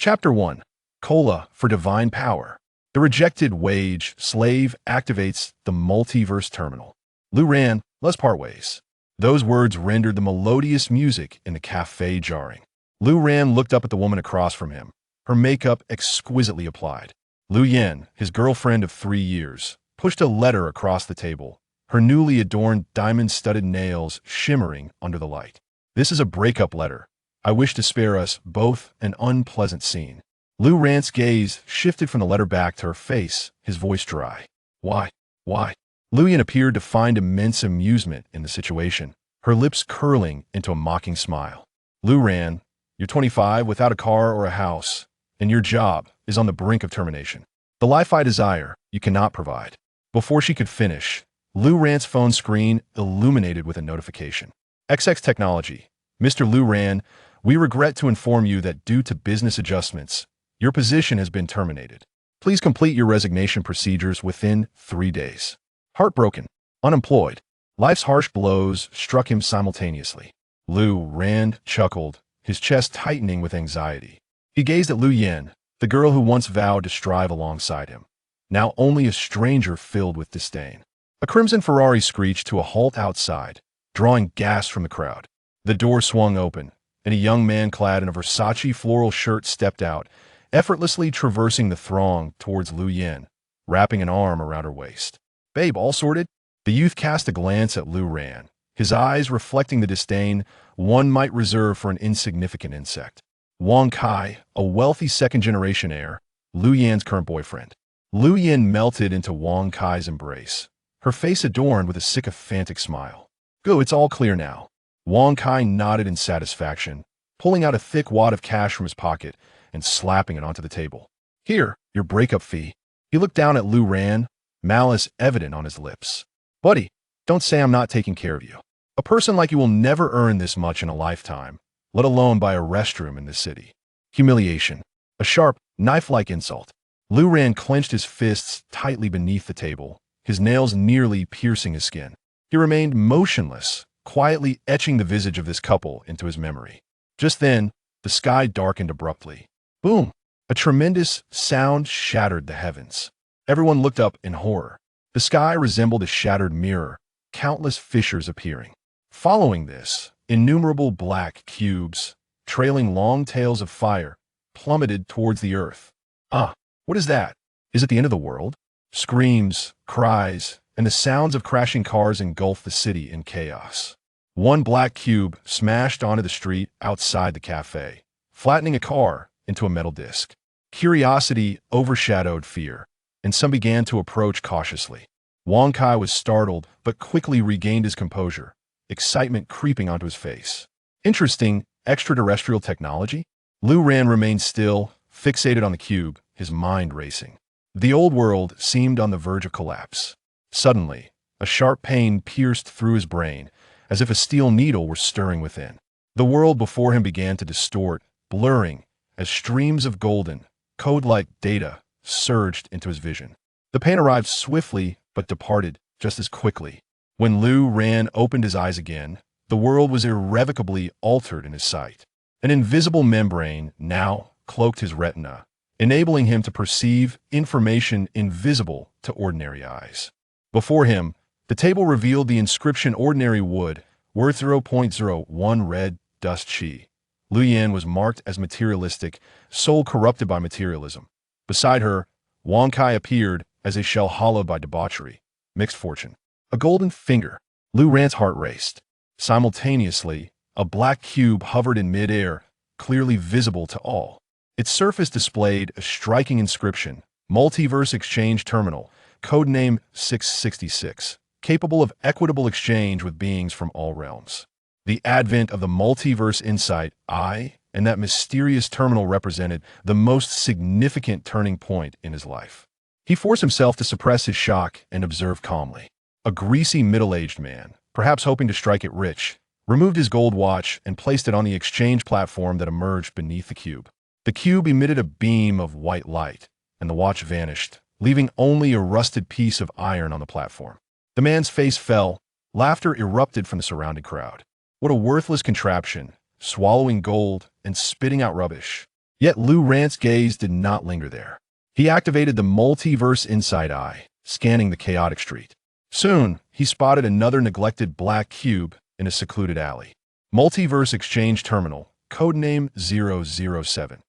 Chapter 1. Cola for Divine Power. The rejected wage slave activates the multiverse terminal. Lu Ran, let's part ways. Those words rendered the melodious music in the cafe jarring. Lu Ran looked up at the woman across from him, her makeup exquisitely applied. Lu Yen, his girlfriend of 3 years, pushed a letter across the table, her newly adorned diamond-studded nails shimmering under the light. This is a breakup letter. I wish to spare us both an unpleasant scene. Lu Ran's gaze shifted from the letter back to her face, his voice dry. Why? Why? Lu Yen appeared to find immense amusement in the situation, her lips curling into a mocking smile. Lu Ran, you're 25 without a car or a house, and your job is on the brink of termination. The life I desire, you cannot provide. Before she could finish, Lu Ran's phone screen illuminated with a notification. XX Technology. Mr. Lu Ran, we regret to inform you that due to business adjustments, your position has been terminated. Please complete your resignation procedures within 3 days. Heartbroken, unemployed, life's harsh blows struck him simultaneously. Lu Ran chuckled, his chest tightening with anxiety. He gazed at Lu Yen, the girl who once vowed to strive alongside him, now only a stranger filled with disdain. A crimson Ferrari screeched to a halt outside, drawing gasps from the crowd. The door swung open, and a young man clad in a Versace floral shirt stepped out, effortlessly traversing the throng towards Lu Yen, wrapping an arm around her waist. Babe, all sorted? The youth cast a glance at Lu Ran, his eyes reflecting the disdain one might reserve for an insignificant insect. Wang Kai, a wealthy second-generation heir, Lu Yan's current boyfriend. Lu Yen melted into Wang Kai's embrace, her face adorned with a sycophantic smile. Go, it's all clear now. Wang Kai nodded in satisfaction, pulling out a thick wad of cash from his pocket and slapping it onto the table. Here, your breakup fee. He looked down at Lu Ran, malice evident on his lips. Buddy, don't say I'm not taking care of you. A person like you will never earn this much in a lifetime, let alone buy a restroom in this city. Humiliation. A sharp, knife-like insult. Lu Ran clenched his fists tightly beneath the table, his nails nearly piercing his skin. He remained motionless, quietly etching the visage of this couple into his memory. Just then, the sky darkened abruptly. Boom! A tremendous sound shattered the heavens. Everyone looked up in horror. The sky resembled a shattered mirror, countless fissures appearing. Following this, innumerable black cubes, trailing long tails of fire, plummeted towards the earth. Ah, what is that? Is it the end of the world? Screams, cries, and the sounds of crashing cars engulfed the city in chaos. One black cube smashed onto the street outside the cafe, flattening a car into a metal disc. Curiosity overshadowed fear, and some began to approach cautiously. Wang Kai was startled, but quickly regained his composure, excitement creeping onto his face. Interesting extraterrestrial technology? Lu Ran remained still, fixated on the cube, his mind racing. The old world seemed on the verge of collapse. Suddenly, a sharp pain pierced through his brain, as if a steel needle were stirring within. The world before him began to distort, blurring, as streams of golden, code-like data surged into his vision. The pain arrived swiftly, but departed just as quickly. When Lu Ran opened his eyes again, the world was irrevocably altered in his sight. An invisible membrane now cloaked his retina, enabling him to perceive information invisible to ordinary eyes. Before him, the table revealed the inscription ordinary wood, worth 0.01 red dust chi. Lu Yen was marked as materialistic, soul corrupted by materialism. Beside her, Wang Kai appeared as a shell hollowed by debauchery, mixed fortune. A golden finger. Lu Ran's heart raced. Simultaneously, a black cube hovered in midair, clearly visible to all. Its surface displayed a striking inscription, Multiverse Exchange Terminal, codename 666, capable of equitable exchange with beings from all realms. The advent of the multiverse insight, and that mysterious terminal represented the most significant turning point in his life. He forced himself to suppress his shock and observe calmly. A greasy middle-aged man, perhaps hoping to strike it rich, removed his gold watch and placed it on the exchange platform that emerged beneath the cube. The cube emitted a beam of white light, and the watch vanished, leaving only a rusted piece of iron on the platform. The man's face fell. Laughter erupted from the surrounding crowd. What a worthless contraption, swallowing gold and spitting out rubbish. Yet Lu Rant's gaze did not linger there. He activated the multiverse inside eye, scanning the chaotic street. Soon, he spotted another neglected black cube in a secluded alley. Multiverse Exchange Terminal, codename 007.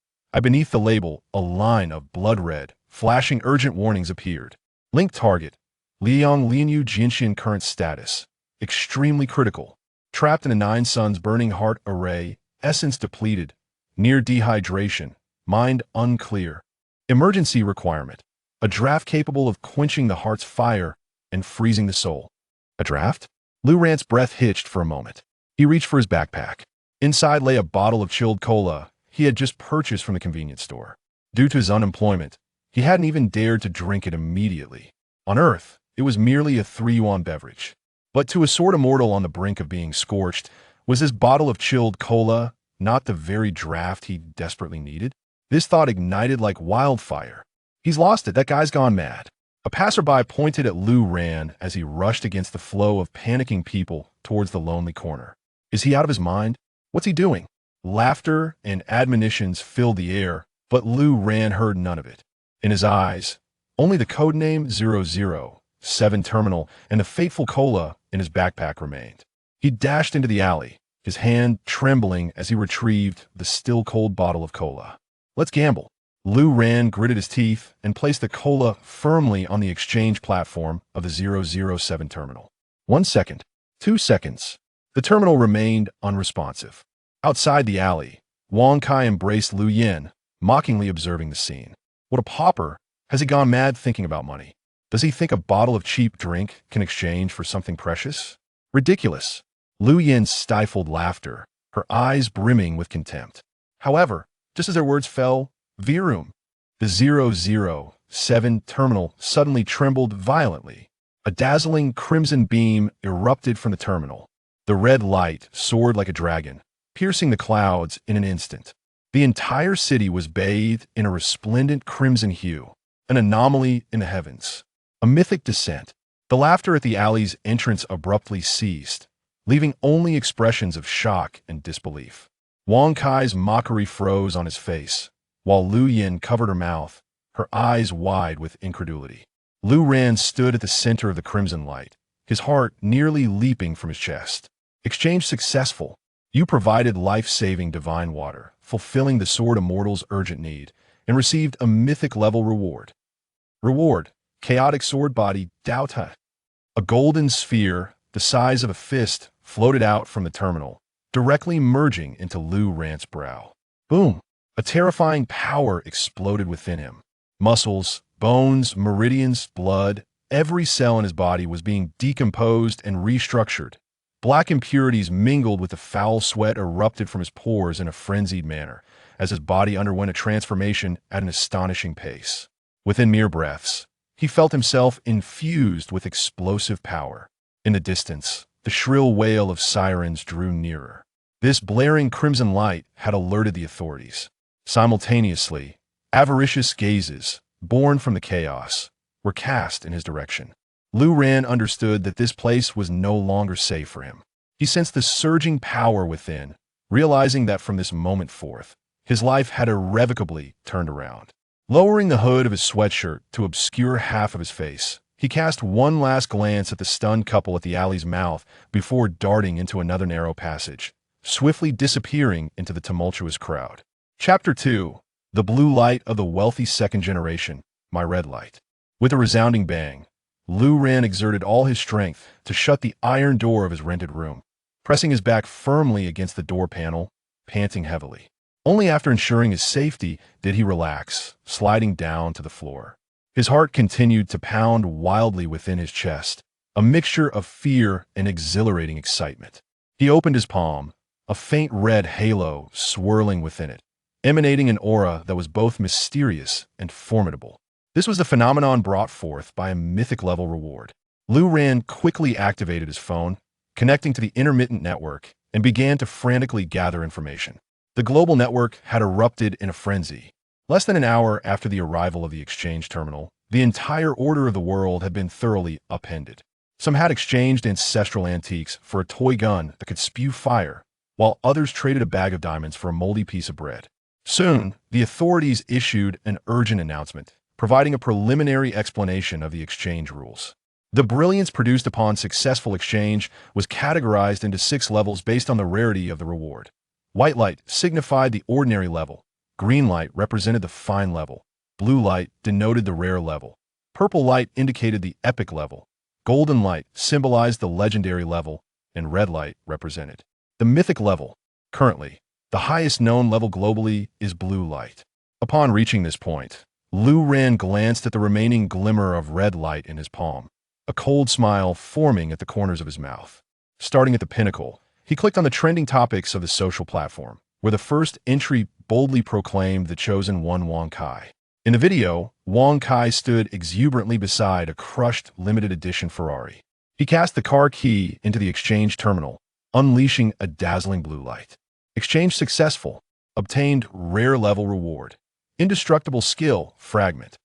Beneath the label, a line of blood red, flashing urgent warnings appeared. Link target, Liang Lianyu Jinshin current status, extremely critical. Trapped in a 9 suns burning heart array, essence depleted, near dehydration, mind unclear. Emergency requirement, a draft capable of quenching the heart's fire and freezing the soul. A draft? Lu Rant's breath hitched for a moment. He reached for his backpack. Inside lay a bottle of chilled cola he had just purchased from the convenience store. Due to his unemployment, he hadn't even dared to drink it immediately. On Earth, it was merely a 3-yuan beverage. But to a Sword Immortal on the brink of being scorched, was this bottle of chilled cola not the very draft he desperately needed? This thought ignited like wildfire. He's lost it, that guy's gone mad. A passerby pointed at Lu Ran as he rushed against the flow of panicking people towards the lonely corner. Is he out of his mind? What's he doing? Laughter and admonitions filled the air, but Lu Ran heard none of it. In his eyes, only the codename 007 terminal and the fateful cola in his backpack remained. He dashed into the alley, his hand trembling as he retrieved the still-cold bottle of cola. Let's gamble. Lu Ran gritted his teeth and placed the cola firmly on the exchange platform of the 007 terminal. 1 second. 2 seconds. The terminal remained unresponsive. Outside the alley, Wang Kai embraced Lu Yin, mockingly observing the scene. What a pauper! Has he gone mad thinking about money? Does he think a bottle of cheap drink can exchange for something precious? Ridiculous! Lu Yin stifled laughter, her eyes brimming with contempt. However, just as their words fell, Virum, the 007 terminal suddenly trembled violently. A dazzling crimson beam erupted from the terminal. The red light soared like a dragon, piercing the clouds in an instant. The entire city was bathed in a resplendent crimson hue, an anomaly in the heavens. A mythic descent. The laughter at the alley's entrance abruptly ceased, leaving only expressions of shock and disbelief. Wang Kai's mockery froze on his face, while Lu Yin covered her mouth, her eyes wide with incredulity. Lu Ran stood at the center of the crimson light, his heart nearly leaping from his chest. Exchange successful. You provided life-saving divine water, fulfilling the Sword Immortal's urgent need, and received a mythic-level reward. Reward, chaotic sword body Dauta. A golden sphere, the size of a fist, floated out from the terminal, directly merging into Lu Rant's brow. Boom! A terrifying power exploded within him. Muscles, bones, meridians, blood, every cell in his body was being decomposed and restructured. Black impurities mingled with the foul sweat erupted from his pores in a frenzied manner, as his body underwent a transformation at an astonishing pace. Within mere breaths, he felt himself infused with explosive power. In the distance, the shrill wail of sirens drew nearer. This blaring crimson light had alerted the authorities. Simultaneously, avaricious gazes, born from the chaos, were cast in his direction. Lu Ran understood that this place was no longer safe for him. He sensed the surging power within, realizing that from this moment forth, his life had irrevocably turned around. Lowering the hood of his sweatshirt to obscure half of his face, he cast one last glance at the stunned couple at the alley's mouth before darting into another narrow passage, swiftly disappearing into the tumultuous crowd. Chapter 2. The Blue Light of the Wealthy Second Generation, My Red Light. With a resounding bang, Lu Ran exerted all his strength to shut the iron door of his rented room, pressing his back firmly against the door panel, panting heavily. Only after ensuring his safety did he relax, sliding down to the floor. His heart continued to pound wildly within his chest, a mixture of fear and exhilarating excitement. He opened his palm, a faint red halo swirling within it, emanating an aura that was both mysterious and formidable. This was the phenomenon brought forth by a mythic-level reward. Lu Ran quickly activated his phone, connecting to the intermittent network, and began to frantically gather information. The global network had erupted in a frenzy. Less than an hour after the arrival of the exchange terminal, the entire order of the world had been thoroughly upended. Some had exchanged ancestral antiques for a toy gun that could spew fire, while others traded a bag of diamonds for a moldy piece of bread. Soon, the authorities issued an urgent announcement, providing a preliminary explanation of the exchange rules. The brilliance produced upon successful exchange was categorized into 6 levels based on the rarity of the reward. White light signified the ordinary level. Green light represented the fine level. Blue light denoted the rare level. Purple light indicated the epic level. Golden light symbolized the legendary level, and red light represented the mythic level. Currently, the highest known level globally is blue light. Upon reaching this point, Lu Ran glanced at the remaining glimmer of red light in his palm, a cold smile forming at the corners of his mouth. Starting at the pinnacle, he clicked on the trending topics of the social platform, where the first entry boldly proclaimed the chosen one Wang Kai. In the video, Wang Kai stood exuberantly beside a crushed limited edition Ferrari. He cast the car key into the exchange terminal, unleashing a dazzling blue light. Exchange successful. Obtained rare level reward. Indestructible skill fragment.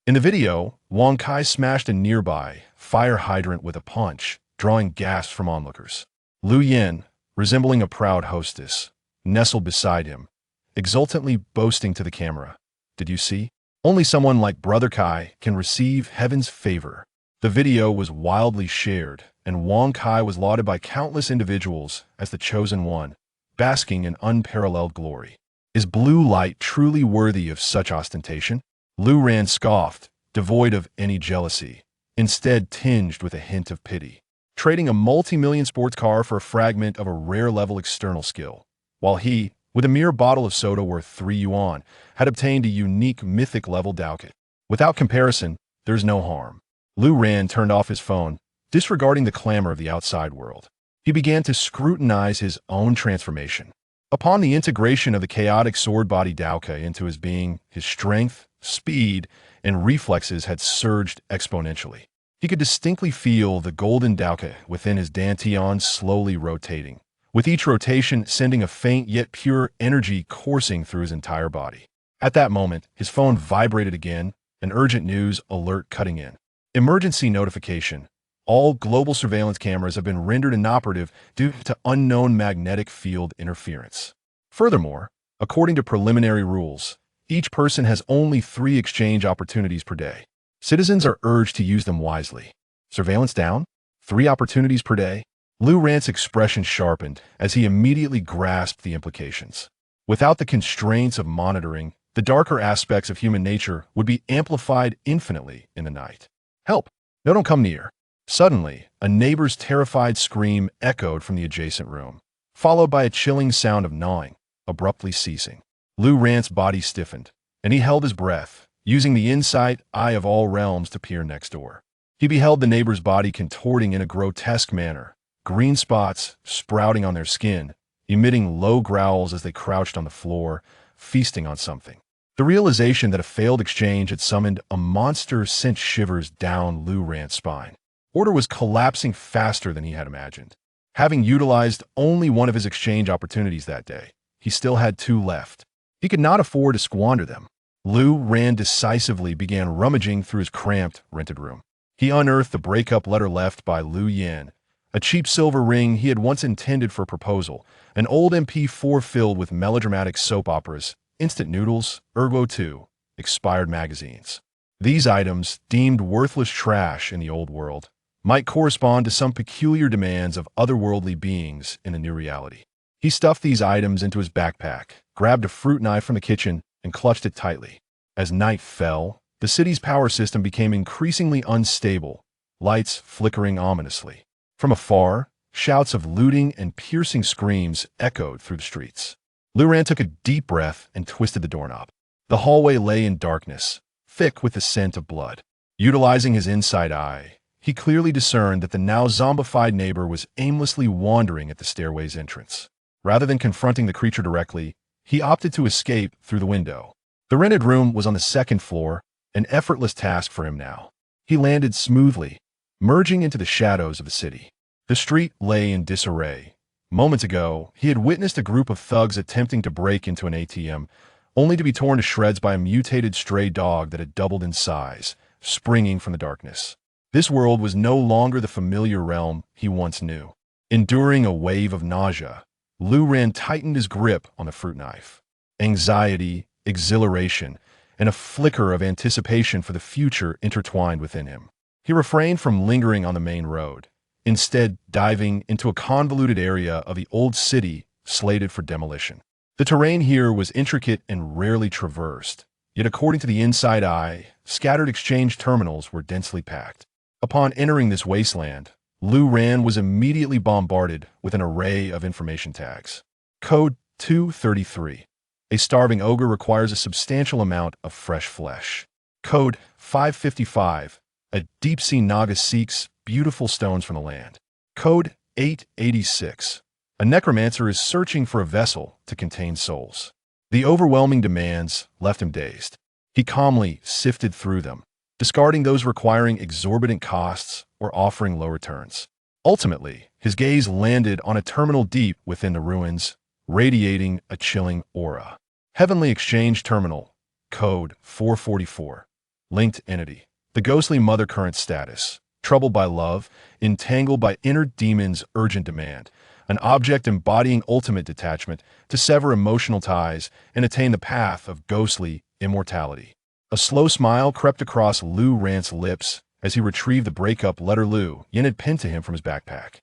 In the video, Wang Kai smashed a nearby fire hydrant with a punch, drawing gasps from onlookers. Lu Yin, resembling a proud hostess, nestled beside him, exultantly boasting to the camera. Did you see? Only someone like Brother Kai can receive heaven's favor. The video was wildly shared, and Wang Kai was lauded by countless individuals as the chosen one, basking in unparalleled glory. Is blue light truly worthy of such ostentation? Lu Ran scoffed, devoid of any jealousy, instead tinged with a hint of pity, trading a multi-million sports car for a fragment of a rare-level external skill, while he, with a mere bottle of soda worth 3 yuan, had obtained a unique mythic-level Daokit. Without comparison, there's no harm. Lu Ran turned off his phone, disregarding the clamor of the outside world. He began to scrutinize his own transformation. Upon the integration of the chaotic sword body Daoka into his being, his strength, speed, and reflexes had surged exponentially. He could distinctly feel the golden Daoka within his dantian slowly rotating, with each rotation sending a faint yet pure energy coursing through his entire body. At that moment, his phone vibrated again, an urgent news alert cutting in. Emergency notification. All global surveillance cameras have been rendered inoperative due to unknown magnetic field interference. Furthermore, according to preliminary rules, each person has only 3 exchange opportunities per day. Citizens are urged to use them wisely. Surveillance down? 3 opportunities per day? Lu Ran's expression sharpened as he immediately grasped the implications. Without the constraints of monitoring, the darker aspects of human nature would be amplified infinitely in the night. Help! No, don't come near. Suddenly, a neighbor's terrified scream echoed from the adjacent room, followed by a chilling sound of gnawing, abruptly ceasing. Lu Ran's body stiffened, and he held his breath, using the insight eye of all realms to peer next door. He beheld the neighbor's body contorting in a grotesque manner, green spots sprouting on their skin, emitting low growls as they crouched on the floor, feasting on something. The realization that a failed exchange had summoned a monster sent shivers down Lu Ran's spine. Order was collapsing faster than he had imagined. Having utilized only one of his exchange opportunities that day, he still had 2 left. He could not afford to squander them. Lu Ran decisively began rummaging through his cramped, rented room. He unearthed the breakup letter left by Lu Yin, a cheap silver ring he had once intended for a proposal, an old MP4 filled with melodramatic soap operas, instant noodles, Ergo 2, expired magazines. These items, deemed worthless trash in the old world, might correspond to some peculiar demands of otherworldly beings in a new reality. He stuffed these items into his backpack, grabbed a fruit knife from the kitchen, and clutched it tightly. As night fell, the city's power system became increasingly unstable, lights flickering ominously. From afar, shouts of looting and piercing screams echoed through the streets. Lu Ran took a deep breath and twisted the doorknob. The hallway lay in darkness, thick with the scent of blood. Utilizing his inside eye, he clearly discerned that the now zombified neighbor was aimlessly wandering at the stairway's entrance. Rather than confronting the creature directly, he opted to escape through the window. The rented room was on the 2nd floor, an effortless task for him now. He landed smoothly, merging into the shadows of the city. The street lay in disarray. Moments ago, he had witnessed a group of thugs attempting to break into an ATM, only to be torn to shreds by a mutated stray dog that had doubled in size, springing from the darkness. This world was no longer the familiar realm he once knew. Enduring a wave of nausea, Lu Ran tightened his grip on the fruit knife. Anxiety, exhilaration, and a flicker of anticipation for the future intertwined within him. He refrained from lingering on the main road, instead diving into a convoluted area of the old city slated for demolition. The terrain here was intricate and rarely traversed, yet according to the inside eye, scattered exchange terminals were densely packed. Upon entering this wasteland, Lu Ran was immediately bombarded with an array of information tags. Code 233. A starving ogre requires a substantial amount of fresh flesh. Code 555. A deep-sea naga seeks beautiful stones from the land. Code 886. A necromancer is searching for a vessel to contain souls. The overwhelming demands left him dazed. He calmly sifted through them, discarding those requiring exorbitant costs or offering low returns. Ultimately, his gaze landed on a terminal deep within the ruins, radiating a chilling aura. Heavenly Exchange Terminal, Code 444. Linked Entity. The ghostly mother current status. Troubled by love, entangled by inner demons' urgent demand. An object embodying ultimate detachment to sever emotional ties and attain the path of ghostly immortality. A slow smile crept across Lu Ran's lips as he retrieved the breakup letter Lu Yen had pinned to him from his backpack.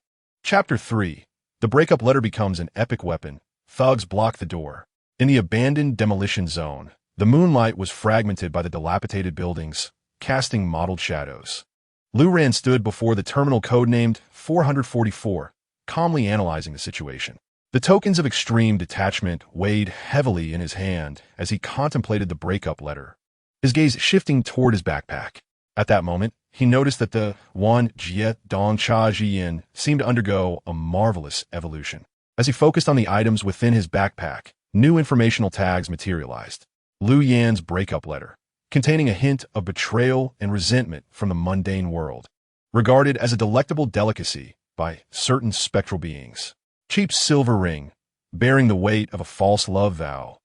Chapter 3. The breakup letter becomes an epic weapon. Thugs block the door. In the abandoned demolition zone, the moonlight was fragmented by the dilapidated buildings, casting mottled shadows. Lu Ran stood before the terminal codenamed 444, calmly analyzing the situation. The tokens of extreme detachment weighed heavily in his hand as he contemplated the breakup letter, his gaze shifting toward his backpack. At that moment, he noticed that the Wan Jiet Dong Cha Jian seemed to undergo a marvelous evolution. As he focused on the items within his backpack, new informational tags materialized. Lu Yan's breakup letter, containing a hint of betrayal and resentment from the mundane world, regarded as a delectable delicacy by certain spectral beings. Cheap silver ring, bearing the weight of a false love vow,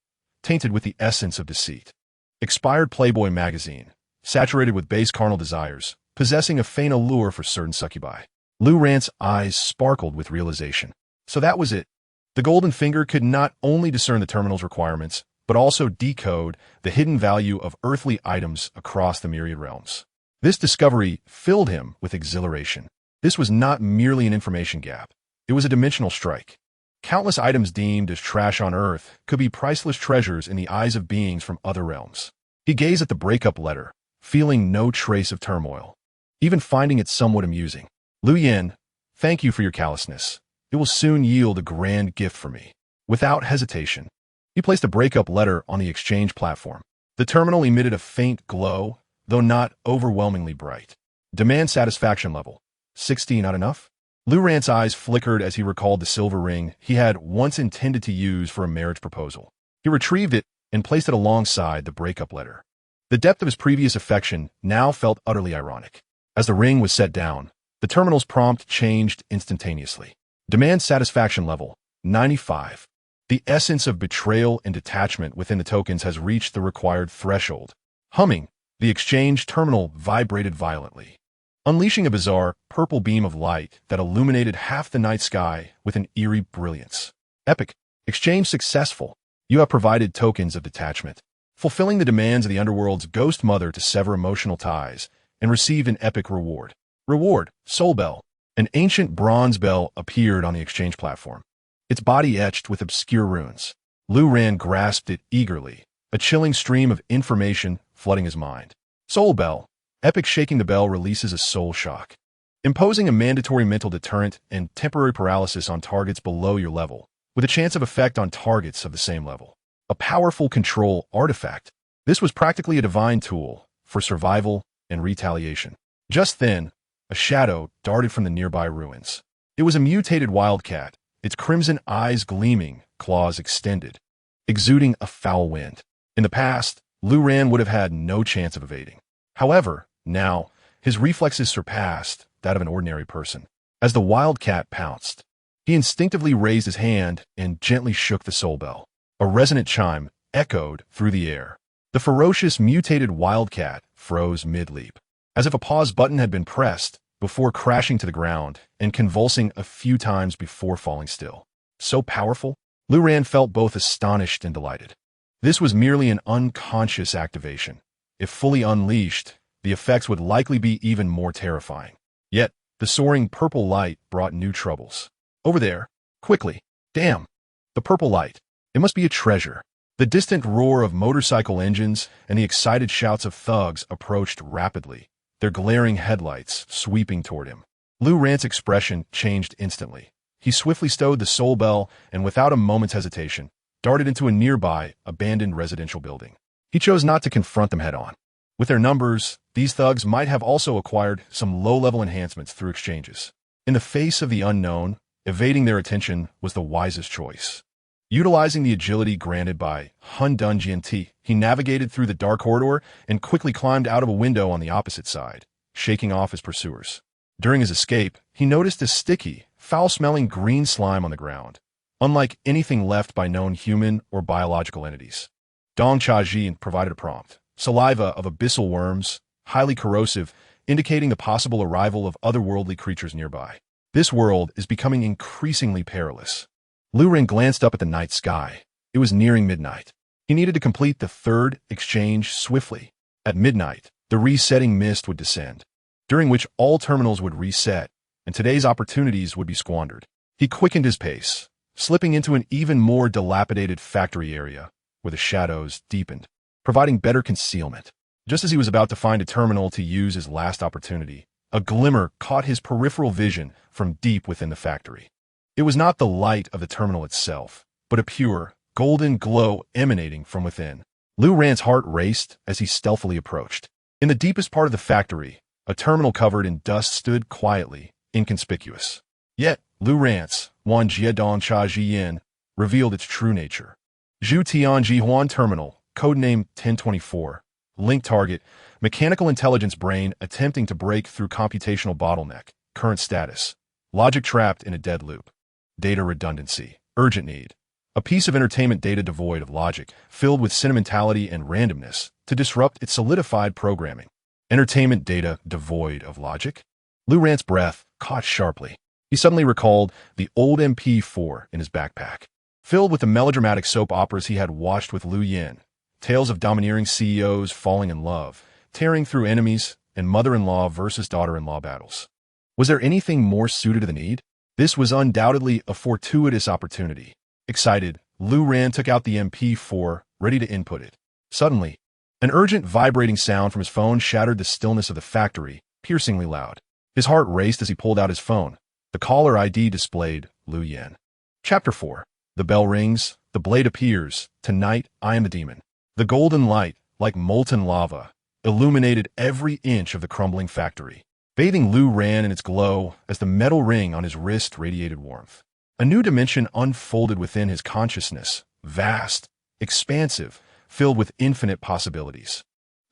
tainted with the essence of deceit. Expired Playboy magazine, saturated with base carnal desires, possessing a faint allure for certain succubi. Lu Ran's eyes sparkled with realization. So that was it. The golden finger could not only discern the terminal's requirements, but also decode the hidden value of earthly items across the myriad realms. This discovery filled him with exhilaration. This was not merely an information gap. It was a dimensional strike. Countless items deemed as trash on Earth could be priceless treasures in the eyes of beings from other realms. He gazed at the breakup letter, feeling no trace of turmoil, even finding it somewhat amusing. Lu Yen, thank you for your callousness. It will soon yield a grand gift for me. Without hesitation, he placed the breakup letter on the exchange platform. The terminal emitted a faint glow, though not overwhelmingly bright. Demand satisfaction level. 60 not enough? Lu Ran's eyes flickered as he recalled the silver ring he had once intended to use for a marriage proposal. He retrieved it and placed it alongside the breakup letter. The depth of his previous affection now felt utterly ironic. As the ring was set down, the terminal's prompt changed instantaneously. Demand satisfaction level, 95. The essence of betrayal and detachment within the tokens has reached the required threshold. Humming, the exchange terminal vibrated violently, unleashing a bizarre purple beam of light that illuminated half the night sky with an eerie brilliance. Epic. Exchange successful. You have provided tokens of detachment, fulfilling the demands of the underworld's ghost mother to sever emotional ties and receive an epic reward. Reward, Soul Bell. An ancient bronze bell appeared on the exchange platform, its body etched with obscure runes. Lu Ran grasped it eagerly, a chilling stream of information flooding his mind. Soul Bell. Epic shaking the bell releases a soul shock, imposing a mandatory mental deterrent and temporary paralysis on targets below your level, with a chance of effect on targets of the same level. A powerful control artifact. This was practically a divine tool for survival and retaliation. Just then, a shadow darted from the nearby ruins. It was a mutated wildcat, its crimson eyes gleaming, claws extended, exuding a foul wind. In the past, Lu Ran would have had no chance of evading. However, now, his reflexes surpassed that of an ordinary person. As the wildcat pounced, he instinctively raised his hand and gently shook the soul bell. A resonant chime echoed through the air. The ferocious mutated wildcat froze mid-leap, as if a pause button had been pressed before crashing to the ground and convulsing a few times before falling still. So powerful, Lu Ran felt both astonished and delighted. This was merely an unconscious activation. If fully unleashed, the effects would likely be even more terrifying. Yet, the soaring purple light brought new troubles. Over there, quickly. Damn. The purple light. It must be a treasure. The distant roar of motorcycle engines and the excited shouts of thugs approached rapidly, their glaring headlights sweeping toward him. Lu Rant's expression changed instantly. He swiftly stowed the soul bell and, without a moment's hesitation, darted into a nearby, abandoned residential building. He chose not to confront them head-on. With their numbers, these thugs might have also acquired some low-level enhancements through exchanges. In the face of the unknown, evading their attention was the wisest choice. Utilizing the agility granted by Hundun GNT, he navigated through the dark corridor and quickly climbed out of a window on the opposite side, shaking off his pursuers. During his escape, he noticed a sticky, foul-smelling green slime on the ground, unlike anything left by known human or biological entities. Dong Cha-Jin provided a prompt: saliva of abyssal worms, highly corrosive, indicating the possible arrival of otherworldly creatures nearby. This world is becoming increasingly perilous. Lu Ren glanced up at the night sky. It was nearing midnight. He needed to complete the third exchange swiftly. At midnight, the resetting mist would descend, during which all terminals would reset, and today's opportunities would be squandered. He quickened his pace, slipping into an even more dilapidated factory area, where the shadows deepened, providing better concealment. Just as he was about to find a terminal to use his last opportunity, a glimmer caught his peripheral vision from deep within the factory. It was not the light of the terminal itself, but a pure, golden glow emanating from within. Lu Rant's heart raced as he stealthily approached. In the deepest part of the factory, a terminal covered in dust stood quietly, inconspicuous. Yet, Lu Rant's Wan Jiadong Cha Jiyin revealed its true nature. Zhu Tianji Huan Terminal, codename 1024, link target, mechanical intelligence brain attempting to break through computational bottleneck, current status, logic trapped in a dead loop. Data redundancy, urgent need. A piece of entertainment data devoid of logic, filled with sentimentality and randomness, to disrupt its solidified programming. Entertainment data devoid of logic? Lu Rant's breath caught sharply. He suddenly recalled the old MP4 in his backpack, filled with the melodramatic soap operas he had watched with Lu Yin, tales of domineering CEOs falling in love, tearing through enemies, and mother-in-law versus daughter-in-law battles. Was there anything more suited to the need? This was undoubtedly a fortuitous opportunity. Excited, Lu Ran took out the MP4, ready to input it. Suddenly, an urgent vibrating sound from his phone shattered the stillness of the factory, piercingly loud. His heart raced as he pulled out his phone. The caller ID displayed Lu Yin. Chapter 4. The bell rings, the blade appears. Tonight, I am the demon. The golden light, like molten lava, illuminated every inch of the crumbling factory, bathing Lu Ran in its glow as the metal ring on his wrist radiated warmth. A new dimension unfolded within his consciousness, vast, expansive, filled with infinite possibilities.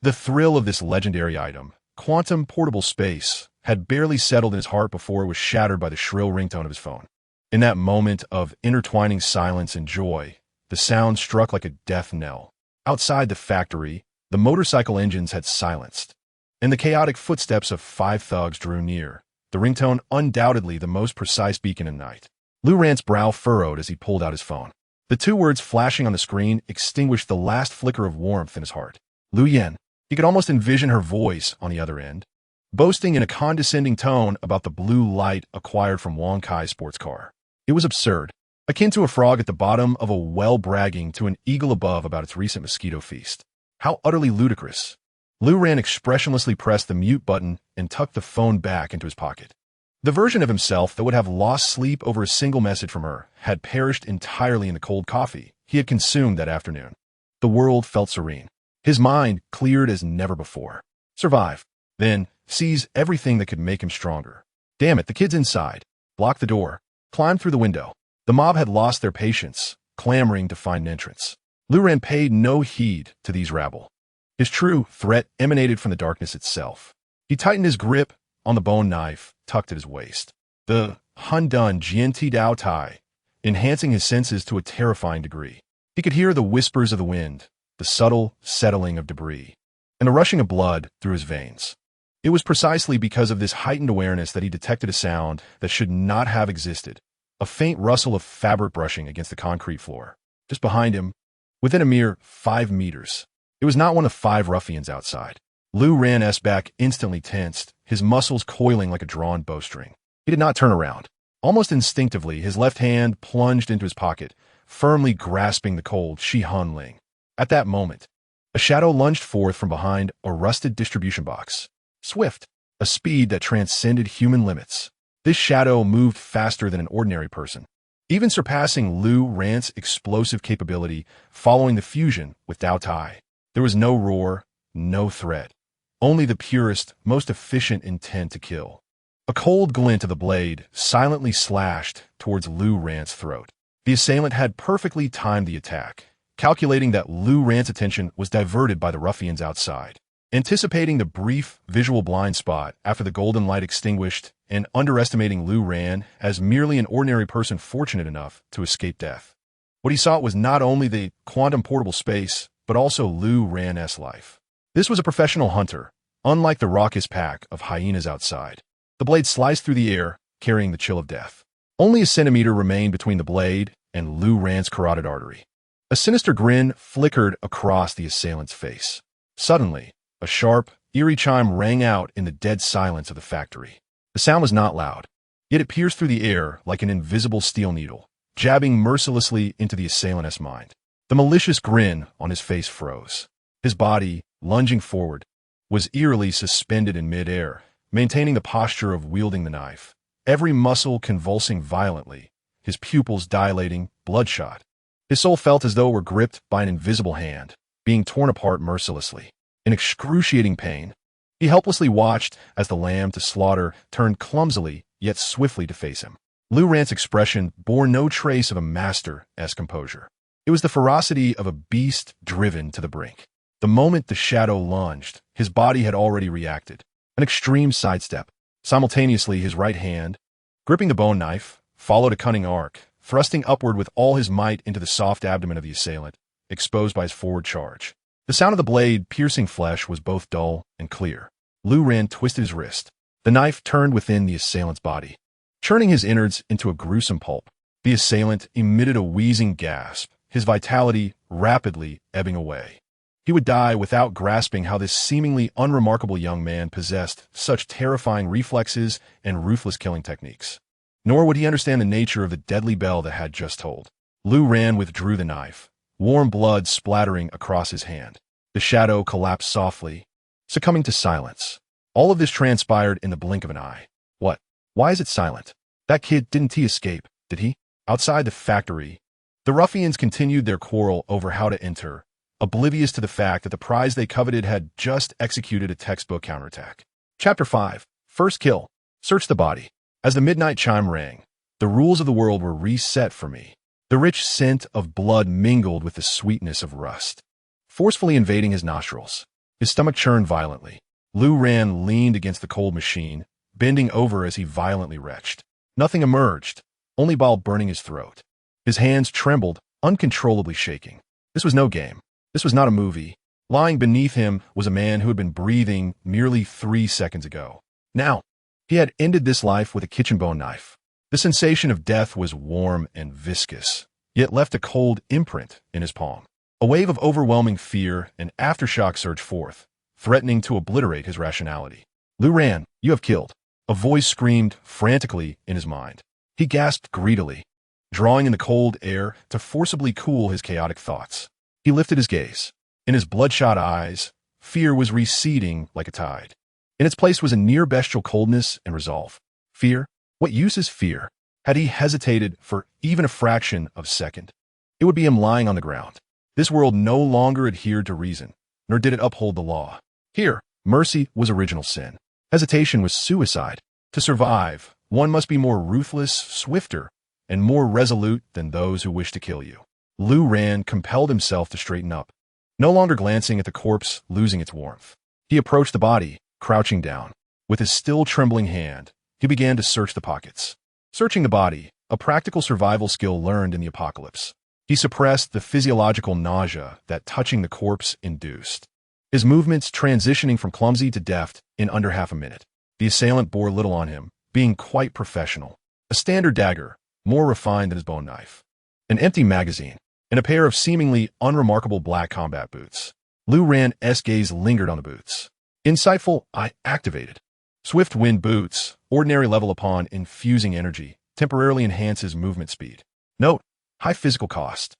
The thrill of this legendary item, quantum portable space, had barely settled in his heart before it was shattered by the shrill ringtone of his phone. In that moment of intertwining silence and joy, the sound struck like a death knell. Outside the factory, the motorcycle engines had silenced, and the chaotic footsteps of 5 thugs drew near, the ringtone undoubtedly the most precise beacon in night. Lu Rant's brow furrowed as he pulled out his phone. The 2 words flashing on the screen extinguished the last flicker of warmth in his heart. Lu Yin. He could almost envision her voice on the other end, boasting in a condescending tone about the blue light acquired from Wong Kai's sports car. It was absurd, akin to a frog at the bottom of a well bragging to an eagle above about its recent mosquito feast. How utterly ludicrous. Lu Ran expressionlessly pressed the mute button and tucked the phone back into his pocket. The version of himself that would have lost sleep over a single message from her had perished entirely in the cold coffee he had consumed that afternoon. The world felt serene. His mind cleared as never before. Survive. Then, seize everything that could make him stronger. Damn it, the kid's inside. Block the door. Climb through the window. The mob had lost their patience, clamoring to find an entrance. Lu Ran paid no heed to these rabble. His true threat emanated from the darkness itself. He tightened his grip on the bone knife tucked at his waist. The Hundun Jianti Dao Tai, enhancing his senses to a terrifying degree. He could hear the whispers of the wind, the subtle settling of debris, and the rushing of blood through his veins. It was precisely because of this heightened awareness that he detected a sound that should not have existed, a faint rustle of fabric brushing against the concrete floor. Just behind him, within a mere 5 meters. It was not one of 5 ruffians outside. Lu Ran's back instantly tensed, his muscles coiling like a drawn bowstring. He did not turn around. Almost instinctively, his left hand plunged into his pocket, firmly grasping the cold Shi Han Ling. At that moment, a shadow lunged forth from behind a rusted distribution box. Swift, a speed that transcended human limits. This shadow moved faster than an ordinary person, even surpassing Lu Ran's explosive capability following the fusion with Dao Tai. There was no roar, no threat, only the purest, most efficient intent to kill. A cold glint of the blade silently slashed towards Lu Ran's throat. The assailant had perfectly timed the attack, calculating that Lu Ran's attention was diverted by the ruffians outside. Anticipating the brief visual blind spot after the golden light extinguished and underestimating Lu Ran as merely an ordinary person fortunate enough to escape death. What he sought was not only the quantum portable space, but also Lu Ran's life. This was a professional hunter, unlike the raucous pack of hyenas outside. The blade sliced through the air, carrying the chill of death. Only a centimeter remained between the blade and Lu Ran's carotid artery. A sinister grin flickered across the assailant's face. Suddenly, a sharp, eerie chime rang out in the dead silence of the factory. The sound was not loud, yet it pierced through the air like an invisible steel needle, jabbing mercilessly into the assailant's mind. The malicious grin on his face froze. His body, lunging forward, was eerily suspended in midair, maintaining the posture of wielding the knife, every muscle convulsing violently, his pupils dilating, bloodshot. His soul felt as though it were gripped by an invisible hand, being torn apart mercilessly. In excruciating pain, he helplessly watched as the lamb to slaughter turned clumsily yet swiftly to face him. Lu Ran's expression bore no trace of a master-esque composure. It was the ferocity of a beast driven to the brink. The moment the shadow lunged, his body had already reacted. An extreme sidestep. Simultaneously, his right hand, gripping the bone knife, followed a cunning arc, thrusting upward with all his might into the soft abdomen of the assailant, exposed by his forward charge. The sound of the blade piercing flesh was both dull and clear. Lu Ran twisted his wrist. The knife turned within the assailant's body, churning his innards into a gruesome pulp. The assailant emitted a wheezing gasp, his vitality rapidly ebbing away. He would die without grasping how this seemingly unremarkable young man possessed such terrifying reflexes and ruthless killing techniques. Nor would he understand the nature of the deadly bell that had just tolled. Lu Ran withdrew the knife, warm blood splattering across his hand. The shadow collapsed softly, succumbing to silence. All of this transpired in the blink of an eye. What? Why is it silent? That kid, didn't he escape, did he? Outside the factory, the ruffians continued their quarrel over how to enter, oblivious to the fact that the prize they coveted had just executed a textbook counterattack. Chapter 5. First Kill. Search the body. As the midnight chime rang, the rules of the world were reset for me. The rich scent of blood mingled with the sweetness of rust, forcefully invading his nostrils. His stomach churned violently. Lu Ran leaned against the cold machine, bending over as he violently retched. Nothing emerged, only bile burning his throat. His hands trembled, uncontrollably shaking. This was no game. This was not a movie. Lying beneath him was a man who had been breathing merely 3 seconds ago. Now, he had ended this life with a kitchen bone knife. The sensation of death was warm and viscous, yet left a cold imprint in his palm. A wave of overwhelming fear and aftershock surged forth, threatening to obliterate his rationality. Lu Ran, you have killed. A voice screamed frantically in his mind. He gasped greedily, drawing in the cold air to forcibly cool his chaotic thoughts. He lifted his gaze. In his bloodshot eyes, fear was receding like a tide. In its place was a near-bestial coldness and resolve. Fear? What use is fear? Had he hesitated for even a fraction of a second, it would be him lying on the ground. This world no longer adhered to reason, nor did it uphold the law. Here, mercy was original sin. Hesitation was suicide. To survive, one must be more ruthless, swifter, and more resolute than those who wish to kill you. Lu Ran compelled himself to straighten up, no longer glancing at the corpse losing its warmth. He approached the body, crouching down. With his still trembling hand, he began to search the pockets. Searching the body, a practical survival skill learned in the apocalypse. He suppressed the physiological nausea that touching the corpse induced. His movements transitioning from clumsy to deft in under half a minute. The assailant bore little on him, being quite professional. A standard dagger, more refined than his bone knife. An empty magazine. and a pair of seemingly unremarkable black combat boots. Lu Ran's gaze lingered on the boots. Insightful, I activated. Swift wind boots, ordinary level upon infusing energy, temporarily enhances movement speed. Note, high physical cost.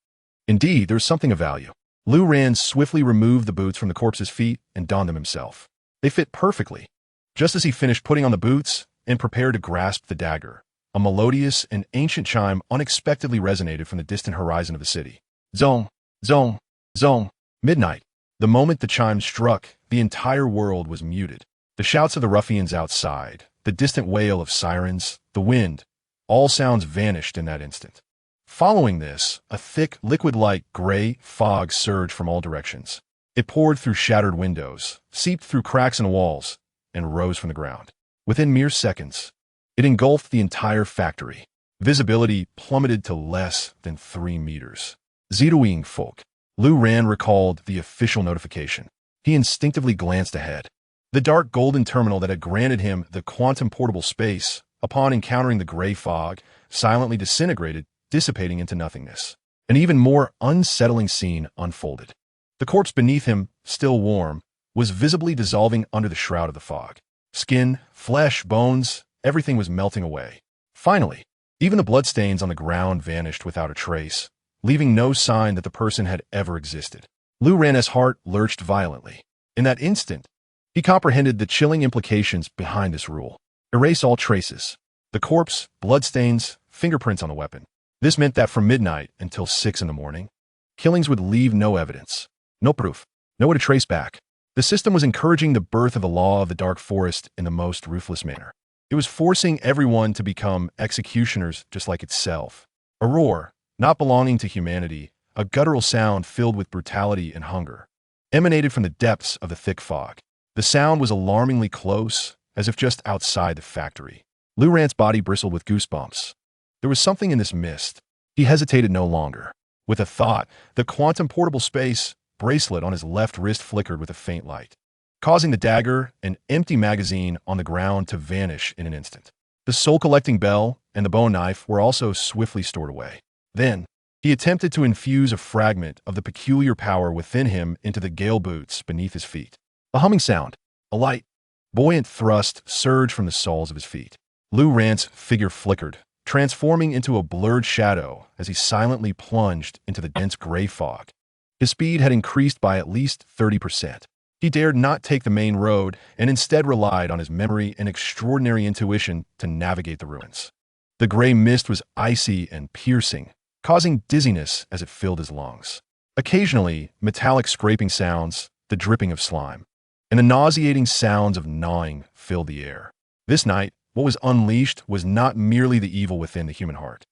Indeed, there's something of value. Lu Ran swiftly removed the boots from the corpse's feet and donned them himself. They fit perfectly. Just as he finished putting on the boots and prepared to grasp the dagger, a melodious and ancient chime unexpectedly resonated from the distant horizon of the city. Zong, zong, zong. Midnight. The moment the chime struck, the entire world was muted. The shouts of the ruffians outside, the distant wail of sirens, the wind, all sounds vanished in that instant. Following this, a thick, liquid-like gray fog surged from all directions. It poured through shattered windows, seeped through cracks in walls, and rose from the ground. Within mere seconds, it engulfed the entire factory. Visibility plummeted to less than 3 meters. Zitowing folk. Lu Ran recalled the official notification. He instinctively glanced ahead. The dark golden terminal that had granted him the quantum portable space, upon encountering the gray fog, silently disintegrated, dissipating into nothingness. An even more unsettling scene unfolded. The corpse beneath him, still warm, was visibly dissolving under the shroud of the fog. Skin, flesh, bones, everything was melting away. Finally, even the bloodstains on the ground vanished without a trace, leaving no sign that the person had ever existed. Lu Ran's heart lurched violently. In that instant, he comprehended the chilling implications behind this rule. Erase all traces. The corpse, bloodstains, fingerprints on the weapon. This meant that from midnight until 6 in the morning, killings would leave no evidence, no proof, no way to trace back. The system was encouraging the birth of the law of the dark forest in the most ruthless manner. It was forcing everyone to become executioners just like itself. A roar, not belonging to humanity, a guttural sound filled with brutality and hunger, emanated from the depths of the thick fog. The sound was alarmingly close, as if just outside the factory. Lu Ran's body bristled with goosebumps. There was something in this mist. He hesitated no longer. With a thought, the quantum portable space bracelet on his left wrist flickered with a faint light, causing the dagger and empty magazine on the ground to vanish in an instant. The soul-collecting bell and the bone knife were also swiftly stored away. Then, he attempted to infuse a fragment of the peculiar power within him into the gale boots beneath his feet. A humming sound, a light, buoyant thrust surged from the soles of his feet. Lu Ran's figure flickered, transforming into a blurred shadow as he silently plunged into the dense gray fog. His speed had increased by at least 30%. He dared not take the main road and instead relied on his memory and extraordinary intuition to navigate the ruins. The gray mist was icy and piercing, causing dizziness as it filled his lungs. Occasionally, metallic scraping sounds, the dripping of slime, and the nauseating sounds of gnawing filled the air. This night, what was unleashed was not merely the evil within the human heart.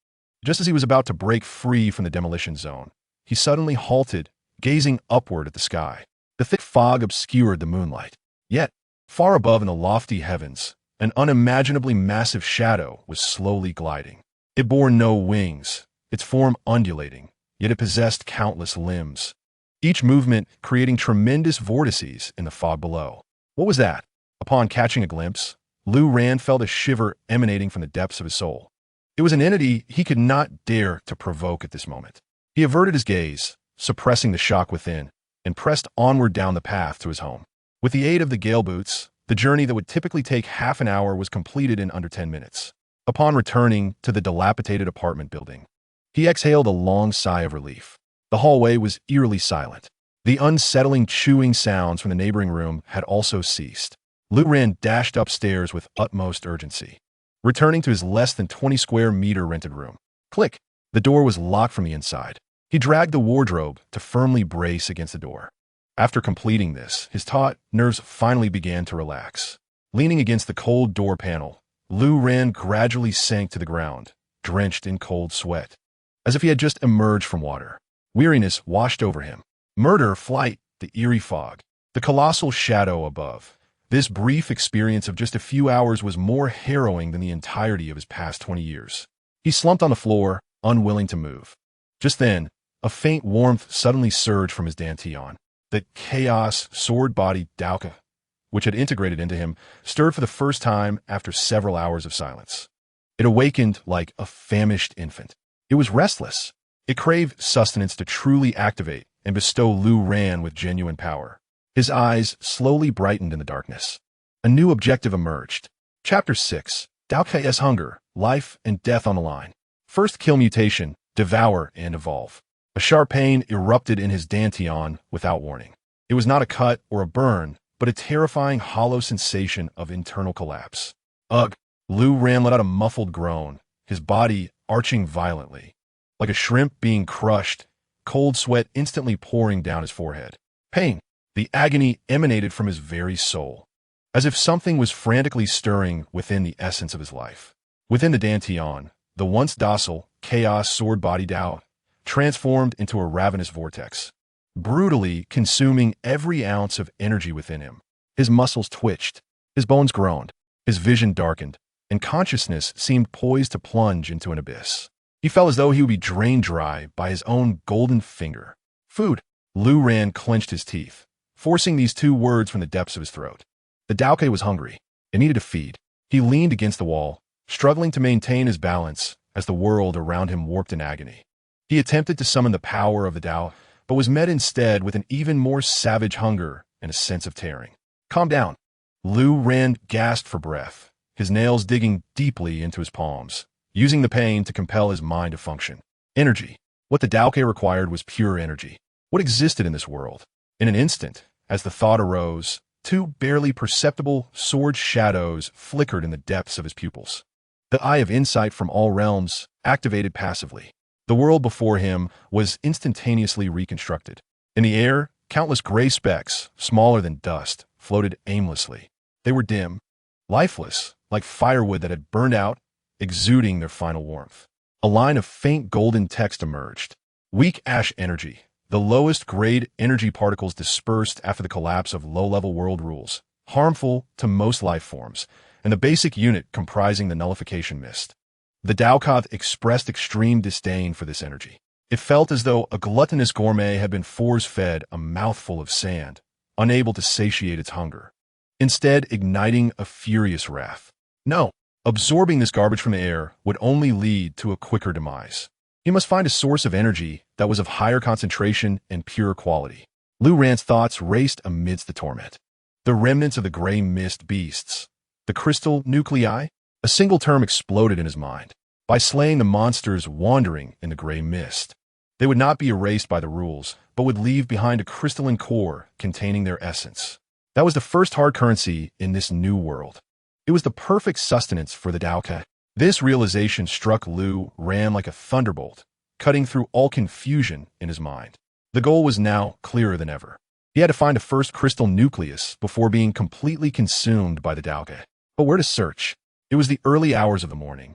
Just as he was about to break free from the demolition zone, he suddenly halted, gazing upward at the sky. The thick fog obscured the moonlight. Yet, far above in the lofty heavens, an unimaginably massive shadow was slowly gliding. It bore no wings, its form undulating, yet it possessed countless limbs, each movement creating tremendous vortices in the fog below. What was that? Upon catching a glimpse, Lu Ran felt a shiver emanating from the depths of his soul. It was an entity he could not dare to provoke at this moment. He averted his gaze, suppressing the shock within, and pressed onward down the path to his home. With the aid of the gale boots, the journey that would typically take half an hour was completed in under 10 minutes. Upon returning to the dilapidated apartment building, he exhaled a long sigh of relief. The hallway was eerily silent. The unsettling chewing sounds from the neighboring room had also ceased. Lu Ran dashed upstairs with utmost urgency, returning to his less than 20 square meter rented room. Click! The door was locked from the inside. He dragged the wardrobe to firmly brace against the door. After completing this, his taut nerves finally began to relax. Leaning against the cold door panel, Lu Ran gradually sank to the ground, drenched in cold sweat, as if he had just emerged from water. Weariness washed over him. Murder, flight, the eerie fog, the colossal shadow above. This brief experience of just a few hours was more harrowing than the entirety of his past 20 years. He slumped on the floor, unwilling to move. Just then, a faint warmth suddenly surged from his dantian. The chaos, sword-bodied Dauka, which had integrated into him, stirred for the first time after several hours of silence. It awakened like a famished infant. It was restless, It craved sustenance to truly activate and bestow Lu Ran with genuine power. His eyes slowly brightened in the darkness. A new objective emerged. Chapter 6. Dao K's Hunger, Life and Death on the Line. First kill mutation, devour and evolve. A sharp pain erupted in his dantian without warning. It was not a cut or a burn, but a terrifying hollow sensation of internal collapse. Ugh! Lu Ran let out a muffled groan, his body arching violently. Like a shrimp being crushed, cold sweat instantly pouring down his forehead. Pain! The agony emanated from his very soul, as if something was frantically stirring within the essence of his life. Within the dantian, the once docile, chaos sword body Dao transformed into a ravenous vortex, brutally consuming every ounce of energy within him. His muscles twitched, his bones groaned, his vision darkened, and consciousness seemed poised to plunge into an abyss. He felt as though he would be drained dry by his own golden finger. Food! Lu Ran clenched his teeth, forcing these two words from the depths of his throat. The Daoke was hungry. It needed to feed. He leaned against the wall, struggling to maintain his balance as the world around him warped in agony. He attempted to summon the power of the Dao, but was met instead with an even more savage hunger and a sense of tearing. Calm down. Lu Ran gasped for breath, his nails digging deeply into his palms, using the pain to compel his mind to function. Energy. What the Daoke required was pure energy. What existed in this world? In an instant, as the thought arose, two barely perceptible sword shadows flickered in the depths of his pupils. The eye of insight from all realms activated passively. The world before him was instantaneously reconstructed. In the air, countless gray specks, smaller than dust, floated aimlessly. They were dim, lifeless, like firewood that had burned out, exuding their final warmth. A line of faint golden text emerged. Weak ash energy, the lowest grade energy particles dispersed after the collapse of low-level world rules, harmful to most life forms, and the basic unit comprising the nullification mist. The Daokoth expressed extreme disdain for this energy. It felt as though a gluttonous gourmet had been force-fed a mouthful of sand, unable to satiate its hunger, instead igniting a furious wrath. No, absorbing this garbage from the air would only lead to a quicker demise. He must find a source of energy that was of higher concentration and pure quality. Lu Ran's thoughts raced amidst the torment. The remnants of the gray mist beasts, the crystal nuclei, a single term exploded in his mind. By slaying the monsters wandering in the gray mist, they would not be erased by the rules, but would leave behind a crystalline core containing their essence. That was the first hard currency in this new world. It was the perfect sustenance for the Daoke. This realization struck Lu Ran like a thunderbolt, cutting through all confusion in his mind. The goal was now clearer than ever. He had to find a first crystal nucleus before being completely consumed by the Daoke. But where to search? It was the early hours of the morning.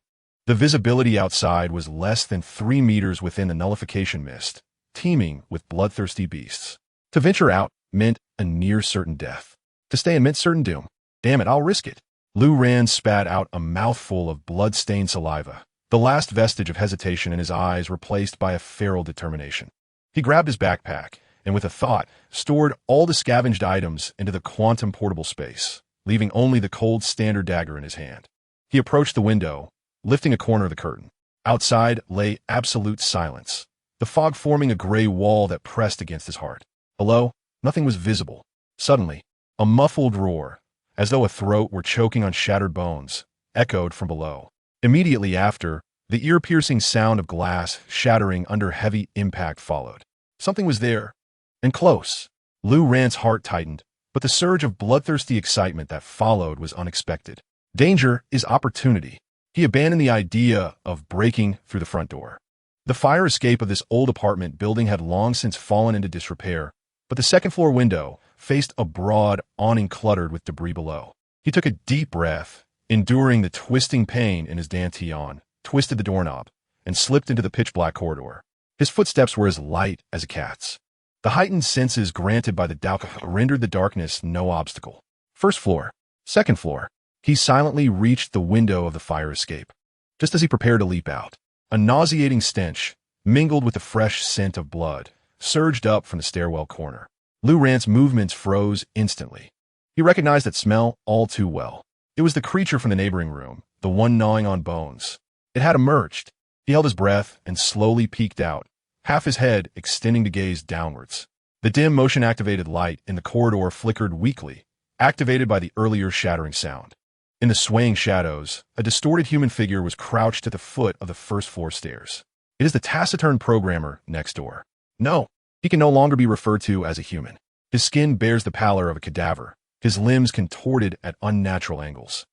The visibility outside was less than 3 meters within the nullification mist, teeming with bloodthirsty beasts. To venture out meant a near certain death. To stay in meant certain doom. Damn it, I'll risk it. Lu Ran spat out a mouthful of blood-stained saliva, the last vestige of hesitation in his eyes replaced by a feral determination. He grabbed his backpack, and with a thought, stored all the scavenged items into the quantum portable space, leaving only the cold standard dagger in his hand. He approached the window, lifting a corner of the curtain. Outside lay absolute silence, the fog forming a gray wall that pressed against his heart. Below, nothing was visible. Suddenly, a muffled roar, as though a throat were choking on shattered bones, echoed from below. Immediately after, the ear-piercing sound of glass shattering under heavy impact followed. Something was there, and close. Lu Ran's heart tightened, but the surge of bloodthirsty excitement that followed was unexpected. Danger is opportunity. He abandoned the idea of breaking through the front door. The fire escape of this old apartment building had long since fallen into disrepair, but the second-floor window faced a broad awning cluttered with debris below. He took a deep breath, enduring the twisting pain in his dantian, twisted the doorknob, and slipped into the pitch-black corridor. His footsteps were as light as a cat's. The heightened senses granted by the Daoke rendered the darkness no obstacle. First floor, second floor. He silently reached the window of the fire escape. Just as he prepared to leap out, a nauseating stench, mingled with the fresh scent of blood, surged up from the stairwell corner. Lu Ran's movements froze instantly. He recognized that smell all too well. It was the creature from the neighboring room, the one gnawing on bones. It had emerged. He held his breath and slowly peeked out, half his head extending to gaze downwards. The dim motion-activated light in the corridor flickered weakly, activated by the earlier shattering sound. In the swaying shadows, a distorted human figure was crouched at the foot of the first-floor stairs. It is the taciturn programmer next door. No, he can no longer be referred to as a human. His skin bears the pallor of a cadaver, his limbs contorted at unnatural angles,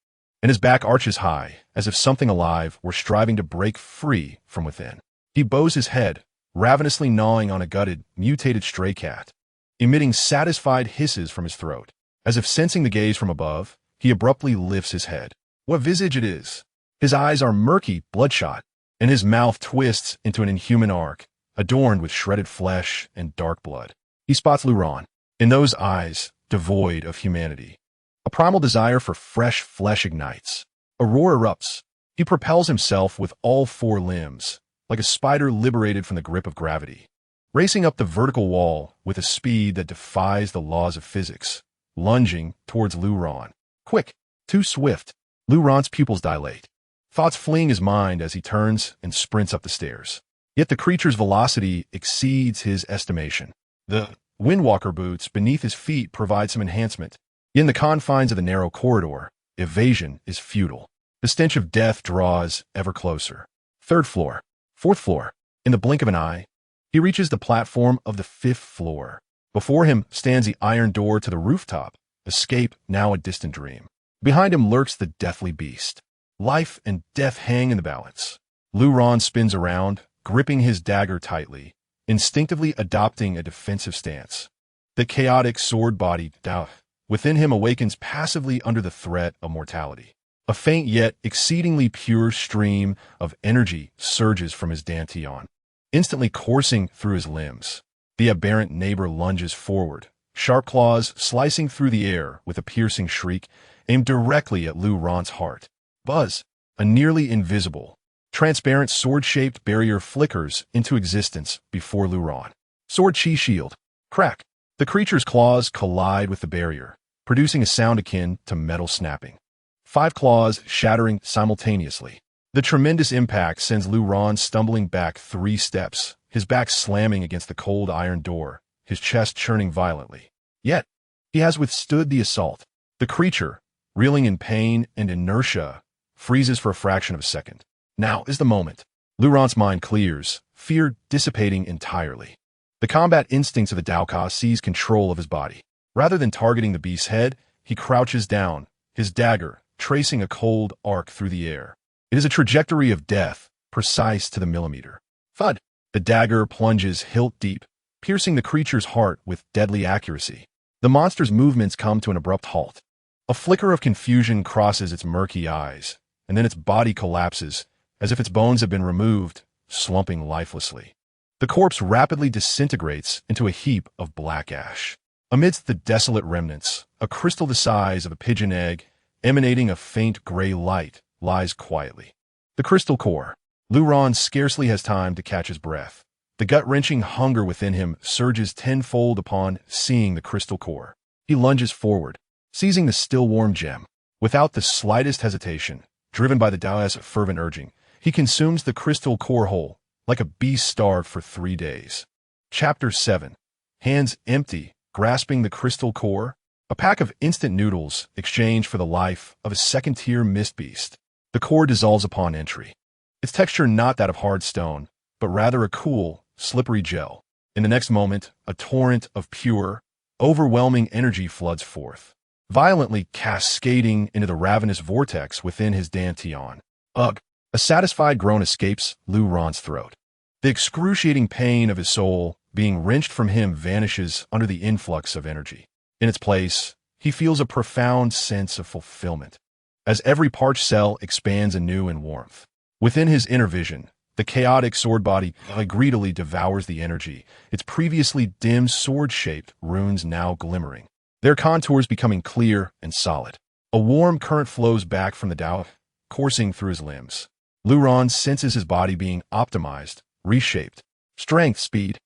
and his back arches high, as if something alive were striving to break free from within. He bows his head, ravenously gnawing on a gutted, mutated stray cat, emitting satisfied hisses from his throat. As if sensing the gaze from above, he abruptly lifts his head. What visage it is! His eyes are murky, bloodshot, and his mouth twists into an inhuman arc, adorned with shredded flesh and dark blood. He spots Luron. In those eyes, devoid of humanity, a primal desire for fresh flesh ignites. A roar erupts. He propels himself with all four limbs, like a spider liberated from the grip of gravity, racing up the vertical wall with a speed that defies the laws of physics, lunging towards Luron. Quick, too swift. Luron's pupils dilate, thoughts fleeing his mind as he turns and sprints up the stairs. Yet the creature's velocity exceeds his estimation. The Windwalker boots beneath his feet provide some enhancement. In the confines of the narrow corridor, evasion is futile. The stench of death draws ever closer. Third floor, fourth floor. In the blink of an eye, he reaches the platform of the fifth floor. Before him stands the iron door to the rooftop, escape now a distant dream. Behind him lurks the deathly beast. Life and death hang in the balance. Luron spins around, gripping his dagger tightly, instinctively adopting a defensive stance. The chaotic sword-bodied Dao within him awakens passively under the threat of mortality. A faint yet exceedingly pure stream of energy surges from his dantian, instantly coursing through his limbs. The aberrant neighbor lunges forward, sharp claws slicing through the air with a piercing shriek aimed directly at Luron's heart. Buzz, a nearly invisible, transparent sword-shaped barrier flickers into existence before Luron. Sword chi shield. Crack. The creature's claws collide with the barrier, producing a sound akin to metal snapping. 5 claws shattering simultaneously. The tremendous impact sends Luron stumbling back 3 steps, his back slamming against the cold iron door, his chest churning violently. Yet, he has withstood the assault. The creature, reeling in pain and inertia, freezes for a fraction of a second. Now is the moment. Luron's mind clears, fear dissipating entirely. The combat instincts of the Daoka seize control of his body. Rather than targeting the beast's head, he crouches down, his dagger tracing a cold arc through the air. It is a trajectory of death, precise to the millimeter. Thud! The dagger plunges hilt deep, piercing the creature's heart with deadly accuracy. The monster's movements come to an abrupt halt. A flicker of confusion crosses its murky eyes, and then its body collapses, as if its bones have been removed, slumping lifelessly. The corpse rapidly disintegrates into a heap of black ash. Amidst the desolate remnants, a crystal the size of a pigeon egg, emanating a faint gray light, lies quietly. The crystal core. Luron scarcely has time to catch his breath. The gut-wrenching hunger within him surges tenfold upon seeing the crystal core. He lunges forward, seizing the still-warm gem. Without the slightest hesitation, driven by the Dao's fervent urging, he consumes the crystal core whole, like a beast starved for 3 days. Chapter 7. Hands empty, grasping the crystal core, a pack of instant noodles exchanged for the life of a second-tier mist beast. The core dissolves upon entry. Its texture not that of hard stone, but rather a cool, slippery gel. In the next moment, a torrent of pure, overwhelming energy floods forth, violently cascading into the ravenous vortex within his dantian. Ugh! A satisfied groan escapes Luron's throat. The excruciating pain of his soul being wrenched from him vanishes under the influx of energy. In its place, he feels a profound sense of fulfillment, as every parched cell expands anew in warmth. Within his inner vision, the chaotic sword body greedily devours the energy, its previously dim sword-shaped runes now glimmering, their contours becoming clear and solid. A warm current flows back from the Dao, coursing through his limbs. Luron senses his body being optimized, reshaped. Strength, speed,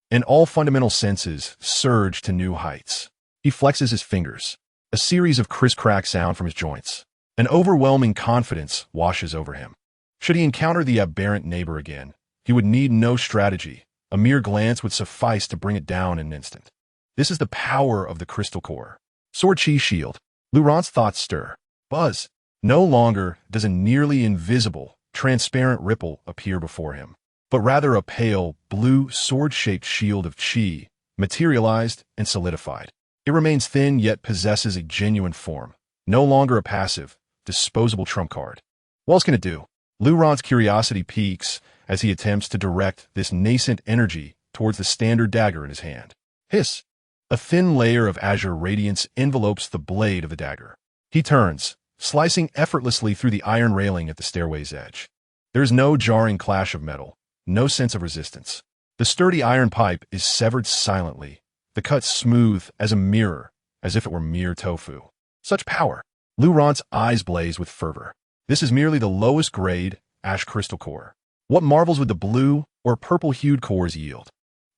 and all fundamental senses surge to new heights. He flexes his fingers. A series of criss-crack sound from his joints. An overwhelming confidence washes over him. Should he encounter the aberrant neighbor again, he would need no strategy, A mere glance would suffice to bring it down in an instant. This is the power of the crystal core. Sword Chi Shield. Lu Ran's thoughts stir. Buzz. No longer does a nearly invisible, transparent ripple appear before him, but rather a pale, blue, sword-shaped shield of Chi, materialized and solidified. It remains thin yet possesses a genuine form, no longer a passive, disposable trump card. What else can it do? Lu Ran's curiosity peaks as he attempts to direct this nascent energy towards the standard dagger in his hand. Hiss! A thin layer of azure radiance envelopes the blade of the dagger. He turns, slicing effortlessly through the iron railing at the stairway's edge. There is no jarring clash of metal, no sense of resistance. The sturdy iron pipe is severed silently, the cut smooth as a mirror, as if it were mere tofu. Such power! Lu Ran's eyes blaze with fervor. This is merely the lowest grade ash crystal core. What marvels would the blue or purple-hued cores yield?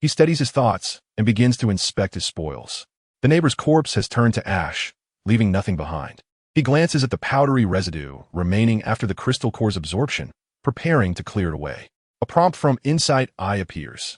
He steadies his thoughts and begins to inspect his spoils. The neighbor's corpse has turned to ash, leaving nothing behind. He glances at the powdery residue remaining after the crystal core's absorption, preparing to clear it away. A prompt from Insight Eye appears.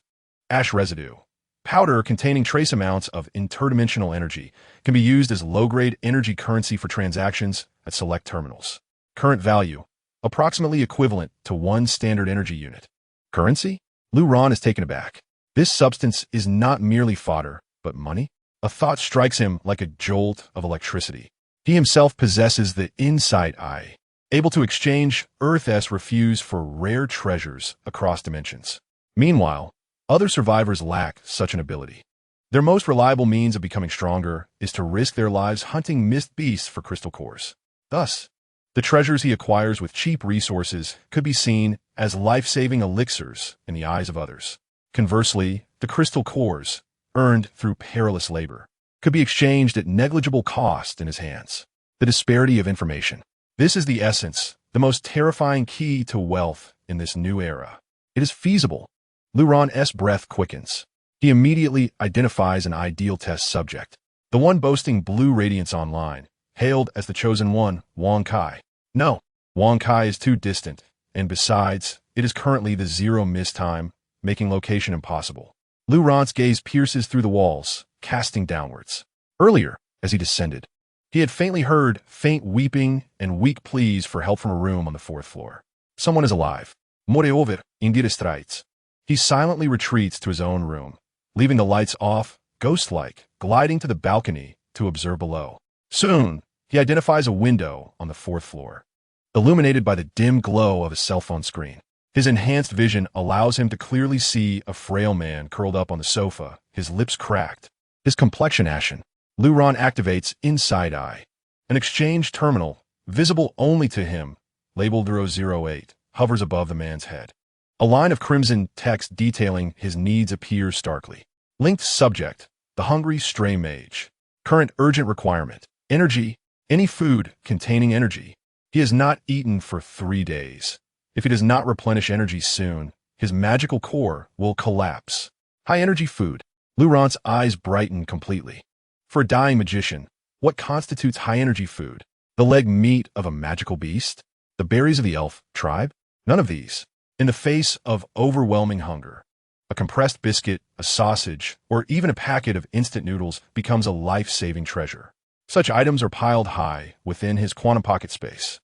Ash residue. Powder containing trace amounts of interdimensional energy can be used as low-grade energy currency for transactions at select terminals. Current value. Approximately equivalent to 1 standard energy unit. Currency? Lu Ran is taken aback. This substance is not merely fodder, but money? A thought strikes him like a jolt of electricity. He himself possesses the Insight Eye, able to exchange Earth's refuse for rare treasures across dimensions. Meanwhile, other survivors lack such an ability. Their most reliable means of becoming stronger is to risk their lives hunting mist beasts for crystal cores. Thus, the treasures he acquires with cheap resources could be seen as life-saving elixirs in the eyes of others. Conversely, the crystal cores, earned through perilous labor, could be exchanged at negligible cost in his hands. The disparity of information. This is the essence, the most terrifying key to wealth in this new era. It is feasible. Lu Ran's breath quickens. He immediately identifies an ideal test subject. The one boasting blue radiance online, hailed as the chosen one, Wang Kai. No, Wang Kai is too distant, and besides, it is currently the zero mist time, making location impossible. Lu Ran's gaze pierces through the walls, casting downwards. Earlier, as he descended, he had faintly heard faint weeping and weak pleas for help from a room on the 4th floor. Someone is alive. Moreover, Indira strides. He silently retreats to his own room, leaving the lights off, ghost-like, gliding to the balcony to observe below. Soon, he identifies a window on the 4th floor, illuminated by the dim glow of a cell phone screen. His enhanced vision allows him to clearly see a frail man curled up on the sofa, his lips cracked, his complexion ashen. Lu Ran activates Insight Eye. An exchange terminal, visible only to him, labeled 008, hovers above the man's head. A line of crimson text detailing his needs appears starkly. Linked subject, the hungry stray mage. Current urgent requirement, energy, any food containing energy. He has not eaten for 3 days. If he does not replenish energy soon, his magical core will collapse. High energy food. Lu Ran's eyes brighten completely. For a dying magician, what constitutes high energy food? The leg meat of a magical beast? The berries of the elf tribe? None of these. In the face of overwhelming hunger, a compressed biscuit, a sausage, or even a packet of instant noodles becomes a life-saving treasure. Such items are piled high within his quantum pocket space.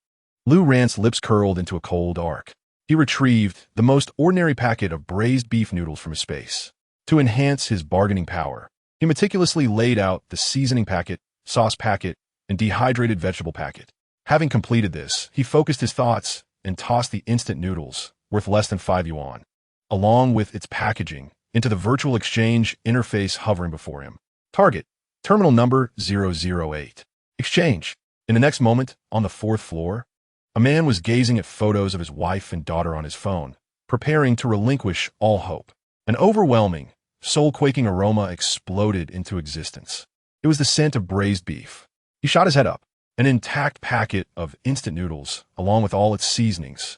Lu Ran's lips curled into a cold arc. He retrieved the most ordinary packet of braised beef noodles from his space. To enhance his bargaining power, he meticulously laid out the seasoning packet, sauce packet, and dehydrated vegetable packet. Having completed this, he focused his thoughts and tossed the instant noodles, worth less than 5 yuan, along with its packaging, into the virtual exchange interface hovering before him. Target, terminal number 008. Exchange. In the next moment, on the 4th floor, a man was gazing at photos of his wife and daughter on his phone, preparing to relinquish all hope. An overwhelming, soul-quaking aroma exploded into existence. It was the scent of braised beef. He shot his head up. An intact packet of instant noodles, along with all its seasonings,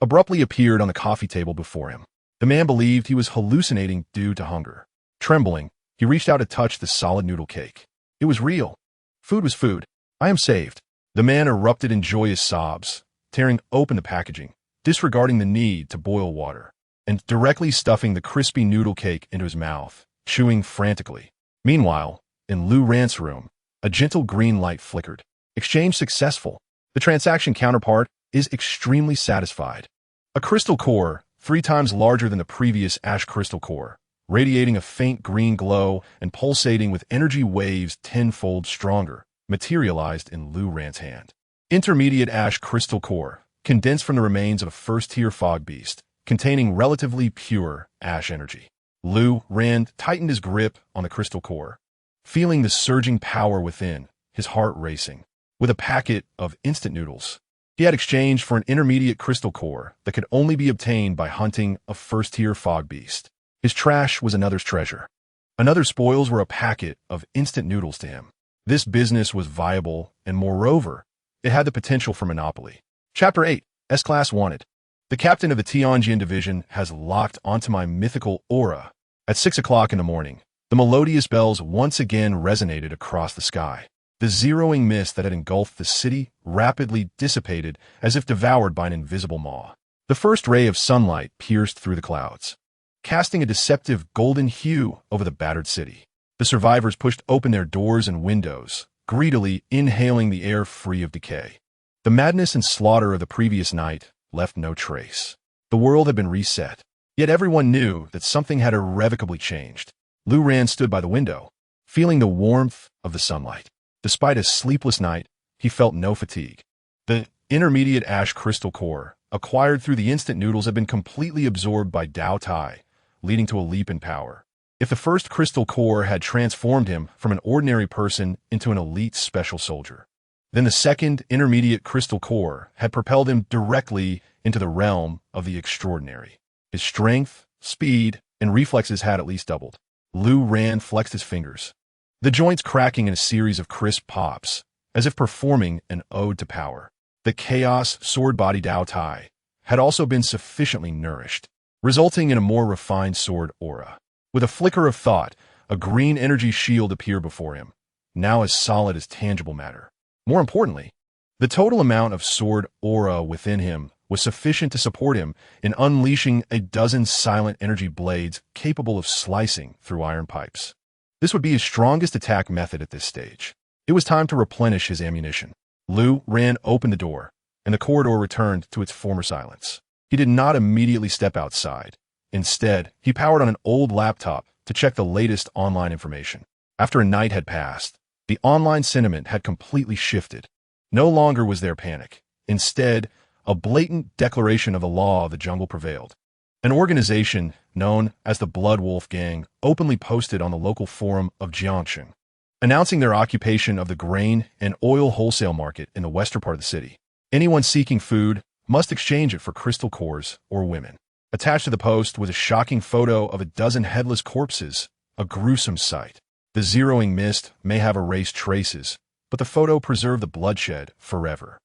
abruptly appeared on the coffee table before him. The man believed he was hallucinating due to hunger. Trembling, he reached out to touch the solid noodle cake. It was real. Food was food. I am saved. The man erupted in joyous sobs, tearing open the packaging, disregarding the need to boil water. and directly stuffing the crispy noodle cake into his mouth, chewing frantically. Meanwhile, in Lu Ran's room, a gentle green light flickered. Exchange successful. The transaction counterpart is extremely satisfied. A crystal core, 3 times larger than the previous ash crystal core, radiating a faint green glow and pulsating with energy waves 10-fold stronger, materialized in Lu Ran's hand. Intermediate ash crystal core, condensed from the remains of a first-tier fog beast, containing relatively pure ash energy. Lu Ran tightened his grip on the crystal core, feeling the surging power within, his heart racing. With a packet of instant noodles, he had exchanged for an intermediate crystal core that could only be obtained by hunting a first-tier fog beast. His trash was another's treasure. Another's spoils were a packet of instant noodles to him. This business was viable, and moreover, it had the potential for monopoly. Chapter 8. S-Class Wanted. The captain of the Tianjin division has locked onto my mythical aura. At 6 o'clock in the morning, the melodious bells once again resonated across the sky. The zeroing mist that had engulfed the city rapidly dissipated as if devoured by an invisible maw. The first ray of sunlight pierced through the clouds, casting a deceptive golden hue over the battered city. The survivors pushed open their doors and windows, greedily inhaling the air free of decay. The madness and slaughter of the previous night left no trace. The world had been reset, yet everyone knew that something had irrevocably changed. Lu Ran stood by the window, feeling the warmth of the sunlight. Despite a sleepless night, he felt no fatigue. The intermediate ash crystal core, acquired through the instant noodles, had been completely absorbed by Dao Tai, leading to a leap in power. If the first crystal core had transformed him from an ordinary person into an elite special soldier, then the second intermediate crystal core had propelled him directly into the realm of the extraordinary. His strength, speed, and reflexes had at least doubled. Lu Ran flexed his fingers, the joints cracking in a series of crisp pops, as if performing an ode to power. The chaos sword body Dao Tai had also been sufficiently nourished, resulting in a more refined sword aura. With a flicker of thought, a green energy shield appeared before him, now as solid as tangible matter. More importantly, the total amount of sword aura within him was sufficient to support him in unleashing a dozen silent energy blades capable of slicing through iron pipes. This would be his strongest attack method at this stage. It was time to replenish his ammunition. Lu Ran opened the door, and the corridor returned to its former silence. He did not immediately step outside. Instead, he powered on an old laptop to check the latest online information. After a night had passed, the online sentiment had completely shifted. No longer was there panic. Instead, a blatant declaration of the law of the jungle prevailed. An organization known as the Blood Wolf Gang openly posted on the local forum of Jiangxing, announcing their occupation of the grain and oil wholesale market in the western part of the city. Anyone seeking food must exchange it for crystal cores or women. Attached to the post was a shocking photo of a dozen headless corpses, a gruesome sight. The zeroing mist may have erased traces, but the photo preserved the bloodshed forever.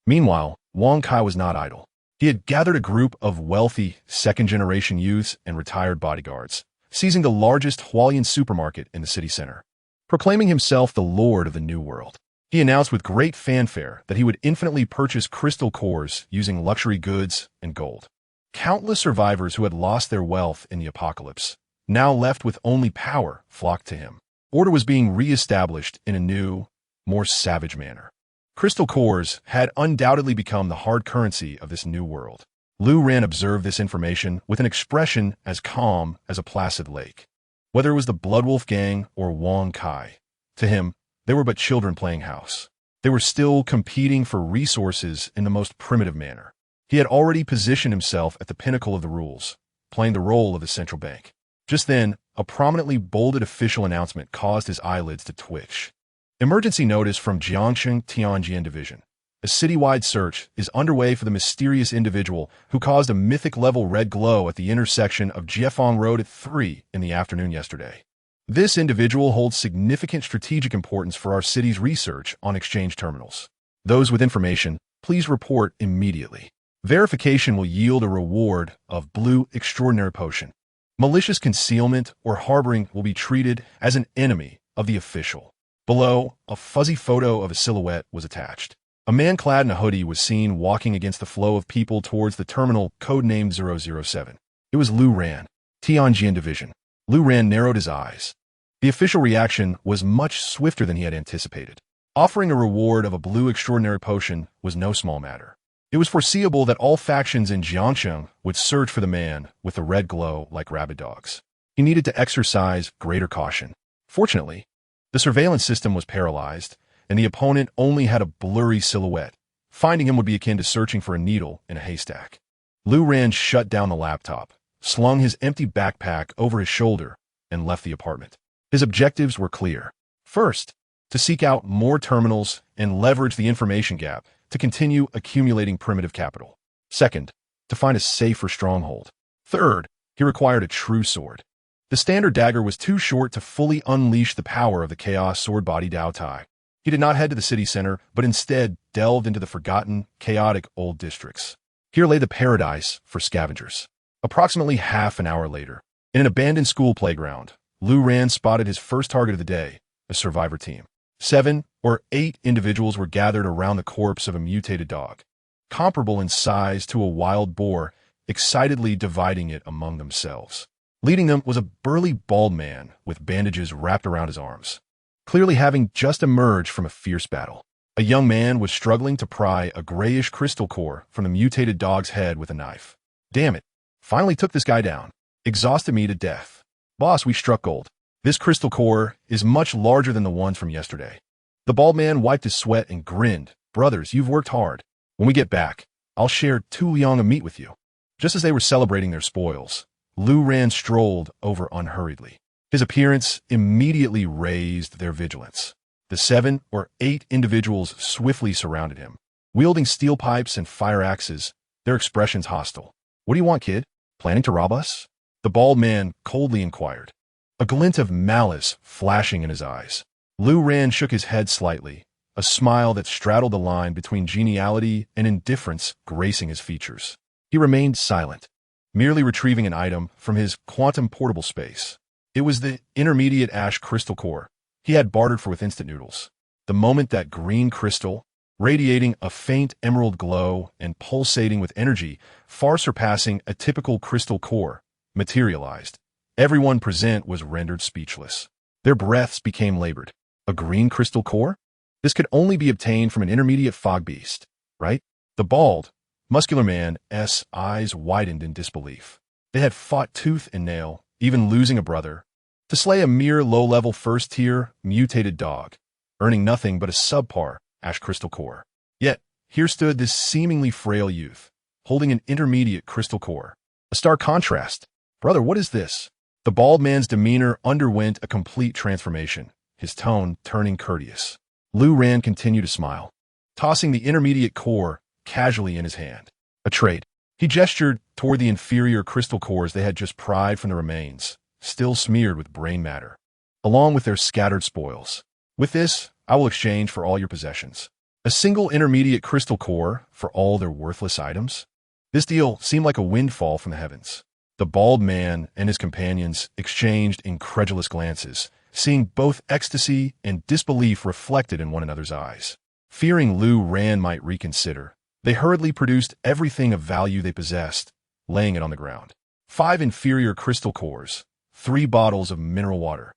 Meanwhile, Wang Kai was not idle. He had gathered a group of wealthy, second-generation youths and retired bodyguards, seizing the largest Hualien supermarket in the city center. Proclaiming himself the lord of the New World, he announced with great fanfare that he would infinitely purchase crystal cores using luxury goods and gold. Countless survivors who had lost their wealth in the apocalypse, now left with only power, flocked to him. Order was being re-established in a new, more savage manner. Crystal cores had undoubtedly become the hard currency of this new world. Lu Ran observed this information with an expression as calm as a placid lake. Whether it was the Bloodwolf Gang or Wang Kai, to him, they were but children playing house. They were still competing for resources in the most primitive manner. He had already positioned himself at the pinnacle of the rules, playing the role of the central bank. Just then, a prominently bolded official announcement caused his eyelids to twitch. Emergency notice from Jiangxing Tianjin Division. A citywide search is underway for the mysterious individual who caused a mythic-level red glow at the intersection of Jiefang Road at 3 in the afternoon yesterday. This individual holds significant strategic importance for our city's research on exchange terminals. Those with information, please report immediately. Verification will yield a reward of Blue Extraordinary Potion. Malicious concealment or harboring will be treated as an enemy of the official. Below, a fuzzy photo of a silhouette was attached. A man clad in a hoodie was seen walking against the flow of people towards the terminal codenamed 007. It was Lu Ran, Tianjin Division. Lu Ran narrowed his eyes. The official reaction was much swifter than he had anticipated. Offering a reward of a blue extraordinary potion was no small matter. It was foreseeable that all factions in Jiangsheng would search for the man with the red glow like rabid dogs. He needed to exercise greater caution. Fortunately, the surveillance system was paralyzed, and the opponent only had a blurry silhouette. Finding him would be akin to searching for a needle in a haystack. Lu Ran shut down the laptop, slung his empty backpack over his shoulder, and left the apartment. His objectives were clear. First, to seek out more terminals and leverage the information gap to continue accumulating primitive capital. Second, to find a safer stronghold. Third, he required a true sword. The standard dagger was too short to fully unleash the power of the chaos sword body Dao Tai. He did not head to the city center, but instead delved into the forgotten, chaotic old districts. Here lay the paradise for scavengers. Approximately half an hour later, in an abandoned school playground, Lu Ran spotted his first target of the day, a survivor team. 7 or 8 individuals were gathered around the corpse of a mutated dog, comparable in size to a wild boar, excitedly dividing it among themselves. Leading them was a burly bald man with bandages wrapped around his arms, clearly having just emerged from a fierce battle. A young man was struggling to pry a grayish crystal core from the mutated dog's head with a knife. Damn it. Finally took this guy down. Exhausted me to death. Boss, we struck gold. This crystal core is much larger than the ones from yesterday. The bald man wiped his sweat and grinned. Brothers, you've worked hard. When we get back, I'll share 2 liang of meat with you. Just as they were celebrating their spoils, Lu Ran strolled over unhurriedly. His appearance immediately raised their vigilance. The 7 or 8 individuals swiftly surrounded him, wielding steel pipes and fire axes, their expressions hostile. What do you want, kid? Planning to rob us? The bald man coldly inquired, a glint of malice flashing in his eyes. Lu Ran shook his head slightly, a smile that straddled the line between geniality and indifference gracing his features. He remained silent, merely retrieving an item from his quantum portable space. It was the intermediate ash crystal core he had bartered for with instant noodles. The moment that green crystal, radiating a faint emerald glow and pulsating with energy far surpassing a typical crystal core, materialized, everyone present was rendered speechless. Their breaths became labored. A green crystal core? This could only be obtained from an intermediate fog beast, right? The bald, muscular man's eyes widened in disbelief. They had fought tooth and nail, even losing a brother, to slay a mere low-level first-tier, mutated dog, earning nothing but a subpar ash crystal core. Yet, here stood this seemingly frail youth, holding an intermediate crystal core. A stark contrast. Brother, what is this? The bald man's demeanor underwent a complete transformation, his tone turning courteous. Lu Ran continued to smile, tossing the intermediate core casually in his hand. A trade. He gestured toward the inferior crystal cores they had just pried from the remains, still smeared with brain matter, along with their scattered spoils. With this, I will exchange for all your possessions. A single intermediate crystal core for all their worthless items? This deal seemed like a windfall from the heavens. The bald man and his companions exchanged incredulous glances, seeing both ecstasy and disbelief reflected in one another's eyes. Fearing Lu Ran might reconsider, they hurriedly produced everything of value they possessed, laying it on the ground. 5 inferior crystal cores, 3 bottles of mineral water,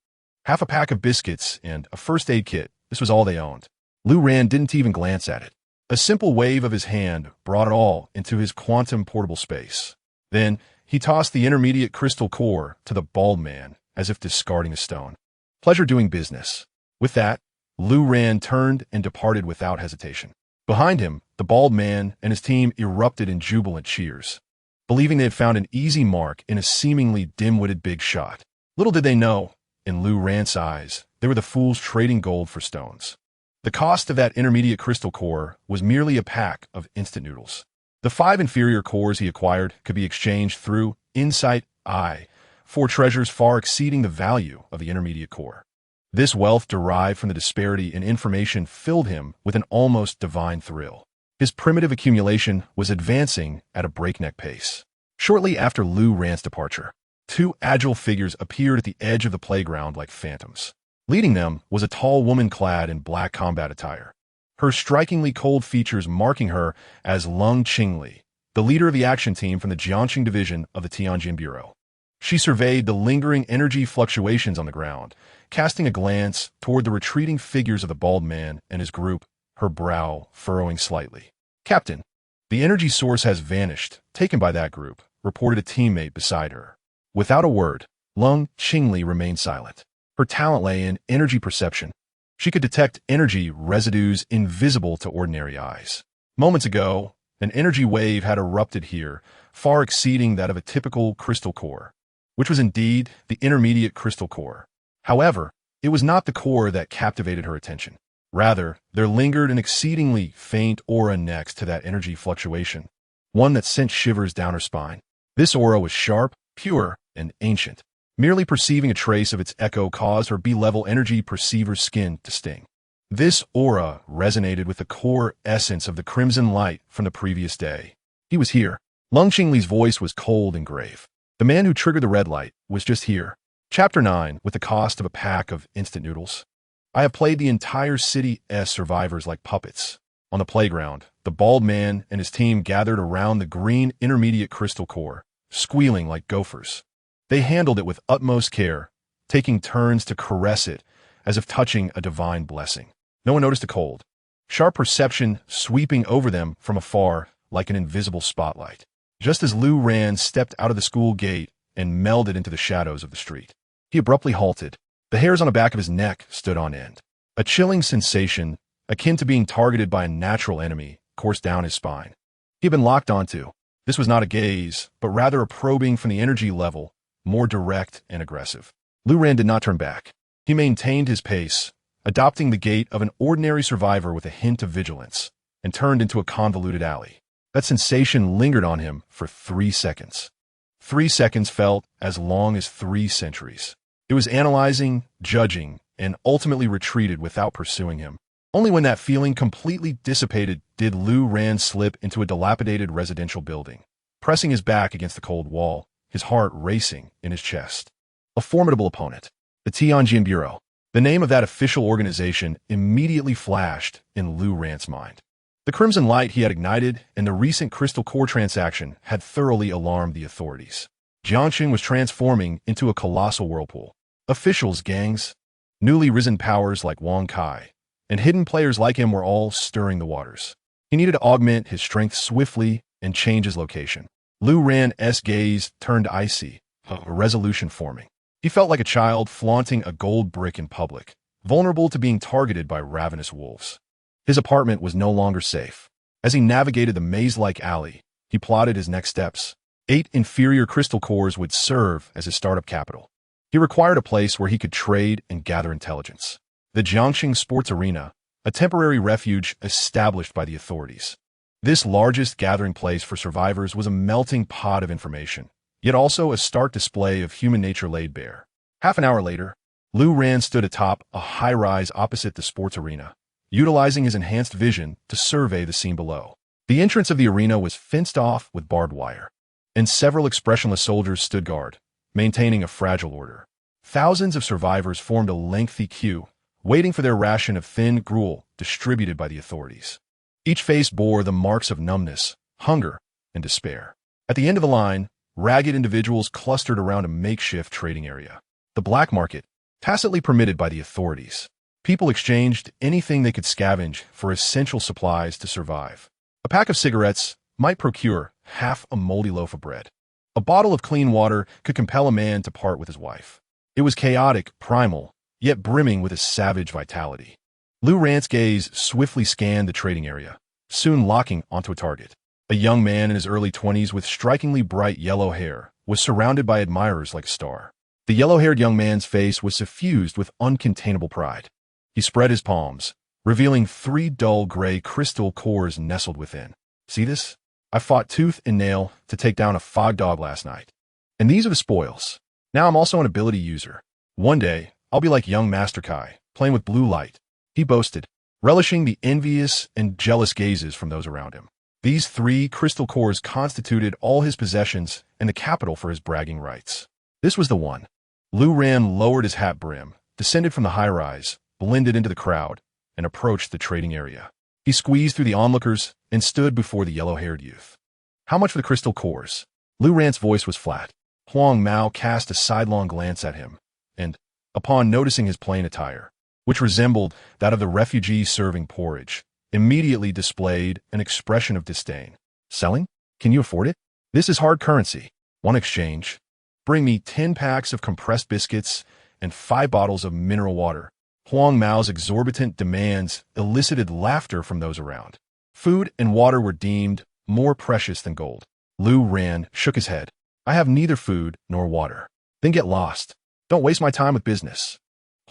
half a pack of biscuits, and a first aid kit. This was all they owned. Lu Ran didn't even glance at it. A simple wave of his hand brought it all into his quantum portable space. Then, he tossed the intermediate crystal core to the bald man, as if discarding a stone. Pleasure doing business. With that, Lu Ran turned and departed without hesitation. Behind him, the bald man and his team erupted in jubilant cheers, believing they had found an easy mark in a seemingly dim-witted big shot. Little did they know, in Lu Ran's eyes, they were the fools trading gold for stones. The cost of that intermediate crystal core was merely a pack of instant noodles. The 5 inferior cores he acquired could be exchanged through Insight I for treasures far exceeding the value of the intermediate core. This wealth derived from the disparity in information filled him with an almost divine thrill. His primitive accumulation was advancing at a breakneck pace. Shortly after Lu Ran's departure, 2 agile figures appeared at the edge of the playground like phantoms. Leading them was a tall woman clad in black combat attire, her strikingly cold features marking her as Lung Qingli, the leader of the action team from the Jiangxing division of the Tianjin Bureau. She surveyed the lingering energy fluctuations on the ground, casting a glance toward the retreating figures of the bald man and his group, her brow furrowing slightly. "Captain, the energy source has vanished, taken by that group," reported a teammate beside her. Without a word, Lung Qingli remained silent. Her talent lay in energy perception. She could detect energy residues invisible to ordinary eyes. Moments ago, an energy wave had erupted here, far exceeding that of a typical crystal core, which was indeed the intermediate crystal core. However, it was not the core that captivated her attention. Rather, there lingered an exceedingly faint aura next to that energy fluctuation, one that sent shivers down her spine. This aura was sharp, pure, and ancient. Merely perceiving a trace of its echo caused her B-level energy perceiver's skin to sting. This aura resonated with the core essence of the crimson light from the previous day. He was here. Lung Qingli's voice was cold and grave. The man who triggered the red light was just here. Chapter 9, with the cost of a pack of instant noodles. I have played the entire city's survivors like puppets. On the playground, the bald man and his team gathered around the green intermediate crystal core, squealing like gophers. They handled it with utmost care, taking turns to caress it as if touching a divine blessing. No one noticed a cold, sharp perception sweeping over them from afar like an invisible spotlight. Just as Lu Ran stepped out of the school gate and melded into the shadows of the street, he abruptly halted. The hairs on the back of his neck stood on end. A chilling sensation, akin to being targeted by a natural enemy, coursed down his spine. He had been locked onto. This was not a gaze, but rather a probing from the energy level, more direct and aggressive. Lu Ran did not turn back. He maintained his pace, adopting the gait of an ordinary survivor with a hint of vigilance, and turned into a convoluted alley. That sensation lingered on him for 3 seconds. 3 seconds felt as long as 3 centuries. It was analyzing, judging, and ultimately retreated without pursuing him. Only when that feeling completely dissipated did Lu Ran slip into a dilapidated residential building, pressing his back against the cold wall, his heart racing in his chest. A formidable opponent. The Tianjin Bureau. The name of that official organization immediately flashed in Lu Ran's mind. The crimson light he had ignited and the recent crystal core transaction had thoroughly alarmed the authorities. Jiangxing was transforming into a colossal whirlpool. Officials, gangs, newly risen powers like Wang Kai, and hidden players like him were all stirring the waters. He needed to augment his strength swiftly and change his location. Lu Ran's gaze turned icy, a resolution forming. He felt like a child flaunting a gold brick in public, vulnerable to being targeted by ravenous wolves. His apartment was no longer safe. As he navigated the maze-like alley, he plotted his next steps. 8 inferior crystal cores would serve as his startup capital. He required a place where he could trade and gather intelligence. The Jiangxing Sports Arena, a temporary refuge established by the authorities. This largest gathering place for survivors was a melting pot of information, yet also a stark display of human nature laid bare. Half an hour later, Lu Ran stood atop a high-rise opposite the sports arena, utilizing his enhanced vision to survey the scene below. The entrance of the arena was fenced off with barbed wire, and several expressionless soldiers stood guard, maintaining a fragile order. Thousands of survivors formed a lengthy queue, waiting for their ration of thin gruel distributed by the authorities. Each face bore the marks of numbness, hunger, and despair. At the end of the line, ragged individuals clustered around a makeshift trading area. The black market, tacitly permitted by the authorities. People exchanged anything they could scavenge for essential supplies to survive. A pack of cigarettes might procure half a moldy loaf of bread. A bottle of clean water could compel a man to part with his wife. It was chaotic, primal, yet brimming with a savage vitality. Lu Ran's gaze swiftly scanned the trading area, soon locking onto a target. A young man in his early 20s with strikingly bright yellow hair was surrounded by admirers like a star. The yellow-haired young man's face was suffused with uncontainable pride. He spread his palms, revealing 3 dull gray crystal cores nestled within. "See this? I fought tooth and nail to take down a fog dog last night. And these are the spoils. Now I'm also an ability user. One day, I'll be like young Master Kai, playing with blue light," he boasted, relishing the envious and jealous gazes from those around him. These 3 crystal cores constituted all his possessions and the capital for his bragging rights. This was the one. Lu Ran lowered his hat brim, descended from the high-rise, blended into the crowd, and approached the trading area. He squeezed through the onlookers and stood before the yellow-haired youth. How much for the crystal cores? Lu Ran's voice was flat. Huang Mao cast a sidelong glance at him, and, upon noticing his plain attire, which resembled that of the refugee serving porridge, immediately displayed an expression of disdain. Selling? Can you afford it? This is hard currency. One exchange. Bring me 10 packs of compressed biscuits and 5 bottles of mineral water. Huang Mao's exorbitant demands elicited laughter from those around. Food and water were deemed more precious than gold. Lu Ran shook his head. I have neither food nor water. Then get lost. Don't waste my time with business.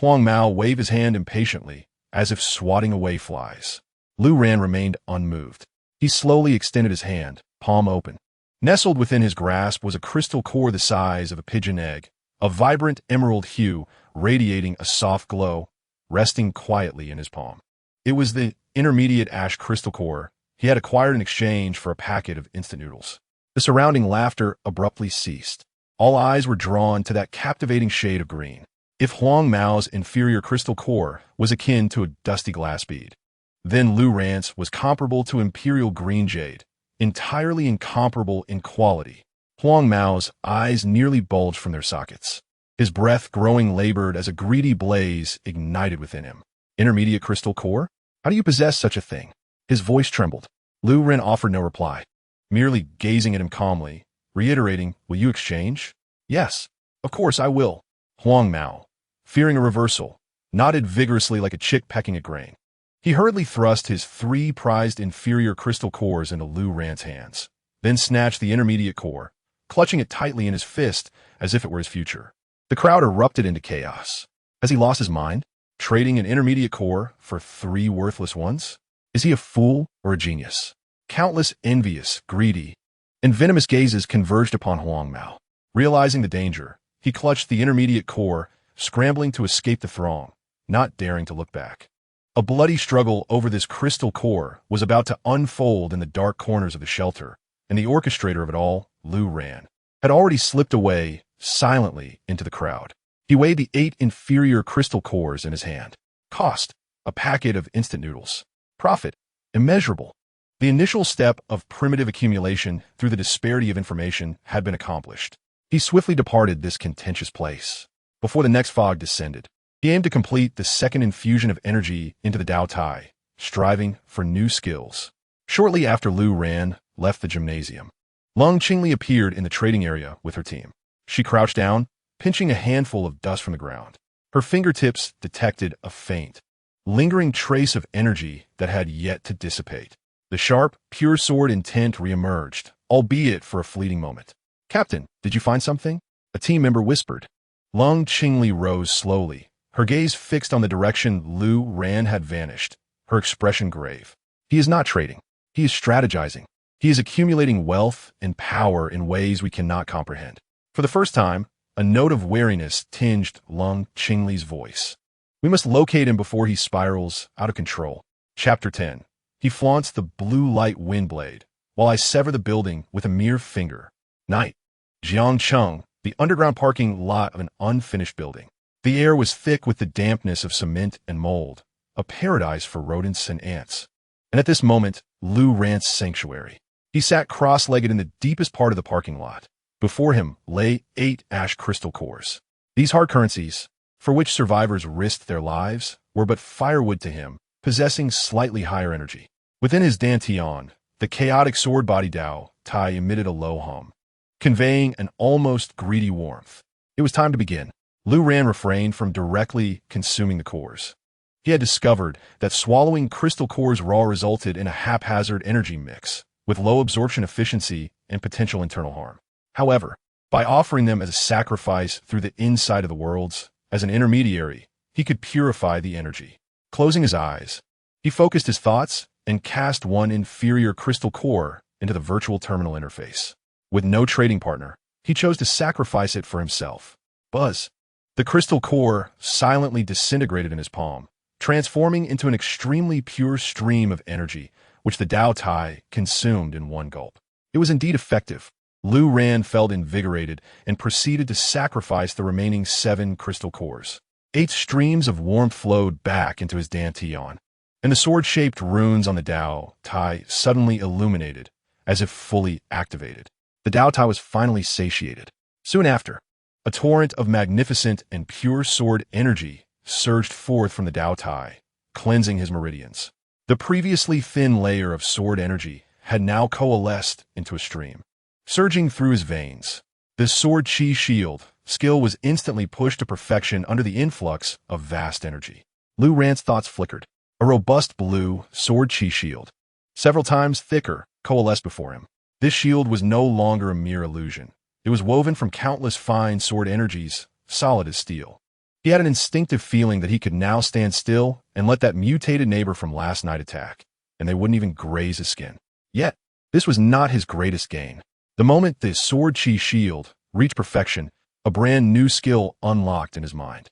Huang Mao waved his hand impatiently, as if swatting away flies. Lu Ran remained unmoved. He slowly extended his hand, palm open. Nestled within his grasp was a crystal core the size of a pigeon egg, a vibrant emerald hue radiating a soft glow, resting quietly in his palm. It was the intermediate ash crystal core he had acquired in exchange for a packet of instant noodles. The surrounding laughter abruptly ceased. All eyes were drawn to that captivating shade of green. If Huang Mao's inferior crystal core was akin to a dusty glass bead, then Lu Ran's was comparable to imperial green jade, entirely incomparable in quality. Huang Mao's eyes nearly bulged from their sockets. His breath growing labored as a greedy blaze ignited within him. Intermediate crystal core? How do you possess such a thing? His voice trembled. Lu Ran offered no reply, merely gazing at him calmly, reiterating, will you exchange? Yes, of course I will. Huang Mao, fearing a reversal, nodded vigorously like a chick pecking at grain. He hurriedly thrust his 3 prized inferior crystal cores into Lu Ran's hands, then snatched the intermediate core, clutching it tightly in his fist as if it were his future. The crowd erupted into chaos. Has he lost his mind? Trading an intermediate core for 3 worthless ones? Is he a fool or a genius? Countless envious, greedy, and venomous gazes converged upon Huang Mao. Realizing the danger, he clutched the intermediate core, scrambling to escape the throng, not daring to look back. A bloody struggle over this crystal core was about to unfold in the dark corners of the shelter, and the orchestrator of it all, Lu Ran, had already slipped away silently into the crowd. He weighed the 8 inferior crystal cores in his hand. Cost, a packet of instant noodles. Profit, immeasurable. The initial step of primitive accumulation through the disparity of information had been accomplished. He swiftly departed this contentious place. Before the next fog descended, he aimed to complete the second infusion of energy into the Dao Tai, striving for new skills. Shortly after Lu Ran left the gymnasium, Lung Qingli appeared in the trading area with her team. She crouched down, pinching a handful of dust from the ground. Her fingertips detected a faint, lingering trace of energy that had yet to dissipate. The sharp, pure sword intent reemerged, albeit for a fleeting moment. Captain, did you find something? A team member whispered. Lung Qingli rose slowly, her gaze fixed on the direction Lu Ran had vanished, her expression grave. He is not trading. He is strategizing. He is accumulating wealth and power in ways we cannot comprehend. For the first time, a note of wariness tinged Lung Qingli's voice. We must locate him before he spirals out of control. Chapter 10. He flaunts the blue light wind blade, while I sever the building with a mere finger. Night. Jiangcheng, the underground parking lot of an unfinished building. The air was thick with the dampness of cement and mold, a paradise for rodents and ants. And at this moment, Lu Ran's sanctuary. He sat cross-legged in the deepest part of the parking lot. Before him lay 8 ash crystal cores. These hard currencies, for which survivors risked their lives, were but firewood to him, possessing slightly higher energy. Within his dantian, the chaotic sword body Dao Tai emitted a low hum, conveying an almost greedy warmth. It was time to begin. Lu Ran refrained from directly consuming the cores. He had discovered that swallowing crystal cores raw resulted in a haphazard energy mix, with low absorption efficiency and potential internal harm. However, by offering them as a sacrifice through the inside of the worlds, as an intermediary, he could purify the energy. Closing his eyes, he focused his thoughts and cast 1 inferior crystal core into the virtual terminal interface. With no trading partner, he chose to sacrifice it for himself. Buzz. The crystal core silently disintegrated in his palm, transforming into an extremely pure stream of energy, which the Dao Tai consumed in 1 gulp. It was indeed effective. Lu Ran felt invigorated and proceeded to sacrifice the remaining 7 crystal cores. 8 streams of warmth flowed back into his dantian, and the sword-shaped runes on the Dao Tai suddenly illuminated as if fully activated. The Dao Tai was finally satiated. Soon after, a torrent of magnificent and pure sword energy surged forth from the Dao Tai, cleansing his meridians. The previously thin layer of sword energy had now coalesced into a stream, surging through his veins. The sword chi shield skill was instantly pushed to perfection under the influx of vast energy. Lu Ran's thoughts flickered. A robust blue sword chi shield, several times thicker, coalesced before him. This shield was no longer a mere illusion. It was woven from countless fine sword energies, solid as steel. He had an instinctive feeling that he could now stand still and let that mutated neighbor from last night attack, and they wouldn't even graze his skin. Yet, this was not his greatest gain. The moment the sword chi shield reached perfection, a brand new skill unlocked in his mind.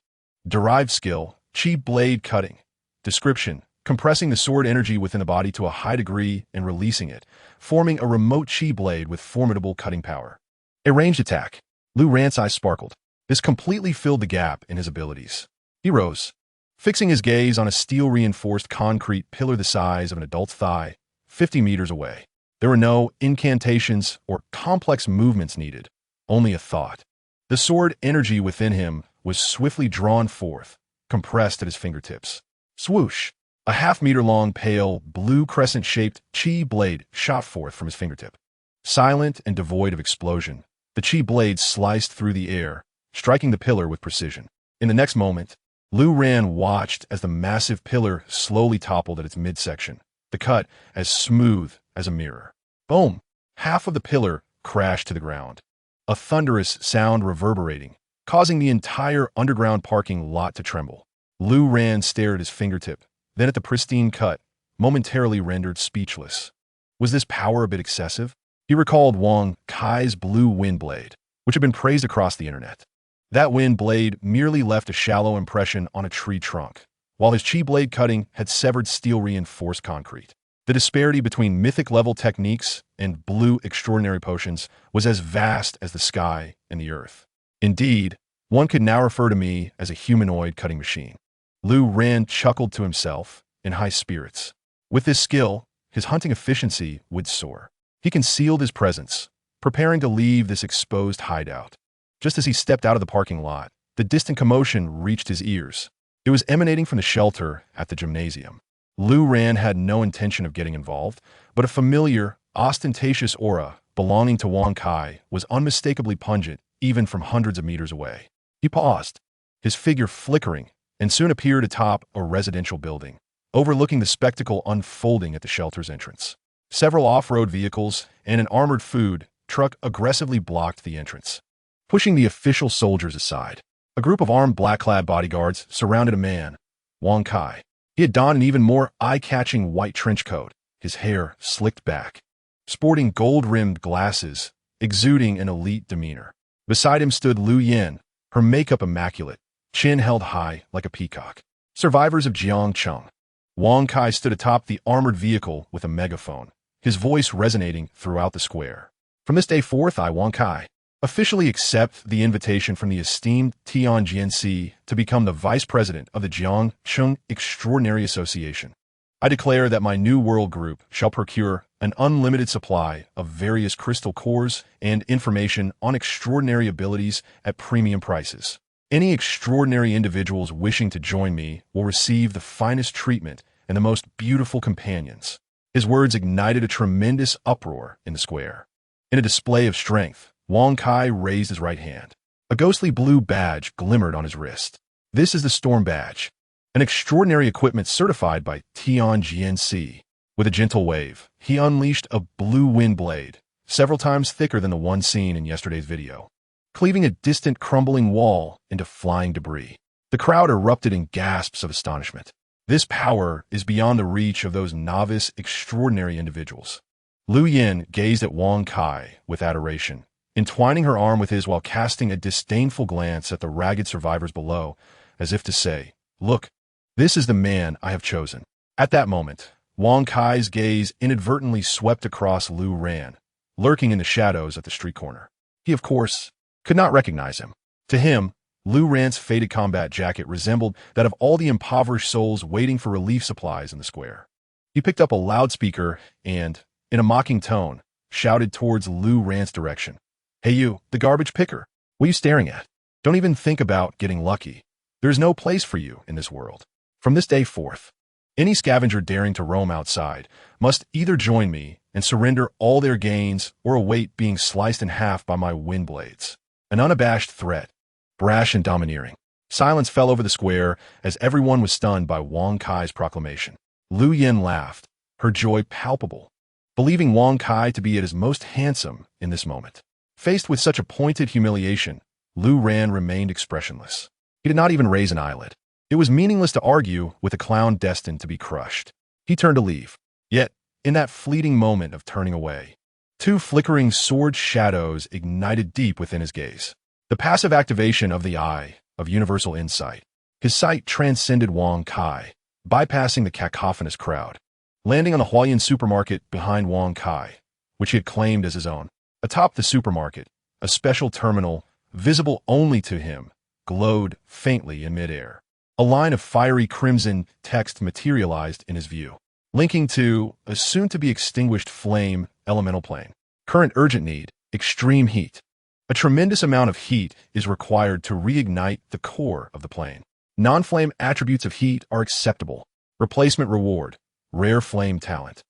Derived skill, chi blade cutting. Description: compressing the sword energy within the body to a high degree and releasing it, forming a remote chi blade with formidable cutting power. A ranged attack. Lu Ran's eyes sparkled. This completely filled the gap in his abilities. He rose, fixing his gaze on a steel-reinforced concrete pillar the size of an adult's thigh, 50 meters away. There were no incantations or complex movements needed, only a thought. The sword energy within him was swiftly drawn forth, compressed at his fingertips. Swoosh! A half-meter-long, pale, blue crescent-shaped chi blade shot forth from his fingertip. Silent and devoid of explosion, the chi blade sliced through the air, striking the pillar with precision. In the next moment, Lu Ran watched as the massive pillar slowly toppled at its midsection, the cut as smooth as a mirror. Boom! Half of the pillar crashed to the ground, a thunderous sound reverberating, causing the entire underground parking lot to tremble. Lu Ran stared at his fingertip, then at the pristine cut, momentarily rendered speechless. Was this power a bit excessive? He recalled Wang Kai's blue wind blade, which had been praised across the internet. That wind blade merely left a shallow impression on a tree trunk, while his chi blade cutting had severed steel-reinforced concrete. The disparity between mythic-level techniques and blue extraordinary potions was as vast as the sky and the earth. Indeed, one could now refer to me as a humanoid cutting machine. Lu Ran chuckled to himself, in high spirits. With this skill, his hunting efficiency would soar. He concealed his presence, preparing to leave this exposed hideout. Just as he stepped out of the parking lot, the distant commotion reached his ears. It was emanating from the shelter at the gymnasium. Lu Ran had no intention of getting involved, but a familiar, ostentatious aura belonging to Wang Kai was unmistakably pungent even from hundreds of meters away. He paused, his figure flickering, and soon appeared atop a residential building, overlooking the spectacle unfolding at the shelter's entrance. Several off-road vehicles and an armored food truck aggressively blocked the entrance. Pushing the official soldiers aside, a group of armed black-clad bodyguards surrounded a man, Wang Kai. He had donned an even more eye-catching white trench coat, his hair slicked back, sporting gold-rimmed glasses, exuding an elite demeanor. Beside him stood Lu Yin, her makeup immaculate, chin held high like a peacock. Survivors of Jiangcheng. Wang Kai stood atop the armored vehicle with a megaphone, his voice resonating throughout the square. From this day forth, I, Wang Kai, officially accept the invitation from the esteemed Tianjin to become the vice president of the Jiangcheng Extraordinary Association. I declare that my new world group shall procure an unlimited supply of various crystal cores and information on extraordinary abilities at premium prices. Any extraordinary individuals wishing to join me will receive the finest treatment and the most beautiful companions. His words ignited a tremendous uproar in the square. In a display of strength, Wang Kai raised his right hand. A ghostly blue badge glimmered on his wrist. This is the Storm Badge, an extraordinary equipment certified by Tianjin. With a gentle wave, he unleashed a blue wind blade, several times thicker than the one seen in yesterday's video, cleaving a distant crumbling wall into flying debris. The crowd erupted in gasps of astonishment. This power is beyond the reach of those novice, extraordinary individuals. Lu Yin gazed at Wang Kai with adoration, entwining her arm with his while casting a disdainful glance at the ragged survivors below, as if to say, "Look, this is the man I have chosen." At that moment, Wang Kai's gaze inadvertently swept across Lu Ran, lurking in the shadows at the street corner. He, of course, could not recognize him. To him, Lu Ran's faded combat jacket resembled that of all the impoverished souls waiting for relief supplies in the square. He picked up a loudspeaker and, in a mocking tone, shouted towards Lu Ran's direction. Hey you, the garbage picker. What are you staring at? Don't even think about getting lucky. There's no place for you in this world. From this day forth, any scavenger daring to roam outside must either join me and surrender all their gains or await being sliced in half by my wind blades. An unabashed threat, brash and domineering. Silence fell over the square as everyone was stunned by Wang Kai's proclamation. Lu Yin laughed, her joy palpable, believing Wang Kai to be at his most handsome in this moment. Faced with such a pointed humiliation, Lu Ran remained expressionless. He did not even raise an eyelid. It was meaningless to argue with a clown destined to be crushed. He turned to leave. Yet, in that fleeting moment of turning away, two flickering sword shadows ignited deep within his gaze. The passive activation of the eye of universal insight. His sight transcended Wang Kai, bypassing the cacophonous crowd, landing on the Huayan supermarket behind Wang Kai, which he had claimed as his own. Atop the supermarket, a special terminal, visible only to him, glowed faintly in midair. A line of fiery crimson text materialized in his view, linking to a soon-to-be-extinguished flame elemental plane. Current urgent need, extreme heat. A tremendous amount of heat is required to reignite the core of the plane. Non-flame attributes of heat are acceptable. Replacement reward, rare flame talent.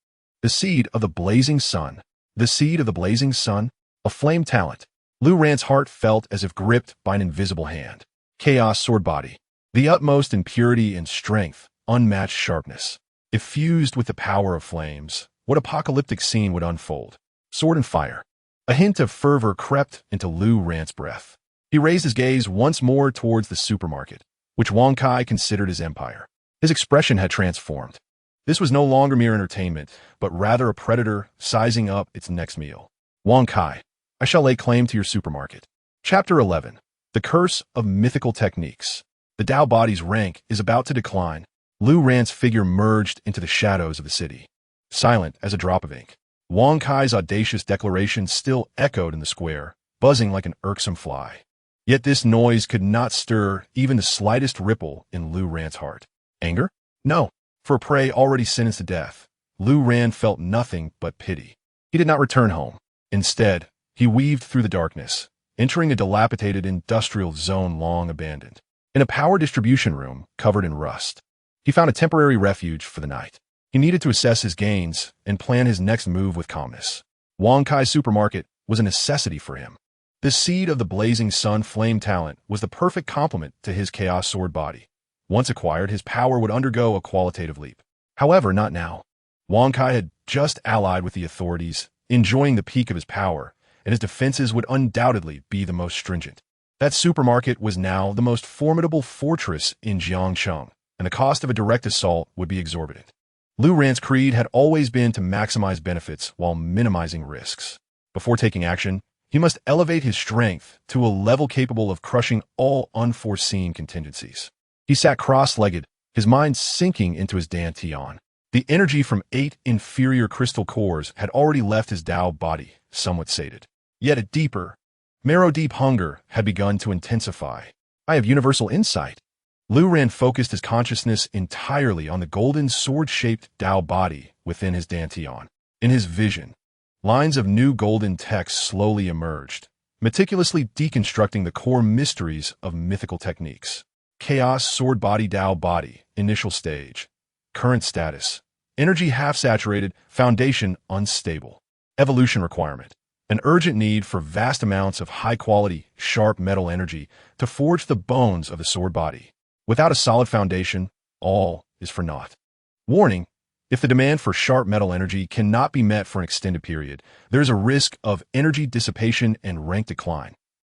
The seed of the blazing sun. The seed of the blazing sun, a flame talent. Lu Ran's heart felt as if gripped by an invisible hand. Chaos sword body. The utmost in purity and strength, unmatched sharpness. If fused with the power of flames, what apocalyptic scene would unfold? Sword and fire. A hint of fervor crept into Lu Ran's breath. He raised his gaze once more towards the supermarket, which Wang Kai considered his empire. His expression had transformed. This was no longer mere entertainment, but rather a predator sizing up its next meal. Wang Kai, I shall lay claim to your supermarket. Chapter 11. The Curse of Mythical Techniques. The Tao body's rank is about to decline. Lu Ran's figure merged into the shadows of the city. Silent as a drop of ink, Wang Kai's audacious declaration still echoed in the square, buzzing like an irksome fly. Yet this noise could not stir even the slightest ripple in Lu Ran's heart. Anger? No. For a prey already sentenced to death, Lu Ran felt nothing but pity. He did not return home. Instead, he weaved through the darkness, entering a dilapidated industrial zone long abandoned. In a power distribution room covered in rust, he found a temporary refuge for the night. He needed to assess his gains and plan his next move with calmness. Wang Kai's supermarket was a necessity for him. The seed of the blazing sun flame talent was the perfect complement to his chaos sword body. Once acquired, his power would undergo a qualitative leap. However, not now. Wang Kai had just allied with the authorities, enjoying the peak of his power, and his defenses would undoubtedly be the most stringent. That supermarket was now the most formidable fortress in Jiangcheng, and the cost of a direct assault would be exorbitant. Lu Ran's creed had always been to maximize benefits while minimizing risks. Before taking action, he must elevate his strength to a level capable of crushing all unforeseen contingencies. He sat cross-legged, his mind sinking into his dantian. The energy from 8 inferior crystal cores had already left his Tao body, somewhat sated. Yet a deeper, marrow-deep hunger had begun to intensify. I have universal insight. Lu Ran focused his consciousness entirely on the golden sword-shaped Tao body within his dantian. In his vision, lines of new golden text slowly emerged, meticulously deconstructing the core mysteries of mythical techniques. Chaos sword body Tao body, initial stage. Current status. Energy half-saturated, foundation unstable. Evolution requirement. An urgent need for vast amounts of high-quality, sharp metal energy to forge the bones of the sword body. Without a solid foundation, all is for naught. Warning, if the demand for sharp metal energy cannot be met for an extended period, there is a risk of energy dissipation and rank decline.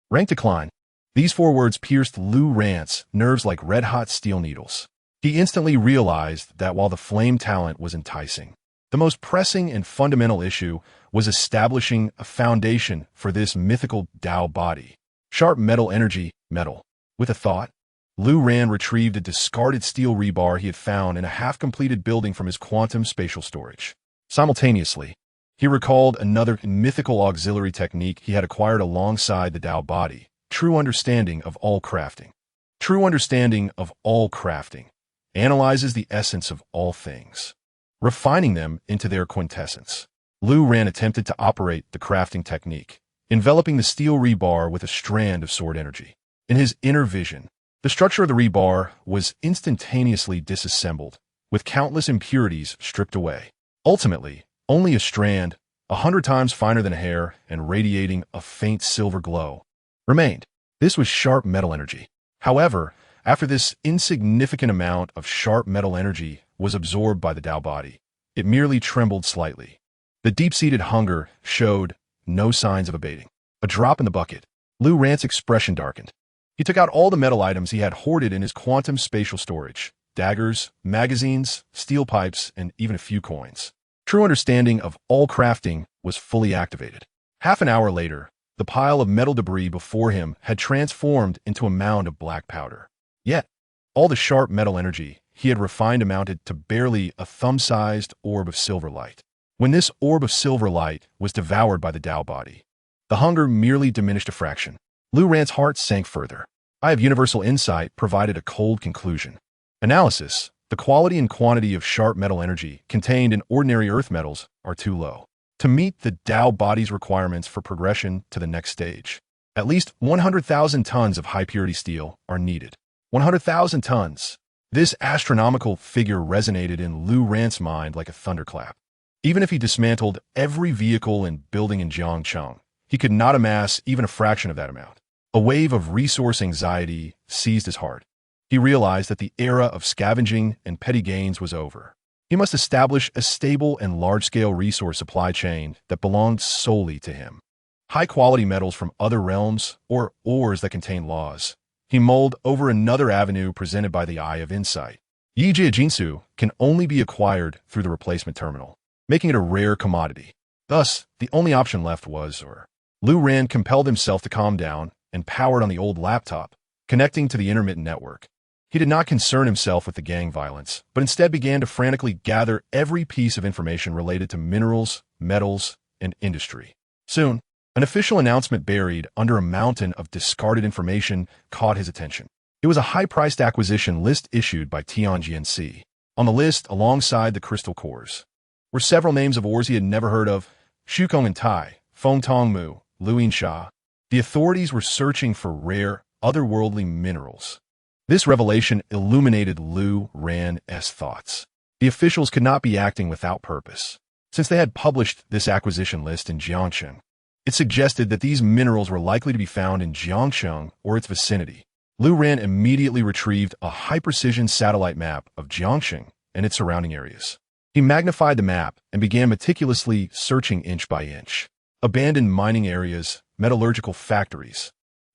Rank decline. These 4 words pierced Lu Ran's nerves like red-hot steel needles. He instantly realized that while the flame talent was enticing, the most pressing and fundamental issue was establishing a foundation for this mythical Tao body. Sharp metal energy, metal. With a thought, Lu Ran retrieved a discarded steel rebar he had found in a half-completed building from his quantum spatial storage. Simultaneously, he recalled another mythical auxiliary technique he had acquired alongside the Tao body. True understanding of all crafting. True understanding of all crafting analyzes the essence of all things, refining them into their quintessence. Lu Ran attempted to operate the crafting technique, enveloping the steel rebar with a strand of sword energy. In his inner vision, the structure of the rebar was instantaneously disassembled, with countless impurities stripped away. Ultimately, only a strand, 100 times finer than hair and radiating a faint silver glow, remained. This was sharp metal energy. However, after this insignificant amount of sharp metal energy was absorbed by the Tao body, it merely trembled slightly. The deep-seated hunger showed no signs of abating. A drop in the bucket. Lu Ran's expression darkened. He took out all the metal items he had hoarded in his quantum spatial storage: daggers, magazines, steel pipes, and even a few coins. True understanding of all crafting was fully activated. Half an hour later, the pile of metal debris before him had transformed into a mound of black powder. Yet, all the sharp metal energy he had refined amounted to barely a thumb-sized orb of silver light. When this orb of silver light was devoured by the Tao body, the hunger merely diminished a fraction. Lu Ran's heart sank further. I have universal insight provided a cold conclusion. Analysis: the quality and quantity of sharp metal energy contained in ordinary earth metals are too low to meet the Tao body's requirements for progression to the next stage. At least 100,000 tons of high-purity steel are needed. 100,000 tons. This astronomical figure resonated in Lu Ran's mind like a thunderclap. Even if he dismantled every vehicle and building in Jiangcheng, he could not amass even a fraction of that amount. A wave of resource anxiety seized his heart. He realized that the era of scavenging and petty gains was over. He must establish a stable and large-scale resource supply chain that belonged solely to him. High-quality metals from other realms, or ores that contain laws. He mulled over another avenue presented by the Eye of Insight. Yijia Jinsu can only be acquired through the replacement terminal, making it a rare commodity. Thus, the only option left was, Lu Ran compelled himself to calm down and powered on the old laptop, connecting to the intermittent network. He did not concern himself with the gang violence, but instead began to frantically gather every piece of information related to minerals, metals, and industry. Soon, an official announcement buried under a mountain of discarded information caught his attention. It was a high-priced acquisition list issued by Tianjianxi. On the list, alongside the crystal cores, were several names of ores he had never heard of: Shukong and Tai, Feng Tongmu, Luin Sha. The authorities were searching for rare, otherworldly minerals. This revelation illuminated Lu Ran's thoughts. The officials could not be acting without purpose. Since they had published this acquisition list in Jiangcheng, it suggested that these minerals were likely to be found in Jiangcheng or its vicinity. Lu Ran immediately retrieved a high-precision satellite map of Jiangcheng and its surrounding areas. He magnified the map and began meticulously searching inch by inch. Abandoned mining areas, metallurgical factories,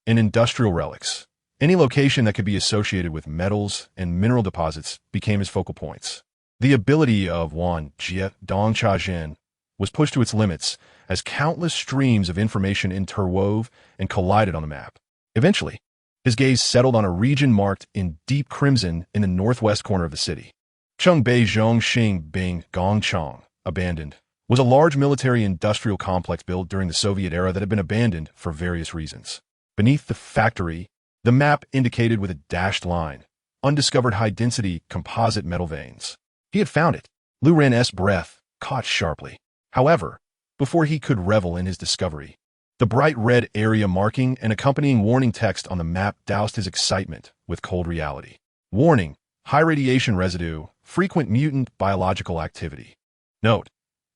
and industrial relics. Any location that could be associated with metals and mineral deposits became his focal points. The ability of Wan Jie Dong Cha Jin was pushed to its limits as countless streams of information interwove and collided on the map. Eventually, his gaze settled on a region marked in deep crimson in the northwest corner of the city. Chengbei Zhongxing Bing Gongchang, abandoned, was a large military-industrial complex built during the Soviet era that had been abandoned for various reasons. Beneath the factory, the map indicated with a dashed line, undiscovered high-density composite metal veins. He had found it. Lu Ran's breath caught sharply. However, before he could revel in his discovery, the bright red area marking and accompanying warning text on the map doused his excitement with cold reality. Warning: high radiation residue, frequent mutant biological activity. Note: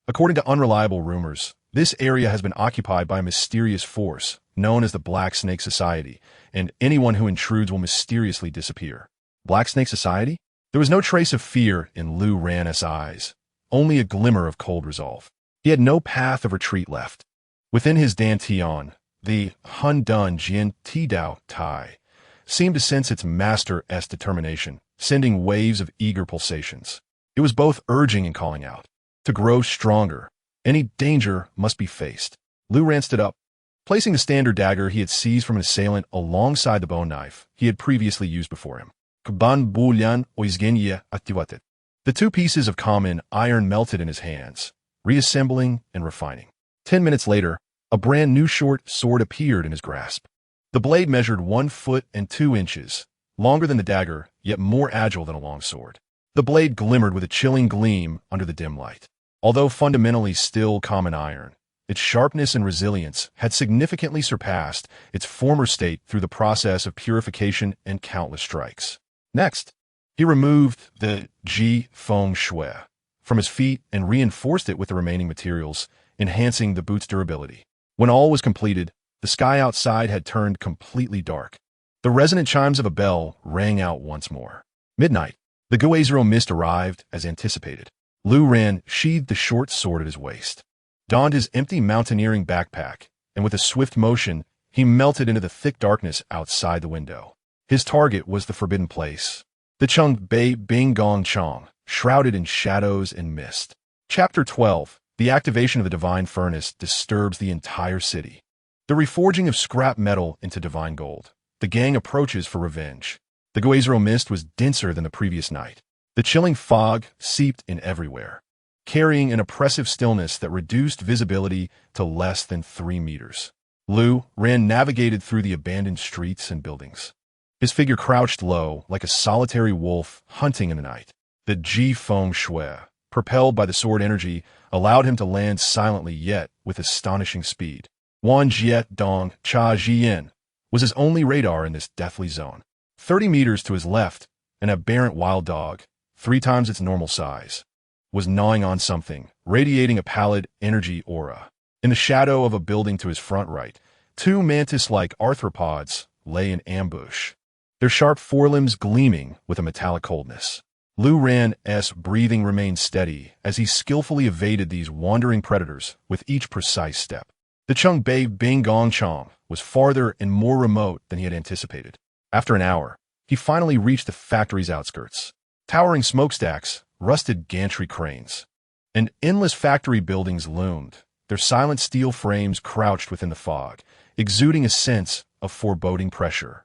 according to unreliable rumors, this area has been occupied by a mysterious force known as the Black Snake Society, and anyone who intrudes will mysteriously disappear. Black Snake Society? There was no trace of fear in Lu Ran's eyes, only a glimmer of cold resolve. He had no path of retreat left. Within his dantian, the Hun Dun Jian Ti Dao Tai seemed to sense its master's determination, sending waves of eager pulsations. It was both urging and calling out. To grow stronger, any danger must be faced. Lu Ran stood up, placing the standard dagger he had seized from an assailant alongside the bone knife he had previously used before him. Kban Bulyan Oizgenye Atiwatet. The two pieces of common iron melted in his hands, reassembling and refining. 10 minutes later, a brand new short sword appeared in his grasp. The blade measured 1 foot and 2 inches, longer than the dagger, yet more agile than a long sword. The blade glimmered with a chilling gleam under the dim light. Although fundamentally still common iron, its sharpness and resilience had significantly surpassed its former state through the process of purification and countless strikes. Next, he removed the Ji Feng Shui from his feet and reinforced it with the remaining materials, enhancing the boot's durability. When all was completed, the sky outside had turned completely dark. The resonant chimes of a bell rang out once more. Midnight. The Guizhou mist arrived as anticipated. Lu Ran sheathed the short sword at his waist, donned his empty mountaineering backpack, and with a swift motion, he melted into the thick darkness outside the window. His target was the forbidden place, the Chongbei Binggong Chong, shrouded in shadows and mist. Chapter 12. The activation of the divine furnace disturbs the entire city. The reforging of scrap metal into divine gold. The gang approaches for revenge. The Guizhou mist was denser than the previous night. The chilling fog seeped in everywhere, carrying an oppressive stillness that reduced visibility to less than 3 meters. Lu Ran navigated through the abandoned streets and buildings. His figure crouched low, like a solitary wolf hunting in the night. The Ji Feng Shui, propelled by the sword energy, allowed him to land silently yet with astonishing speed. Wan Jiet Dong Cha Jian was his only radar in this deathly zone. 30 meters to his left, an aberrant wild dog, 3 times its normal size, was gnawing on something, radiating a pallid energy aura. In the shadow of a building to his front right, 2 mantis-like arthropods lay in ambush, their sharp forelimbs gleaming with a metallic coldness. Lu Ran's breathing remained steady as he skillfully evaded these wandering predators with each precise step. The Chongbei Binggong Chong was farther and more remote than he had anticipated. After an hour, he finally reached the factory's outskirts. Towering smokestacks, rusted gantry cranes, and endless factory buildings loomed, their silent steel frames crouched within the fog, exuding a sense of foreboding pressure.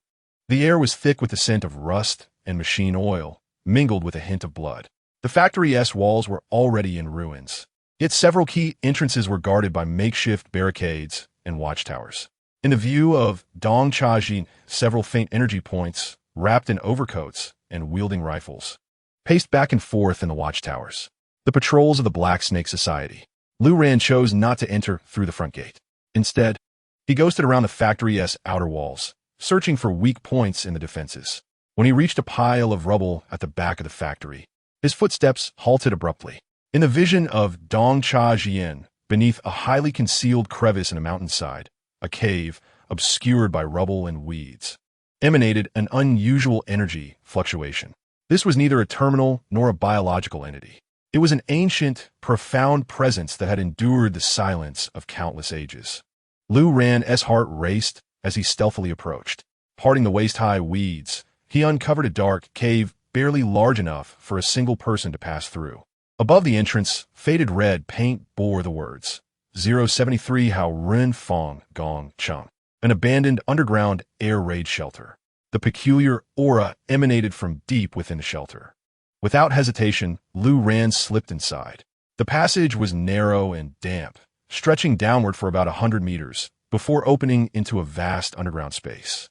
The air was thick with the scent of rust and machine oil, mingled with a hint of blood. The factory's walls were already in ruins, yet several key entrances were guarded by makeshift barricades and watchtowers. In the view of Dong Chajin, several faint energy points, wrapped in overcoats and wielding rifles, paced back and forth in the watchtowers. The patrols of the Black Snake Society. Lu Ran chose not to enter through the front gate. Instead, he ghosted around the factory's outer walls, searching for weak points in the defenses. When he reached a pile of rubble at the back of the factory, his footsteps halted abruptly. In the vision of Dong Chajin, beneath a highly concealed crevice in a mountainside, a cave, obscured by rubble and weeds, emanated an unusual energy fluctuation. This was neither a terminal nor a biological entity. It was an ancient, profound presence that had endured the silence of countless ages. Lu Ran's heart raced as he stealthily approached. Parting the waist-high weeds, he uncovered a dark cave barely large enough for a single person to pass through. Above the entrance, faded red paint bore the words, 073 Hao Ren Fong Gong Cheng, an abandoned underground air raid shelter. The peculiar aura emanated from deep within the shelter. Without hesitation, Lu Ran slipped inside. The passage was narrow and damp, stretching downward for about 100 meters, before opening into a vast underground space.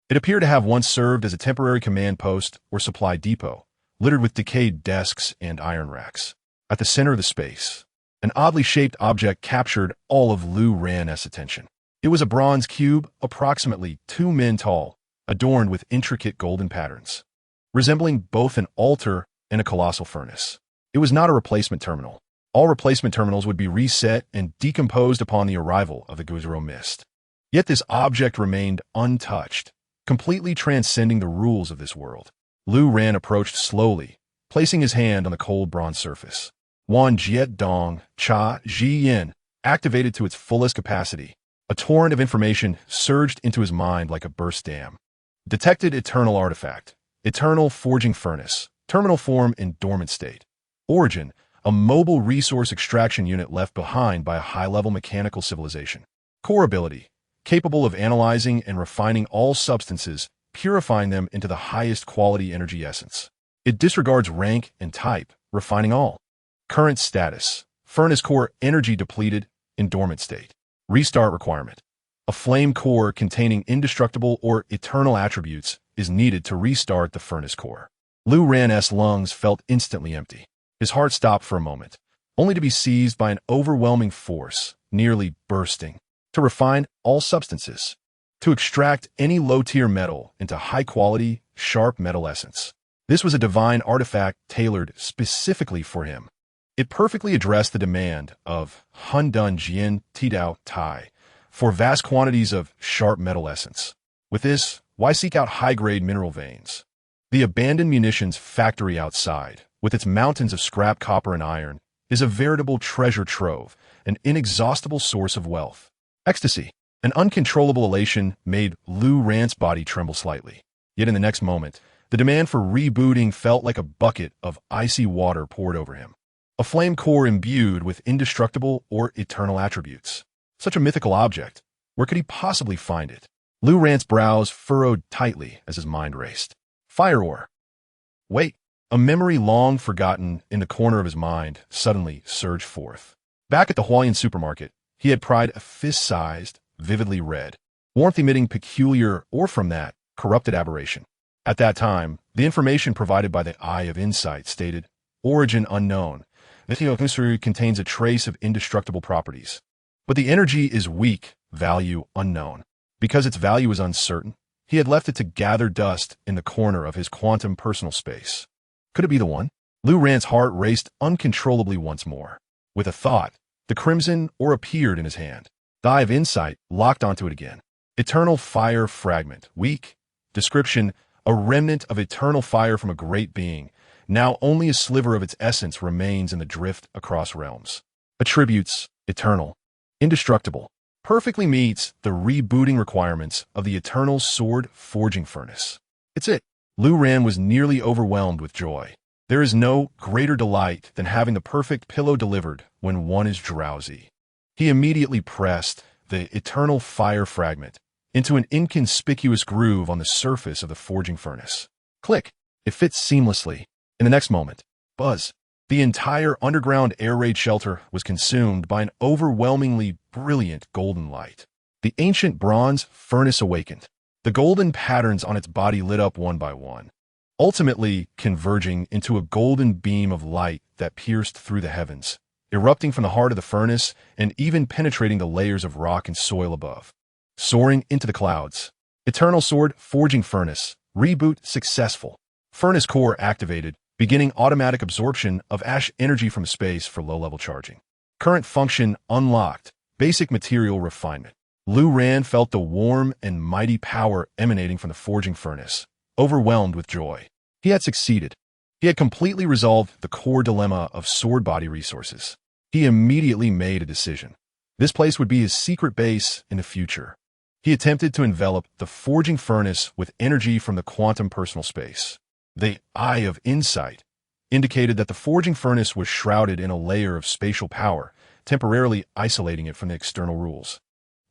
It appeared to have once served as a temporary command post or supply depot, littered with decayed desks and iron racks. At the center of the space, an oddly shaped object captured all of Lu Ran's attention. It was a bronze cube, approximately 2 men tall, adorned with intricate golden patterns, resembling both an altar and a colossal furnace. It was not a replacement terminal. All replacement terminals would be reset and decomposed upon the arrival of the Guizhou mist. Yet this object remained untouched, completely transcending the rules of this world. Lu Ran approached slowly, placing his hand on the cold bronze surface. Wan Jiet Dong Cha Jian activated to its fullest capacity. A torrent of information surged into his mind like a burst dam. Detected eternal artifact, eternal forging furnace, terminal form in dormant state. Origin, a mobile resource extraction unit left behind by a high-level mechanical civilization. Core ability, capable of analyzing and refining all substances, purifying them into the highest quality energy essence. It disregards rank and type, refining all. Current status, furnace core energy depleted, in dormant state. Restart requirement. A flame core containing indestructible or eternal attributes is needed to restart the furnace core. Lu Ran's lungs felt instantly empty. His heart stopped for a moment, only to be seized by an overwhelming force, nearly bursting, to refine all substances, to extract any low-tier metal into high-quality, sharp metal essence. This was a divine artifact tailored specifically for him. It perfectly addressed the demand of Hundun Jian Tidao Tai for vast quantities of sharp metal essence. With this, why seek out high-grade mineral veins? The abandoned munitions factory outside, with its mountains of scrap copper and iron, is a veritable treasure trove, an inexhaustible source of wealth. Ecstasy, an uncontrollable elation made Lu Ran's body tremble slightly. Yet in the next moment, the demand for rebooting felt like a bucket of icy water poured over him. A flame core imbued with indestructible or eternal attributes. Such a mythical object. Where could he possibly find it? Lu Ran's brows furrowed tightly as his mind raced. Fire ore. Wait. A memory long forgotten in the corner of his mind suddenly surged forth. Back at the Hualien supermarket, he had pried a fist-sized, vividly red, warmth-emitting peculiar ore from that corrupted aberration. At that time, the information provided by the Eye of Insight stated, origin unknown. This contains a trace of indestructible properties. But the energy is weak, value unknown. Because its value is uncertain, he had left it to gather dust in the corner of his quantum personal space. Could it be the one? Lu Ran's heart raced uncontrollably once more. With a thought, the crimson ore appeared in his hand. The Eye of Insight locked onto it again. Eternal fire fragment. Weak. Description, a remnant of eternal fire from a great being. Now only a sliver of its essence remains in the drift across realms. Attributes, eternal. Indestructible. Perfectly meets the rebooting requirements of the eternal sword forging furnace. It's it. Lu Ran was nearly overwhelmed with joy. There is no greater delight than having the perfect pillow delivered when one is drowsy. He immediately pressed the eternal fire fragment into an inconspicuous groove on the surface of the forging furnace. Click! It fits seamlessly. In the next moment, buzz! The entire underground air raid shelter was consumed by an overwhelmingly brilliant golden light. The ancient bronze furnace awakened. The golden patterns on its body lit up one by one, ultimately converging into a golden beam of light that pierced through the heavens, erupting from the heart of the furnace and even penetrating the layers of rock and soil above. Soaring into the clouds. Eternal Sword Forging Furnace. Reboot successful. Furnace core activated, beginning automatic absorption of ash energy from space for low-level charging. Current function unlocked. Basic material refinement. Lu Ran felt the warm and mighty power emanating from the forging furnace, overwhelmed with joy. He had succeeded. He had completely resolved the core dilemma of sword body resources. He immediately made a decision. This place would be his secret base in the future. He attempted to envelop the forging furnace with energy from the quantum personal space. The Eye of Insight indicated that the forging furnace was shrouded in a layer of spatial power, temporarily isolating it from the external rules,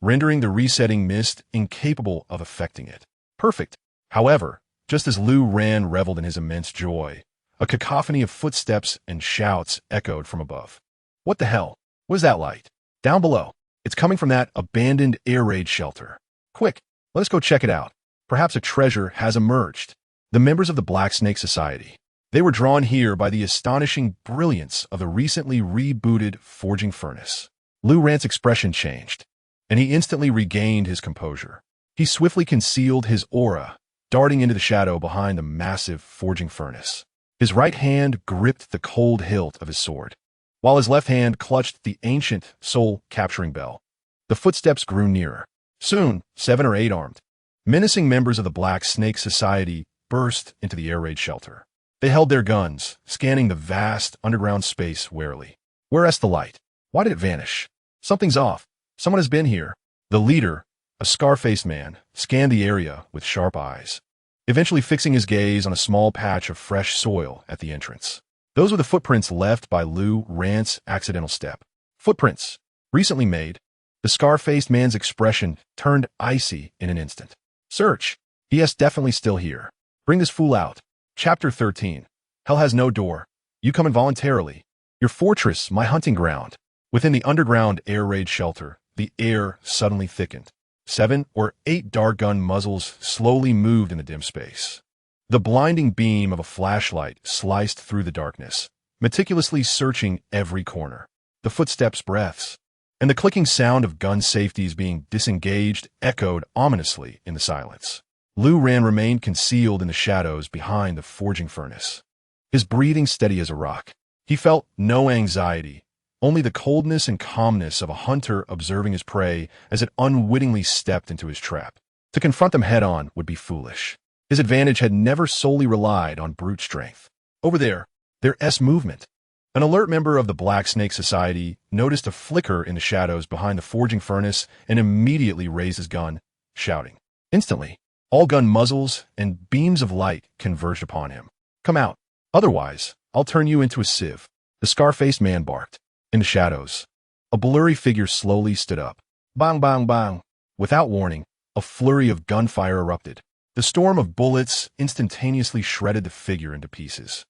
rendering the resetting mist incapable of affecting it. Perfect. However, just as Lu Ran reveled in his immense joy, a cacophony of footsteps and shouts echoed from above. What the hell? What is that light? Down below. It's coming from that abandoned air raid shelter. Quick, let us go check it out. Perhaps a treasure has emerged. The members of the Black Snake Society. They were drawn here by the astonishing brilliance of the recently rebooted forging furnace. Lu Ran's expression changed, and he instantly regained his composure. He swiftly concealed his aura, darting into the shadow behind the massive forging furnace. His right hand gripped the cold hilt of his sword, while his left hand clutched the ancient soul-capturing bell. The footsteps grew nearer. Soon, 7 or 8 armed, menacing members of the Black Snake Society burst into the air raid shelter. They held their guns, scanning the vast underground space warily. Where's the light? Why did it vanish? Something's off. Someone has been here. The leader, a scar-faced man, scanned the area with sharp eyes, eventually fixing his gaze on a small patch of fresh soil at the entrance. Those were the footprints left by Lu Ran's accidental step. Footprints, recently made. The scar-faced man's expression turned icy in an instant. Search. Yes, definitely still here. Bring this fool out. Chapter 13. Hell has no door. You come involuntarily. Your fortress, my hunting ground. Within the underground air raid shelter, the air suddenly thickened. 7 or 8 dart gun muzzles slowly moved in the dim space. The blinding beam of a flashlight sliced through the darkness, meticulously searching every corner. The footsteps, breaths, and the clicking sound of gun safeties being disengaged echoed ominously in the silence. Lu Ran remained concealed in the shadows behind the forging furnace, his breathing steady as a rock. He felt no anxiety, only the coldness and calmness of a hunter observing his prey as it unwittingly stepped into his trap. To confront them head-on would be foolish. His advantage had never solely relied on brute strength. Over there, their movement. An alert member of the Black Snake Society noticed a flicker in the shadows behind the forging furnace and immediately raised his gun, shouting. Instantly, all gun muzzles and beams of light converged upon him. Come out. Otherwise, I'll turn you into a sieve. The scar-faced man barked. In the shadows, a blurry figure slowly stood up. Bang, bang, bang. Without warning, a flurry of gunfire erupted. The storm of bullets instantaneously shredded the figure into pieces.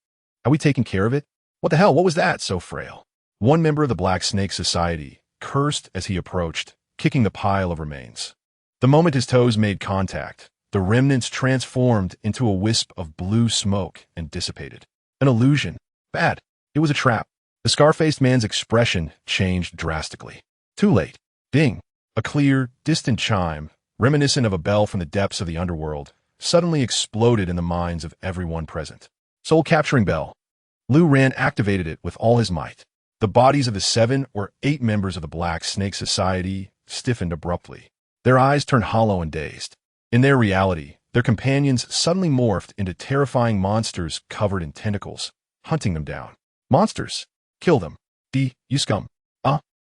Are we taking care of it? What the hell? What was that so frail? One member of the Black Snake Society cursed as he approached, kicking the pile of remains. The moment his toes made contact, the remnants transformed into a wisp of blue smoke and dissipated. An illusion. Bad. It was a trap. The scar-faced man's expression changed drastically. Too late. Ding. A clear, distant chime, reminiscent of a bell from the depths of the underworld, suddenly exploded in the minds of everyone present. Soul-Capturing Bell. Lu Ran activated it with all his might. The bodies of the 7 or 8 members of the Black Snake Society stiffened abruptly. Their eyes turned hollow and dazed. In their reality, their companions suddenly morphed into terrifying monsters covered in tentacles, hunting them down. Monsters! Kill them. You scum.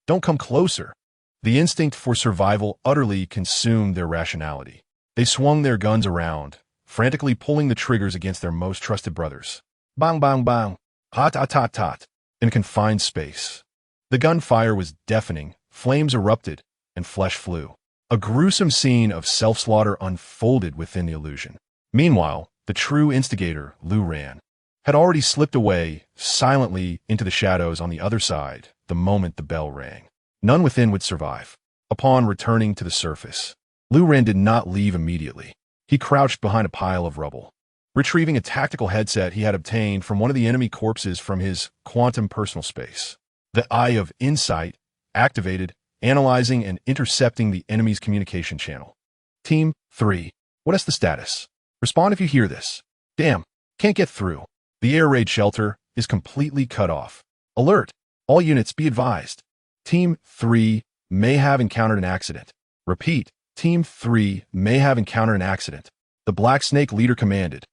Don't come closer. The instinct for survival utterly consumed their rationality. They swung their guns around, frantically pulling the triggers against their most trusted brothers. Bang, bang, bang. Hot, hot, hot, hot. In a confined space. The gunfire was deafening, flames erupted, and flesh flew. A gruesome scene of self-slaughter unfolded within the illusion. Meanwhile, the true instigator, Lu Ran, had already slipped away silently into the shadows on the other side the moment the bell rang. None within would survive. Upon returning to the surface, Lu Ran did not leave immediately. He crouched behind a pile of rubble, retrieving a tactical headset he had obtained from one of the enemy corpses from his quantum personal space. The Eye of Insight activated, analyzing and intercepting the enemy's communication channel. Team 3. What is the status? Respond if you hear this. Damn, can't get through. The air raid shelter is completely cut off. Alert! All units be advised. Team 3 may have encountered an accident. Repeat, Team 3 may have encountered an accident. The Black Snake leader commanded.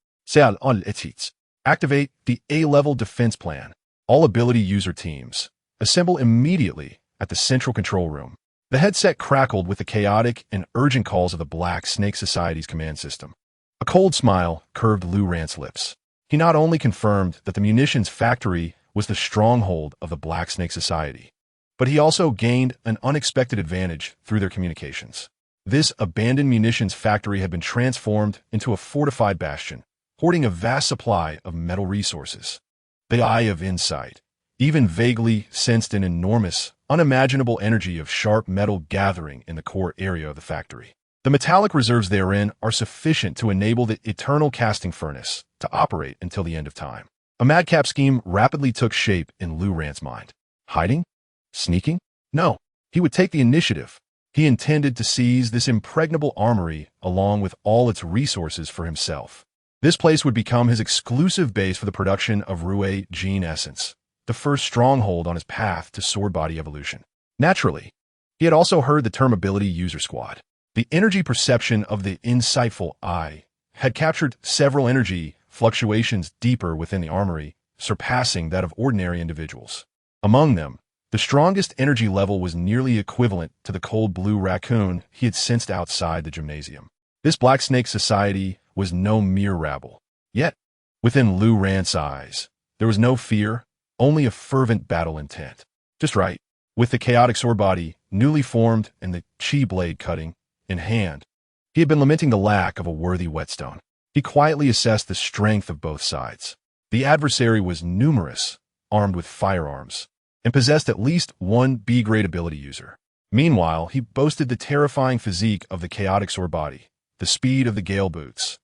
Activate the A-level defense plan. All ability user teams. Assemble immediately at the central control room. The headset crackled with the chaotic and urgent calls of the Black Snake Society's command system. A cold smile curved Lu Ran's lips. He not only confirmed that the munitions factory was the stronghold of the Black Snake Society, but he also gained an unexpected advantage through their communications. This abandoned munitions factory had been transformed into a fortified bastion, hoarding a vast supply of metal resources. The Eye of Insight even vaguely sensed an enormous, unimaginable energy of sharp metal gathering in the core area of the factory. The metallic reserves therein are sufficient to enable the eternal casting furnace to operate until the end of time. A madcap scheme rapidly took shape in Lu Ran's mind. Hiding? Sneaking? No, he would take the initiative. He intended to seize this impregnable armory along with all its resources for himself. This place would become his exclusive base for the production of Rue Gene Essence, the first stronghold on his path to sword body evolution. Naturally, he had also heard the term ability user squad. The energy perception of the insightful eye had captured several energy fluctuations deeper within the armory, surpassing that of ordinary individuals. Among them, the strongest energy level was nearly equivalent to the cold blue raccoon he had sensed outside the gymnasium. This Black Snake Society was no mere rabble. Yet, within Lu Ran's eyes, there was no fear, only a fervent battle intent. Just right, with the chaotic sword body newly formed and the chi blade cutting in hand, he had been lamenting the lack of a worthy whetstone. He quietly assessed the strength of both sides. The adversary was numerous, armed with firearms, and possessed at least one B-grade ability user. Meanwhile, he boasted the terrifying physique of the chaotic sword body, the speed of the gale boots,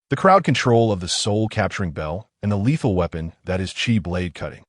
the crowd control of the soul-capturing bell, and the lethal weapon that is chi blade cutting.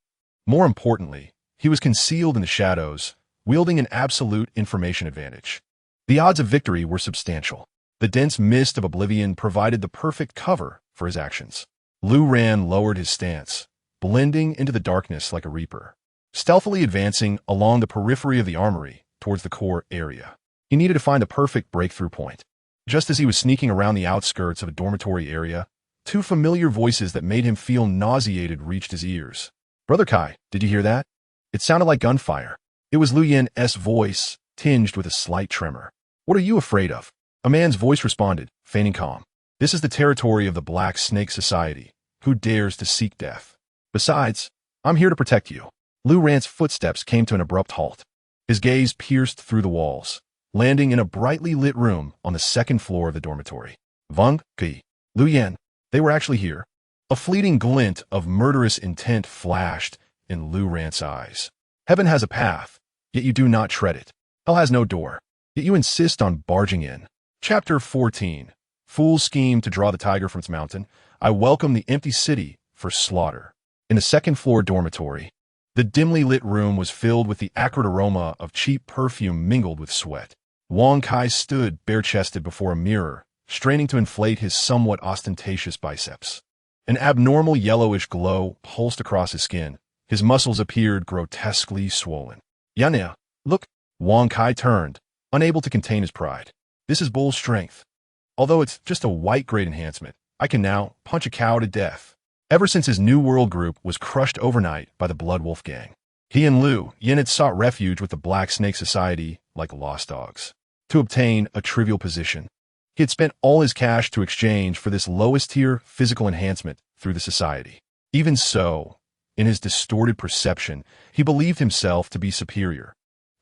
More importantly, he was concealed in the shadows, wielding an absolute information advantage. The odds of victory were substantial. The dense mist of oblivion provided the perfect cover for his actions. Lu Ran lowered his stance, blending into the darkness like a reaper, stealthily advancing along the periphery of the armory towards the core area. He needed to find the perfect breakthrough point. Just as he was sneaking around the outskirts of a dormitory area, two familiar voices that made him feel nauseated reached his ears. "Brother Kai, did you hear that?" It sounded like gunfire. It was Lu Yan's voice, tinged with a slight tremor. "What are you afraid of?" A man's voice responded, feigning calm. "This is the territory of the Black Snake Society. Who dares to seek death? Besides, I'm here to protect you." Lu Ran's footsteps came to an abrupt halt. His gaze pierced through the walls, landing in a brightly lit room on the second floor of the dormitory. Vung Ki, Lu Yan, they were actually here. A fleeting glint of murderous intent flashed in Lu Ran's eyes. "Heaven has a path, yet you do not tread it. Hell has no door, yet you insist on barging in." Chapter 14. Fools scheme to draw the tiger from its mountain. I welcome the empty city for slaughter. In the second-floor dormitory, the dimly lit room was filled with the acrid aroma of cheap perfume mingled with sweat. Wang Kai stood bare-chested before a mirror, straining to inflate his somewhat ostentatious biceps. An abnormal yellowish glow pulsed across his skin. His muscles appeared grotesquely swollen. "Yana, look!" Wang Kai turned, unable to contain his pride. "This is bull strength. Although it's just a white grade enhancement, I can now punch a cow to death." Ever since his New World group was crushed overnight by the Blood Wolf gang, he and Lu Yan had sought refuge with the Black Snake Society like lost dogs. To obtain a trivial position, he had spent all his cash to exchange for this lowest-tier physical enhancement through the society. Even so, in his distorted perception, he believed himself to be superior,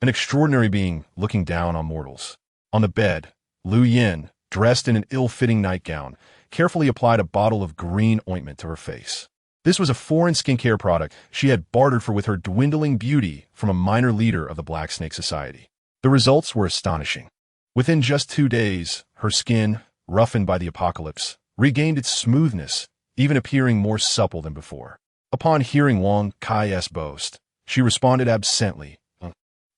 an extraordinary being looking down on mortals. On the bed, Lu Yan, dressed in an ill-fitting nightgown, carefully applied a bottle of green ointment to her face. This was a foreign skincare product she had bartered for with her dwindling beauty from a minor leader of the Black Snake Society. The results were astonishing. Within just 2 days, her skin, roughened by the apocalypse, regained its smoothness, even appearing more supple than before. Upon hearing Wang Kai's boast, she responded absently,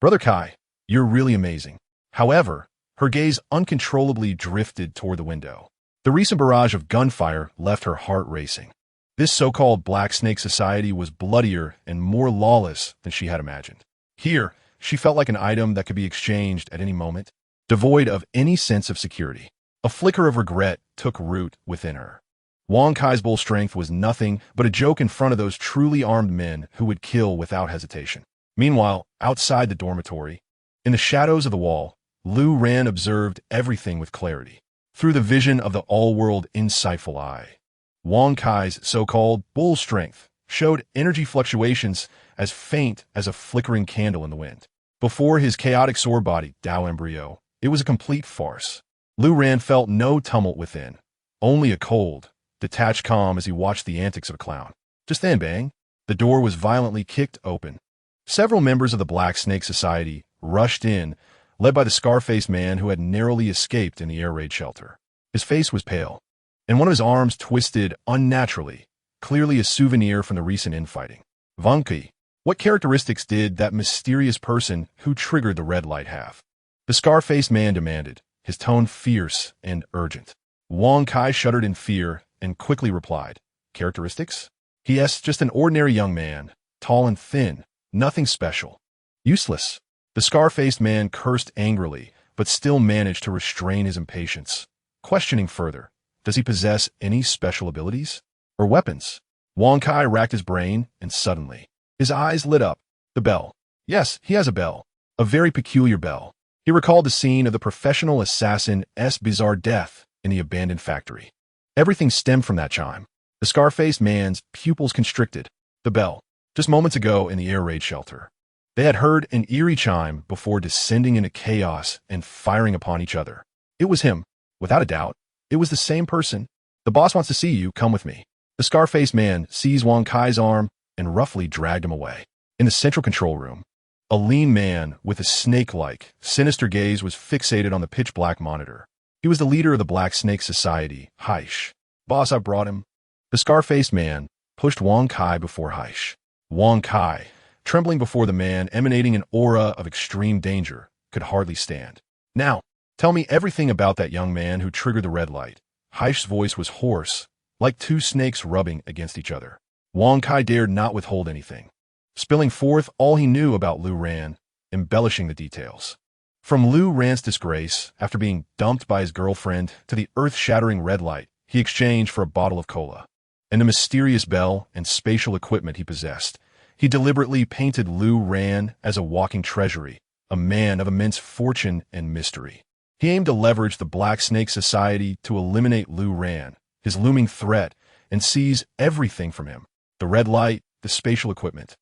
"Brother Kai, you're really amazing." However, her gaze uncontrollably drifted toward the window. The recent barrage of gunfire left her heart racing. This so-called Black Snake Society was bloodier and more lawless than she had imagined. Here, she felt like an item that could be exchanged at any moment, devoid of any sense of security. A flicker of regret took root within her. Wang Kai's bull strength was nothing but a joke in front of those truly armed men who would kill without hesitation. Meanwhile, outside the dormitory, in the shadows of the wall, Lu Ran observed everything with clarity. Through the vision of the all-world insightful eye, Wang Kai's so-called bull strength showed energy fluctuations as faint as a flickering candle in the wind. Before his chaotic sword body, Dao Embryo, it was a complete farce. Lu Ran felt no tumult within, only a cold, detached calm as he watched the antics of a clown. Just then, bang, the door was violently kicked open. Several members of the Black Snake Society rushed in, led by the scar-faced man who had narrowly escaped in the air raid shelter. His face was pale, and one of his arms twisted unnaturally, clearly a souvenir from the recent infighting. "Vung Ki, what characteristics did that mysterious person who triggered the red light have?" The scar-faced man demanded, his tone fierce and urgent. Wang Kai shuddered in fear and quickly replied, "Characteristics? Yes, just an ordinary young man, tall and thin, nothing special. Useless." The scar-faced man cursed angrily, but still managed to restrain his impatience. Questioning further, does he possess any special abilities? Or weapons? Wang Kai racked his brain, and suddenly, his eyes lit up. The bell. Yes, he has a bell. A very peculiar bell. He recalled the scene of the professional assassin's bizarre death in the abandoned factory. Everything stemmed from that chime. The scar-faced man's pupils constricted. The bell. Just moments ago in the air raid shelter. They had heard an eerie chime before descending into chaos and firing upon each other. It was him, without a doubt. It was the same person. "The boss wants to see you. Come with me." The scar-faced man seized Wang Kai's arm and roughly dragged him away. In the central control room, a lean man with a snake-like, sinister gaze was fixated on the pitch-black monitor. He was the leader of the Black Snake Society, Haish. "Boss, I brought him." The scar-faced man pushed Wang Kai before Haish. Wang Kai, trembling before the man emanating an aura of extreme danger, could hardly stand. Now, tell me everything about that young man who triggered the red light. Haish's voice was hoarse, like two snakes rubbing against each other. Wang Kai dared not withhold anything, spilling forth all he knew about Lu Ran, embellishing the details. From Lu Ran's disgrace after being dumped by his girlfriend to the earth-shattering red light he exchanged for a bottle of cola, and the mysterious bell and spatial equipment he possessed, he deliberately painted Lu Ran as a walking treasury, a man of immense fortune and mystery. He aimed to leverage the Black Snake Society to eliminate Lu Ran, his looming threat, and seize everything from him: the red light, the spatial equipment.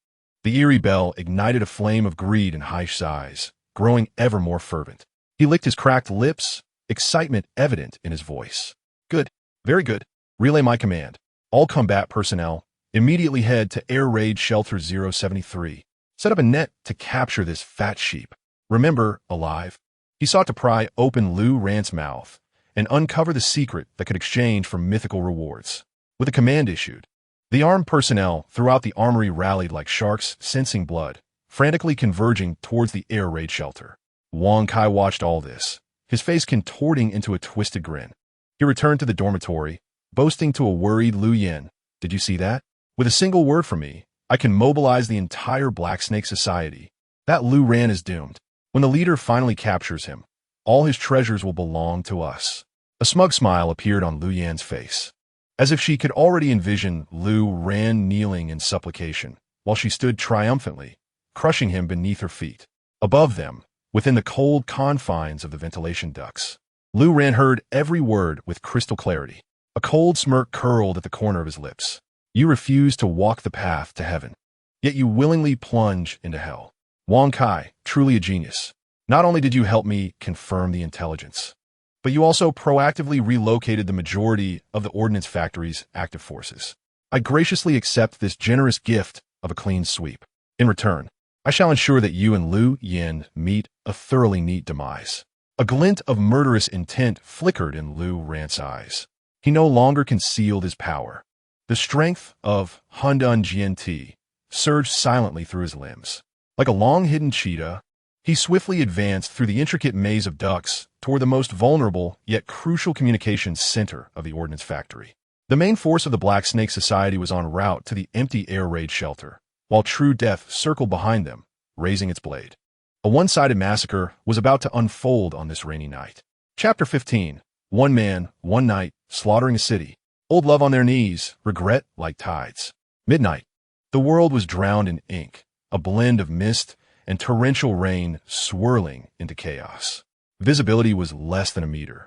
The eerie bell ignited a flame of greed in Haish's eyes, growing ever more fervent. He licked his cracked lips, excitement evident in his voice. Good, very good. Relay my command. All combat personnel, immediately head to Air Raid Shelter 073. Set up a net to capture this fat sheep. Remember, alive. He sought to pry open Lu Ran's mouth and uncover the secret that could exchange for mythical rewards. With a command issued, the armed personnel throughout the armory rallied like sharks sensing blood, frantically converging towards the air raid shelter. Wang Kai watched all this, his face contorting into a twisted grin. He returned to the dormitory, boasting to a worried Lu Yen, "Did you see that? With a single word from me, I can mobilize the entire Black Snake Society. That Lu Ran is doomed. When the leader finally captures him, all his treasures will belong to us." A smug smile appeared on Lu Yan's face, as if she could already envision Lu Ran kneeling in supplication, while she stood triumphantly, crushing him beneath her feet. Above them, within the cold confines of the ventilation ducts, Lu Ran heard every word with crystal clarity. A cold smirk curled at the corner of his lips. "You refuse to walk the path to heaven, yet you willingly plunge into hell. Wang Kai, truly a genius. Not only did you help me confirm the intelligence, but you also proactively relocated the majority of the ordnance factory's active forces. I graciously accept this generous gift of a clean sweep. In return, I shall ensure that you and Lu Yin meet a thoroughly neat demise." A glint of murderous intent flickered in Lu Ran's eyes. He no longer concealed his power. The strength of Hundun GNT surged silently through his limbs. Like a long-hidden cheetah, he swiftly advanced through the intricate maze of ducts toward the most vulnerable yet crucial communications center of the ordnance factory. The main force of the Black Snake Society was en route to the empty air raid shelter, while true death circled behind them, raising its blade. A one-sided massacre was about to unfold on this rainy night. Chapter 15. One man, one night, slaughtering a city. Old love on their knees, regret like tides. Midnight. The world was drowned in ink, a blend of mist and torrential rain swirling into chaos. Visibility was less than a meter.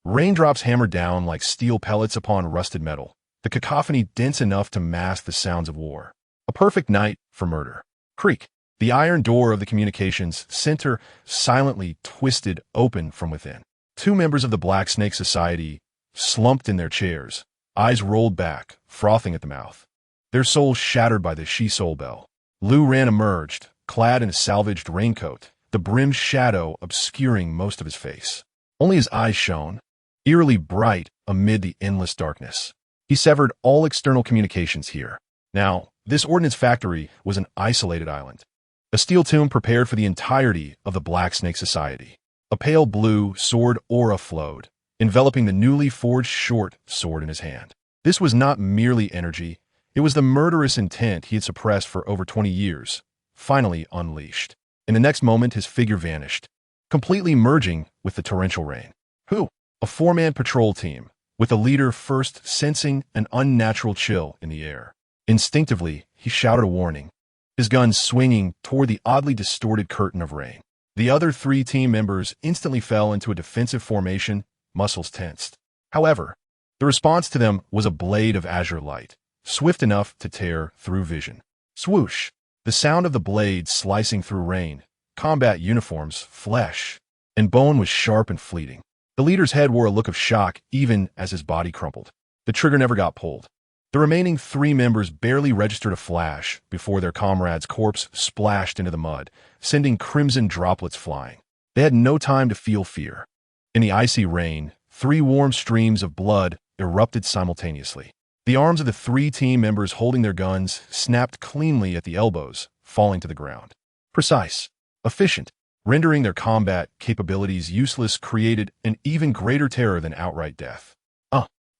Raindrops hammered down like steel pellets upon rusted metal, the cacophony dense enough to mask the sounds of war. A perfect night for murder. Creak. The iron door of the communications center silently twisted open from within. Two members of the Black Snake Society slumped in their chairs, eyes rolled back, frothing at the mouth, their souls shattered by the she-soul bell. Lu Ran emerged, clad in a salvaged raincoat, the brimmed shadow obscuring most of his face. Only his eyes shone, eerily bright amid the endless darkness. He severed all external communications here. Now, this ordnance factory was an isolated island, a steel tomb prepared for the entirety of the Black Snake Society. A pale blue sword aura flowed, enveloping the newly forged short sword in his hand. This was not merely energy, it was the murderous intent he had suppressed for over 20 years, finally unleashed. In the next moment, his figure vanished, completely merging with the torrential rain. Who? A four-man patrol team, with the leader first sensing an unnatural chill in the air. Instinctively, he shouted a warning, his gun swinging toward the oddly distorted curtain of rain. The other three team members instantly fell into a defensive formation, muscles tensed. However, the response to them was a blade of azure light, swift enough to tear through vision. Swoosh! The sound of the blade slicing through rain, combat uniforms, flesh, and bone was sharp and fleeting. The leader's head wore a look of shock even as his body crumpled. The trigger never got pulled. The remaining three members barely registered a flash before their comrade's corpse splashed into the mud, sending crimson droplets flying. They had no time to feel fear. In the icy rain, three warm streams of blood erupted simultaneously. The arms of the three team members holding their guns snapped cleanly at the elbows, falling to the ground. Precise, efficient, rendering their combat capabilities useless created an even greater terror than outright death.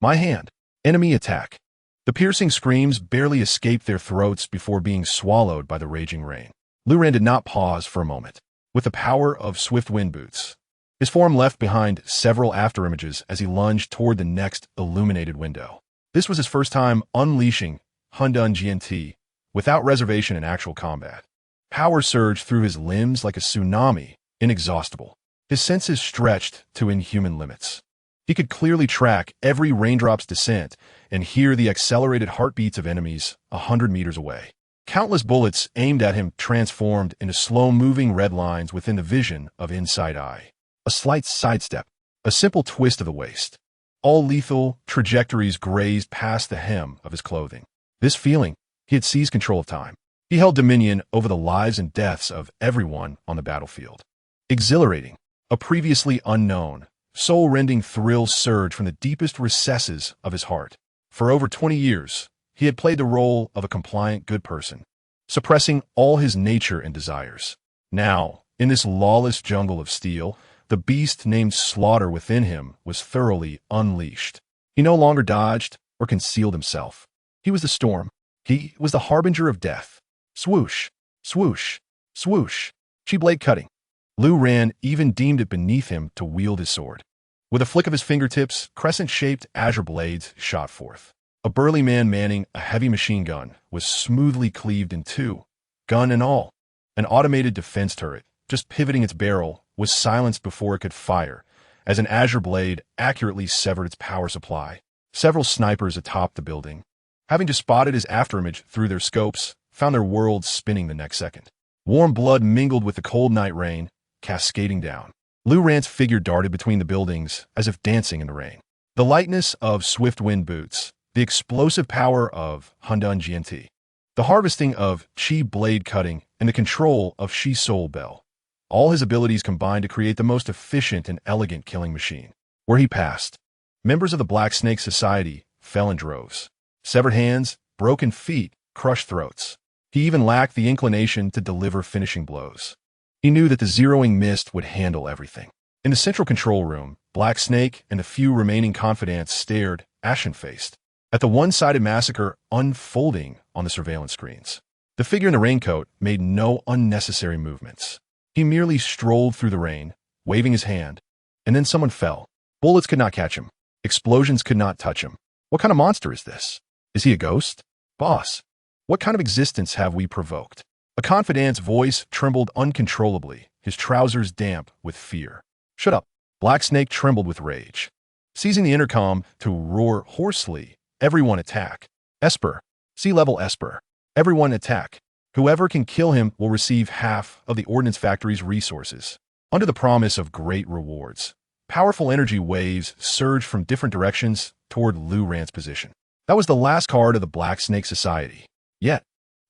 My hand. Enemy attack. The piercing screams barely escaped their throats before being swallowed by the raging rain. Lu Ran did not pause for a moment. With the power of swift wind boots, his form left behind several afterimages as he lunged toward the next illuminated window. This was his first time unleashing Hundun GNT without reservation in actual combat. Power surged through his limbs like a tsunami, inexhaustible. His senses stretched to inhuman limits. He could clearly track every raindrop's descent and hear the accelerated heartbeats of enemies 100 meters away. Countless bullets aimed at him transformed into slow-moving red lines within the vision of Inside Eye. A slight sidestep, a simple twist of the waist. All lethal trajectories grazed past the hem of his clothing. This feeling, he had seized control of time. He held dominion over the lives and deaths of everyone on the battlefield. Exhilarating, a previously unknown, soul-rending thrill surged from the deepest recesses of his heart. For over 20 years, he had played the role of a compliant good person, suppressing all his nature and desires. Now, in this lawless jungle of steel, the beast named Slaughter within him was thoroughly unleashed. He no longer dodged or concealed himself. He was the storm. He was the harbinger of death. Swoosh, swoosh, swoosh, chi-blade cutting. Lu Ran even deemed it beneath him to wield his sword. With a flick of his fingertips, crescent-shaped azure blades shot forth. A burly man manning a heavy machine gun was smoothly cleaved in two, gun and all. An automated defense turret, just pivoting its barrel, was silenced before it could fire, as an azure blade accurately severed its power supply. Several snipers atop the building, having just spotted his afterimage through their scopes, found their worlds spinning the next second. Warm blood mingled with the cold night rain, cascading down. Lu Ran's figure darted between the buildings as if dancing in the rain. The lightness of swift wind boots, the explosive power of Hundun GNT, the harvesting of Chi blade cutting, and the control of Shi Soul Bell. All his abilities combined to create the most efficient and elegant killing machine. Where he passed, members of the Black Snake Society fell in droves. Severed hands, broken feet, crushed throats. He even lacked the inclination to deliver finishing blows. He knew that the zeroing mist would handle everything. In the central control room, Black Snake and the few remaining confidants stared, ashen-faced, at the one-sided massacre unfolding on the surveillance screens. The figure in the raincoat made no unnecessary movements. He merely strolled through the rain, waving his hand, and then someone fell. Bullets could not catch him. Explosions could not touch him. What kind of monster is this? Is he a ghost? Boss, what kind of existence have we provoked? A confidant's voice trembled uncontrollably, his trousers damp with fear. Shut up. Black Snake trembled with rage. Seizing the intercom to roar hoarsely, everyone attack. Esper. Sea-level Esper. Everyone attack. Whoever can kill him will receive half of the Ordnance Factory's resources. Under the promise of great rewards, powerful energy waves surged from different directions toward Lu Ran's position. That was the last card of the Black Snake Society. Yet,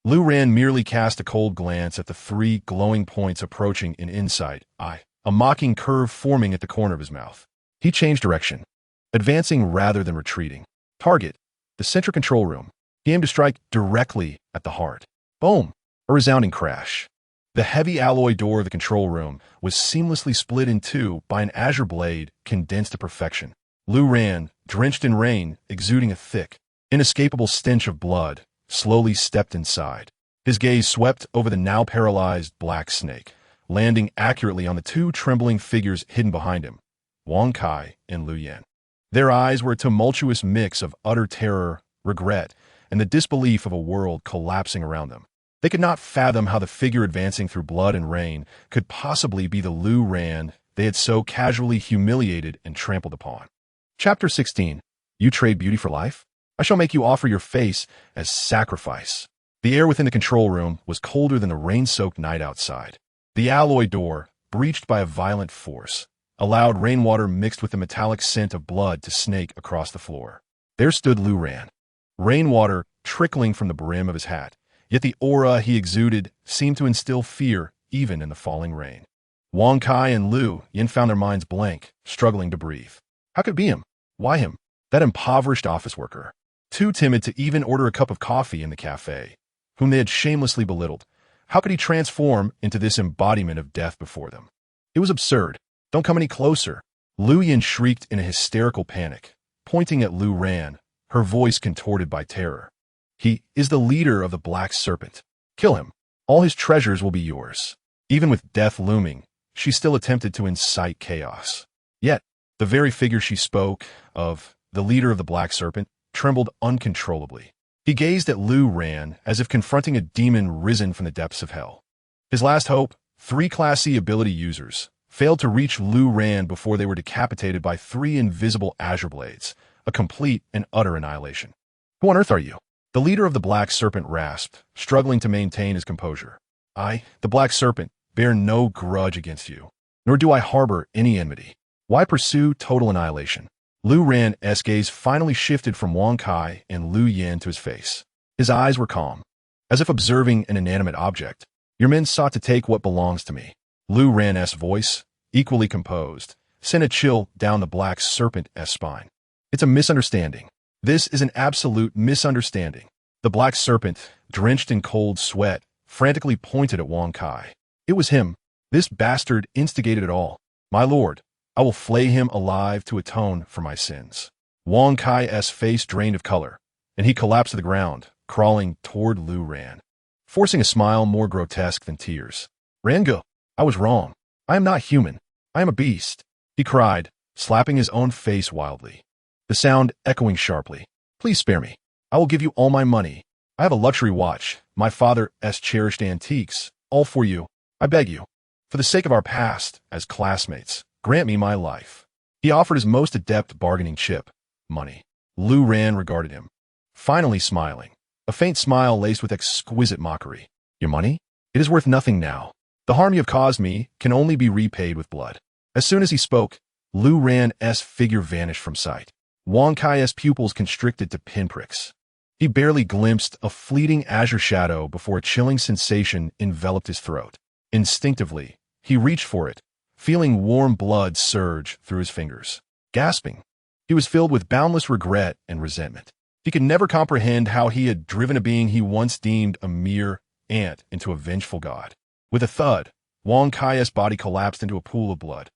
Lu Ran merely cast a cold glance at the three glowing points approaching in Inside Eye, a mocking curve forming at the corner of his mouth. He changed direction, advancing rather than retreating. Target, the central control room. He aimed to strike directly at the heart. Boom! A resounding crash. The heavy alloy door of the control room was seamlessly split in two by an azure blade condensed to perfection. Lu Ran, drenched in rain, exuding a thick, inescapable stench of blood, slowly stepped inside. His gaze swept over the now paralyzed Black Snake, landing accurately on the two trembling figures hidden behind him, Wang Kai and Lu Yan. Their eyes were a tumultuous mix of utter terror, regret, and the disbelief of a world collapsing around them. They could not fathom how the figure advancing through blood and rain could possibly be the Lu Ran they had so casually humiliated and trampled upon. Chapter 16. You trade beauty for life? I shall make you offer your face as sacrifice. The air within the control room was colder than the rain-soaked night outside. The alloy door, breached by a violent force, allowed rainwater mixed with the metallic scent of blood to snake across the floor. There stood Lu Ran, rainwater trickling from the brim of his hat, yet the aura he exuded seemed to instill fear even in the falling rain. Wang Kai and Lu Yan found their minds blank, struggling to breathe. How could it be him? Why him? That impoverished office worker. too timid to even order a cup of coffee in the cafe, whom they had shamelessly belittled. How could he transform into this embodiment of death before them? It was absurd. Don't come any closer. Lu Yin shrieked in a hysterical panic, pointing at Lu Ran, her voice contorted by terror. He is the leader of the Black Serpent. Kill him. All his treasures will be yours. Even with death looming, she still attempted to incite chaos. Yet, the very figure she spoke of, the leader of the Black Serpent, trembled uncontrollably. He gazed at Lu Ran as if confronting a demon risen from the depths of hell. His last hope, 3 Class C ability users, failed to reach Lu Ran before they were decapitated by 3 invisible azure blades, a complete and utter annihilation. Who on earth are you? The leader of the Black Serpent rasped, struggling to maintain his composure. I, the Black Serpent, bear no grudge against you, nor do I harbor any enmity. Why pursue total annihilation? Lu Ran's gaze finally shifted from Wang Kai and Lu Yin to his face. His eyes were calm, as if observing an inanimate object. Your men sought to take what belongs to me. Lu Ran's voice, equally composed, sent a chill down the Black Serpent's spine. It's a misunderstanding. This is an absolute misunderstanding. The Black Serpent, drenched in cold sweat, frantically pointed at Wang Kai. It was him. This bastard instigated it all. My lord, I will flay him alive to atone for my sins. Wang Kai's face drained of color, and he collapsed to the ground, crawling toward Lu Ran, forcing a smile more grotesque than tears. Rangu, I was wrong. I am not human. I am a beast, he cried, slapping his own face wildly, the sound echoing sharply. Please spare me. I will give you all my money. I have a luxury watch, my father's cherished antiques, all for you. I beg you, for the sake of our past as classmates, grant me my life. He offered his most adept bargaining chip, money. Lu Ran regarded him, finally smiling, a faint smile laced with exquisite mockery. Your money? It is worth nothing now. The harm you have caused me can only be repaid with blood. As soon as he spoke, Lu Ran's figure vanished from sight. Wang Kai's pupils constricted to pinpricks. He barely glimpsed a fleeting azure shadow before a chilling sensation enveloped his throat. Instinctively, he reached for it, feeling warm blood surge through his fingers. Gasping, he was filled with boundless regret and resentment. He could never comprehend how he had driven a being he once deemed a mere ant into a vengeful god. With a thud, Wang Kai's body collapsed into a pool of blood.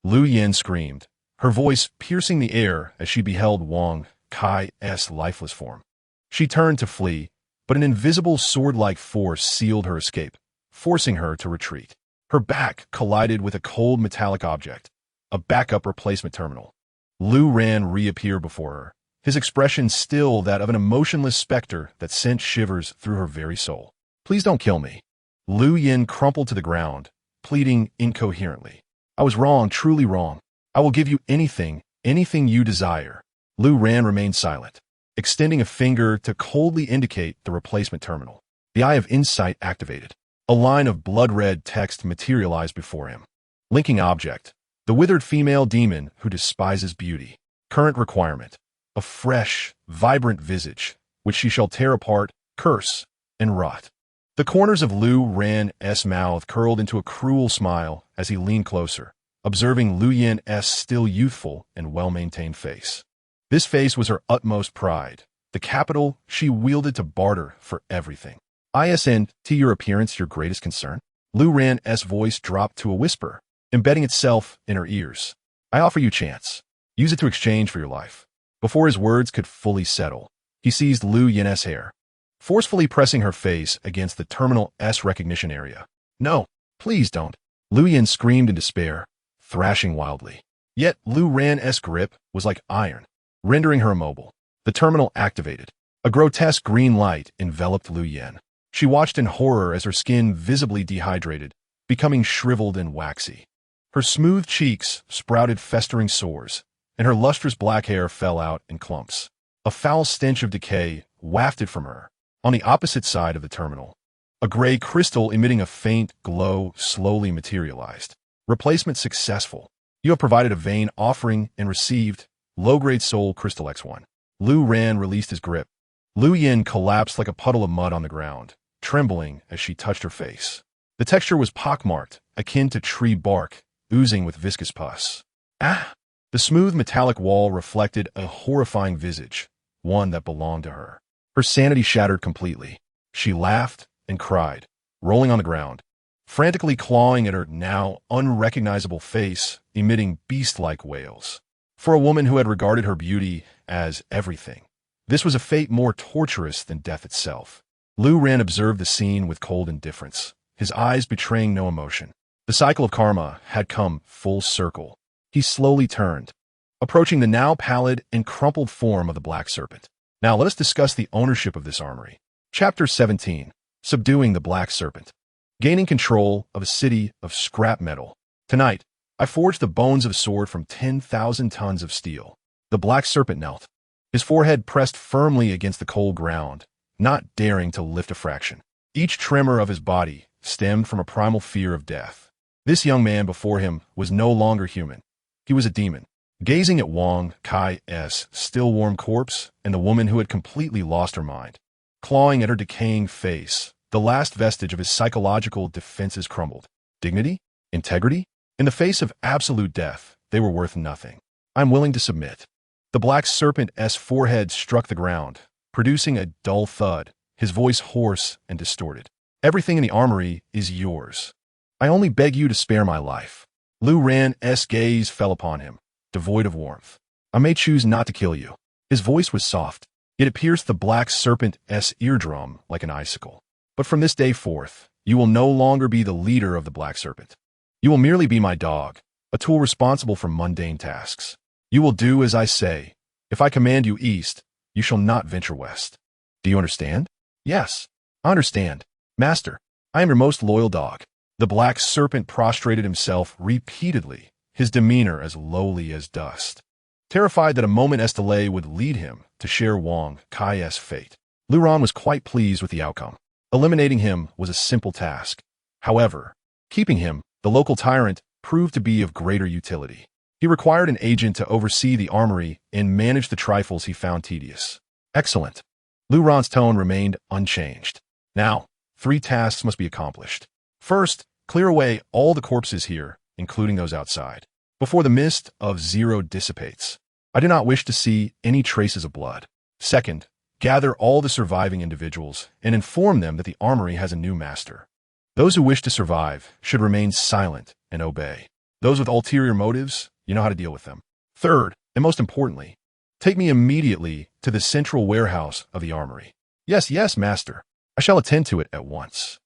Lu Yin screamed, her voice piercing the air as she beheld Wang Kai's lifeless form. She turned to flee, but an invisible sword-like force sealed her escape, forcing her to retreat. Her back collided with a cold metallic object, a backup replacement terminal. Lu Ran reappeared before her, his expression still that of an emotionless specter that sent shivers through her very soul. Please don't kill me. Lu Yin crumpled to the ground, pleading incoherently. I was wrong, truly wrong. I will give you anything you desire. Lu Ran remained silent, extending a finger to coldly indicate the replacement terminal. The Eye of Insight activated. A line of blood-red text materialized before him. Linking object. The withered female demon who despises beauty. Current requirement. A fresh, vibrant visage, which she shall tear apart, curse, and rot. The corners of Lu Ran's mouth curled into a cruel smile as he leaned closer, observing Lu Yin's still youthful and well-maintained face. This face was her utmost pride, the capital she wielded to barter for everything. Isn't your appearance your greatest concern? Lu Ran's voice dropped to a whisper, embedding itself in her ears. I offer you chance. Use it to exchange for your life. Before his words could fully settle, he seized Lu Yin's hair, forcefully pressing her face against the terminal S recognition area. No, please don't. Lu Yin screamed in despair, thrashing wildly. Yet Lu Ran's grip was like iron, rendering her immobile. The terminal activated. A grotesque green light enveloped Lu Yin. She watched in horror as her skin visibly dehydrated, becoming shriveled and waxy. Her smooth cheeks sprouted festering sores, and her lustrous black hair fell out in clumps. A foul stench of decay wafted from her. On the opposite side of the terminal, a gray crystal emitting a faint glow slowly materialized. Replacement successful. You have provided a vain offering and received low-grade soul crystal X1. Lu Ran released his grip. Lu Yin collapsed like a puddle of mud on the ground, trembling as she touched her face. The texture was pockmarked, akin to tree bark, oozing with viscous pus. Ah! The smooth metallic wall reflected a horrifying visage, one that belonged to her. Her sanity shattered completely. She laughed and cried, rolling on the ground, frantically clawing at her now unrecognizable face, emitting beast-like wails. For a woman who had regarded her beauty as everything, this was a fate more torturous than death itself. Lu Ren observed the scene with cold indifference, his eyes betraying no emotion. The cycle of karma had come full circle. He slowly turned, approaching the now pallid and crumpled form of the Black Serpent. Now let us discuss the ownership of this armory. Chapter 17. Subduing the Black Serpent. Gaining control of a city of scrap metal. Tonight, I forged the bones of a sword from 10,000 tons of steel. The Black Serpent knelt, his forehead pressed firmly against the cold ground, not daring to lift a fraction. Each tremor of his body stemmed from a primal fear of death. This young man before him was no longer human. He was a demon. Gazing at Wang Kai's still warm corpse and the woman who had completely lost her mind, clawing at her decaying face, the last vestige of his psychological defenses crumbled. Dignity? Integrity? In the face of absolute death, they were worth nothing. I'm willing to submit. The Black Serpent's forehead struck the ground, producing a dull thud, his voice hoarse and distorted. Everything in the armory is yours. I only beg you to spare my life. Lu Ran's gaze fell upon him, devoid of warmth. I may choose not to kill you. His voice was soft, yet it pierced the Black Serpent's eardrum like an icicle. But from this day forth, you will no longer be the leader of the Black Serpent. You will merely be my dog, a tool responsible for mundane tasks. You will do as I say. If I command you east, you shall not venture west. Do you understand? Yes, I understand. Master, I am your most loyal dog. The Black Serpent prostrated himself repeatedly, his demeanor as lowly as dust. Terrified that a moment's delay would lead him to share Wang Kai's fate, Lu Ran was quite pleased with the outcome. Eliminating him was a simple task. However, keeping him, the local tyrant, proved to be of greater utility. He required an agent to oversee the armory and manage the trifles he found tedious. Excellent. Lu Ran's tone remained unchanged. Now, 3 tasks must be accomplished. First, clear away all the corpses here, including those outside, before the mist of zero dissipates. I do not wish to see any traces of blood. Second, gather all the surviving individuals and inform them that the armory has a new master. Those who wish to survive should remain silent and obey. Those with ulterior motives, you know how to deal with them. Third, and most importantly, take me immediately to the central warehouse of the armory. Yes, yes, master. I shall attend to it at once.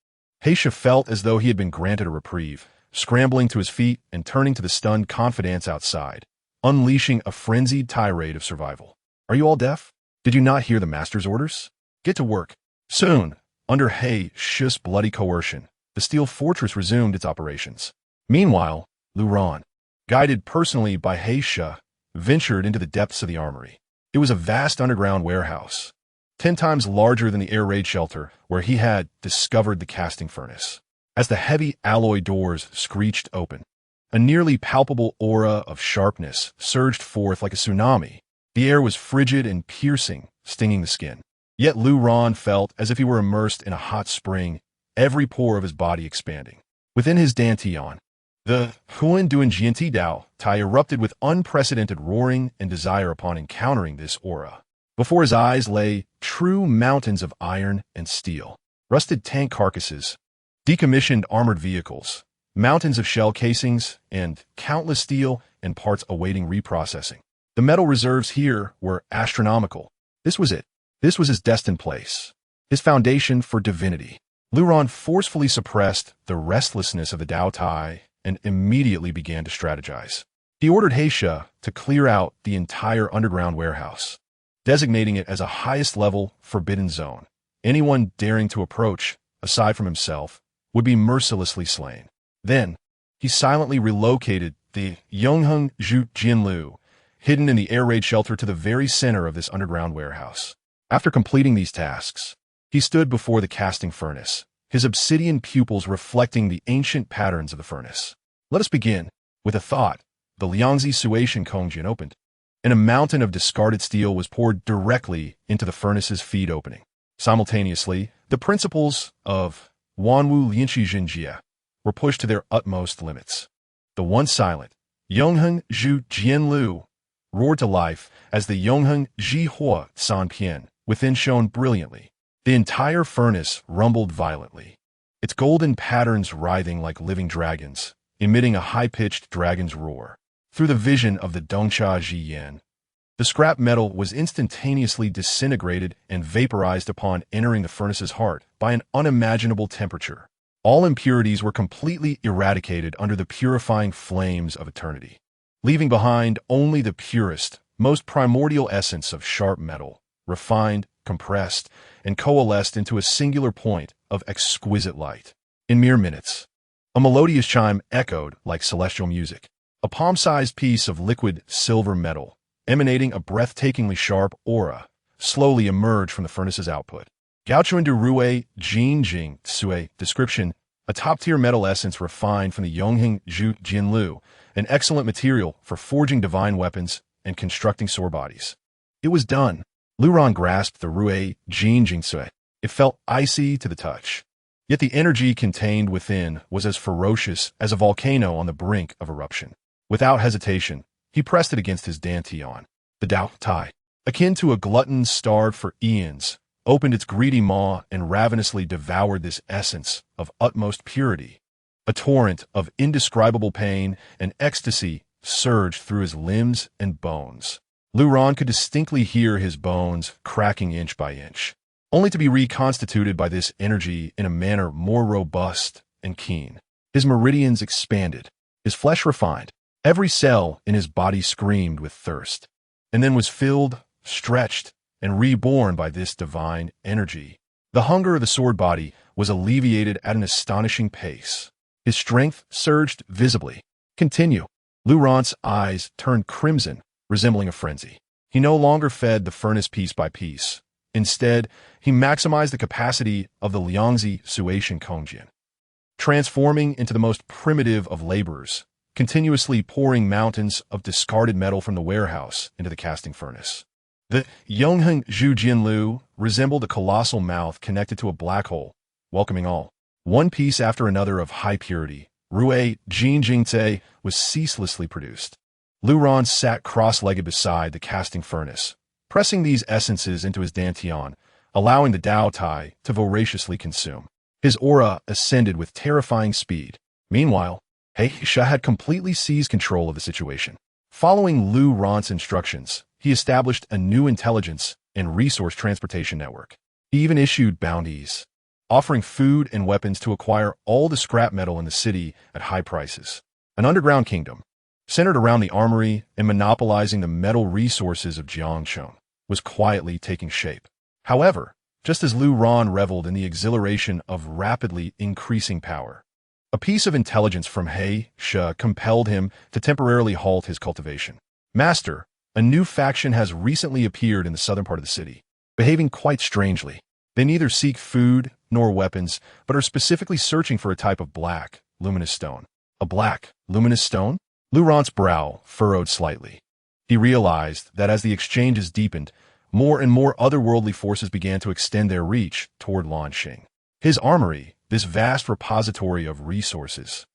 Heisha felt as though he had been granted a reprieve, scrambling to his feet and turning to the stunned confidants outside, unleashing a frenzied tirade of survival. Are you all deaf? Did you not hear the master's orders? Get to work. Soon, under Heisha's bloody coercion, the steel fortress resumed its operations. Meanwhile, Lu Ran, guided personally by Heisha, ventured into the depths of the armory. It was a vast underground warehouse, 10 times larger than the air raid shelter where he had discovered the casting furnace. As the heavy alloy doors screeched open, a nearly palpable aura of sharpness surged forth like a tsunami. The air was frigid and piercing, stinging the skin. Yet Lu Ran felt as if he were immersed in a hot spring, every pore of his body expanding. Within his dantian, the Huan Duan Jianti Dao Tai erupted with unprecedented roaring and desire upon encountering this aura. Before his eyes lay true mountains of iron and steel, rusted tank carcasses, decommissioned armored vehicles, mountains of shell casings, and countless steel and parts awaiting reprocessing. The metal reserves here were astronomical. This was it. This was his destined place, his foundation for divinity. Lu Ran forcefully suppressed the restlessness of the Dao Tai and immediately began to strategize. He ordered Heisha to clear out the entire underground warehouse, designating it as a highest-level forbidden zone. Anyone daring to approach, aside from himself, would be mercilessly slain. Then, he silently relocated the Yongheng Zhu Jianlu, hidden in the air raid shelter, to the very center of this underground warehouse. After completing these tasks, he stood before the casting furnace, his obsidian pupils reflecting the ancient patterns of the furnace. Let us begin. With a thought, the Liangzi Suation Kongjin opened, and a mountain of discarded steel was poured directly into the furnace's feed opening. Simultaneously, the principles of Wanwu Lianxi Jinjia were pushed to their utmost limits. The once silent Yongheng Zhu Jianlu roared to life as the Yongheng Jihua Sanpian within shone brilliantly. The entire furnace rumbled violently, its golden patterns writhing like living dragons, emitting a high-pitched dragon's roar. Through the vision of the Dongcha Jiyan, the scrap metal was instantaneously disintegrated and vaporized upon entering the furnace's heart by an unimaginable temperature. All impurities were completely eradicated under the purifying flames of eternity, leaving behind only the purest, most primordial essence of sharp metal, refined, compressed, and coalesced into a singular point of exquisite light. In mere minutes, a melodious chime echoed like celestial music, a palm-sized piece of liquid silver metal, emanating a breathtakingly sharp aura, slowly emerged from the furnace's output. Gaochuandu Rue Jinjing Sui description, a top-tier metal essence refined from the Yongheng Zhu Jinlu, an excellent material for forging divine weapons and constructing sword bodies. It was done. Luran grasped the Rue Jinjing Sui. It felt icy to the touch. Yet the energy contained within was as ferocious as a volcano on the brink of eruption. Without hesitation, he pressed it against his dantian. The Dao Tai, akin to a glutton starved for eons, opened its greedy maw and ravenously devoured this essence of utmost purity. A torrent of indescribable pain and ecstasy surged through his limbs and bones. Luran could distinctly hear his bones cracking inch by inch, only to be reconstituted by this energy in a manner more robust and keen. His meridians expanded, his flesh refined. Every cell in his body screamed with thirst, and then was filled, stretched, and reborn by this divine energy. The hunger of the sword body was alleviated at an astonishing pace. His strength surged visibly. Continue. Luran's eyes turned crimson, resembling a frenzy. He no longer fed the furnace piece by piece. Instead, he maximized the capacity of the Liangzi Suation Kongjian, transforming into the most primitive of laborers, continuously pouring mountains of discarded metal from the warehouse into the casting furnace. The Yongheng Zhu Jinlu resembled a colossal mouth connected to a black hole, welcoming all. One piece after another of high purity, Rue Jinjingte was ceaselessly produced. Luran sat cross-legged beside the casting furnace, pressing these essences into his dantian, allowing the Dao Tai to voraciously consume. His aura ascended with terrifying speed. Meanwhile, Heisha had completely seized control of the situation. Following Lu Ran's instructions, he established a new intelligence and resource transportation network. He even issued bounties, offering food and weapons to acquire all the scrap metal in the city at high prices. An underground kingdom, centered around the armory and monopolizing the metal resources of Jiangcheng, was quietly taking shape. However, just as Lu Ran reveled in the exhilaration of rapidly increasing power, a piece of intelligence from Heisha compelled him to temporarily halt his cultivation. Master, a new faction has recently appeared in the southern part of the city, behaving quite strangely. They neither seek food nor weapons, but are specifically searching for a type of black, luminous stone. A black, luminous stone? Luran's brow furrowed slightly. He realized that as the exchanges deepened, more and more otherworldly forces began to extend their reach toward Lanxing. His armory, this vast repository of resources,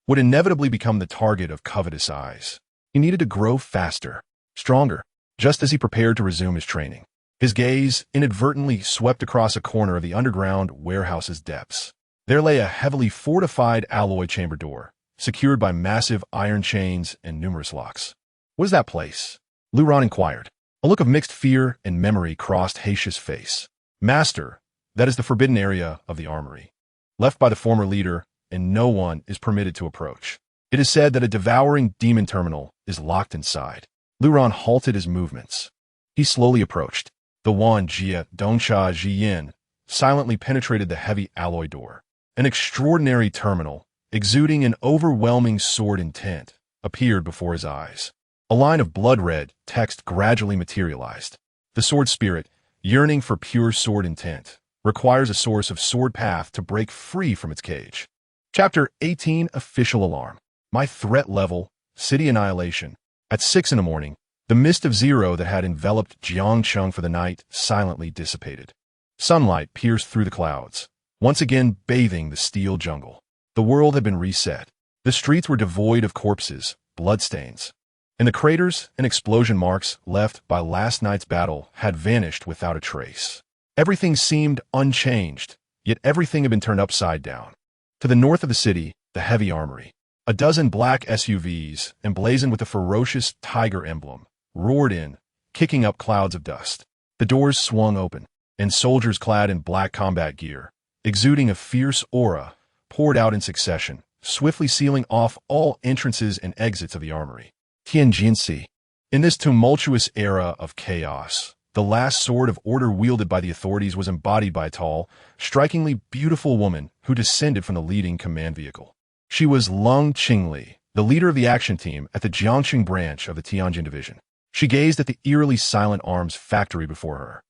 would inevitably become the target of covetous eyes. He needed to grow faster, stronger, just as he prepared to resume his training. His gaze inadvertently swept across a corner of the underground warehouse's depths. There lay a heavily fortified alloy chamber door, secured by massive iron chains and numerous locks. "What is that place?" Luran inquired. A look of mixed fear and memory crossed Heisha's face. "Master, that is the forbidden area of the armory, left by the former leader, and no one is permitted to approach. It is said that a devouring demon terminal is locked inside." Luran halted his movements. He slowly approached. The Wan Jia Dongsha Jiyin silently penetrated the heavy alloy door. An extraordinary terminal, exuding an overwhelming sword intent, appeared before his eyes. A line of blood-red text gradually materialized. The sword spirit, yearning for pure sword intent, requires a source of sword path to break free from its cage. Chapter 18 Official Alarm. My threat level, City Annihilation. At 6 in the morning, the mist of zero that had enveloped Jiangcheng for the night silently dissipated. Sunlight pierced through the clouds, once again bathing the steel jungle. The world had been reset. The streets were devoid of corpses, bloodstains, and the craters and explosion marks left by last night's battle had vanished without a trace. Everything seemed unchanged, yet everything had been turned upside down. To the north of the city, the heavy armory. A dozen black SUVs, emblazoned with a ferocious tiger emblem, roared in, kicking up clouds of dust. The doors swung open, and soldiers clad in black combat gear, exuding a fierce aura, poured out in succession, swiftly sealing off all entrances and exits of the armory. Tianjinsi. In this tumultuous era of chaos, the last sword of order wielded by the authorities was embodied by a tall, strikingly beautiful woman who descended from the leading command vehicle. She was Lung Qingli, the leader of the action team at the Jiangxing branch of the Tianjin division. She gazed at the eerily silent arms factory before her,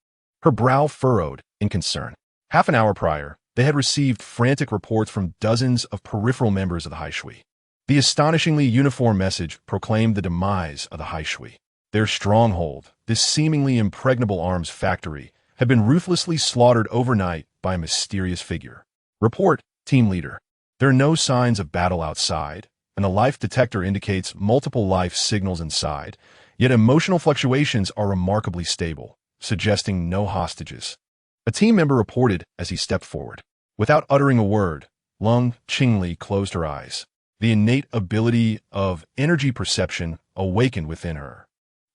her brow furrowed in concern. Half an hour prior, they had received frantic reports from dozens of peripheral members of the Haishui. The astonishingly uniform message proclaimed the demise of the Haishui. Their stronghold, this seemingly impregnable arms factory, had been ruthlessly slaughtered overnight by a mysterious figure. Report, team leader. There are no signs of battle outside, and the life detector indicates multiple life signals inside, yet emotional fluctuations are remarkably stable, suggesting no hostages. A team member reported as he stepped forward. Without uttering a word, Lung Qingli closed her eyes. The innate ability of energy perception awakened within her.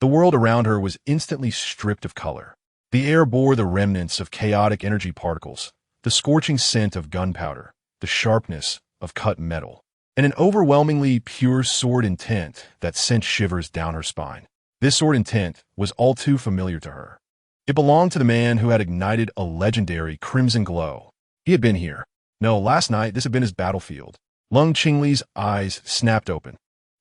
The world around her was instantly stripped of color. The air bore the remnants of chaotic energy particles, the scorching scent of gunpowder, the sharpness of cut metal, and an overwhelmingly pure sword intent that sent shivers down her spine. This sword intent was all too familiar to her. It belonged to the man who had ignited a legendary crimson glow. He had been here. No, last night this had been his battlefield. Lung Qingli's eyes snapped open,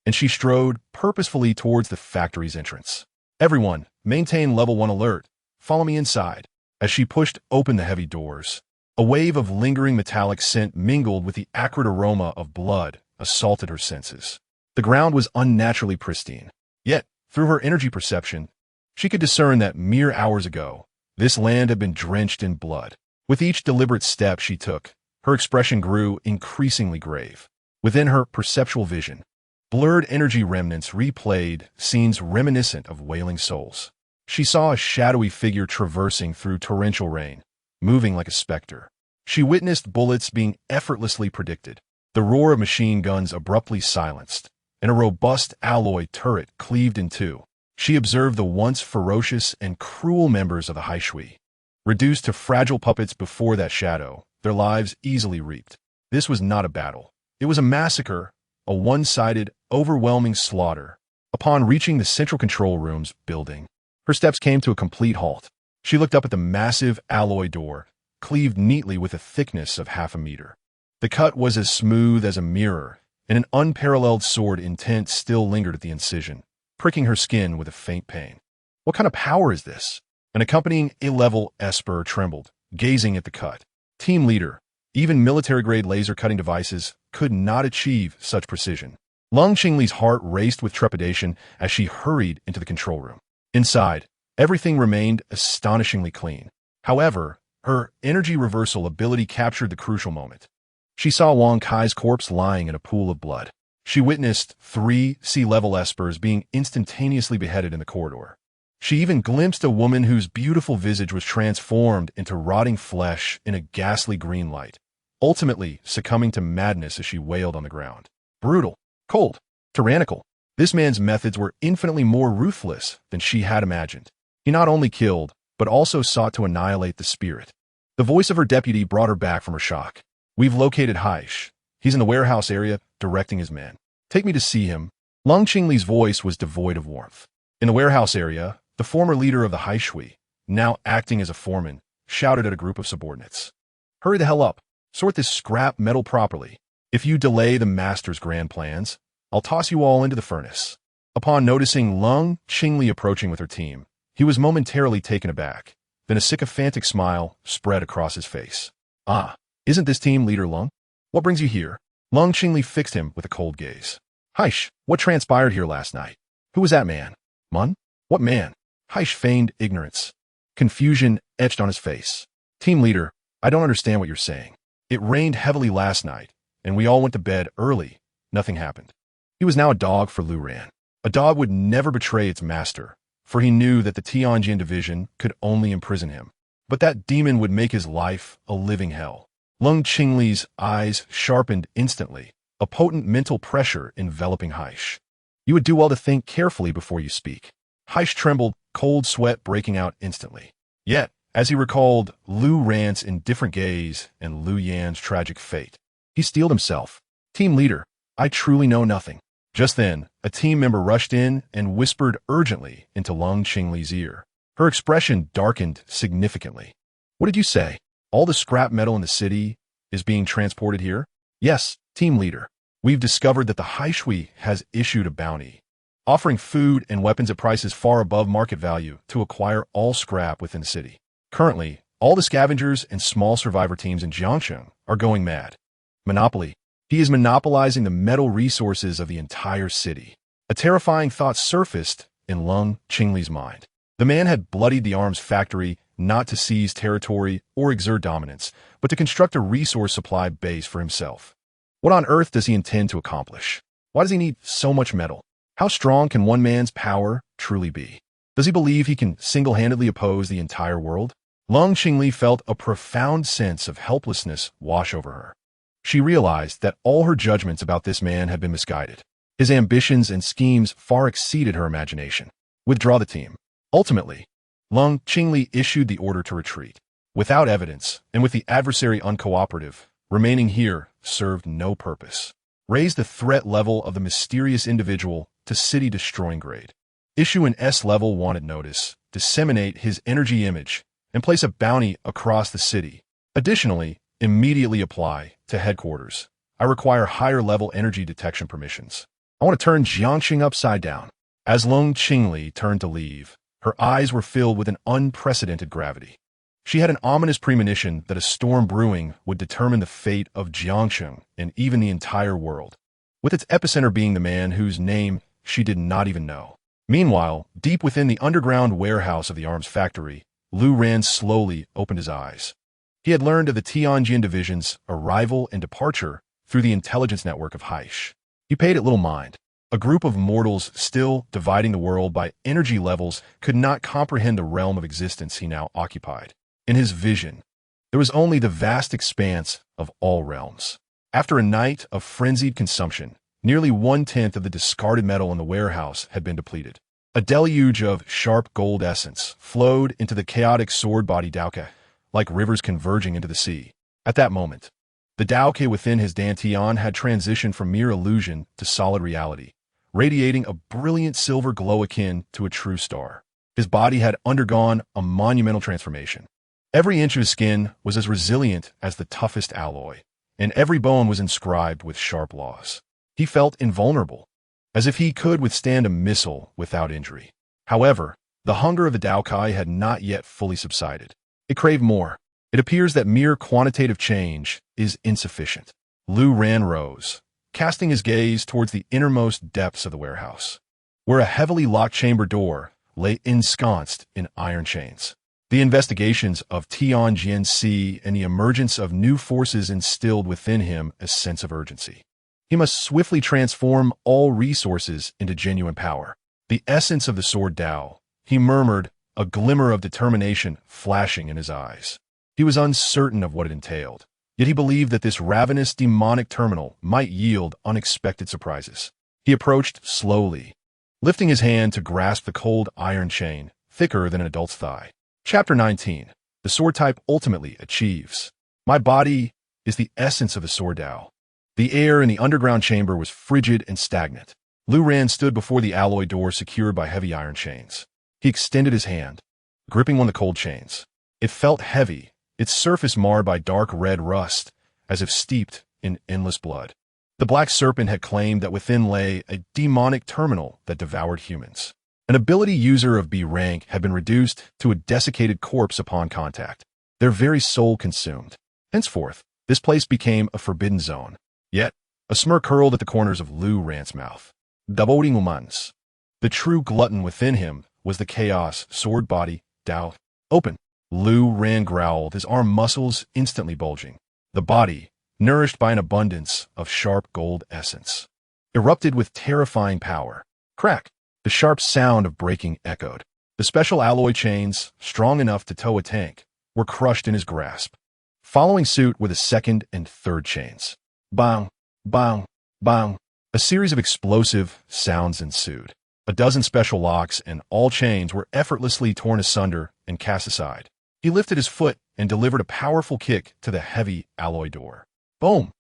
and she strode purposefully towards the factory's entrance. Everyone, maintain level 1 alert. Follow me inside. As she pushed open the heavy doors, a wave of lingering metallic scent mingled with the acrid aroma of blood assaulted her senses. The ground was unnaturally pristine. Yet, through her energy perception, she could discern that mere hours ago, this land had been drenched in blood. With each deliberate step she took, her expression grew increasingly grave. Within her perceptual vision, blurred energy remnants replayed scenes reminiscent of wailing souls. She saw a shadowy figure traversing through torrential rain, moving like a specter. She witnessed bullets being effortlessly predicted, the roar of machine guns abruptly silenced, and a robust alloy turret cleaved in two. She observed the once ferocious and cruel members of the Haishui, reduced to fragile puppets before that shadow, their lives easily reaped. This was not a battle. It was a massacre, a one-sided, overwhelming slaughter. Upon reaching the central control room's building, her steps came to a complete halt. She looked up at the massive alloy door, cleaved neatly with a thickness of half a meter. The cut was as smooth as a mirror, and an unparalleled sword intent still lingered at the incision, pricking her skin with a faint pain. What kind of power is this? An accompanying A-level Esper trembled, gazing at the cut. Team leader, even military-grade laser-cutting devices could not achieve such precision. Lung Qingli's heart raced with trepidation as she hurried into the control room. Inside, everything remained astonishingly clean. However, her energy reversal ability captured the crucial moment. She saw Wang Kai's corpse lying in a pool of blood. She witnessed 3 C-level Espers being instantaneously beheaded in the corridor. She even glimpsed a woman whose beautiful visage was transformed into rotting flesh in a ghastly green light, ultimately succumbing to madness as she wailed on the ground. Brutal, cold, tyrannical. This man's methods were infinitely more ruthless than she had imagined. He not only killed, but also sought to annihilate the spirit. The voice of her deputy brought her back from her shock. We've located Haish. He's in the warehouse area, directing his men. Take me to see him. Lung Qingli's voice was devoid of warmth. In the warehouse area, the former leader of the Haishui, now acting as a foreman, shouted at a group of subordinates. Hurry the hell up. Sort this scrap metal properly. If you delay the master's grand plans, I'll toss you all into the furnace. Upon noticing Lung Qingli approaching with her team, he was momentarily taken aback. Then a sycophantic smile spread across his face. Ah, isn't this team leader Lung? What brings you here? Lung Qingli fixed him with a cold gaze. Haish, what transpired here last night? Who was that man? Mun? What man? Haish feigned ignorance. Confusion etched on his face. Team leader, I don't understand what you're saying. It rained heavily last night, and we all went to bed early. Nothing happened. He was now a dog for Lu Ran. A dog would never betray its master, for he knew that the Tianjin division could only imprison him. But that demon would make his life a living hell. Lung Qingli's eyes sharpened instantly, a potent mental pressure enveloping Heish. You would do well to think carefully before you speak. Heish trembled, cold sweat breaking out instantly. Yet, as he recalled Lu Ran's indifferent gaze and Lu Yan's tragic fate, he steeled himself. Team leader, I truly know nothing. Just then, a team member rushed in and whispered urgently into Lung Qingli's ear. Her expression darkened significantly. What did you say? All the scrap metal in the city is being transported here? Yes, team leader. We've discovered that the Haishui has issued a bounty, offering food and weapons at prices far above market value to acquire all scrap within the city. Currently, all the scavengers and small survivor teams in Jiangsheng are going mad. Monopoly. He is monopolizing the metal resources of the entire city. A terrifying thought surfaced in Lung Qingli's mind. The man had bloodied the arms factory not to seize territory or exert dominance, but to construct a resource supply base for himself. What on earth does he intend to accomplish? Why does he need so much metal? How strong can one man's power truly be? Does he believe he can single-handedly oppose the entire world? Lung Qingli felt a profound sense of helplessness wash over her. She realized that all her judgments about this man had been misguided. His ambitions and schemes far exceeded her imagination. Withdraw the team. Ultimately, Lung Qingli issued the order to retreat. Without evidence, and with the adversary uncooperative, remaining here served no purpose. Raise the threat level of the mysterious individual to city-destroying grade. Issue an S-level wanted notice, disseminate his energy image, and place a bounty across the city. Additionally, immediately apply to headquarters. I require higher-level energy detection permissions. I want to turn Jiangxing upside down. As Lung Qingli turned to leave, her eyes were filled with an unprecedented gravity. She had an ominous premonition that a storm brewing would determine the fate of Jiangsheng and even the entire world, with its epicenter being the man whose name she did not even know. Meanwhile, deep within the underground warehouse of the arms factory, Lu Ran slowly opened his eyes. He had learned of the Tianjin division's arrival and departure through the intelligence network of Heish. He paid it little mind. A group of mortals still dividing the world by energy levels could not comprehend the realm of existence he now occupied. In his vision, there was only the vast expanse of all realms. After a night of frenzied consumption, nearly 1/10 of the discarded metal in the warehouse had been depleted. A deluge of sharp gold essence flowed into the chaotic sword body Daoke, like rivers converging into the sea. At that moment, the Daoke within his Dantian had transitioned from mere illusion to solid reality, radiating a brilliant silver glow akin to a true star. His body had undergone a monumental transformation. Every inch of his skin was as resilient as the toughest alloy, and every bone was inscribed with sharp laws. He felt invulnerable, as if he could withstand a missile without injury. However, the hunger of the Daokai had not yet fully subsided. It craved more. It appears that mere quantitative change is insufficient. Lu Ran rose, casting his gaze towards the innermost depths of the warehouse, where a heavily locked chamber door lay ensconced in iron chains. The investigations of Tianjin Sea and the emergence of new forces instilled within him a sense of urgency. He must swiftly transform all resources into genuine power. The essence of the sword Dao, he murmured, a glimmer of determination flashing in his eyes. He was uncertain of what it entailed, yet he believed that this ravenous demonic terminal might yield unexpected surprises. He approached slowly, lifting his hand to grasp the cold iron chain, thicker than an adult's thigh. Chapter 19. The sword type ultimately achieves. My body is the essence of the sword Dao. The air in the underground chamber was frigid and stagnant. Lu Ran stood before the alloy door secured by heavy iron chains. He extended his hand, gripping one of the cold chains. It felt heavy, its surface marred by dark red rust, as if steeped in endless blood. The black serpent had claimed that within lay a demonic terminal that devoured humans. An ability user of B rank had been reduced to a desiccated corpse upon contact, their very soul consumed. Henceforth, this place became a forbidden zone. Yet, a smirk curled at the corners of Lu Ran's mouth. Daboting humans. The true glutton within him was the chaos sword body Dao. Open. Lu Ran growled, his arm muscles instantly bulging. The body, nourished by an abundance of sharp gold essence, erupted with terrifying power. Crack! The sharp sound of breaking echoed. The special alloy chains, strong enough to tow a tank, were crushed in his grasp. Following suit were the second and third chains. Bang, bang, bang. A series of explosive sounds ensued. A dozen special locks and all chains were effortlessly torn asunder and cast aside. He lifted his foot and delivered a powerful kick to the heavy alloy door. Boom!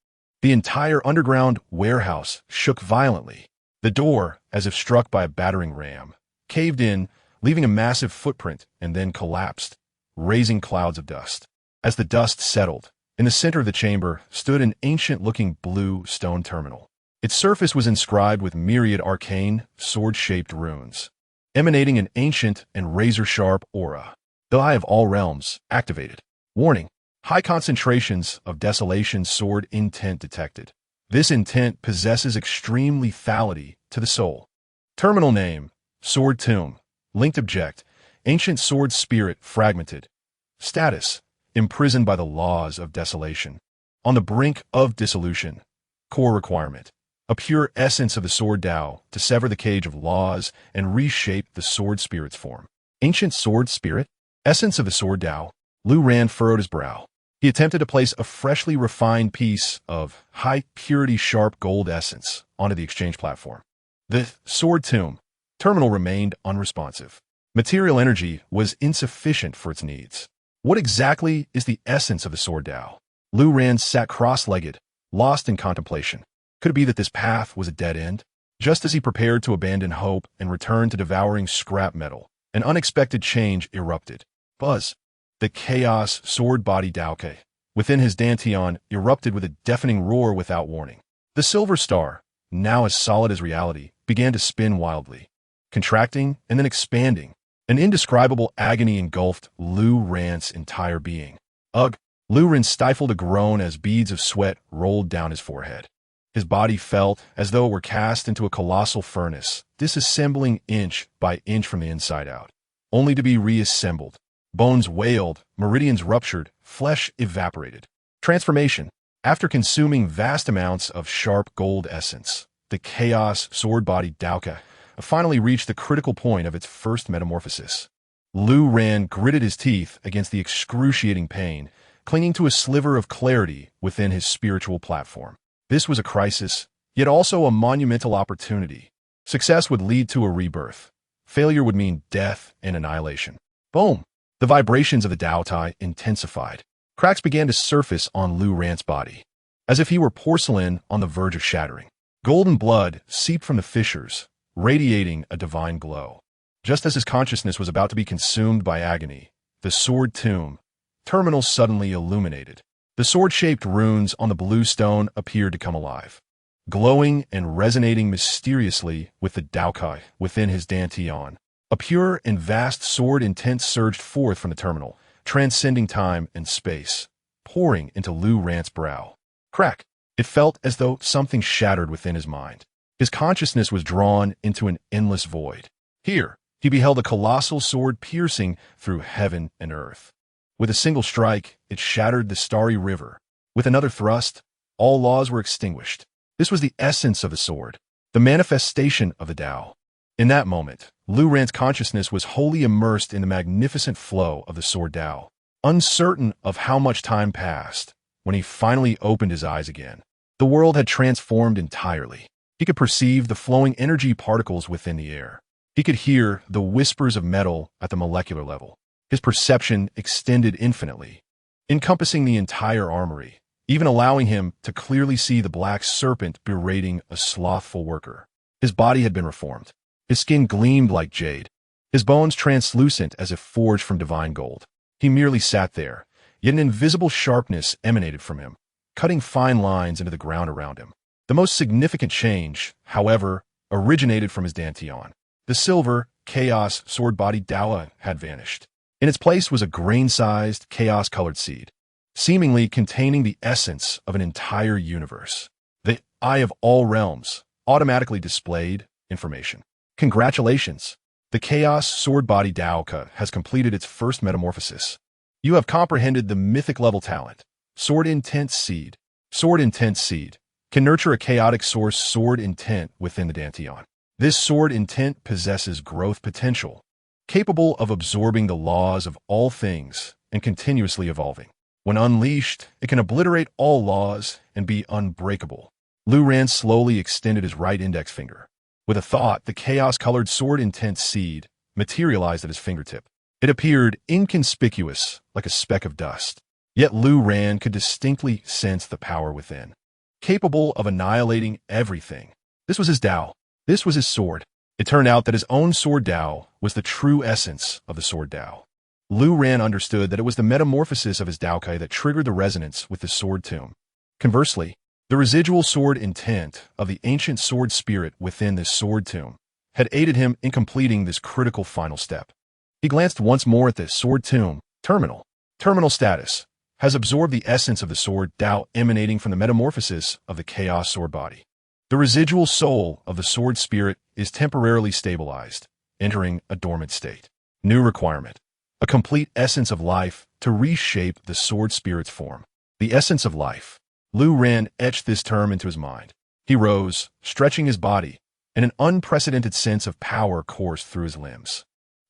The entire underground warehouse shook violently. The door, as if struck by a battering ram, caved in, leaving a massive footprint, and then collapsed, raising clouds of dust. As the dust settled, in the center of the chamber stood an ancient-looking blue stone terminal. Its surface was inscribed with myriad arcane, sword-shaped runes, emanating an ancient and razor-sharp aura. The Eye of all realms activated. Warning: high concentrations of desolation sword intent detected. This intent possesses extreme lethality to the soul. Terminal name: Sword Tomb. Linked object: ancient sword spirit fragmented. Status: imprisoned by the laws of desolation. On the brink of dissolution. Core requirement: a pure essence of the sword Tao to sever the cage of laws and reshape the sword spirit's form. Ancient sword spirit? Essence of the sword Tao. Lu Ran furrowed his brow. He attempted to place a freshly refined piece of high-purity sharp gold essence onto the exchange platform. The Sword Tomb terminal remained unresponsive. Material energy was insufficient for its needs. What exactly is the essence of the sword Tao? Lu Ran sat cross-legged, lost in contemplation. Could it be that this path was a dead end? Just as he prepared to abandon hope and return to devouring scrap metal, an unexpected change erupted. Buzz. The chaos sword body Daoke within his dantian erupted with a deafening roar without warning. The silver star, now as solid as reality, began to spin wildly, contracting and then expanding. An indescribable agony engulfed Lu Ran's entire being. Ugh! Lu Ran stifled a groan as beads of sweat rolled down his forehead. His body felt as though it were cast into a colossal furnace, disassembling inch by inch from the inside out, only to be reassembled. Bones wailed, meridians ruptured, flesh evaporated. Transformation. After consuming vast amounts of sharp gold essence, the chaos sword body Daoka finally reached the critical point of its first metamorphosis. Lu Ran gritted his teeth against the excruciating pain, clinging to a sliver of clarity within his spiritual platform. This was a crisis, yet also a monumental opportunity. Success would lead to a rebirth. Failure would mean death and annihilation. Boom! The vibrations of the Dao Tai intensified. Cracks began to surface on Lu Ran's body, as if he were porcelain on the verge of shattering. Golden blood seeped from the fissures, radiating a divine glow. Just as his consciousness was about to be consumed by agony, the sword tomb terminal suddenly illuminated. The sword-shaped runes on the blue stone appeared to come alive, glowing and resonating mysteriously with the Daokai within his dantian. A pure and vast sword intent surged forth from the terminal, transcending time and space, pouring into Lu Ran's brow. Crack! It felt as though something shattered within his mind. His consciousness was drawn into an endless void. Here, he beheld a colossal sword piercing through heaven and earth. With a single strike, it shattered the starry river. With another thrust, all laws were extinguished. This was the essence of the sword, the manifestation of the Tao. In that moment, Lu Ran's consciousness was wholly immersed in the magnificent flow of the sword Tao. Uncertain of how much time passed, when he finally opened his eyes again, the world had transformed entirely. He could perceive the flowing energy particles within the air. He could hear the whispers of metal at the molecular level. His perception extended infinitely, encompassing the entire armory, even allowing him to clearly see the black serpent berating a slothful worker. His body had been reformed. His skin gleamed like jade, his bones translucent as if forged from divine gold. He merely sat there, yet an invisible sharpness emanated from him, cutting fine lines into the ground around him. The most significant change, however, originated from his dantian. The silver, chaos sword body Dawa had vanished. In its place was a grain-sized, chaos-colored seed, seemingly containing the essence of an entire universe. The Eye of all realms automatically displayed information. Congratulations! The Chaos Sword Body Daoka has completed its first metamorphosis. You have comprehended the mythic level talent. Sword Intent Seed. Sword Intent Seed can nurture a chaotic source sword intent within the dantian. This sword intent possesses growth potential, capable of absorbing the laws of all things and continuously evolving. When unleashed, it can obliterate all laws and be unbreakable. Lu Ran slowly extended his right index finger. With a thought, the chaos-colored sword intent seed materialized at his fingertip. It appeared inconspicuous, like a speck of dust. Yet Lu Ran could distinctly sense the power within, capable of annihilating everything. This was his Tao. This was his sword. It turned out that his own sword Tao was the true essence of the sword Tao. Lu Ran understood that it was the metamorphosis of his Daokai that triggered the resonance with the sword tomb. Conversely, the residual sword intent of the ancient sword spirit within this sword tomb had aided him in completing this critical final step. He glanced once more at the sword tomb. Terminal status has absorbed the essence of the sword Tao emanating from the metamorphosis of the chaos sword body. The residual soul of the sword spirit is temporarily stabilized, entering a dormant state. New requirement: a complete essence of life to reshape the sword spirit's form. The essence of life. Lu Ran etched this term into his mind. He rose, stretching his body, and an unprecedented sense of power coursed through his limbs.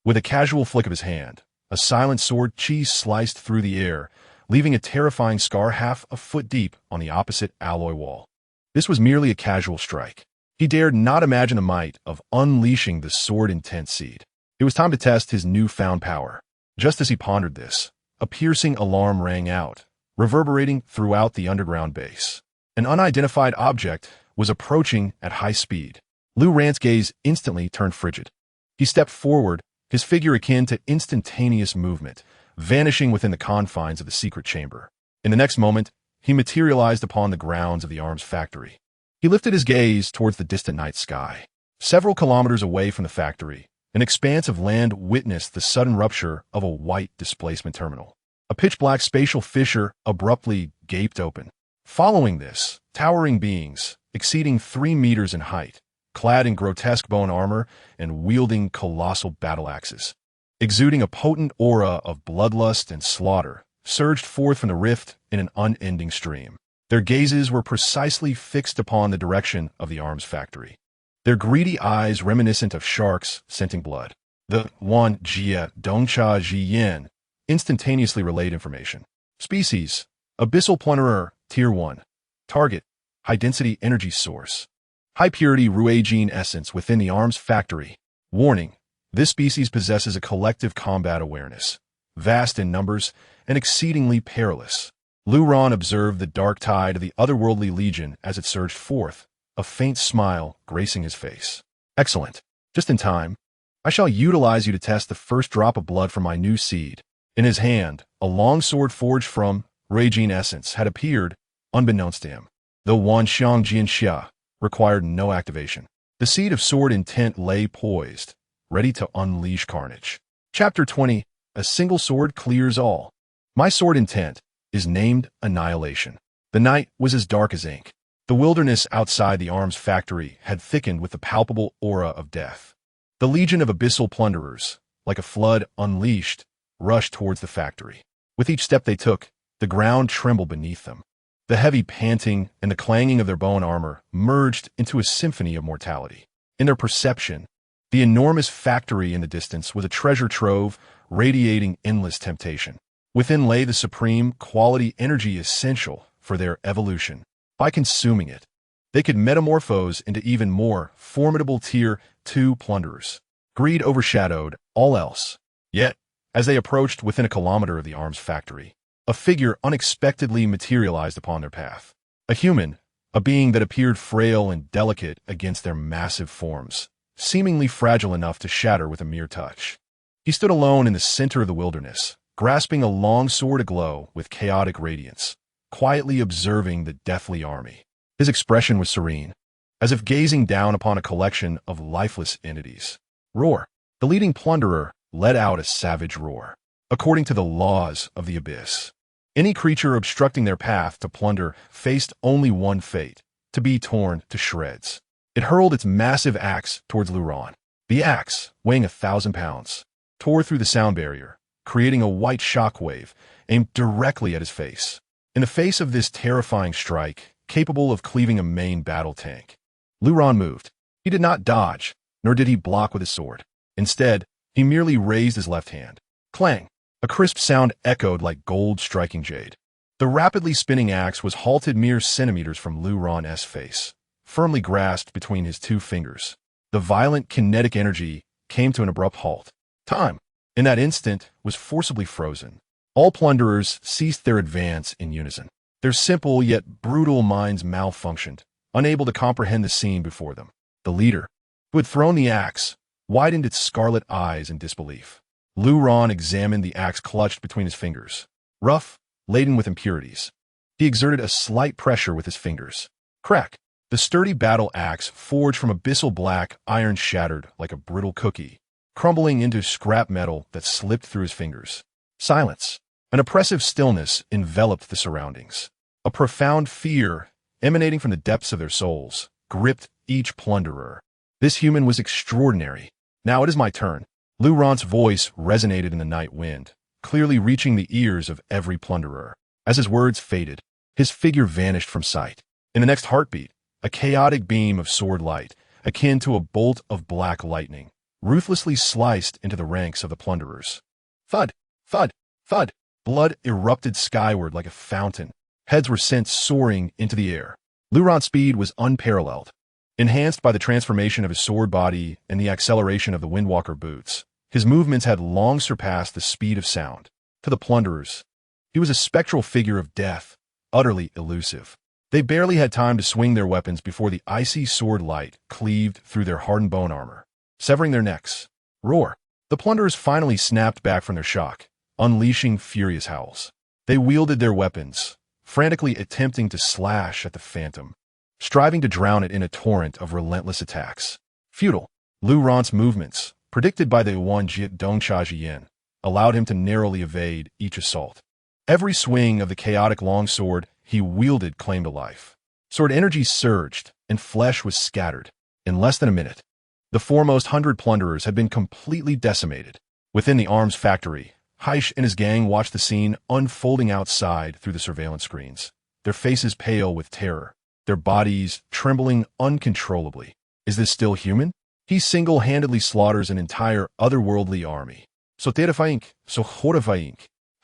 With a casual flick of his hand, a silent sword chi sliced through the air, leaving a terrifying scar half a foot deep on the opposite alloy wall. This was merely a casual strike. He dared not imagine the might of unleashing the sword intent seed. It was time to test his newfound power. Just as he pondered this, a piercing alarm rang out, reverberating throughout the underground base. An unidentified object was approaching at high speed. Lu Ran's gaze instantly turned frigid. He stepped forward, his figure akin to instantaneous movement, vanishing within the confines of the secret chamber. In the next moment, he materialized upon the grounds of the arms factory. He lifted his gaze towards the distant night sky. Several kilometers away from the factory, an expanse of land witnessed the sudden rupture of a white displacement terminal. A pitch-black spatial fissure abruptly gaped open. Following this, towering beings, exceeding 3 meters in height, clad in grotesque bone armor and wielding colossal battle axes, exuding a potent aura of bloodlust and slaughter, surged forth from the rift in an unending stream. Their gazes were precisely fixed upon the direction of the arms factory, their greedy eyes reminiscent of sharks scenting blood. The Wan Jia Dongcha Jiyan instantaneously relayed information. Species: Abyssal Plunderer, Tier 1. Target: high-density energy source. High-purity Ruagine essence within the arms factory. Warning: this species possesses a collective combat awareness, vast in numbers and exceedingly perilous. Lu Ran observed the dark tide of the otherworldly legion as it surged forth, a faint smile gracing his face. Excellent. Just in time. I shall utilize you to test the first drop of blood from my new seed. In his hand, a long sword forged from Ruagine essence had appeared, unbeknownst to him. The Wanxiang Jianxia required no activation. The seed of sword intent lay poised, ready to unleash carnage. Chapter 20. A single sword clears all. My sword intent is named Annihilation. The night was as dark as ink. The wilderness outside the arms factory had thickened with the palpable aura of death. The legion of abyssal plunderers, like a flood unleashed, rushed towards the factory. With each step they took, the ground trembled beneath them. The heavy panting and the clanging of their bone armor merged into a symphony of mortality. In their perception, the enormous factory in the distance was a treasure trove radiating endless temptation. Within lay the supreme quality energy essential for their evolution. By consuming it, they could metamorphose into even more formidable Tier 2 plunderers. Greed overshadowed all else. Yet, as they approached within a kilometer of the arms factory, a figure unexpectedly materialized upon their path. A human, a being that appeared frail and delicate against their massive forms, seemingly fragile enough to shatter with a mere touch. He stood alone in the center of the wilderness, grasping a long sword aglow with chaotic radiance, quietly observing the deathly army. His expression was serene, as if gazing down upon a collection of lifeless entities. Roar. The leading plunderer let out a savage roar. According to the laws of the abyss, any creature obstructing their path to plunder faced only one fate: to be torn to shreds. It hurled its massive axe towards Lu Ran. The axe, weighing 1,000 pounds, tore through the sound barrier, creating a white shockwave aimed directly at his face. In the face of this terrifying strike, capable of cleaving a main battle tank, Lu Ran moved. He did not dodge, nor did he block with his sword. Instead, he merely raised his left hand. Clang! A crisp sound echoed like gold striking jade. The rapidly spinning axe was halted mere centimeters from Lu Ran's face, firmly grasped between his two fingers. The violent kinetic energy came to an abrupt halt. Time, in that instant, was forcibly frozen. All plunderers ceased their advance in unison. Their simple yet brutal minds malfunctioned, unable to comprehend the scene before them. The leader, who had thrown the axe, widened its scarlet eyes in disbelief. Lu Ran examined the axe clutched between his fingers. Rough, laden with impurities. He exerted a slight pressure with his fingers. Crack! The sturdy battle axe, forged from abyssal black iron, shattered like a brittle cookie, crumbling into scrap metal that slipped through his fingers. Silence. An oppressive stillness enveloped the surroundings. A profound fear, emanating from the depths of their souls, gripped each plunderer. This human was extraordinary. Now it is my turn. Lu Ran's voice resonated in the night wind, clearly reaching the ears of every plunderer. As his words faded, his figure vanished from sight. In the next heartbeat, a chaotic beam of sword light, akin to a bolt of black lightning, ruthlessly sliced into the ranks of the plunderers. Thud! Thud! Thud! Blood erupted skyward like a fountain. Heads were sent soaring into the air. Lu Ran's speed was unparalleled. Enhanced by the transformation of his sword body and the acceleration of the Windwalker boots, his movements had long surpassed the speed of sound. To the plunderers, he was a spectral figure of death, utterly elusive. They barely had time to swing their weapons before the icy sword light cleaved through their hardened bone armor, severing their necks. Roar! The plunderers finally snapped back from their shock, unleashing furious howls. They wielded their weapons, frantically attempting to slash at the phantom, striving to drown it in a torrent of relentless attacks. Futile. Lu Ran's movements, predicted by the Yuanjit Dongcha Yin, allowed him to narrowly evade each assault. Every swing of the chaotic longsword he wielded claimed a life. Sword energy surged, and flesh was scattered. In less than a minute, the foremost 100 plunderers had been completely decimated. Within the arms factory, Heish and his gang watched the scene unfolding outside through the surveillance screens, their faces pale with terror, their bodies trembling uncontrollably. Is this still human? He single-handedly slaughters an entire otherworldly army. So terrifying, so horrifying.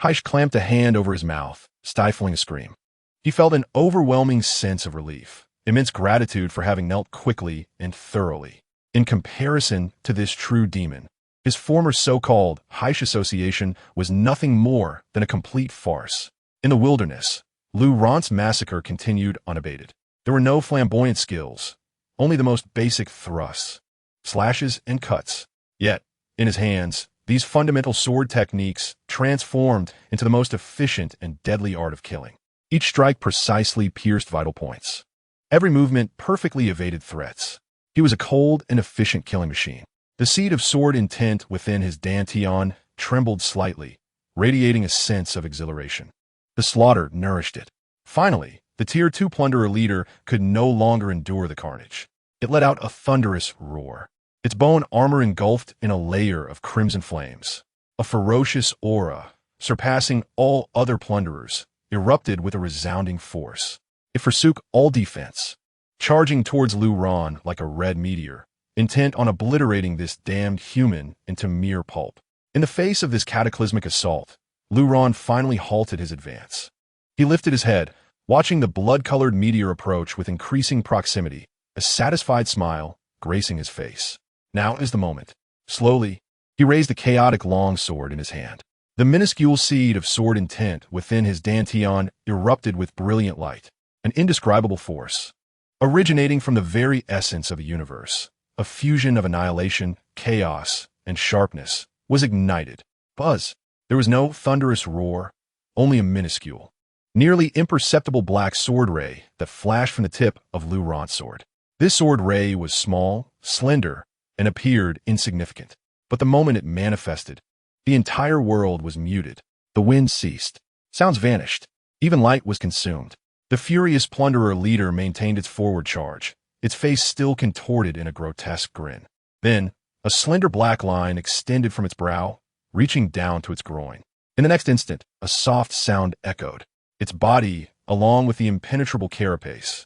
Heish clamped a hand over his mouth, stifling a scream. He felt an overwhelming sense of relief, immense gratitude for having knelt quickly and thoroughly. In comparison to this true demon, his former so-called Heish association was nothing more than a complete farce. In the wilderness, Lu Ran's massacre continued unabated. There were no flamboyant skills, only the most basic thrusts, slashes, and cuts. Yet, in his hands, these fundamental sword techniques transformed into the most efficient and deadly art of killing. Each strike precisely pierced vital points. Every movement perfectly evaded threats. He was a cold and efficient killing machine. The seed of sword intent within his dantian trembled slightly, radiating a sense of exhilaration. The slaughter nourished it. Finally, the Tier 2 plunderer leader could no longer endure the carnage. It let out a thunderous roar. Its bone armor engulfed in a layer of crimson flames. A ferocious aura, surpassing all other plunderers, erupted with a resounding force. It forsook all defense, charging towards Lu Ran like a red meteor, intent on obliterating this damned human into mere pulp. In the face of this cataclysmic assault, Lu Ran finally halted his advance. He lifted his head, watching the blood-colored meteor approach with increasing proximity, a satisfied smile gracing his face. Now is the moment. Slowly, he raised the chaotic longsword in his hand. The minuscule seed of sword intent within his dantian erupted with brilliant light, an indescribable force. Originating from the very essence of the universe, a fusion of annihilation, chaos, and sharpness was ignited. Buzz. There was no thunderous roar, only a minuscule, nearly imperceptible black sword ray that flashed from the tip of Lu Ran's sword. This sword ray was small, slender, and appeared insignificant. But the moment it manifested, the entire world was muted. The wind ceased. Sounds vanished. Even light was consumed. The furious plunderer leader maintained its forward charge, its face still contorted in a grotesque grin. Then, a slender black line extended from its brow, reaching down to its groin. In the next instant, a soft sound echoed. Its body, along with the impenetrable carapace,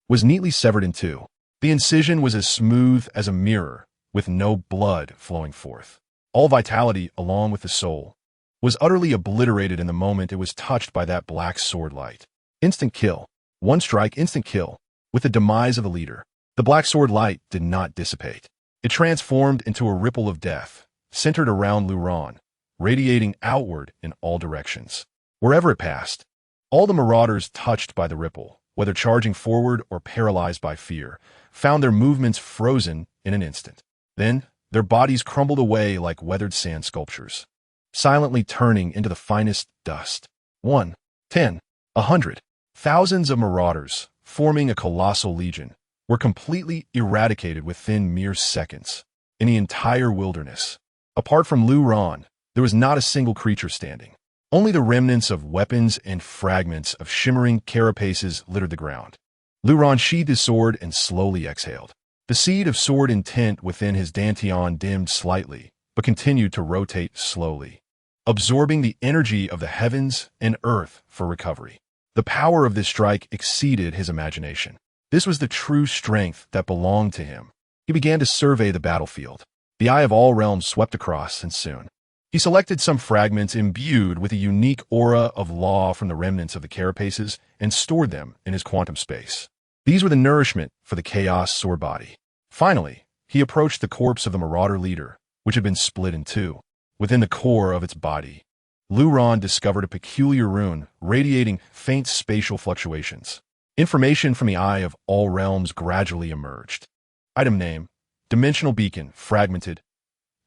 was neatly severed in two. The incision was as smooth as a mirror, with no blood flowing forth. All vitality, along with the soul, was utterly obliterated in the moment it was touched by that black sword light. Instant kill. One strike, instant kill. With the demise of the leader, the black sword light did not dissipate. It transformed into a ripple of death, centered around Luran, radiating outward in all directions. Wherever it passed, all the marauders touched by the ripple, whether charging forward or paralyzed by fear, found their movements frozen in an instant. Then, their bodies crumbled away like weathered sand sculptures, silently turning into the finest dust. 1, 10, 100. Thousands of marauders, forming a colossal legion, were completely eradicated within mere seconds. In the entire wilderness, apart from Luran, there was not a single creature standing. Only the remnants of weapons and fragments of shimmering carapaces littered the ground. Luran sheathed his sword and slowly exhaled. The seed of sword intent within his dantian dimmed slightly, but continued to rotate slowly, absorbing the energy of the heavens and earth for recovery. The power of this strike exceeded his imagination. This was the true strength that belonged to him. He began to survey the battlefield. The eye of all realms swept across, and soon he selected some fragments imbued with a unique aura of law from the remnants of the carapaces and stored them in his quantum space. These were the nourishment for the chaos sword body. Finally, he approached the corpse of the marauder leader, which had been split in two. Within the core of its body, Luran discovered a peculiar rune radiating faint spatial fluctuations. Information from the eye of all realms gradually emerged. Item name: Dimensional Beacon, fragmented.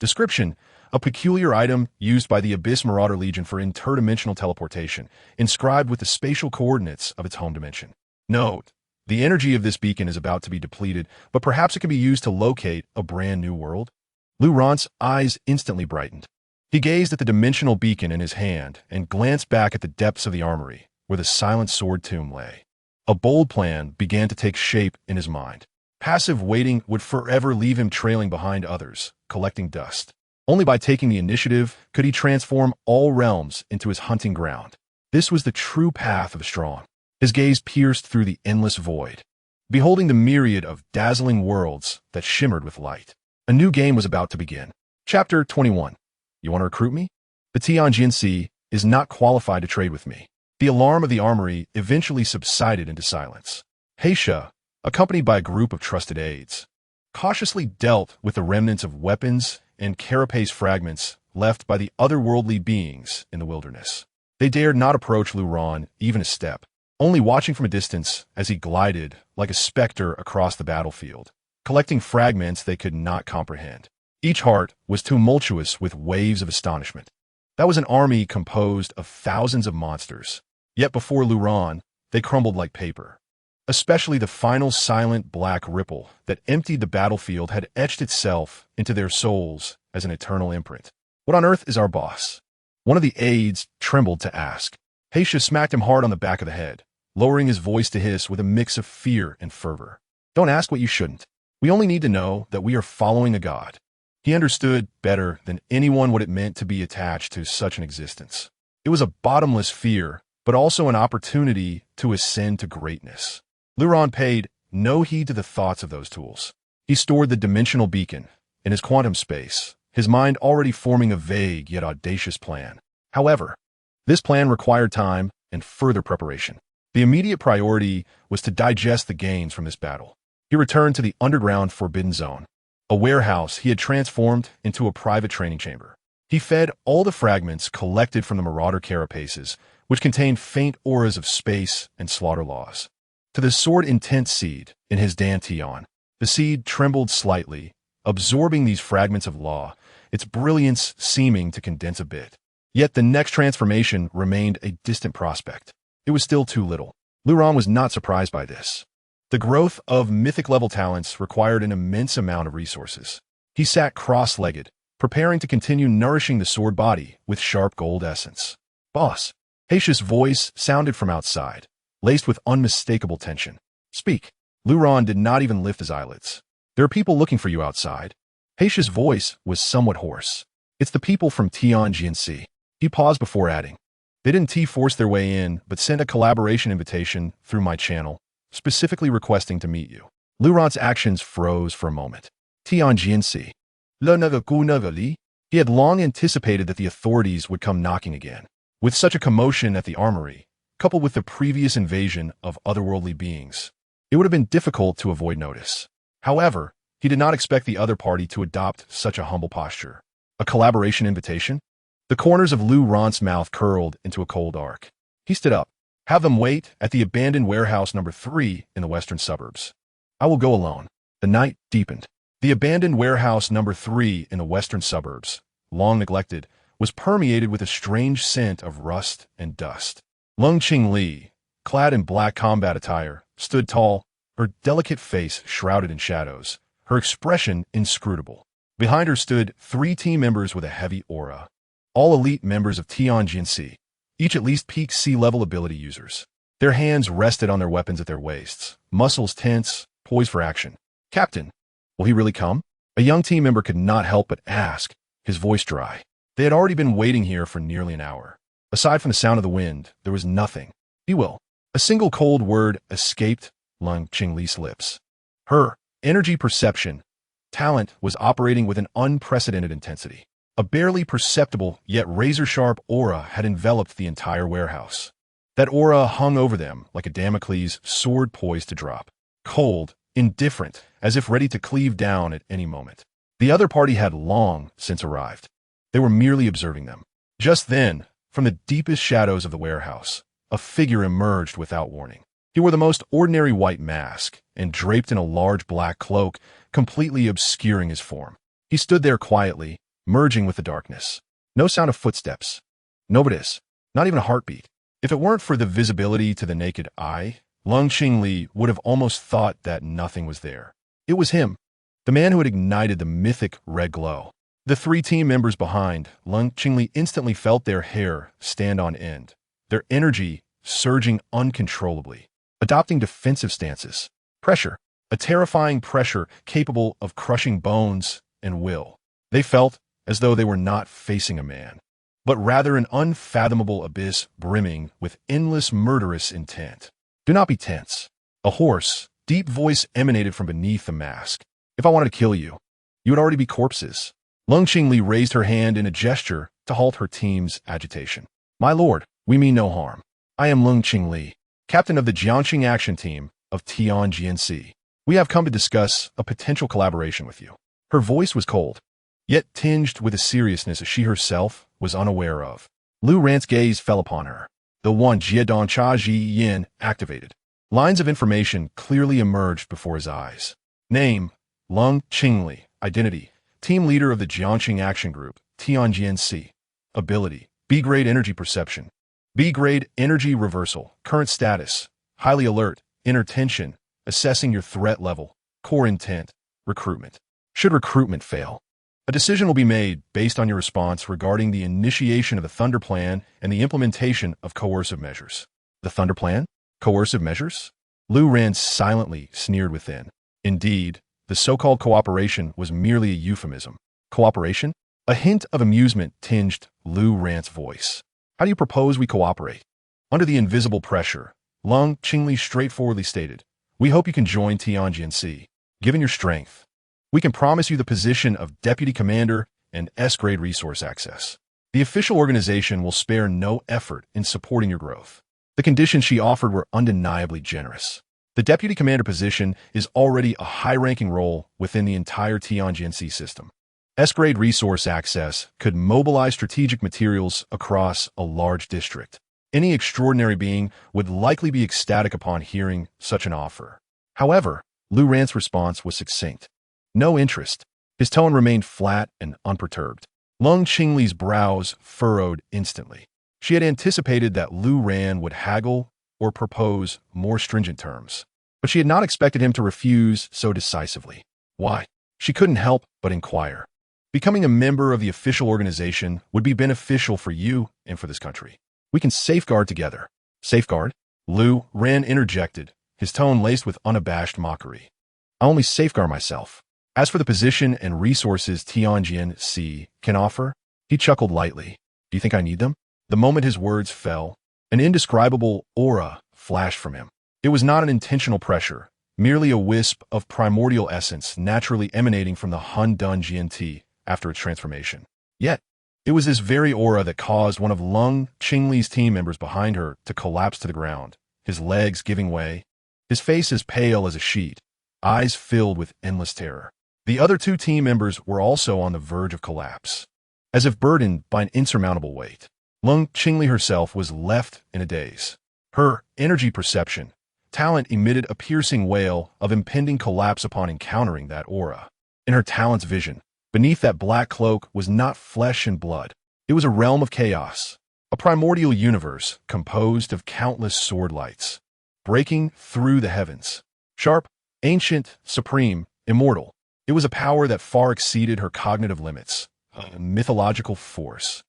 Description: a peculiar item used by the Abyss Marauder Legion for interdimensional teleportation, inscribed with the spatial coordinates of its home dimension. Note: the energy of this beacon is about to be depleted, but perhaps it can be used to locate a brand new world. Luran's eyes instantly brightened. He gazed at the dimensional beacon in his hand and glanced back at the depths of the armory, where the silent sword tomb lay. A bold plan began to take shape in his mind. Passive waiting would forever leave him trailing behind others, collecting dust. Only by taking the initiative could he transform all realms into his hunting ground. This was the true path of the strong. His gaze pierced through the endless void, beholding the myriad of dazzling worlds that shimmered with light. A new game was about to begin. Chapter 21. You want to recruit me? The Tianjin is not qualified to trade with me. The alarm of the armory eventually subsided into silence. Heisha, accompanied by a group of trusted aides, cautiously dealt with the remnants of weapons and carapace fragments left by the otherworldly beings in the wilderness. They dared not approach Luran even a step, only watching from a distance as he glided like a specter across the battlefield, collecting fragments they could not comprehend. Each heart was tumultuous with waves of astonishment. That was an army composed of thousands of monsters, yet before Luran, they crumbled like paper. Especially the final silent black ripple that emptied the battlefield had etched itself into their souls as an eternal imprint. What on earth is our boss? One of the aides trembled to ask. Heisha smacked him hard on the back of the head, lowering his voice to hiss with a mix of fear and fervor. Don't ask what you shouldn't. We only need to know that we are following a god. He understood better than anyone what it meant to be attached to such an existence. It was a bottomless fear, but also an opportunity to ascend to greatness. Luran paid no heed to the thoughts of those tools. He stored the dimensional beacon in his quantum space, his mind already forming a vague yet audacious plan. However, this plan required time and further preparation. The immediate priority was to digest the gains from this battle. He returned to the underground Forbidden Zone, a warehouse he had transformed into a private training chamber. He fed all the fragments collected from the marauder carapaces, which contained faint auras of space and slaughter laws, to the sword intent seed in his dantian. The seed trembled slightly, absorbing these fragments of law, its brilliance seeming to condense a bit. Yet the next transformation remained a distant prospect. It was still too little. Luran was not surprised by this. The growth of mythic-level talents required an immense amount of resources. He sat cross-legged, preparing to continue nourishing the sword body with sharp gold essence. Boss. Heisha's voice sounded from outside, laced with unmistakable tension. Speak. Luran did not even lift his eyelids. There are people looking for you outside. Heisha's voice was somewhat hoarse. It's the people from Tianjin. He paused before adding. They didn't T-force their way in, but sent a collaboration invitation through my channel, specifically requesting to meet you. Lu Ran's actions froze for a moment. Tianjinsi. He had long anticipated that the authorities would come knocking again. With such a commotion at the armory, coupled with the previous invasion of otherworldly beings, it would have been difficult to avoid notice. However, he did not expect the other party to adopt such a humble posture. A collaboration invitation? The corners of Lu Ran's mouth curled into a cold arc. He stood up. Have them wait at the abandoned warehouse number 3 in the western suburbs. I will go alone. The night deepened. The abandoned warehouse number 3 in the western suburbs, long neglected, was permeated with a strange scent of rust and dust. Lung Qingli, clad in black combat attire, stood tall, her delicate face shrouded in shadows, her expression inscrutable. Behind her stood 3 team members with a heavy aura, all elite members of Tianjinsi, each at least peak sea-level ability users. Their hands rested on their weapons at their waists, muscles tense, poised for action. Captain, will he really come? A young team member could not help but ask, his voice dry. They had already been waiting here for nearly an hour. Aside from the sound of the wind, there was nothing. He will. A single cold word escaped Lung Qingli's lips. Her energy perception talent was operating with an unprecedented intensity. A barely perceptible yet razor-sharp aura had enveloped the entire warehouse. That aura hung over them like a Damocles sword poised to drop. Cold, indifferent, as if ready to cleave down at any moment. The other party had long since arrived. They were merely observing them. Just then, from the deepest shadows of the warehouse, a figure emerged without warning. He wore the most ordinary white mask and draped in a large black cloak, completely obscuring his form. He stood there quietly, merging with the darkness. No sound of footsteps. No notice. Not even a heartbeat. If it weren't for the visibility to the naked eye, Lung Qingli would have almost thought that nothing was there. It was him, the man who had ignited the mythic red glow. The 3 team members behind, Lung Qingli instantly felt their hair stand on end, their energy surging uncontrollably, adopting defensive stances. Pressure, a terrifying pressure capable of crushing bones and will. They felt as though they were not facing a man, but rather an unfathomable abyss brimming with endless murderous intent. Do not be tense. A hoarse, deep voice emanated from beneath the mask. If I wanted to kill you, you would already be corpses. Lung Qingli raised her hand in a gesture to halt her team's agitation. My lord, we mean no harm. I am Lung Qingli, captain of the Jiangxing Action Team of Tianjinsi. We have come to discuss a potential collaboration with you. Her voice was cold, yet tinged with a seriousness she herself was unaware of. Lu Ran's gaze fell upon her. The one Jiedong Cha Ji Yin activated. Lines of information clearly emerged before his eyes. Name, Lung Qingli. Identity, team leader of the Jiangxing Action Group, Tianjinsi. Ability, B-grade energy perception. B-grade energy reversal. Current status, highly alert, inner tension, assessing your threat level, core intent, recruitment. Should recruitment fail, a decision will be made based on your response regarding the initiation of the Thunder Plan and the implementation of coercive measures. The Thunder Plan? Coercive measures? Lu Ran silently sneered within. Indeed, the so-called cooperation was merely a euphemism. Cooperation? A hint of amusement tinged Lu Ran's voice. How do you propose we cooperate? Under the invisible pressure, Lung Qingli straightforwardly stated, we hope you can join Tianjinsi. Given your strength, we can promise you the position of Deputy Commander and S-grade resource access. The official organization will spare no effort in supporting your growth. The conditions she offered were undeniably generous. The Deputy Commander position is already a high-ranking role within the entire Tianjinsi system. S-grade resource access could mobilize strategic materials across a large district. Any extraordinary being would likely be ecstatic upon hearing such an offer. However, Lu Ran's response was succinct. No interest. His tone remained flat and unperturbed. Lung Qingli's brows furrowed instantly. She had anticipated that Lu Ran would haggle or propose more stringent terms, but she had not expected him to refuse so decisively. Why? She couldn't help but inquire. Becoming a member of the official organization would be beneficial for you and for this country. We can safeguard together. Safeguard? Lu Ran interjected, his tone laced with unabashed mockery. I only safeguard myself. As for the position and resources Tianjinsi can offer, he chuckled lightly. Do you think I need them? The moment his words fell, an indescribable aura flashed from him. It was not an intentional pressure, merely a wisp of primordial essence naturally emanating from the Hun Dun GNT after its transformation. Yet, it was this very aura that caused one of Lung Qingli's team members behind her to collapse to the ground, his legs giving way, his face as pale as a sheet, eyes filled with endless terror. The other two team members were also on the verge of collapse. As if burdened by an insurmountable weight, Lung Qingli herself was left in a daze. Her energy perception talent emitted a piercing wail of impending collapse upon encountering that aura. In her talent's vision, beneath that black cloak was not flesh and blood. It was a realm of chaos, a primordial universe composed of countless sword lights, breaking through the heavens. Sharp, ancient, supreme, immortal. It was a power that far exceeded her cognitive limits, a mythological force.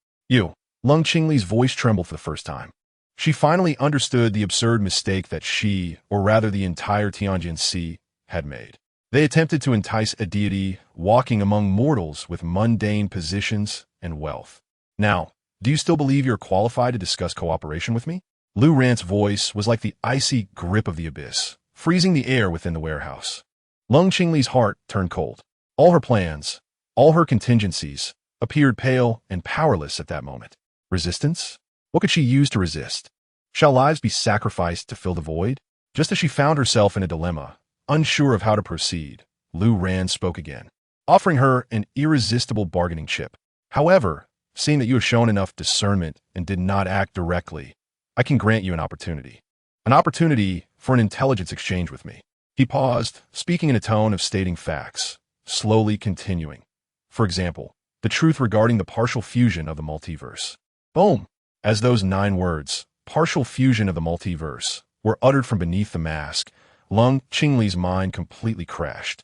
Lung Qingli's voice trembled for the first time. She finally understood the absurd mistake that she, or rather the entire Tianjin, had made. They attempted to entice a deity walking among mortals with mundane positions and wealth. Now, do you still believe you're qualified to discuss cooperation with me? Lu Ran's voice was like the icy grip of the abyss, freezing the air within the warehouse. Lung Qingli's heart turned cold. All her plans, all her contingencies, appeared pale and powerless at that moment. Resistance? What could she use to resist? Shall lives be sacrificed to fill the void? Just as she found herself in a dilemma, unsure of how to proceed, Lu Ran spoke again, offering her an irresistible bargaining chip. However, seeing that you have shown enough discernment and did not act directly, I can grant you an opportunity. An opportunity for an intelligence exchange with me. He paused, speaking in a tone of stating facts, slowly continuing. For example, the truth regarding the partial fusion of the multiverse. Boom! As those 9 words, partial fusion of the multiverse, were uttered from beneath the mask, Lung Qingli's mind completely crashed.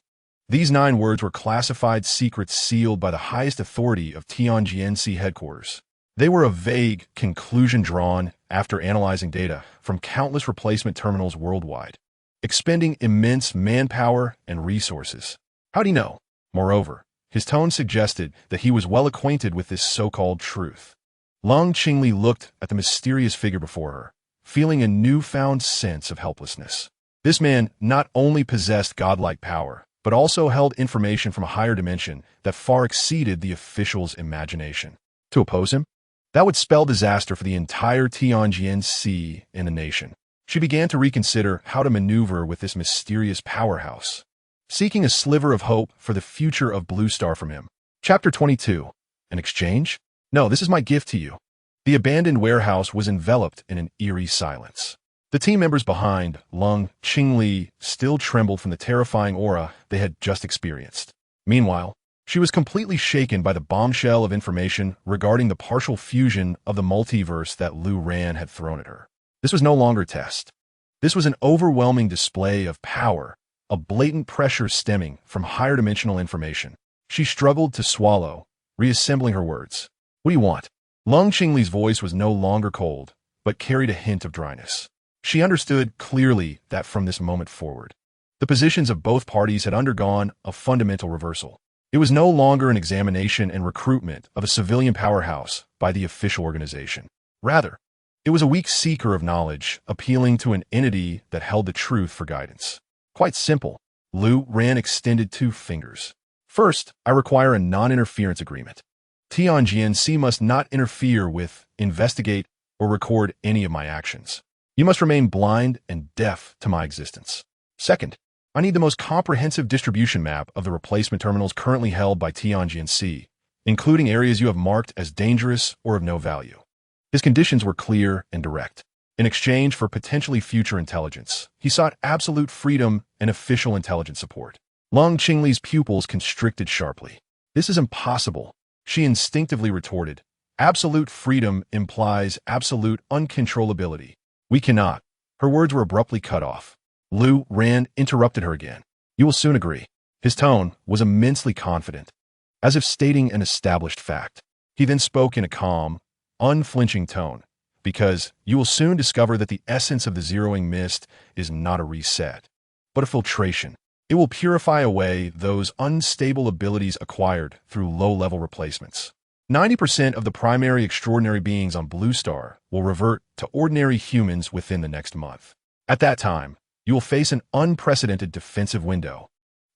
These 9 words were classified secrets sealed by the highest authority of Tianjin headquarters. They were a vague conclusion drawn after analyzing data from countless replacement terminals worldwide, expending immense manpower and resources. How'd he know? Moreover, his tone suggested that he was well acquainted with this so-called truth. Lung Qingli looked at the mysterious figure before her, feeling a newfound sense of helplessness. This man not only possessed godlike power, but also held information from a higher dimension that far exceeded the official's imagination. To oppose him? That would spell disaster for the entire Tianjin and the nation. She began to reconsider how to maneuver with this mysterious powerhouse, seeking a sliver of hope for the future of Blue Star from him. Chapter 22. An exchange? No, this is my gift to you. The abandoned warehouse was enveloped in an eerie silence. The team members behind Lung Qingli still trembled from the terrifying aura they had just experienced. Meanwhile, she was completely shaken by the bombshell of information regarding the partial fusion of the multiverse that Lu Ran had thrown at her. This was no longer a test. This was an overwhelming display of power, a blatant pressure stemming from higher dimensional information. She struggled to swallow, reassembling her words. What do you want? Lung Qingli's voice was no longer cold, but carried a hint of dryness. She understood clearly that from this moment forward, the positions of both parties had undergone a fundamental reversal. It was no longer an examination and recruitment of a civilian powerhouse by the official organization. Rather, it was a weak seeker of knowledge appealing to an entity that held the truth for guidance. Quite simple. Lu Ran extended 2 fingers. First, I require a non-interference agreement. Tianjin must not interfere with, investigate, or record any of my actions. You must remain blind and deaf to my existence. Second, I need the most comprehensive distribution map of the replacement terminals currently held by Tianjin, including areas you have marked as dangerous or of no value. His conditions were clear and direct. In exchange for potentially future intelligence, he sought absolute freedom and official intelligence support. Lung Qingli's pupils constricted sharply. This is impossible, she instinctively retorted. Absolute freedom implies absolute uncontrollability. We cannot. Her words were abruptly cut off. Lu Ran interrupted her again. You will soon agree. His tone was immensely confident, as if stating an established fact. He then spoke in a calm, unflinching tone, because you will soon discover that the essence of the zeroing mist is not a reset, but a filtration. It will purify away those unstable abilities acquired through low-level replacements. 90% of the primary extraordinary beings on Blue Star will revert to ordinary humans within the next month. At that time, You will face an unprecedented defensive window.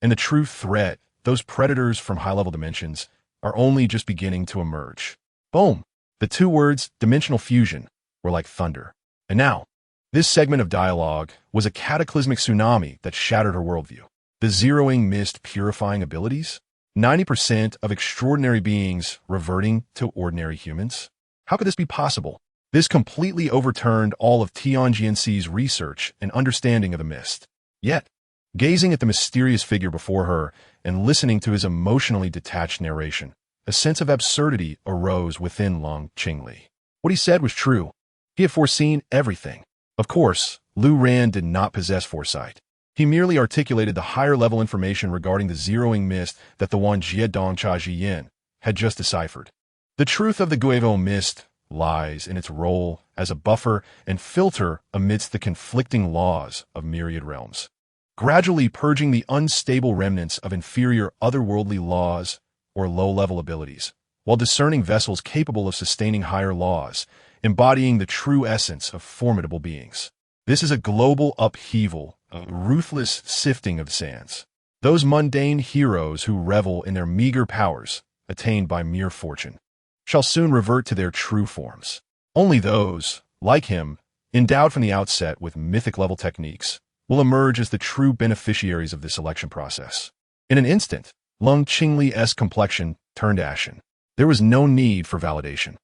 And the true threat, those predators from high-level dimensions, are only just beginning to emerge. Boom! The two words, dimensional fusion, were like thunder. And now, this segment of dialogue was a cataclysmic tsunami that shattered her worldview. The zeroing mist purifying abilities? 90% of extraordinary beings reverting to ordinary humans? How could this be possible? This completely overturned all of Tianjianxi's research and understanding of the mist. Yet, gazing at the mysterious figure before her and listening to his emotionally detached narration, a sense of absurdity arose within Long Qingli. What he said was true. He had foreseen everything. Of course, Lu Ran did not possess foresight. He merely articulated the higher-level information regarding the zeroing mist that the one Jiedong Chajiyin had just deciphered. The truth of the Guivo mist lies in its role as a buffer and filter amidst the conflicting laws of myriad realms, gradually purging the unstable remnants of inferior otherworldly laws or low-level abilities, while discerning vessels capable of sustaining higher laws, embodying the true essence of formidable beings. This is a global upheaval, a ruthless sifting of sands. Those mundane heroes who revel in their meager powers, attained by mere fortune, shall soon revert to their true forms. Only those, like him, endowed from the outset with mythic-level techniques, will emerge as the true beneficiaries of this selection process. In an instant, Long Qingli's complexion turned ashen. There was no need for validation.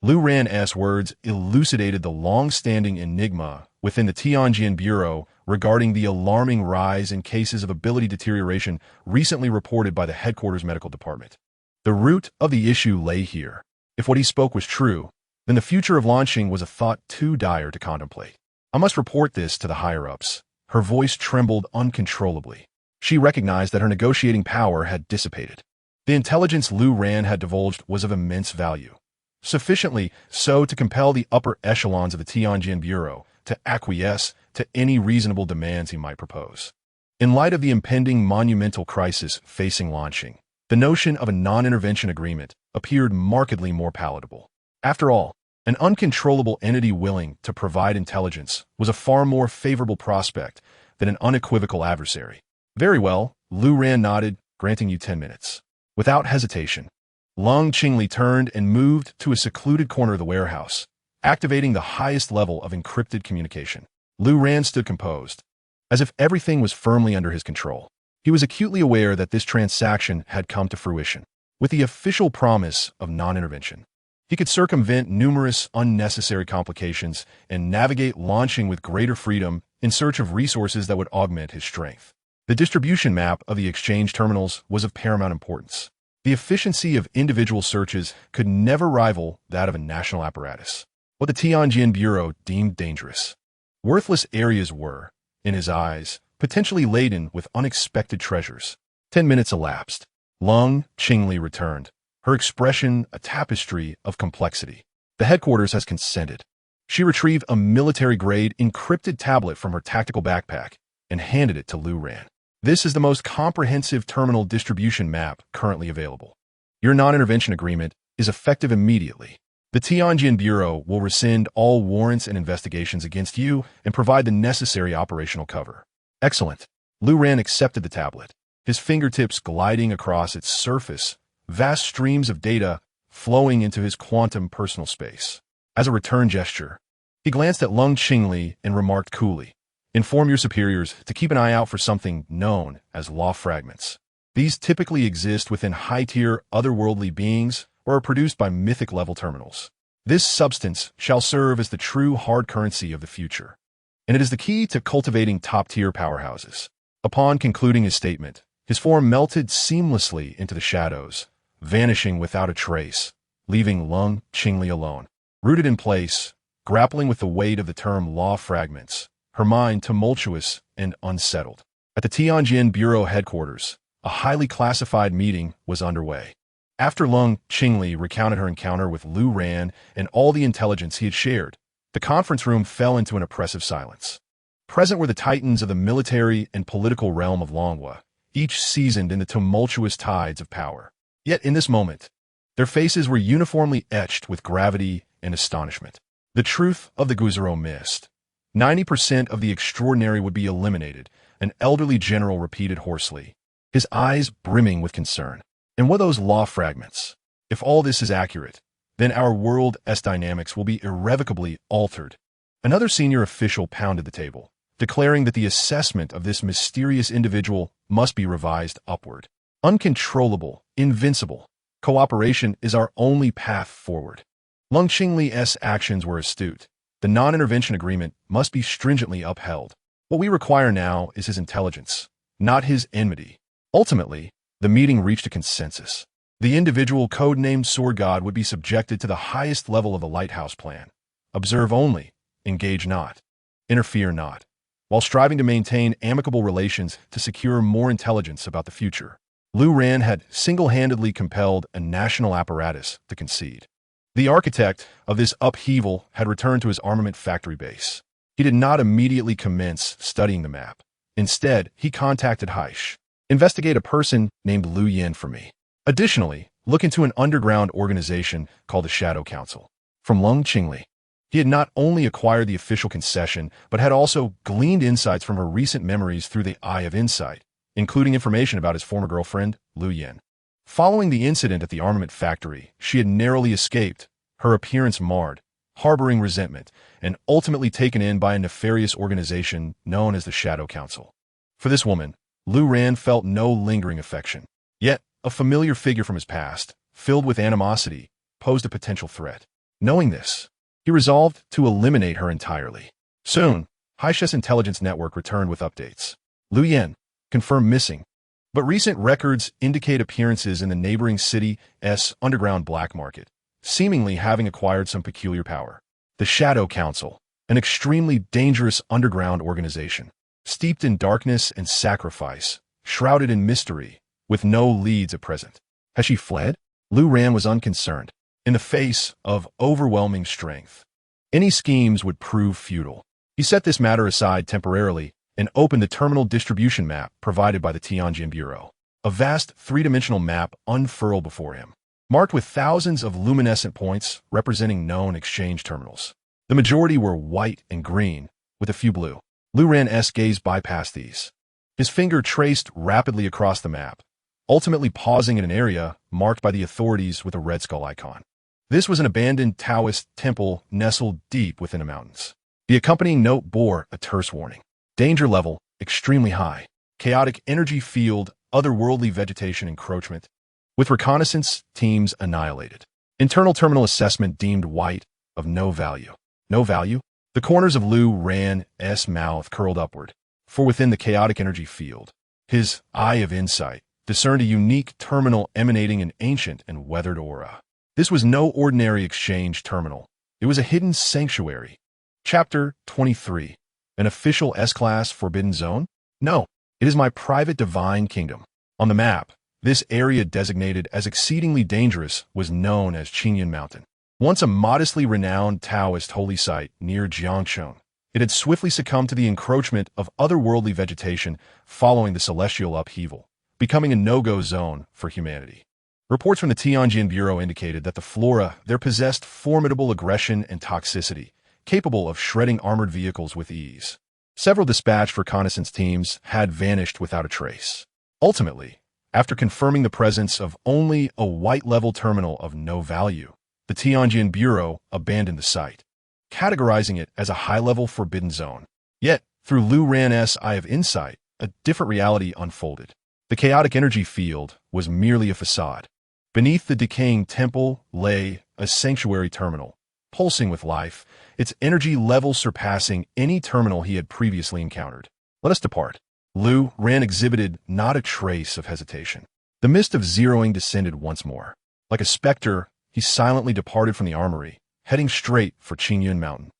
Lu Ran's words elucidated the long-standing enigma within the Tianjin Bureau regarding the alarming rise in cases of ability deterioration recently reported by the headquarters medical department. The root of the issue lay here. If what he spoke was true, then the future of launching was a thought too dire to contemplate. I must report this to the higher-ups. Her voice trembled uncontrollably. She recognized that her negotiating power had dissipated. The intelligence Lu Ran had divulged was of immense value, sufficiently so to compel the upper echelons of the Tianjin Bureau to acquiesce to any reasonable demands he might propose. In light of the impending monumental crisis facing launching, the notion of a non-intervention agreement appeared markedly more palatable. After all, an uncontrollable entity willing to provide intelligence was a far more favorable prospect than an unequivocal adversary. Very well, Lu Ran nodded, granting you 10 minutes. Without hesitation, Long Qingli turned and moved to a secluded corner of the warehouse, activating the highest level of encrypted communication. Lu Ran stood composed, as if everything was firmly under his control. He was acutely aware that this transaction had come to fruition, with the official promise of non-intervention. He could circumvent numerous unnecessary complications and navigate launching with greater freedom in search of resources that would augment his strength. The distribution map of the exchange terminals was of paramount importance. The efficiency of individual searches could never rival that of a national apparatus. What the Tianjin Bureau deemed dangerous, worthless areas were, in his eyes, potentially laden with unexpected treasures. 10 minutes elapsed. Long Qingli returned, her expression a tapestry of complexity. The headquarters has consented. She retrieved a military-grade encrypted tablet from her tactical backpack and handed it to Lu Ran. This is the most comprehensive terminal distribution map currently available. Your non-intervention agreement is effective immediately. The Tianjin Bureau will rescind all warrants and investigations against you and provide the necessary operational cover. Excellent. Lu Ran accepted the tablet, his fingertips gliding across its surface, vast streams of data flowing into his quantum personal space. As a return gesture, he glanced at Long Qingli and remarked coolly, "Inform your superiors to keep an eye out for something known as law fragments. These typically exist within high-tier otherworldly beings or are produced by mythic-level terminals. This substance shall serve as the true hard currency of the future, and it is the key to cultivating top-tier powerhouses." Upon concluding his statement, his form melted seamlessly into the shadows, vanishing without a trace, leaving Long Qingli alone. Rooted in place, grappling with the weight of the term law fragments, her mind tumultuous and unsettled. At the Tianjin Bureau headquarters, a highly classified meeting was underway. After Long Qingli recounted her encounter with Lu Ran and all the intelligence he had shared, the conference room fell into an oppressive silence. Present were the titans of the military and political realm of Longhua, each seasoned in the tumultuous tides of power. Yet in this moment, their faces were uniformly etched with gravity and astonishment. The truth of the Guzero mist, 90% of the extraordinary would be eliminated, an elderly general repeated hoarsely, his eyes brimming with concern. And what are those law fragments? If all this is accurate, then our world's dynamics will be irrevocably altered. Another senior official pounded the table, declaring that the assessment of this mysterious individual must be revised upward. Uncontrollable, invincible. Cooperation is our only path forward. Lung Qingli's actions were astute. The non-intervention agreement must be stringently upheld. What we require now is his intelligence, not his enmity. Ultimately, the meeting reached a consensus. The individual codenamed Sword God would be subjected to the highest level of the Lighthouse Plan. Observe only, engage not, interfere not, while striving to maintain amicable relations to secure more intelligence about the future. Lu Ran had single-handedly compelled a national apparatus to concede. The architect of this upheaval had returned to his armament factory base. He did not immediately commence studying the map. Instead, he contacted Haish. Investigate a person named Lu Yan for me. Additionally, look into an underground organization called the Shadow Council. From Lung Qingli, he had not only acquired the official concession, but had also gleaned insights from her recent memories through the Eye of Insight, including information about his former girlfriend, Lu Yan. Following the incident at the armament factory, she had narrowly escaped, her appearance marred, harboring resentment, and ultimately taken in by a nefarious organization known as the Shadow Council. For this woman, Lu Ran felt no lingering affection. Yet, a familiar figure from his past, filled with animosity, posed a potential threat. Knowing this, he resolved to eliminate her entirely. Soon, Haish's intelligence network returned with updates. Lu Yan, confirmed missing, but recent records indicate appearances in the neighboring city's underground black market, seemingly having acquired some peculiar power. The Shadow Council, an extremely dangerous underground organization, steeped in darkness and sacrifice, shrouded in mystery, with no leads at present. Has she fled? Lu Ran was unconcerned. In the face of overwhelming strength, any schemes would prove futile. He set this matter aside temporarily and opened the terminal distribution map provided by the Tianjin Bureau. A vast three-dimensional map unfurled before him, marked with thousands of luminescent points representing known exchange terminals. The majority were white and green, with a few blue. Lu Ran's gaze bypassed these. His finger traced rapidly across the map, ultimately pausing in an area marked by the authorities with a red skull icon. This was an abandoned Taoist temple nestled deep within the mountains. The accompanying note bore a terse warning. Danger level, extremely high. Chaotic energy field, otherworldly vegetation encroachment. With reconnaissance teams annihilated. Internal terminal assessment deemed white, of no value. No value? The corners of Lu Ran's mouth curled upward, for within the chaotic energy field, his Eye of Insight discerned a unique terminal emanating an ancient and weathered aura. This was no ordinary exchange terminal. It was a hidden sanctuary. Chapter 23. An official S-Class Forbidden Zone? No, it is my private divine kingdom. On the map, this area designated as exceedingly dangerous was known as Qingyun Mountain. Once a modestly renowned Taoist holy site near Jiangshun, it had swiftly succumbed to the encroachment of otherworldly vegetation following the celestial upheaval, becoming a no-go zone for humanity. Reports from the Tianjin Bureau indicated that the flora there possessed formidable aggression and toxicity, capable of shredding armored vehicles with ease. Several dispatched reconnaissance teams had vanished without a trace. Ultimately, after confirming the presence of only a white-level terminal of no value, the Tianjin Bureau abandoned the site, categorizing it as a high-level forbidden zone. Yet, through Lu Ran's Eye of Insight, a different reality unfolded. The chaotic energy field was merely a facade. Beneath the decaying temple lay a sanctuary terminal, pulsing with life, its energy level surpassing any terminal he had previously encountered. Let us depart. Lu Ran exhibited not a trace of hesitation. The mist of zeroing descended once more. Like a specter, he silently departed from the armory, heading straight for Qingyun Mountain.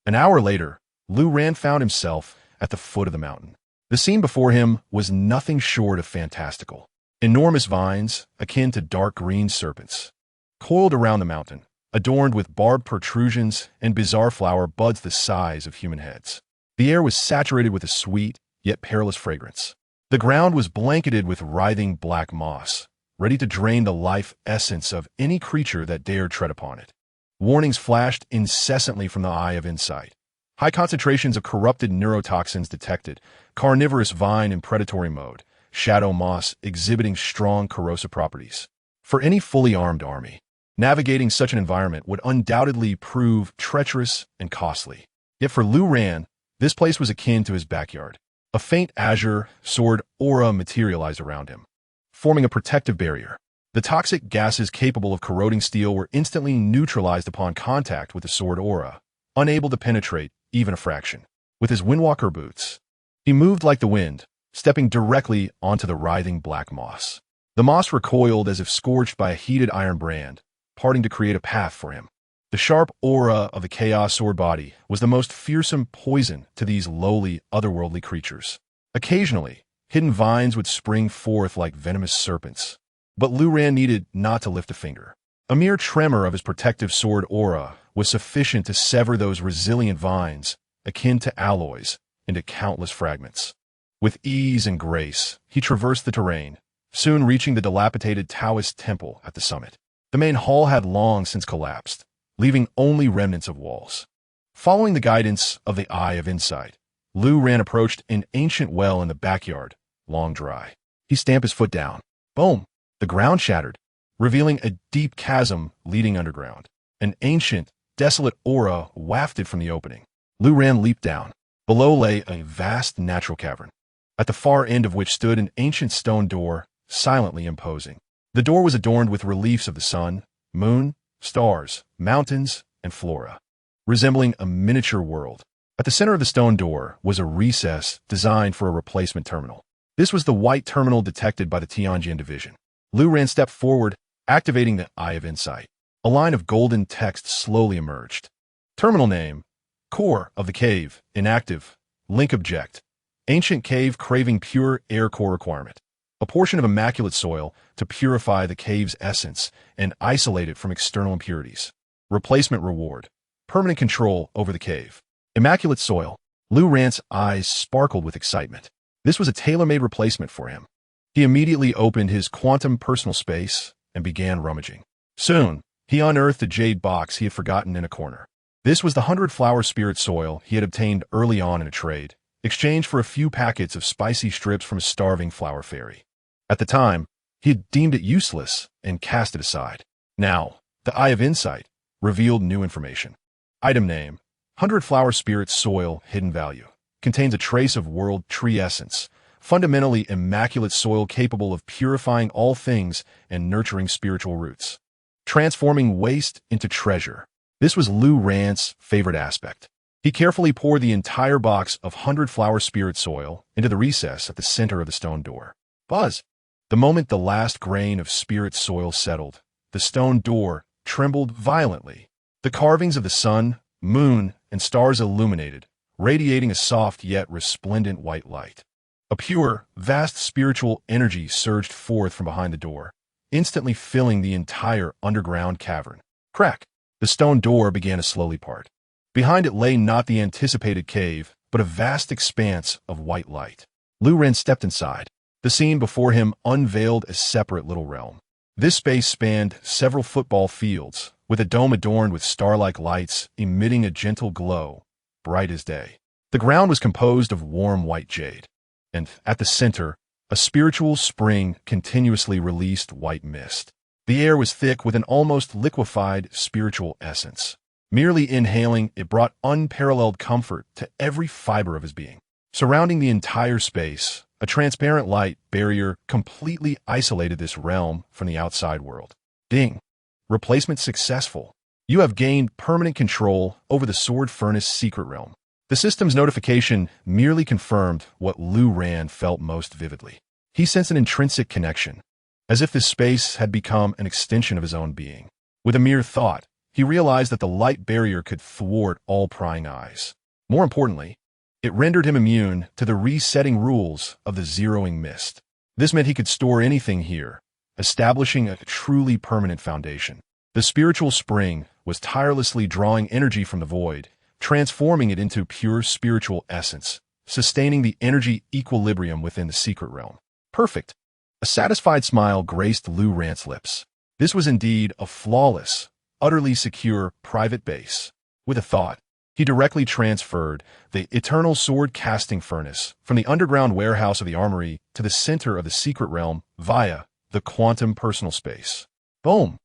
An hour later, Lu Ran found himself at the foot of the mountain. The scene before him was nothing short of fantastical. Enormous vines, akin to dark green serpents, coiled around the mountain, adorned with barbed protrusions and bizarre flower buds the size of human heads. The air was saturated with a sweet, yet perilous fragrance. The ground was blanketed with writhing black moss, ready to drain the life essence of any creature that dared tread upon it. Warnings flashed incessantly from the Eye of Insight, High concentrations of corrupted neurotoxins detected, carnivorous vine in predatory mode, shadow moss exhibiting strong corrosive properties. For any fully armed army, navigating such an environment would undoubtedly prove treacherous and costly. Yet for Lu Ran, this place was akin to his backyard. A faint azure sword aura materialized around him, forming a protective barrier. The toxic gases capable of corroding steel were instantly neutralized upon contact with the sword aura, unable to penetrate even a fraction. With his windwalker boots, he moved like the wind, stepping directly onto the writhing black moss. The moss recoiled as if scorched by a heated iron brand, parting to create a path for him. The sharp aura of the chaos sword body was the most fearsome poison to these lowly, otherworldly creatures. Occasionally, hidden vines would spring forth like venomous serpents, but Lu Ran needed not to lift a finger. A mere tremor of his protective sword aura was sufficient to sever those resilient vines, akin to alloys, into countless fragments. With ease and grace, he traversed the terrain, soon reaching the dilapidated Taoist temple at the summit. The main hall had long since collapsed, leaving only remnants of walls. Following the guidance of the Eye of Insight, Lu Ran approached an ancient well in the backyard, long dry. He stamped his foot down. Boom! The ground shattered, revealing a deep chasm leading underground. An ancient, desolate aura wafted from the opening. Lu Ran leaped down. Below lay a vast natural cavern, at the far end of which stood an ancient stone door, silently imposing. The door was adorned with reliefs of the sun, moon, stars, mountains, and flora, resembling a miniature world. At the center of the stone door was a recess designed for a replacement terminal. This was the white terminal detected by the Tianjin division. Lu Ran stepped forward, activating the Eye of Insight. A line of golden text slowly emerged. Terminal name: Core of the Cave, inactive. Link object: Ancient cave craving pure air core requirement. A portion of immaculate soil to purify the cave's essence and isolate it from external impurities. Replacement reward: permanent control over the cave. Immaculate soil. Lu Ran's eyes sparkled with excitement. This was a tailor-made replacement for him. He immediately opened his quantum personal space and began rummaging. Soon, he unearthed a jade box he had forgotten in a corner. This was the 100-flower spirit soil he had obtained early on in a trade, exchanged for a few packets of spicy strips from a starving flower fairy. At the time, he had deemed it useless and cast it aside. Now, the Eye of Insight revealed new information. Item name: 100-flower spirit soil hidden value. Contains a trace of world tree essence, fundamentally immaculate soil capable of purifying all things and nurturing spiritual roots, transforming waste into treasure. This was Lu Ran's favorite aspect. He carefully poured the entire box of 100-flower spirit soil into the recess at the center of the stone door. Buzz! The moment the last grain of spirit soil settled, the stone door trembled violently. The carvings of the sun, moon, and stars illuminated, radiating a soft yet resplendent white light. A pure, vast spiritual energy surged forth from behind the door, instantly filling the entire underground cavern. Crack! The stone door began to slowly part. Behind it lay not the anticipated cave, but a vast expanse of white light. Lu Ran stepped inside. The scene before him unveiled a separate little realm. This space spanned several football fields, with a dome adorned with star-like lights emitting a gentle glow, bright as day. The ground was composed of warm white jade, and at the center, a spiritual spring continuously released white mist. The air was thick with an almost liquefied spiritual essence. Merely inhaling, it brought unparalleled comfort to every fiber of his being. Surrounding the entire space, a transparent light barrier completely isolated this realm from the outside world. Ding! Replacement successful. You have gained permanent control over the Sword Furnace secret realm. The system's notification merely confirmed what Lu Ran felt most vividly. He sensed an intrinsic connection, as if this space had become an extension of his own being. With a mere thought, he realized that the light barrier could thwart all prying eyes. More importantly, it rendered him immune to the resetting rules of the zeroing mist. This meant he could store anything here, establishing a truly permanent foundation. The spiritual spring was tirelessly drawing energy from the void, transforming it into pure spiritual essence, sustaining the energy equilibrium within the secret realm. Perfect! A satisfied smile graced Lu Ran's lips. This was indeed a flawless, utterly secure private base. With a thought, He directly transferred the eternal sword-casting furnace from the underground warehouse of the armory to the center of the secret realm via the quantum personal space. Boom!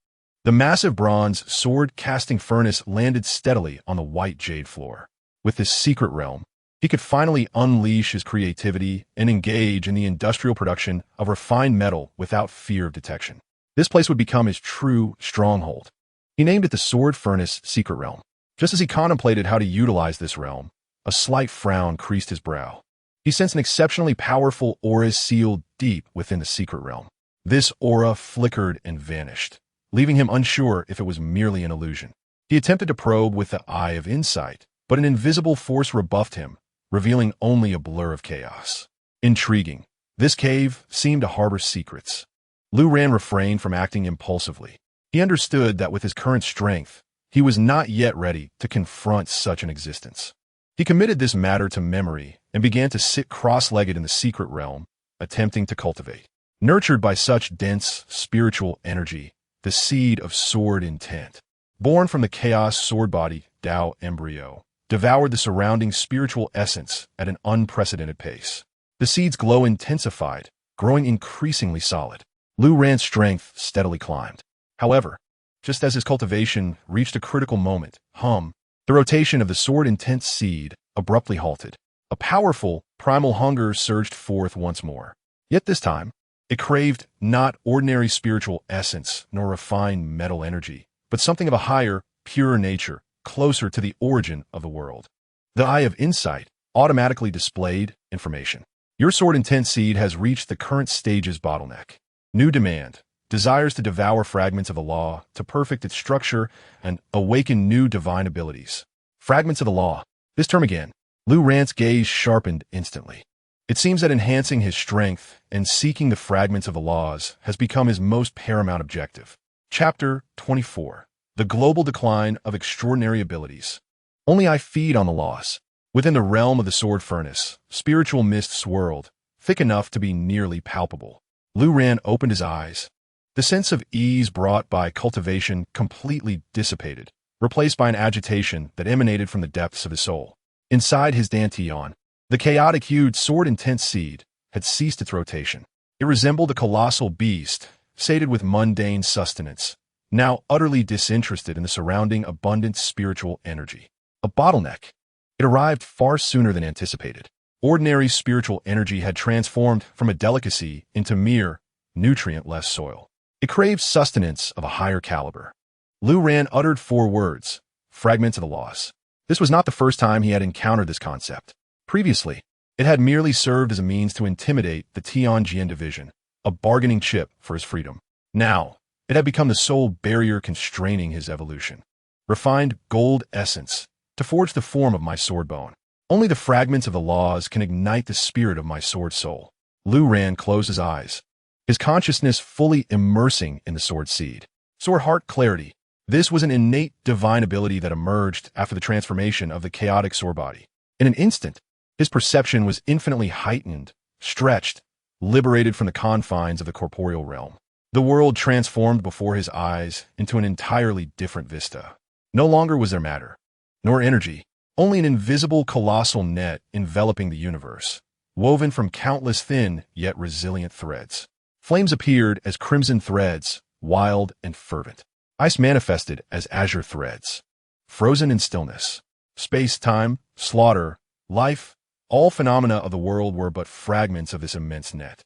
The massive bronze sword-casting furnace landed steadily on the white jade floor. With this secret realm, he could finally unleash his creativity and engage in the industrial production of refined metal without fear of detection. This place would become his true stronghold. He named it the Sword Furnace Secret Realm. Just as he contemplated how to utilize this realm, a slight frown creased his brow. He sensed an exceptionally powerful aura sealed deep within the secret realm. This aura flickered and vanished, leaving him unsure if it was merely an illusion. He attempted to probe with the eye of insight, but an invisible force rebuffed him, revealing only a blur of chaos. Intriguing. This cave seemed to harbor secrets. Lu Ran refrained from acting impulsively. He understood that with his current strength, he was not yet ready to confront such an existence. He committed this matter to memory and began to sit cross-legged in the secret realm, attempting to cultivate. Nurtured by such dense spiritual energy, the seed of sword intent, born from the chaos sword body Tao Embryo, devoured the surrounding spiritual essence at an unprecedented pace. The seed's glow intensified, growing increasingly solid. Lu Ran's strength steadily climbed. However, just as his cultivation reached a critical moment, the rotation of the sword intent seed abruptly halted. A powerful, primal hunger surged forth once more. Yet this time, it craved not ordinary spiritual essence nor refined metal energy, but something of a higher, purer nature, closer to the origin of the world. The Eye of Insight automatically displayed information. Your sword intent seed has reached the current stage's bottleneck. New demand. Desires to devour fragments of the law to perfect its structure and awaken new divine abilities. Fragments of the law. This term again. Lu Ran's gaze sharpened instantly. It seems that enhancing his strength and seeking the fragments of the laws has become his most paramount objective. Chapter 24. The Global Decline of Extraordinary Abilities. Only I feed on the laws. Within the realm of the sword furnace, spiritual mist swirled, thick enough to be nearly palpable. Lu Ran opened his eyes. The sense of ease brought by cultivation completely dissipated, replaced by an agitation that emanated from the depths of his soul. Inside his dantian, the chaotic-hued sword-intent seed had ceased its rotation. It resembled a colossal beast, sated with mundane sustenance, now utterly disinterested in the surrounding abundant spiritual energy. A bottleneck. It arrived far sooner than anticipated. Ordinary spiritual energy had transformed from a delicacy into mere, nutrient-less soil. It craved sustenance of a higher caliber. Lu Ran uttered 4 words, fragments of the laws. This was not the first time he had encountered this concept. Previously, it had merely served as a means to intimidate the Tianjin division, a bargaining chip for his freedom. Now, it had become the sole barrier constraining his evolution. Refined gold essence, to forge the form of my sword bone. Only the fragments of the laws can ignite the spirit of my sword soul. Lu Ran closed his eyes, his consciousness fully immersing in the sword seed. Sword heart clarity. This was an innate divine ability that emerged after the transformation of the chaotic sword body. In an instant, his perception was infinitely heightened, stretched, liberated from the confines of the corporeal realm. The world transformed before his eyes into an entirely different vista. No longer was there matter, nor energy, only an invisible colossal net enveloping the universe, woven from countless thin yet resilient threads. Flames appeared as crimson threads, wild and fervent. Ice manifested as azure threads. Frozen in stillness. Space-time, slaughter, life, all phenomena of the world were but fragments of this immense net.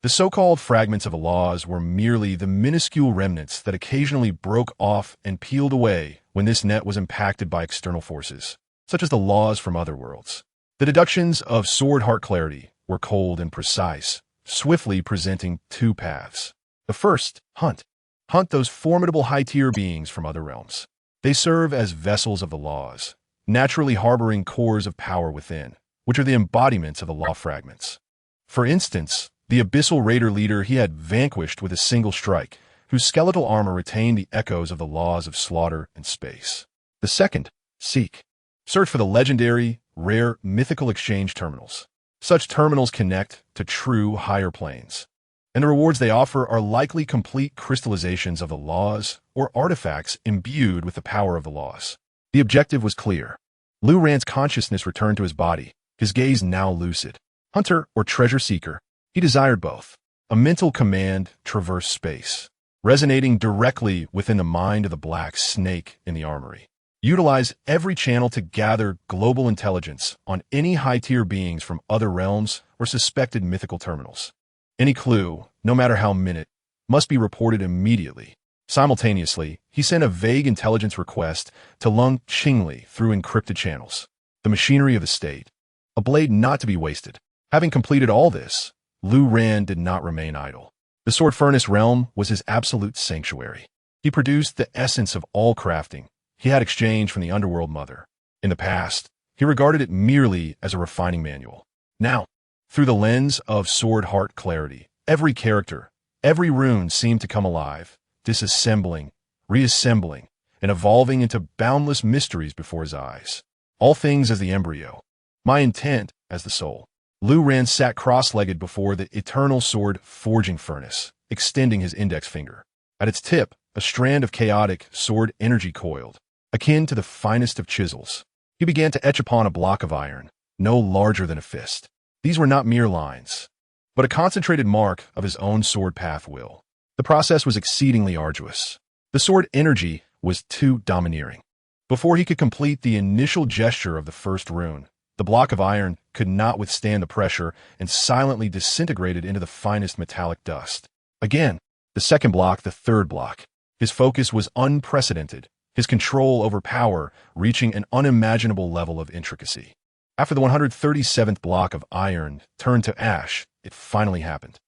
The so-called fragments of the laws were merely the minuscule remnants that occasionally broke off and peeled away when this net was impacted by external forces, such as the laws from other worlds. The deductions of sword heart clarity were cold and precise, swiftly presenting 2 paths. The first, hunt. Hunt those formidable high-tier beings from other realms. They serve as vessels of the laws, naturally harboring cores of power within, which are the embodiments of the law fragments. For instance, the Abyssal Raider leader he had vanquished with a single strike, whose skeletal armor retained the echoes of the laws of slaughter and space. The second, seek. Search for the legendary, rare, mythical exchange terminals. Such terminals connect to true higher planes, and the rewards they offer are likely complete crystallizations of the laws or artifacts imbued with the power of the laws. The objective was clear. Lu Ran's consciousness returned to his body, his gaze now lucid. Hunter or treasure seeker, he desired both. A mental command traversed space, resonating directly within the mind of the black snake in the armory. Utilize every channel to gather global intelligence on any high-tier beings from other realms or suspected mythical terminals. Any clue, no matter how minute, must be reported immediately. Simultaneously, he sent a vague intelligence request to Lung Qingli through encrypted channels. The machinery of the state, a blade not to be wasted. Having completed all this, Lu Ran did not remain idle. The Sword Furnace realm was his absolute sanctuary. He produced the essence of all crafting he had exchanged from the Underworld Mother. In the past, he regarded it merely as a refining manual. Now, through the lens of Sword Heart clarity, every character, every rune seemed to come alive, disassembling, reassembling, and evolving into boundless mysteries before his eyes. All things as the embryo, my intent as the soul. Lu Ran sat cross-legged before the eternal sword forging furnace, extending his index finger. At its tip, a strand of chaotic sword energy coiled, akin to the finest of chisels. He began to etch upon a block of iron, no larger than a fist. These were not mere lines, but a concentrated mark of his own sword path will. The process was exceedingly arduous. The sword energy was too domineering. Before he could complete the initial gesture of the first rune, the block of iron could not withstand the pressure and silently disintegrated into the finest metallic dust. Again, the second block, the third block. His focus was unprecedented, his control over power reaching an unimaginable level of intricacy. After the 137th block of iron turned to ash, it finally happened.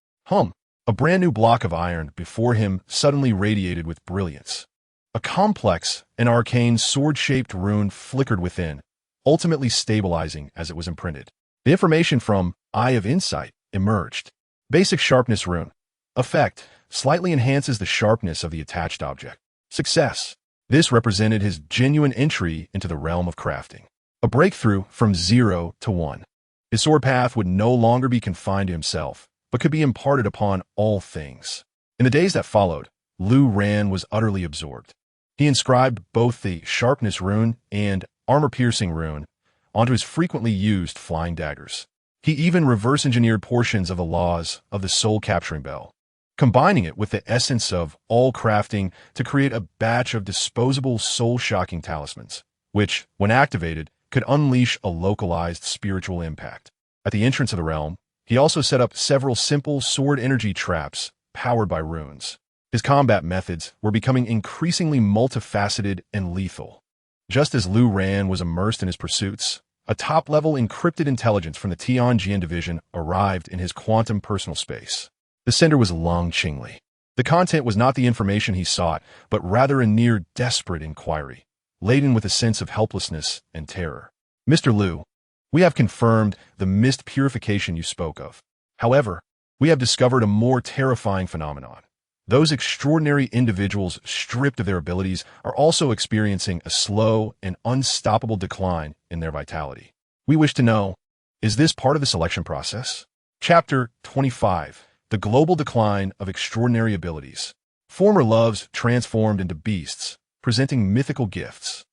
A brand new block of iron before him suddenly radiated with brilliance. A complex and arcane sword-shaped rune flickered within, ultimately stabilizing as it was imprinted. The information from Eye of Insight emerged. Basic sharpness rune. Effect: slightly enhances the sharpness of the attached object. Success. This represented his genuine entry into the realm of crafting. A breakthrough from 0 to 1. His sword path would no longer be confined to himself, but could be imparted upon all things. In the days that followed, Lu Ran was utterly absorbed. He inscribed both the sharpness rune and armor-piercing rune onto his frequently used flying daggers. He even reverse-engineered portions of the laws of the Soul-Capturing Bell, combining it with the essence of all crafting to create a batch of disposable soul-shocking talismans, which, when activated, could unleash a localized spiritual impact. At the entrance of the realm, he also set up several simple sword energy traps powered by runes. His combat methods were becoming increasingly multifaceted and lethal. Just as Lu Ran was immersed in his pursuits, a top-level encrypted intelligence from the Tianjin division arrived in his quantum personal space. The sender was Lung Qingli. The content was not the information he sought, but rather a near desperate inquiry, laden with a sense of helplessness and terror. Mr. Lu, we have confirmed the mist purification you spoke of. However, we have discovered a more terrifying phenomenon. Those extraordinary individuals stripped of their abilities are also experiencing a slow and unstoppable decline in their vitality. We wish to know, is this part of the selection process? Chapter 25. The Global Decline of Extraordinary Abilities. Former loves transformed into beasts, presenting mythical gifts.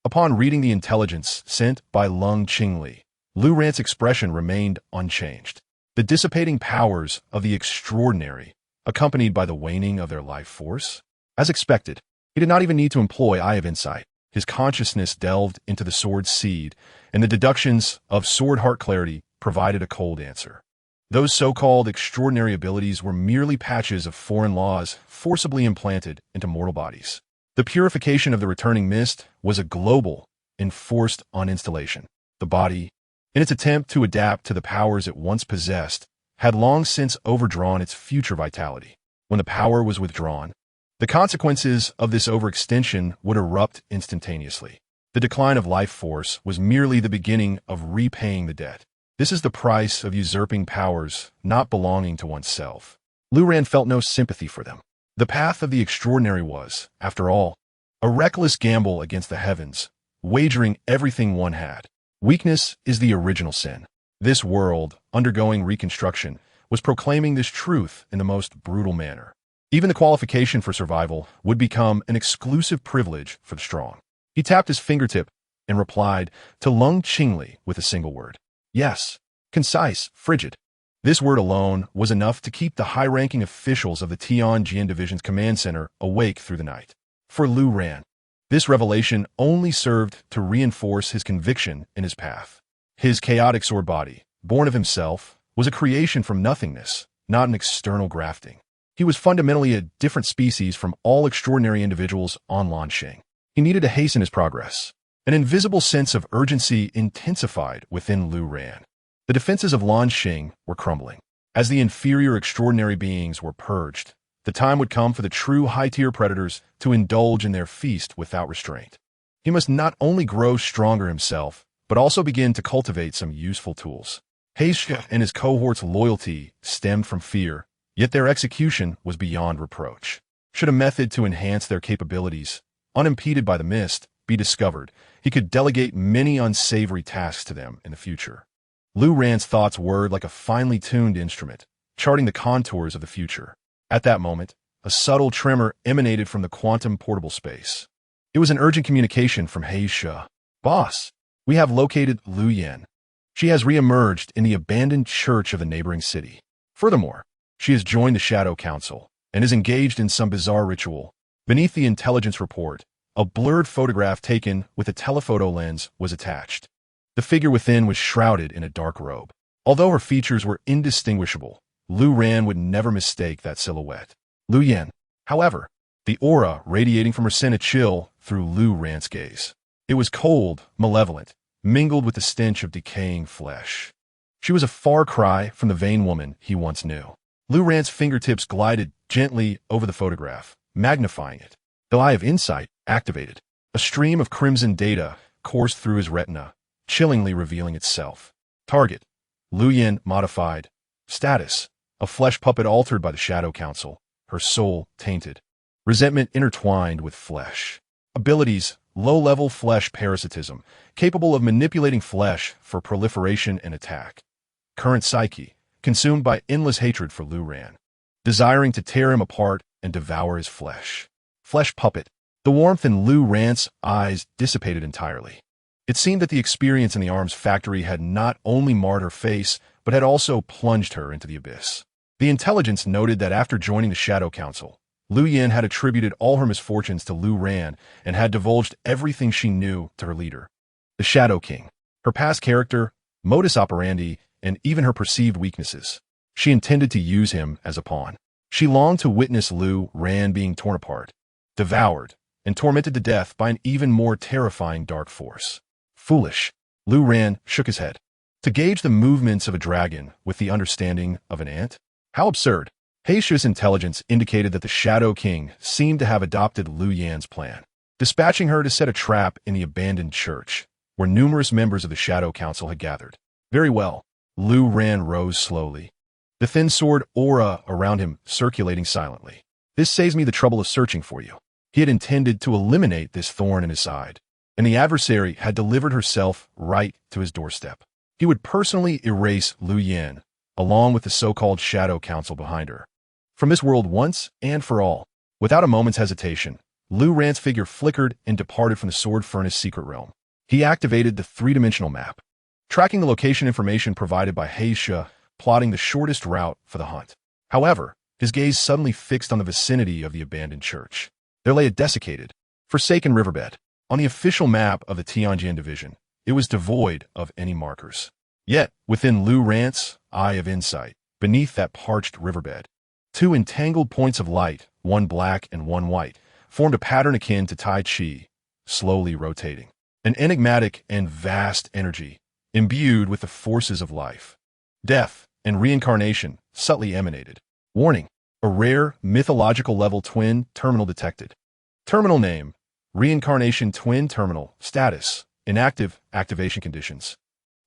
Upon reading the intelligence sent by Lung Qingli, Lu Ran's expression remained unchanged. The dissipating powers of the extraordinary, accompanied by the waning of their life force? As expected, he did not even need to employ Eye of Insight. His consciousness delved into the sword's seed, and the deductions of sword heart clarity provided a cold answer. Those so-called extraordinary abilities were merely patches of foreign laws forcibly implanted into mortal bodies. The purification of the returning mist was a global, enforced on-installation. The body, in its attempt to adapt to the powers it once possessed, had long since overdrawn its future vitality. When the power was withdrawn, the consequences of this overextension would erupt instantaneously. The decline of life force was merely the beginning of repaying the debt. This is the price of usurping powers not belonging to oneself. Lu Ran felt no sympathy for them. The path of the extraordinary was, after all, a reckless gamble against the heavens, wagering everything one had. Weakness is the original sin. This world, undergoing reconstruction, was proclaiming this truth in the most brutal manner. Even the qualification for survival would become an exclusive privilege for the strong. He tapped his fingertip and replied to Lung Qingli with a single word. Yes. Concise, frigid. This word alone was enough to keep the high-ranking officials of the Tianjin Division's command center awake through the night. For Lu Ran, this revelation only served to reinforce his conviction in his path. His chaotic sword body, born of himself, was a creation from nothingness, not an external grafting. He was fundamentally a different species from all extraordinary individuals on Lanxing. He needed to hasten his progress. An invisible sense of urgency intensified within Lu Ran. The defenses of Lanxing were crumbling. As the inferior extraordinary beings were purged, the time would come for the true high-tier predators to indulge in their feast without restraint. He must not only grow stronger himself, but also begin to cultivate some useful tools. Heisha and his cohort's loyalty stemmed from fear, yet their execution was beyond reproach. Should a method to enhance their capabilities, unimpeded by the mist, be discovered, he could delegate many unsavory tasks to them in the future. Lu Ran's thoughts whirred like a finely tuned instrument, charting the contours of the future. At that moment, a subtle tremor emanated from the quantum portable space. It was an urgent communication from Heisha. Boss, we have located Lu Yan. She has re-emerged in the abandoned church of a neighboring city. Furthermore, she has joined the Shadow Council and is engaged in some bizarre ritual. Beneath the intelligence report, a blurred photograph taken with a telephoto lens was attached. The figure within was shrouded in a dark robe. Although her features were indistinguishable, Lu Ran would never mistake that silhouette. Lu Yan, however, the aura radiating from her sent a chill through Lu Ran's gaze. It was cold, malevolent, mingled with the stench of decaying flesh. She was a far cry from the vain woman he once knew. Lu Ran's fingertips glided gently over the photograph, magnifying it. The eye of insight activated. A stream of crimson data coursed through his retina, chillingly revealing itself. Target: Lu Yan modified. Status: a flesh puppet altered by the Shadow Council, her soul tainted. Resentment intertwined with flesh. Abilities: low-level flesh parasitism, capable of manipulating flesh for proliferation and attack. Current psyche: consumed by endless hatred for Lu Ran, desiring to tear him apart and devour his flesh. Flesh puppet. The warmth in Lu Ran's eyes dissipated entirely. It seemed that the experience in the arms factory had not only marred her face, but had also plunged her into the abyss. The intelligence noted that after joining the Shadow Council, Lu Yan had attributed all her misfortunes to Lu Ran and had divulged everything she knew to her leader, the Shadow King, her past character, modus operandi, and even her perceived weaknesses. She intended to use him as a pawn. She longed to witness Lu Ran being torn apart, devoured, and tormented to death by an even more terrifying dark force. Foolish. Lu Ran shook his head. To gauge the movements of a dragon with the understanding of an ant? How absurd. Heisha's intelligence indicated that the Shadow King seemed to have adopted Lu Yan's plan, dispatching her to set a trap in the abandoned church, where numerous members of the Shadow Council had gathered. Very well. Lu Ran rose slowly, the thin sword aura around him circulating silently. This saves me the trouble of searching for you. He had intended to eliminate this thorn in his side, and the adversary had delivered herself right to his doorstep. He would personally erase Lu Yan, along with the so-called Shadow Council behind her, from this world once and for all. Without a moment's hesitation, Lu Ran's figure flickered and departed from the Sword Furnace secret realm. He activated the three-dimensional map, tracking the location information provided by Heisha, plotting the shortest route for the hunt. However, his gaze suddenly fixed on the vicinity of the abandoned church. There lay a desiccated, forsaken riverbed. On the official map of the Tianjin Division, it was devoid of any markers. Yet, within Lu Ran's eye of insight, beneath that parched riverbed, two entangled points of light, one black and one white, formed a pattern akin to Tai Chi, slowly rotating. An enigmatic and vast energy, imbued with the forces of life, death, and reincarnation, subtly emanated. Warning: a rare, mythological-level twin terminal detected. Terminal name: Reincarnation Twin Terminal. Status: inactive. Activation conditions: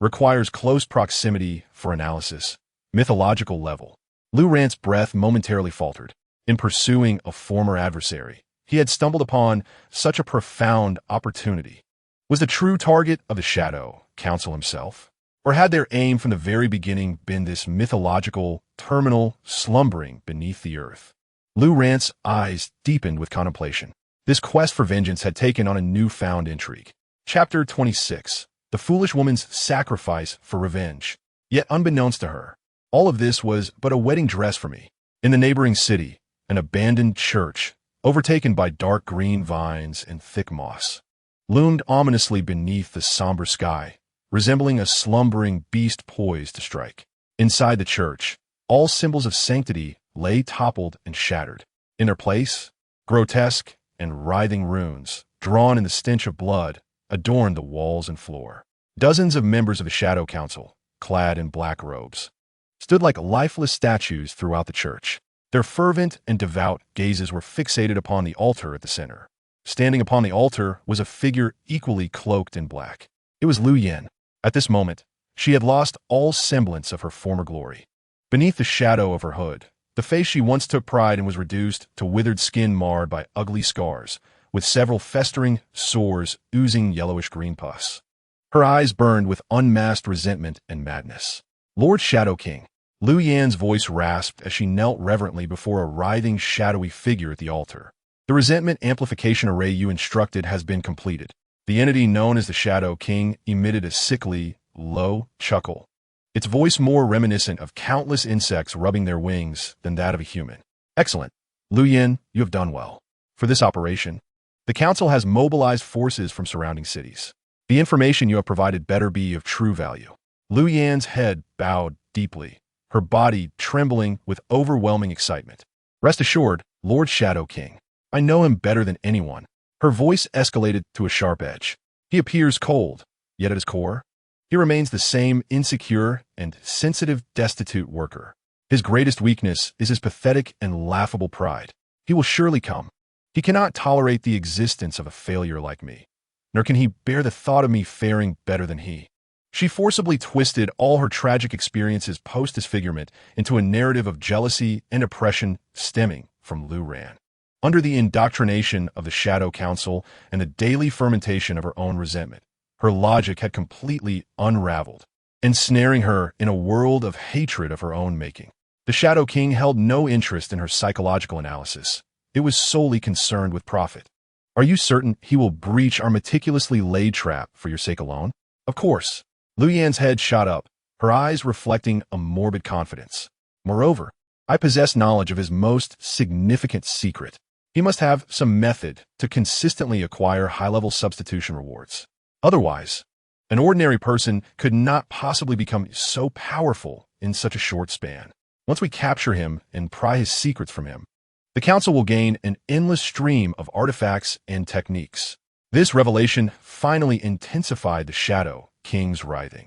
requires close proximity for analysis. Mythological level. Lu Ran's breath momentarily faltered. In pursuing a former adversary, he had stumbled upon such a profound opportunity. Was the true target of the Shadow Council himself? Or had their aim from the very beginning been this mythological terminal slumbering beneath the earth? Lu Ran's eyes deepened with contemplation. This quest for vengeance had taken on a newfound intrigue. Chapter 26. The Foolish Woman's Sacrifice for Revenge. Yet unbeknownst to her, all of this was but a wedding dress for me. In the neighboring city, an abandoned church, overtaken by dark green vines and thick moss, loomed ominously beneath the somber sky, resembling a slumbering beast poised to strike. Inside the church, all symbols of sanctity lay toppled and shattered. In their place, grotesque and writhing runes, drawn in the stench of blood, adorned the walls and floor. Dozens of members of the Shadow Council, clad in black robes, stood like lifeless statues throughout the church. Their fervent and devout gazes were fixated upon the altar at the center. Standing upon the altar was a figure equally cloaked in black. It was Lu Yen. At this moment, she had lost all semblance of her former glory. Beneath the shadow of her hood, the face she once took pride in was reduced to withered skin marred by ugly scars, with several festering sores oozing yellowish-green pus. Her eyes burned with unmasked resentment and madness. Lord Shadow King. Lu Yan's voice rasped as she knelt reverently before a writhing, shadowy figure at the altar. The resentment amplification array you instructed has been completed. The entity known as the Shadow King emitted a sickly, low chuckle, its voice more reminiscent of countless insects rubbing their wings than that of a human. Excellent. Lu Yan, you have done well. For this operation, the Council has mobilized forces from surrounding cities. The information you have provided better be of true value. Lu Yan's head bowed deeply, her body trembling with overwhelming excitement. Rest assured, Lord Shadow King, I know him better than anyone. Her voice escalated to a sharp edge. He appears cold, yet at his core, he remains the same insecure and sensitive, destitute worker. His greatest weakness is his pathetic and laughable pride. He will surely come. He cannot tolerate the existence of a failure like me, nor can he bear the thought of me faring better than he. She forcibly twisted all her tragic experiences post-disfigurement into a narrative of jealousy and oppression stemming from Lu Ran. Under the indoctrination of the Shadow Council and the daily fermentation of her own resentment, her logic had completely unraveled, ensnaring her in a world of hatred of her own making. The Shadow King held no interest in her psychological analysis. It was solely concerned with profit. Are you certain he will breach our meticulously laid trap for your sake alone? Of course. Lu Yan's head shot up, her eyes reflecting a morbid confidence. Moreover, I possess knowledge of his most significant secret. He must have some method to consistently acquire high-level substitution rewards. Otherwise, an ordinary person could not possibly become so powerful in such a short span. Once we capture him and pry his secrets from him, the Council will gain an endless stream of artifacts and techniques. This revelation finally intensified the Shadow King's writhing.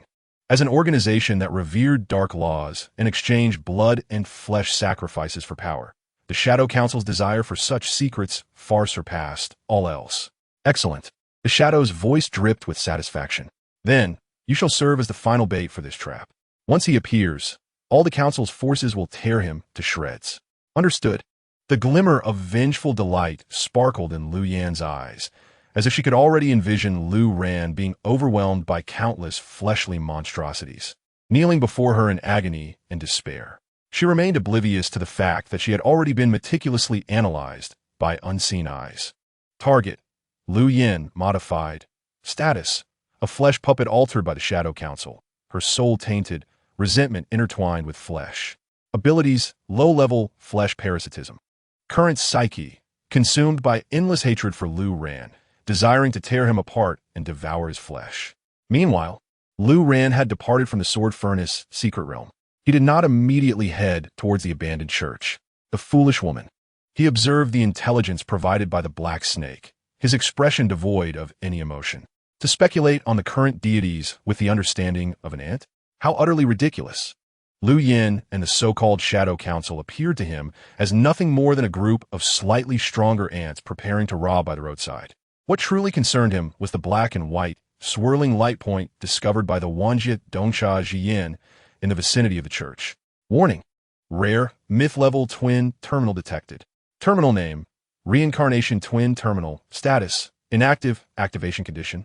As an organization that revered dark laws and exchanged blood and flesh sacrifices for power, the Shadow Council's desire for such secrets far surpassed all else. Excellent. The Shadow's voice dripped with satisfaction. Then, you shall serve as the final bait for this trap. Once he appears, all the Council's forces will tear him to shreds. Understood. The glimmer of vengeful delight sparkled in Lu Yan's eyes, as if she could already envision Lu Ran being overwhelmed by countless fleshly monstrosities, kneeling before her in agony and despair. She remained oblivious to the fact that she had already been meticulously analyzed by unseen eyes. Target: Lu Yan modified. Status: a flesh puppet altered by the Shadow Council, her soul tainted, resentment intertwined with flesh. Abilities: low-level flesh parasitism. Current psyche: consumed by endless hatred for Lu Ran, desiring to tear him apart and devour his flesh. Meanwhile, Lu Ran had departed from the Sword Furnace secret realm. He did not immediately head towards the abandoned church. The foolish woman. He observed the intelligence provided by the black snake, his expression devoid of any emotion. To speculate on the current deities with the understanding of an ant? How utterly ridiculous. Lu Yan and the so-called Shadow Council appeared to him as nothing more than a group of slightly stronger ants preparing to rob by the roadside. What truly concerned him was the black and white, swirling light point discovered by the Wanjie Dongsha Jiyan in the vicinity of the church. Warning: rare, myth-level twin terminal detected. Terminal name: Reincarnation Twin Terminal. Status: inactive, activation condition.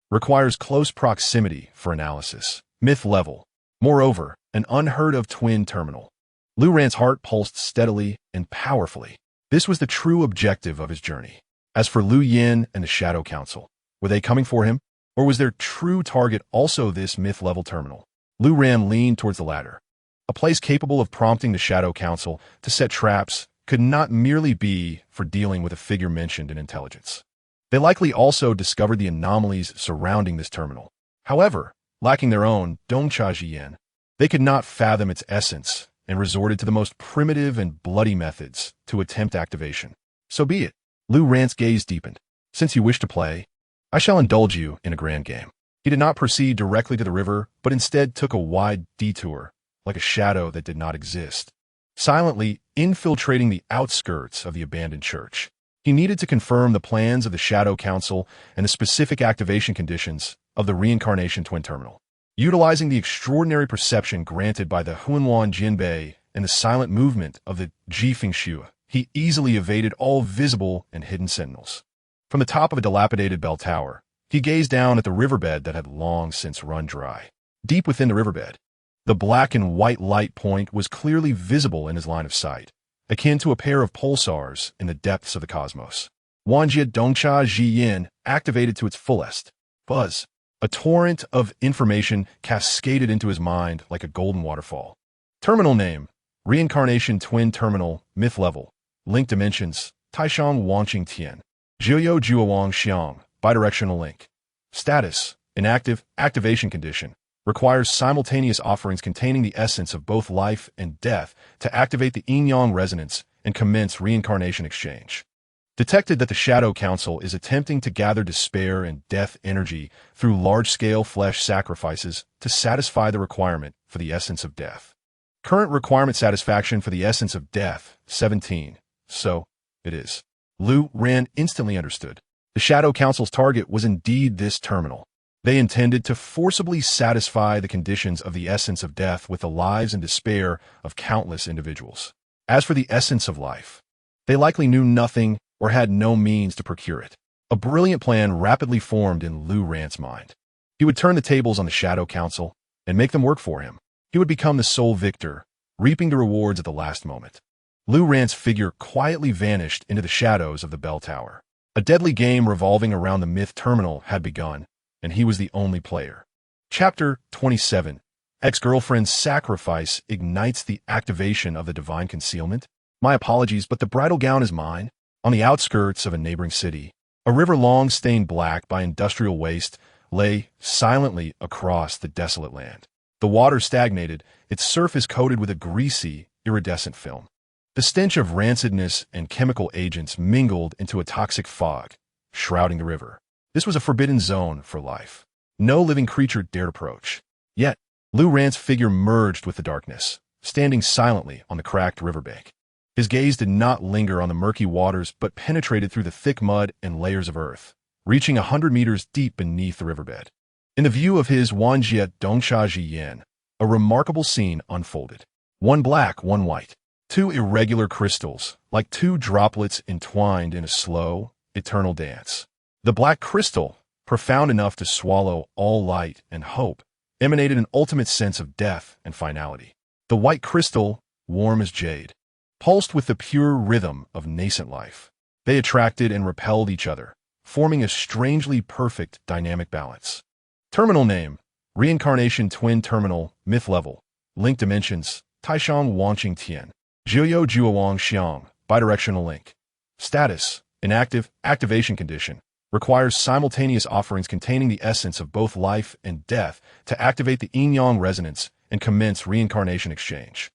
Requires close proximity for analysis. Myth level. Moreover, an unheard-of twin terminal. Lu Ran's heart pulsed steadily and powerfully. This was the true objective of his journey. As for Lu Yan and the Shadow Council, were they coming for him? Or was their true target also this myth-level terminal? Lu Ran leaned towards the latter. A place capable of prompting the Shadow Council to set traps could not merely be for dealing with a figure mentioned in intelligence. They likely also discovered the anomalies surrounding this terminal. However, lacking their own Dongcha Jiyan, they could not fathom its essence and resorted to the most primitive and bloody methods to attempt activation. So be it. Lu Ran's gaze deepened. Since you wish to play, I shall indulge you in a grand game. He did not proceed directly to the river, but instead took a wide detour, like a shadow that did not exist, silently infiltrating the outskirts of the abandoned church. He needed to confirm the plans of the Shadow Council and the specific activation conditions of the Reincarnation Twin Terminal. Utilizing the extraordinary perception granted by the Huanwan Jinbei and the silent movement of the Jifeng Shua, he easily evaded all visible and hidden sentinels. From the top of a dilapidated bell tower, he gazed down at the riverbed that had long since run dry. Deep within the riverbed, the black and white light point was clearly visible in his line of sight, akin to a pair of pulsars in the depths of the cosmos. Wanjie Dongcha Jiyin activated to its fullest. Buzz. A torrent of information cascaded into his mind like a golden waterfall. Terminal name: Reincarnation Twin Terminal, Myth Level, Link Dimensions, Taishang Wanqing Tian, Jiuyou Juowang Xiang, Bidirectional Link. Status: Inactive, Activation Condition. Requires simultaneous offerings containing the essence of both life and death to activate the yin-yang resonance and commence reincarnation exchange. Detected that the Shadow Council is attempting to gather despair and death energy through large-scale flesh sacrifices to satisfy the requirement for the essence of death. Current requirement satisfaction for the essence of death, 17. So, it is. Lu Ran instantly understood. The Shadow Council's target was indeed this terminal. They intended to forcibly satisfy the conditions of the essence of death with the lives and despair of countless individuals. As for the essence of life, they likely knew nothing or had no means to procure it. A brilliant plan rapidly formed in Lu Ran's mind. He would turn the tables on the Shadow Council and make them work for him. He would become the sole victor, reaping the rewards at the last moment. Lu Ran's figure quietly vanished into the shadows of the bell tower. A deadly game revolving around the myth terminal had begun, and he was the only player. Chapter 27. Ex-girlfriend's sacrifice ignites the activation of the divine concealment. My apologies, but the bridal gown is mine. On the outskirts of a neighboring city, a river long stained black by industrial waste lay silently across the desolate land. The water stagnated, its surface coated with a greasy, iridescent film. The stench of rancidness and chemical agents mingled into a toxic fog, shrouding the river. This was a forbidden zone for life. No living creature dared approach. Yet, Lu Ran's figure merged with the darkness, standing silently on the cracked riverbank. His gaze did not linger on the murky waters but penetrated through the thick mud and layers of earth, reaching 100 meters deep beneath the riverbed. In the view of his Wanjie Dongcha Jiyan, a remarkable scene unfolded. One black, one white. Two irregular crystals, like two droplets entwined in a slow, eternal dance. The black crystal, profound enough to swallow all light and hope, emanated an ultimate sense of death and finality. The white crystal, warm as jade, pulsed with the pure rhythm of nascent life. They attracted and repelled each other, forming a strangely perfect dynamic balance. Terminal name: Reincarnation Twin Terminal, Myth Level, Link Dimensions, Taishang Wanqing Tian, Jiuyou Juowang Xiang, Bidirectional Link. Status: Inactive, Activation Condition. Requires simultaneous offerings containing the essence of both life and death to activate the yin-yang resonance and commence reincarnation exchange.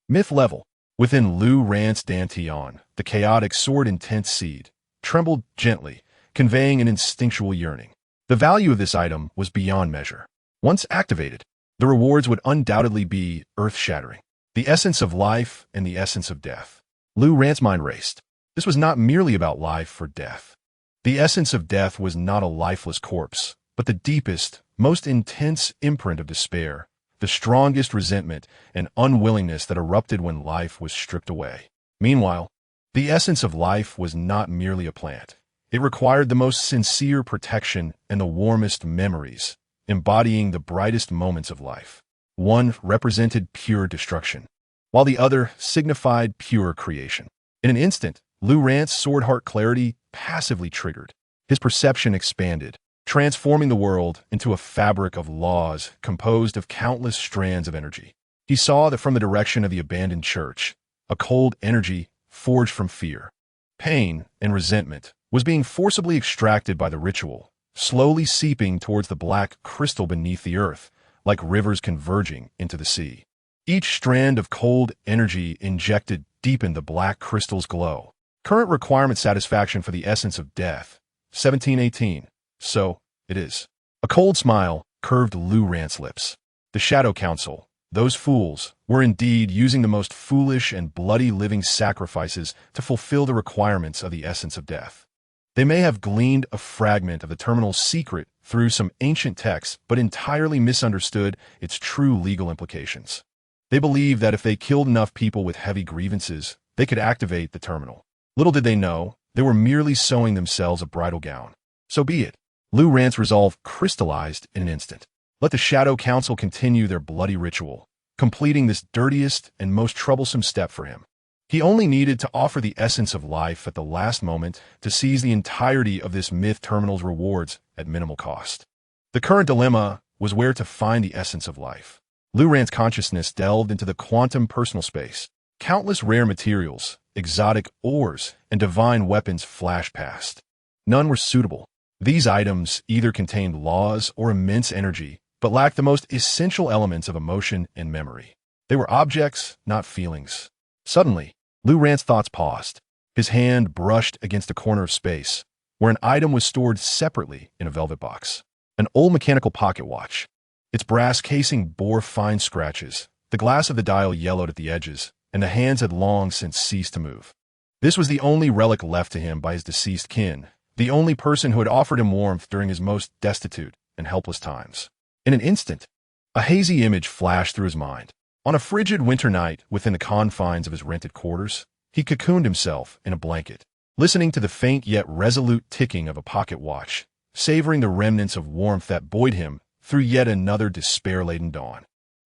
Myth Level. Within Lu Ran's Dantian, the chaotic sword-intense seed trembled gently, conveying an instinctual yearning. The value of this item was beyond measure. Once activated, the rewards would undoubtedly be earth-shattering. The essence of life and the essence of death. Lu Ran's mind raced. This was not merely about life or death. The essence of death was not a lifeless corpse, but the deepest, most intense imprint of despair, the strongest resentment and unwillingness that erupted when life was stripped away. Meanwhile, the essence of life was not merely a plant. It required the most sincere protection and the warmest memories, embodying the brightest moments of life. One represented pure destruction, while the other signified pure creation. In an instant, Lu Ran's sword heart clarity passively triggered. His perception expanded, transforming the world into a fabric of laws composed of countless strands of energy. He saw that from the direction of the abandoned church, a cold energy forged from fear, pain, and resentment was being forcibly extracted by the ritual, slowly seeping towards the black crystal beneath the earth, like rivers converging into the sea. Each strand of cold energy injected deepened the black crystal's glow. Current requirement satisfaction for the essence of death, 1718. So, it is. A cold smile curved Lu Rant's lips. The Shadow Council, those fools, were indeed using the most foolish and bloody living sacrifices to fulfill the requirements of the essence of death. They may have gleaned a fragment of the terminal's secret through some ancient texts, but entirely misunderstood its true legal implications. They believed that if they killed enough people with heavy grievances, they could activate the terminal. Little did they know, they were merely sewing themselves a bridal gown. So be it. Lu Rant's resolve crystallized in an instant. Let the Shadow Council continue their bloody ritual, completing this dirtiest and most troublesome step for him. He only needed to offer the essence of life at the last moment to seize the entirety of this myth terminal's rewards at minimal cost. The current dilemma was where to find the essence of life. Lu Rant's consciousness delved into the quantum personal space. Countless rare materials, exotic ores, and divine weapons flashed past. None were suitable. These items either contained laws or immense energy, but lacked the most essential elements of emotion and memory. They were objects, not feelings. Suddenly, Lu Rant's thoughts paused. His hand brushed against a corner of space, where an item was stored separately in a velvet box. An old mechanical pocket watch. Its brass casing bore fine scratches, the glass of the dial yellowed at the edges, and the hands had long since ceased to move. This was the only relic left to him by his deceased kin, the only person who had offered him warmth during his most destitute and helpless times. In an instant, a hazy image flashed through his mind. On a frigid winter night within the confines of his rented quarters, he cocooned himself in a blanket, listening to the faint yet resolute ticking of a pocket watch, savoring the remnants of warmth that buoyed him through yet another despair-laden dawn.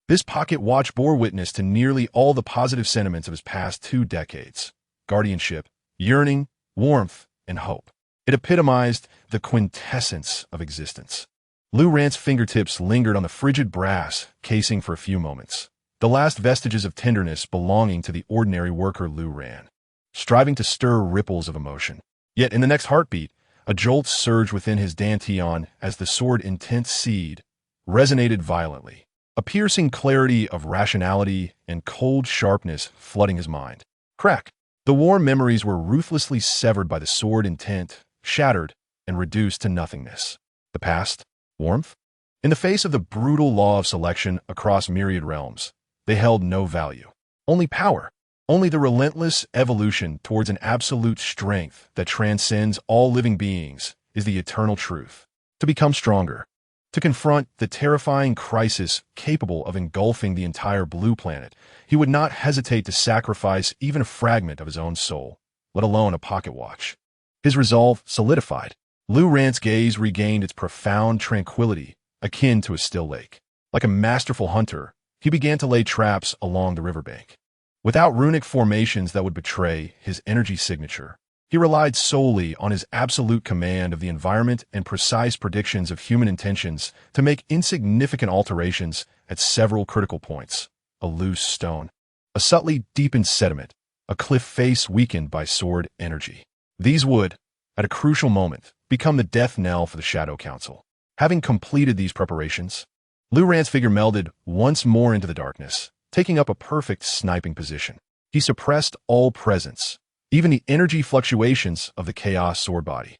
This pocket watch bore witness to nearly all the positive sentiments of his past 2 decades: guardianship, yearning, warmth, and hope. It epitomized the quintessence of existence. Lu Rant's fingertips lingered on the frigid brass casing for a few moments, the last vestiges of tenderness belonging to the ordinary worker Lu Rant, striving to stir ripples of emotion. Yet in the next heartbeat, a jolt surged within his dantian as the sword intense seed resonated violently, a piercing clarity of rationality and cold sharpness flooding his mind. Crack! The warm memories were ruthlessly severed by the sword intent, shattered, and reduced to nothingness. The past? Warmth? In the face of the brutal law of selection across myriad realms, they held no value. Only power. Only the relentless evolution towards an absolute strength that transcends all living beings is the eternal truth. To become stronger. To confront the terrifying crisis capable of engulfing the entire blue planet, he would not hesitate to sacrifice even a fragment of his own soul, let alone a pocket watch. His resolve solidified. Lu Rant's gaze regained its profound tranquility, akin to a still lake. Like a masterful hunter, he began to lay traps along the riverbank. Without runic formations that would betray his energy signature, he relied solely on his absolute command of the environment and precise predictions of human intentions to make insignificant alterations at several critical points: a loose stone, a subtly deepened sediment, a cliff face weakened by sword energy. These would, at a crucial moment, become the death knell for the Shadow Council. Having completed these preparations, Lu Rant's figure melded once more into the darkness, taking up a perfect sniping position. He suppressed all presence, even the energy fluctuations of the chaos sword body,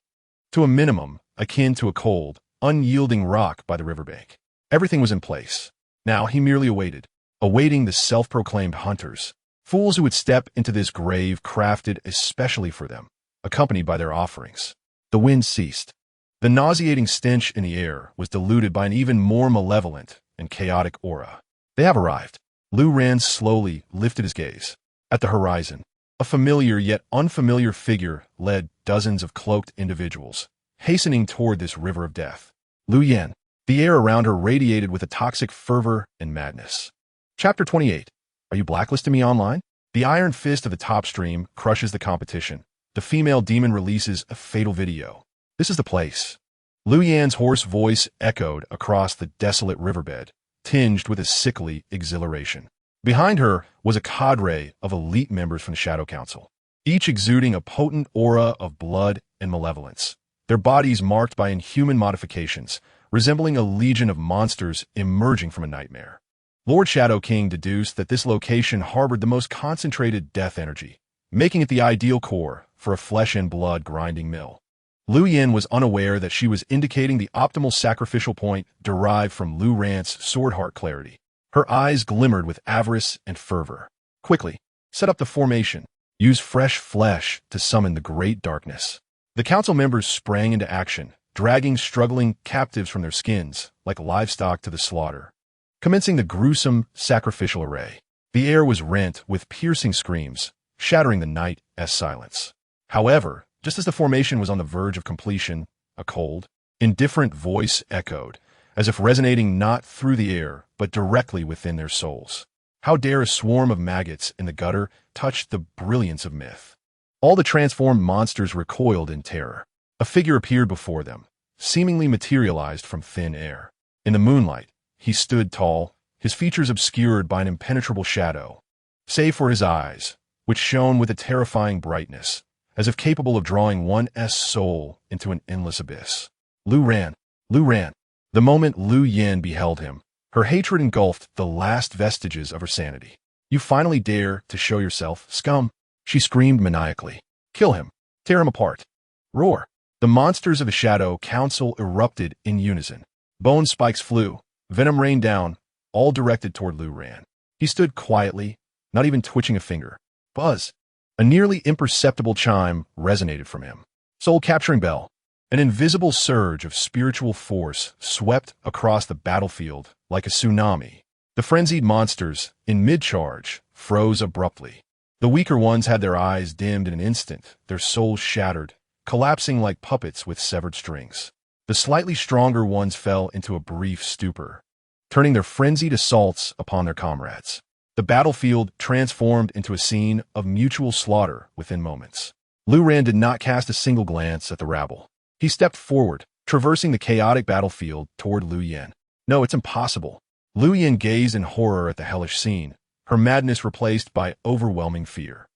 to a minimum akin to a cold, unyielding rock by the riverbank. Everything was in place. Now he merely awaiting the self-proclaimed hunters, fools who would step into this grave crafted especially for them, accompanied by their offerings. The wind ceased. The nauseating stench in the air was diluted by an even more malevolent and chaotic aura. They have arrived. Lu Rant slowly lifted his gaze. At the horizon, a familiar yet unfamiliar figure led dozens of cloaked individuals, hastening toward this river of death. Lu Yan. The air around her radiated with a toxic fervor and madness. Chapter 28. Are you blacklisting me online? The iron fist of the top stream crushes the competition. The female demon releases a fatal video. This is the place. Lu Yan's hoarse voice echoed across the desolate riverbed, tinged with a sickly exhilaration. Behind her was a cadre of elite members from the Shadow Council, each exuding a potent aura of blood and malevolence, their bodies marked by inhuman modifications, resembling a legion of monsters emerging from a nightmare. Lord Shadow King deduced that this location harbored the most concentrated death energy, making it the ideal core for a flesh-and-blood grinding mill. Lu Yin was unaware that she was indicating the optimal sacrificial point derived from Lu Rant's sword heart clarity. Her eyes glimmered with avarice and fervor. Quickly, set up the formation. Use fresh flesh to summon the great darkness. The council members sprang into action, dragging struggling captives from their skins, like livestock to the slaughter. Commencing the gruesome sacrificial array. The air was rent with piercing screams, shattering the night as silence. However, just as the formation was on the verge of completion, a cold, indifferent voice echoed, as if resonating not through the air, but directly within their souls. How dare a swarm of maggots in the gutter touch the brilliance of myth? All the transformed monsters recoiled in terror. A figure appeared before them, seemingly materialized from thin air. In the moonlight, he stood tall, his features obscured by an impenetrable shadow, save for his eyes, which shone with a terrifying brightness, as if capable of drawing one's soul into an endless abyss. Lu Ran. The moment Lu Yin beheld him, her hatred engulfed the last vestiges of her sanity. You finally dare to show yourself, scum, she screamed maniacally. Kill him. Tear him apart. Roar. The monsters of the Shadow Council erupted in unison. Bone spikes flew, venom rained down, all directed toward Lu Ran. He stood quietly, not even twitching a finger. Buzz. A nearly imperceptible chime resonated from him. Soul-Capturing Bell. An invisible surge of spiritual force swept across the battlefield like a tsunami. The frenzied monsters, in mid-charge, froze abruptly. The weaker ones had their eyes dimmed in an instant, their souls shattered, collapsing like puppets with severed strings. The slightly stronger ones fell into a brief stupor, turning their frenzied assaults upon their comrades. The battlefield transformed into a scene of mutual slaughter within moments. Lu Ran did not cast a single glance at the rabble. He stepped forward, traversing the chaotic battlefield toward Lu Yin. No, it's impossible. Lu Yin gazed in horror at the hellish scene, her madness replaced by overwhelming fear.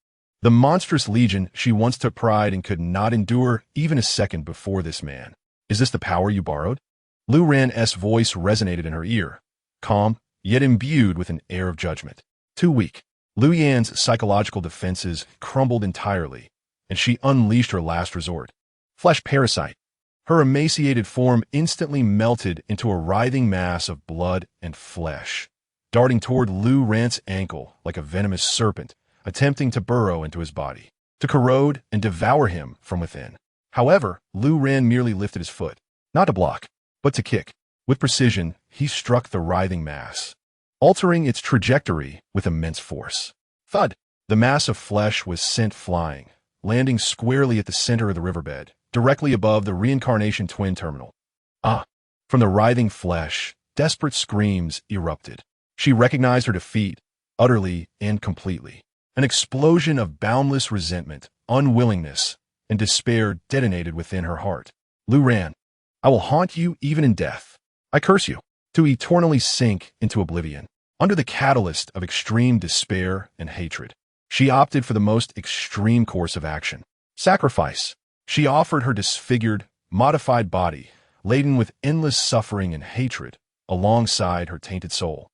The monstrous legion she once took pride in could not endure even a second before this man. Is this the power you borrowed? Lu Ran's voice resonated in her ear, calm, yet imbued with an air of judgment. Too weak. Lu Yan's psychological defenses crumbled entirely, and she unleashed her last resort. Flesh parasite. Her emaciated form instantly melted into a writhing mass of blood and flesh, darting toward Lu Ran's ankle like a venomous serpent, attempting to burrow into his body, to corrode and devour him from within. However, Lu Ran merely lifted his foot, not to block, but to kick. With precision, he struck the writhing mass, altering its trajectory with immense force. Thud! The mass of flesh was sent flying, landing squarely at the center of the riverbed, directly above the reincarnation twin terminal. Ah! From the writhing flesh, desperate screams erupted. She recognized her defeat, utterly and completely. An explosion of boundless resentment, unwillingness, and despair detonated within her heart. Lu Ran, I will haunt you even in death. I curse you, to eternally sink into oblivion. Under the catalyst of extreme despair and hatred, she opted for the most extreme course of action. Sacrifice. She offered her disfigured, modified body, laden with endless suffering and hatred, alongside her tainted soul,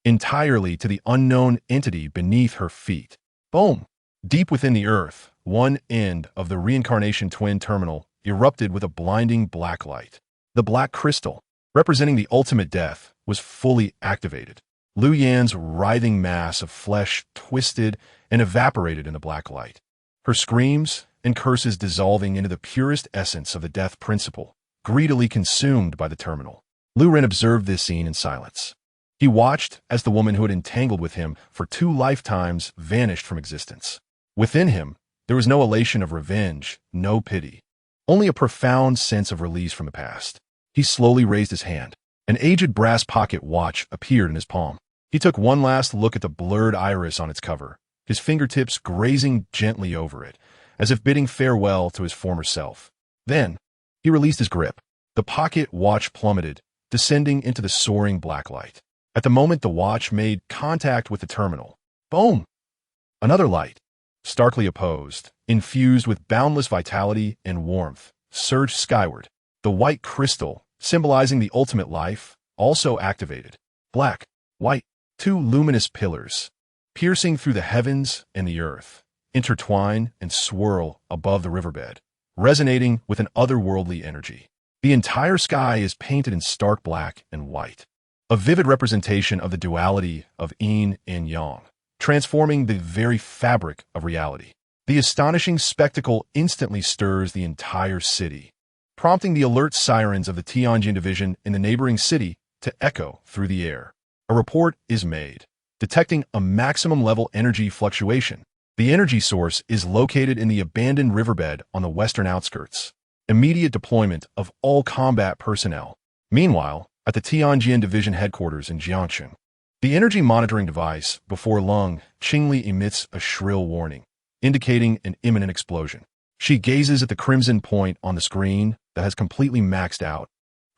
entirely to the unknown entity beneath her feet. Boom! Deep within the earth, one end of the reincarnation twin terminal erupted with a blinding black light. The black crystal, representing the ultimate death, was fully activated. Lu Yan's writhing mass of flesh twisted and evaporated in the black light, her screams and curses dissolving into the purest essence of the death principle, greedily consumed by the terminal. Lu Ran observed this scene in silence. He watched as the woman who had entangled with him for 2 lifetimes vanished from existence. Within him, there was no elation of revenge, no pity, only a profound sense of release from the past. He slowly raised his hand. An aged brass pocket watch appeared in his palm. He took one last look at the blurred iris on its cover, his fingertips grazing gently over it, as if bidding farewell to his former self. Then, he released his grip. The pocket watch plummeted, descending into the soaring blacklight. At the moment the watch made contact with the terminal, boom! Another light, starkly opposed, infused with boundless vitality and warmth, surged skyward. The white crystal, symbolizing the ultimate life, also activated. Black, white, two luminous pillars, piercing through the heavens and the earth, intertwine and swirl above the riverbed, resonating with an otherworldly energy. The entire sky is painted in stark black and white, a vivid representation of the duality of yin and yang, transforming the very fabric of reality. The astonishing spectacle instantly stirs the entire city, prompting the alert sirens of the Tianjin division in the neighboring city to echo through the air. A report is made, detecting a maximum-level energy fluctuation. The energy source is located in the abandoned riverbed on the western outskirts. Immediate deployment of all combat personnel. Meanwhile, at the Tianjin division headquarters in Jiangxing, the energy monitoring device before Lung Qingli emits a shrill warning, indicating an imminent explosion. She gazes at the crimson point on the screen that has completely maxed out,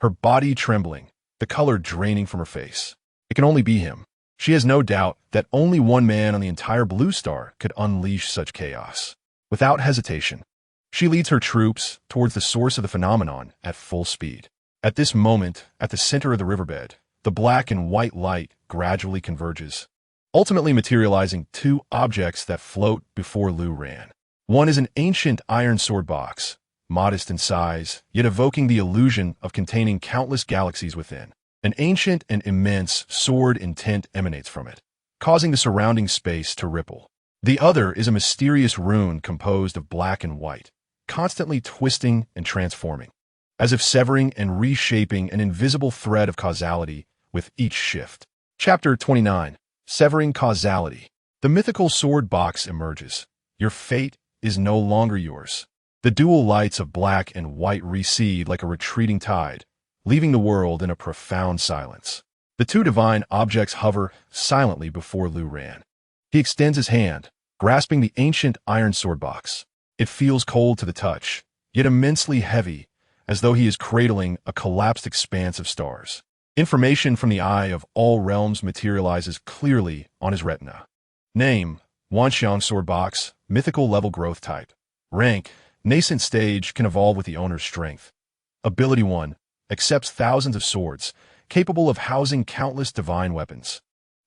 her body trembling, the color draining from her face. It can only be him. She has no doubt that only one man on the entire Blue Star could unleash such chaos. Without hesitation, she leads her troops towards the source of the phenomenon at full speed. At this moment, at the center of the riverbed, the black and white light gradually converges, ultimately materializing two objects that float before Lu Ran. One is an ancient iron sword box, modest in size, yet evoking the illusion of containing countless galaxies within. An ancient and immense sword intent emanates from it, causing the surrounding space to ripple. The other is a mysterious rune composed of black and white, constantly twisting and transforming, as if severing and reshaping an invisible thread of causality with each shift. Chapter 29. Severing Causality. The mythical sword box emerges. Your fate is no longer yours. The dual lights of black and white recede like a retreating tide, leaving the world in a profound silence. The two divine objects hover silently before Lu Ran. He extends his hand, grasping the ancient iron sword box. It feels cold to the touch, yet immensely heavy, as though he is cradling a collapsed expanse of stars. Information from the Eye of all realms materializes clearly on his retina. Name, Wanxiang Sword Box, mythical level growth type. Rank, nascent stage, can evolve with the owner's strength. Ability 1, accepts thousands of swords, capable of housing countless divine weapons,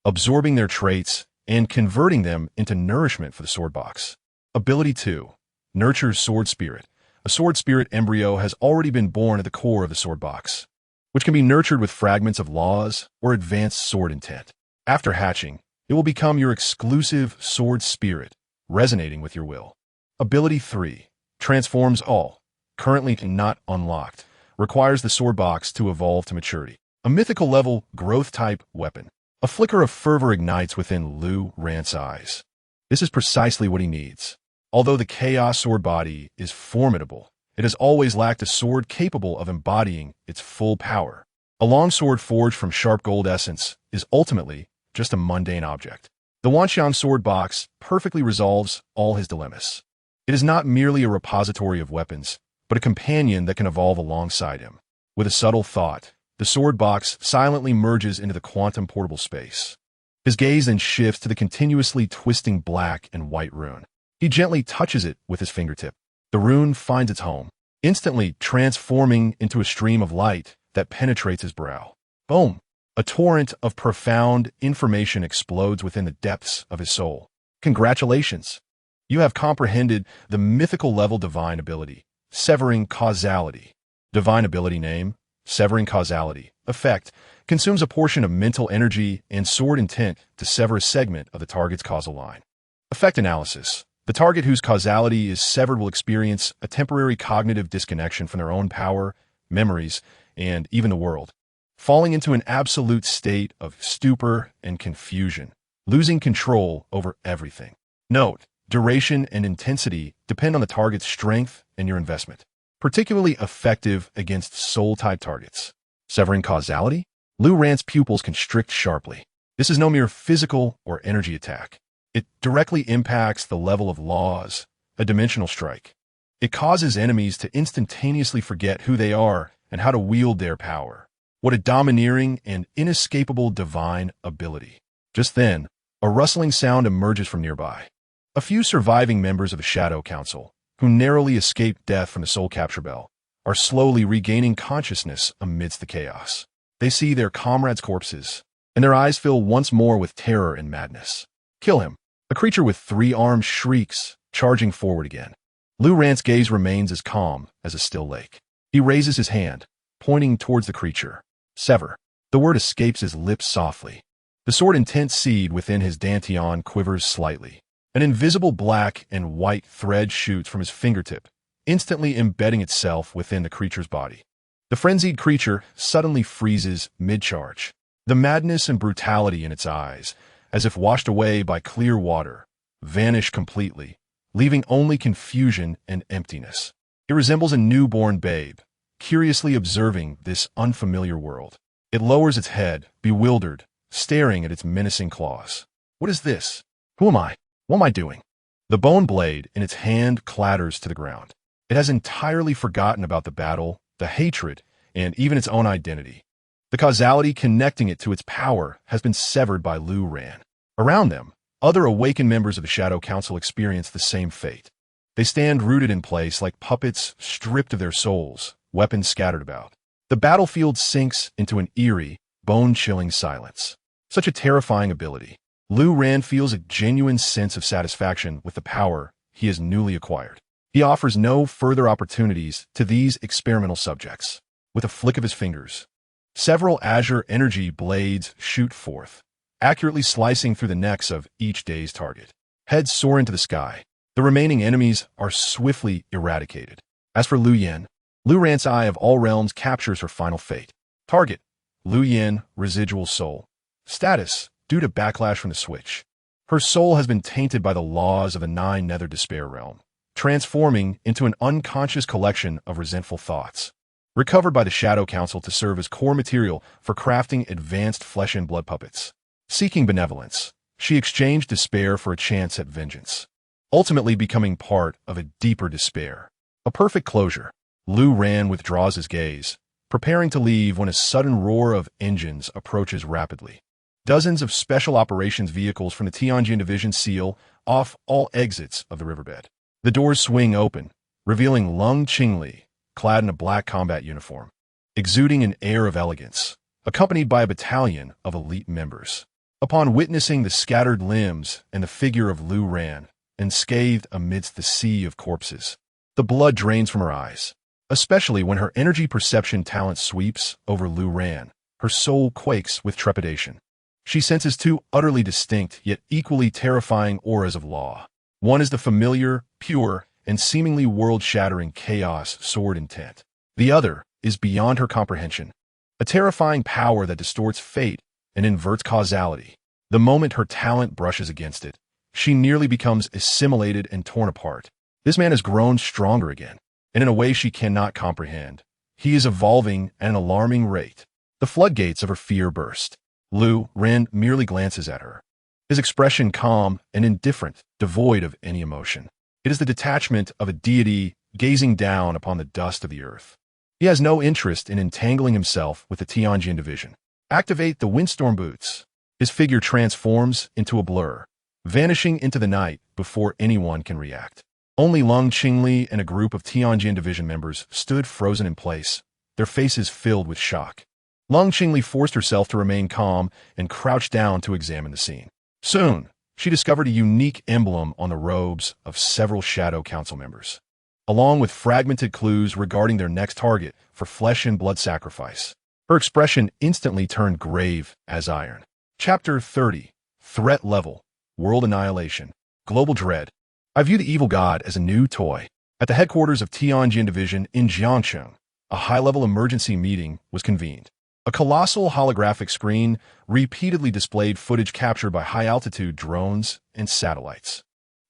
absorbing their traits and converting them into nourishment for the sword box. Ability 2, nurtures sword spirit. A sword spirit embryo has already been born at the core of the sword box, which can be nurtured with fragments of laws or advanced sword intent. After hatching, it will become your exclusive sword spirit, resonating with your will. Ability 3, transforms all, currently not unlocked, requires the sword box to evolve to maturity. A mythical level growth type weapon. A flicker of fervor ignites within Lu Ran's eyes. This is precisely what he needs. Although the chaos sword body is formidable, it has always lacked a sword capable of embodying its full power. A long sword forged from sharp gold essence is ultimately just a mundane object. The Wanxiang sword box perfectly resolves all his dilemmas. It is not merely a repository of weapons, but a companion that can evolve alongside him. With a subtle thought, the sword box silently merges into the quantum portable space. His gaze then shifts to the continuously twisting black and white rune. He gently touches it with his fingertip. The rune finds its home, instantly transforming into a stream of light that penetrates his brow. Boom! A torrent of profound information explodes within the depths of his soul. Congratulations! You have comprehended the mythical level divine ability, Severing Causality. Divine ability name, Severing Causality. Effect, consumes a portion of mental energy and sword intent to sever a segment of the target's causal line. Effect analysis. The target whose causality is severed will experience a temporary cognitive disconnection from their own power, memories, and even the world, falling into an absolute state of stupor and confusion, losing control over everything. Note, duration and intensity depend on the target's strength and your investment. Particularly effective against soul-type targets. Severing Causality? Lu Ran's pupils constrict sharply. This is no mere physical or energy attack. It directly impacts the level of laws, a dimensional strike. It causes enemies to instantaneously forget who they are and how to wield their power. What a domineering and inescapable divine ability. Just then, a rustling sound emerges from nearby. A few surviving members of the Shadow Council, who narrowly escaped death from the Soul Capture Bell, are slowly regaining consciousness amidst the chaos. They see their comrades' corpses, and their eyes fill once more with terror and madness. Kill him. A creature with 3 arms shrieks, charging forward again. Lu Rant's gaze remains as calm as a still lake. He raises his hand, pointing towards the creature. Sever. The word escapes his lips softly. The sword intent seed within his dantian quivers slightly. An invisible black and white thread shoots from his fingertip, instantly embedding itself within the creature's body. The frenzied creature suddenly freezes mid-charge. The madness and brutality in its eyes, as if washed away by clear water, vanish completely, leaving only confusion and emptiness. It resembles a newborn babe, curiously observing this unfamiliar world. It lowers its head, bewildered, staring at its menacing claws. What is this? Who am I? What am I doing? The bone blade in its hand clatters to the ground. It has entirely forgotten about the battle, the hatred, and even its own identity. The causality connecting it to its power has been severed by Lu Ran. Around them, other awakened members of the Shadow Council experience the same fate. They stand rooted in place like puppets stripped of their souls, weapons scattered about. The battlefield sinks into an eerie, bone-chilling silence. Such a terrifying ability. Lu Ran feels a genuine sense of satisfaction with the power he has newly acquired. He offers no further opportunities to these experimental subjects. With a flick of his fingers, several azure energy blades shoot forth, accurately slicing through the necks of each day's target. Heads soar into the sky. The remaining enemies are swiftly eradicated. As for Lu Yen, Lu Rant's Eye of All Realms captures her final fate. Target: Lu Yen, residual soul. Status: due to backlash from the switch. Her soul has been tainted by the laws of the 9 Nether Despair realm, transforming into an unconscious collection of resentful thoughts. Recovered by the Shadow Council to serve as core material for crafting advanced flesh and blood puppets. Seeking benevolence, she exchanged despair for a chance at vengeance, ultimately becoming part of a deeper despair. A perfect closure. Lu Ran withdraws his gaze, preparing to leave when a sudden roar of engines approaches rapidly. Dozens of special operations vehicles from the Tianjin Division seal off all exits of the riverbed. The doors swing open, revealing Lung Qingli, clad in a black combat uniform, exuding an air of elegance, accompanied by a battalion of elite members. Upon witnessing the scattered limbs and the figure of Lu Ran, unscathed amidst the sea of corpses, the blood drains from her eyes. Especially when her energy perception talent sweeps over Lu Ran, her soul quakes with trepidation. She senses 2 utterly distinct yet equally terrifying auras of law. One is the familiar, pure, and seemingly world-shattering chaos sword intent. The other is beyond her comprehension, a terrifying power that distorts fate and inverts causality. The moment her talent brushes against it, she nearly becomes assimilated and torn apart. This man has grown stronger again, and in a way she cannot comprehend. He is evolving at an alarming rate. The floodgates of her fear burst. Lu Ran merely glances at her, his expression calm and indifferent, devoid of any emotion. It is the detachment of a deity gazing down upon the dust of the earth. He has no interest in entangling himself with the Tianjin Division. Activate the windstorm boots. His figure transforms into a blur, vanishing into the night before anyone can react. Only Lung Qingli and a group of Tianjin Division members stood frozen in place, their faces filled with shock. Lung Qingli forced herself to remain calm and crouched down to examine the scene. Soon, she discovered a unique emblem on the robes of several Shadow Council members, along with fragmented clues regarding their next target for flesh and blood sacrifice. Her expression instantly turned grave as iron. Chapter 30. Threat Level. World Annihilation. Global Dread. I view the evil god as a new toy. At the headquarters of Tianjin Division in Jiangcheng, a high-level emergency meeting was convened. A colossal holographic screen repeatedly displayed footage captured by high-altitude drones and satellites.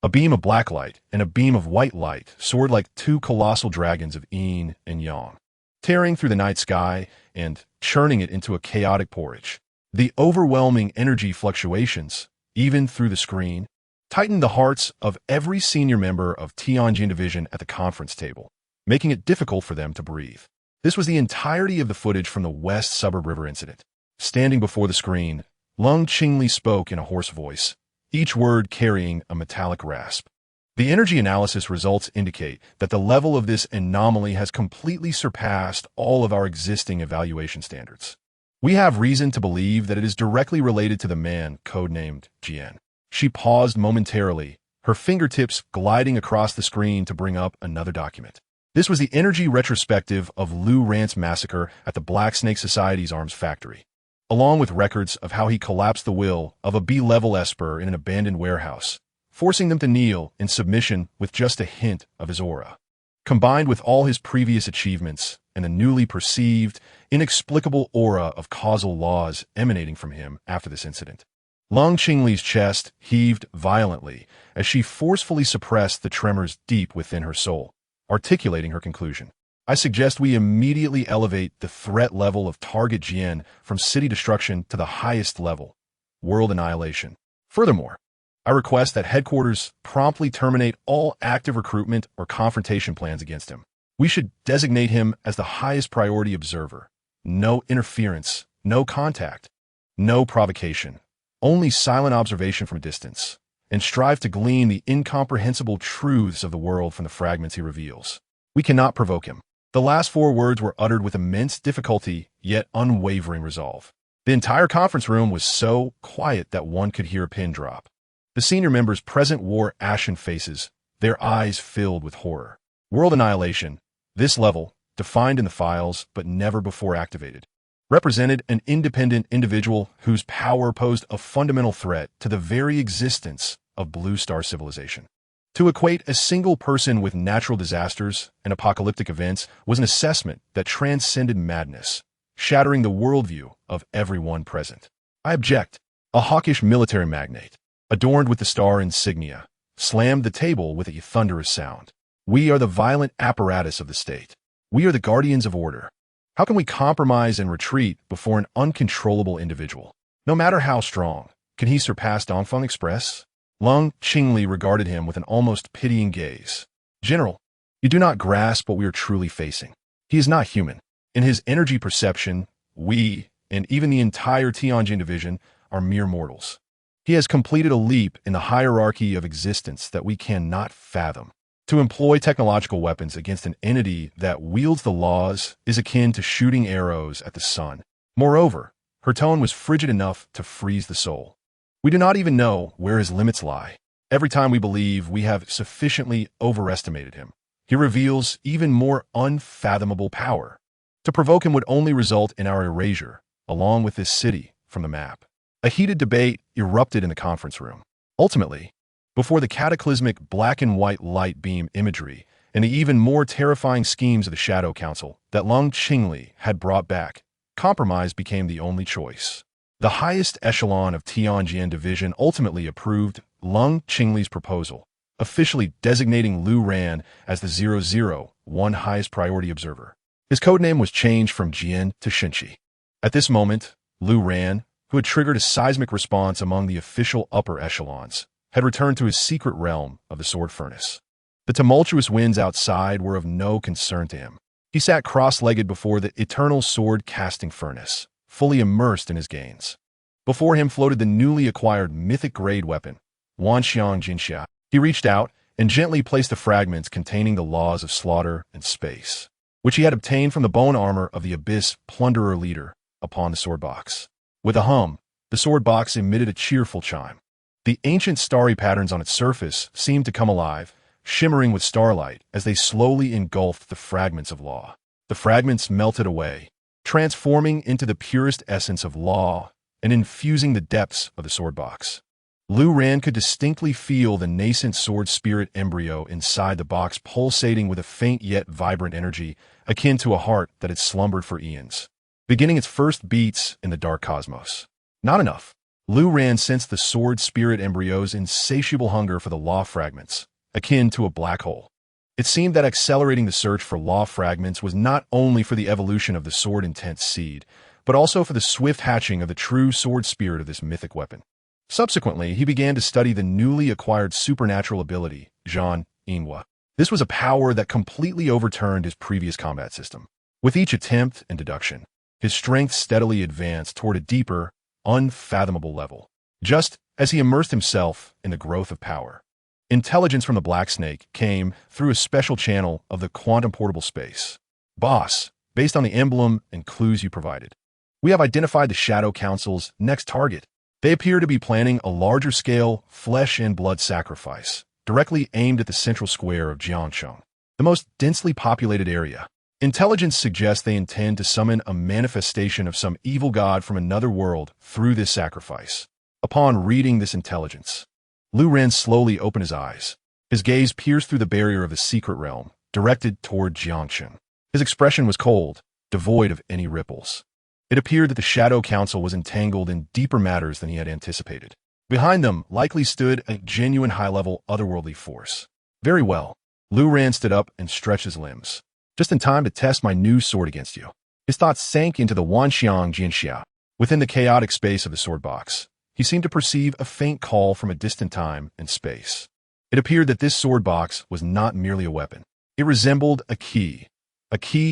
A beam of black light and a beam of white light soared like 2 colossal dragons of yin and yang, tearing through the night sky and churning it into a chaotic porridge. The overwhelming energy fluctuations, even through the screen, tightened the hearts of every senior member of Tianjin Division at the conference table, making it difficult for them to breathe. This was the entirety of the footage from the West Suburb River incident. Standing before the screen, Lung Qingli spoke in a hoarse voice, each word carrying a metallic rasp. The energy analysis results indicate that the level of this anomaly has completely surpassed all of our existing evaluation standards. We have reason to believe that it is directly related to the man codenamed Jian. She paused momentarily, her fingertips gliding across the screen to bring up another document. This was the energy retrospective of Lu Ran's massacre at the Black Snake Society's arms factory, along with records of how he collapsed the will of a B-level Esper in an abandoned warehouse, forcing them to kneel in submission with just a hint of his aura. Combined with all his previous achievements and the newly perceived, inexplicable aura of causal laws emanating from him after this incident, Lung Qingli's chest heaved violently as she forcefully suppressed the tremors deep within her soul, articulating her conclusion. I suggest we immediately elevate the threat level of target Jian from city destruction to the highest level, world annihilation. Furthermore, I request that headquarters promptly terminate all active recruitment or confrontation plans against him. We should designate him as the highest priority observer. No interference, no contact, no provocation, only silent observation from a distance, and strive to glean the incomprehensible truths of the world from the fragments he reveals. We cannot provoke him. The last 4 words were uttered with immense difficulty, yet unwavering resolve. The entire conference room was so quiet that one could hear a pin drop. The senior members present wore ashen faces, their eyes filled with horror. World annihilation, this level, defined in the files but never before activated, represented an independent individual whose power posed a fundamental threat to the very existence of Blue Star civilization. To equate a single person with natural disasters and apocalyptic events was an assessment that transcended madness, shattering the worldview of everyone present. I object. A hawkish military magnate, adorned with the star insignia, slammed the table with a thunderous sound. We are the violent apparatus of the state. We are the guardians of order. How can we compromise and retreat before an uncontrollable individual? No matter how strong, can he surpass Dongfeng Express? Lung Qingli regarded him with an almost pitying gaze. General, you do not grasp what we are truly facing. He is not human. In his energy perception, we, and even the entire Tianjin division, are mere mortals. He has completed a leap in the hierarchy of existence that we cannot fathom. To employ technological weapons against an entity that wields the laws is akin to shooting arrows at the sun. Moreover, her tone was frigid enough to freeze the soul. We do not even know where his limits lie. Every time we believe we have sufficiently overestimated him, he reveals even more unfathomable power. To provoke him would only result in our erasure, along with this city, from the map. A heated debate erupted in the conference room. Ultimately, before the cataclysmic black and white light beam imagery and the even more terrifying schemes of the Shadow Council that Lung Qingli had brought back, compromise became the only choice. The highest echelon of Tianjin Division ultimately approved Lung Qingli's proposal, officially designating Lu Ran as the 001 highest priority observer. His codename was changed from Jian to Shenqi. At this moment, Lu Ran, who had triggered a seismic response among the official upper echelons, had returned to his secret realm of the Sword Furnace. The tumultuous winds outside were of no concern to him. He sat cross-legged before the eternal sword-casting furnace, fully immersed in his gains. Before him floated the newly acquired mythic-grade weapon, Wanxiang Jinxia. He reached out and gently placed the fragments containing the laws of slaughter and space, which he had obtained from the bone armor of the Abyss Plunderer leader, upon the sword box. With a hum, the sword box emitted a cheerful chime. The ancient starry patterns on its surface seemed to come alive, shimmering with starlight as they slowly engulfed the fragments of law. The fragments melted away, transforming into the purest essence of law and infusing the depths of the sword box. Lu Ran could distinctly feel the nascent sword spirit embryo inside the box pulsating with a faint yet vibrant energy akin to a heart that had slumbered for eons, beginning its first beats in the dark cosmos. Not enough. Lu Ran sensed the sword spirit embryo's insatiable hunger for the law fragments, akin to a black hole. It seemed that accelerating the search for law fragments was not only for the evolution of the sword intense seed, but also for the swift hatching of the true sword spirit of this mythic weapon. Subsequently, he began to study the newly acquired supernatural ability, Zhan Yinhua. This was a power that completely overturned his previous combat system. With each attempt and deduction, his strength steadily advanced toward a deeper, unfathomable level, just as he immersed himself in the growth of power. Intelligence from the Black Snake came through a special channel of the quantum portable space. Boss, based on the emblem and clues you provided, we have identified the Shadow Council's next target. They appear to be planning a larger-scale flesh and blood sacrifice, directly aimed at the central square of Jiangcheng, the most densely populated area. Intelligence suggests they intend to summon a manifestation of some evil god from another world through this sacrifice. Upon reading this intelligence, Lu Ren slowly opened his eyes. His gaze pierced through the barrier of the secret realm, directed toward Jiangcheng. His expression was cold, devoid of any ripples. It appeared that the Shadow Council was entangled in deeper matters than he had anticipated. Behind them likely stood a genuine high-level otherworldly force. Very well. Lu Ren stood up and stretched his limbs. Just in time to test my new sword against you. His thoughts sank into the Wanxiang Jinxia. Within the chaotic space of the sword box, he seemed to perceive a faint call from a distant time and space. It appeared that this sword box was not merely a weapon. It resembled a key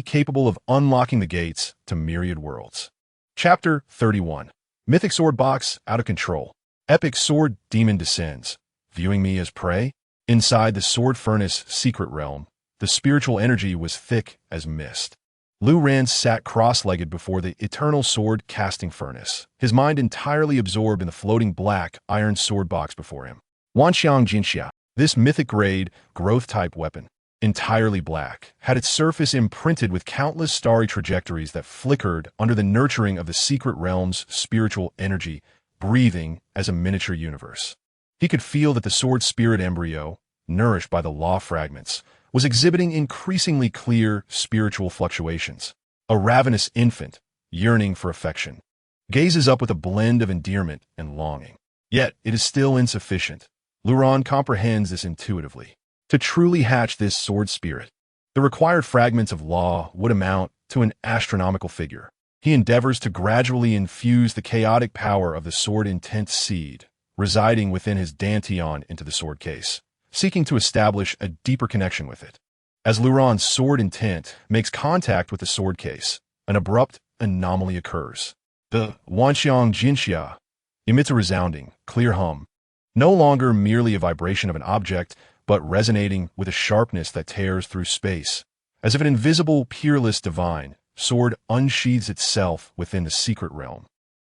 capable of unlocking the gates to myriad worlds. Chapter 31. Mythic Sword Box Out of Control. Epic Sword Demon descends, viewing me as prey. Inside the Sword Furnace secret realm, the spiritual energy was thick as mist. Lu Ren sat cross-legged before the eternal sword casting furnace, his mind entirely absorbed in the floating black iron sword box before him. Wanxiang Jinxia, this mythic-grade, growth-type weapon, entirely black, had its surface imprinted with countless starry trajectories that flickered under the nurturing of the secret realm's spiritual energy, breathing as a miniature universe. He could feel that the sword spirit embryo, nourished by the law fragments, was exhibiting increasingly clear spiritual fluctuations. A ravenous infant, yearning for affection, gazes up with a blend of endearment and longing. Yet it is still insufficient. Lu Ren comprehends this intuitively. To truly hatch this sword spirit, the required fragments of law would amount to an astronomical figure. He endeavors to gradually infuse the chaotic power of the sword intent seed, residing within his dantian into the sword case, seeking to establish a deeper connection with it. As Lu Ren's sword intent makes contact with the sword case, an abrupt anomaly occurs. The Wanxiang Jinxia emits a resounding, clear hum, no longer merely a vibration of an object, but resonating with a sharpness that tears through space. As if an invisible, peerless divine sword unsheathes itself within the secret realm.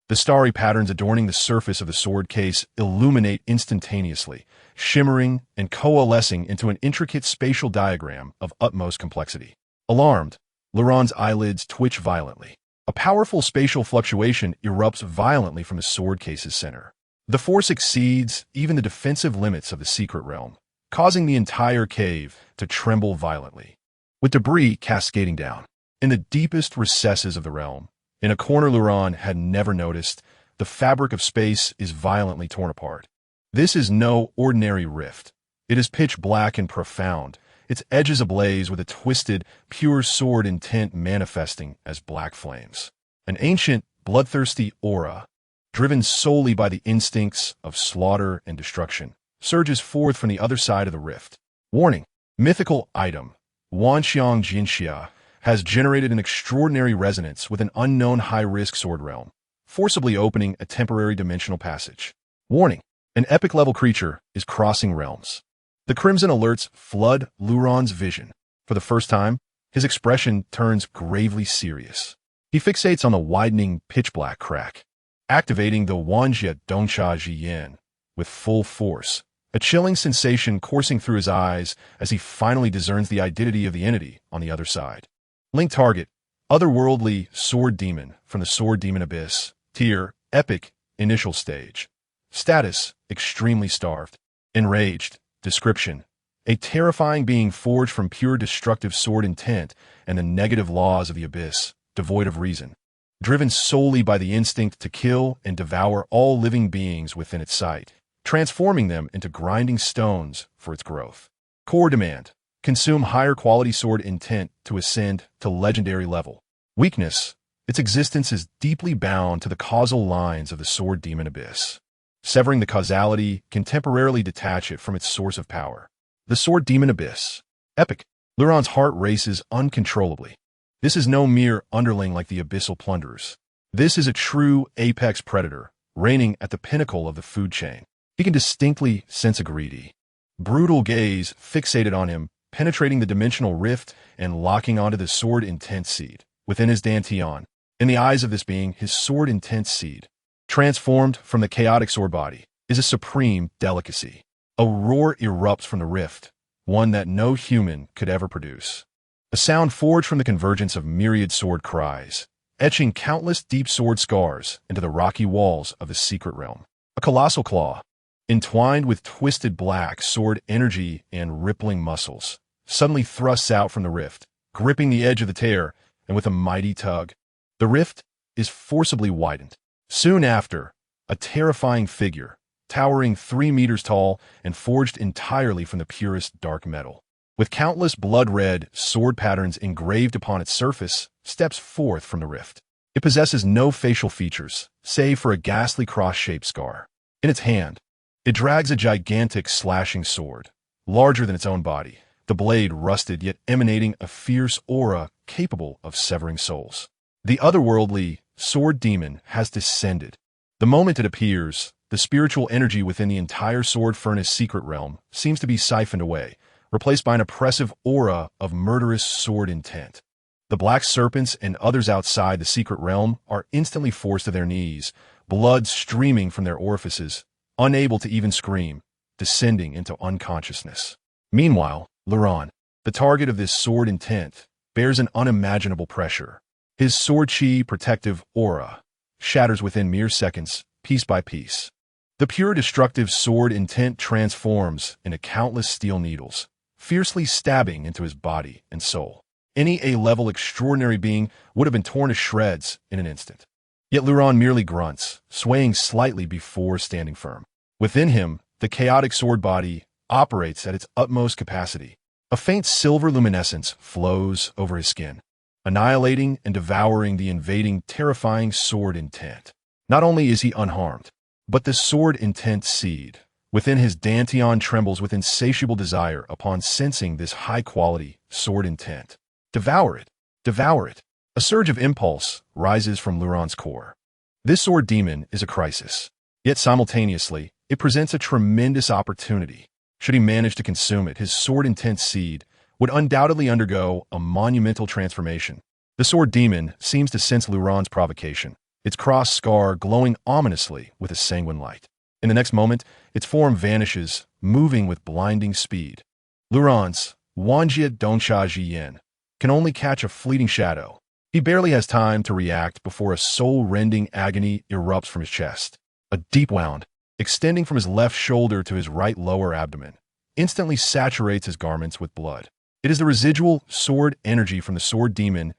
The starry patterns adorning the surface of the sword case illuminate instantaneously, shimmering and coalescing into an intricate spatial diagram of utmost complexity. Alarmed, Lu Ren's eyelids twitch violently. A powerful spatial fluctuation erupts violently from the sword case's center. The force exceeds even the defensive limits of the secret realm, causing the entire cave to tremble violently, with debris cascading down. In the deepest recesses of the realm, in a corner Lu Ren had never noticed, the fabric of space is violently torn apart. This is no ordinary rift. It is pitch black and profound, its edges ablaze with a twisted, pure sword intent manifesting as black flames. An ancient, bloodthirsty aura, driven solely by the instincts of slaughter and destruction, surges forth from the other side of the rift. Warning: mythical item, Wanxiang Jinxia, has generated an extraordinary resonance with an unknown high-risk sword realm, forcibly opening a temporary dimensional passage. Warning: an epic-level creature is crossing realms. The crimson alerts flood Lu Ren's vision. For the first time, his expression turns gravely serious. He fixates on the widening pitch-black crack, activating the Wanjia Dongxia Jiyan with full force, a chilling sensation coursing through his eyes as he finally discerns the identity of the entity on the other side. Link target: otherworldly sword demon from the Sword Demon Abyss. Tier: epic, initial stage. Status: extremely starved. Enraged. Description: a terrifying being forged from pure destructive sword intent and the negative laws of the abyss, devoid of reason, driven solely by the instinct to kill and devour all living beings within its sight, transforming them into grinding stones for its growth. Core demand: consume higher quality sword intent to ascend to legendary level. Weakness: its existence is deeply bound to the causal lines of the Sword Demon Abyss. Severing the causality can temporarily detach it from its source of power. The Sword Demon Abyss. Epic. Lu Ren's heart races uncontrollably. This is no mere underling like the abyssal plunderers. This is a true apex predator, reigning at the pinnacle of the food chain. He can distinctly sense a greedy, brutal gaze fixated on him, penetrating the dimensional rift and locking onto the sword intent seed within his dantian. In the eyes of this being, his sword intent seed, transformed from the chaotic sword body, is a supreme delicacy. A roar erupts from the rift, one that no human could ever produce. A sound forged from the convergence of myriad sword cries, etching countless deep sword scars into the rocky walls of the secret realm. A colossal claw, entwined with twisted black sword energy and rippling muscles, suddenly thrusts out from the rift, gripping the edge of the tear, and with a mighty tug, the rift is forcibly widened. Soon after, a terrifying figure, towering 3 meters tall and forged entirely from the purest dark metal, with countless blood-red sword patterns engraved upon its surface, steps forth from the rift. It possesses no facial features, save for a ghastly cross-shaped scar. In its hand, it drags a gigantic slashing sword, larger than its own body, the blade rusted yet emanating a fierce aura capable of severing souls. The otherworldly sword demon has descended. The moment it appears, the spiritual energy within the entire sword furnace secret realm seems to be siphoned away, replaced by an oppressive aura of murderous sword intent. The black serpents and others outside the secret realm are instantly forced to their knees, blood streaming from their orifices, unable to even scream, descending into unconsciousness. Meanwhile, Luran, the target of this sword intent, bears an unimaginable pressure. His sword chi protective aura shatters within mere seconds, piece by piece. The pure destructive sword intent transforms into countless steel needles, fiercely stabbing into his body and soul. Any A-level extraordinary being would have been torn to shreds in an instant. Yet Luran merely grunts, swaying slightly before standing firm. Within him, the chaotic sword body operates at its utmost capacity. A faint silver luminescence flows over his skin, annihilating and devouring the invading, terrifying sword intent. Not only is he unharmed, but the sword intent seed within his dantian trembles with insatiable desire upon sensing this high-quality sword intent. Devour it! Devour it! A surge of impulse rises from Luran's core. This sword demon is a crisis, yet simultaneously, it presents a tremendous opportunity. Should he manage to consume it, his sword intent seed would undoubtedly undergo a monumental transformation. The sword demon seems to sense Luran's provocation, its cross scar glowing ominously with a sanguine light. In the next moment, its form vanishes, moving with blinding speed. Luran's Wanjie Dongsha Jiyen can only catch a fleeting shadow. He barely has time to react before a soul-rending agony erupts from his chest. A deep wound, extending from his left shoulder to his right lower abdomen, instantly saturates his garments with blood. It is the residual sword energy from the sword demon's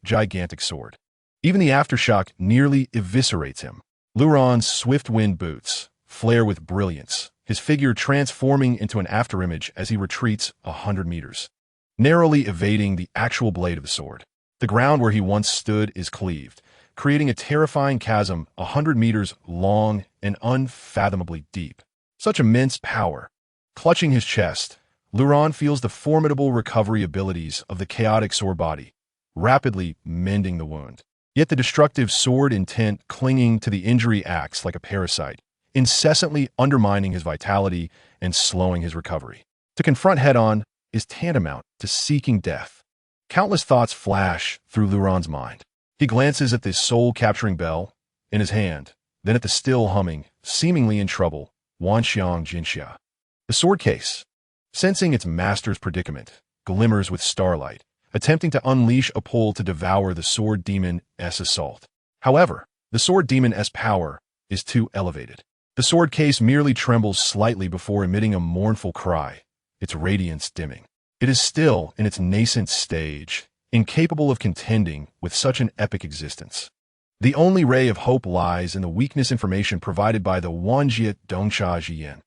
gigantic sword. Even the aftershock nearly eviscerates him. Luran's swift-wind boots flare with brilliance, his figure transforming into an afterimage as he retreats 100 meters, narrowly evading the actual blade of the sword. The ground where he once stood is cleaved, creating a terrifying chasm 100 meters long and unfathomably deep. Such immense power. Clutching his chest, Luran feels the formidable recovery abilities of the chaotic sword body, rapidly mending the wound. Yet the destructive sword intent clinging to the injury acts like a parasite, incessantly undermining his vitality and slowing his recovery. To confront head-on is tantamount to seeking death. Countless thoughts flash through Luran's mind. He glances at the soul-capturing bell in his hand, then at the still humming, seemingly in trouble, Wanxiang Jinxia. The sword case, sensing its master's predicament, glimmers with starlight, attempting to unleash a pull to devour the sword demon's assault. However, the sword demon's power is too elevated. The sword case merely trembles slightly before emitting a mournful cry, its radiance dimming. It is still in its nascent stage, incapable of contending with such an epic existence. The only ray of hope lies in the weakness information provided by the Wanjie Dongsha Jiyen.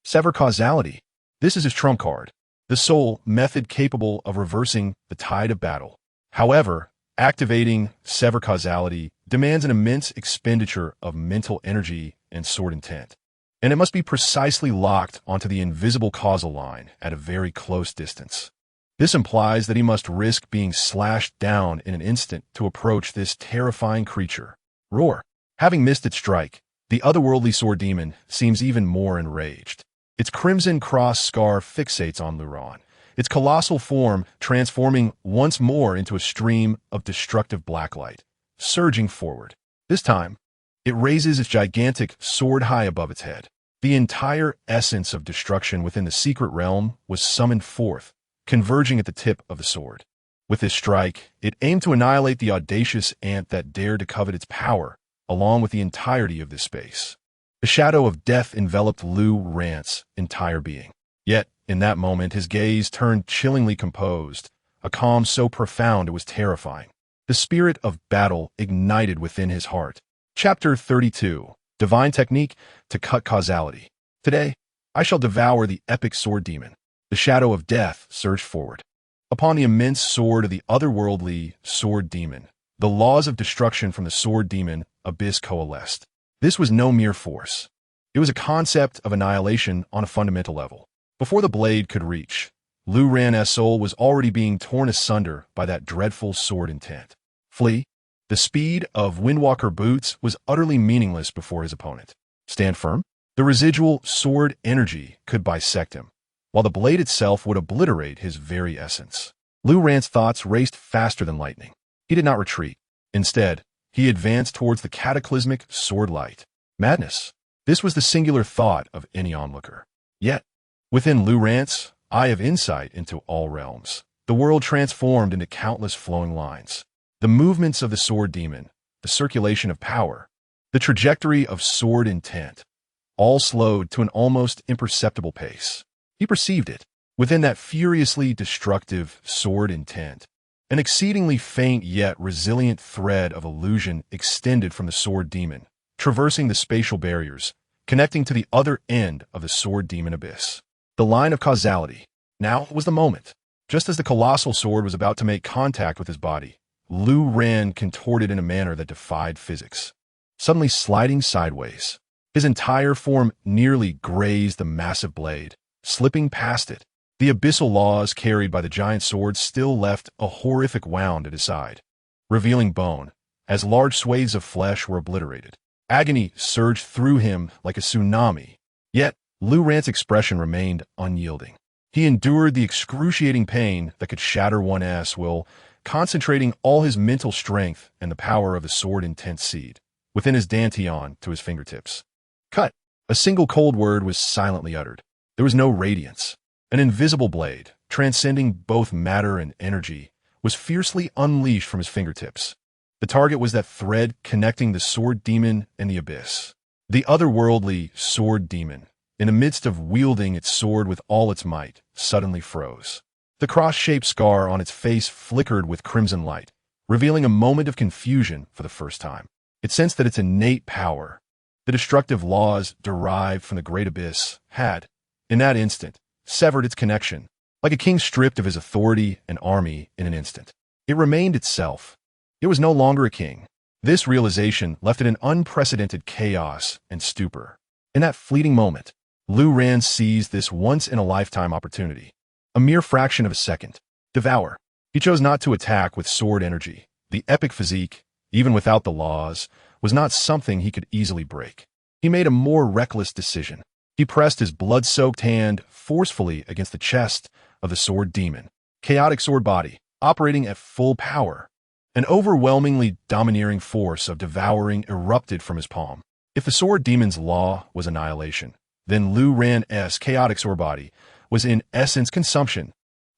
Sever causality. This is his trump card, the sole method capable of reversing the tide of battle. However, activating sever causality demands an immense expenditure of mental energy and sword intent, and it must be precisely locked onto the invisible causal line at a very close distance. This implies that he must risk being slashed down in an instant to approach this terrifying creature. Roar. Having missed its strike, the otherworldly sword demon seems even more enraged. Its crimson cross scar fixates on Luran, its colossal form transforming once more into a stream of destructive blacklight, surging forward. This time, it raises its gigantic sword high above its head. The entire essence of destruction within the secret realm was summoned forth, converging at the tip of the sword. With this strike, it aimed to annihilate the audacious ant that dared to covet its power, along with the entirety of this space. The shadow of death enveloped Lu-Ran's entire being. Yet, in that moment, his gaze turned chillingly composed, a calm so profound it was terrifying. The spirit of battle ignited within his heart. Chapter 32. Divine Technique to Cut Causality. Today, I shall devour the epic sword demon. The shadow of death surged forward. Upon the immense sword of the otherworldly sword demon, the laws of destruction from the sword demon abyss coalesced. This was no mere force. It was a concept of annihilation on a fundamental level. Before the blade could reach, Lu-Ran's soul was already being torn asunder by that dreadful sword intent. Flee. The speed of Windwalker boots was utterly meaningless before his opponent. Stand firm. The residual sword energy could bisect him, while the blade itself would obliterate his very essence. Lu-Ran's thoughts raced faster than lightning. He did not retreat. Instead, he advanced towards the cataclysmic sword light. Madness. This was the singular thought of any onlooker. Yet, within Lu-Ran's eye of insight into all realms, the world transformed into countless flowing lines. The movements of the sword demon, the circulation of power, the trajectory of sword intent, all slowed to an almost imperceptible pace. He perceived it. Within that furiously destructive sword intent, an exceedingly faint yet resilient thread of illusion extended from the sword demon, traversing the spatial barriers, connecting to the other end of the sword demon abyss. The line of causality. Now was the moment. Just as the colossal sword was about to make contact with his body, Lu-Ran contorted in a manner that defied physics, suddenly sliding sideways. His entire form nearly grazed the massive blade, slipping past it. The abyssal laws carried by the giant sword still left a horrific wound at his side, revealing bone, as large swathes of flesh were obliterated. Agony surged through him like a tsunami, yet Lu-Ran's expression remained unyielding. He endured the excruciating pain that could shatter one's will, concentrating all his mental strength and the power of the sword-intent seed within his dantian to his fingertips. Cut. A single cold word was silently uttered. There was no radiance. An invisible blade, transcending both matter and energy, was fiercely unleashed from his fingertips. The target was that thread connecting the sword demon and the abyss. The otherworldly sword demon, in the midst of wielding its sword with all its might, suddenly froze. The cross-shaped scar on its face flickered with crimson light, revealing a moment of confusion for the first time. It sensed that its innate power, the destructive laws derived from the great abyss, had, in that instant, severed its connection, like a king stripped of his authority and army in an instant. It remained itself. It was no longer a king. This realization left it in unprecedented chaos and stupor. In that fleeting moment, Lu-Ran seized this once-in-a-lifetime opportunity. A mere fraction of a second. Devour. He chose not to attack with sword energy. The epic physique, even without the laws, was not something he could easily break. He made a more reckless decision. He pressed his blood-soaked hand forcefully against the chest of the sword demon. Chaotic sword body, operating at full power. An overwhelmingly domineering force of devouring erupted from his palm. If the sword demon's law was annihilation, then Lu-Ran's chaotic sword body was in essence consumption,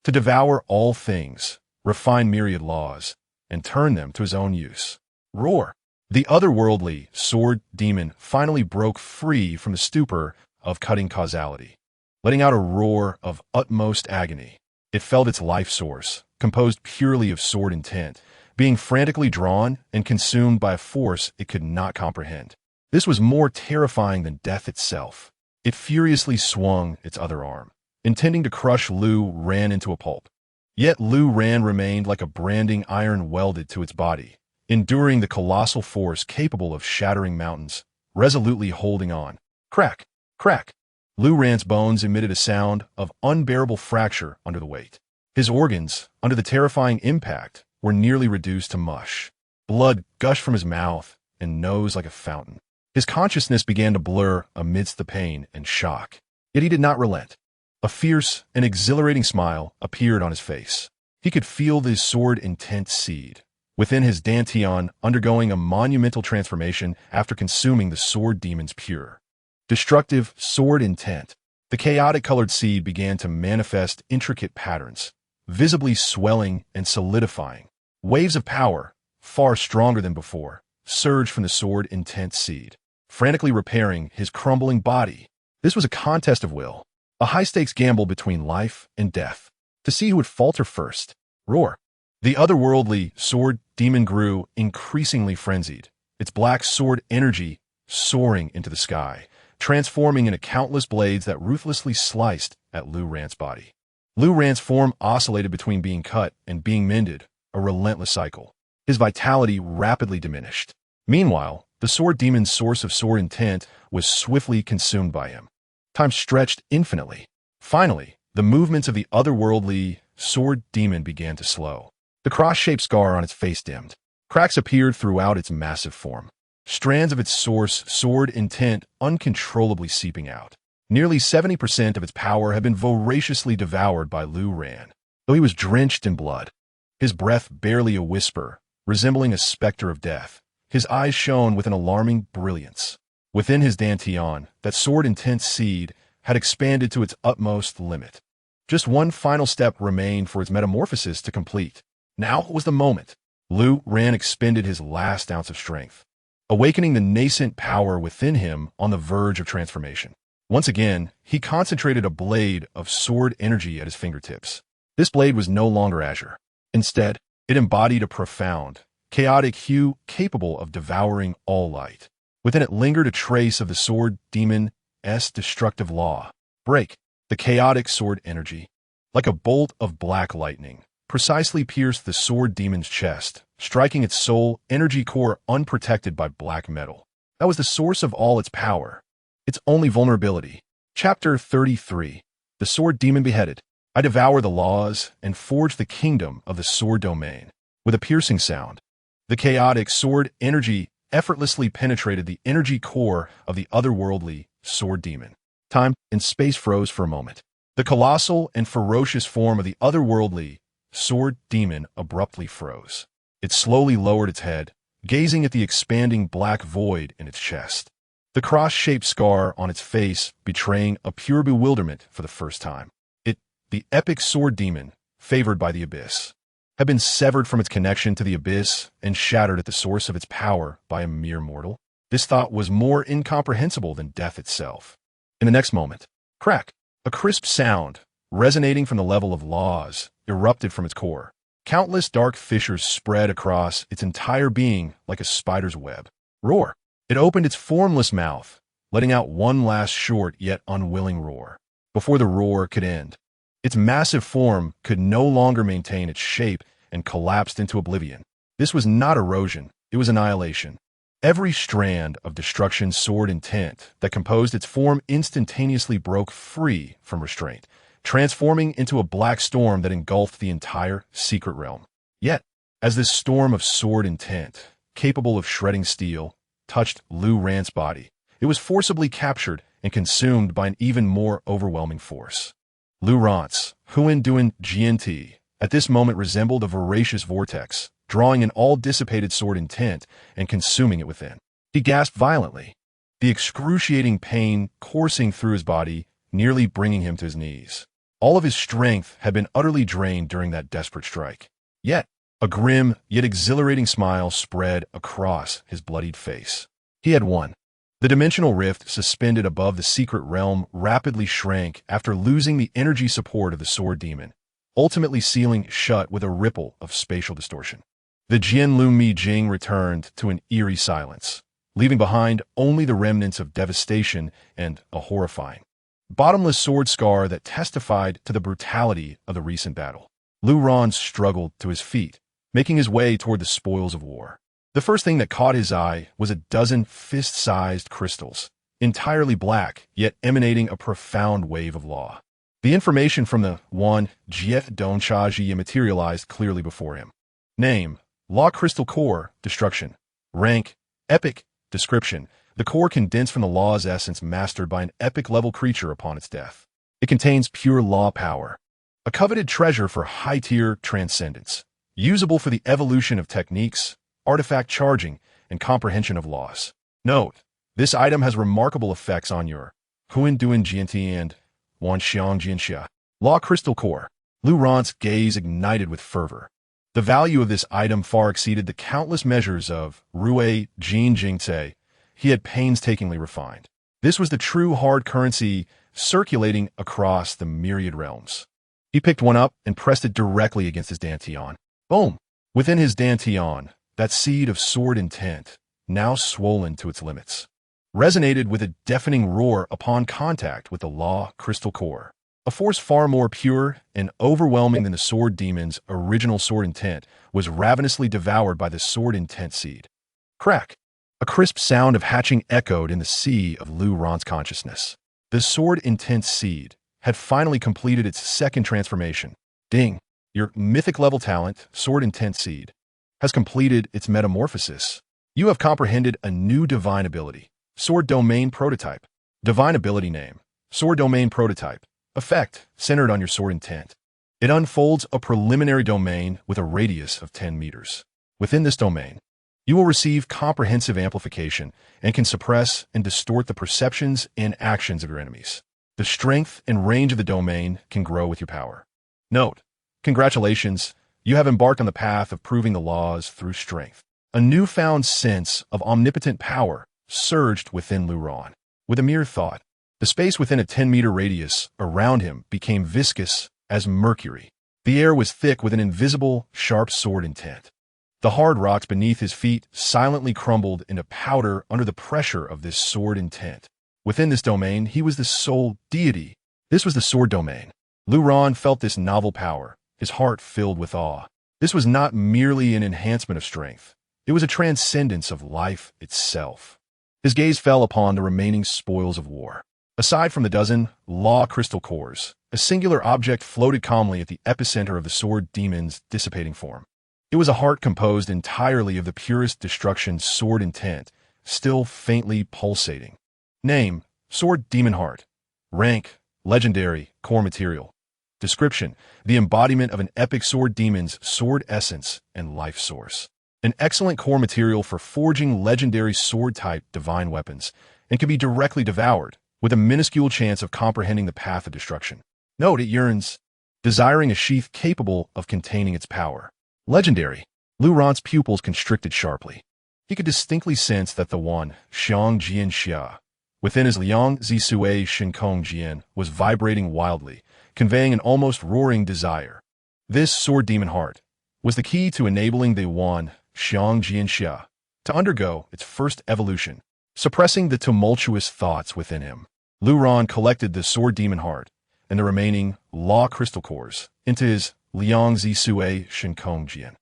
to devour all things, refine myriad laws, and turn them to his own use. Roar. The otherworldly sword demon finally broke free from the stupor of cutting causality, letting out a roar of utmost agony. It felt its life source, composed purely of sword intent, being frantically drawn and consumed by a force it could not comprehend. This was more terrifying than death itself. It furiously swung its other arm, intending to crush Lu-Ran into a pulp. Yet Lu-Ran remained like a branding iron welded to its body, enduring the colossal force capable of shattering mountains, resolutely holding on. Crack! Crack! Lu-Ran's bones emitted a sound of unbearable fracture under the weight. His organs, under the terrifying impact, were nearly reduced to mush. Blood gushed from his mouth and nose like a fountain. His consciousness began to blur amidst the pain and shock. Yet he did not relent. A fierce and exhilarating smile appeared on his face. He could feel the sword intent seed within his dantian undergoing a monumental transformation after consuming the sword demon's pure, destructive sword intent. The chaotic-colored seed began to manifest intricate patterns, visibly swelling and solidifying. Waves of power, far stronger than before, surged from the sword intent seed, frantically repairing his crumbling body. This was a contest of will, a high-stakes gamble between life and death, to see who would falter first. Roar. The otherworldly sword demon grew increasingly frenzied, its black sword energy soaring into the sky, transforming into countless blades that ruthlessly sliced at Lu Ran's body. Lu Ran's form oscillated between being cut and being mended, a relentless cycle. His vitality rapidly diminished. Meanwhile, the sword demon's source of sword intent was swiftly consumed by him. Time stretched infinitely. Finally, the movements of the otherworldly sword demon began to slow. The cross-shaped scar on its face dimmed. Cracks appeared throughout its massive form. Strands of its source sword intent uncontrollably seeping out. Nearly 70% of its power had been voraciously devoured by Lu Ran, though he was drenched in blood. His breath barely a whisper, resembling a specter of death. His eyes shone with an alarming brilliance. Within his dantian, that sword intent seed had expanded to its utmost limit. Just one final step remained for its metamorphosis to complete. Now was the moment. Lu Ran expended his last ounce of strength, awakening the nascent power within him on the verge of transformation. Once again, he concentrated a blade of sword energy at his fingertips. This blade was no longer azure. Instead, it embodied a profound, chaotic hue capable of devouring all light. Within it lingered a trace of the sword demon's destructive law. Break. The chaotic sword energy, like a bolt of black lightning, precisely pierced the sword demon's chest, striking its soul energy core unprotected by black metal. That was the source of all its power, its only vulnerability. Chapter 33. The Sword Demon Beheaded. I devour the laws and forge the kingdom of the sword domain. With a piercing sound, the chaotic sword energy effortlessly penetrated the energy core of the otherworldly sword demon. Time and space froze for a moment. The colossal and ferocious form of the otherworldly sword demon abruptly froze. It slowly lowered its head, gazing at the expanding black void in its chest. The cross-shaped scar on its face betraying a pure bewilderment for the first time. The epic sword demon, favored by the abyss, had been severed from its connection to the abyss and shattered at the source of its power by a mere mortal. This thought was more incomprehensible than death itself. In the next moment, crack, a crisp sound, resonating from the level of laws, erupted from its core. Countless dark fissures spread across its entire being like a spider's web. Roar. It opened its formless mouth, letting out one last short yet unwilling roar. Before the roar could end, its massive form could no longer maintain its shape and collapsed into oblivion. This was not erosion, it was annihilation. Every strand of destruction sword intent that composed its form instantaneously broke free from restraint, transforming into a black storm that engulfed the entire secret realm. Yet, as this storm of sword intent, capable of shredding steel, touched Lu Ran's body, it was forcibly captured and consumed by an even more overwhelming force. Lu Ran's Huan Duan GNT at this moment resembled a voracious vortex, drawing in all dissipated sword intent and consuming it within. He gasped violently, the excruciating pain coursing through his body, nearly bringing him to his knees. All of his strength had been utterly drained during that desperate strike. Yet, a grim yet exhilarating smile spread across his bloodied face. He had won. The dimensional rift suspended above the secret realm rapidly shrank after losing the energy support of the sword demon, ultimately sealing shut with a ripple of spatial distortion. The Jian Lu Mi Jing returned to an eerie silence, leaving behind only the remnants of devastation and a horrifying, bottomless sword scar that testified to the brutality of the recent battle. Lu Ran struggled to his feet, making his way toward the spoils of war. The first thing that caught his eye was a dozen fist-sized crystals, entirely black, yet emanating a profound wave of law. The information from the one Jiet Don Chaji materialized clearly before him. Name, Law Crystal Core, Destruction. Rank, Epic. Description, the core condensed from the law's essence mastered by an epic-level creature upon its death. It contains pure law power, a coveted treasure for high-tier transcendence, usable for the evolution of techniques, artifact charging, and comprehension of laws. Note, this item has remarkable effects on your Huan Duan Jianti and Wan Xiang Jianxia. Law Crystal Core. Lu Ran's gaze ignited with fervor. The value of this item far exceeded the countless measures of Rue Jin Jingce he had painstakingly refined. This was the true hard currency circulating across the myriad realms. He picked one up and pressed it directly against his dantian. Boom! Within his dantian, that seed of sword intent, now swollen to its limits, resonated with a deafening roar upon contact with the Law Crystal Core. A force far more pure and overwhelming than the Sword Demon's original sword intent was ravenously devoured by the sword intent seed. Crack! A crisp sound of hatching echoed in the sea of Lu Ran's consciousness. The sword intent seed had finally completed its second transformation. Ding! Your mythic-level talent, Sword Intent Seed, has completed its metamorphosis. You have comprehended a new divine ability. Sword Domain Prototype. Divine Ability Name. Sword Domain Prototype. Effect, centered on your sword intent. It unfolds a preliminary domain with a radius of 10 meters. Within this domain, you will receive comprehensive amplification and can suppress and distort the perceptions and actions of your enemies. The strength and range of the domain can grow with your power. Note, congratulations, you have embarked on the path of proving the laws through strength. A newfound sense of omnipotent power surged within Lu Ran. With a mere thought, the space within a 10-meter radius around him became viscous as mercury. The air was thick with an invisible, sharp sword intent. The hard rocks beneath his feet silently crumbled into powder under the pressure of this sword intent. Within this domain, he was the sole deity. This was the sword domain. Lu Ran felt this novel power, his heart filled with awe. This was not merely an enhancement of strength. It was a transcendence of life itself. His gaze fell upon the remaining spoils of war. Aside from the dozen law crystal cores, a singular object floated calmly at the epicenter of the sword demon's dissipating form. It was a heart composed entirely of the purest destruction sword intent, still faintly pulsating. Name, Sword Demon Heart. Rank, Legendary, Core Material. Description, the embodiment of an epic sword demon's sword essence and life source. An excellent core material for forging legendary sword-type divine weapons, and can be directly devoured, with a minuscule chance of comprehending the path of destruction. Note, it yearns, desiring a sheath capable of containing its power. Legendary. Lu Ran's pupils constricted sharply. He could distinctly sense that the one, Xiang Jian Xia, within his Liang Zisui Shinkong Jian, was vibrating wildly, conveying an almost roaring desire. This sword demon heart was the key to enabling the one, Xiang Jian Xia, to undergo its first evolution. Suppressing the tumultuous thoughts within him, Lu Ran collected the sword demon heart and the remaining law crystal cores into his Liang Zisui Shinkong Jian.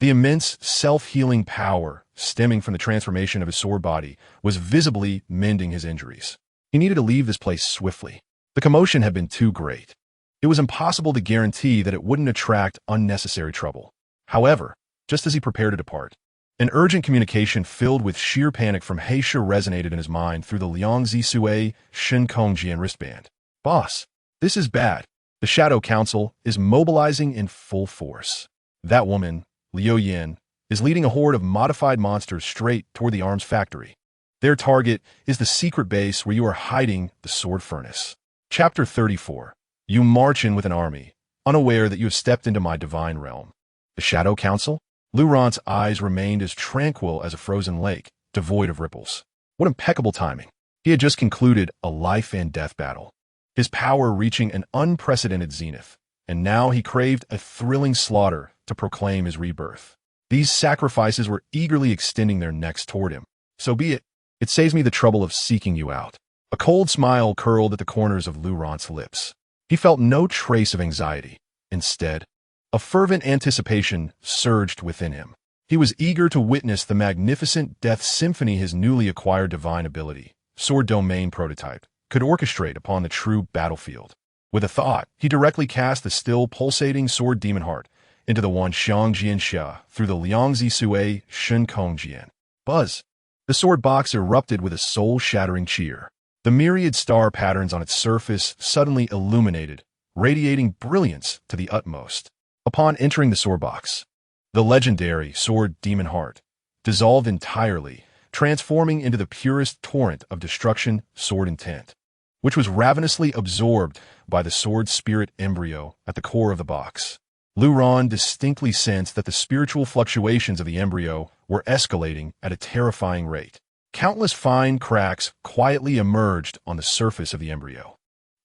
The immense self-healing power stemming from the transformation of his sword body was visibly mending his injuries. He needed to leave this place swiftly. The commotion had been too great. It was impossible to guarantee that it wouldn't attract unnecessary trouble. However, just as he prepared to depart, an urgent communication filled with sheer panic from Heisha resonated in his mind through the Liang Zisui Shinkong Jian wristband. Boss, this is bad. The Shadow Council is mobilizing in full force. That woman, Liu Yin, is leading a horde of modified monsters straight toward the arms factory. Their target is the secret base where you are hiding the sword furnace. Chapter 34. You march in with an army, unaware that you have stepped into my divine realm. The Shadow Council? Lu Ran's eyes remained as tranquil as a frozen lake, devoid of ripples. What impeccable timing. He had just concluded a life and death battle, his power reaching an unprecedented zenith, and now he craved a thrilling slaughter to proclaim his rebirth. These sacrifices were eagerly extending their necks toward him. So be it. It saves me the trouble of seeking you out. A cold smile curled at the corners of Lu Ran's lips. He felt no trace of anxiety. Instead, a fervent anticipation surged within him. He was eager to witness the magnificent death symphony his newly acquired divine ability, Sword Domain Prototype, could orchestrate upon the true battlefield. With a thought, he directly cast the still pulsating sword demon heart into the Wanxiang Jianxia through the Liangzi Sui Shinkong Jian. Buzz! The sword box erupted with a soul-shattering cheer. The myriad star patterns on its surface suddenly illuminated, radiating brilliance to the utmost. Upon entering the sword box, the legendary sword demon heart dissolved entirely, transforming into the purest torrent of destruction sword intent, which was ravenously absorbed by the sword spirit embryo at the core of the box. Lu Ran distinctly sensed that the spiritual fluctuations of the embryo were escalating at a terrifying rate. Countless fine cracks quietly emerged on the surface of the embryo.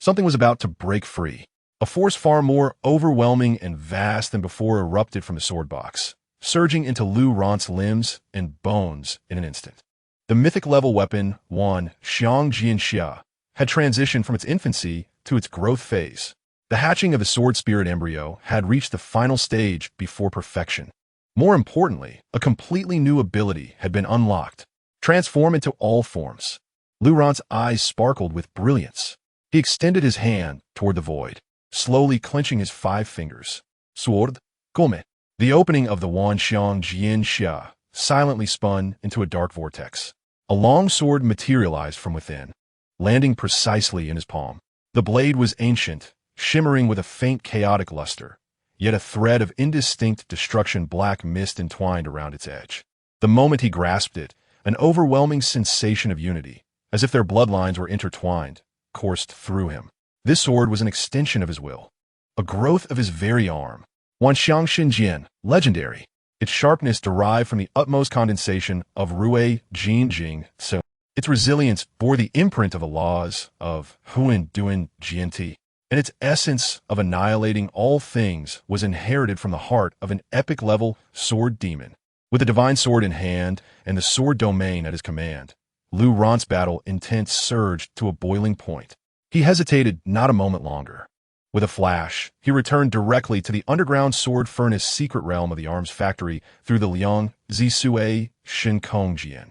Something was about to break free. A force far more overwhelming and vast than before erupted from the sword box, surging into Lu Ran's limbs and bones in an instant. The mythic-level weapon, Wan Xiang Jianxia, had transitioned from its infancy to its growth phase. The hatching of the sword spirit embryo had reached the final stage before perfection. More importantly, a completely new ability had been unlocked. Transform into all forms. Lu Ran's eyes sparkled with brilliance. He extended his hand toward the void, slowly clenching his 5 fingers. Sword, Gome. The opening of the Wanxiang Jianxia silently spun into a dark vortex. A long sword materialized from within, landing precisely in his palm. The blade was ancient, shimmering with a faint chaotic luster, yet a thread of indistinct destruction black mist entwined around its edge. The moment he grasped it, an overwhelming sensation of unity, as if their bloodlines were intertwined, coursed through him. This sword was an extension of his will, a growth of his very arm. Wanxiang Xinjian, legendary. Its sharpness derived from the utmost condensation of Rui Jinjing Tsu. Its resilience bore the imprint of the laws of Huan Duan Jianti, and its essence of annihilating all things was inherited from the heart of an epic-level sword demon. With the divine sword in hand and the sword domain at his command, Lu Ran's battle intent surged to a boiling point. He hesitated not a moment longer. With a flash, he returned directly to the underground sword furnace secret realm of the arms factory through the Liang Zisui Shinkong Jian.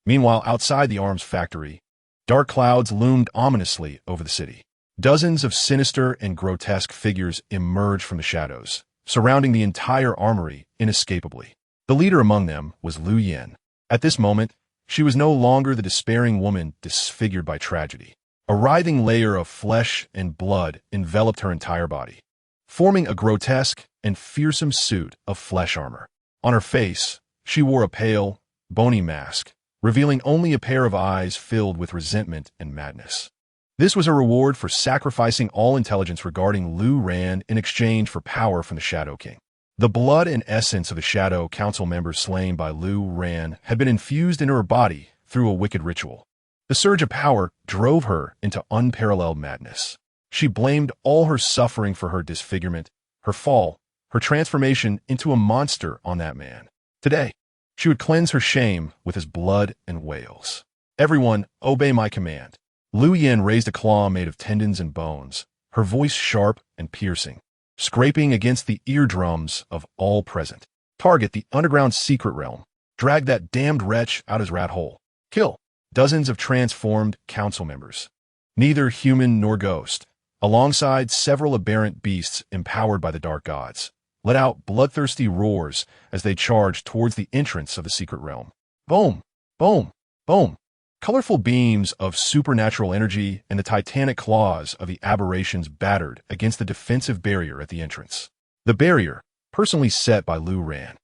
Meanwhile, outside the arms factory, dark clouds loomed ominously over the city. Dozens of sinister and grotesque figures emerged from the shadows, surrounding the entire armory inescapably. The leader among them was Lu Yen. At this moment, she was no longer the despairing woman disfigured by tragedy. A writhing layer of flesh and blood enveloped her entire body, forming a grotesque and fearsome suit of flesh armor. On her face, she wore a pale, bony mask, revealing only a pair of eyes filled with resentment and madness. This was a reward for sacrificing all intelligence regarding Lu Ran in exchange for power from the Shadow King. The blood and essence of the Shadow Council members slain by Lu Ran had been infused into her body through a wicked ritual. The surge of power drove her into unparalleled madness. She blamed all her suffering for her disfigurement, her fall, her transformation into a monster on that man. Today, she would cleanse her shame with his blood and wails. Everyone, obey my command. Lu Yen raised a claw made of tendons and bones, her voice sharp and piercing, scraping against the eardrums of all present. Target the underground secret realm. Drag that damned wretch out his rat hole. Kill dozens of transformed council members, neither human nor ghost, alongside several aberrant beasts empowered by the dark gods. Let out bloodthirsty roars as they charged towards the entrance of the secret realm. Boom! Boom! Boom! Colorful beams of supernatural energy and the titanic claws of the aberrations battered against the defensive barrier at the entrance. The barrier, personally set by Lu Ran,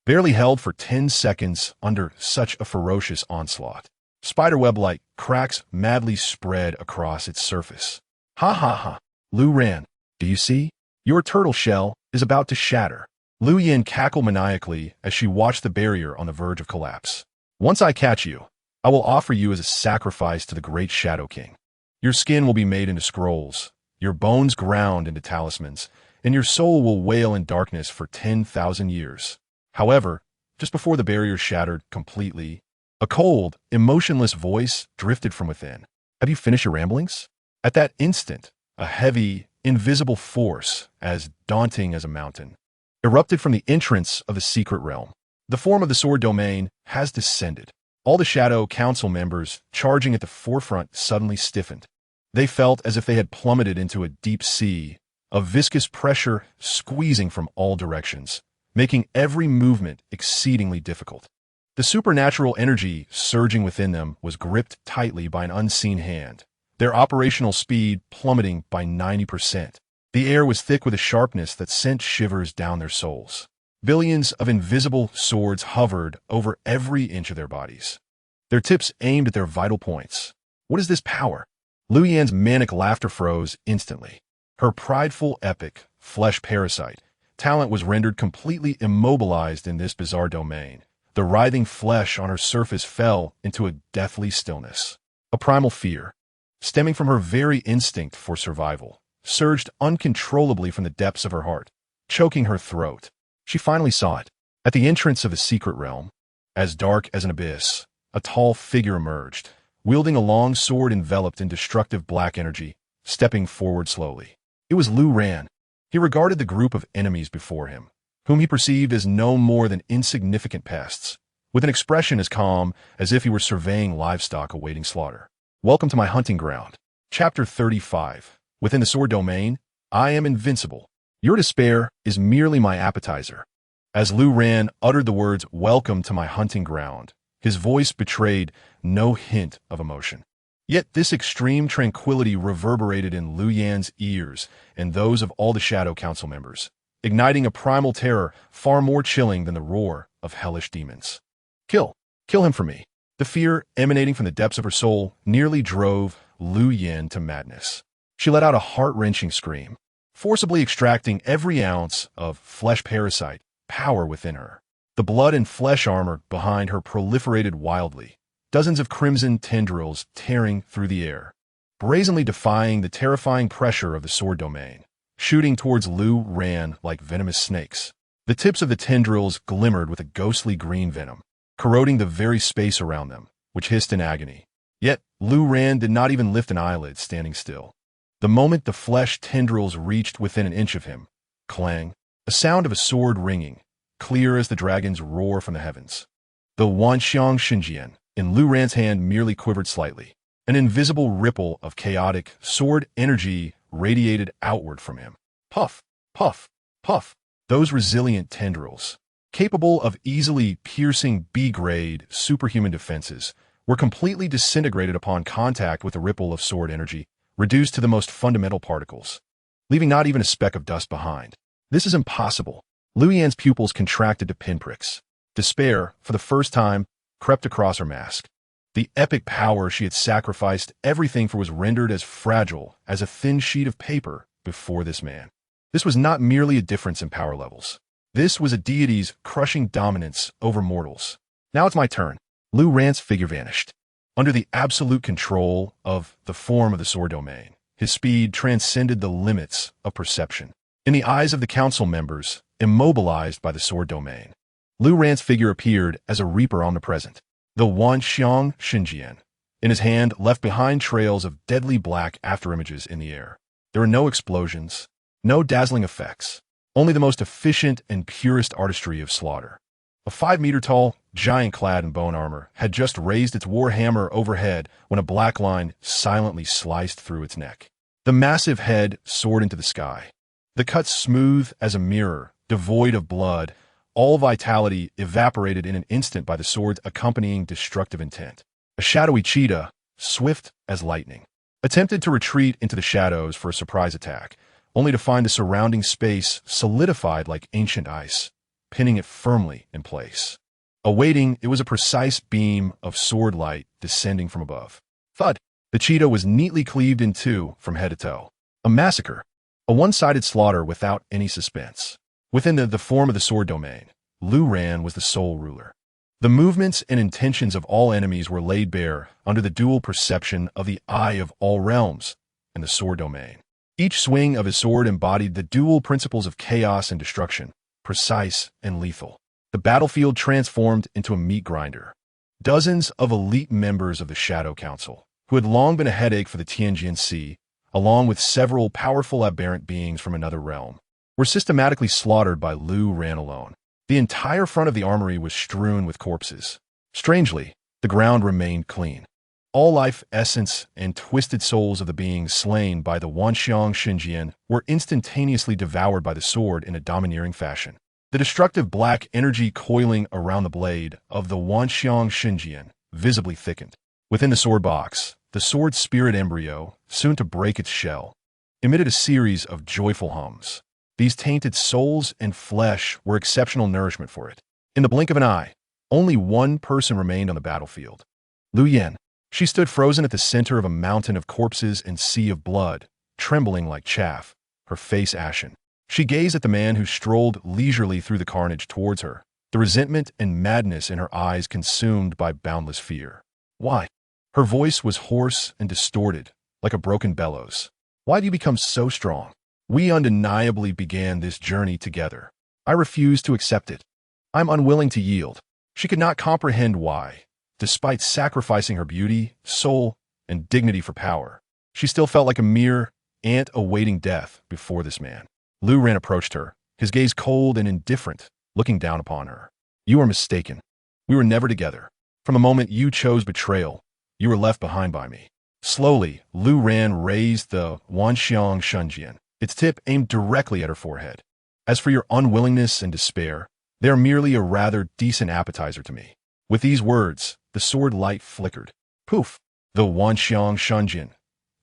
barely held for 10 seconds under such a ferocious onslaught. Spiderweb-like cracks madly spread across its surface. Ha ha ha! Lu Ran, do you see? Your turtle shell is about to shatter. Lu Yen cackled maniacally as she watched the barrier on the verge of collapse. Once I catch you, I will offer you as a sacrifice to the great Shadow King. Your skin will be made into scrolls, your bones ground into talismans, and your soul will wail in darkness for 10,000 years. However, just before the barrier shattered completely, a cold, emotionless voice drifted from within. Have you finished your ramblings? At that instant, a heavy, invisible force, as daunting as a mountain, erupted from the entrance of the secret realm. The form of the sword domain has descended. All the Shadow Council members charging at the forefront suddenly stiffened. They felt as if they had plummeted into a deep sea of viscous pressure squeezing from all directions, making every movement exceedingly difficult. The supernatural energy surging within them was gripped tightly by an unseen hand, their operational speed plummeting by 90%. The air was thick with a sharpness that sent shivers down their souls. Billions of invisible swords hovered over every inch of their bodies, their tips aimed at their vital points. What is this power? Lu Yan's manic laughter froze instantly. Her prideful, epic, flesh parasite talent was rendered completely immobilized in this bizarre domain. The writhing flesh on her surface fell into a deathly stillness. A primal fear, stemming from her very instinct for survival, surged uncontrollably from the depths of her heart, choking her throat. She finally saw it. At the entrance of a secret realm, as dark as an abyss, a tall figure emerged, wielding a long sword enveloped in destructive black energy, stepping forward slowly. It was Lu Ran. He regarded the group of enemies before him, whom he perceived as no more than insignificant pests, with an expression as calm as if he were surveying livestock awaiting slaughter. Welcome to my hunting ground. Chapter 35. Within the sword domain, I am invincible. Your despair is merely my appetizer. As Lu Ran uttered the words, welcome to my hunting ground, his voice betrayed no hint of emotion. Yet this extreme tranquility reverberated in Lu Yan's ears and those of all the Shadow Council members, igniting a primal terror far more chilling than the roar of hellish demons. Kill him for me. The fear emanating from the depths of her soul nearly drove Lu Yan to madness. She let out a heart-wrenching scream, forcibly extracting every ounce of flesh parasite power within her. The blood and flesh armor behind her proliferated wildly, dozens of crimson tendrils tearing through the air, brazenly defying the terrifying pressure of the sword domain, shooting towards Lu Ran like venomous snakes. The tips of the tendrils glimmered with a ghostly green venom, corroding the very space around them, which hissed in agony. Yet Lu Ran did not even lift an eyelid, standing still. The moment the flesh tendrils reached within an inch of him, clang, a sound of a sword ringing, clear as the dragon's roar from the heavens. The Wanxiang Xinjian in Lu Ran's hand merely quivered slightly. An invisible ripple of chaotic sword energy radiated outward from him. Puff, puff, puff. Those resilient tendrils, capable of easily piercing B-grade superhuman defenses, were completely disintegrated upon contact with the ripple of sword energy, reduced to the most fundamental particles, leaving not even a speck of dust behind. This is impossible. Lu Yan's pupils contracted to pinpricks. Despair, for the first time, crept across her mask. The epic power she had sacrificed everything for was rendered as fragile as a thin sheet of paper before this man. This was not merely a difference in power levels. This was a deity's crushing dominance over mortals. Now it's my turn. Lu Ran's figure vanished. Under the absolute control of the form of the sword domain, his speed transcended the limits of perception. In the eyes of the council members, immobilized by the sword domain, Lu Ran's figure appeared as a reaper omnipresent. The Wanxiang Xinjian, in his hand, left behind trails of deadly black afterimages in the air. There were no explosions, no dazzling effects, only the most efficient and purest artistry of slaughter. A 5-meter-tall giant clad in bone armor had just raised its war hammer overhead when a black line silently sliced through its neck. The massive head soared into the sky. The cut smooth as a mirror, devoid of blood, all vitality evaporated in an instant by the sword's accompanying destructive intent. A shadowy cheetah, swift as lightning, attempted to retreat into the shadows for a surprise attack, only to find the surrounding space solidified like ancient ice, pinning it firmly in place. Awaiting, it was a precise beam of sword light descending from above. Thud! The cheetah was neatly cleaved in two from head to toe. A massacre. A one-sided slaughter without any suspense. Within the form of the sword domain, Lu Ran was the sole ruler. The movements and intentions of all enemies were laid bare under the dual perception of the eye of all realms and the sword domain. Each swing of his sword embodied the dual principles of chaos and destruction, precise and lethal. The battlefield transformed into a meat grinder. Dozens of elite members of the Shadow Council, who had long been a headache for the Tianjin Sea, along with several powerful aberrant beings from another realm, were systematically slaughtered by Lu Ran alone. The entire front of the armory was strewn with corpses. Strangely, the ground remained clean. All life essence and twisted souls of the beings slain by the Wanxiang Xinjian were instantaneously devoured by the sword in a domineering fashion. The destructive black energy coiling around the blade of the Wanxiang Xinjian visibly thickened. Within the sword box, the sword spirit embryo, soon to break its shell, emitted a series of joyful hums. These tainted souls and flesh were exceptional nourishment for it. In the blink of an eye, only one person remained on the battlefield. Lu Yan. She stood frozen at the center of a mountain of corpses and sea of blood, trembling like chaff, her face ashen. She gazed at the man who strolled leisurely through the carnage towards her, the resentment and madness in her eyes consumed by boundless fear. Why? Her voice was hoarse and distorted, like a broken bellows. Why do you become so strong? We undeniably began this journey together. I refuse to accept it. I'm unwilling to yield. She could not comprehend why. Despite sacrificing her beauty, soul, and dignity for power, she still felt like a mere ant awaiting death before this man. Lu Ran approached her, his gaze cold and indifferent, looking down upon her. You are mistaken. We were never together. From the moment you chose betrayal, you were left behind by me. Slowly, Lu Ran raised the Wanxiang Shunjian, its tip aimed directly at her forehead. As for your unwillingness and despair, they are merely a rather decent appetizer to me. With these words, the sword light flickered. Poof! The Wanxiang Shunjian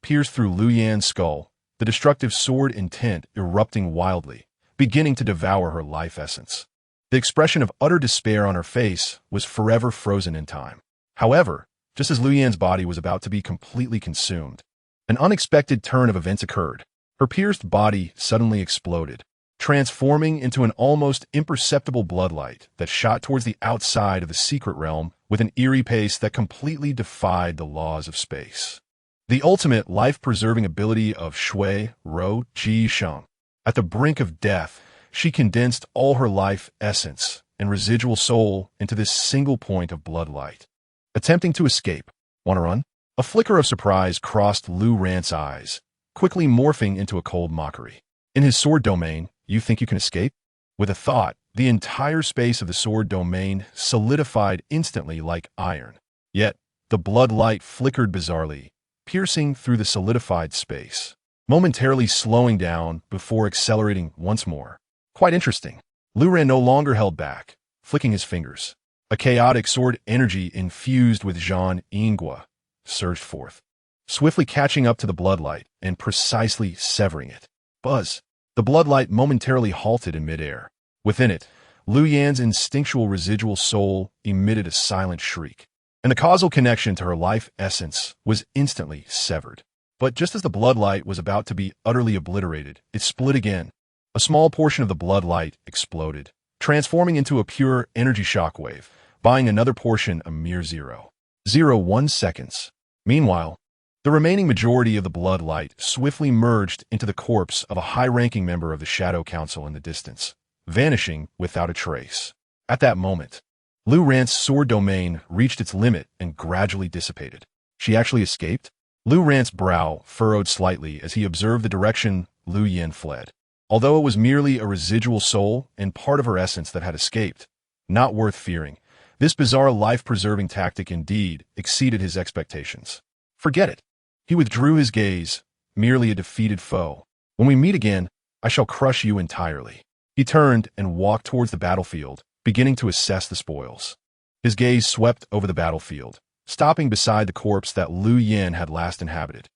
pierced through Lu Yan's skull, the destructive sword intent erupting wildly, beginning to devour her life essence. The expression of utter despair on her face was forever frozen in time. However, just as Lu Yan's body was about to be completely consumed, an unexpected turn of events occurred. Her pierced body suddenly exploded, transforming into an almost imperceptible bloodlight that shot towards the outside of the secret realm with an eerie pace that completely defied the laws of space. The ultimate life-preserving ability of Shui Ro Ji Sheng. At the brink of death, she condensed all her life essence and residual soul into this single point of bloodlight. Attempting to escape. Want to run? A flicker of surprise crossed Lu Ran's eyes, quickly morphing into a cold mockery. In his sword domain, you think you can escape? With a thought, the entire space of the sword domain solidified instantly like iron. Yet, the bloodlight flickered bizarrely, piercing through the solidified space, momentarily slowing down before accelerating once more. Quite interesting. Lu Ran no longer held back, flicking his fingers. A chaotic sword energy infused with Zhan Yingua surged forth, swiftly catching up to the bloodlight and precisely severing it. Buzz! The bloodlight momentarily halted in midair. Within it, Lu Yan's instinctual residual soul emitted a silent shriek, and the causal connection to her life essence was instantly severed. But just as the bloodlight was about to be utterly obliterated, it split again. A small portion of the bloodlight exploded, transforming into a pure energy shockwave, buying another portion a mere 0.01 seconds. Meanwhile, the remaining majority of the bloodlight swiftly merged into the corpse of a high-ranking member of the Shadow Council in the distance, vanishing without a trace. At that moment, Lu Ran's sword domain reached its limit and gradually dissipated. She actually escaped? Lu Ran's brow furrowed slightly as he observed the direction Lu Yan fled. Although it was merely a residual soul and part of her essence that had escaped, not worth fearing, this bizarre life-preserving tactic indeed exceeded his expectations. Forget it. He withdrew his gaze, merely a defeated foe. When we meet again, I shall crush you entirely. He turned and walked towards the battlefield, beginning to assess the spoils. His gaze swept over the battlefield, stopping beside the corpse that Lu Yan had last inhabited.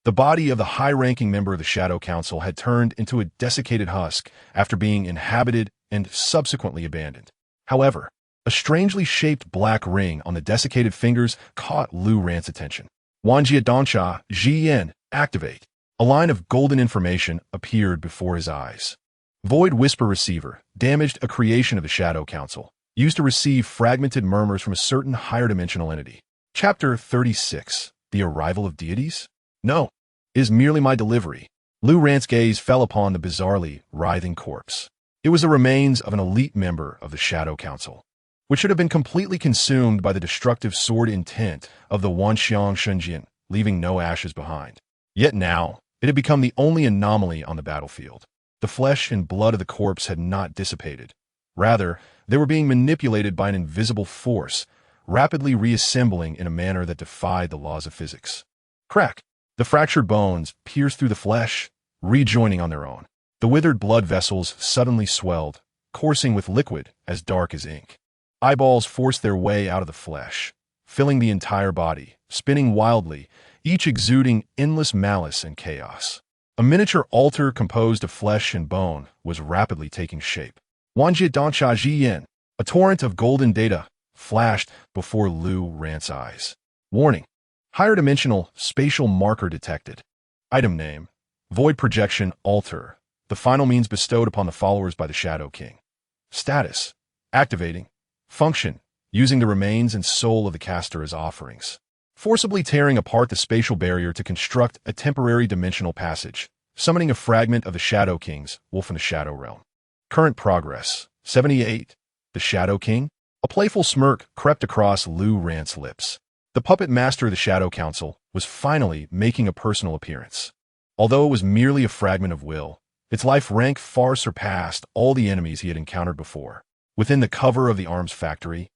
The body of the high-ranking member of the Shadow Council had turned into a desiccated husk after being inhabited and subsequently abandoned. However, a strangely shaped black ring on the desiccated fingers caught Lu Ran's attention. Wanjia Donsha, Ji Yen, activate. A line of golden information appeared before his eyes. Void Whisper Receiver, damaged a creation of the Shadow Council, used to receive fragmented murmurs from a certain higher dimensional entity. Chapter 36, The Arrival of Deities? No, it is merely my delivery. Lu Ran's gaze fell upon the bizarrely writhing corpse. It was the remains of an elite member of the Shadow Council, which should have been completely consumed by the destructive sword intent of the Wanxiang Shunjian, leaving no ashes behind. Yet now, it had become the only anomaly on the battlefield. The flesh and blood of the corpse had not dissipated. Rather, they were being manipulated by an invisible force, rapidly reassembling in a manner that defied the laws of physics. Crack! The fractured bones pierced through the flesh, rejoining on their own. The withered blood vessels suddenly swelled, coursing with liquid as dark as ink. Eyeballs forced their way out of the flesh, filling the entire body, spinning wildly, each exuding endless malice and chaos. A miniature altar composed of flesh and bone was rapidly taking shape. Wanjie Dansha Jiyan, a torrent of golden data, flashed before Lu Ran's eyes. Warning: higher dimensional spatial marker detected. Item name: Void Projection Altar, the final means bestowed upon the followers by the Shadow King. Status: activating. Function: using the remains and soul of the caster as offerings. Forcibly tearing apart the spatial barrier to construct a temporary dimensional passage, summoning a fragment of the Shadow King's Wolf in the Shadow Realm. Current progress: 78. The Shadow King? A playful smirk crept across Lu Ran's lips. The puppet master of the Shadow Council was finally making a personal appearance. Although it was merely a fragment of will, its life rank far surpassed all the enemies he had encountered before. Within the cover of the arms factory,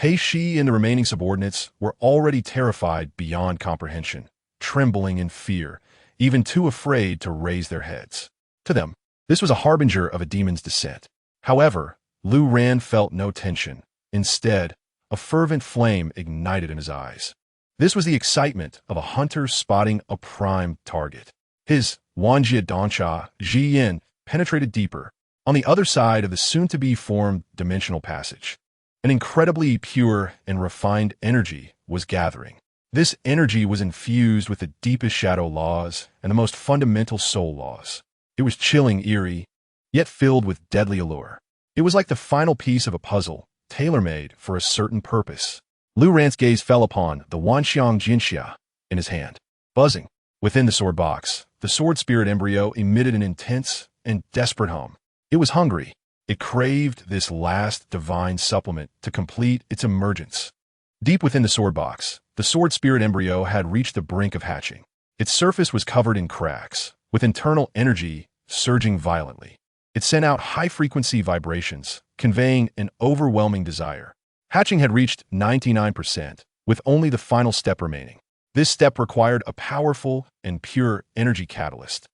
He Shi and the remaining subordinates were already terrified beyond comprehension, trembling in fear, even too afraid to raise their heads. To them, this was a harbinger of a demon's descent. However, Lu Ran felt no tension. Instead, a fervent flame ignited in his eyes. This was the excitement of a hunter spotting a prime target. His Wanjie Dansha Jiyan penetrated deeper, on the other side of the soon-to-be formed dimensional passage. An incredibly pure and refined energy was gathering. This energy was infused with the deepest shadow laws and the most fundamental soul laws. It was chilling, eerie, yet filled with deadly allure. It was like the final piece of a puzzle, tailor-made for a certain purpose. Lu Ran's gaze fell upon the Wanxiang Jinxia in his hand. Buzzing within the sword box, the sword spirit embryo emitted an intense and desperate hum. It was hungry. It craved this last divine supplement to complete its emergence. Deep within the sword box, the sword spirit embryo had reached the brink of hatching. Its surface was covered in cracks, with internal energy surging violently. It sent out high-frequency vibrations, conveying an overwhelming desire. Hatching had reached 99%, with only the final step remaining. This step required a powerful and pure energy catalyst.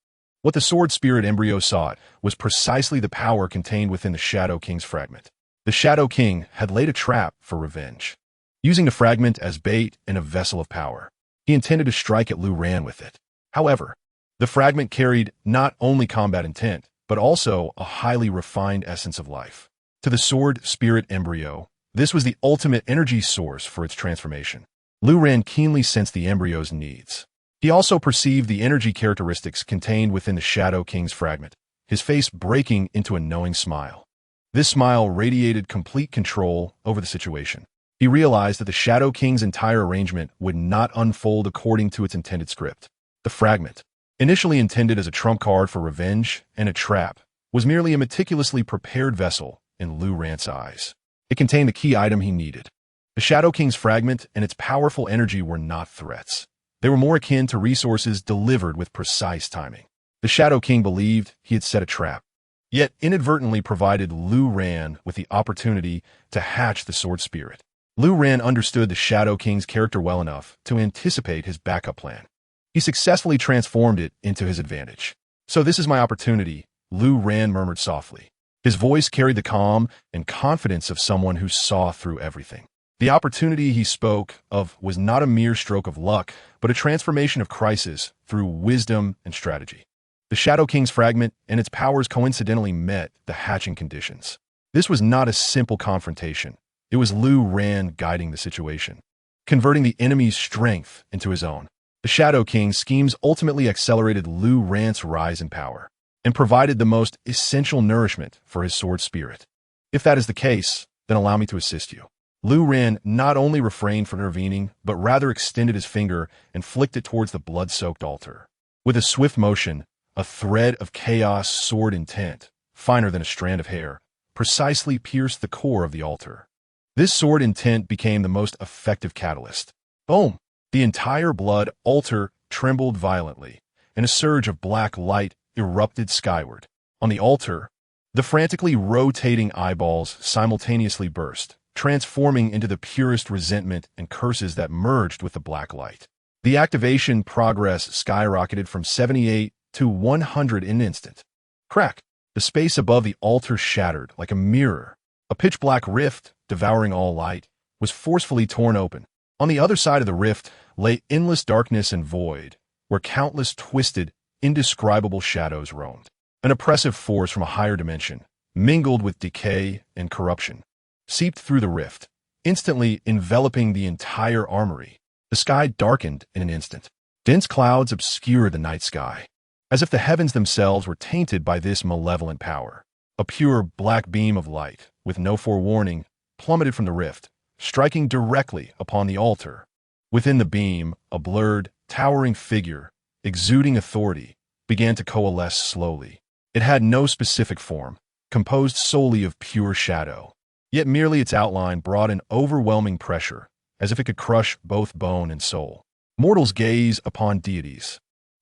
What the sword spirit embryo sought was precisely the power contained within the Shadow King's fragment. The Shadow King had laid a trap for revenge. Using the fragment as bait and a vessel of power, he intended to strike at Lu Ran with it. However, the fragment carried not only combat intent, but also a highly refined essence of life. To the sword spirit embryo, this was the ultimate energy source for its transformation. Lu Ran keenly sensed the embryo's needs. He also perceived the energy characteristics contained within the Shadow King's fragment, his face breaking into a knowing smile. This smile radiated complete control over the situation. He realized that the Shadow King's entire arrangement would not unfold according to its intended script. The fragment, initially intended as a trump card for revenge and a trap, was merely a meticulously prepared vessel in Lu Ran's eyes. It contained the key item he needed. The Shadow King's fragment and its powerful energy were not threats. They were more akin to resources delivered with precise timing. The Shadow King believed he had set a trap, yet inadvertently provided Lu Ran with the opportunity to hatch the sword spirit. Lu Ran understood the Shadow King's character well enough to anticipate his backup plan. He successfully transformed it into his advantage. "So this is my opportunity," Lu Ran murmured softly. His voice carried the calm and confidence of someone who saw through everything. The opportunity he spoke of was not a mere stroke of luck, but a transformation of crisis through wisdom and strategy. The Shadow King's fragment and its powers coincidentally met the hatching conditions. This was not a simple confrontation. It was Lu Ran guiding the situation, converting the enemy's strength into his own. The Shadow King's schemes ultimately accelerated Lu Ran's rise in power and provided the most essential nourishment for his sword spirit. If that is the case, then allow me to assist you. Lu Ran not only refrained from intervening, but rather extended his finger and flicked it towards the blood-soaked altar. With a swift motion, a thread of chaos sword intent, finer than a strand of hair, precisely pierced the core of the altar. This sword intent became the most effective catalyst. Boom! The entire blood altar trembled violently, and a surge of black light erupted skyward. On the altar, the frantically rotating eyeballs simultaneously burst, transforming into the purest resentment and curses that merged with the black light. The activation progress skyrocketed from 78 to 100 in an instant. Crack! The space above the altar shattered like a mirror. A pitch-black rift, devouring all light, was forcefully torn open. On the other side of the rift lay endless darkness and void, where countless twisted, indescribable shadows roamed. An oppressive force from a higher dimension, mingled with decay and corruption, seeped through the rift, instantly enveloping the entire armory. The sky darkened in an instant. Dense clouds obscured the night sky, as if the heavens themselves were tainted by this malevolent power. A pure black beam of light, with no forewarning, plummeted from the rift, striking directly upon the altar. Within the beam, a blurred, towering figure, exuding authority, began to coalesce slowly. It had no specific form, composed solely of pure shadow. Yet merely its outline brought an overwhelming pressure, as if it could crush both bone and soul. Mortals gaze upon deities.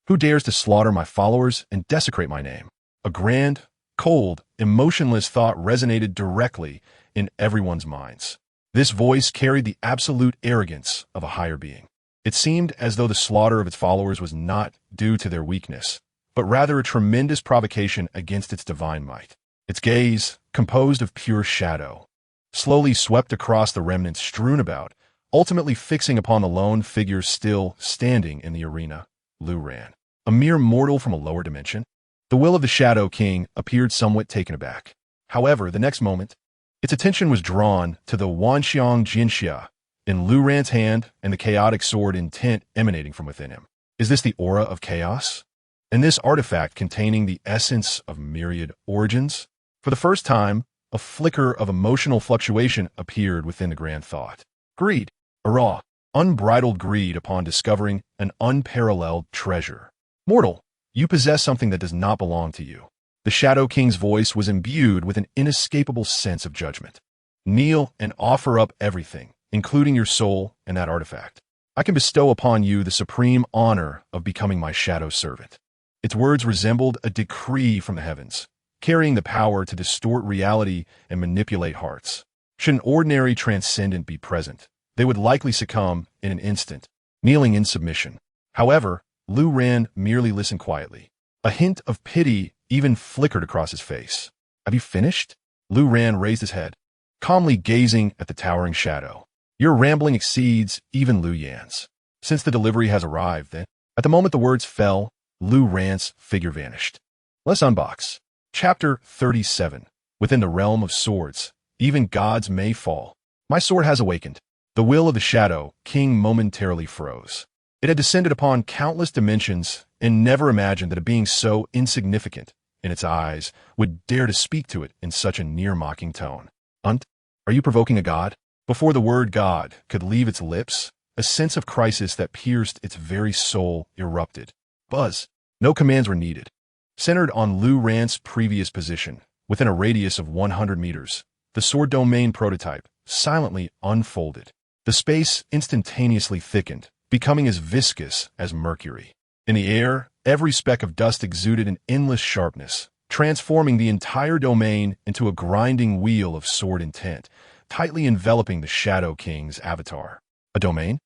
Who dares to slaughter my followers and desecrate my name? A grand, cold, emotionless thought resonated directly in everyone's minds. This voice carried the absolute arrogance of a higher being. It seemed as though the slaughter of its followers was not due to their weakness, but rather a tremendous provocation against its divine might. Its gaze, composed of pure shadow, slowly swept across the remnants strewn about, ultimately fixing upon the lone figure still standing in the arena, Luran. A mere mortal from a lower dimension? The will of the Shadow King appeared somewhat taken aback. However, the next moment, its attention was drawn to the Wanxiang Jinxia in Luran's hand and the chaotic sword intent emanating from within him. Is this the aura of chaos? And this artifact containing the essence of myriad origins? For the first time, a flicker of emotional fluctuation appeared within the grand thought. Greed. A raw, unbridled greed upon discovering an unparalleled treasure. Mortal, you possess something that does not belong to you. The Shadow King's voice was imbued with an inescapable sense of judgment. Kneel and offer up everything, including your soul and that artifact. I can bestow upon you the supreme honor of becoming my shadow servant. Its words resembled a decree from the heavens, carrying the power to distort reality and manipulate hearts. Should an ordinary transcendent be present, they would likely succumb in an instant, kneeling in submission. However, Luran merely listened quietly. A hint of pity even flickered across his face. Have you finished? Luran raised his head, calmly gazing at the towering shadow. Your rambling exceeds even Lu Yan's. Since the delivery has arrived, then, at the moment the words fell, Luran's figure vanished. Let's unbox. Chapter 37. Within the realm of swords, even gods may fall. My sword has awakened. The will of the Shadow King momentarily froze. It had descended upon countless dimensions and never imagined that a being so insignificant in its eyes would dare to speak to it in such a near-mocking tone. Are you provoking a god? Before the word god could leave its lips, a sense of crisis that pierced its very soul erupted. Buzz. No commands were needed. Centered on Luran's previous position, within a radius of 100 meters, the sword domain prototype silently unfolded. The space instantaneously thickened, becoming as viscous as mercury. In the air, every speck of dust exuded an endless sharpness, transforming the entire domain into a grinding wheel of sword intent, tightly enveloping the Shadow King's avatar. A domain?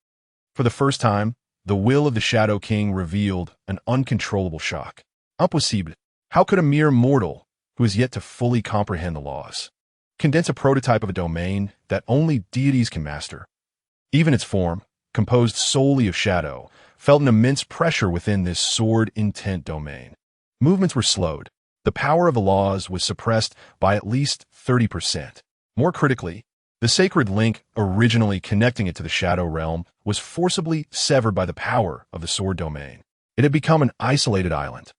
For the first time, the will of the Shadow King revealed an uncontrollable shock. Impossible. How could a mere mortal, who is yet to fully comprehend the laws, condense a prototype of a domain that only deities can master? Even its form, composed solely of shadow, felt an immense pressure within this sword intent domain. Movements were slowed. The power of the laws was suppressed by at least 30%. More critically, the sacred link originally connecting it to the shadow realm was forcibly severed by the power of the sword domain. It had become an isolated island.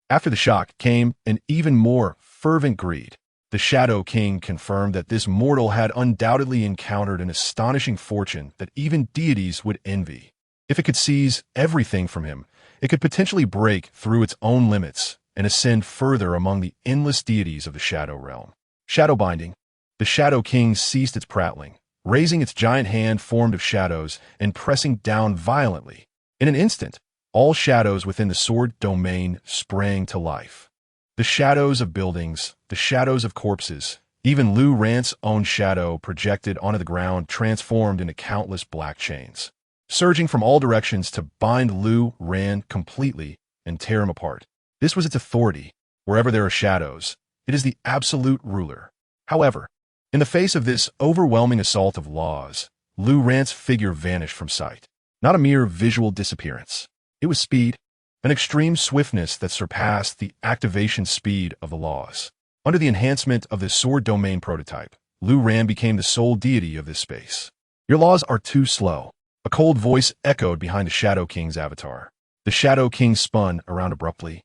After the shock came an even more fervent greed. The Shadow King confirmed that this mortal had undoubtedly encountered an astonishing fortune that even deities would envy. If it could seize everything from him, it could potentially break through its own limits and ascend further among the endless deities of the Shadow Realm. Shadow binding. The Shadow King ceased its prattling, raising its giant hand formed of shadows and pressing down violently. In an instant, all shadows within the sword domain sprang to life. The shadows of buildings, the shadows of corpses, Even Lu Ran's own shadow projected onto the ground transformed into countless black chains, surging from all directions to bind Lu Ran completely and tear him apart. This was its authority. Wherever there are shadows, it is the absolute ruler. However, in the face of this overwhelming assault of laws, Lu Ran's figure vanished from sight. Not a mere visual disappearance. It was speed, an extreme swiftness that surpassed the activation speed of the laws. Under the enhancement of the Sword Domain prototype, Lu Ran became the sole deity of this space. Your laws are too slow. A cold voice echoed behind the Shadow King's avatar. The Shadow King spun around abruptly,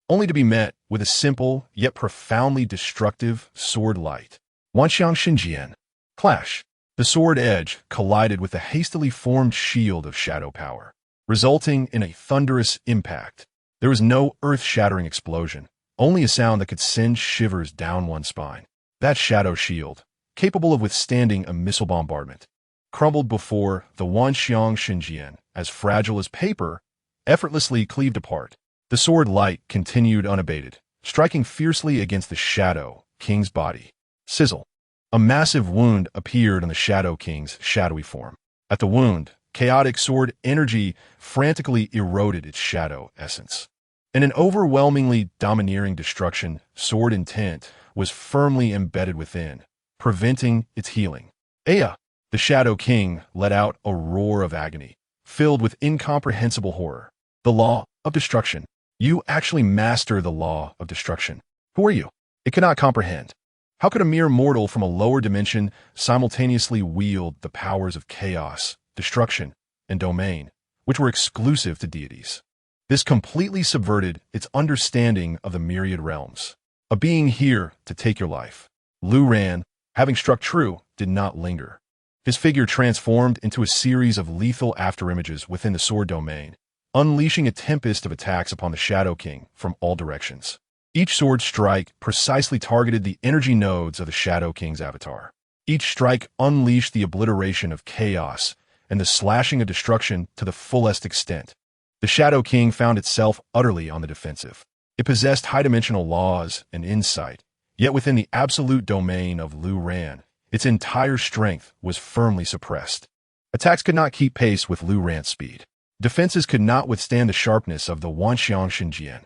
only to be met with a simple yet profoundly destructive sword light. Wanxiang Xinjian. Clash. The sword edge collided with the hastily formed shield of shadow power, resulting in a thunderous impact. There was no earth-shattering explosion, only a sound that could send shivers down one's spine. That shadow shield, capable of withstanding a missile bombardment, crumbled before the Wanxiang Xinjian, as fragile as paper, effortlessly cleaved apart. The sword light continued unabated, striking fiercely against the Shadow King's body. Sizzle. A massive wound appeared on the Shadow King's shadowy form. At the wound, chaotic sword energy frantically eroded its shadow essence. In an overwhelmingly domineering destruction, sword intent was firmly embedded within, preventing its healing. Aya! The Shadow King let out a roar of agony, filled with incomprehensible horror. The law of destruction. You actually master the law of destruction. Who are you? It cannot comprehend. How could a mere mortal from a lower dimension simultaneously wield the powers of chaos, destruction, and domain, which were exclusive to deities? This completely subverted its understanding of the myriad realms. A being here to take your life. Lu Ran, having struck true, did not linger. His figure transformed into a series of lethal afterimages within the sword domain, unleashing a tempest of attacks upon the Shadow King from all directions. Each sword strike precisely targeted the energy nodes of the Shadow King's avatar. Each strike unleashed the obliteration of chaos and the slashing of destruction to the fullest extent. The Shadow King found itself utterly on the defensive. It possessed high-dimensional laws and insight, yet within the absolute domain of Lu Ran, its entire strength was firmly suppressed. Attacks could not keep pace with Lu Ran's speed. Defenses could not withstand the sharpness of the Wanxiang Xinjian.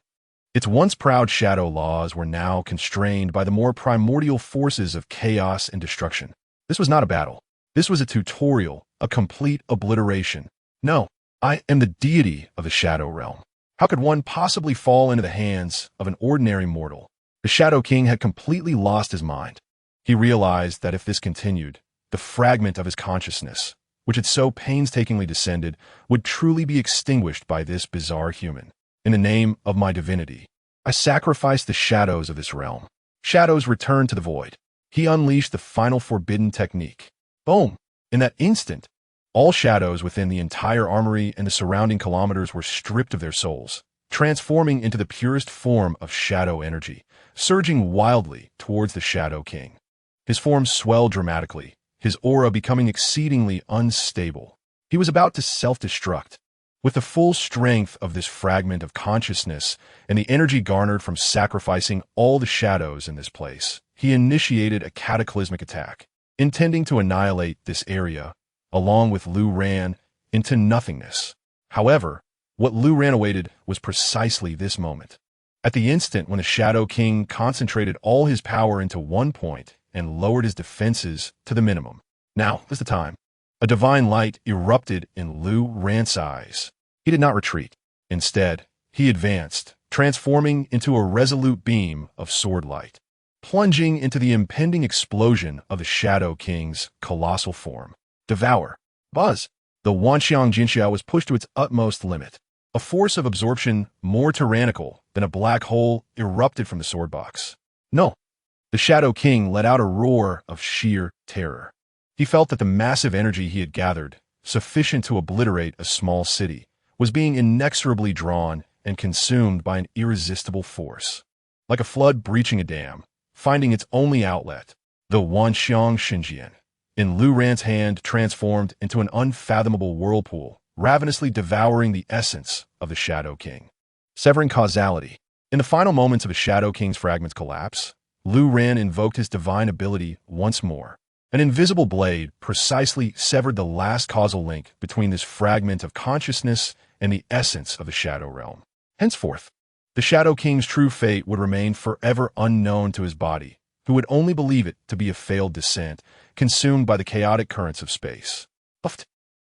Its once proud shadow laws were now constrained by the more primordial forces of chaos and destruction. This was not a battle. This was a tutorial, a complete obliteration. No, I am the deity of the Shadow Realm. How could one possibly fall into the hands of an ordinary mortal? The Shadow King had completely lost his mind. He realized that if this continued, the fragment of his consciousness, which had so painstakingly descended, would truly be extinguished by this bizarre human. In the name of my divinity, I sacrifice the shadows of this realm. Shadows returned to the void. He unleashed the final forbidden technique. Boom! In that instant, all shadows within the entire armory and the surrounding kilometers were stripped of their souls, transforming into the purest form of shadow energy, surging wildly towards the Shadow King. His form swelled dramatically, his aura becoming exceedingly unstable. He was about to self-destruct. With the full strength of this fragment of consciousness and the energy garnered from sacrificing all the shadows in this place, he initiated a cataclysmic attack, intending to annihilate this area, along with Lu Ran, into nothingness. However, what Lu Ran awaited was precisely this moment. At the instant when the Shadow King concentrated all his power into one point and lowered his defenses to the minimum. Now is the time. A divine light erupted in Lu Ran's eyes. He did not retreat. Instead, he advanced, transforming into a resolute beam of sword light, plunging into the impending explosion of the Shadow King's colossal form. Devour. Buzz. The Wanxiang Jinxiao was pushed to its utmost limit. A force of absorption more tyrannical than a black hole erupted from the sword box. No. The Shadow King let out a roar of sheer terror. He felt that the massive energy he had gathered, sufficient to obliterate a small city, was being inexorably drawn and consumed by an irresistible force. Like a flood breaching a dam, finding its only outlet, the Wanxiang Xinjian, in Lu Ran's hand, transformed into an unfathomable whirlpool, ravenously devouring the essence of the Shadow King. Severing causality. In the final moments of the Shadow King's fragment's collapse, Lu Ran invoked his divine ability once more. An invisible blade precisely severed the last causal link between this fragment of consciousness and the essence of the Shadow Realm. Henceforth, the Shadow King's true fate would remain forever unknown to his body, who would only believe it to be a failed descent, consumed by the chaotic currents of space.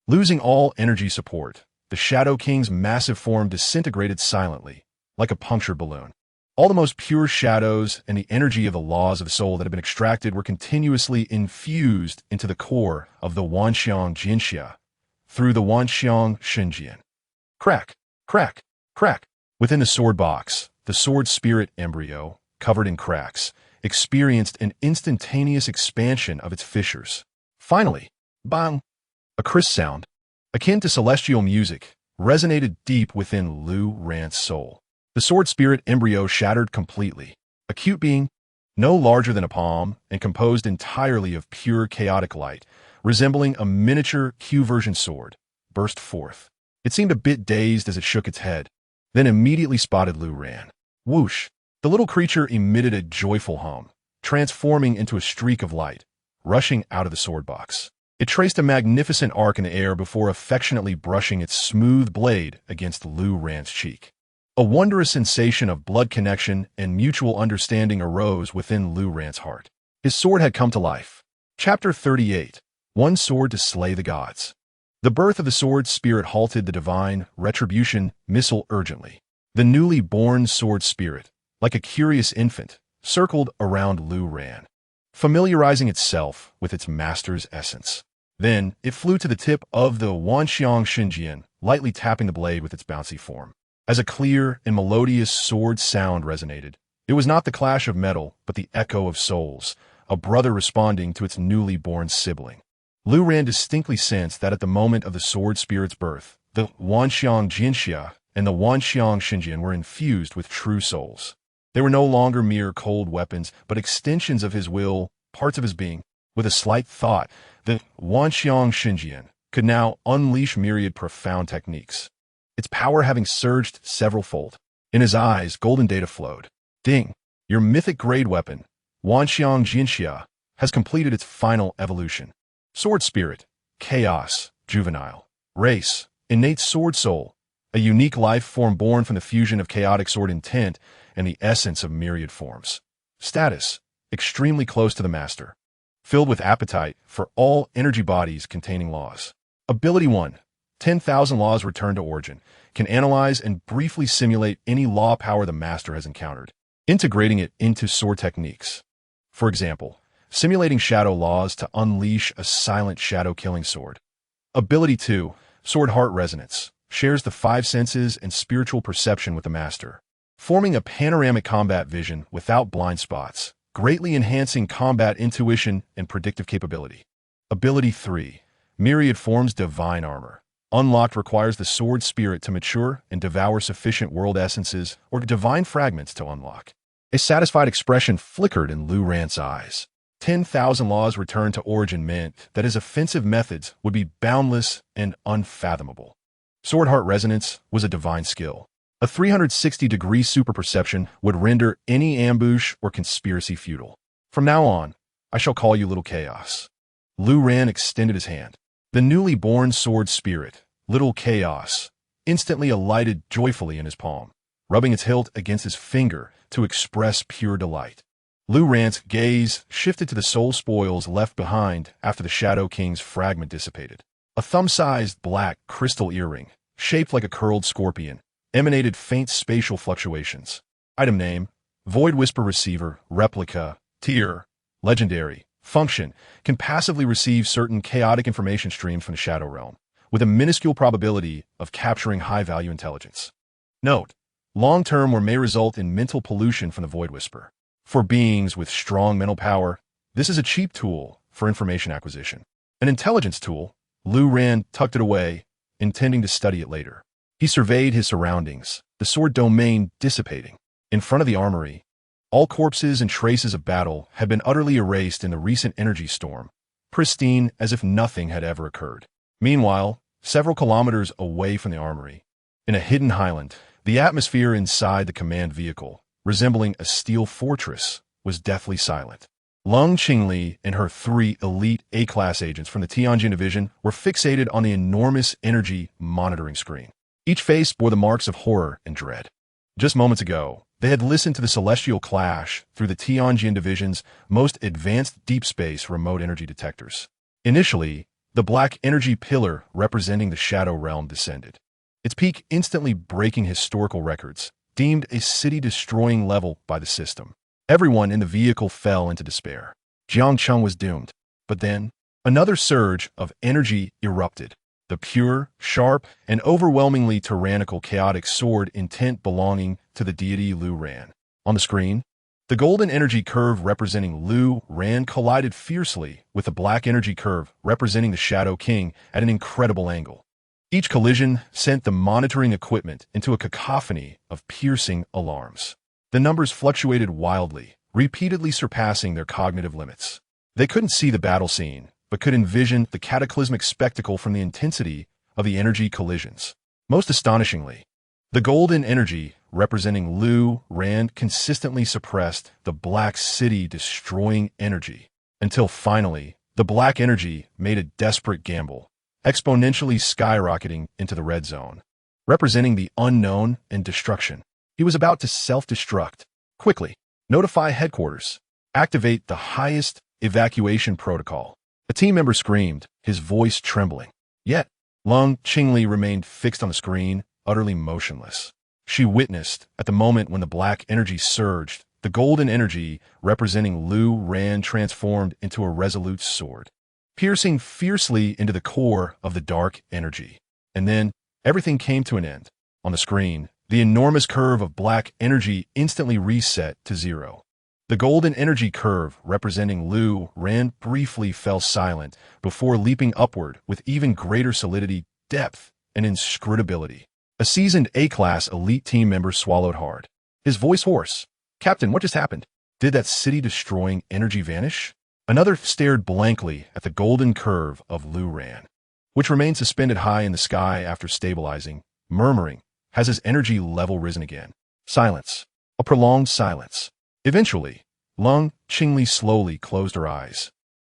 Losing all energy support, the Shadow King's massive form disintegrated silently, like a punctured balloon. All the most pure shadows and the energy of the laws of the soul that had been extracted were continuously infused into the core of the Wanxiang Jinxia through the Wanxiang Xinjian. Crack, crack, crack. Within the sword box, the sword spirit embryo, covered in cracks, experienced an instantaneous expansion of its fissures. Finally, bang! A crisp sound, akin to celestial music, resonated deep within Lu Ran's soul. The sword spirit embryo shattered completely. A cute being, no larger than a palm and composed entirely of pure chaotic light, resembling a miniature Q-version sword, burst forth. It seemed a bit dazed as it shook its head, then immediately spotted Lu Ran. Whoosh! The little creature emitted a joyful hum, transforming into a streak of light, rushing out of the sword box. It traced a magnificent arc in the air before affectionately brushing its smooth blade against Lu Ran's cheek. A wondrous sensation of blood connection and mutual understanding arose within Lu Ran's heart. His sword had come to life. Chapter 38. One Sword to Slay the Gods. The birth of the sword spirit halted the divine retribution missile urgently. The newly born sword spirit, like a curious infant, circled around Lu Ran, familiarizing itself with its master's essence. Then, it flew to the tip of the Wanxiang Xinjian, lightly tapping the blade with its bouncy form. As a clear and melodious sword sound resonated, it was not the clash of metal, but the echo of souls, a brother responding to its newly born sibling. Lu Ran distinctly sensed that at the moment of the sword spirit's birth, the Wanxiang Jinxia and the Wanxiang Xinjian were infused with true souls. They were no longer mere cold weapons, but extensions of his will, parts of his being. With a slight thought, the Wanxiang Xinjian could now unleash myriad profound techniques, its power having surged several-fold. In his eyes, golden data flowed. Ding! Your mythic grade weapon, Wanxiang Jinxia, has completed its final evolution. Sword Spirit, Chaos, Juvenile. Race, Innate Sword Soul, a unique life form born from the fusion of chaotic sword intent and the essence of myriad forms. Status, extremely close to the master. Filled with appetite for all energy bodies containing laws. Ability 1. 10,000 laws return to origin, can analyze and briefly simulate any law power the master has encountered, integrating it into sword techniques. For example, simulating shadow laws to unleash a silent shadow-killing sword. Ability 2, Sword Heart Resonance, shares the 5 senses and spiritual perception with the master, forming a panoramic combat vision without blind spots, greatly enhancing combat intuition and predictive capability. Ability 3, Myriad Forms Divine Armor. Unlocked requires the sword spirit to mature and devour sufficient world essences or divine fragments to unlock. A satisfied expression flickered in Lu Ran's eyes. 10,000 laws returned to origin meant that his offensive methods would be boundless and unfathomable. Sword Heart Resonance was a divine skill. A 360-degree super perception would render any ambush or conspiracy futile. From now on, I shall call you Little Chaos. Lu Ran extended his hand. The newly born sword spirit, Little Chaos, instantly alighted joyfully in his palm, rubbing its hilt against his finger to express pure delight. Lu Ran's gaze shifted to the soul spoils left behind after the Shadow King's fragment dissipated. A thumb-sized black crystal earring, shaped like a curled scorpion, emanated faint spatial fluctuations. Item name, Void Whisper Receiver, Replica, Tier, Legendary. Function, can passively receive certain chaotic information streams from the Shadow Realm, with a minuscule probability of capturing high-value intelligence. Note, long-term or may result in mental pollution from the Void Whisper. For beings with strong mental power, this is a cheap tool for information acquisition. An intelligence tool, Lu Ran tucked it away, intending to study it later. He surveyed his surroundings, the sword domain dissipating. In front of the armory, all corpses and traces of battle had been utterly erased in the recent energy storm, pristine as if nothing had ever occurred. Meanwhile, several kilometers away from the armory, in a hidden highland, the atmosphere inside the command vehicle, resembling a steel fortress, was deathly silent. Lung Qingli and her 3 elite A-class agents from the Tianjin division were fixated on the enormous energy monitoring screen. Each face bore the marks of horror and dread. Just moments ago, they had listened to the celestial clash through the Tianjin division's most advanced deep space remote energy detectors. Initially, the black energy pillar representing the Shadow Realm descended, its peak instantly breaking historical records, deemed a city-destroying level by the system. Everyone in the vehicle fell into despair. Jiangcheng was doomed. But then, another surge of energy erupted. The pure, sharp, and overwhelmingly tyrannical chaotic sword intent belonging to the deity Lu Ran. On the screen, the golden energy curve representing Lu Ran collided fiercely with the black energy curve representing the Shadow King at an incredible angle. Each collision sent the monitoring equipment into a cacophony of piercing alarms. The numbers fluctuated wildly, repeatedly surpassing their cognitive limits. They couldn't see the battle scene, but could envision the cataclysmic spectacle from the intensity of the energy collisions. Most astonishingly, the golden energy representing Lu Ran consistently suppressed the black city-destroying energy, until finally, the black energy made a desperate gamble, exponentially skyrocketing into the red zone, representing the unknown and destruction. He was about to self-destruct. Quickly, notify headquarters. Activate the highest evacuation protocol. A team member screamed, his voice trembling. Yet, Lung Qingli remained fixed on the screen, utterly motionless. She witnessed, at the moment when the black energy surged, the golden energy representing Lu Ran transformed into a resolute sword, piercing fiercely into the core of the dark energy. And then, everything came to an end. On the screen, the enormous curve of black energy instantly reset to 0. The golden energy curve representing Lu Ran briefly fell silent before leaping upward with even greater solidity, depth, and inscrutability. A seasoned A-class elite team member swallowed hard, his voice hoarse. "Captain, what just happened? Did that city-destroying energy vanish?" Another stared blankly at the golden curve of Lu Ran, which remained suspended high in the sky after stabilizing, murmuring, "Has his energy level risen again?" Silence. A prolonged silence. Eventually, Lung Qingli slowly closed her eyes.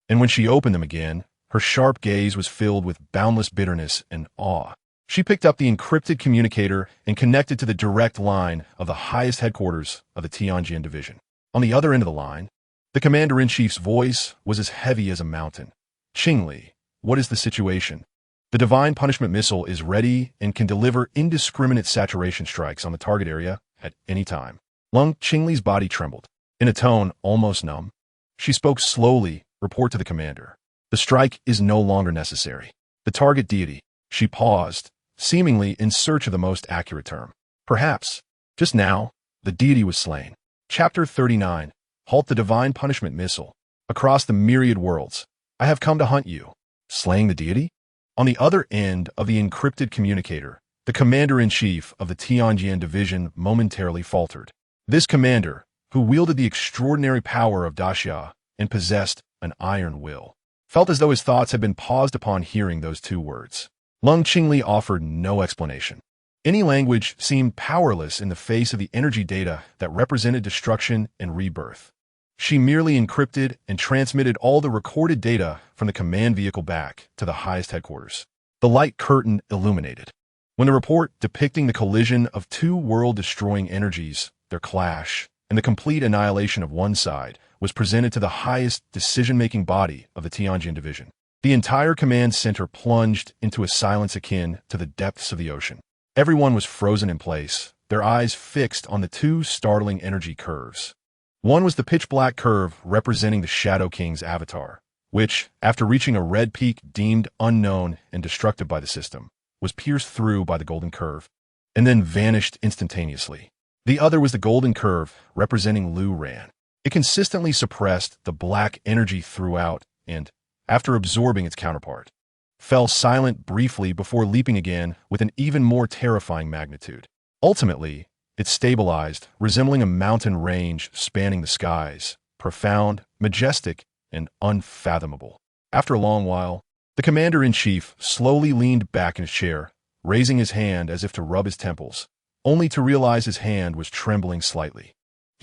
And when she opened them again, her sharp gaze was filled with boundless bitterness and awe. She picked up the encrypted communicator and connected to the direct line of the highest headquarters of the Tianjin division. On the other end of the line, the commander-in-chief's voice was as heavy as a mountain. "Qingli, what is the situation? The divine punishment missile is ready and can deliver indiscriminate saturation strikes on the target area at any time." Lung Qingli's body trembled. In a tone almost numb, she spoke slowly, report to the commander. "The strike is no longer necessary. The target deity." She paused, seemingly in search of the most accurate term. Perhaps, just now, the deity was slain. Chapter 39. Halt the divine punishment missile. Across the myriad worlds, I have come to hunt you. Slaying the deity? On the other end of the encrypted communicator, the commander-in-chief of the Tianjin division momentarily faltered. This commander, who wielded the extraordinary power of Daxia and possessed an iron will, felt as though his thoughts had been paused upon hearing those two words. Lung Qingli offered no explanation. Any language seemed powerless in the face of the energy data that represented destruction and rebirth. She merely encrypted and transmitted all the recorded data from the command vehicle back to the highest headquarters. The light curtain illuminated. When the report depicting the collision of two world-destroying energies, their clash, and the complete annihilation of one side was presented to the highest decision-making body of the Tianjin division, the entire command center plunged into a silence akin to the depths of the ocean. Everyone was frozen in place, their eyes fixed on the two startling energy curves. One was the pitch-black curve representing the Shadow King's avatar, which, after reaching a red peak deemed unknown and destructive by the system, was pierced through by the golden curve, and then vanished instantaneously. The other was the golden curve representing Lu Ran. It consistently suppressed the black energy throughout and, after absorbing its counterpart, fell silent briefly before leaping again with an even more terrifying magnitude. Ultimately, it stabilized, resembling a mountain range spanning the skies, profound, majestic, and unfathomable. After a long while, the commander-in-chief slowly leaned back in his chair, raising his hand as if to rub his temples, only to realize his hand was trembling slightly.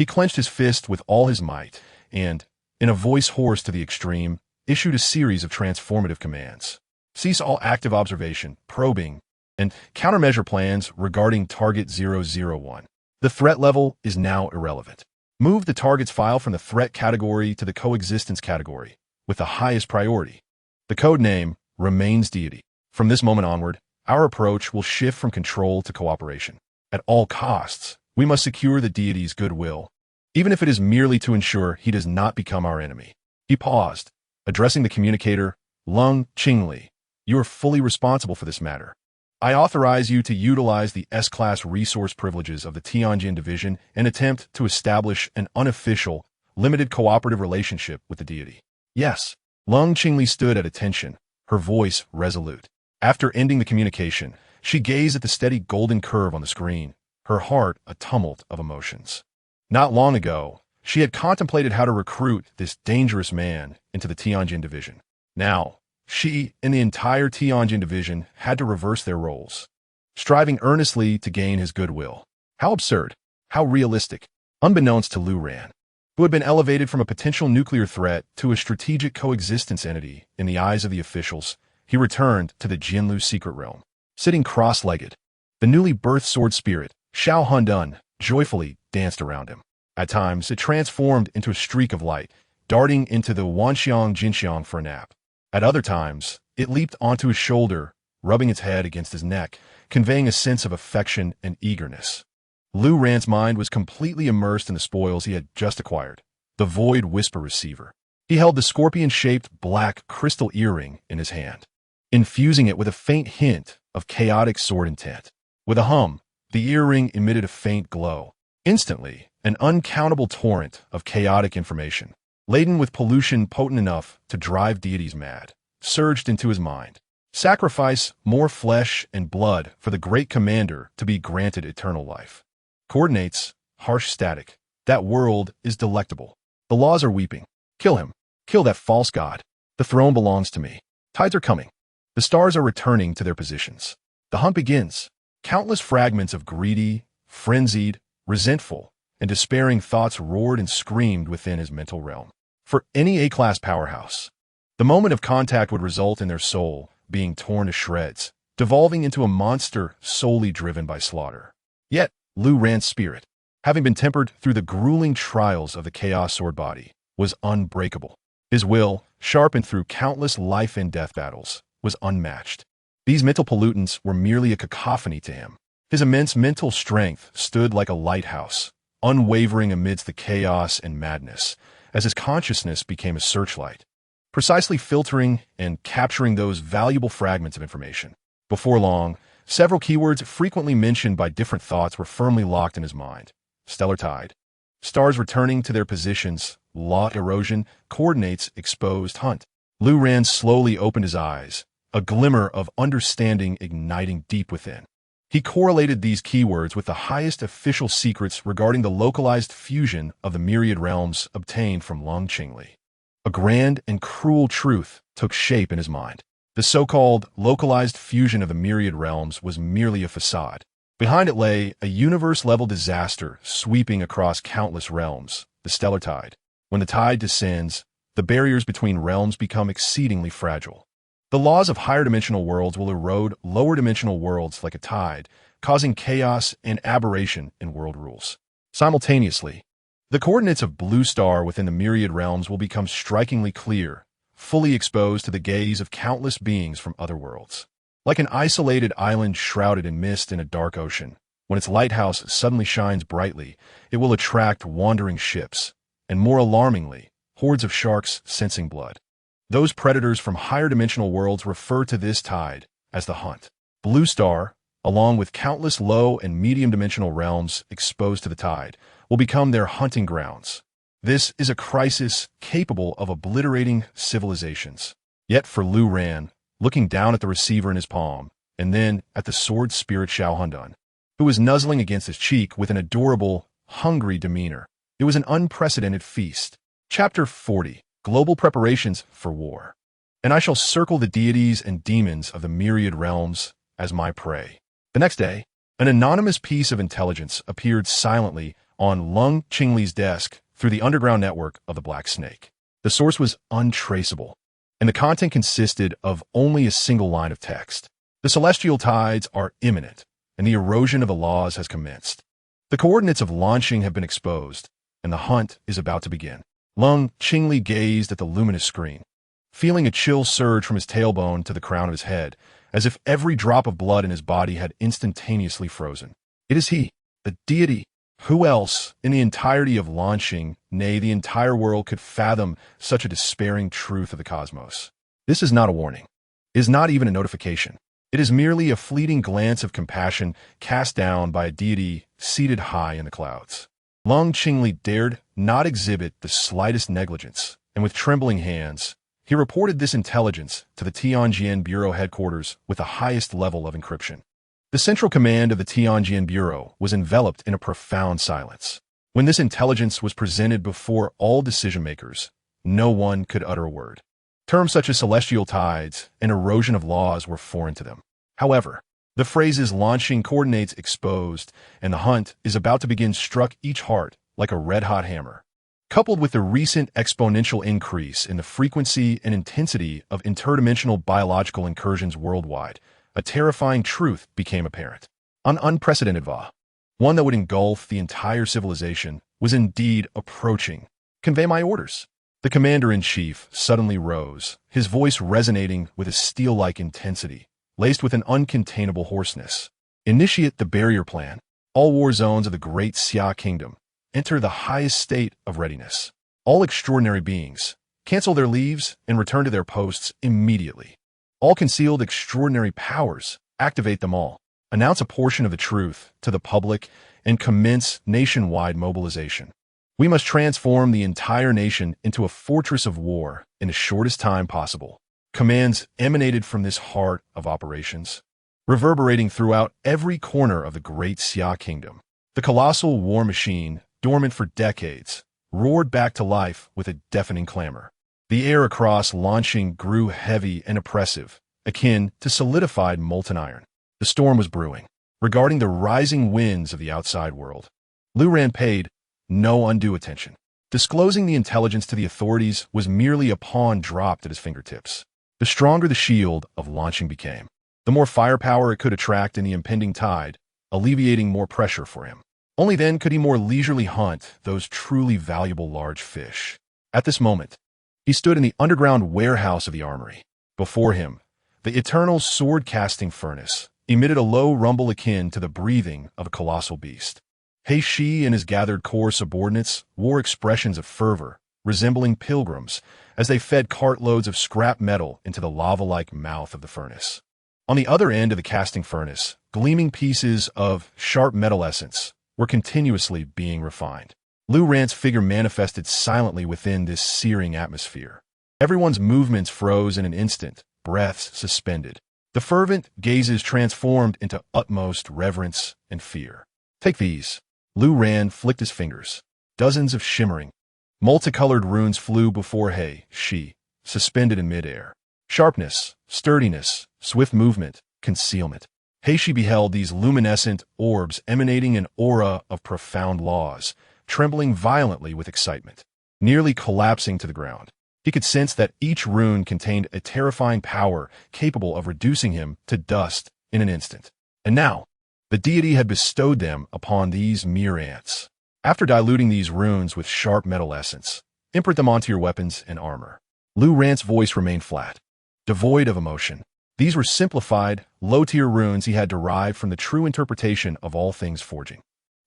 He clenched his fist with all his might and, in a voice hoarse to the extreme, issued a series of transformative commands. Cease all active observation, probing, and countermeasure plans regarding Target 001. The threat level is now irrelevant. Move the target's file from the threat category to the coexistence category, with the highest priority. The code name remains deity. From this moment onward, our approach will shift from control to cooperation. At all costs, we must secure the deity's goodwill, even if it is merely to ensure he does not become our enemy. He paused, addressing the communicator, Lung Qingli. You are fully responsible for this matter. I authorize you to utilize the S-Class resource privileges of the Tianjin Division and attempt to establish an unofficial, limited cooperative relationship with the deity. Yes. Lung Qingli stood at attention, her voice resolute. After ending the communication, she gazed at the steady golden curve on the screen, her heart a tumult of emotions. Not long ago, she had contemplated how to recruit this dangerous man into the Tianjin Division. Now, she and the entire Tianjin Division had to reverse their roles, striving earnestly to gain his goodwill. How absurd, how realistic, unbeknownst to Lu Ran, who had been elevated from a potential nuclear threat to a strategic coexistence entity in the eyes of the officials. He returned to the Jinlu secret realm, sitting cross-legged. The newly birthed sword spirit, Xiao Hundun, joyfully danced around him. At times, it transformed into a streak of light, darting into the Wanxiang Jinxiang for a nap. At other times, it leaped onto his shoulder, rubbing its head against his neck, conveying a sense of affection and eagerness. Lu Ran's mind was completely immersed in the spoils he had just acquired, the Void Whisper receiver. He held the scorpion-shaped black crystal earring in his hand, infusing it with a faint hint of chaotic sword intent. With a hum, the earring emitted a faint glow. Instantly, an uncountable torrent of chaotic information, laden with pollution potent enough to drive deities mad, surged into his mind. Sacrifice more flesh and blood for the great commander to be granted eternal life. Coordinates, harsh static. That world is delectable. The laws are weeping. Kill him. Kill that false god. The throne belongs to me. Tides are coming. The stars are returning to their positions. The hunt begins. Countless fragments of greedy, frenzied, resentful, and despairing thoughts roared and screamed within his mental realm. For any A-class powerhouse, the moment of contact would result in their soul being torn to shreds, devolving into a monster solely driven by slaughter. Yet, Lu Ran's spirit, having been tempered through the grueling trials of the Chaos Sword body, was unbreakable. His will, sharpened through countless life and death battles, was unmatched. These mental pollutants were merely a cacophony to him. His immense mental strength stood like a lighthouse, unwavering amidst the chaos and madness, as his consciousness became a searchlight, precisely filtering and capturing those valuable fragments of information. Before long, several keywords frequently mentioned by different thoughts were firmly locked in his mind. Stellar tide, stars returning to their positions, law erosion, coordinates exposed, hunt. Lu Ran slowly opened his eyes, a glimmer of understanding igniting deep within. He correlated these keywords with the highest official secrets regarding the localized fusion of the myriad realms obtained from Lung Qingli. A grand and cruel truth took shape in his mind. The so-called localized fusion of the myriad realms was merely a facade. Behind it lay a universe-level disaster sweeping across countless realms, the stellar tide. When the tide descends, the barriers between realms become exceedingly fragile. The laws of higher dimensional worlds will erode lower dimensional worlds like a tide, causing chaos and aberration in world rules. Simultaneously, the coordinates of Blue Star within the myriad realms will become strikingly clear, fully exposed to the gaze of countless beings from other worlds. Like an isolated island shrouded in mist in a dark ocean, when its lighthouse suddenly shines brightly, it will attract wandering ships, and more alarmingly, hordes of sharks sensing blood. Those predators from higher dimensional worlds refer to this tide as the hunt. Blue Star, along with countless low and medium dimensional realms exposed to the tide, will become their hunting grounds. This is a crisis capable of obliterating civilizations. Yet for Lu Ran, looking down at the receiver in his palm, and then at the sword spirit Xiao Hundun, who was nuzzling against his cheek with an adorable, hungry demeanor, it was an unprecedented feast. Chapter 40. Global Preparations for War. And I shall circle the deities and demons of the myriad realms as my prey. The next day, an anonymous piece of intelligence appeared silently on Lung Qingli's desk through the underground network of the Black Snake. The source was untraceable, and the content consisted of only a single line of text. The celestial tides are imminent, and the erosion of the laws has commenced. The coordinates of launching have been exposed, and the hunt is about to begin. Lung Qingli gazed at the luminous screen, feeling a chill surge from his tailbone to the crown of his head, as if every drop of blood in his body had instantaneously frozen. It is he, the deity. Who else, in the entirety of launching, nay, the entire world, could fathom such a despairing truth of the cosmos? This is not a warning. It is not even a notification. It is merely a fleeting glance of compassion cast down by a deity seated high in the clouds. Lung Qingli dared not exhibit the slightest negligence, and with trembling hands, he reported this intelligence to the Tianjin Bureau headquarters with the highest level of encryption. The central command of the Tianjin Bureau was enveloped in a profound silence. When this intelligence was presented before all decision-makers, no one could utter a word. Terms such as celestial tides and erosion of laws were foreign to them. However, the phrases launching coordinates exposed and the hunt is about to begin struck each heart like a red-hot hammer. Coupled with the recent exponential increase in the frequency and intensity of interdimensional biological incursions worldwide, a terrifying truth became apparent. An unprecedented one that would engulf the entire civilization was indeed approaching. Convey my orders. The commander-in-chief suddenly rose, his voice resonating with a steel-like intensity, laced with an uncontainable hoarseness. Initiate the barrier plan. All war zones of the Great Xia Kingdom enter the highest state of readiness. All extraordinary beings cancel their leaves and return to their posts immediately. All concealed extraordinary powers activate them all. Announce a portion of the truth to the public and commence nationwide mobilization. We must transform the entire nation into a fortress of war in the shortest time possible. Commands emanated from this heart of operations, reverberating throughout every corner of the Great Xia Kingdom. The colossal war machine, dormant for decades, roared back to life with a deafening clamor. The air across launching grew heavy and oppressive, akin to solidified molten iron. The storm was brewing. Regarding the rising winds of the outside world, Lu Ran paid no undue attention. Disclosing the intelligence to the authorities was merely a pawn dropped at his fingertips. The stronger the shield of launching became, the more firepower it could attract in the impending tide, alleviating more pressure for him. Only then could he more leisurely hunt those truly valuable large fish. At this moment, he stood in the underground warehouse of the armory. Before him, the eternal sword-casting furnace emitted a low rumble akin to the breathing of a colossal beast. He Shi and his gathered corps subordinates wore expressions of fervor, resembling pilgrims, as they fed cartloads of scrap metal into the lava-like mouth of the furnace. On the other end of the casting furnace, gleaming pieces of sharp metal essence were continuously being refined. Lu Ran's figure manifested silently within this searing atmosphere. Everyone's movements froze in an instant, breaths suspended. The fervent gazes transformed into utmost reverence and fear. Take these. Lu Ran flicked his fingers. Dozens of shimmering, multicolored runes flew before He Shi, suspended in midair. Sharpness, sturdiness, swift movement, concealment. He Shi beheld these luminescent orbs emanating an aura of profound laws, trembling violently with excitement, nearly collapsing to the ground. He could sense that each rune contained a terrifying power capable of reducing him to dust in an instant. And now, the deity had bestowed them upon these mere ants. After diluting these runes with sharp metal essence, imprint them onto your weapons and armor. Lu Ran's voice remained flat, devoid of emotion. These were simplified, low-tier runes he had derived from the true interpretation of all things forging.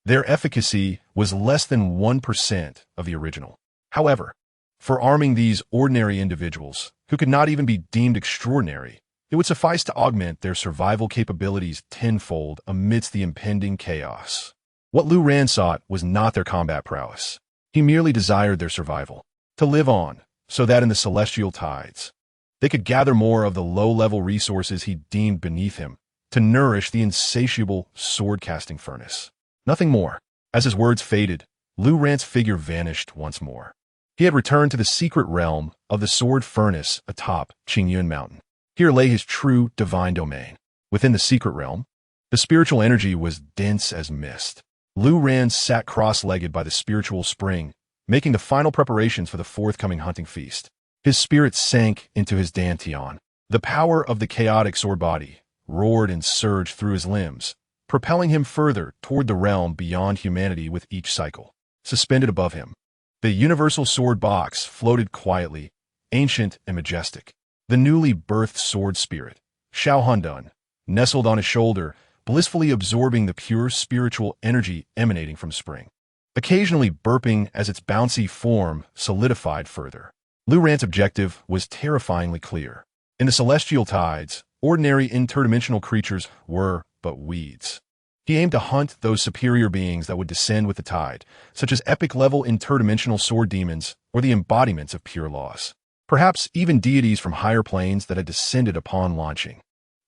Their efficacy was less than 1% of the original. However, for arming these ordinary individuals, who could not even be deemed extraordinary, it would suffice to augment their survival capabilities tenfold amidst the impending chaos. What Lu Ran sought was not their combat prowess. He merely desired their survival, to live on, so that in the celestial tides, they could gather more of the low-level resources he deemed beneath him, to nourish the insatiable sword-casting furnace. Nothing more. As his words faded, Lu Ran's figure vanished once more. He had returned to the secret realm of the sword furnace atop Qingyun Mountain. Here lay his true divine domain. Within the secret realm, the spiritual energy was dense as mist. Lu Ran sat cross-legged by the spiritual spring, making the final preparations for the forthcoming hunting feast. His spirit sank into his dantian. The power of the chaotic sword body roared and surged through his limbs, propelling him further toward the realm beyond humanity with each cycle. Suspended above him, the universal sword box floated quietly, ancient and majestic. The newly birthed sword spirit, Shao Hundun, nestled on his shoulder, blissfully absorbing the pure spiritual energy emanating from spring, occasionally burping as its bouncy form solidified further. Lu Ran's objective was terrifyingly clear. In the celestial tides, ordinary interdimensional creatures were but weeds. He aimed to hunt those superior beings that would descend with the tide, such as epic-level interdimensional sword demons or the embodiments of pure laws. Perhaps even deities from higher planes that had descended upon launching.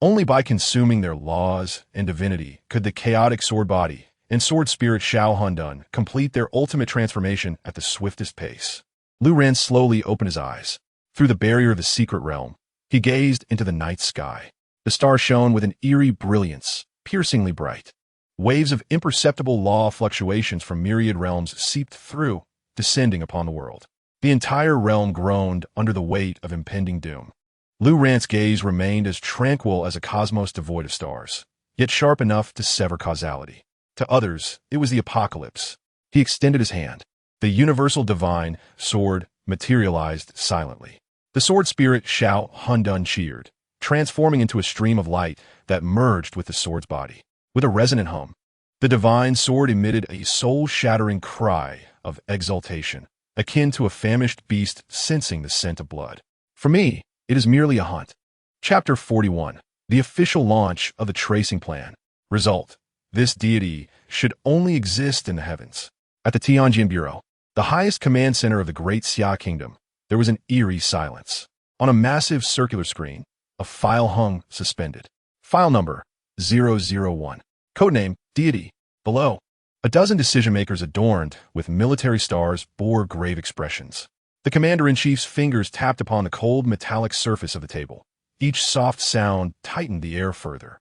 Only by consuming their laws and divinity could the chaotic sword body and sword spirit Shao Hundun complete their ultimate transformation at the swiftest pace. Lu Ran slowly opened his eyes. Through the barrier of the secret realm, he gazed into the night sky. The stars shone with an eerie brilliance, piercingly bright. Waves of imperceptible law fluctuations from myriad realms seeped through, descending upon the world. The entire realm groaned under the weight of impending doom. Lu Ran's gaze remained as tranquil as a cosmos devoid of stars, yet sharp enough to sever causality. To others, it was the apocalypse. He extended his hand. The universal divine sword materialized silently. The sword spirit Shao Hundun cheered, transforming into a stream of light that merged with the sword's body. With a resonant hum, the divine sword emitted a soul-shattering cry of exultation, akin to a famished beast sensing the scent of blood. For me, it is merely a hunt. Chapter 41. The official launch of the tracing plan. Result. This deity should only exist in the heavens. At the Tianjin Bureau, the highest command center of the Great Xia Kingdom, there was an eerie silence. On a massive circular screen, a file hung suspended. File number 001. Codename Deity. Below, a dozen decision-makers adorned with military stars bore grave expressions. The commander-in-chief's fingers tapped upon the cold metallic surface of the table. Each soft sound tightened the air further.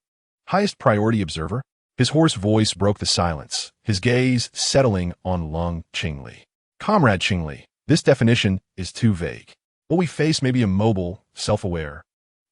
Highest priority observer? His hoarse voice broke the silence, his gaze settling on Lung Qingli. Comrade Qingli, this definition is too vague. What we face may be a mobile, self-aware,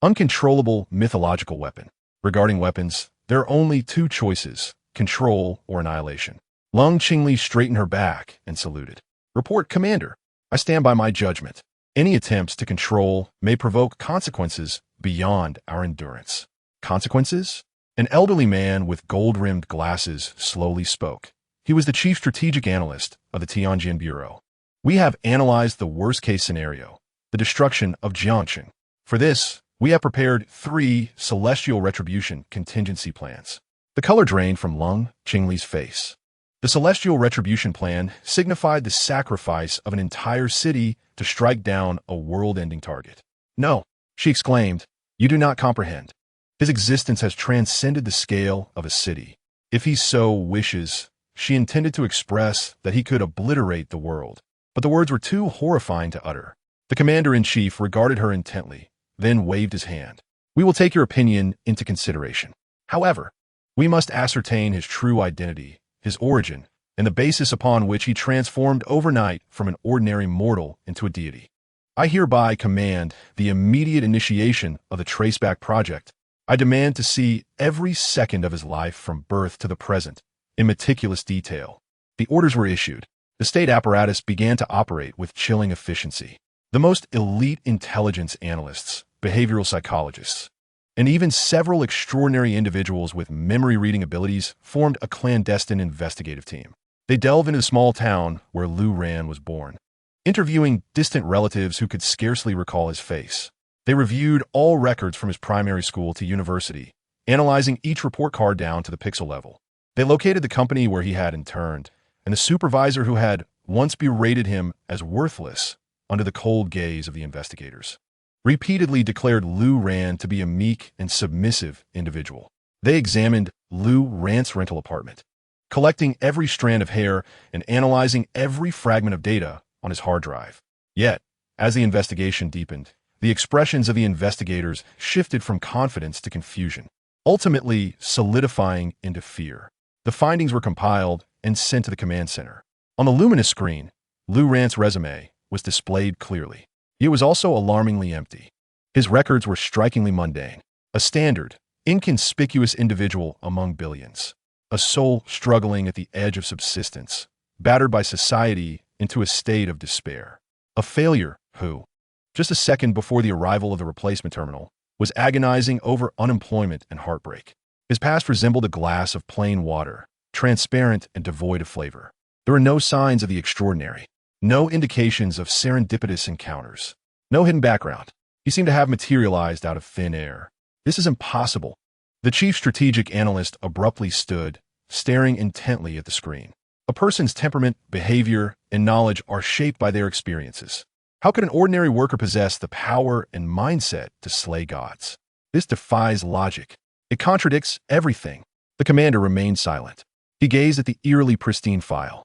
uncontrollable mythological weapon. Regarding weapons, there are only two choices, control or annihilation. Lung Qingli straightened her back and saluted. Report, Commander. I stand by my judgment. Any attempts to control may provoke consequences beyond our endurance. Consequences? An elderly man with gold-rimmed glasses slowly spoke. He was the chief strategic analyst of the Tianjin Bureau. We have analyzed the worst-case scenario, the destruction of Jiangxing. For this, we have prepared 3 celestial retribution contingency plans. The color drained from Lung Qingli's face. The celestial retribution plan signified the sacrifice of an entire city to strike down a world-ending target. No, she exclaimed, you do not comprehend. His existence has transcended the scale of a city. If he so wishes, she intended to express that he could obliterate the world. But the words were too horrifying to utter. The commander-in-chief regarded her intently, then waved his hand. We will take your opinion into consideration. However, we must ascertain his true identity, his origin, and the basis upon which he transformed overnight from an ordinary mortal into a deity. I hereby command the immediate initiation of the Traceback Project. I demand to see every second of his life from birth to the present, in meticulous detail. The orders were issued. The state apparatus began to operate with chilling efficiency. The most elite intelligence analysts, behavioral psychologists, and even several extraordinary individuals with memory-reading abilities formed a clandestine investigative team. They delved into the small town where Lu Ran was born, interviewing distant relatives who could scarcely recall his face. They reviewed all records from his primary school to university, analyzing each report card down to the pixel level. They located the company where he had interned, and the supervisor who had once berated him as worthless under the cold gaze of the investigators. Repeatedly declared Lu Ran to be a meek and submissive individual. They examined Lu Ran's rental apartment, collecting every strand of hair and analyzing every fragment of data on his hard drive. Yet, as the investigation deepened, the expressions of the investigators shifted from confidence to confusion, ultimately solidifying into fear. The findings were compiled and sent to the command center. On the luminous screen, Lu Ran's resume was displayed clearly. It was also alarmingly empty. His records were strikingly mundane. A standard, inconspicuous individual among billions. A soul struggling at the edge of subsistence, battered by society into a state of despair. A failure who, just a second before the arrival of the replacement terminal, was agonizing over unemployment and heartbreak. His past resembled a glass of plain water, transparent and devoid of flavor. There were no signs of the extraordinary, no indications of serendipitous encounters, no hidden background. He seemed to have materialized out of thin air. This is impossible. The chief strategic analyst abruptly stood, staring intently at the screen. A person's temperament, behavior, and knowledge are shaped by their experiences. How could an ordinary worker possess the power and mindset to slay gods? This defies logic. It contradicts everything. The commander remained silent. He gazed at the eerily pristine file.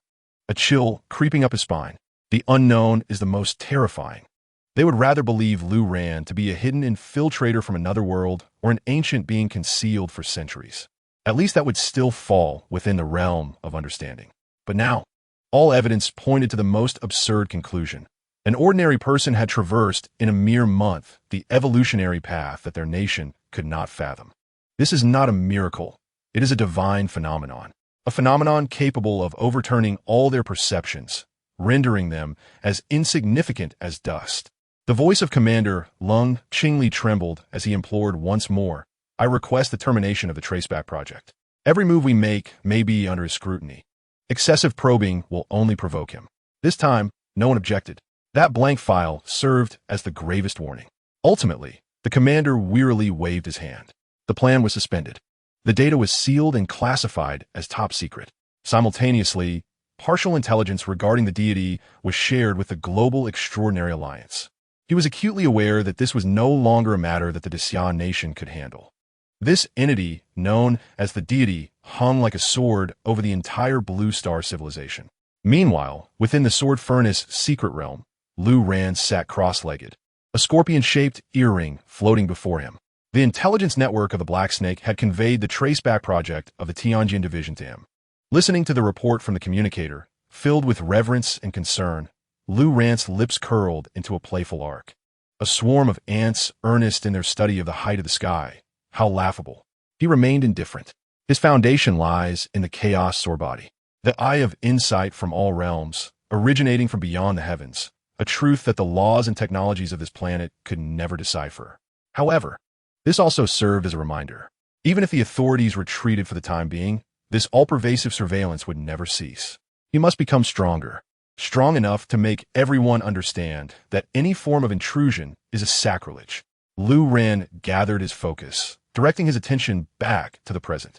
A chill creeping up his spine. The unknown is the most terrifying. They would rather believe Lu Ran to be a hidden infiltrator from another world or an ancient being concealed for centuries. At least that would still fall within the realm of understanding. But now, all evidence pointed to the most absurd conclusion. An ordinary person had traversed in a mere month the evolutionary path that their nation could not fathom. This is not a miracle. It is a divine phenomenon. A phenomenon capable of overturning all their perceptions, rendering them as insignificant as dust. The voice of Commander Lung Qingli trembled as he implored once more, "I request the termination of the Traceback project. Every move we make may be under his scrutiny. Excessive probing will only provoke him." This time, no one objected. That blank file served as the gravest warning. Ultimately, the commander wearily waved his hand. The plan was suspended. The data was sealed and classified as top secret. Simultaneously, partial intelligence regarding the deity was shared with the Global Extraordinary Alliance. He was acutely aware that this was no longer a matter that the Dacian nation could handle. This entity, known as the deity, hung like a sword over the entire Blue Star civilization. Meanwhile, within the Sword Furnace secret realm, Lu Ran sat cross-legged, a scorpion-shaped earring floating before him. The intelligence network of the Black Snake had conveyed the Traceback project of the Tianjin division to him. Listening to the report from the communicator, filled with reverence and concern, Lu Ran's lips curled into a playful arc. A swarm of ants earnest in their study of the height of the sky. How laughable. He remained indifferent. His foundation lies in the chaos sword body, the eye of insight from all realms, originating from beyond the heavens, a truth that the laws and technologies of this planet could never decipher. However, this also served as a reminder. Even if the authorities retreated for the time being, this all-pervasive surveillance would never cease. He must become stronger, strong enough to make everyone understand that any form of intrusion is a sacrilege. Lu Ran gathered his focus, directing his attention back to the present.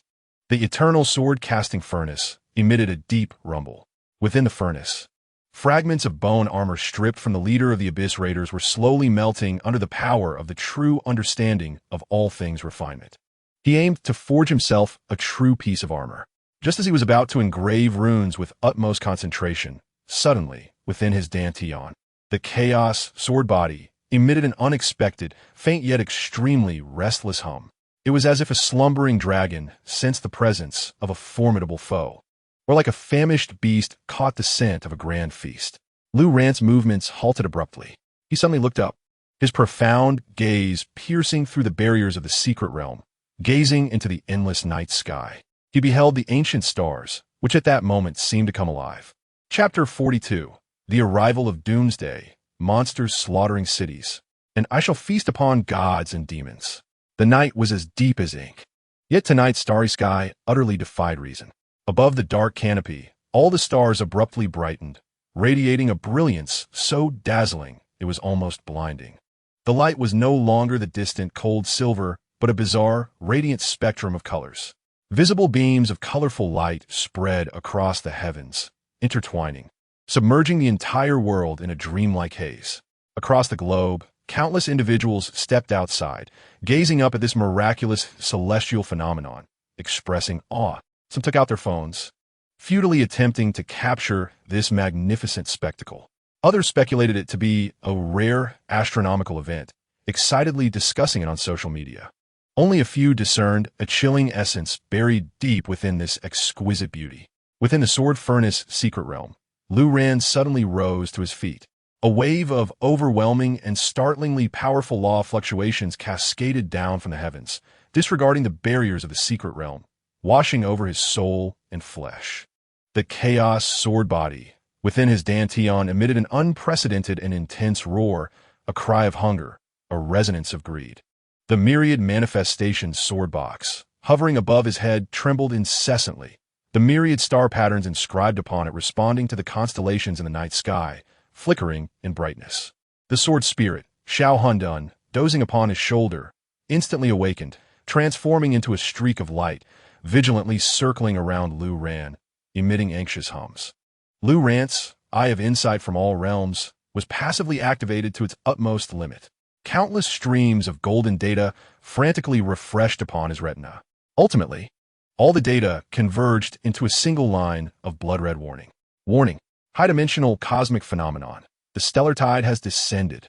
The eternal sword-casting furnace emitted a deep rumble. Within the furnace, fragments of bone armor stripped from the leader of the Abyss Raiders were slowly melting under the power of the true understanding of all things refinement. He aimed to forge himself a true piece of armor. Just as he was about to engrave runes with utmost concentration, suddenly, within his dantian, the chaos sword body emitted an unexpected, faint yet extremely restless hum. It was as if a slumbering dragon sensed the presence of a formidable foe, or like a famished beast caught the scent of a grand feast. Lu Ran's movements halted abruptly. He suddenly looked up, his profound gaze piercing through the barriers of the secret realm, gazing into the endless night sky. He beheld the ancient stars, which at that moment seemed to come alive. Chapter 42. The Arrival of Doomsday, Monsters Slaughtering Cities, and I shall feast upon gods and demons. The night was as deep as ink. Yet tonight's starry sky utterly defied reason. Above the dark canopy, all the stars abruptly brightened, radiating a brilliance so dazzling it was almost blinding. The light was no longer the distant cold silver, but a bizarre, radiant spectrum of colors. Visible beams of colorful light spread across the heavens, intertwining, submerging the entire world in a dreamlike haze. Across the globe, countless individuals stepped outside, gazing up at this miraculous celestial phenomenon, expressing awe. Some took out their phones, futilely attempting to capture this magnificent spectacle. Others speculated it to be a rare astronomical event, excitedly discussing it on social media. Only a few discerned a chilling essence buried deep within this exquisite beauty. Within the Sword Furnace secret realm, Lu Ran suddenly rose to his feet. A wave of overwhelming and startlingly powerful law fluctuations cascaded down from the heavens, disregarding the barriers of the secret realm, washing over his soul and flesh. The chaos sword body within his dantian emitted an unprecedented and intense roar, a cry of hunger, a resonance of greed. The myriad manifestation sword box, hovering above his head, trembled incessantly, the myriad star patterns inscribed upon it responding to the constellations in the night sky, flickering in brightness. The sword spirit, Xiao Hundun, dozing upon his shoulder, instantly awakened, transforming into a streak of light, vigilantly circling around Lu Ran, emitting anxious hums. Lu Ran's Eye of Insight from all realms was passively activated to its utmost limit. Countless streams of golden data frantically refreshed upon his retina. Ultimately, all the data converged into a single line of blood-red warning. Warning. High-dimensional cosmic phenomenon. The stellar tide has descended.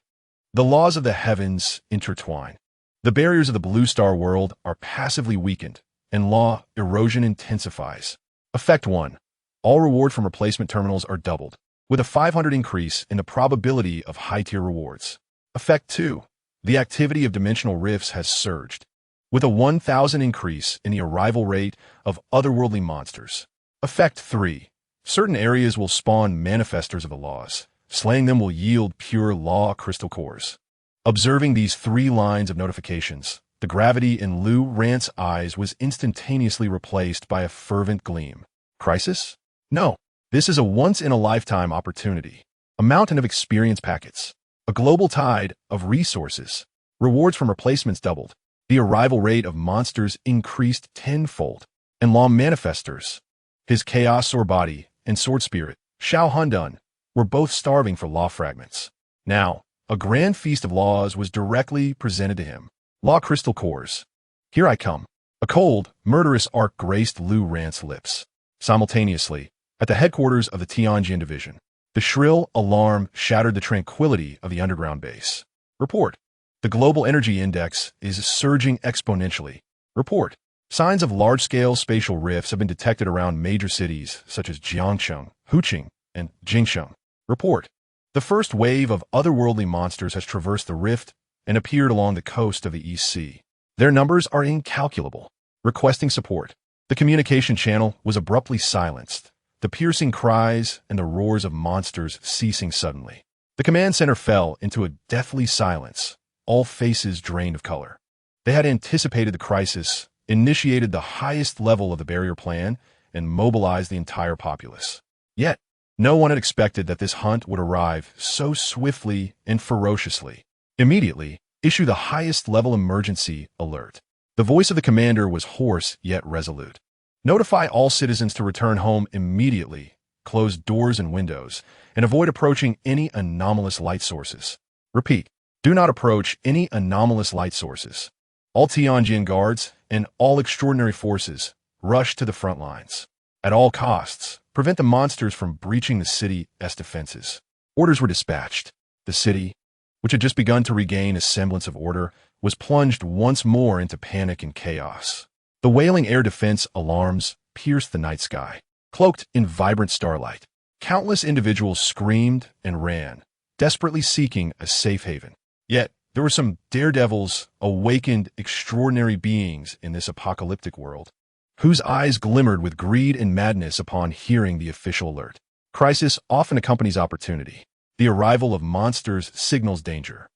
The laws of the heavens intertwine. The barriers of the blue star world are passively weakened, and law erosion intensifies. Effect 1. All reward from replacement terminals are doubled, with a 500 increase in the probability of high-tier rewards. Effect 2. The activity of dimensional rifts has surged, with a 1,000 increase in the arrival rate of otherworldly monsters. Effect 3. Certain areas will spawn manifestors of the laws. Slaying them will yield pure law crystal cores. Observing these 3 lines of notifications, the gravity in Lu Ran's eyes was instantaneously replaced by a fervent gleam. Crisis? No. This is a once-in-a-lifetime opportunity. A mountain of experience packets. A global tide of resources. Rewards from replacements doubled. The arrival rate of monsters increased tenfold. And law manifestors, his chaos sword body and sword spirit, Xiao Hundun, were both starving for law fragments. Now, a grand feast of laws was directly presented to him. Law crystal cores. Here I come. A cold, murderous arc graced Lu Ran's lips. Simultaneously, at the headquarters of the Tianjin division, the shrill alarm shattered the tranquility of the underground base. Report. The global energy index is surging exponentially. Report. Signs of large-scale spatial rifts have been detected around major cities such as Jiangcheng, Huqing, and Jingsheng. Report. The first wave of otherworldly monsters has traversed the rift and appeared along the coast of the East Sea. Their numbers are incalculable. Requesting support. The communication channel was abruptly silenced, the piercing cries and the roars of monsters ceasing suddenly. The command center fell into a deathly silence, all faces drained of color. They had anticipated the crisis, initiated the highest level of the barrier plan, and mobilized the entire populace. Yet, no one had expected that this hunt would arrive so swiftly and ferociously. Immediately, issue the highest level emergency alert. The voice of the commander was hoarse yet resolute. Notify all citizens to return home immediately, close doors and windows, and avoid approaching any anomalous light sources. Repeat, do not approach any anomalous light sources. All Tianjin guards and all extraordinary forces rush to the front lines. At all costs, prevent the monsters from breaching the city's defenses. Orders were dispatched. The city, which had just begun to regain a semblance of order, was plunged once more into panic and chaos. The wailing air defense alarms pierced the night sky. Cloaked in vibrant starlight, countless individuals screamed and ran, desperately seeking a safe haven. Yet, there were some daredevils, awakened extraordinary beings in this apocalyptic world, whose eyes glimmered with greed and madness upon hearing the official alert. Crisis often accompanies opportunity. The arrival of monsters signals danger,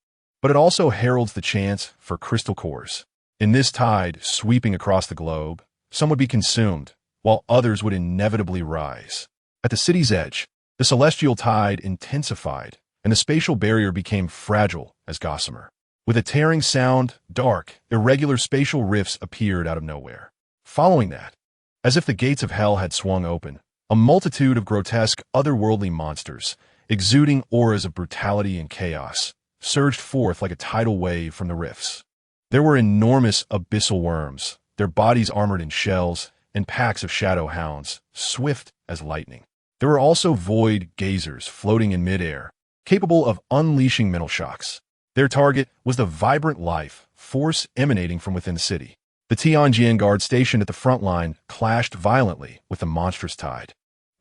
but it also heralds the chance for crystal cores. In this tide sweeping across the globe, some would be consumed, while others would inevitably rise. At the city's edge, the celestial tide intensified, and the spatial barrier became fragile as gossamer. With a tearing sound, dark, irregular spatial rifts appeared out of nowhere. Following that, as if the gates of hell had swung open, a multitude of grotesque, otherworldly monsters, exuding auras of brutality and chaos, surged forth like a tidal wave from the rifts. There were enormous abyssal worms, their bodies armored in shells, and packs of shadow hounds, swift as lightning. There were also void gazers floating in midair, capable of unleashing mental shocks. Their target was the vibrant life force emanating from within the city. The Tianjin guard stationed at the front line clashed violently with the monstrous tide.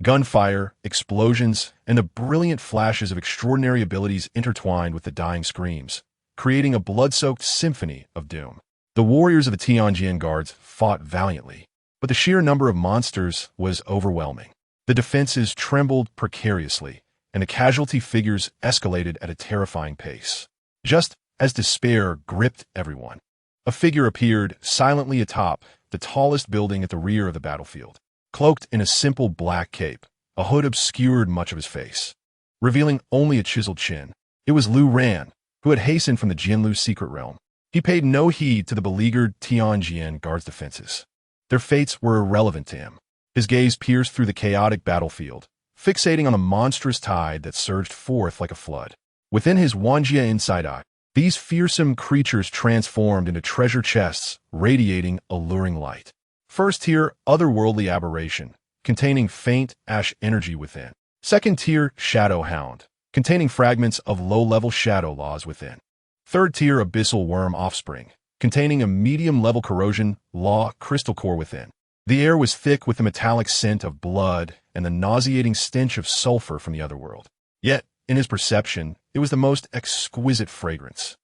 Gunfire, explosions, and the brilliant flashes of extraordinary abilities intertwined with the dying screams, creating a blood-soaked symphony of doom. The warriors of the Tianjin guards fought valiantly, but the sheer number of monsters was overwhelming. The defenses trembled precariously, and the casualty figures escalated at a terrifying pace. Just as despair gripped everyone, a figure appeared silently atop the tallest building at the rear of the battlefield. Cloaked in a simple black cape, a hood obscured much of his face, revealing only a chiseled chin. It was Lu Ran, who had hastened from the Jianlu secret realm. He paid no heed to the beleaguered Tianjin guards' defenses. Their fates were irrelevant to him. His gaze pierced through the chaotic battlefield, fixating on a monstrous tide that surged forth like a flood. Within his Wanjia inside eye, these fearsome creatures transformed into treasure chests, radiating alluring light. First-tier otherworldly aberration, containing faint ash energy within. Second-tier shadow hound, containing fragments of low-level shadow laws within. Third-tier abyssal worm offspring, containing a medium-level corrosion law crystal core within. The air was thick with the metallic scent of blood and the nauseating stench of sulfur from the otherworld. Yet, in his perception, it was the most exquisite fragrance.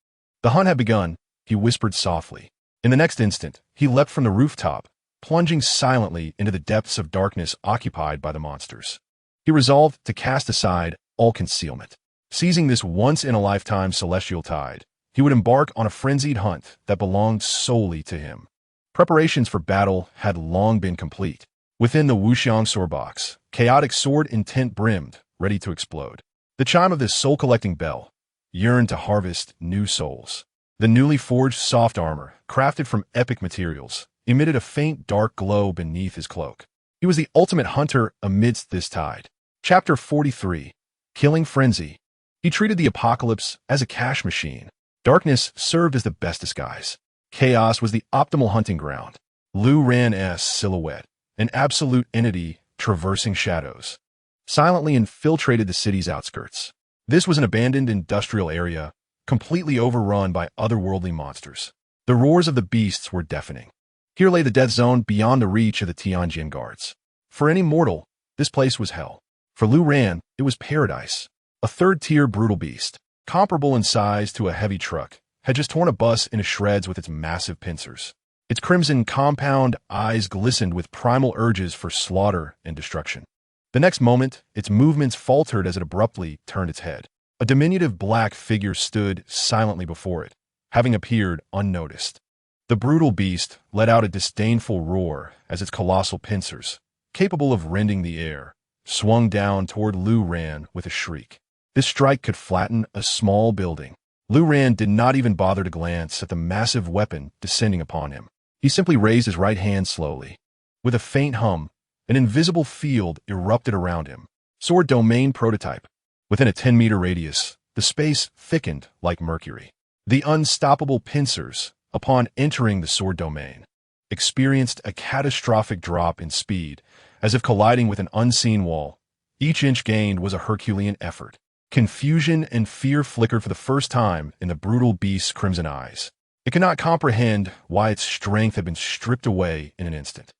The hunt had begun, he whispered softly. In the next instant, he leapt from the rooftop, plunging silently into the depths of darkness occupied by the monsters. He resolved to cast aside all concealment. Seizing this once-in-a-lifetime celestial tide, he would embark on a frenzied hunt that belonged solely to him. Preparations for battle had long been complete. Within the Wuxiang sword box, chaotic sword intent brimmed, ready to explode. The chime of this soul-collecting bell yearned to harvest new souls. The newly forged soft armor, crafted from epic materials, emitted a faint dark glow beneath his cloak. He was the ultimate hunter amidst this tide. Chapter 43. Killing Frenzy. He treated the apocalypse as a cash machine. Darkness served as the best disguise. Chaos was the optimal hunting ground. Lu Ran's silhouette, an absolute entity traversing shadows, silently infiltrated the city's outskirts. This was an abandoned industrial area, completely overrun by otherworldly monsters. The roars of the beasts were deafening. Here lay the death zone beyond the reach of the Tianjin guards. For any mortal, this place was hell. For Lu Ran, it was paradise. A third-tier brutal beast, comparable in size to a heavy truck, had just torn a bus into shreds with its massive pincers. Its crimson compound eyes glistened with primal urges for slaughter and destruction. The next moment, its movements faltered as it abruptly turned its head. A diminutive black figure stood silently before it, having appeared unnoticed. The brutal beast let out a disdainful roar as its colossal pincers, capable of rending the air, swung down toward Lu Ran with a shriek. This strike could flatten a small building. Lu Ran did not even bother to glance at the massive weapon descending upon him. He simply raised his right hand slowly. With a faint hum, an invisible field erupted around him. Sword Domain Prototype. Within a 10-meter radius, the space thickened like mercury. The unstoppable pincers, upon entering the sword domain, experienced a catastrophic drop in speed, as if colliding with an unseen wall. Each inch gained was a Herculean effort. Confusion and fear flickered for the first time in the brutal beast's crimson eyes. It could not comprehend why its strength had been stripped away in an instant.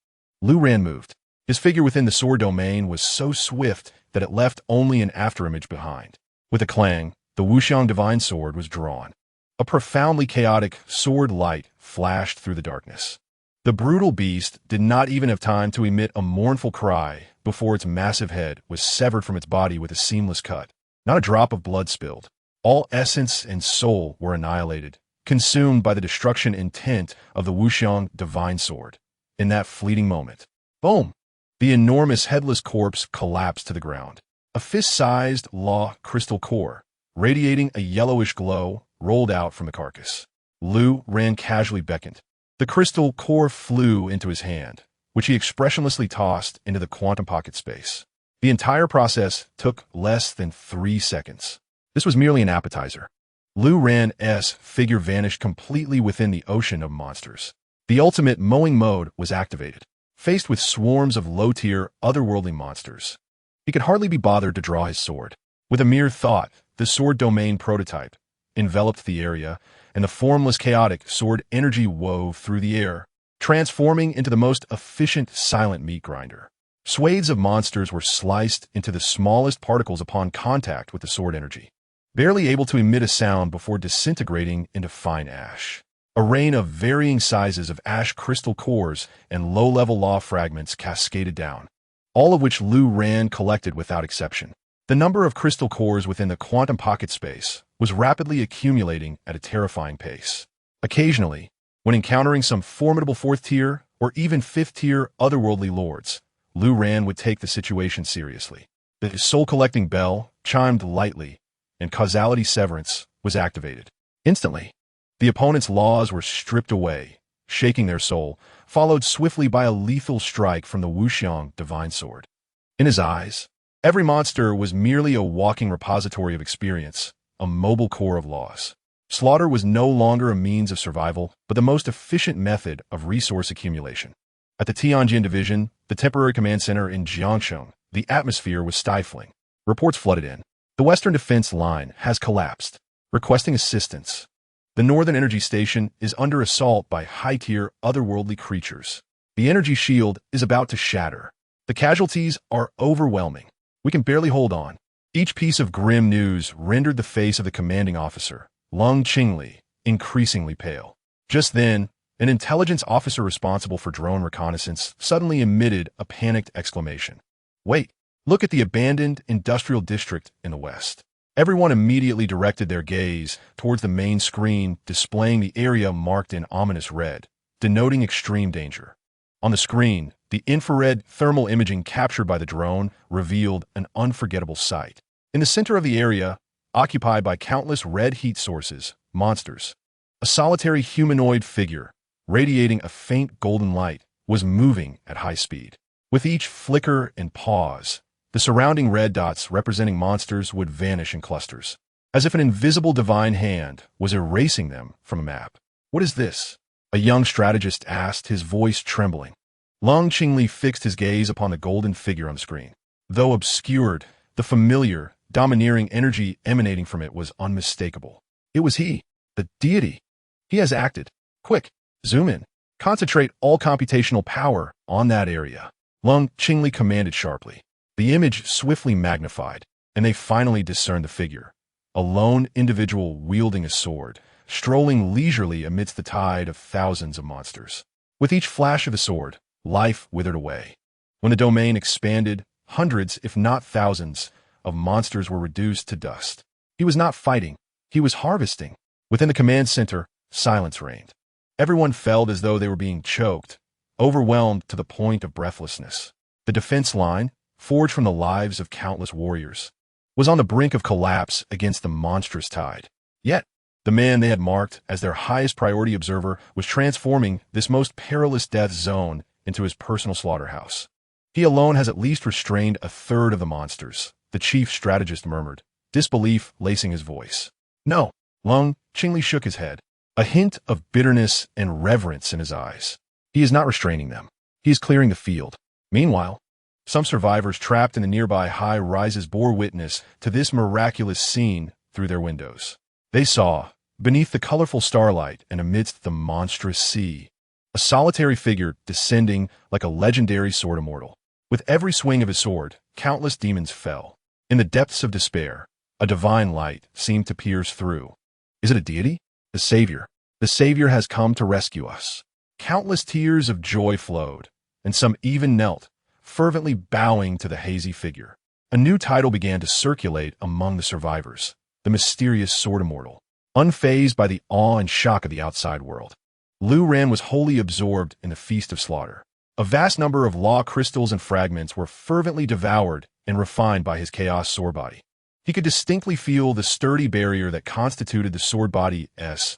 Lu Ran moved. His figure within the sword domain was so swift that it left only an afterimage behind. With a clang, the Wuxiang divine sword was drawn. A profoundly chaotic sword light flashed through the darkness. The brutal beast did not even have time to emit a mournful cry before its massive head was severed from its body with a seamless cut. Not a drop of blood spilled. All essence and soul were annihilated, consumed by the destruction intent of the Wuxiang divine sword. In that fleeting moment, boom! The enormous headless corpse collapsed to the ground. A fist-sized law crystal core, radiating a yellowish glow, rolled out from the carcass. Lu Ran casually beckoned. The crystal core flew into his hand, which he expressionlessly tossed into the quantum pocket space. The entire process took less than 3 seconds. This was merely an appetizer. Lu Ran's figure vanished completely within the ocean of monsters. The ultimate mowing mode was activated. Faced with swarms of low-tier, otherworldly monsters, he could hardly be bothered to draw his sword. With a mere thought, the sword domain prototype enveloped the area, and the formless chaotic sword energy wove through the air, transforming into the most efficient silent meat grinder. Swathes of monsters were sliced into the smallest particles upon contact with the sword energy, barely able to emit a sound before disintegrating into fine ash. A rain of varying sizes of ash crystal cores and low-level law fragments cascaded down, all of which Lu Ran collected without exception. The number of crystal cores within the quantum pocket space was rapidly accumulating at a terrifying pace. Occasionally, when encountering some formidable 4th-tier or even 5th-tier otherworldly lords, Lu Ran would take the situation seriously. The soul-collecting bell chimed lightly, and causality severance was activated. Instantly, the opponent's laws were stripped away, shaking their soul, followed swiftly by a lethal strike from the Wuxiang divine sword. In his eyes, every monster was merely a walking repository of experience, a mobile core of laws. Slaughter was no longer a means of survival, but the most efficient method of resource accumulation. At the Tianjin Division, the temporary command center in Jiangsheng, the atmosphere was stifling. Reports flooded in. The Western Defense Line has collapsed, requesting assistance. The Northern Energy Station is under assault by high-tier otherworldly creatures. The energy shield is about to shatter. The casualties are overwhelming. We can barely hold on. Each piece of grim news rendered the face of the commanding officer, Lung Qingli, increasingly pale. Just then, an intelligence officer responsible for drone reconnaissance suddenly emitted a panicked exclamation. Wait, look at the abandoned industrial district in the west. Everyone immediately directed their gaze towards the main screen displaying the area marked in ominous red, denoting extreme danger. On the screen, the infrared thermal imaging captured by the drone revealed an unforgettable sight. In the center of the area, occupied by countless red heat sources, monsters, a solitary humanoid figure, radiating a faint golden light, was moving at high speed. With each flicker and pause, the surrounding red dots representing monsters would vanish in clusters, as if an invisible divine hand was erasing them from a map. What is this? A young strategist asked, his voice trembling. Lung Qingli fixed his gaze upon the golden figure on the screen. Though obscured, the familiar, domineering energy emanating from it was unmistakable. It was he, the deity. He has acted. Quick, zoom in. Concentrate all computational power on that area. Lung Qingli commanded sharply. The image swiftly magnified, and they finally discerned the figure. A lone individual wielding a sword, strolling leisurely amidst the tide of thousands of monsters. With each flash of the sword, life withered away. When the domain expanded, hundreds, if not thousands, of monsters were reduced to dust. He was not fighting, he was harvesting. Within the command center, silence reigned. Everyone felt as though they were being choked, overwhelmed to the point of breathlessness. The defense line, forged from the lives of countless warriors, was on the brink of collapse against the monstrous tide. Yet, the man they had marked as their highest priority observer was transforming this most perilous death zone into his personal slaughterhouse. He alone has at least restrained a third of the monsters, the chief strategist murmured, disbelief lacing his voice. No, Lung Qingli shook his head, a hint of bitterness and reverence in his eyes. He is not restraining them. He is clearing the field. Meanwhile, some survivors trapped in the nearby high-rises bore witness to this miraculous scene through their windows. They saw, beneath the colorful starlight and amidst the monstrous sea, a solitary figure descending like a legendary Sword Immortal. With every swing of his sword, countless demons fell. In the depths of despair, a divine light seemed to pierce through. Is it a deity? The Savior. The Savior has come to rescue us. Countless tears of joy flowed, and some even knelt, fervently bowing to the hazy figure. A new title began to circulate among the survivors, the mysterious Sword Immortal. Unfazed by the awe and shock of the outside world, Lu Ran was wholly absorbed in the feast of slaughter. A vast number of law crystals and fragments were fervently devoured and refined by his chaos sword body. He could distinctly feel the sturdy barrier that constituted the sword body's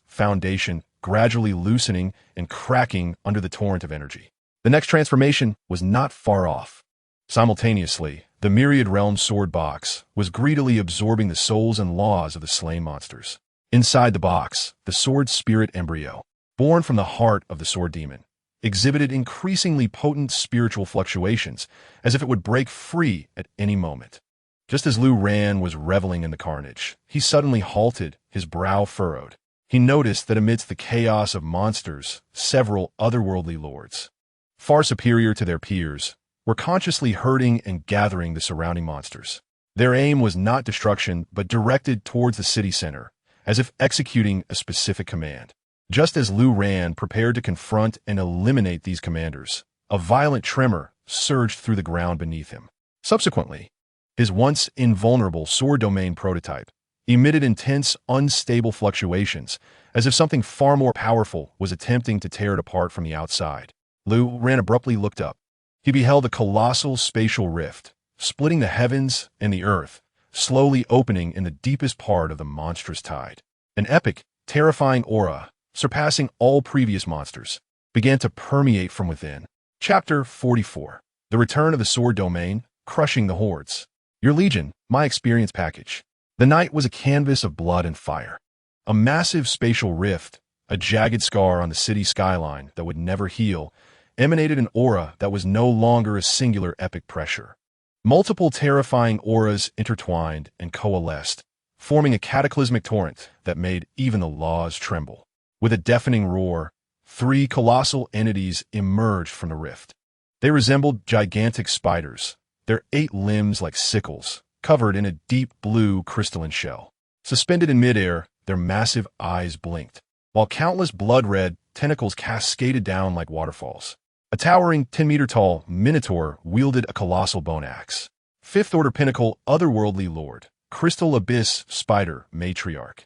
foundation gradually loosening and cracking under the torrent of energy. The next transformation was not far off. Simultaneously, the myriad realm sword box was greedily absorbing the souls and laws of the slain monsters. Inside the box, the sword spirit Embryo, born from the heart of the sword demon, exhibited increasingly potent spiritual fluctuations, as if it would break free at any moment. Just as Lu Ran was reveling in the carnage, he suddenly halted, his brow furrowed. he noticed that amidst the chaos of monsters, several otherworldly lords, far superior to their peers, were consciously herding and gathering the surrounding monsters. Their aim was not destruction, but directed towards the city center, as if executing a specific command. Just as Lu Ran prepared to confront and eliminate these commanders, a violent tremor surged through the ground beneath him. Subsequently, his once invulnerable sword domain prototype emitted intense, unstable fluctuations, as if something far more powerful was attempting to tear it apart from the outside. Lu Ran abruptly looked up. He beheld a colossal spatial rift, splitting the heavens and the earth, slowly opening in the deepest part of the monstrous tide. An epic, terrifying aura, surpassing all previous monsters, began to permeate from within. Chapter 44. The Return of the Sword Domain, Crushing the Hordes. Your Legion, my experience package. The night was a canvas of blood and fire. A massive spatial rift, a jagged scar on the city skyline that would never heal, emanated an aura that was no longer a singular epic pressure. Multiple terrifying auras intertwined and coalesced, forming a cataclysmic torrent that made even the laws tremble. With a deafening roar, 3 colossal entities emerged from the rift. They resembled gigantic spiders, their 8 limbs like sickles, covered in a deep blue crystalline shell. Suspended in midair, their massive eyes blinked, while countless blood-red tentacles cascaded down like waterfalls. A towering 10-meter-tall minotaur wielded a colossal bone axe. Fifth-order pinnacle otherworldly lord, crystal abyss spider matriarch.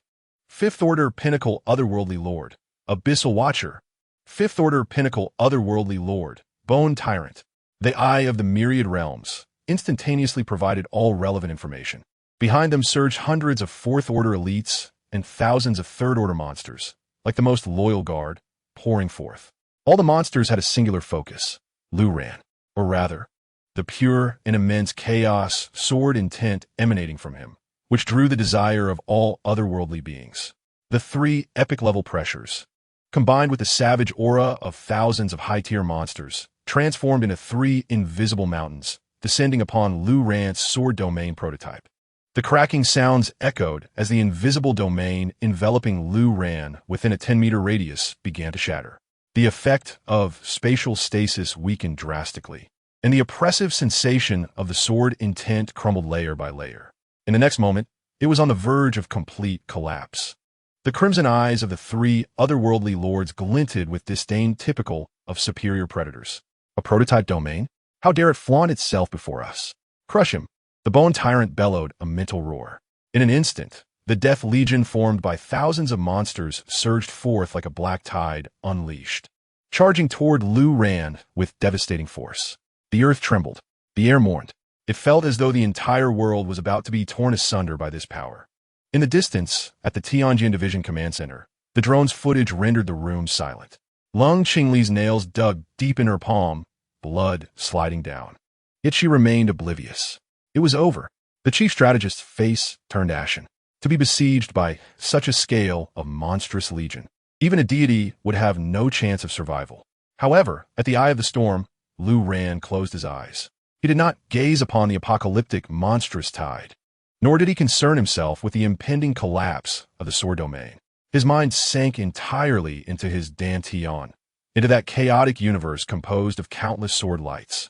Fifth-order pinnacle otherworldly lord, abyssal watcher. Fifth-order pinnacle otherworldly lord, bone tyrant. The eye of the myriad realms instantaneously provided all relevant information. Behind them surged hundreds of fourth-order elites and thousands of third-order monsters, like the most loyal guard, pouring forth. All the monsters had a singular focus, Lu Ran, or rather, the pure and immense chaos sword intent emanating from him, which drew the desire of all otherworldly beings. The 3 epic-level pressures, combined with the savage aura of thousands of high-tier monsters, transformed into 3 invisible mountains, descending upon Lu Ran's sword domain prototype. The cracking sounds echoed as the invisible domain enveloping Lu Ran within a 10-meter radius began to shatter. The effect of spatial stasis weakened drastically, and the oppressive sensation of the sword intent crumbled layer by layer. In the next moment, it was on the verge of complete collapse. The crimson eyes of the 3 otherworldly lords glinted with disdain typical of superior predators. A prototype domain? How dare it flaunt itself before us? Crush him! The bone tyrant bellowed a mental roar. In an instant, the Death Legion formed by thousands of monsters surged forth like a black tide unleashed, charging toward Lu Ran with devastating force. The earth trembled. The air mourned. It felt as though the entire world was about to be torn asunder by this power. In the distance, at the Tianjin Division Command Center, the drone's footage rendered the room silent. Lung Qingli's nails dug deep in her palm, blood sliding down. Yet she remained oblivious. It was over. The chief strategist's face turned ashen. To be besieged by such a scale of monstrous legion, even a deity would have no chance of survival. However, at the eye of the storm, Lu Ran closed his eyes. He did not gaze upon the apocalyptic, monstrous tide, nor did he concern himself with the impending collapse of the sword domain. His mind sank entirely into his Dantian, into that chaotic universe composed of countless sword lights.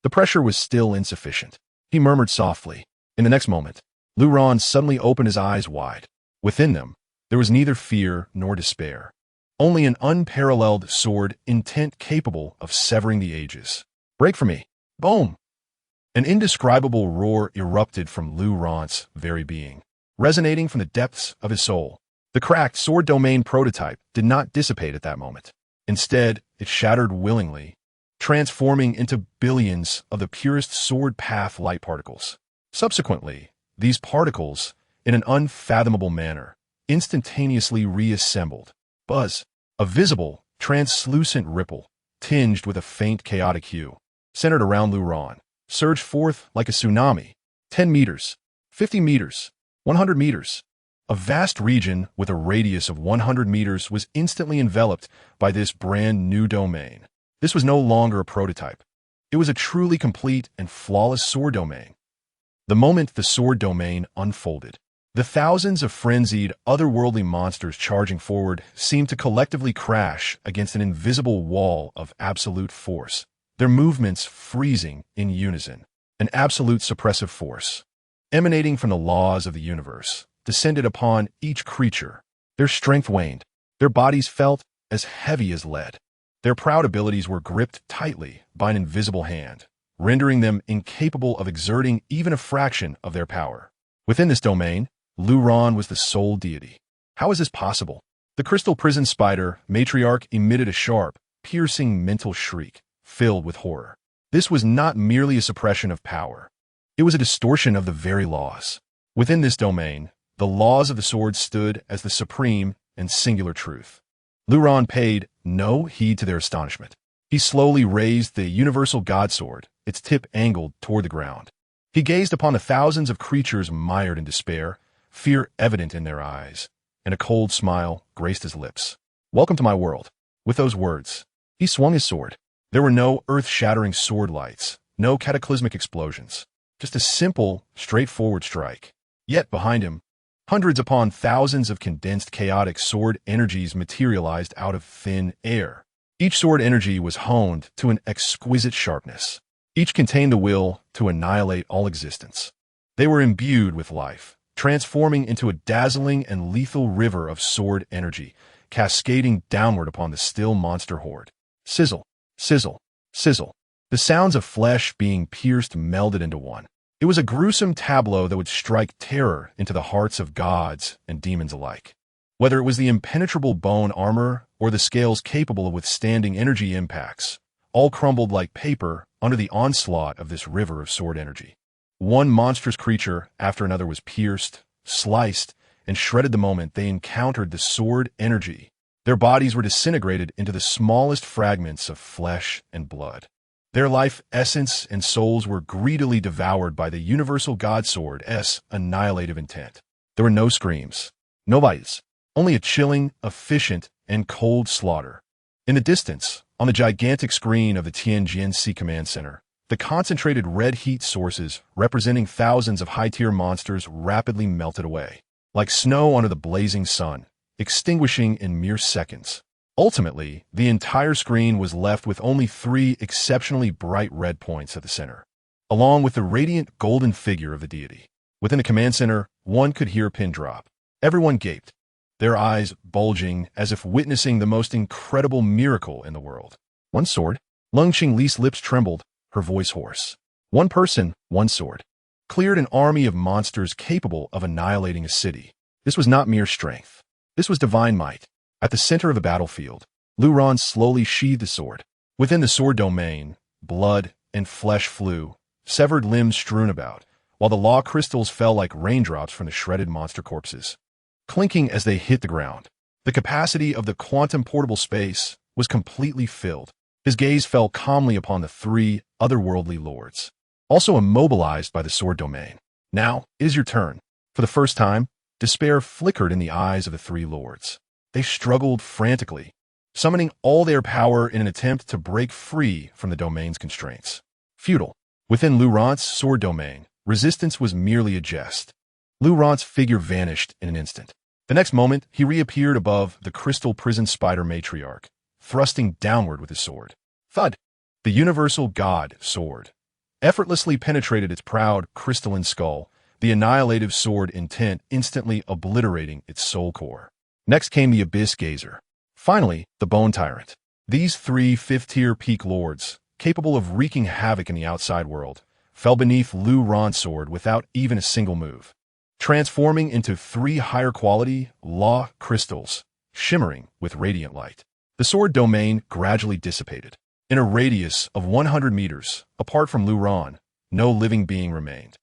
The pressure was still insufficient. He murmured softly. In the next moment, Lu Ran suddenly opened his eyes wide. Within them, there was neither fear nor despair, only an unparalleled sword intent capable of severing the ages. Break for me! Boom! An indescribable roar erupted from Lu Ran's very being, resonating from the depths of his soul. The cracked sword domain prototype did not dissipate at that moment. Instead, it shattered willingly, transforming into billions of the purest sword path light particles. Subsequently, these particles, in an unfathomable manner, instantaneously reassembled. Buzz, a visible, translucent ripple, tinged with a faint chaotic hue, centered around Lu Ran, surged forth like a tsunami. 10 meters, 50 meters, 100 meters. A vast region with a radius of 100 meters was instantly enveloped by this brand new domain. This was no longer a prototype. It was a truly complete and flawless sword domain. The moment the sword domain unfolded, The thousands of frenzied, otherworldly monsters charging forward seemed to collectively crash against an invisible wall of absolute force, their movements freezing in unison. An absolute suppressive force, emanating from the laws of the universe, descended upon each creature. Their strength waned. Their bodies felt as heavy as lead. Their proud abilities were gripped tightly by an invisible hand, rendering them incapable of exerting even a fraction of their power. Within this domain, Luron was the sole deity. How is this possible? The crystal prison spider, matriarch, emitted a sharp, piercing mental shriek, filled with horror. This was not merely a suppression of power. It was a distortion of the very laws. Within this domain, the laws of the sword stood as the supreme and singular truth. Luron paid no heed to their astonishment. He slowly raised the universal god sword, its tip angled toward the ground. He gazed upon the thousands of creatures mired in despair, fear evident in their eyes, and a cold smile graced his lips. "Welcome to my world." With those words, he swung his sword. There were no earth-shattering sword lights, no cataclysmic explosions, just a simple, straightforward strike. Yet behind him, hundreds upon thousands of condensed chaotic sword energies materialized out of thin air. Each sword energy was honed to an exquisite sharpness. Each contained the will to annihilate all existence. They were imbued with life, transforming into a dazzling and lethal river of sword energy, cascading downward upon the still monster horde. Sizzle, sizzle, sizzle. The sounds of flesh being pierced melded into one. It was a gruesome tableau that would strike terror into the hearts of gods and demons alike. Whether it was the impenetrable bone armor or the scales capable of withstanding energy impacts, all crumbled like paper under the onslaught of this river of sword energy. One monstrous creature after another was pierced, sliced, and shredded the moment they encountered the sword energy. Their bodies were disintegrated into the smallest fragments of flesh and blood. Their life essence and souls were greedily devoured by the universal god sword's annihilative intent. There were no screams, no bites, only a chilling, efficient, and cold slaughter. In the distance, on the gigantic screen of the Tianjin Command Center, the concentrated red heat sources representing thousands of high-tier monsters rapidly melted away, like snow under the blazing sun, extinguishing in mere seconds. Ultimately, the entire screen was left with only 3 exceptionally bright red points at the center, along with the radiant golden figure of the deity. Within the command center, one could hear a pin drop. Everyone gaped, their eyes bulging as if witnessing the most incredible miracle in the world. One sword. Lung Qingli's lips trembled, her voice hoarse. One person, one sword. Cleared an army of monsters capable of annihilating a city. This was not mere strength. This was divine might. At the center of the battlefield, Luron slowly sheathed the sword. Within the sword domain, blood and flesh flew, severed limbs strewn about, while the law crystals fell like raindrops from the shredded monster corpses, clinking as they hit the ground. The capacity of the quantum portable space was completely filled. His gaze fell calmly upon the 3 otherworldly lords, also immobilized by the sword domain. Now, it is your turn. For the first time, despair flickered in the eyes of the 3 lords. They struggled frantically, summoning all their power in an attempt to break free from the domain's constraints. Futile. Within Luron's sword domain, resistance was merely a jest. Luron's figure vanished in an instant. The next moment, he reappeared above the crystal prison spider matriarch, thrusting downward with his sword. Thud! The universal god sword effortlessly penetrated its proud crystalline skull, the annihilative sword intent instantly obliterating its soul core. Next came the Abyss Gazer. Finally, the Bone Tyrant. These 3 fifth-tier peak lords, capable of wreaking havoc in the outside world, fell beneath Luron's sword without even a single move, transforming into 3 higher-quality law crystals, shimmering with radiant light. The sword domain gradually dissipated. In a radius of 100 meters, apart from Luron, no living being remained.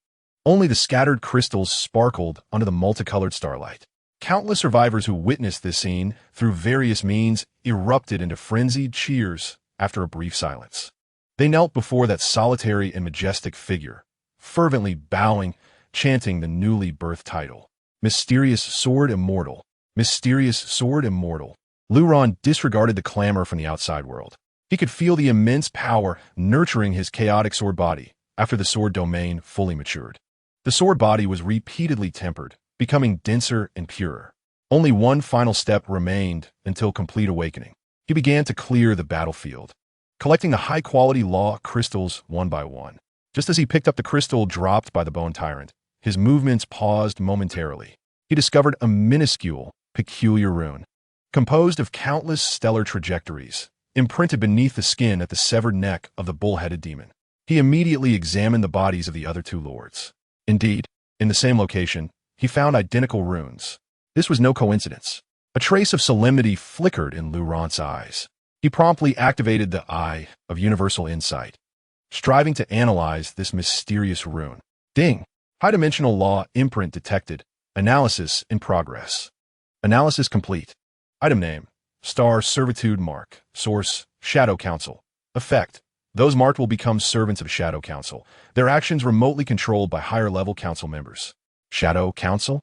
Only the scattered crystals sparkled under the multicolored starlight. Countless survivors who witnessed this scene through various means erupted into frenzied cheers after a brief silence. They knelt before that solitary and majestic figure, fervently bowing, chanting the newly birthed title. Mysterious Sword Immortal. Mysterious Sword Immortal. Luron disregarded the clamor from the outside world. He could feel the immense power nurturing his chaotic sword body after the sword domain fully matured. The sword body was repeatedly tempered, becoming denser and purer. Only one final step remained until complete awakening. He began to clear the battlefield, collecting the high-quality law crystals one by one. Just as he picked up the crystal dropped by the Bone Tyrant, his movements paused momentarily. He discovered a minuscule, peculiar rune, composed of countless stellar trajectories, imprinted beneath the skin at the severed neck of the bull-headed demon. He immediately examined the bodies of the other two lords. Indeed, in the same location, he found identical runes. This was no coincidence. A trace of solemnity flickered in Laurent's eyes. He promptly activated the Eye of Universal Insight, striving to analyze this mysterious rune. Ding! High-dimensional law imprint detected. Analysis in progress. Analysis complete. Item name: Star Servitude Mark. Source: Shadow Council. Effect: those marked will become servants of Shadow Council. Their actions remotely controlled by higher-level council members. Shadow Council?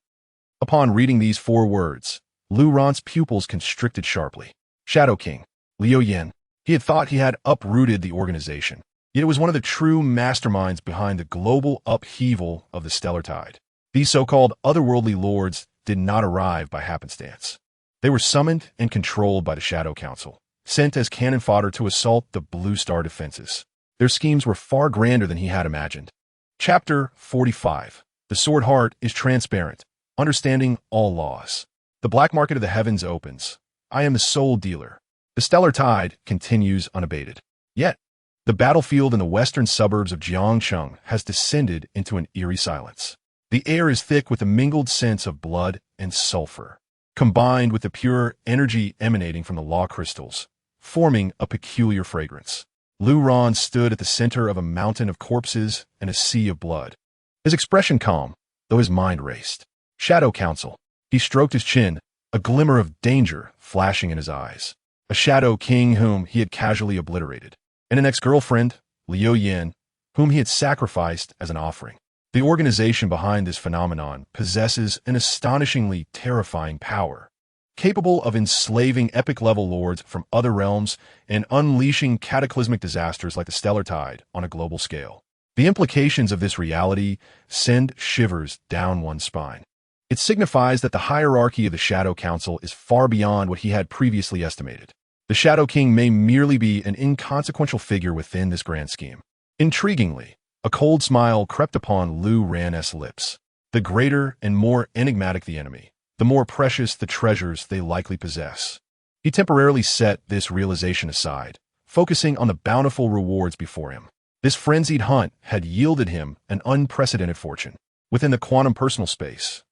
Upon reading these 4 words, Laurent's pupils constricted sharply. Shadow King, Liu Yin. He had thought he had uprooted the organization, yet it was one of the true masterminds behind the global upheaval of the Stellar Tide. These so-called otherworldly lords did not arrive by happenstance. They were summoned and controlled by the Shadow Council, sent as cannon fodder to assault the Blue Star defenses. Their schemes were far grander than he had imagined. Chapter 45. The Sword Heart is transparent, understanding all laws. The black market of the heavens opens. I am the sole dealer. The Stellar Tide continues unabated. Yet, the battlefield in the western suburbs of Jiangcheng has descended into an eerie silence. The air is thick with a mingled sense of blood and sulfur, combined with the pure energy emanating from the law crystals, forming a peculiar fragrance. Laurent stood at the center of a mountain of corpses and a sea of blood. His expression calm, though his mind raced. Shadow Council. He stroked his chin, a glimmer of danger flashing in his eyes. A Shadow King whom he had casually obliterated, and an ex-girlfriend, Liu Yin, whom he had sacrificed as an offering. The organization behind this phenomenon possesses an astonishingly terrifying power, capable of enslaving epic-level lords from other realms and unleashing cataclysmic disasters like the Stellar Tide on a global scale. The implications of this reality send shivers down one's spine. It signifies that the hierarchy of the Shadow Council is far beyond what he had previously estimated. The Shadow King may merely be an inconsequential figure within this grand scheme. Intriguingly, a cold smile crept upon Laurent's lips. The greater and more enigmatic the enemy, the more precious the treasures they likely possess. He temporarily set this realization aside, focusing on the bountiful rewards before him. This frenzied hunt had yielded him an unprecedented fortune. Within the quantum personal space,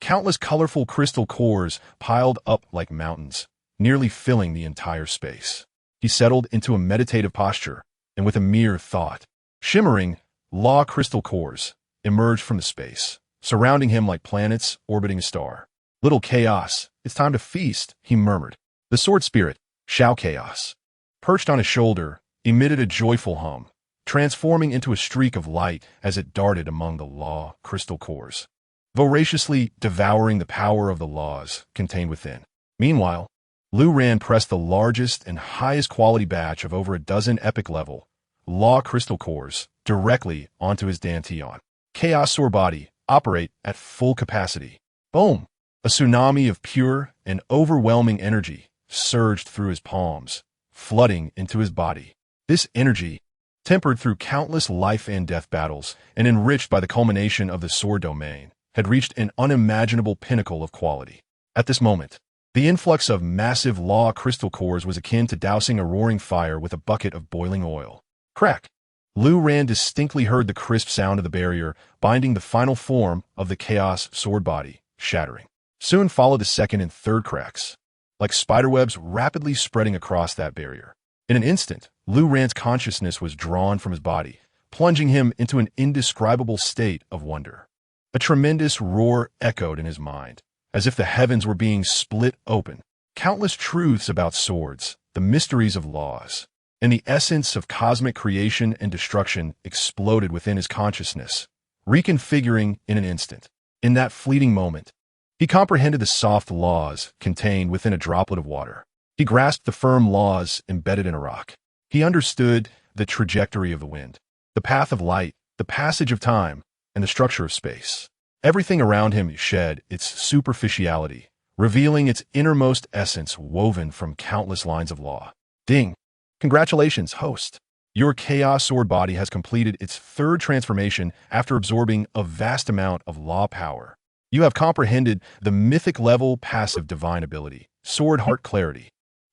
countless colorful crystal cores piled up like mountains, nearly filling the entire space. He settled into a meditative posture, and with a mere thought, shimmering law crystal cores emerged from the space, surrounding him like planets orbiting a star. Little Chaos, it's time to feast, he murmured. The sword spirit, Shao Chaos, perched on his shoulder, emitted a joyful hum, transforming into a streak of light as it darted among the law crystal cores, voraciously devouring the power of the laws contained within. Meanwhile, Laurent pressed the largest and highest quality batch of over a dozen epic-level law crystal cores directly onto his Dantian. Chaos Sword Body, operate at full capacity. Boom! A tsunami of pure and overwhelming energy surged through his palms, flooding into his body. This energy, tempered through countless life and death battles and enriched by the culmination of the sword domain, had reached an unimaginable pinnacle of quality. At this moment, the influx of massive law crystal cores was akin to dousing a roaring fire with a bucket of boiling oil. Crack! Laurent distinctly heard the crisp sound of the barrier binding the final form of the Chaos Sword Body, shattering. Soon followed the second and third cracks, like spiderwebs rapidly spreading across that barrier. In an instant, Laurent's consciousness was drawn from his body, plunging him into an indescribable state of wonder. A tremendous roar echoed in his mind, as if the heavens were being split open. Countless truths about swords, the mysteries of laws, and the essence of cosmic creation and destruction exploded within his consciousness, reconfiguring in an instant. In that fleeting moment, he comprehended the soft laws contained within a droplet of water. He grasped the firm laws embedded in a rock. He understood the trajectory of the wind, the path of light, the passage of time, and the structure of space. Everything around him shed its superficiality, revealing its innermost essence woven from countless lines of law. Ding! Congratulations, host! Your Chaos Sword body has completed its third transformation after absorbing a vast amount of law power. You have comprehended the mythic-level passive divine ability, Sword Heart Clarity.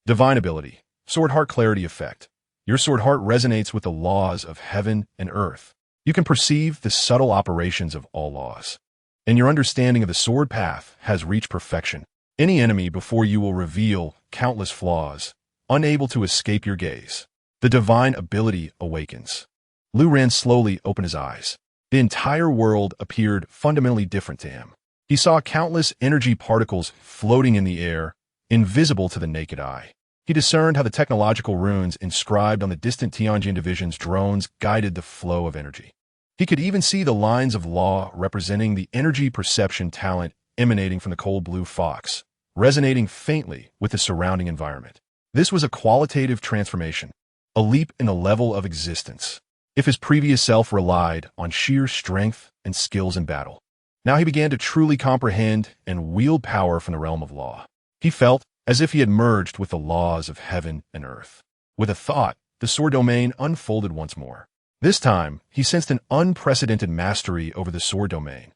Divine ability, Sword Heart Clarity effect. Your sword heart resonates with the laws of heaven and earth. You can perceive the subtle operations of all laws, and your understanding of the sword path has reached perfection. Any enemy before you will reveal countless flaws, unable to escape your gaze. The divine ability awakens. Lu Ran slowly opened his eyes. The entire world appeared fundamentally different to him. He saw countless energy particles floating in the air, invisible to the naked eye. He discerned how the technological runes inscribed on the distant Tianjin Division's drones guided the flow of energy. He could even see the lines of law representing the energy perception talent emanating from the cold blue fox, resonating faintly with the surrounding environment. This was a qualitative transformation, a leap in the level of existence. If his previous self relied on sheer strength and skills in battle, now he began to truly comprehend and wield power from the realm of law. He felt as if he had merged with the laws of heaven and earth. With a thought, the sword domain unfolded once more. This time, he sensed an unprecedented mastery over the sword domain.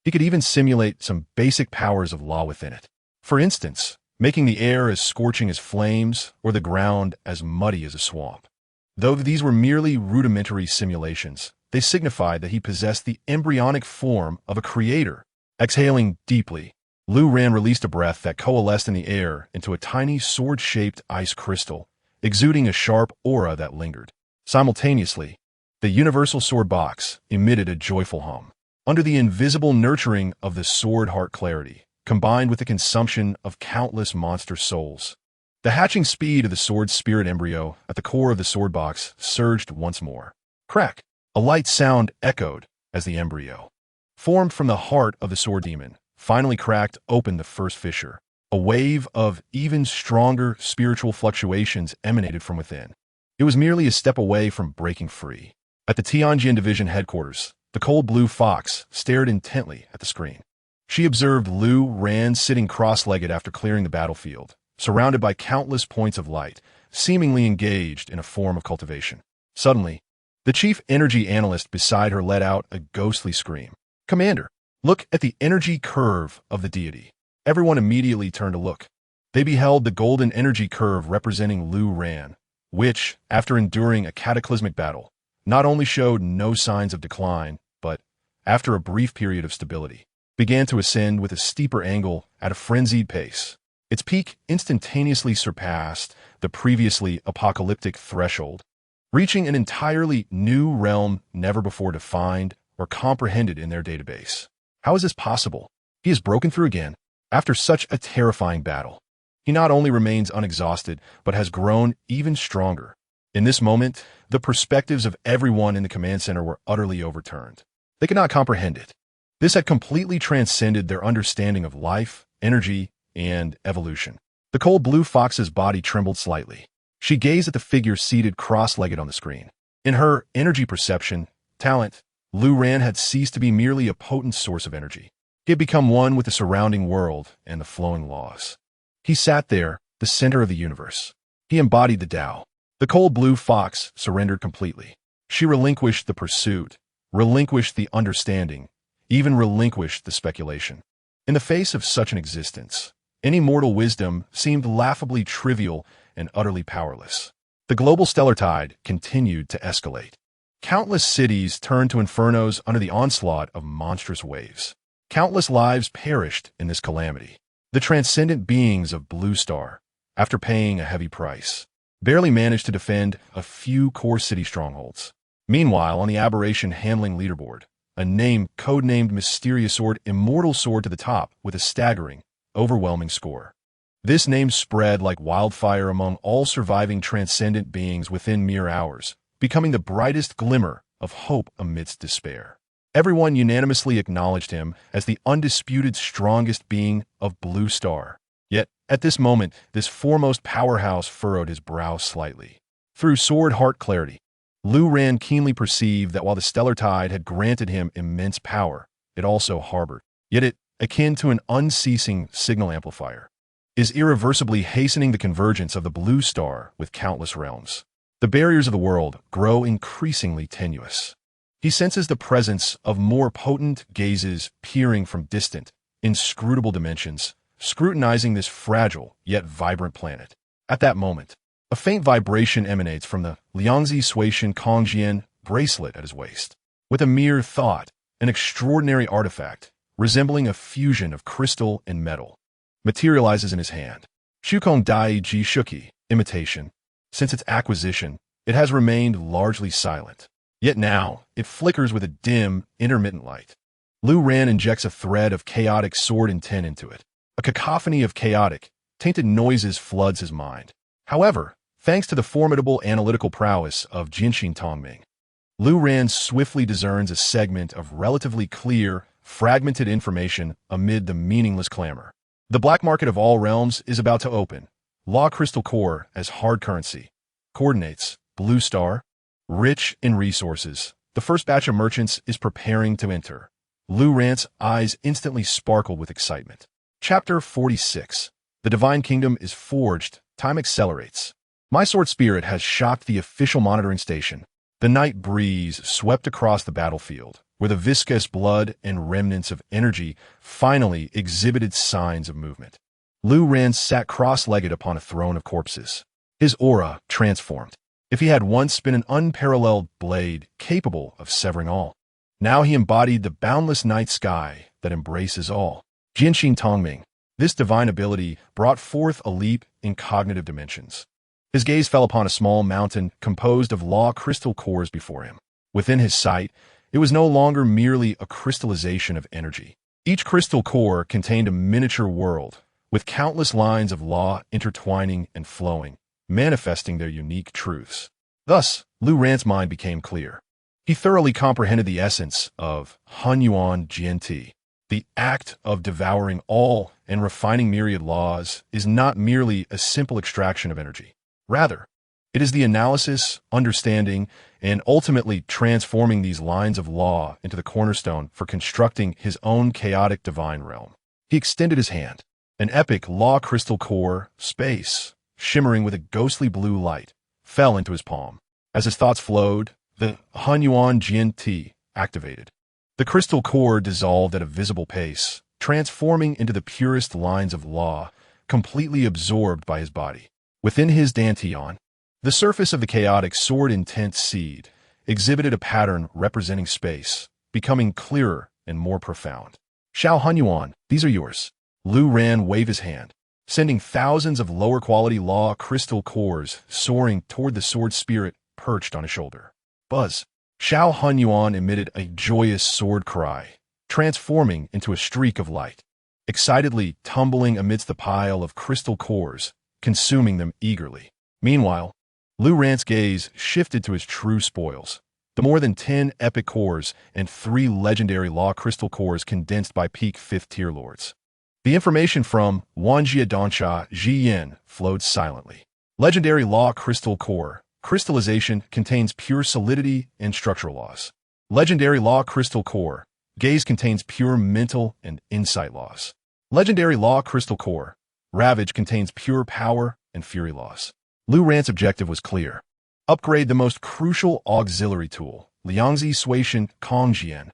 He could even simulate some basic powers of law within it. For instance, making the air as scorching as flames or the ground as muddy as a swamp. Though these were merely rudimentary simulations, they signified that he possessed the embryonic form of a creator. Exhaling deeply, Lu Ran released a breath that coalesced in the air into a tiny sword-shaped ice crystal, exuding a sharp aura that lingered. Simultaneously, the universal sword box emitted a joyful hum. Under the invisible nurturing of the sword heart clarity, combined with the consumption of countless monster souls, the hatching speed of the sword spirit embryo at the core of the sword box surged once more. Crack! A light sound echoed as the embryo, formed from the heart of the sword demon, finally cracked open the first fissure. A wave of even stronger spiritual fluctuations emanated from within. It was merely a step away from breaking free. At the Tianjin Division headquarters, the cold blue fox stared intently at the screen. She observed Lu Ran sitting cross-legged after clearing the battlefield, surrounded by countless points of light, seemingly engaged in a form of cultivation. Suddenly, the chief energy analyst beside her let out a ghostly scream. "Commander, look at the energy curve of the deity." Everyone immediately turned to look. They beheld the golden energy curve representing Lu Ran, which, after enduring a cataclysmic battle, not only showed no signs of decline, but, after a brief period of stability, began to ascend with a steeper angle at a frenzied pace. Its peak instantaneously surpassed the previously apocalyptic threshold, reaching an entirely new realm never before defined or comprehended in their database. How is this possible? He has broken through again. After such a terrifying battle, he not only remains unexhausted, but has grown even stronger. In this moment, the perspectives of everyone in the command center were utterly overturned. They could not comprehend it. This had completely transcended their understanding of life, energy, and evolution. The cold blue fox's body trembled slightly. She gazed at the figure seated cross-legged on the screen. In her energy perception, talent, Lu Ran had ceased to be merely a potent source of energy. He had become one with the surrounding world and the flowing laws. He sat there, the center of the universe. He embodied the Tao. The cold blue fox surrendered completely. She relinquished the pursuit, relinquished the understanding, even relinquished the speculation. In the face of such an existence, any mortal wisdom seemed laughably trivial and utterly powerless. The global stellar tide continued to escalate. Countless cities turned to infernos under the onslaught of monstrous waves. Countless lives perished in this calamity. The transcendent beings of Blue Star, after paying a heavy price, barely managed to defend a few core city strongholds. Meanwhile, on the aberration handling leaderboard, a name codenamed Mysterious Sword Immortal soared to the top with a staggering, overwhelming score. This name spread like wildfire among all surviving transcendent beings within mere hours, becoming the brightest glimmer of hope amidst despair. Everyone unanimously acknowledged him as the undisputed strongest being of Blue Star. Yet, at this moment, this foremost powerhouse furrowed his brow slightly. Through sword heart clarity, Lu Ran keenly perceived that while the stellar tide had granted him immense power, it also harbored. Yet it, akin to an unceasing signal amplifier, is irreversibly hastening the convergence of the blue star with countless realms. The barriers of the world grow increasingly tenuous. He senses the presence of more potent gazes peering from distant, inscrutable dimensions, scrutinizing this fragile yet vibrant planet. At that moment, a faint vibration emanates from the Liangzi Suishan Kongjian bracelet at his waist. With a mere thought, an extraordinary artifact, resembling a fusion of crystal and metal, materializes in his hand. Shukong Dai Ji Shuki, imitation. Since its acquisition, it has remained largely silent. Yet now, it flickers with a dim, intermittent light. Lu Ran injects a thread of chaotic sword intent into it. A cacophony of chaotic, tainted noises floods his mind. However, thanks to the formidable analytical prowess of Jinshin Tongming, Lu Ran swiftly discerns a segment of relatively clear, fragmented information amid the meaningless clamor. The black market of all realms is about to open. Law Crystal Core as hard currency. Coordinates, Blue Star. Rich in resources, the first batch of merchants is preparing to enter. Lu Ran's eyes instantly sparkled with excitement. Chapter 46. The Divine Kingdom is forged. Time accelerates. My sword spirit has shocked the official monitoring station. The night breeze swept across the battlefield, where the viscous blood and remnants of energy finally exhibited signs of movement. Lu Ran sat cross-legged upon a throne of corpses. His aura transformed. If he had once been an unparalleled blade capable of severing all, now he embodied the boundless night sky that embraces all. Jinshin Tongming. This divine ability brought forth a leap in cognitive dimensions. His gaze fell upon a small mountain composed of law crystal cores before him. Within his sight, it was no longer merely a crystallization of energy. Each crystal core contained a miniature world, with countless lines of law intertwining and flowing, manifesting their unique truths. Thus, Lu Ran's mind became clear. He thoroughly comprehended the essence of Hunyuan Jianti. The act of devouring all and refining myriad laws is not merely a simple extraction of energy. Rather, it is the analysis, understanding, and ultimately transforming these lines of law into the cornerstone for constructing his own chaotic divine realm. He extended his hand. An epic law crystal core, space, shimmering with a ghostly blue light, fell into his palm. As his thoughts flowed, the Hunyuan Jianti activated. The crystal core dissolved at a visible pace, transforming into the purest lines of law, completely absorbed by his body. Within his dantian, the surface of the chaotic sword intent seed exhibited a pattern representing space, becoming clearer and more profound. Shao Hunyuan, these are yours. Lu Ran waved his hand, sending thousands of lower-quality law crystal cores soaring toward the sword spirit perched on his shoulder. Buzz. Shao Hunyuan emitted a joyous sword cry, transforming into a streak of light, excitedly tumbling amidst the pile of crystal cores, consuming them eagerly. Meanwhile, Lu Ran's gaze shifted to his true spoils, the more than 10 epic cores and 3 legendary law crystal cores condensed by peak 5th-tier lords. The information from Wanjia Donsha Jiyan flowed silently. Legendary law crystal core. Crystallization contains pure solidity and structural laws. Legendary law crystal core. Gaze contains pure mental and insight laws. Legendary law crystal core. Ravage contains pure power and fury laws. Lu Ran's objective was clear. Upgrade the most crucial auxiliary tool, Liangzi Suishan Kongjian.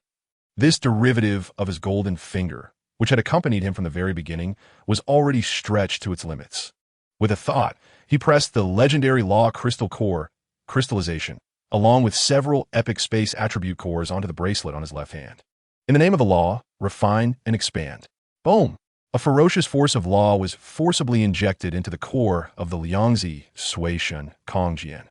This derivative of his golden finger, which had accompanied him from the very beginning, was already stretched to its limits. With a thought, he pressed the legendary law crystal core, crystallization, along with several epic space attribute cores onto the bracelet on his left hand. In the name of the law, refine and expand. Boom! A ferocious force of law was forcibly injected into the core of the Liangzi Suishan Kongjian.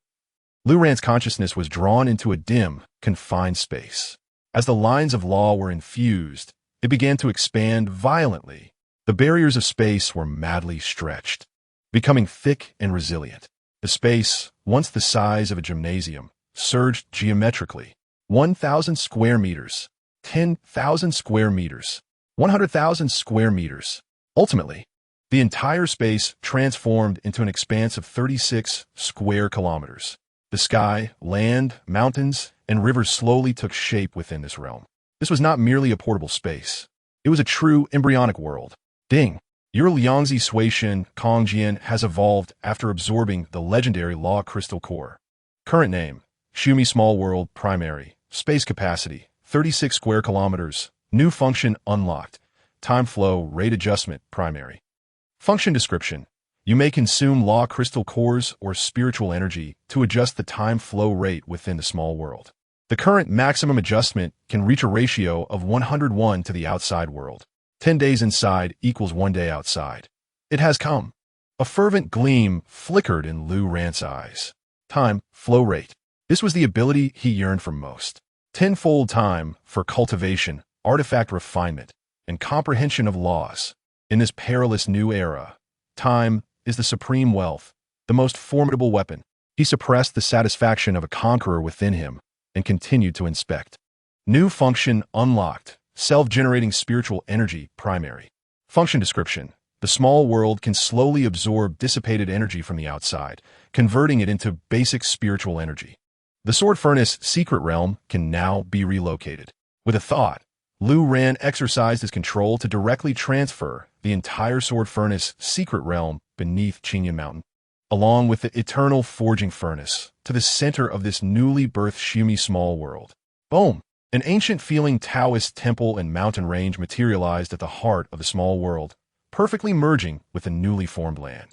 Lu Ran's consciousness was drawn into a dim, confined space. As the lines of law were infused, it began to expand violently. The barriers of space were madly stretched, becoming thick and resilient. The space, once the size of a gymnasium, surged geometrically. 1,000 square meters, 10,000 square meters, 100,000 square meters. Ultimately, the entire space transformed into an expanse of 36 square kilometers. The sky, land, mountains, and rivers slowly took shape within this realm. This was not merely a portable space. It was a true embryonic world. Ding! Your Liangzi Suishin Kongjian has evolved after absorbing the legendary Law Crystal Core. Current name, Shumi Small World Primary. Space capacity, 36 square kilometers. New function unlocked. Time flow rate adjustment primary. Function description. You may consume Law Crystal Cores or spiritual energy to adjust the time flow rate within the small world. The current maximum adjustment can reach a ratio of 101 to the outside world. 10 days inside equals 1 day outside. It has come. A fervent gleam flickered in Lu Rant's eyes. Time, flow rate. This was the ability he yearned for most. Tenfold time for cultivation, artifact refinement, and comprehension of laws. In this perilous new era, time is the supreme wealth, the most formidable weapon. He suppressed the satisfaction of a conqueror within him and continued to inspect. New function unlocked. Self-generating spiritual energy primary. Function description. The small world can slowly absorb dissipated energy from the outside, converting it into basic spiritual energy. The Sword Furnace Secret Realm can now be relocated. With a thought, Lu Ran exercised his control to directly transfer the entire Sword Furnace Secret Realm beneath Qingyan Mountain, along with the Eternal Forging Furnace, to the center of this newly birthed Shumi small world. Boom! An ancient-feeling Taoist temple and mountain range materialized at the heart of the small world, perfectly merging with the newly formed land.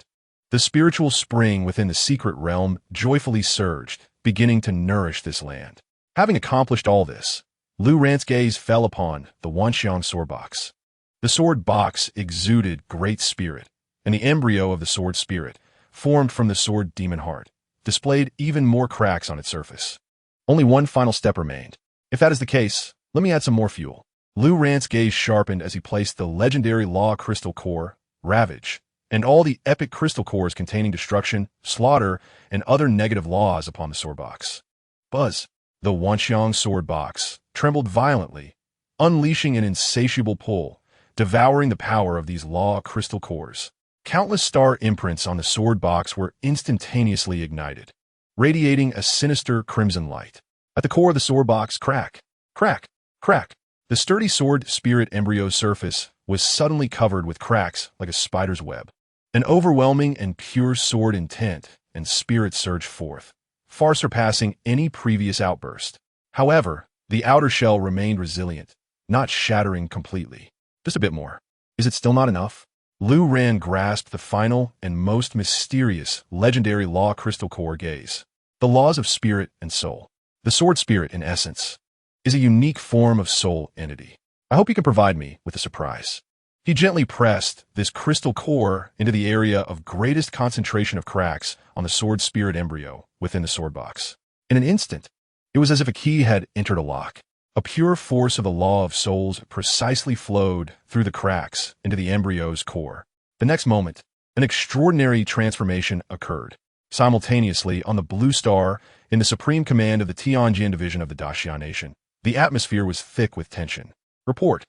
The spiritual spring within the secret realm joyfully surged, beginning to nourish this land. Having accomplished all this, Lu Rant's gaze fell upon the Wanxiang sword box. The sword box exuded great spirit, and the embryo of the sword spirit, formed from the sword demon heart, displayed even more cracks on its surface. Only one final step remained. If that is the case, let me add some more fuel. Lu Rant's gaze sharpened as he placed the legendary Law Crystal Core, Ravage, and all the epic crystal cores containing destruction, slaughter, and other negative laws upon the sword box. Buzz! The Wanxiang sword box trembled violently, unleashing an insatiable pull, devouring the power of these Law Crystal Cores. Countless star imprints on the sword box were instantaneously ignited, radiating a sinister crimson light. At the core of the sword box, crack, crack, crack. The sturdy sword spirit embryo's surface was suddenly covered with cracks like a spider's web. An overwhelming and pure sword intent and spirit surged forth, far surpassing any previous outburst. However, the outer shell remained resilient, not shattering completely. Just a bit more. Is it still not enough? Lu Ran grasped the final and most mysterious legendary Law Crystal Core gaze. The laws of spirit and soul. The sword spirit, in essence, is a unique form of soul entity. I hope you can provide me with a surprise. He gently pressed this crystal core into the area of greatest concentration of cracks on the sword spirit embryo within the sword box. In an instant, it was as if a key had entered a lock. A pure force of the law of souls precisely flowed through the cracks into the embryo's core. The next moment, an extraordinary transformation occurred. Simultaneously, on the Blue Star, in the supreme command of the Tianjin division of the Daxia Nation, the atmosphere was thick with tension. Report.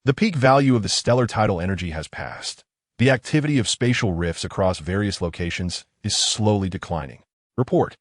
The peak value of the stellar tidal energy has passed. The activity of spatial rifts across various locations is slowly declining. Report.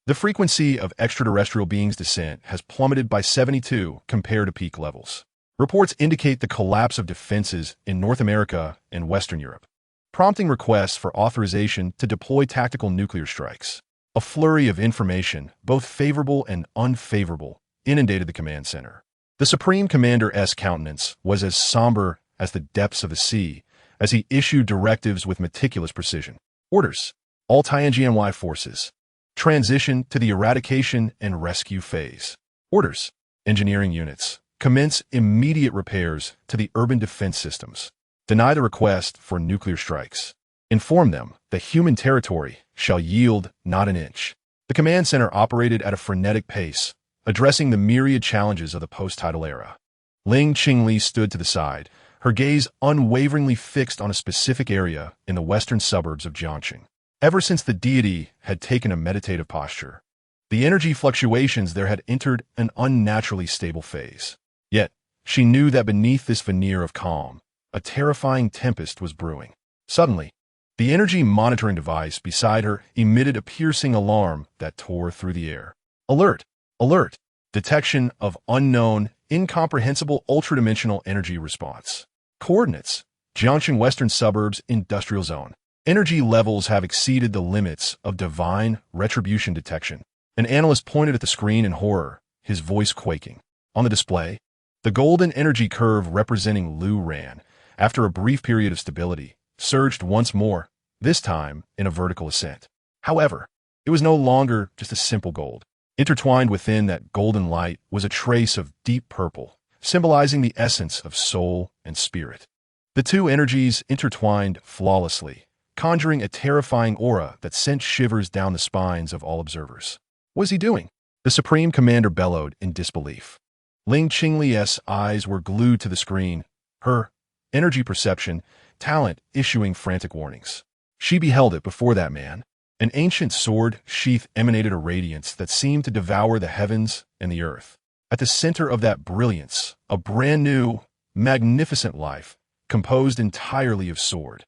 The frequency of extraterrestrial beings' descent has plummeted by 72 compared to peak levels. Reports indicate the collapse of defenses in North America and Western Europe, prompting requests for authorization to deploy tactical nuclear strikes. A flurry of information, both favorable and unfavorable, inundated the command center. The Supreme Commander's countenance was as somber as the depths of the sea as he issued directives with meticulous precision. Orders. All Tianjianwei forces. Transition to the eradication and rescue phase. Orders. Engineering units. Commence immediate repairs to the urban defense systems. Deny the request for nuclear strikes. Inform them that human territory shall yield not an inch. The command center operated at a frenetic pace, addressing the myriad challenges of the post-tidal era. Ling Qingli stood to the side, her gaze unwaveringly fixed on a specific area in the western suburbs of Jiangqing. Ever since the deity had taken a meditative posture, the energy fluctuations there had entered an unnaturally stable phase. Yet, she knew that beneath this veneer of calm, a terrifying tempest was brewing. Suddenly, the energy monitoring device beside her emitted a piercing alarm that tore through the air. Alert! Alert! Detection of unknown, incomprehensible ultradimensional energy response. Coordinates. Jiangxing Western Suburbs Industrial Zone. Energy levels have exceeded the limits of divine retribution detection. An analyst pointed at the screen in horror, his voice quaking. On the display, the golden energy curve representing Lu Ran, after a brief period of stability, surged once more, this time in a vertical ascent. However, it was no longer just a simple gold. Intertwined within that golden light was a trace of deep purple, symbolizing the essence of soul and spirit. The two energies intertwined flawlessly, conjuring a terrifying aura that sent shivers down the spines of all observers. What is he doing? The Supreme Commander bellowed in disbelief. Ling Qingli's eyes were glued to the screen, her energy perception, talent issuing frantic warnings. She beheld it before that man. An ancient sword sheath emanated a radiance that seemed to devour the heavens and the earth. At the center of that brilliance, a brand new, magnificent life, composed entirely of sword,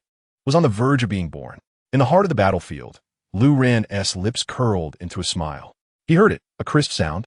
was on the verge of being born. In the heart of the battlefield, Lu Ran's lips curled into a smile. He heard it, a crisp sound,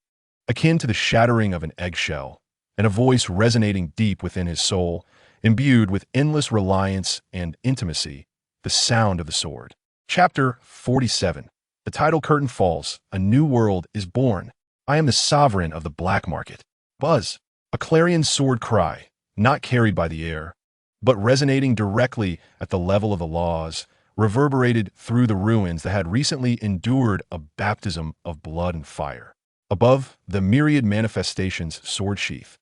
akin to the shattering of an eggshell, and a voice resonating deep within his soul, imbued with endless reliance and intimacy, the sound of the sword. Chapter 47. The title curtain falls. A new world is born. I am the sovereign of the black market. Buzz. A clarion sword cry, not carried by the air, but resonating directly at the level of the laws, reverberated through the ruins that had recently endured a baptism of blood and fire. Above, the myriad manifestations sword sheath.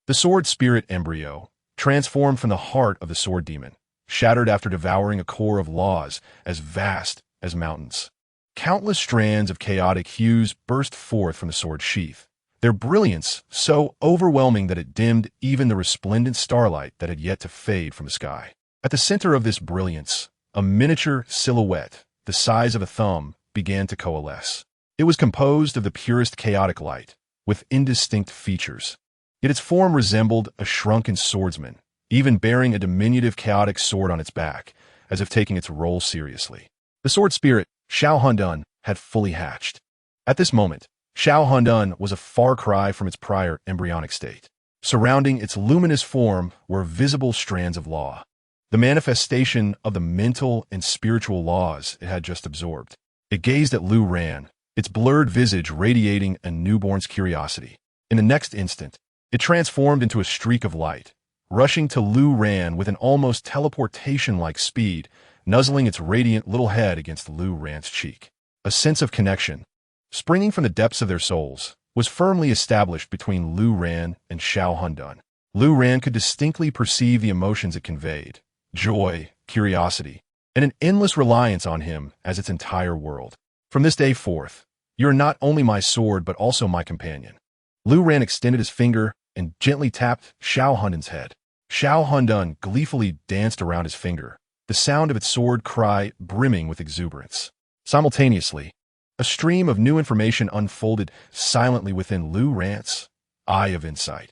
The sword spirit Embryo, transformed from the heart of the sword demon, shattered after devouring a core of laws as vast as mountains. Countless strands of chaotic hues burst forth from the sword sheath, their brilliance so overwhelming that it dimmed even the resplendent starlight that had yet to fade from the sky. At the center of this brilliance, a miniature silhouette, the size of a thumb, began to coalesce. It was composed of the purest chaotic light, with indistinct features. Yet its form resembled a shrunken swordsman, even bearing a diminutive chaotic sword on its back, as if taking its role seriously. The sword spirit, Xiao Hundun, had fully hatched. At this moment, Xiao Hundun was a far cry from its prior embryonic state. Surrounding its luminous form were visible strands of law, the manifestation of the mental and spiritual laws it had just absorbed. It gazed at Lu Ran, its blurred visage radiating a newborn's curiosity. In the next instant, it transformed into a streak of light, rushing to Lu Ran with an almost teleportation-like speed, nuzzling its radiant little head against Lu Ran's cheek. A sense of connection, springing from the depths of their souls, was firmly established between Lu Ran and Xiao Hundun. Lu Ran could distinctly perceive the emotions it conveyed: joy, curiosity, and an endless reliance on him as its entire world. From this day forth, you are not only my sword but also my companion. Lu Ran extended his finger and gently tapped Xiao Hundun's head. Xiao Hundun gleefully danced around his finger, the sound of its sword cry brimming with exuberance. Simultaneously, a stream of new information unfolded silently within Lu Ran's eye of insight.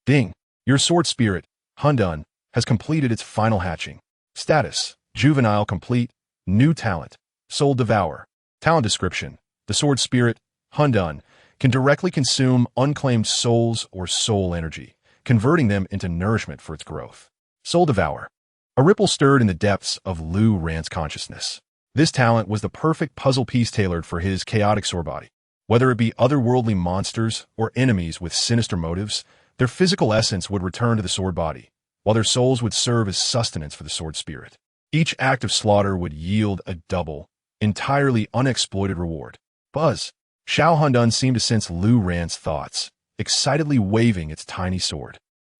Ding! Your sword spirit, Hundun, has completed its final hatching. Status: juvenile complete. New talent: soul devour. Talent description: the sword spirit, Hundun, can directly consume unclaimed souls or soul energy, converting them into nourishment for its growth. Soul devour. A ripple stirred in the depths of Lu Ran's consciousness. This talent was the perfect puzzle piece tailored for his chaotic sword body. Whether it be otherworldly monsters or enemies with sinister motives, their physical essence would return to the sword body, while their souls would serve as sustenance for the sword spirit. Each act of slaughter would yield a double, entirely unexploited reward. Buzz. Xiao Hundun seemed to sense Lu Ran's thoughts, excitedly waving its tiny sword,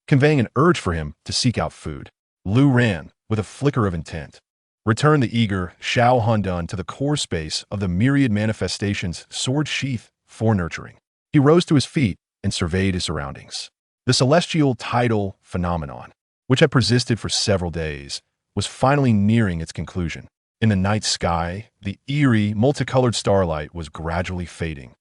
conveying an urge for him to seek out food. Lu Ran, with a flicker of intent, returned the eager Xiao Hundun to the core space of the myriad manifestations sword sheath for nurturing. He rose to his feet and surveyed his surroundings. The celestial tidal phenomenon, which had persisted for several days, was finally nearing its conclusion. In the night sky, the eerie, multicolored starlight was gradually fading,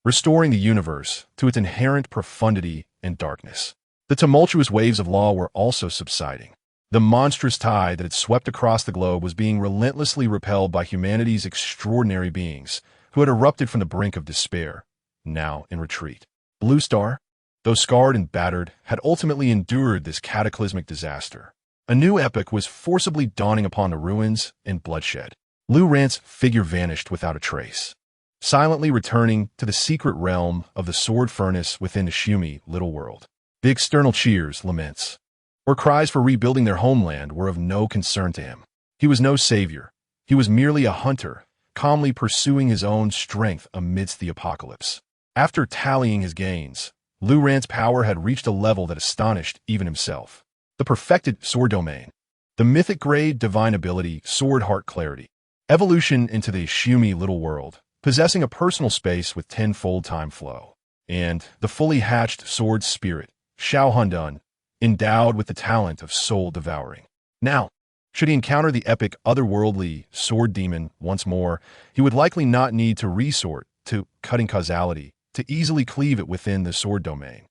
restoring the universe to its inherent profundity and darkness. The tumultuous waves of law were also subsiding. The monstrous tide that had swept across the globe was being relentlessly repelled by humanity's extraordinary beings, who had erupted from the brink of despair, now in retreat. Blue Star, though scarred and battered, had ultimately endured this cataclysmic disaster. A new epoch was forcibly dawning upon the ruins and bloodshed. Lu Rant's figure vanished without a trace, silently returning to the secret realm of the sword furnace within the Shumi little world. The external cheers, laments, or cries for rebuilding their homeland were of no concern to him. He was no savior. He was merely a hunter, calmly pursuing his own strength amidst the apocalypse. After tallying his gains, Lu Rant's power had reached a level that astonished even himself. The perfected sword domain, the mythic grade divine ability, sword heart clarity, evolution into the Shumi little world, possessing a personal space with tenfold time flow, and the fully hatched sword spirit, Shao Hundun, endowed with the talent of soul devouring. Now, should he encounter the epic otherworldly sword demon once more, he would likely not need to resort to cutting causality to easily cleave it within the sword domain.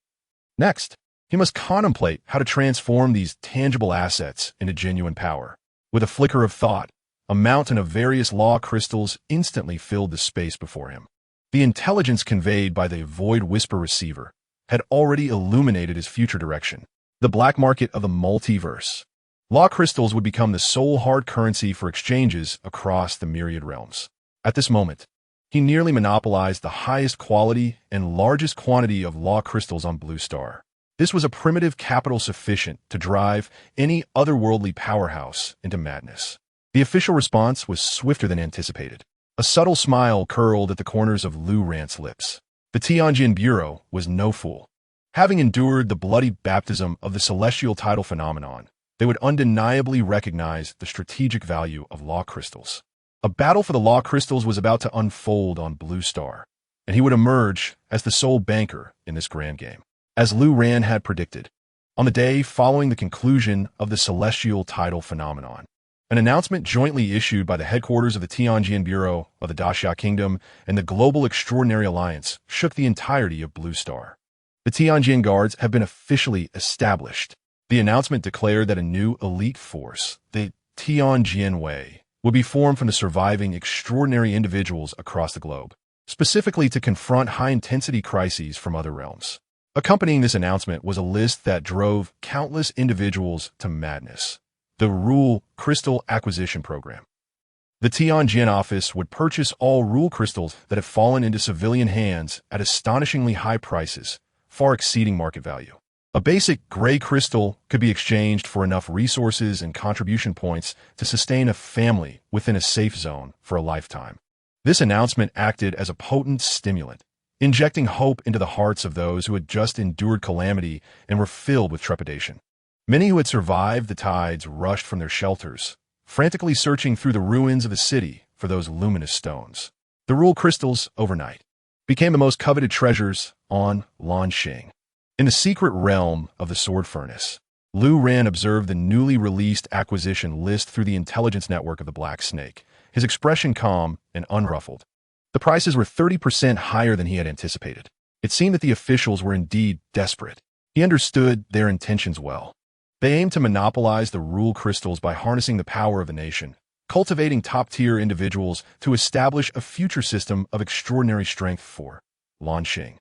Next, he must contemplate how to transform these tangible assets into genuine power. With a flicker of thought, a mountain of various law crystals instantly filled the space before him. The intelligence conveyed by the Void Whisper receiver had already illuminated his future direction. The black market of the multiverse. Law crystals would become the sole hard currency for exchanges across the myriad realms. At this moment, he nearly monopolized the highest quality and largest quantity of law crystals on Blue Star. This was a primitive capital sufficient to drive any otherworldly powerhouse into madness. The official response was swifter than anticipated. A subtle smile curled at the corners of Lu Rant's lips. The Tianjin Bureau was no fool. Having endured the bloody baptism of the celestial tidal phenomenon, they would undeniably recognize the strategic value of law crystals. A battle for the law crystals was about to unfold on Blue Star, and he would emerge as the sole banker in this grand game. As Lu Rant had predicted, on the day following the conclusion of the celestial tidal phenomenon, an announcement jointly issued by the headquarters of the Tianjin Bureau of the Daxia Kingdom and the Global Extraordinary Alliance shook the entirety of Blue Star. The Tianjin Guards have been officially established. The announcement declared that a new elite force, the Tianjin Way, would be formed from the surviving extraordinary individuals across the globe, specifically to confront high-intensity crises from other realms. Accompanying this announcement was a list that drove countless individuals to madness. The Rule Crystal Acquisition Program. The Tianjin office would purchase all Rule crystals that have fallen into civilian hands at astonishingly high prices, far exceeding market value. A basic gray crystal could be exchanged for enough resources and contribution points to sustain a family within a safe zone for a lifetime. This announcement acted as a potent stimulant, injecting hope into the hearts of those who had just endured calamity and were filled with trepidation. Many who had survived the tides rushed from their shelters, frantically searching through the ruins of the city for those luminous stones. The Rule crystals, overnight, became the most coveted treasures on Lanxing. In the secret realm of the sword furnace, Lu Rant observed the newly released acquisition list through the intelligence network of the Black Snake, his expression calm and unruffled. The prices were 30% higher than he had anticipated. It seemed that the officials were indeed desperate. He understood their intentions well. They aimed to monopolize the Rule crystals by harnessing the power of the nation, cultivating top-tier individuals to establish a future system of extraordinary strength for Lanxing.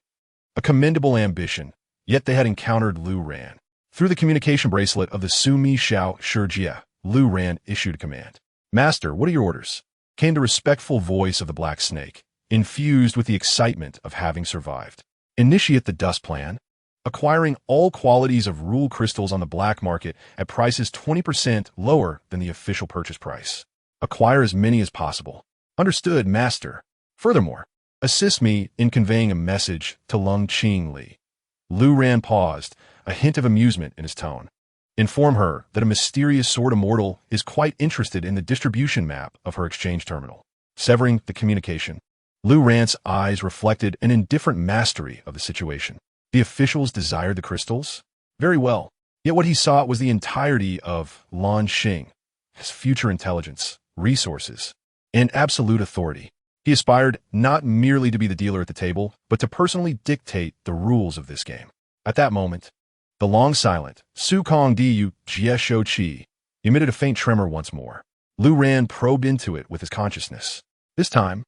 A commendable ambition, yet they had encountered Lu Rant. Through the communication bracelet of the Sumi Shao Shijia, Lu Rant issued a command. "Master, what are your orders?" Came the respectful voice of the Black Snake, infused with the excitement of having survived. "Initiate the dust plan, acquiring all qualities of Rule crystals on the black market at prices 20% lower than the official purchase price. Acquire as many as possible." "Understood, Master." "Furthermore, assist me in conveying a message to Lung Qing Li." Lu Rant paused, a hint of amusement in his tone. "Inform her that a mysterious Sword Immortal is quite interested in the distribution map of her exchange terminal." Severing the communication, Lu Rant's eyes reflected an indifferent mastery of the situation. The officials desired the crystals? Very well. Yet what he sought was the entirety of Lanxing, his future intelligence, resources, and absolute authority. He aspired not merely to be the dealer at the table, but to personally dictate the rules of this game. At that moment, the long-silent Su Kong Diu Jie Shou Qi emitted a faint tremor once more. Lu Rant probed into it with his consciousness. This time,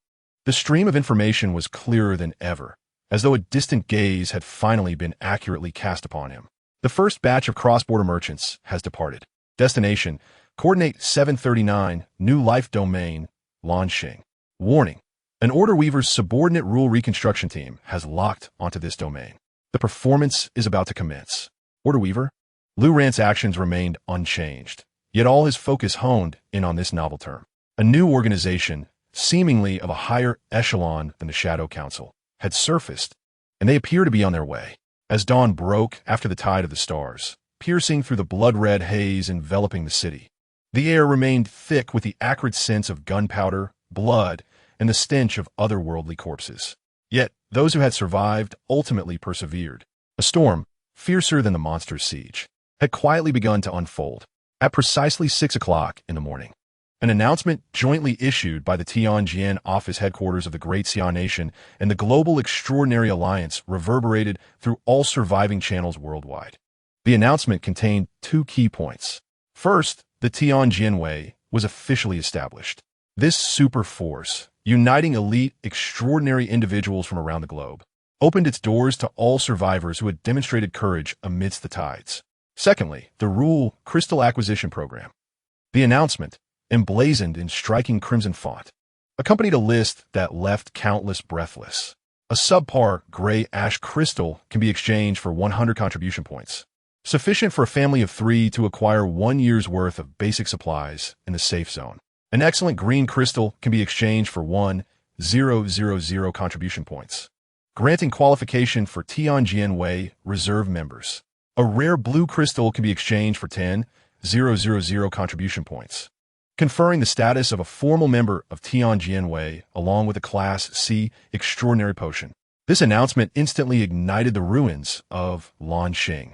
the stream of information was clearer than ever, as though a distant gaze had finally been accurately cast upon him. The first batch of cross-border merchants has departed. Destination: Coordinate 739, New Life Domain, Lanxing. Warning: an Order Weaver's subordinate rule reconstruction team has locked onto this domain. The performance is about to commence. Order Weaver? Lu Rant's actions remained unchanged, yet all his focus honed in on this novel term. A new organization, seemingly of a higher echelon than the Shadow Council, had surfaced, and they appear to be on their way. As dawn broke after the tide of the stars, piercing through the blood-red haze enveloping the city, the air remained thick with the acrid scents of gunpowder, blood, and the stench of otherworldly corpses. Yet, those who had survived ultimately persevered. A storm, fiercer than the monster's siege, had quietly begun to unfold. At precisely 6 o'clock in the morning, an announcement jointly issued by the Tianjin office headquarters of the Great Xia Nation and the Global Extraordinary Alliance reverberated through all surviving channels worldwide. The announcement contained 2 key points. First, the Tianjin Way was officially established. This super force, uniting elite, extraordinary individuals from around the globe, opened its doors to all survivors who had demonstrated courage amidst the tides. Secondly, the Rule Crystal Acquisition Program. The announcement, emblazoned in striking crimson font, accompanied a list that left countless breathless. A subpar gray ash crystal can be exchanged for 100 contribution points, sufficient for a family of 3 to acquire 1 year's worth of basic supplies in the safe zone. An excellent green crystal can be exchanged for 1,000 contribution points, granting qualification for Tianjin Way reserve members. A rare blue crystal can be exchanged for 10,000 contribution points, conferring the status of a formal member of Tianjin Way along with a Class C extraordinary potion. This announcement instantly ignited the ruins of Lanxing.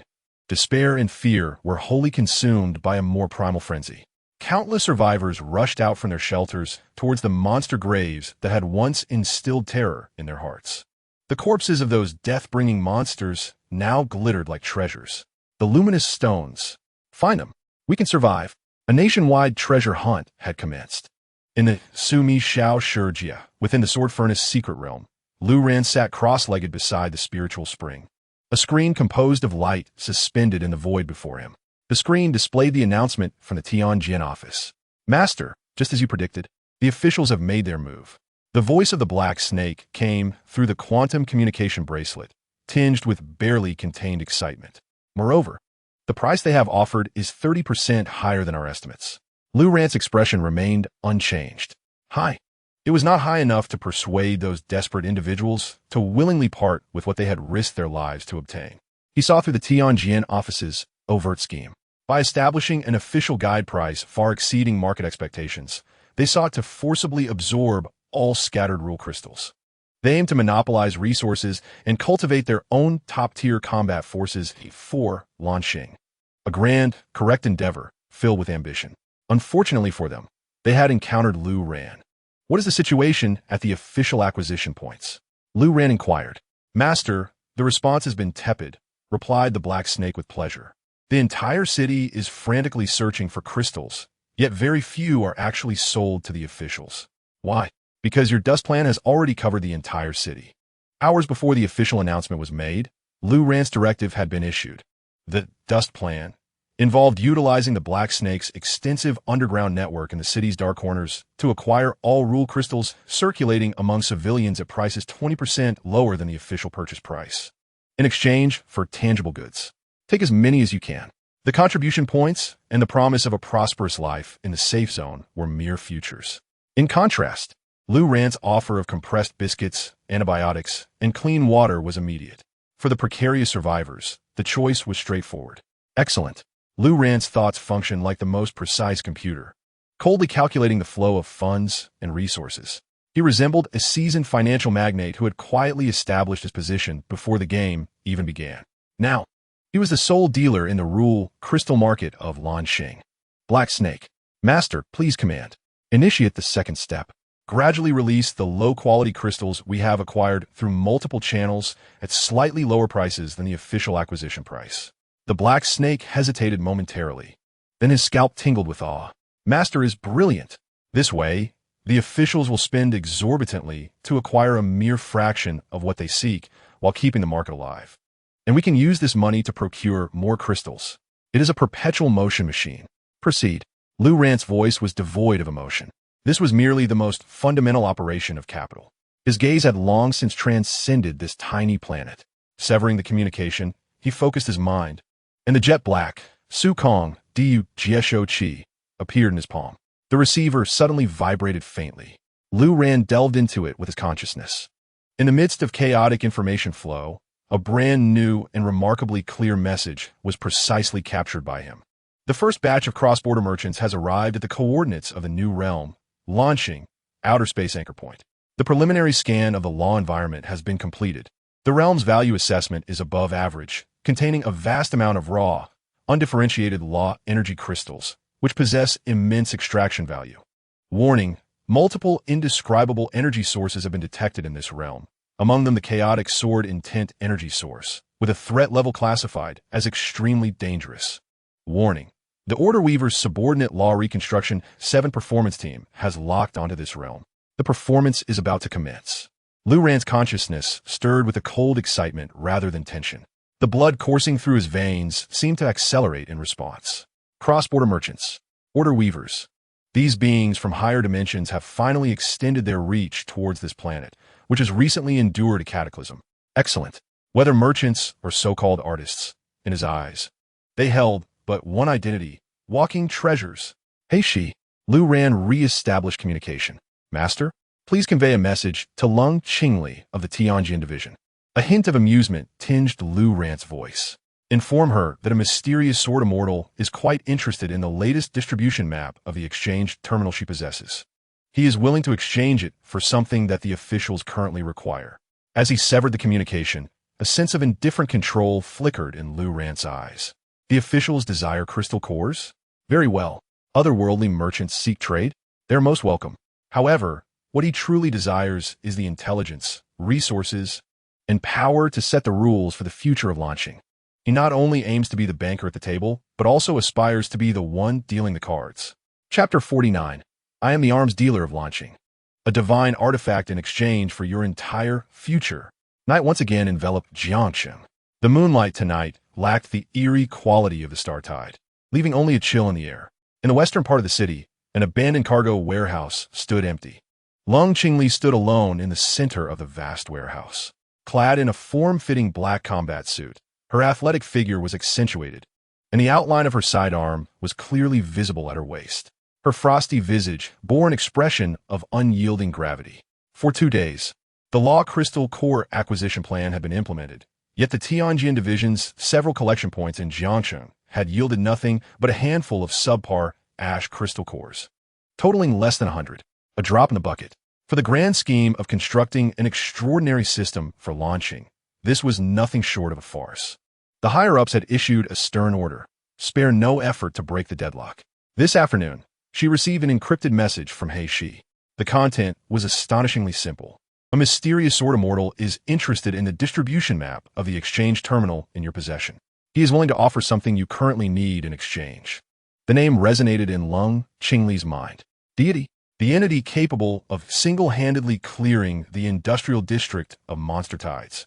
Despair and fear were wholly consumed by a more primal frenzy. Countless survivors rushed out from their shelters towards the monster graves that had once instilled terror in their hearts. The corpses of those death-bringing monsters now glittered like treasures. The luminous stones. Find them. We can survive. A nationwide treasure hunt had commenced. In the Sumi Shao Shurjia, within the Sword Furnace secret realm, Lu Ran sat cross-legged beside the spiritual spring. A screen composed of light suspended in the void before him. The screen displayed the announcement from the Tianjin office. Master, just as you predicted, the officials have made their move. The voice of the Black Snake came through the quantum communication bracelet, tinged with barely contained excitement. Moreover, the price they have offered is 30% higher than our estimates. Lu Rant's expression remained unchanged. High. It was not high enough to persuade those desperate individuals to willingly part with what they had risked their lives to obtain. He saw through the Tianjin office's overt scheme. By establishing an official guide price far exceeding market expectations, they sought to forcibly absorb all scattered rule crystals. They aimed to monopolize resources and cultivate their own top-tier combat forces for Lanxing. A grand, correct endeavor filled with ambition. Unfortunately for them, they had encountered Lu Ran. What is the situation at the official acquisition points? Lu Ran inquired. Master, the response has been tepid, replied the Black Snake with pleasure. The entire city is frantically searching for crystals, yet very few are actually sold to the officials. Why? Because your dust plan has already covered the entire city. Hours before the official announcement was made, Lu Ran's directive had been issued. The dust plan involved utilizing the Black Snake's extensive underground network in the city's dark corners to acquire all rule crystals circulating among civilians at prices 20% lower than the official purchase price, in exchange for tangible goods. Take as many as you can. The contribution points and the promise of a prosperous life in the safe zone were mere futures. In contrast, Lu Ran's offer of compressed biscuits, antibiotics, and clean water was immediate. For the precarious survivors, the choice was straightforward. Excellent. Lu Ran's thoughts functioned like the most precise computer, coldly calculating the flow of funds and resources. He resembled a seasoned financial magnate who had quietly established his position before the game even began. Now, he was the sole dealer in the rule crystal market of Lanxing. Black Snake. Master, please command. Initiate the second step. Gradually release the low-quality crystals we have acquired through multiple channels at slightly lower prices than the official acquisition price. The Black Snake hesitated momentarily. Then his scalp tingled with awe. Master is brilliant. This way, the officials will spend exorbitantly to acquire a mere fraction of what they seek, while keeping the market alive. And we can use this money to procure more crystals. It is a perpetual motion machine. Proceed. Lu Rant's voice was devoid of emotion. This was merely the most fundamental operation of capital. His gaze had long since transcended this tiny planet. Severing the communication, he focused his mind, and the jet black, Su Kong, Du Jieshou Qi, appeared in his palm. The receiver suddenly vibrated faintly. Lu Ran delved into it with his consciousness. In the midst of chaotic information flow, a brand new and remarkably clear message was precisely captured by him. The first batch of cross-border merchants has arrived at the coordinates of the new realm, launching outer space anchor point. The preliminary scan of the law environment has been completed. The realm's value assessment is above average, containing a vast amount of raw, undifferentiated law energy crystals, which possess immense extraction value. Warning: multiple indescribable energy sources have been detected in this realm, among them the chaotic sword intent energy source, with a threat level classified as extremely dangerous. Warning: the Order Weaver's subordinate Law Reconstruction 7 performance team has locked onto this realm. The performance is about to commence. Lu Ran's consciousness stirred with a cold excitement rather than tension. The blood coursing through his veins seemed to accelerate in response. Cross-border merchants, Order Weavers. These beings from higher dimensions have finally extended their reach towards this planet, which has recently endured a cataclysm. Excellent. Whether merchants or so-called artists, in his eyes, they held but one identity: walking treasures. Hey Shi. Lu Ran re-established communication. Master, please convey a message to Lung Qingli of the Tianjin Division. A hint of amusement tinged Lu Ran's voice. Inform her that a mysterious Sword Immortal is quite interested in the latest distribution map of the exchange terminal she possesses. He is willing to exchange it for something that the officials currently require. As he severed the communication, a sense of indifferent control flickered in Lu Ran's eyes. The officials desire crystal cores? Very well. Otherworldly merchants seek trade? They're most welcome. However, what he truly desires is the intelligence, resources, and power to set the rules for the future of launching. He not only aims to be the banker at the table, but also aspires to be the one dealing the cards. Chapter 49. I am the arms dealer of launching. A divine artifact in exchange for your entire future. Night once again enveloped Jiangsheng. The moonlight tonight lacked the eerie quality of the startide, leaving only a chill in the air. In the western part of the city, an abandoned cargo warehouse stood empty. Lung Qingli stood alone in the center of the vast warehouse. Clad in a form-fitting black combat suit, her athletic figure was accentuated, and the outline of her sidearm was clearly visible at her waist. Her frosty visage bore an expression of unyielding gravity. For 2 days, the Law Crystal Core acquisition plan had been implemented, yet the Tianjin Division's several collection points in Jiangsheng had yielded nothing but a handful of subpar ash crystal cores, totaling less than 100, a drop in the bucket. For the grand scheme of constructing an extraordinary system for launching, this was nothing short of a farce. The higher-ups had issued a stern order: spare no effort to break the deadlock. This afternoon, she received an encrypted message from He Shi. The content was astonishingly simple. A mysterious Sword Immortal is interested in the distribution map of the exchange terminal in your possession. He is willing to offer something you currently need in exchange. The name resonated in Lung Qingli's mind. Deity, the entity capable of single-handedly clearing the industrial district of monster tides,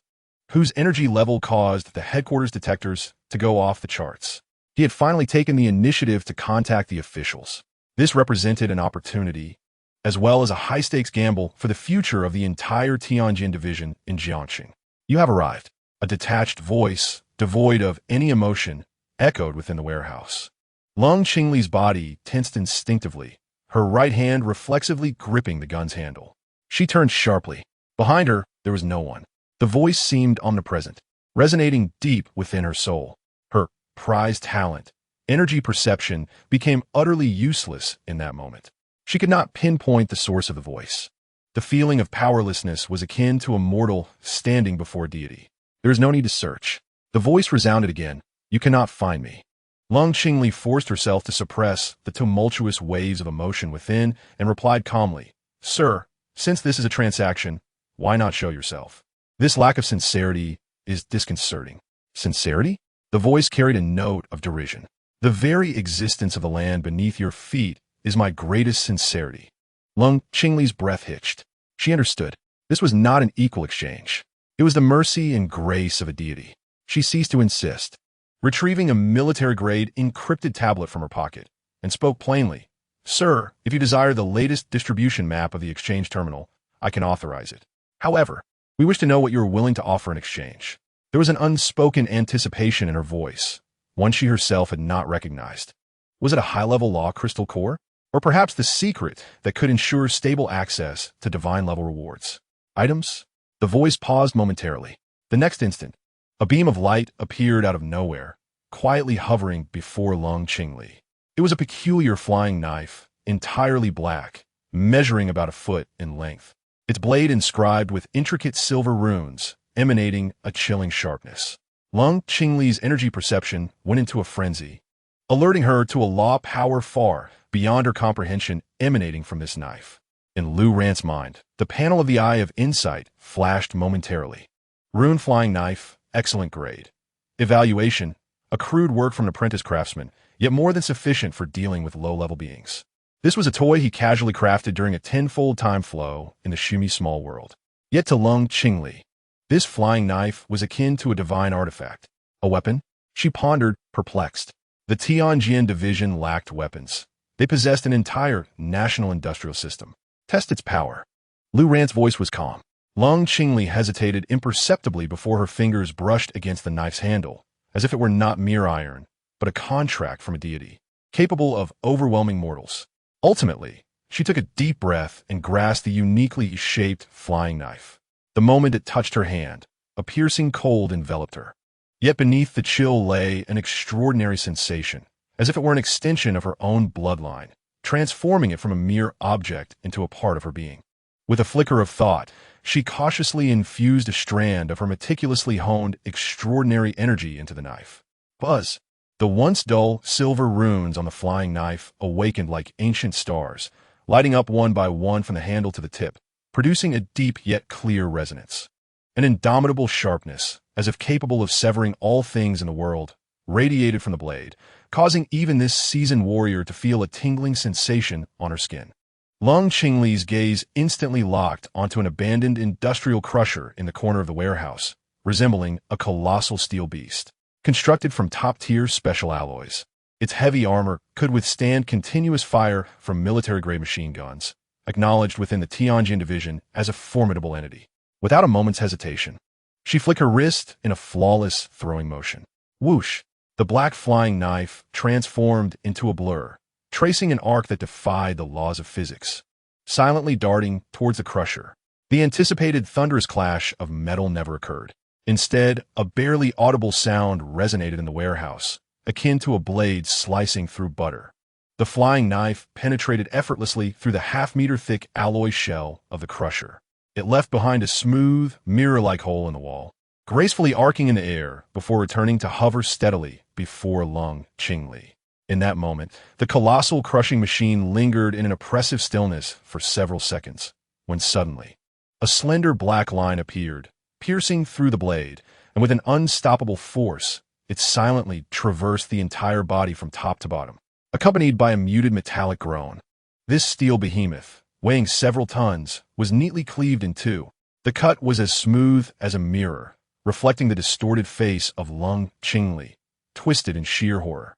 whose energy level caused the headquarters detectors to go off the charts. He had finally taken the initiative to contact the officials. This represented an opportunity, as well as a high-stakes gamble for the future of the entire Tianjin Division in Jiangxing. You have arrived. A detached voice, devoid of any emotion, echoed within the warehouse. Lung Qingli's body tensed instinctively, her right hand reflexively gripping the gun's handle. She turned sharply. Behind her, there was no one. The voice seemed omnipresent, resonating deep within her soul. Her prized talent, energy perception, became utterly useless in that moment. She could not pinpoint the source of the voice. The feeling of powerlessness was akin to a mortal standing before deity. There is no need to search. The voice resounded again. You cannot find me. Lung Qingli forced herself to suppress the tumultuous waves of emotion within and replied calmly, Sir, since this is a transaction, why not show yourself? This lack of sincerity is disconcerting. Sincerity? The voice carried a note of derision. The very existence of the land beneath your feet is my greatest sincerity. Lung Qingli's breath hitched. She understood. This was not an equal exchange. It was the mercy and grace of a deity. She ceased to insist, retrieving a military-grade encrypted tablet from her pocket, and spoke plainly. Sir, if you desire the latest distribution map of the exchange terminal, I can authorize it. However, we wish to know what you are willing to offer in exchange. There was an unspoken anticipation in her voice, one she herself had not recognized. Was it a high-level law crystal core? Or perhaps the secret that could ensure stable access to divine-level rewards? Items? The voice paused momentarily. The next instant, a beam of light appeared out of nowhere, quietly hovering before Lung Qingli. It was a peculiar flying knife, entirely black, measuring about a foot in length. Its blade inscribed with intricate silver runes, emanating a chilling sharpness. Lung Qingli's energy perception went into a frenzy, alerting her to a law power far beyond her comprehension emanating from this knife. In Lu Ran's mind, the panel of the Eye of Insight flashed momentarily. Rune flying knife, excellent grade. Evaluation, a crude work from an apprentice craftsman, yet more than sufficient for dealing with low-level beings. This was a toy he casually crafted during a tenfold time flow in the Shumi small world. Yet to Lung Qingli, this flying knife was akin to a divine artifact. A weapon? She pondered, perplexed. The Tianjin division lacked weapons. They possessed an entire national industrial system. Test its power. Lu Ran's voice was calm. Lung Qingli hesitated imperceptibly before her fingers brushed against the knife's handle, as if it were not mere iron, but a contract from a deity, capable of overwhelming mortals. Ultimately, she took a deep breath and grasped the uniquely shaped flying knife. The moment it touched her hand, a piercing cold enveloped her. Yet beneath the chill lay an extraordinary sensation, as if it were an extension of her own bloodline, transforming it from a mere object into a part of her being. With a flicker of thought, she cautiously infused a strand of her meticulously honed, extraordinary energy into the knife. Buzz! The once dull, silver runes on the flying knife awakened like ancient stars, lighting up one by one from the handle to the tip, producing a deep yet clear resonance. An indomitable sharpness, as if capable of severing all things in the world, radiated from the blade, causing even this seasoned warrior to feel a tingling sensation on her skin. Lung Qingli's gaze instantly locked onto an abandoned industrial crusher in the corner of the warehouse, resembling a colossal steel beast, constructed from top-tier special alloys. Its heavy armor could withstand continuous fire from military-grade machine guns, acknowledged within the Tianjin division as a formidable entity. Without a moment's hesitation, she flicked her wrist in a flawless throwing motion. Whoosh! The black flying knife transformed into a blur, tracing an arc that defied the laws of physics, silently darting towards the crusher. The anticipated thunderous clash of metal never occurred. Instead, a barely audible sound resonated in the warehouse, akin to a blade slicing through butter. The flying knife penetrated effortlessly through the half-meter-thick alloy shell of the crusher. It left behind a smooth, mirror-like hole in the wall, gracefully arcing in the air before returning to hover steadily before Lung Qingli. In that moment, the colossal crushing machine lingered in an oppressive stillness for several seconds, when suddenly, a slender black line appeared, piercing through the blade, and with an unstoppable force, it silently traversed the entire body from top to bottom, accompanied by a muted metallic groan. This steel behemoth, weighing several tons, was neatly cleaved in two. The cut was as smooth as a mirror, reflecting the distorted face of Lung Qingli, twisted in sheer horror.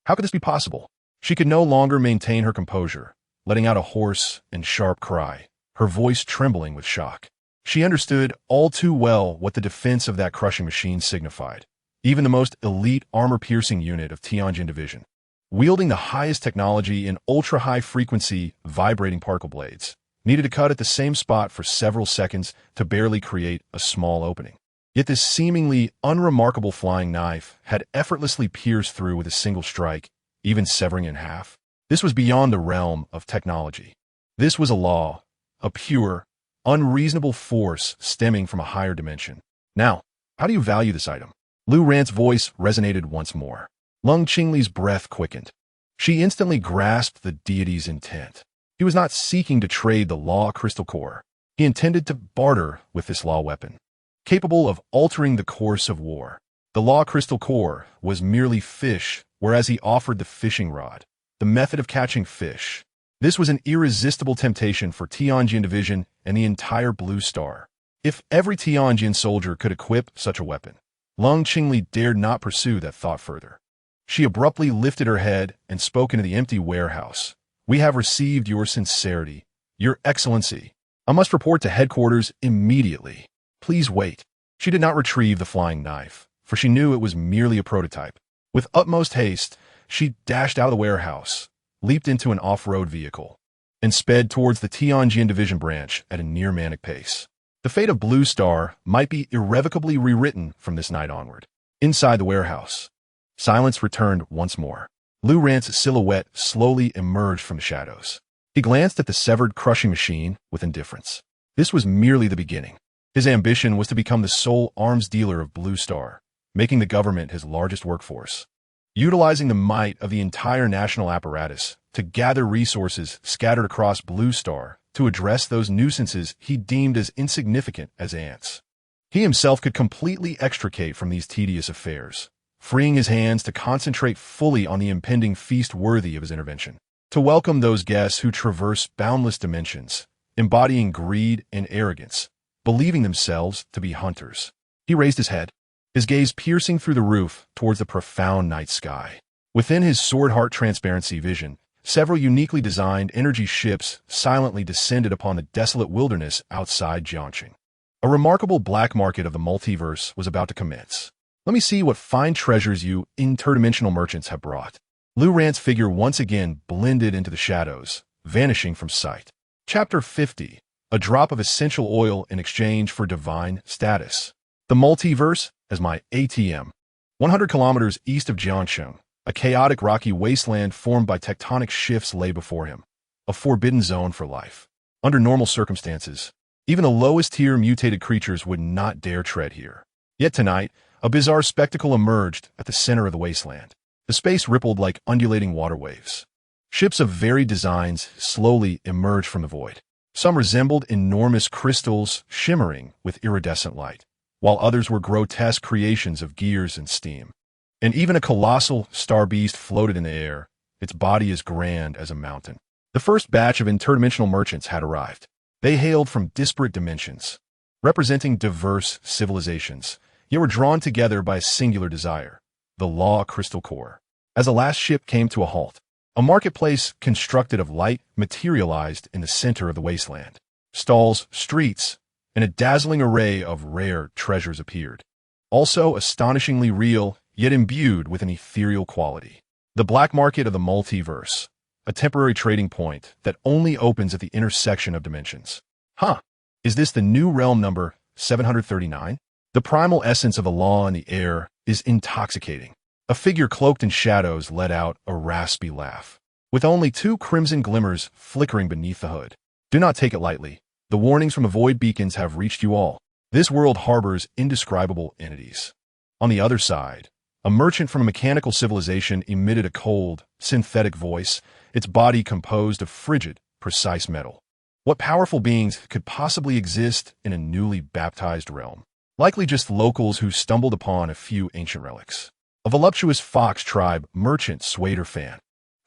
How could this be possible? She could no longer maintain her composure, letting out a hoarse and sharp cry, her voice trembling with shock. She understood all too well what the defense of that crushing machine signified. Even the most elite armor-piercing unit of Tianjin Division, wielding the highest technology in ultra-high-frequency vibrating particle blades, needed to cut at the same spot for several seconds to barely create a small opening. Yet this seemingly unremarkable flying knife had effortlessly pierced through with a single strike, even severing in half. This was beyond the realm of technology. This was a law, a pure, unreasonable force stemming from a higher dimension. Now, how do you value this item? Lu Ran's voice resonated once more. Lung Qingli's breath quickened. She instantly grasped the deity's intent. He was not seeking to trade the law crystal core. He intended to barter with this law weapon, capable of altering the course of war. The law crystal core was merely fish, whereas he offered the fishing rod, the method of catching fish. This was an irresistible temptation for Tianjin Division and the entire Blue Star. If every Tianjin soldier could equip such a weapon, Lung Qingli dared not pursue that thought further. She abruptly lifted her head and spoke into the empty warehouse. "We have received your sincerity, Your Excellency. I must report to headquarters immediately. Please wait." She did not retrieve the flying knife, for she knew it was merely a prototype. With utmost haste, she dashed out of the warehouse, leaped into an off-road vehicle, and sped towards the Tianjin Division branch at a near-manic pace. The fate of Blue Star might be irrevocably rewritten from this night onward. Inside the warehouse, silence returned once more. Lu Ran's silhouette slowly emerged from the shadows. He glanced at the severed crushing machine with indifference. This was merely the beginning. His ambition was to become the sole arms dealer of Blue Star, making the government his largest workforce. Utilizing the might of the entire national apparatus to gather resources scattered across Blue Star to address those nuisances he deemed as insignificant as ants. He himself could completely extricate from these tedious affairs, freeing his hands to concentrate fully on the impending feast worthy of his intervention. To welcome those guests who traverse boundless dimensions, embodying greed and arrogance, believing themselves to be hunters. He raised his head, his gaze piercing through the roof towards the profound night sky. Within his sword-heart transparency vision, several uniquely designed energy ships silently descended upon the desolate wilderness outside Jiangqing. A remarkable black market of the multiverse was about to commence. Let me see what fine treasures you interdimensional merchants have brought. Lu Ran's figure once again blended into the shadows, vanishing from sight. Chapter 50. A drop of essential oil in exchange for divine status. The multiverse as my ATM. 100 kilometers east of Jiangsheng, a chaotic rocky wasteland formed by tectonic shifts lay before him, a forbidden zone for life. Under normal circumstances, even the lowest-tier mutated creatures would not dare tread here. Yet tonight, a bizarre spectacle emerged at the center of the wasteland. The space rippled like undulating water waves. Ships of varied designs slowly emerged from the void. Some resembled enormous crystals shimmering with iridescent light, while others were grotesque creations of gears and steam. And even a colossal star beast floated in the air, its body as grand as a mountain. The first batch of interdimensional merchants had arrived. They hailed from disparate dimensions, representing diverse civilizations, yet were drawn together by a singular desire: the Law Crystal Core. As the last ship came to a halt, a marketplace constructed of light materialized in the center of the wasteland. Stalls, streets, and a dazzling array of rare treasures appeared, also astonishingly real, yet imbued with an ethereal quality. The black market of the multiverse, a temporary trading point that only opens at the intersection of dimensions. Is this the new realm number 739? The primal essence of the law in the air is intoxicating. A figure cloaked in shadows let out a raspy laugh, with only 2 crimson glimmers flickering beneath the hood. Do not take it lightly. The warnings from the void beacons have reached you all. This world harbors indescribable entities. On the other side, a merchant from a mechanical civilization emitted a cold, synthetic voice, its body composed of frigid, precise metal. What powerful beings could possibly exist in a newly baptized realm? Likely just locals who stumbled upon a few ancient relics. A voluptuous fox tribe merchant swayed her fan,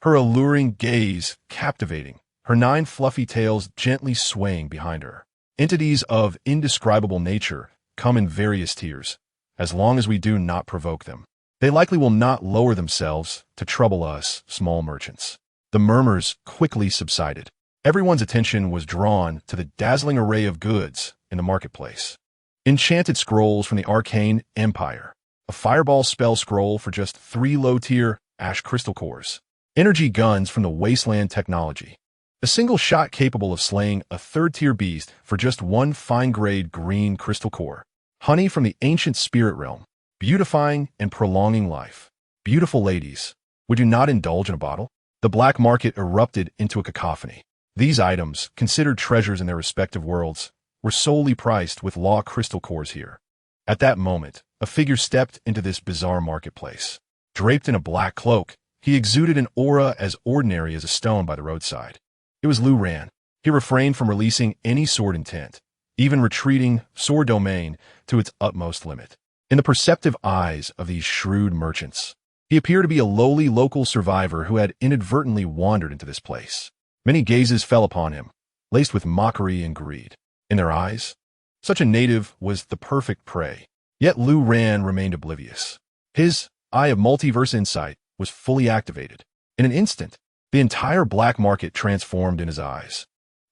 her alluring gaze captivating, her 9 fluffy tails gently swaying behind her. Entities of indescribable nature come in various tiers, as long as we do not provoke them. They likely will not lower themselves to trouble us, small merchants. The murmurs quickly subsided. Everyone's attention was drawn to the dazzling array of goods in the marketplace. Enchanted scrolls from the Arcane Empire. A fireball spell scroll for just 3 low-tier ash crystal cores. Energy guns from the Wasteland Technology. A single shot capable of slaying a 3rd-tier beast for just 1 fine-grade green crystal core. Honey from the Ancient Spirit Realm. Beautifying and prolonging life. Beautiful ladies, would you not indulge in a bottle? The black market erupted into a cacophony. These items, considered treasures in their respective worlds, were solely priced with law crystal cores here. At that moment, a figure stepped into this bizarre marketplace. Draped in a black cloak, he exuded an aura as ordinary as a stone by the roadside. It was Lu Ran. He refrained from releasing any sword intent, even retreating sword domain to its utmost limit. In the perceptive eyes of these shrewd merchants, he appeared to be a lowly local survivor who had inadvertently wandered into this place. Many gazes fell upon him, laced with mockery and greed. In their eyes, Such a native was the perfect prey. Yet Lu Ran remained oblivious. His eye of multiverse insight was fully activated. In an instant, the entire black market transformed in his eyes.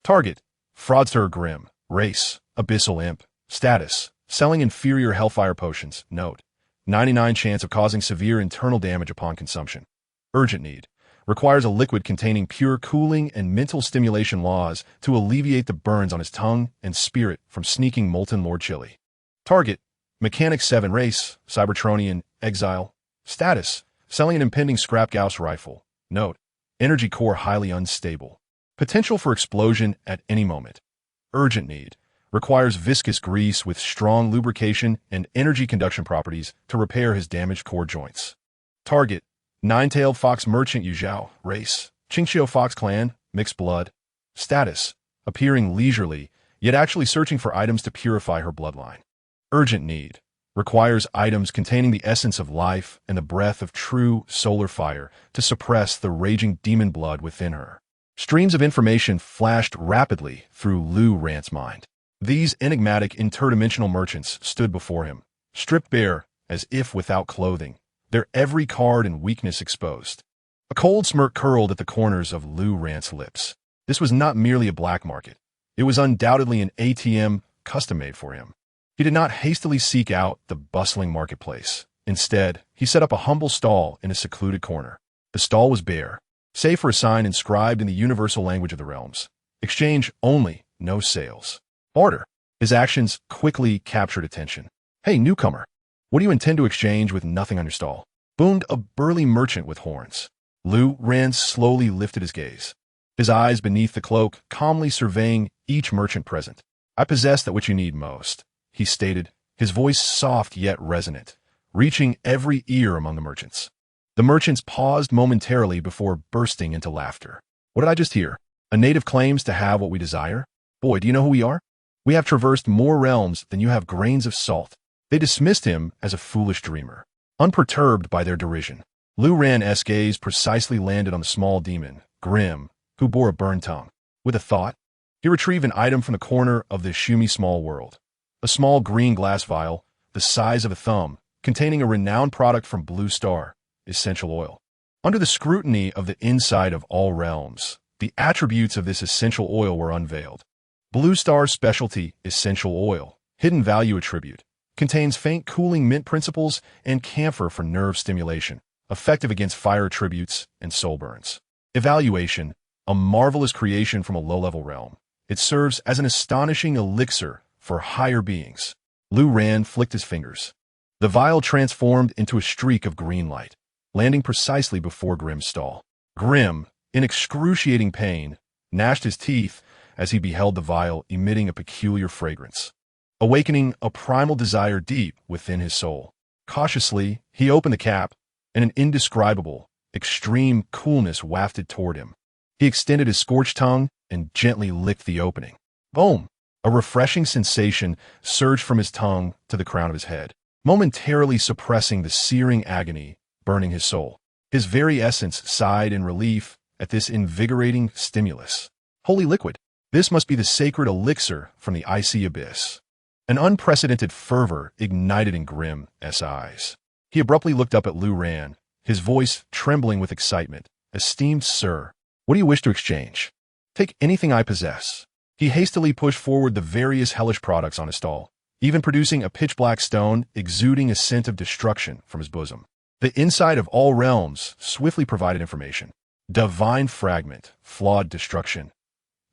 Target: fraudster Grim. Race: Abyssal Imp. Status: selling inferior hellfire potions. Note: 99 chance of causing severe internal damage upon consumption. Urgent need: requires a liquid containing pure cooling and mental stimulation laws to alleviate the burns on his tongue and spirit from sneaking molten Lord Chili. Target: Mechanic 7 Race, Cybertronian, Exile. Status: selling an impending scrap Gauss rifle. Note: energy core highly unstable. Potential for explosion at any moment. Urgent need: requires viscous grease with strong lubrication and energy conduction properties to repair his damaged core joints. Target: Nine-tailed Fox Merchant Yu Zhao. Race: Qingxiu Fox Clan, mixed blood. Status: appearing leisurely, yet actually searching for items to purify her bloodline. Urgent need: requires items containing the essence of life and the breath of true solar fire to suppress the raging demon blood within her. Streams of information flashed rapidly through Lu Ran's mind. These enigmatic interdimensional merchants stood before him, stripped bare as if without clothing, their every card and weakness exposed. A cold smirk curled at the corners of Lu Ran's lips. This was not merely a black market. It was undoubtedly an ATM custom-made for him. He did not hastily seek out the bustling marketplace. Instead, he set up a humble stall in a secluded corner. The stall was bare, save for a sign inscribed in the universal language of the realms. Exchange only, no sales. Barter. His actions quickly captured attention. Hey, newcomer, what do you intend to exchange with nothing on your stall? Boomed a burly merchant with horns. Lu Ran slowly lifted his gaze, his eyes beneath the cloak calmly surveying each merchant present. I possess that which you need most, he stated, his voice soft yet resonant, reaching every ear among the merchants. The merchants paused momentarily before bursting into laughter. What did I just hear? A native claims to have what we desire? Boy, do you know who we are? We have traversed more realms than you have grains of salt. They dismissed him as a foolish dreamer. Unperturbed by their derision, Lu Ran's gaze precisely landed on the small demon, Grim, who bore a burned tongue. With a thought, he retrieved an item from the corner of the Shumi small world. A small green glass vial, the size of a thumb, containing a renowned product from Blue Star, essential oil. Under the scrutiny of the inside of all realms, the attributes of this essential oil were unveiled. Blue Star's specialty, essential oil, hidden value attribute, contains faint cooling mint principles and camphor for nerve stimulation, effective against fire attributes and soul burns. Evaluation: a marvelous creation from a low-level realm. It serves as an astonishing elixir for higher beings. Lu Ran flicked his fingers. The vial transformed into a streak of green light, landing precisely before Grim's stall. Grim, in excruciating pain, gnashed his teeth as he beheld the vial emitting a peculiar fragrance, awakening a primal desire deep within his soul. Cautiously, he opened the cap, and an indescribable, extreme coolness wafted toward him. He extended his scorched tongue and gently licked the opening. Boom! A refreshing sensation surged from his tongue to the crown of his head, momentarily suppressing the searing agony burning his soul. His very essence sighed in relief at this invigorating stimulus. Holy liquid! This must be the sacred elixir from the icy abyss. An unprecedented fervor ignited in Grim's eyes. He abruptly looked up at Lu Ran, his voice trembling with excitement. Esteemed sir, what do you wish to exchange? Take anything I possess. He hastily pushed forward the various hellish products on his stall, even producing a pitch-black stone exuding a scent of destruction from his bosom. The inside of all realms swiftly provided information. Divine fragment, flawed destruction.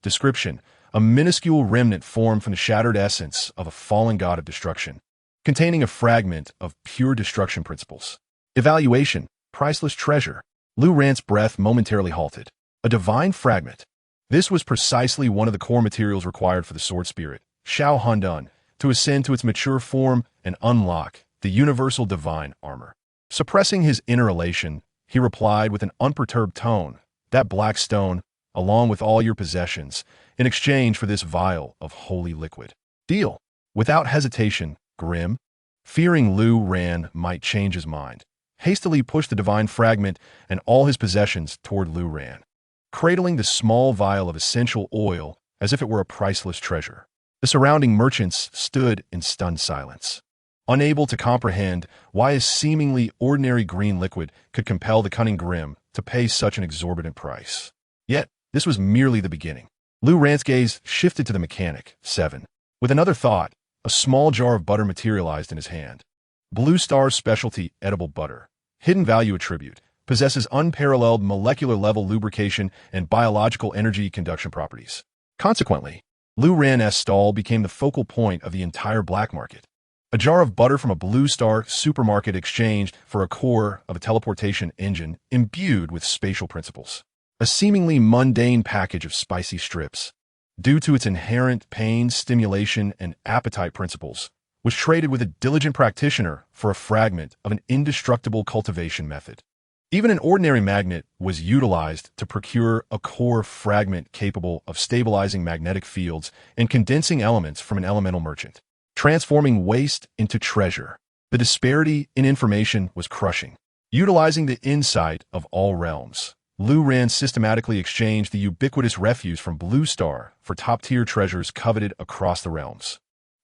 Description: a minuscule remnant formed from the shattered essence of a fallen god of destruction, containing a fragment of pure destruction principles. Evaluation: priceless treasure. Lu Ran's breath momentarily halted. A divine fragment. This was precisely one of the core materials required for the sword spirit, Shao Hundun, to ascend to its mature form and unlock the universal divine armor. Suppressing his inner elation, he replied with an unperturbed tone, that black stone, along with all your possessions, in exchange for this vial of holy liquid. Deal. Without hesitation, Grim, fearing Lu Ran might change his mind, hastily pushed the divine fragment and all his possessions toward Lu Ran, cradling the small vial of essential oil as if it were a priceless treasure. The surrounding merchants stood in stunned silence, unable to comprehend why a seemingly ordinary green liquid could compel the cunning Grimm to pay such an exorbitant price. Yet, this was merely the beginning. Lu Ran's gaze shifted to the mechanic, 7. With another thought, a small jar of butter materialized in his hand. Blue Star's specialty edible butter, hidden value attribute, possesses unparalleled molecular-level lubrication and biological energy conduction properties. Consequently, Lu Ran's stall became the focal point of the entire black market. A jar of butter from a Blue Star supermarket exchanged for a core of a teleportation engine imbued with spatial principles. A seemingly mundane package of spicy strips, due to its inherent pain, stimulation, and appetite principles, was traded with a diligent practitioner for a fragment of an indestructible cultivation method. Even an ordinary magnet was utilized to procure a core fragment capable of stabilizing magnetic fields and condensing elements from an elemental merchant, transforming waste into treasure. The disparity in information was crushing. Utilizing the insight of all realms, Lu Ran systematically exchanged the ubiquitous refuse from Blue Star for top-tier treasures coveted across the realms.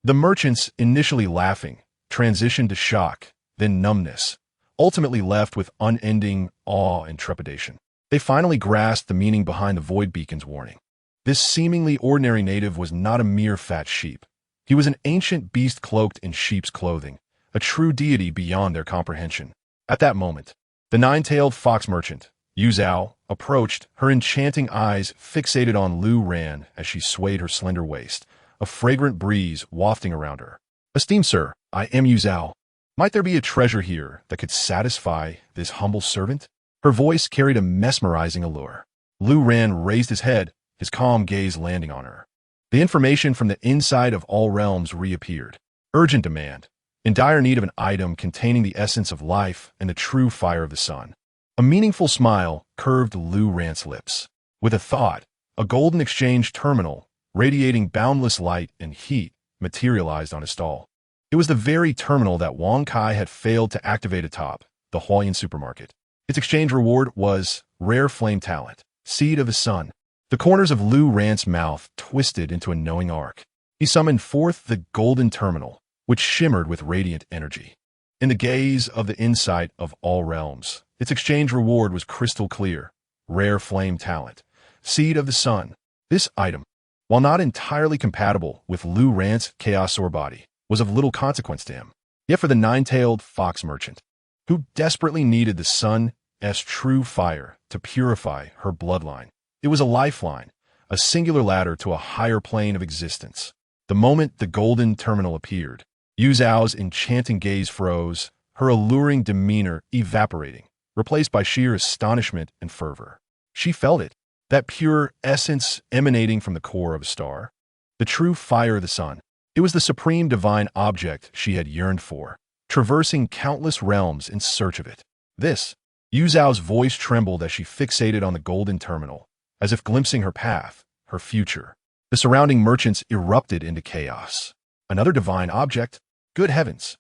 The merchants, initially laughing, transitioned to shock, then numbness, ultimately left with unending awe and trepidation. They finally grasped the meaning behind the Void Beacon's warning. This seemingly ordinary native was not a mere fat sheep. He was an ancient beast cloaked in sheep's clothing, a true deity beyond their comprehension. At that moment, the nine-tailed fox merchant, Yu Zhao, approached, her enchanting eyes fixated on Lu Ran as she swayed her slender waist, a fragrant breeze wafting around her. "Esteemed sir, I am Yu Zhao. Might there be a treasure here that could satisfy this humble servant?" Her voice carried a mesmerizing allure. Lu Ran raised his head, his calm gaze landing on her. The information from the inside of all realms reappeared. Urgent demand, in dire need of an item containing the essence of life and the true fire of the sun. A meaningful smile curved Lu Ran's lips. With a thought, a golden exchange terminal, radiating boundless light and heat, materialized on his stall. It was the very terminal that Wang Kai had failed to activate atop the Hualien supermarket. Its exchange reward was rare flame talent, seed of the sun. The corners of Lu Ran's mouth twisted into a knowing arc. He summoned forth the golden terminal, which shimmered with radiant energy. In the gaze of the insight of all realms, its exchange reward was crystal clear, rare flame talent, seed of the sun. This item, while not entirely compatible with Lu Ran's chaos ore body, was of little consequence to him. Yet for the nine-tailed fox merchant, who desperately needed the sun's true fire to purify her bloodline, it was a lifeline, a singular ladder to a higher plane of existence. The moment the golden terminal appeared, Yu Zhao's enchanting gaze froze, her alluring demeanor evaporating, replaced by sheer astonishment and fervor. She felt it, that pure essence emanating from the core of a star, the true fire of the sun. It was the supreme divine object she had yearned for, traversing countless realms in search of it. This, Yu Zhao's voice trembled as she fixated on the golden terminal, as if glimpsing her path, her future. The surrounding merchants erupted into chaos. Another divine object? Good heavens!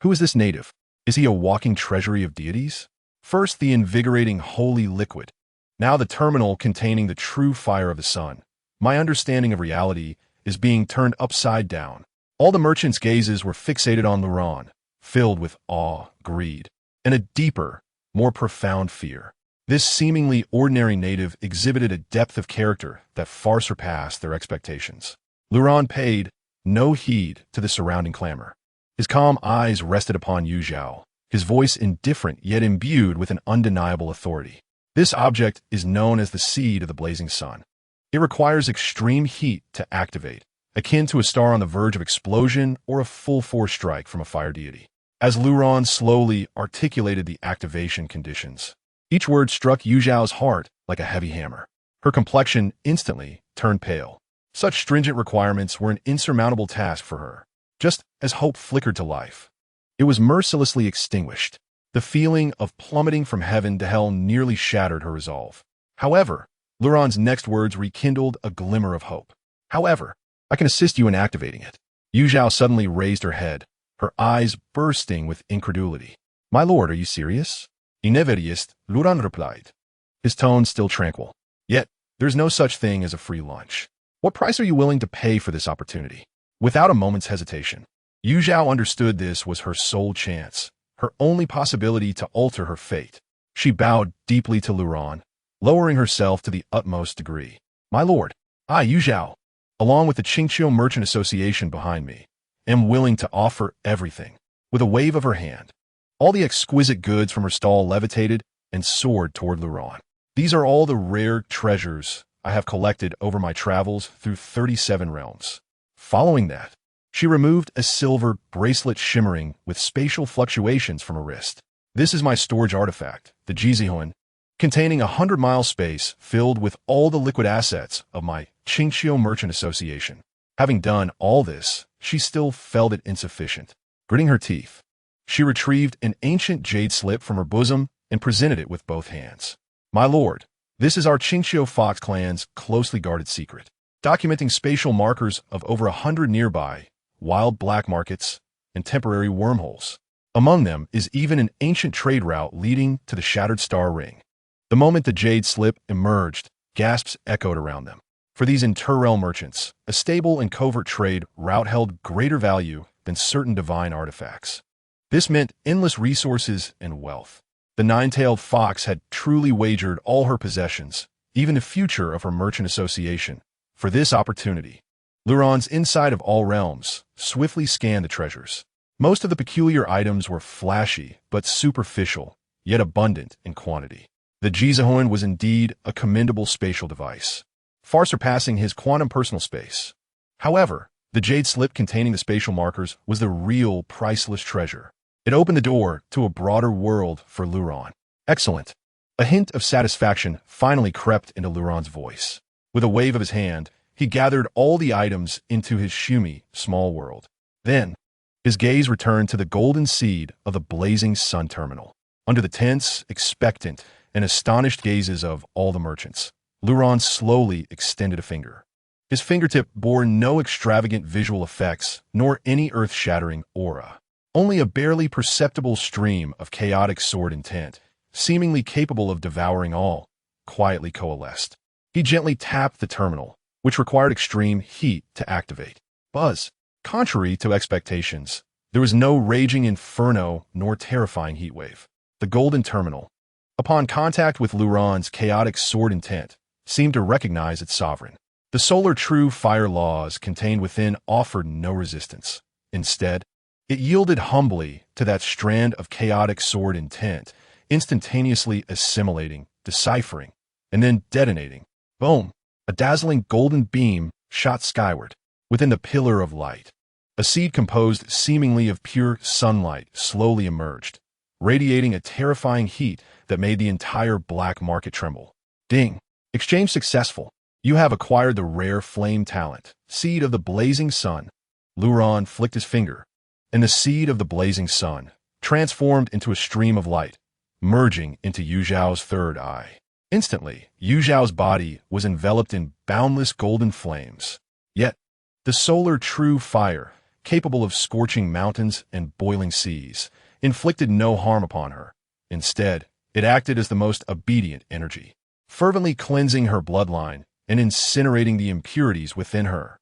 Who is this native? Is he a walking treasury of deities? First the invigorating holy liquid, now the terminal containing the true fire of the sun. My understanding of reality is being turned upside down. All the merchants' gazes were fixated on Lu Ran, filled with awe, greed, and a deeper, more profound fear. This seemingly ordinary native exhibited a depth of character that far surpassed their expectations. Lu Ran paid no heed to the surrounding clamor. His calm eyes rested upon Yu Zhao, his voice indifferent yet imbued with an undeniable authority. This object is known as the seed of the blazing sun. It requires extreme heat to activate, akin to a star on the verge of explosion or a full-force strike from a fire deity. As Lu Ran slowly articulated the activation conditions, each word struck Yu Zhao's heart like a heavy hammer. Her complexion instantly turned pale. Such stringent requirements were an insurmountable task for her. Just as hope flickered to life, it was mercilessly extinguished. The feeling of plummeting from heaven to hell nearly shattered her resolve. However, Lu Ran's next words rekindled a glimmer of hope. "However, I can assist you in activating it." Yu Zhao suddenly raised her head, her eyes bursting with incredulity. "My lord, are you serious?" "Inevitist," Lu Ran replied, his tone still tranquil. "Yet, there's no such thing as a free lunch. What price are you willing to pay for this opportunity?" Without a moment's hesitation. Yu Zhao understood this was her sole chance, her only possibility to alter her fate. She bowed deeply to Luran, lowering herself to the utmost degree. My lord, I, Yu Zhao, along with the Qingqiu Merchant Association behind me, am willing to offer everything. With a wave of her hand, all the exquisite goods from her stall levitated and soared toward Luran. These are all the rare treasures I have collected over my travels through 37 realms. Following that, she removed a silver bracelet shimmering with spatial fluctuations from her wrist. This is my storage artifact, the Jizihuan, containing a 100-mile space filled with all the liquid assets of my Qingqiu Merchant Association. Having done all this, she still felt it insufficient. Gritting her teeth, she retrieved an ancient jade slip from her bosom and presented it with both hands. My lord, this is our Qingqiu Fox clan's closely guarded secret, documenting spatial markers of over 100 nearby wild black markets and temporary wormholes. Among them is even an ancient trade route leading to the Shattered Star Ring. The moment the jade slip emerged, gasps echoed around them. For these interrealm merchants, a stable and covert trade route held greater value than certain divine artifacts. This meant endless resources and wealth. The nine-tailed fox had truly wagered all her possessions, even the future of her merchant association, for this opportunity. Luran's Inside of All Realms swiftly scanned the treasures. Most of the peculiar items were flashy but superficial, yet abundant in quantity. The Jizihuan was indeed a commendable spatial device, far surpassing his quantum personal space. However, the jade slip containing the spatial markers was the real priceless treasure. It opened the door to a broader world for Luran. Excellent. A hint of satisfaction finally crept into Luran's voice. With a wave of his hand, he gathered all the items into his Shumi small world. Then, his gaze returned to the golden seed of the blazing sun terminal. Under the tense, expectant, and astonished gazes of all the merchants, Luran slowly extended a finger. His fingertip bore no extravagant visual effects nor any earth-shattering aura. Only a barely perceptible stream of chaotic sword intent, seemingly capable of devouring all, quietly coalesced. He gently tapped the terminal, which required extreme heat to activate. Buzz. Contrary to expectations, there was no raging inferno nor terrifying heatwave. The golden terminal, upon contact with Luran's chaotic sword intent, seemed to recognize its sovereign. The solar true fire laws contained within offered no resistance. Instead, it yielded humbly to that strand of chaotic sword intent, instantaneously assimilating, deciphering, and then detonating. Boom! A dazzling golden beam shot skyward. Within the pillar of light, a seed composed seemingly of pure sunlight slowly emerged, radiating a terrifying heat that made the entire black market tremble. Ding! Exchange successful. You have acquired the rare flame talent, Seed of the Blazing Sun. Luran flicked his finger, and the Seed of the Blazing Sun transformed into a stream of light, merging into Yu Zhao's third eye. Instantly, Yu Zhao's body was enveloped in boundless golden flames. Yet, the solar true fire, capable of scorching mountains and boiling seas, inflicted no harm upon her. Instead, it acted as the most obedient energy, fervently cleansing her bloodline and incinerating the impurities within her.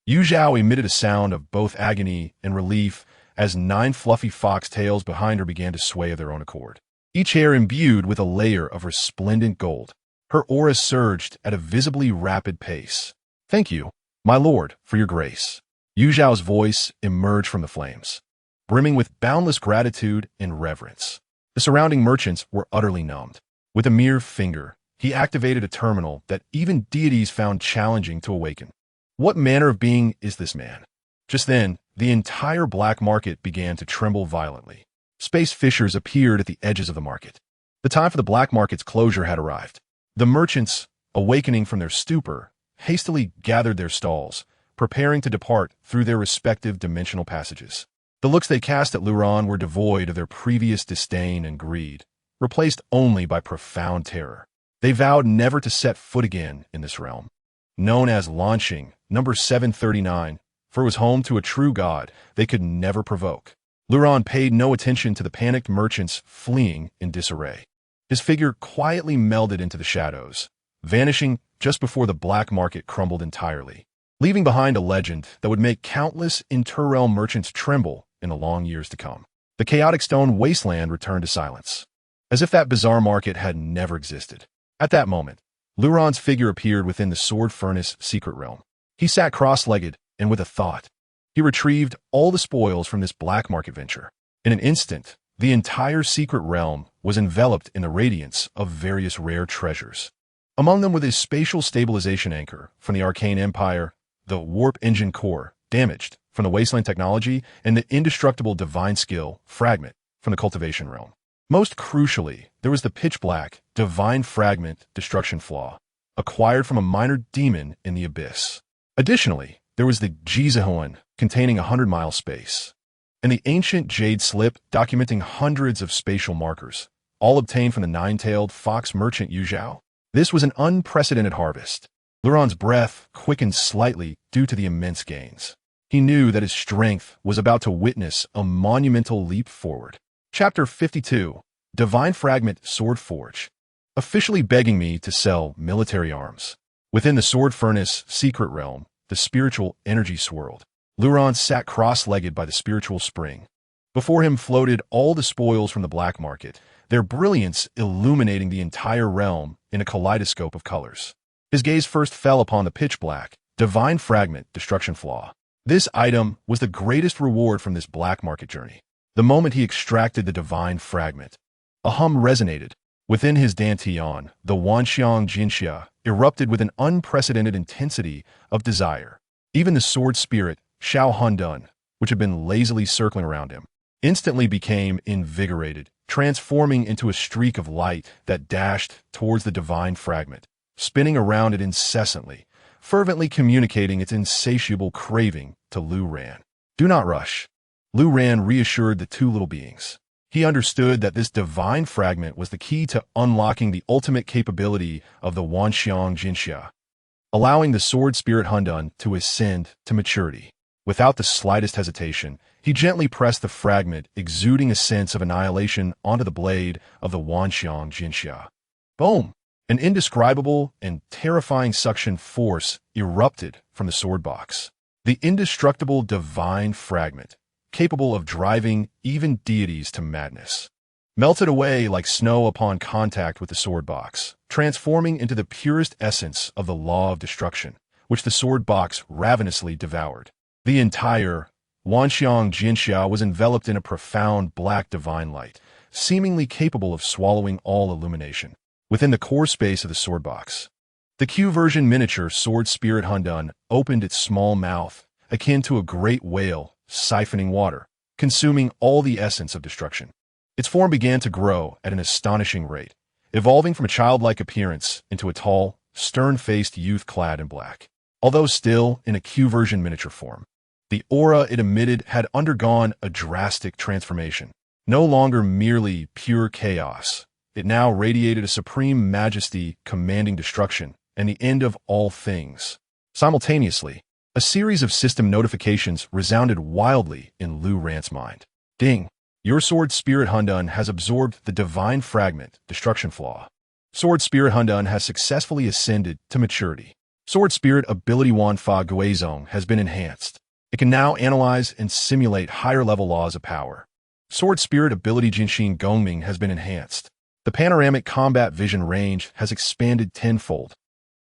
Yu Zhao emitted a sound of both agony and relief as 9 fluffy fox tails behind her began to sway of their own accord, each hair imbued with a layer of resplendent gold. Her aura surged at a visibly rapid pace. Thank you, my lord, for your grace. Yu Zhao's voice emerged from the flames, brimming with boundless gratitude and reverence. The surrounding merchants were utterly numbed. With a mere finger, he activated a terminal that even deities found challenging to awaken. What manner of being is this man? Just then, the entire black market began to tremble violently. Space fissures appeared at the edges of the market. The time for the black market's closure had arrived. The merchants, awakening from their stupor, hastily gathered their stalls, preparing to depart through their respective dimensional passages. The looks they cast at Luran were devoid of their previous disdain and greed, replaced only by profound terror. They vowed never to set foot again in this realm. Known as Launching, number 739, for it was home to a true god they could never provoke. Luran paid no attention to the panicked merchants fleeing in disarray. His figure quietly melded into the shadows, vanishing just before the black market crumbled entirely. leaving behind a legend that would make countless interrealm merchants tremble in the long years to come. The chaotic stone wasteland returned to silence, as if that bizarre market had never existed. At that moment, Luron's figure appeared within the sword furnace secret realm. He sat cross-legged, and with a thought, he retrieved all the spoils from this black market venture. In an instant, the entire secret realm was enveloped in the radiance of various rare treasures. Among them were the spatial stabilization anchor from the Arcane Empire, the warp engine core, damaged, from the wasteland technology, and the indestructible divine skill, fragment, from the cultivation realm. Most crucially, there was the pitch-black, divine fragment destruction flaw, acquired from a minor demon in the abyss. Additionally, there was the Jizahoan, containing a 100-mile space, and the ancient jade slip documenting hundreds of spatial markers, all obtained from the nine-tailed fox merchant Yu Zhao. This was an unprecedented harvest. Luron's breath quickened slightly due to the immense gains. He knew that his strength was about to witness a monumental leap forward. Chapter 52, Divine Fragment Sword Forge, officially begging me to sell military arms. Within the sword furnace secret realm, the spiritual energy swirled. Luron sat cross-legged by the spiritual spring. Before him floated all the spoils from the black market, their brilliance illuminating the entire realm in a kaleidoscope of colors. His gaze first fell upon the pitch-black, divine fragment destruction flaw. This item was the greatest reward from this black market journey. The moment he extracted the divine fragment, a hum resonated. Within his dantian, the Wanxiang Jinxia erupted with an unprecedented intensity of desire. Even the sword spirit, Xiao Hundun, which had been lazily circling around him, instantly became invigorated, transforming into a streak of light that dashed towards the divine fragment, spinning around it incessantly, fervently communicating its insatiable craving to Lu Ran. Do not rush. Lu Ran reassured the two little beings. He understood that this divine fragment was the key to unlocking the ultimate capability of the Wanxiang Jinxia, allowing the sword spirit Hundun to ascend to maturity. Without the slightest hesitation, he gently pressed the fragment, exuding a sense of annihilation onto the blade of the Wanxiang Jinxia. Boom! An indescribable and terrifying suction force erupted from the sword box. The indestructible divine fragment, capable of driving even deities to madness, melted away like snow upon contact with the sword box, transforming into the purest essence of the law of destruction, which the sword box ravenously devoured. The entire Wanxiang Jinxia was enveloped in a profound black divine light, seemingly capable of swallowing all illumination. Within the core space of the sword box, the Q-version miniature sword spirit Hundun opened its small mouth, akin to a great whale siphoning water, consuming all the essence of destruction. Its form began to grow at an astonishing rate, evolving from a childlike appearance into a tall, stern-faced youth clad in black. Although still in a Q-version miniature form, the aura it emitted had undergone a drastic transformation. No longer merely pure chaos, it now radiated a supreme majesty commanding destruction and the end of all things. Simultaneously, a series of system notifications resounded wildly in Lu Ran's mind. Ding! Your sword spirit Hundun has absorbed the divine fragment destruction flaw. Sword spirit Hundun has successfully ascended to maturity. Sword spirit ability Wanfa Guizong has been enhanced. It can now analyze and simulate higher-level laws of power. Sword spirit ability Jinshin Gongming has been enhanced. The panoramic combat vision range has expanded tenfold.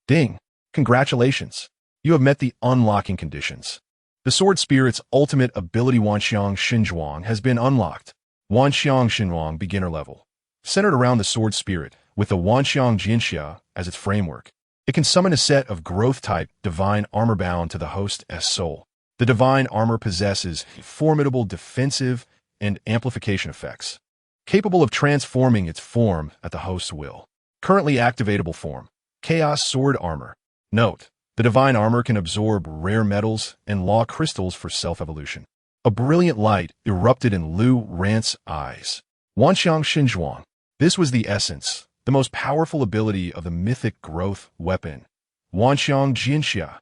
Ding! Congratulations! You have met the unlocking conditions. The sword spirit's ultimate ability Wanxiang Xinzhuang has been unlocked. Wanxiang Xinzhuang beginner level. Centered around the sword spirit, with the Wanxiang Jinxia as its framework, it can summon a set of growth-type divine armor bound to the host's soul. The divine armor possesses formidable defensive and amplification effects, capable of transforming its form at the host's will. Currently activatable form, Chaos Sword Armor. Note: the divine armor can absorb rare metals and law crystals for self-evolution. A brilliant light erupted in Lu Ran's eyes. Wanxiang Xinzhuang. This was the essence, the most powerful ability of the mythic growth weapon, Wanxiang Jinxia.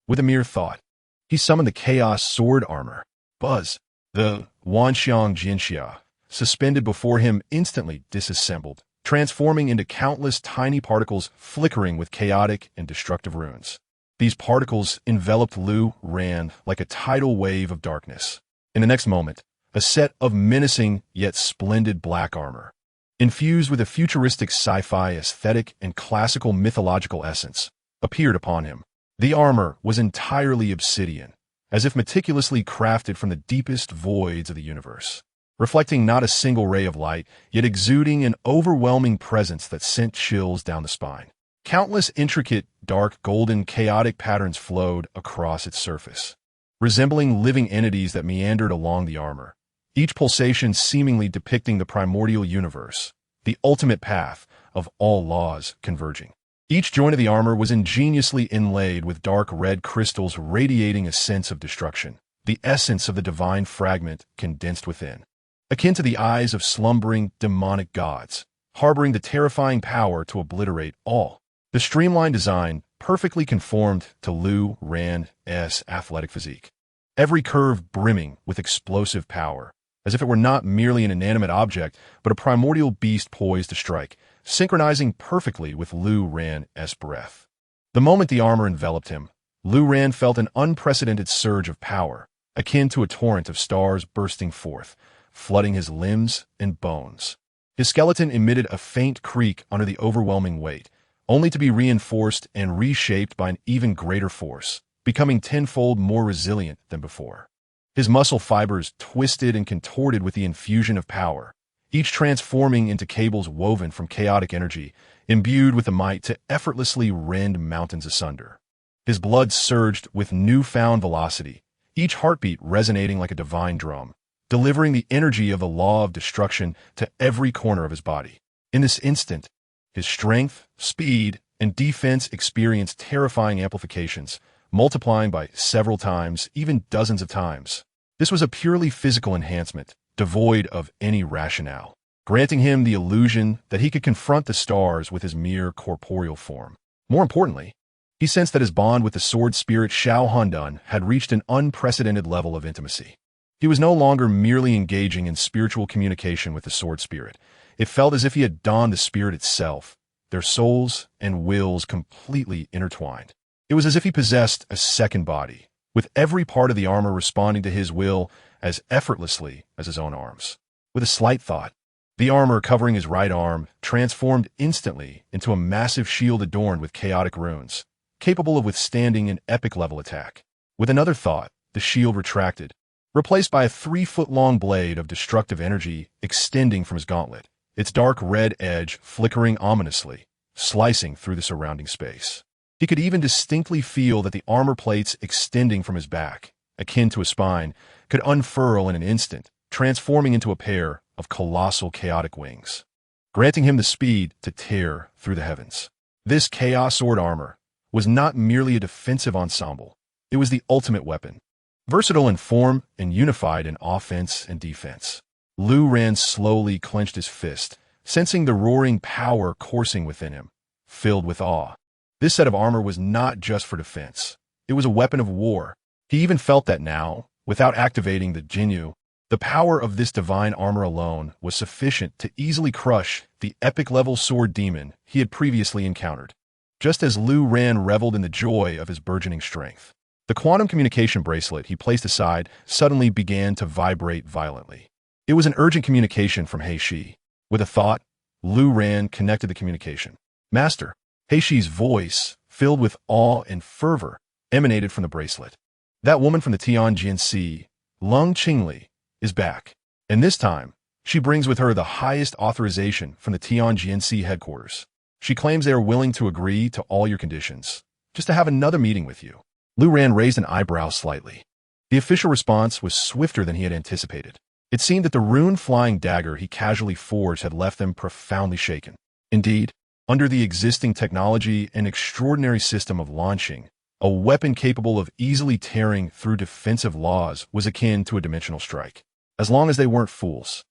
With a mere thought, he summoned the Chaos Sword Armor. Buzz! The Wanxiang Jinxia, suspended before him, instantly disassembled, transforming into countless tiny particles flickering with chaotic and destructive runes. These particles enveloped Lu Ran like a tidal wave of darkness. In the next moment, a set of menacing yet splendid black armor, infused with a futuristic sci-fi aesthetic and classical mythological essence, appeared upon him. The armor was entirely obsidian, as if meticulously crafted from the deepest voids of the universe, reflecting not a single ray of light, yet exuding an overwhelming presence that sent chills down the spine. Countless intricate, dark, golden, chaotic patterns flowed across its surface, resembling living entities that meandered along the armor, each pulsation seemingly depicting the primordial universe, the ultimate path of all laws converging. Each joint of the armor was ingeniously inlaid with dark red crystals radiating a sense of destruction, the essence of the divine fragment condensed within, akin to the eyes of slumbering, demonic gods, harboring the terrifying power to obliterate all. The streamlined design perfectly conformed to Lu Ran's athletic physique, every curve brimming with explosive power, as if it were not merely an inanimate object, but a primordial beast poised to strike, synchronizing perfectly with Lu Ran's breath. The moment the armor enveloped him, Lu Ran felt an unprecedented surge of power, akin to a torrent of stars bursting forth, flooding his limbs and bones. His skeleton emitted a faint creak under the overwhelming weight, only to be reinforced and reshaped by an even greater force, becoming tenfold more resilient than before. His muscle fibers twisted and contorted with the infusion of power, each transforming into cables woven from chaotic energy, imbued with the might to effortlessly rend mountains asunder. His blood surged with newfound velocity, each heartbeat resonating like a divine drum, delivering the energy of the law of destruction to every corner of his body. In this instant, his strength, speed, and defense experienced terrifying amplifications, multiplying by several times, even dozens of times. This was a purely physical enhancement, devoid of any rationale, granting him the illusion that he could confront the stars with his mere corporeal form. More importantly, he sensed that his bond with the sword spirit Shao Hundun had reached an unprecedented level of intimacy. He was no longer merely engaging in spiritual communication with the sword spirit. It felt as if he had donned the spirit itself, their souls and wills completely intertwined. It was as if he possessed a second body, with every part of the armor responding to his will as effortlessly as his own arms. With a slight thought, the armor covering his right arm transformed instantly into a massive shield adorned with chaotic runes, capable of withstanding an epic-level attack. With another thought, the shield retracted, replaced by a 3-foot-long blade of destructive energy extending from his gauntlet, its dark red edge flickering ominously, slicing through the surrounding space. He could even distinctly feel that the armor plates extending from his back, akin to a spine, could unfurl in an instant, transforming into a pair of colossal chaotic wings, granting him the speed to tear through the heavens. This chaos sword armor was not merely a defensive ensemble, it was the ultimate weapon, versatile in form and unified in offense and defense. Lu Ran slowly clenched his fist, sensing the roaring power coursing within him, filled with awe. This set of armor was not just for defense. It was a weapon of war. He even felt that now, without activating the Jinyu, the power of this divine armor alone was sufficient to easily crush the epic-level sword demon he had previously encountered. Just as Lu Ran reveled in the joy of his burgeoning strength, the quantum communication bracelet he placed aside suddenly began to vibrate violently. It was an urgent communication from He Shi. With a thought, Lu Ran connected the communication. "Master," He Shi's voice, filled with awe and fervor, emanated from the bracelet. "That woman from the Tianjin, Lung Qingli, is back. And this time, she brings with her the highest authorization from the Tianjin headquarters. She claims they are willing to agree to all your conditions, just to have another meeting with you." Lu Ran raised an eyebrow slightly. The official response was swifter than he had anticipated. It seemed that the rune-flying dagger he casually forged had left them profoundly shaken. Indeed, under the existing technology and extraordinary system of launching, a weapon capable of easily tearing through defensive laws was akin to a dimensional strike. As long as they weren't fools,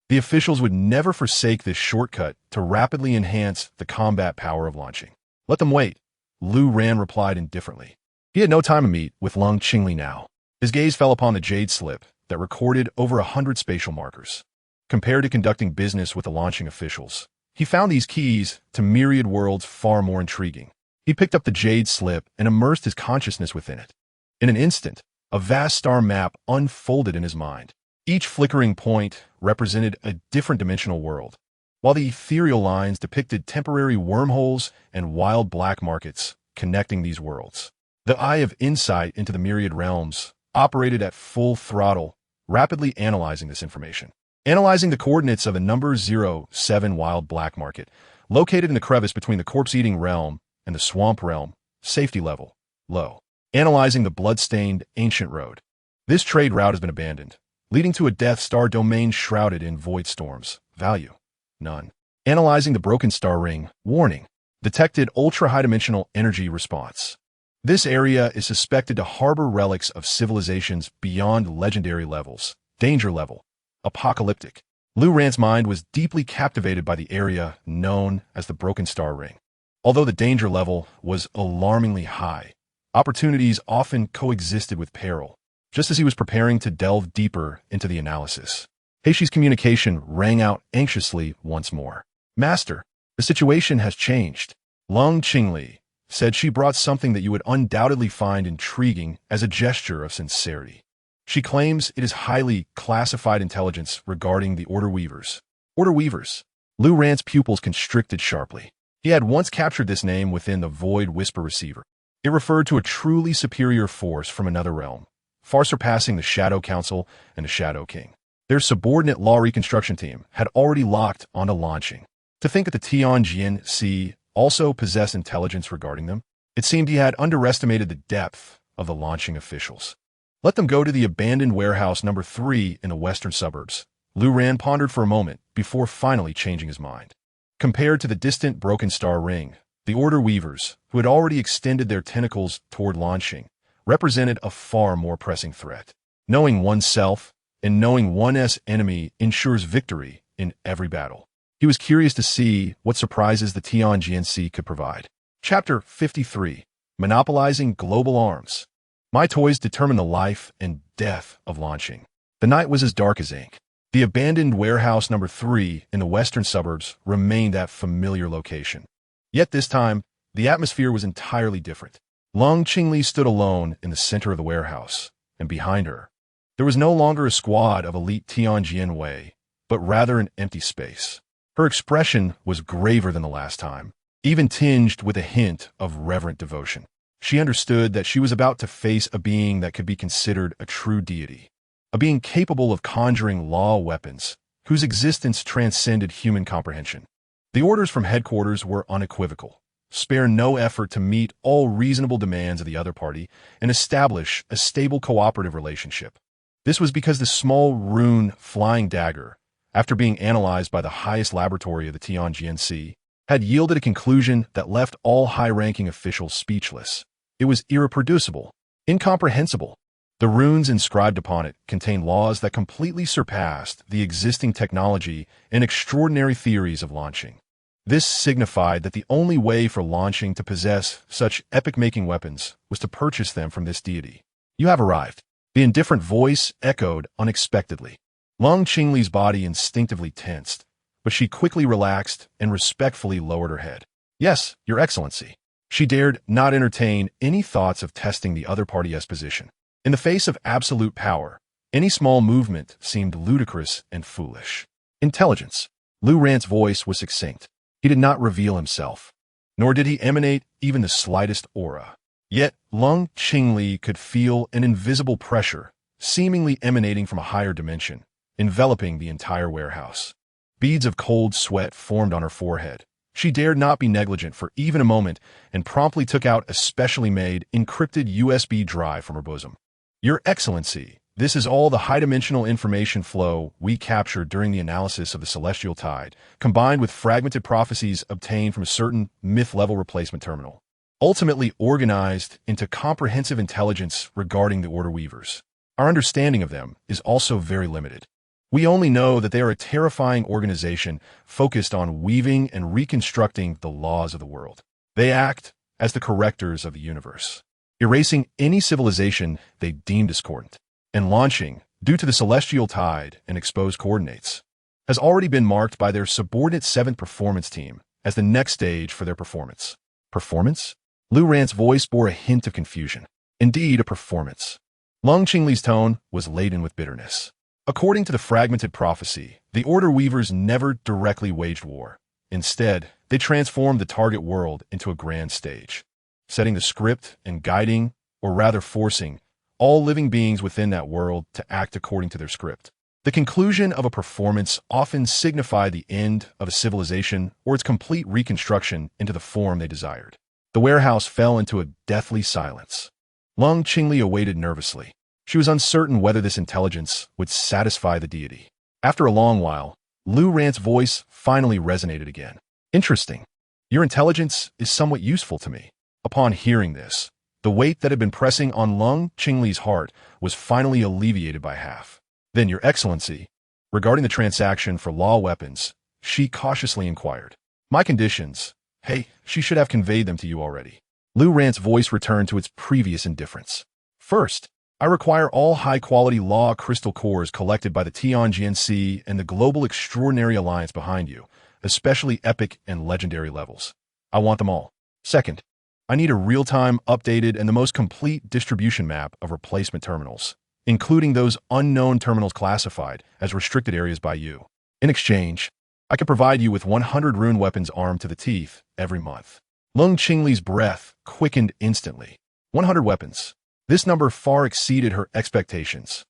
the officials would never forsake this shortcut to rapidly enhance the combat power of launching. "Let them wait," Lu Ran replied indifferently. He had no time to meet with Lung Qingli now. His gaze fell upon the jade slip that recorded over 100 spatial markers. Compared to conducting business with the launching officials, he found these keys to myriad worlds far more intriguing. He picked up the jade slip and immersed his consciousness within it. In an instant, a vast star map unfolded in his mind. Each flickering point represented a different dimensional world, while the ethereal lines depicted temporary wormholes and wild black markets connecting these worlds. The eye of insight into the myriad realms operated at full throttle, rapidly analyzing this information. Analyzing the coordinates of the number 07 wild black market, located in the crevice between the corpse-eating realm and the swamp realm, safety level, low. Analyzing the blood-stained ancient road. This trade route has been abandoned, leading to a Death Star domain shrouded in void storms. Value, none. Analyzing the broken star ring, warning. Detected ultra-high-dimensional energy response. This area is suspected to harbor relics of civilizations beyond legendary levels. Danger level, apocalyptic. Lu Ran's mind was deeply captivated by the area known as the Broken Star Ring. Although the danger level was alarmingly high, opportunities often coexisted with peril. Just as he was preparing to delve deeper into the analysis, Heishi's communication rang out anxiously once more. Master, the situation has changed. Lung Qingli said she brought something that you would undoubtedly find intriguing as a gesture of sincerity. She claims it is highly classified intelligence regarding the Order Weavers. Order Weavers. Lu Ran's pupils constricted sharply. He had once captured this name within the Void Whisper Receiver. It referred to a truly superior force from another realm, far surpassing the Shadow Council and the Shadow King. Their subordinate law reconstruction team had already locked onto launching. To think that the Tianjin Sea also possessed intelligence regarding them, it seemed he had underestimated the depth of the launching officials. Let them go to the abandoned warehouse number 3 in the western suburbs. Lu Ran pondered for a moment before finally changing his mind. Compared to the distant Broken Star Ring, the Order Weavers, who had already extended their tentacles toward launching, represented a far more pressing threat. Knowing oneself and knowing one's enemy ensures victory in every battle. He was curious to see what surprises the Tianjin could provide. Chapter 53. Monopolizing Global Arms. My toys determine the life and death of launching. The night was as dark as ink. The abandoned warehouse number 3 in the western suburbs remained that familiar location. Yet this time, the atmosphere was entirely different. Lung Qingli stood alone in the center of the warehouse, and behind her, there was no longer a squad of elite Tianjin Wei, but rather an empty space. Her expression was graver than the last time, even tinged with a hint of reverent devotion. She understood that she was about to face a being that could be considered a true deity, a being capable of conjuring law weapons, whose existence transcended human comprehension. The orders from headquarters were unequivocal. Spare no effort to meet all reasonable demands of the other party and establish a stable cooperative relationship. This was because the small rune flying dagger, after being analyzed by the highest laboratory of the Tianjin, had yielded a conclusion that left all high-ranking officials speechless. It was irreproducible, incomprehensible. The runes inscribed upon it contained laws that completely surpassed the existing technology and extraordinary theories of launching. This signified that the only way for launching to possess such epic-making weapons was to purchase them from this deity. You have arrived. The indifferent voice echoed unexpectedly. Lung Qingli's body instinctively tensed, but she quickly relaxed and respectfully lowered her head. Yes, Your Excellency. She dared not entertain any thoughts of testing the other party's position. In the face of absolute power, any small movement seemed ludicrous and foolish. Intelligence. Lu Ran's voice was succinct. He did not reveal himself, nor did he emanate even the slightest aura. Yet Lung Qingli could feel an invisible pressure, seemingly emanating from a higher dimension, enveloping the entire warehouse. Beads of cold sweat formed on her forehead. She dared not be negligent for even a moment and promptly took out a specially made, encrypted USB drive from her bosom. Your Excellency, this is all the high-dimensional information flow we captured during the analysis of the Celestial Tide, combined with fragmented prophecies obtained from a certain myth-level replacement terminal, ultimately organized into comprehensive intelligence regarding the Order Weavers. Our understanding of them is also very limited. We only know that they are a terrifying organization focused on weaving and reconstructing the laws of the world. They act as the correctors of the universe, erasing any civilization they deem discordant, and launching, due to the Celestial Tide and exposed coordinates, has already been marked by their subordinate 7th Performance Team as the next stage for their performance. Performance? Lu Ran's voice bore a hint of confusion. Indeed, a performance. Lung Qingli's tone was laden with bitterness. According to the fragmented prophecy, the Order Weavers never directly waged war. Instead, they transformed the target world into a grand stage, setting the script and guiding, or rather forcing, all living beings within that world to act according to their script. The conclusion of a performance often signified the end of a civilization or its complete reconstruction into the form they desired. The warehouse fell into a deathly silence. Lung Qingli awaited nervously. She was uncertain whether this intelligence would satisfy the deity. After a long while, Lu Ran's voice finally resonated again. Interesting. Your intelligence is somewhat useful to me. Upon hearing this, the weight that had been pressing on Lung Qingli's heart was finally alleviated by half. Then, Your Excellency, regarding the transaction for law weapons, she cautiously inquired. My conditions. Hey, she should have conveyed them to you already. Lu Ran's voice returned to its previous indifference. First, I require all high-quality law crystal cores collected by the Tianjianxi and the Global Extraordinary Alliance behind you, especially epic and legendary levels. I want them all. Second, I need a real-time, updated, and the most complete distribution map of replacement terminals, including those unknown terminals classified as restricted areas by you. In exchange, I can provide you with 100 rune weapons armed to the teeth every month. Lung Qingli's breath quickened instantly. 100 weapons. This number far exceeded her expectations.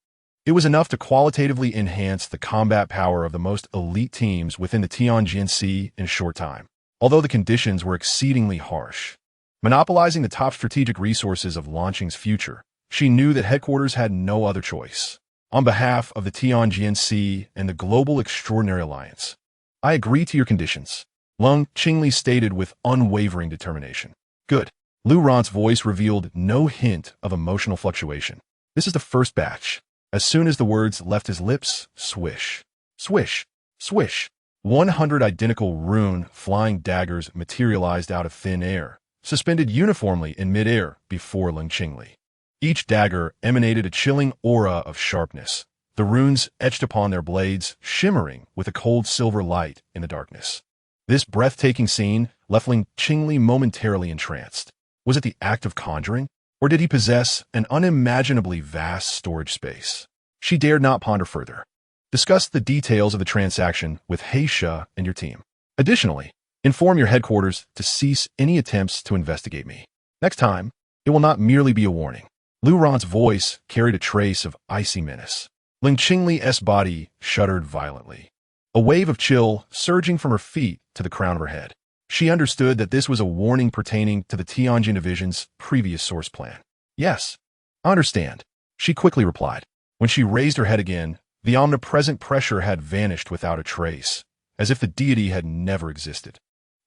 It was enough to qualitatively enhance the combat power of the most elite teams within the Tianjianxi in a short time, although the conditions were exceedingly harsh. Monopolizing the top strategic resources of Lanqing's future, she knew that headquarters had no other choice. On behalf of the Tianjianxi and the Global Extraordinary Alliance, I agree to your conditions, Lung Qingli stated with unwavering determination. Good. Lu Ran's voice revealed no hint of emotional fluctuation. This is the first batch. As soon as the words left his lips, swish, swish, swish, 100 identical rune flying daggers materialized out of thin air, suspended uniformly in midair before Lung Qingli. Each dagger emanated a chilling aura of sharpness, the runes etched upon their blades shimmering with a cold silver light in the darkness. This breathtaking scene left Lung Qingli momentarily entranced. Was it the act of conjuring, or did he possess an unimaginably vast storage space? She dared not ponder further. Discuss the details of the transaction with Heisha and your team. Additionally, inform your headquarters to cease any attempts to investigate me. Next time, it will not merely be a warning. Lu Ran's voice carried a trace of icy menace. Lung Qingli's body shuddered violently, a wave of chill surging from her feet to the crown of her head. She understood that this was a warning pertaining to the Tianjin Division's previous source plan. Yes, I understand, she quickly replied. When she raised her head again, the omnipresent pressure had vanished without a trace, as if the deity had never existed.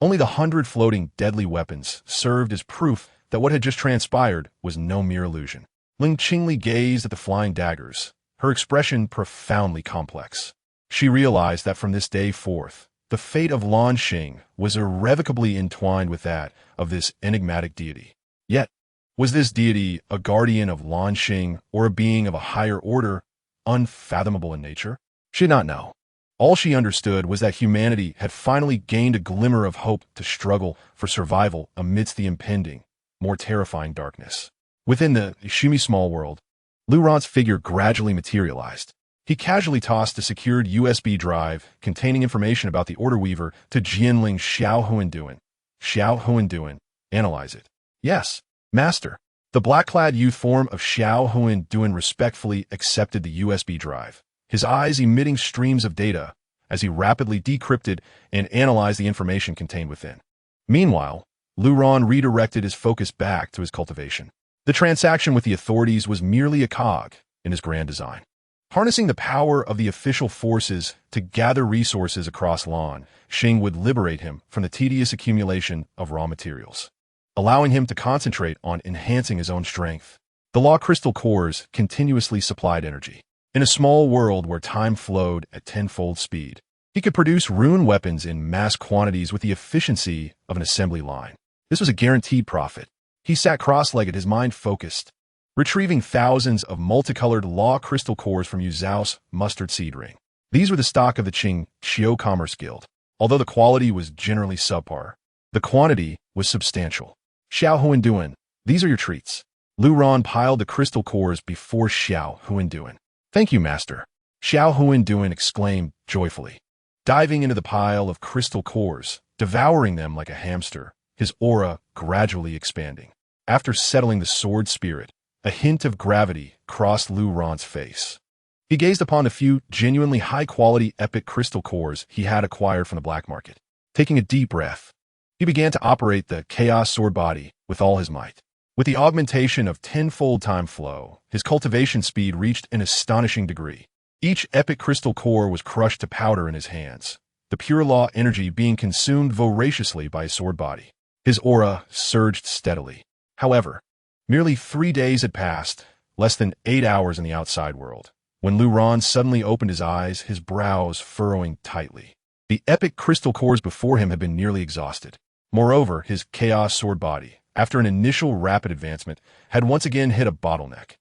Only the 100 floating deadly weapons served as proof that what had just transpired was no mere illusion. Lung Qingli gazed at the flying daggers, her expression profoundly complex. She realized that from this day forth, the fate of Lanqing was irrevocably entwined with that of this enigmatic deity. Yet, was this deity a guardian of Lanqing or a being of a higher order, unfathomable in nature? She did not know. All she understood was that humanity had finally gained a glimmer of hope to struggle for survival amidst the impending, more terrifying darkness. Within the Shumi small world, Lu Ran's figure gradually materialized. He casually tossed a secured USB drive containing information about the Order Weaver to Jianling Xiaohuanduan. Xiaohuanduan, analyze it. Yes, Master. The black-clad youth form of Xiaohuanduan respectfully accepted the USB drive, his eyes emitting streams of data as he rapidly decrypted and analyzed the information contained within. Meanwhile, Lu Ran redirected his focus back to his cultivation. The transaction with the authorities was merely a cog in his grand design. Harnessing the power of the official forces to gather resources across Lanqing would liberate him from the tedious accumulation of raw materials, allowing him to concentrate on enhancing his own strength. The law crystal cores continuously supplied energy. In a small world where time flowed at tenfold speed, he could produce rune weapons in mass quantities with the efficiency of an assembly line. This was a guaranteed profit. He sat cross-legged, his mind focused, retrieving thousands of multicolored law crystal cores from Yu Zhao's mustard seed ring. These were the stock of the Qingqiu Commerce Guild. Although the quality was generally subpar, the quantity was substantial. Xiao Huanduan, these are your treats. Lu Ran piled the crystal cores before Xiao Huanduan. Thank you, master. Xiao Huanduan exclaimed joyfully, diving into the pile of crystal cores, devouring them like a hamster, his aura gradually expanding. After settling the sword spirit, a hint of gravity crossed Lu Ran's face. He gazed upon the few genuinely high-quality epic crystal cores he had acquired from the black market. Taking a deep breath, he began to operate the Chaos Sword body with all his might. With the augmentation of tenfold time flow, his cultivation speed reached an astonishing degree. Each epic crystal core was crushed to powder in his hands, the pure law energy being consumed voraciously by his sword body. His aura surged steadily. However, merely 3 days had passed, less than 8 hours in the outside world, when Lu Ran suddenly opened his eyes, his brows furrowing tightly. The epic crystal cores before him had been nearly exhausted. Moreover, his Chaos Sword body, after an initial rapid advancement, had once again hit a bottleneck.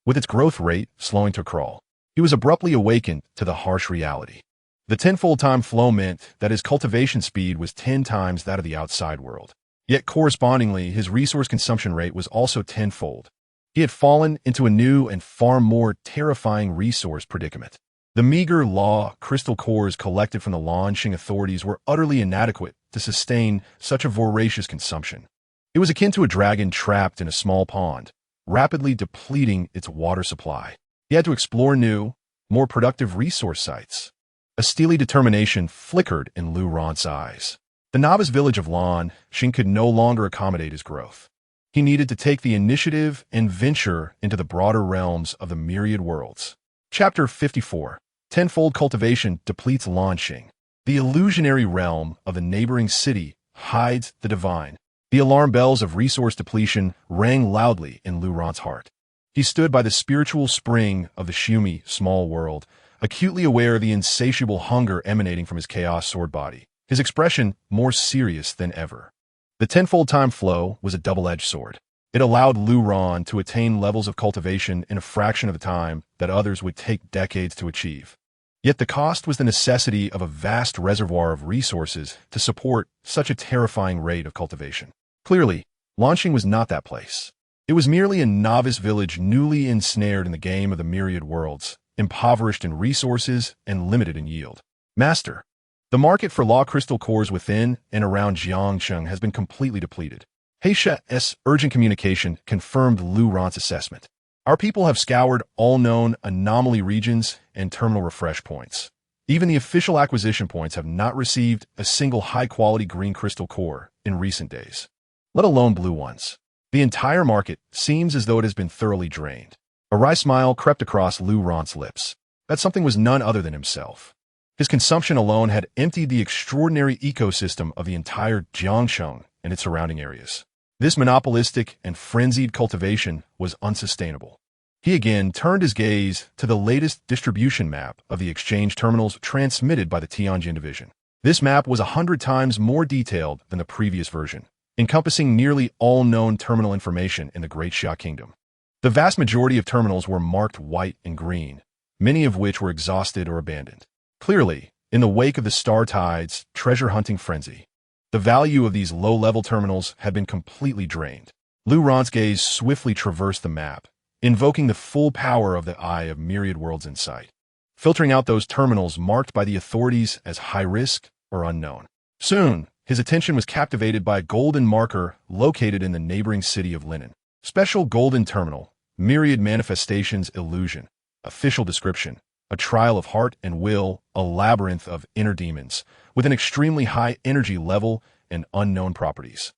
With its growth rate slowing to a crawl, he was abruptly awakened to the harsh reality. The tenfold time flow meant that his cultivation speed was 10 times that of the outside world. Yet correspondingly, his resource consumption rate was also tenfold. He had fallen into a new and far more terrifying resource predicament. The meager law crystal cores collected from the Lanxing authorities were utterly inadequate to sustain such a voracious consumption. It was akin to a dragon trapped in a small pond, rapidly depleting its water supply. He had to explore new, more productive resource sites. A steely determination flickered in Lu Ran's eyes. The novice village of Lanxing could no longer accommodate his growth. He needed to take the initiative and venture into the broader realms of the myriad worlds. Chapter 54. Tenfold cultivation depletes Lanxing. The illusionary realm of the neighboring city hides the divine. The alarm bells of resource depletion rang loudly in Lu Ran's heart. He stood by the spiritual spring of the Shumi small world, acutely aware of the insatiable hunger emanating from his Chaos Sword body, his expression more serious than ever. The tenfold time flow was a double-edged sword. It allowed Lu Ran to attain levels of cultivation in a fraction of the time that others would take decades to achieve. Yet the cost was the necessity of a vast reservoir of resources to support such a terrifying rate of cultivation. Clearly, Lanxing was not that place. It was merely a novice village newly ensnared in the game of the myriad worlds, impoverished in resources and limited in yield. Master, the market for law crystal cores within and around Jiangsheng has been completely depleted. Heisha's urgent communication confirmed Lu Ran's assessment. Our people have scoured all known anomaly regions and terminal refresh points. Even the official acquisition points have not received a single high-quality green crystal core in recent days, let alone blue ones. The entire market seems as though it has been thoroughly drained. A wry smile crept across Lu Ran's lips. That something was none other than himself. His consumption alone had emptied the extraordinary ecosystem of the entire Jiangsheng and its surrounding areas. This monopolistic and frenzied cultivation was unsustainable. He again turned his gaze to the latest distribution map of the exchange terminals transmitted by the Tianjin division. This map was 100 times more detailed than the previous version, encompassing nearly all known terminal information in the Great Xia Kingdom. The vast majority of terminals were marked white and green, many of which were exhausted or abandoned. Clearly, in the wake of the Star Tide's treasure-hunting frenzy, the value of these low-level terminals had been completely drained. Lu Ran's gaze swiftly traversed the map, invoking the full power of the Eye of Myriad Worlds in sight, filtering out those terminals marked by the authorities as high-risk or unknown. Soon, his attention was captivated by a golden marker located in the neighboring city of Linen. Special Golden Terminal, Myriad Manifestations Illusion. Official description: a trial of heart and will, a labyrinth of inner demons, with an extremely high energy level and unknown properties.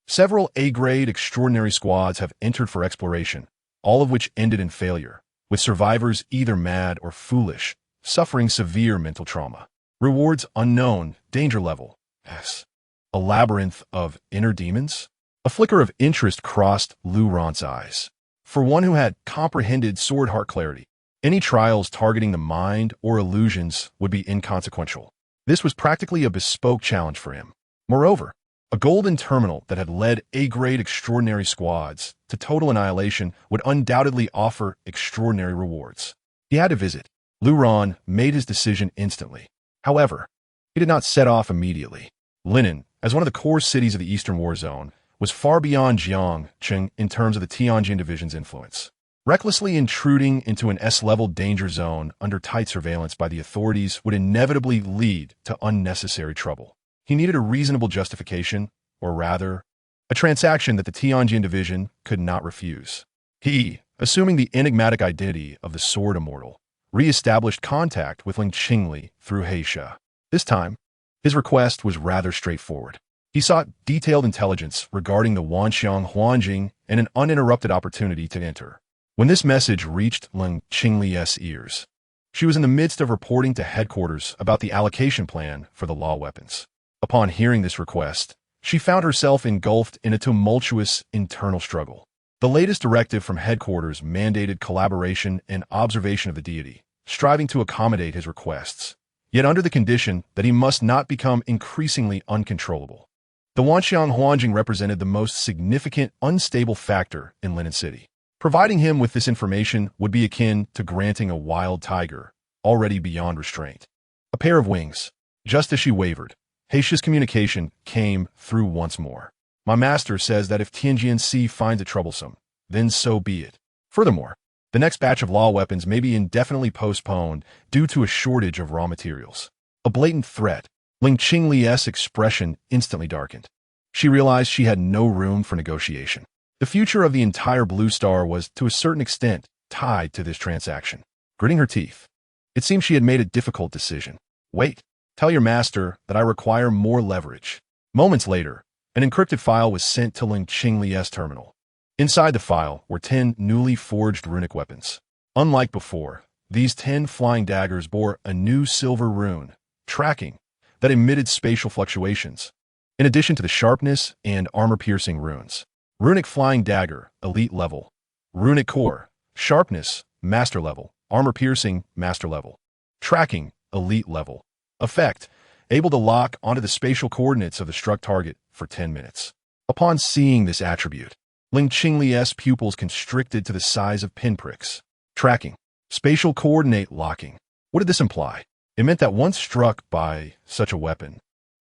Several A-grade extraordinary squads have entered for exploration, all of which ended in failure, with survivors either mad or foolish, suffering severe mental trauma. Rewards unknown, danger level S. A labyrinth of inner demons? A flicker of interest crossed Lu Ran's eyes. For one who had comprehended sword heart clarity, any trials targeting the mind or illusions would be inconsequential. This was practically a bespoke challenge for him. Moreover, a golden terminal that had led A-grade extraordinary squads to total annihilation would undoubtedly offer extraordinary rewards. He had to visit. Lu Ran made his decision instantly. However, he did not set off immediately. Linen, as one of the core cities of the Eastern War Zone, was far beyond Jiangqing in terms of the Tianjin division's influence. Recklessly intruding into an S-level danger zone under tight surveillance by the authorities would inevitably lead to unnecessary trouble. He needed a reasonable justification, or rather, a transaction that the Tianjin division could not refuse. He, assuming the enigmatic identity of the Sword Immortal, re-established contact with Ling Qingli through Heisha. This time, his request was rather straightforward. He sought detailed intelligence regarding the Wanxiang Huanjing and an uninterrupted opportunity to enter. When this message reached Ling Qingli's ears, she was in the midst of reporting to headquarters about the allocation plan for the law weapons. Upon hearing this request, she found herself engulfed in a tumultuous internal struggle. The latest directive from headquarters mandated collaboration and observation of the deity, striving to accommodate his requests, yet under the condition that he must not become increasingly uncontrollable. The Wanxiang Huanjing represented the most significant unstable factor in Linen City. Providing him with this information would be akin to granting a wild tiger, already beyond restraint, a pair of wings. Just as she wavered, Heisha's communication came through once more. My master says that if Tianjin finds it troublesome, then so be it. Furthermore, the next batch of law weapons may be indefinitely postponed due to a shortage of raw materials. A blatant threat. Ling Qingli's expression instantly darkened. She realized she had no room for negotiation. The future of the entire Blue Star was, to a certain extent, tied to this transaction. Gritting her teeth, it seemed she had made a difficult decision. Wait, tell your master that I require more leverage. Moments later, an encrypted file was sent to Ling Qingli's terminal. Inside the file were 10 newly forged runic weapons. Unlike before, these 10 flying daggers bore a new silver rune, tracking, that emitted spatial fluctuations. In addition to the sharpness and armor-piercing runes, Runic Flying Dagger, Elite Level. Runic Core, Sharpness, Master Level. Armor-Piercing, Master Level. Tracking, Elite Level. Effect, able to lock onto the spatial coordinates of the struck target for 10 minutes. Upon seeing this attribute, Ling Qingli's pupils constricted to the size of pinpricks. Tracking, Spatial Coordinate Locking. What did this imply? It meant that once struck by such a weapon,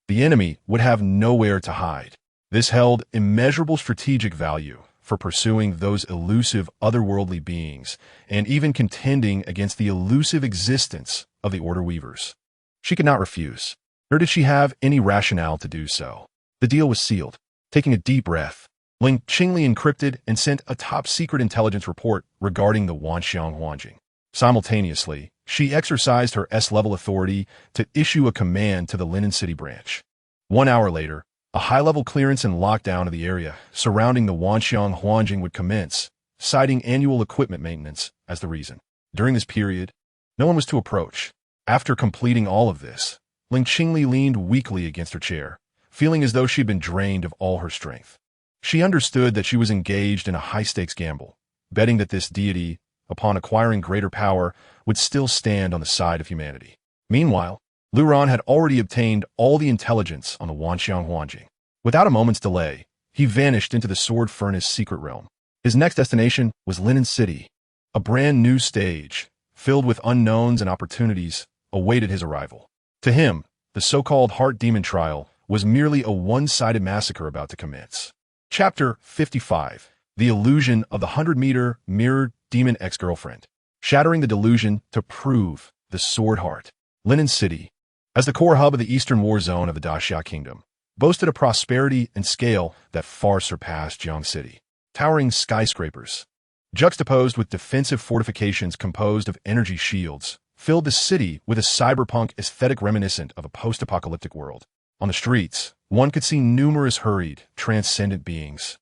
the enemy would have nowhere to hide. This held immeasurable strategic value for pursuing those elusive otherworldly beings and even contending against the elusive existence of the Order Weavers. She could not refuse, nor did she have any rationale to do so. The deal was sealed. Taking a deep breath, Ling Qingli encrypted and sent a top-secret intelligence report regarding the Wanxiang Huanjing. Simultaneously, she exercised her S-level authority to issue a command to the Linen City branch. 1 hour later, a high-level clearance and lockdown of the area surrounding the Wanxiang Huanjing would commence, citing annual equipment maintenance as the reason. During this period, no one was to approach. After completing all of this, Ling Qingli leaned weakly against her chair, feeling as though she had been drained of all her strength. She understood that she was engaged in a high-stakes gamble, betting that this deity, upon acquiring greater power, would still stand on the side of humanity. Meanwhile, Lu Ran had already obtained all the intelligence on the Wanxiang Huanjing. Without a moment's delay, he vanished into the Sword Furnace secret realm. His next destination was Linen City. A brand new stage, filled with unknowns and opportunities, awaited his arrival. To him, the so-called Heart Demon trial was merely a one-sided massacre about to commence. Chapter 55. The Illusion of the 100-meter Mirrored Demon Ex-Girlfriend. Shattering the delusion to prove the Sword Heart. Linen City, as the core hub of the eastern war zone of the Daxia Kingdom, boasted a prosperity and scale that far surpassed Jiang City. Towering skyscrapers, juxtaposed with defensive fortifications composed of energy shields, filled the city with a cyberpunk aesthetic reminiscent of a post-apocalyptic world. On the streets, one could see numerous hurried, transcendent beings,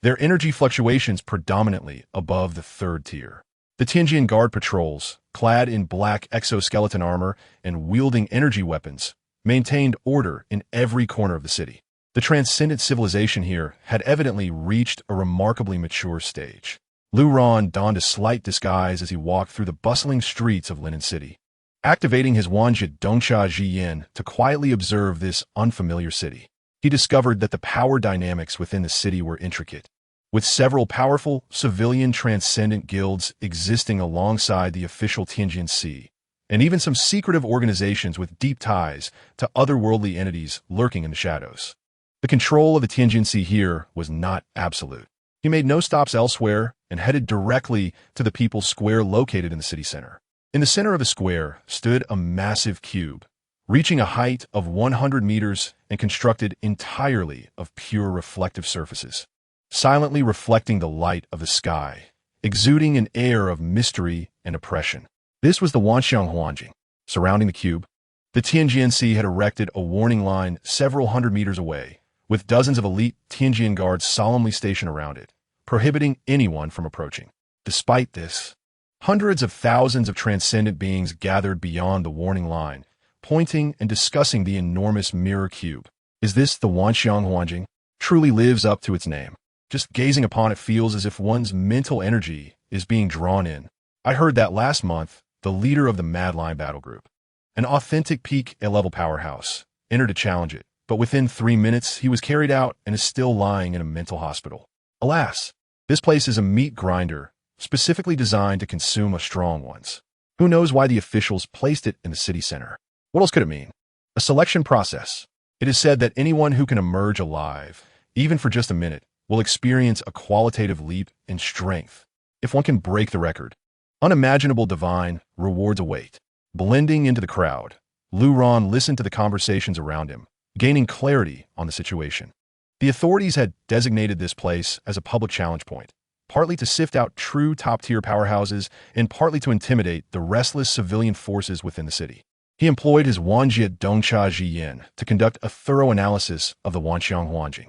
their energy fluctuations predominantly above the third tier. The Tianjin Guard patrols, clad in black exoskeleton armor and wielding energy weapons, maintained order in every corner of the city. The transcendent civilization here had evidently reached a remarkably mature stage. Lu Ran donned a slight disguise as he walked through the bustling streets of Linen City, activating his Wanjie Dongcha Jiyin to quietly observe this unfamiliar city. He discovered that the power dynamics within the city were intricate, with several powerful civilian transcendent guilds existing alongside the official Tianjin Sea, and even some secretive organizations with deep ties to otherworldly entities lurking in the shadows. The control of the Tianjin here was not absolute. He made no stops elsewhere and headed directly to the People's Square located in the city center. In the center of the square stood a massive cube, reaching a height of 100 meters and constructed entirely of pure reflective surfaces, silently reflecting the light of the sky, exuding an air of mystery and oppression. This was the Wanxiang Huanjing. Surrounding the cube, the Tianjin had erected a warning line several hundred meters away, with dozens of elite Tianjin guards solemnly stationed around it, prohibiting anyone from approaching. Despite this, hundreds of thousands of transcendent beings gathered beyond the warning line, pointing and discussing the enormous mirror cube. Is this the Wanxiang Huanjing? Truly lives up to its name. Just gazing upon it feels as if one's mental energy is being drawn in. I heard that last month, the leader of the Mad Lion battle group, an authentic peak A-level powerhouse, entered to challenge it, but within 3 minutes he was carried out and is still lying in a mental hospital. Alas, this place is a meat grinder, specifically designed to consume us strong ones. Who knows why the officials placed it in the city center? What else could it mean? A selection process. It is said that anyone who can emerge alive, even for just a minute, will experience a qualitative leap in strength. If one can break the record, unimaginable divine rewards await. Blending into the crowd, Lu Ran listened to the conversations around him, gaining clarity on the situation. The authorities had designated this place as a public challenge point, partly to sift out true top-tier powerhouses and partly to intimidate the restless civilian forces within the city. He employed his Wanjie Dongcha Jiyan to conduct a thorough analysis of the Wanxiang Huanjing.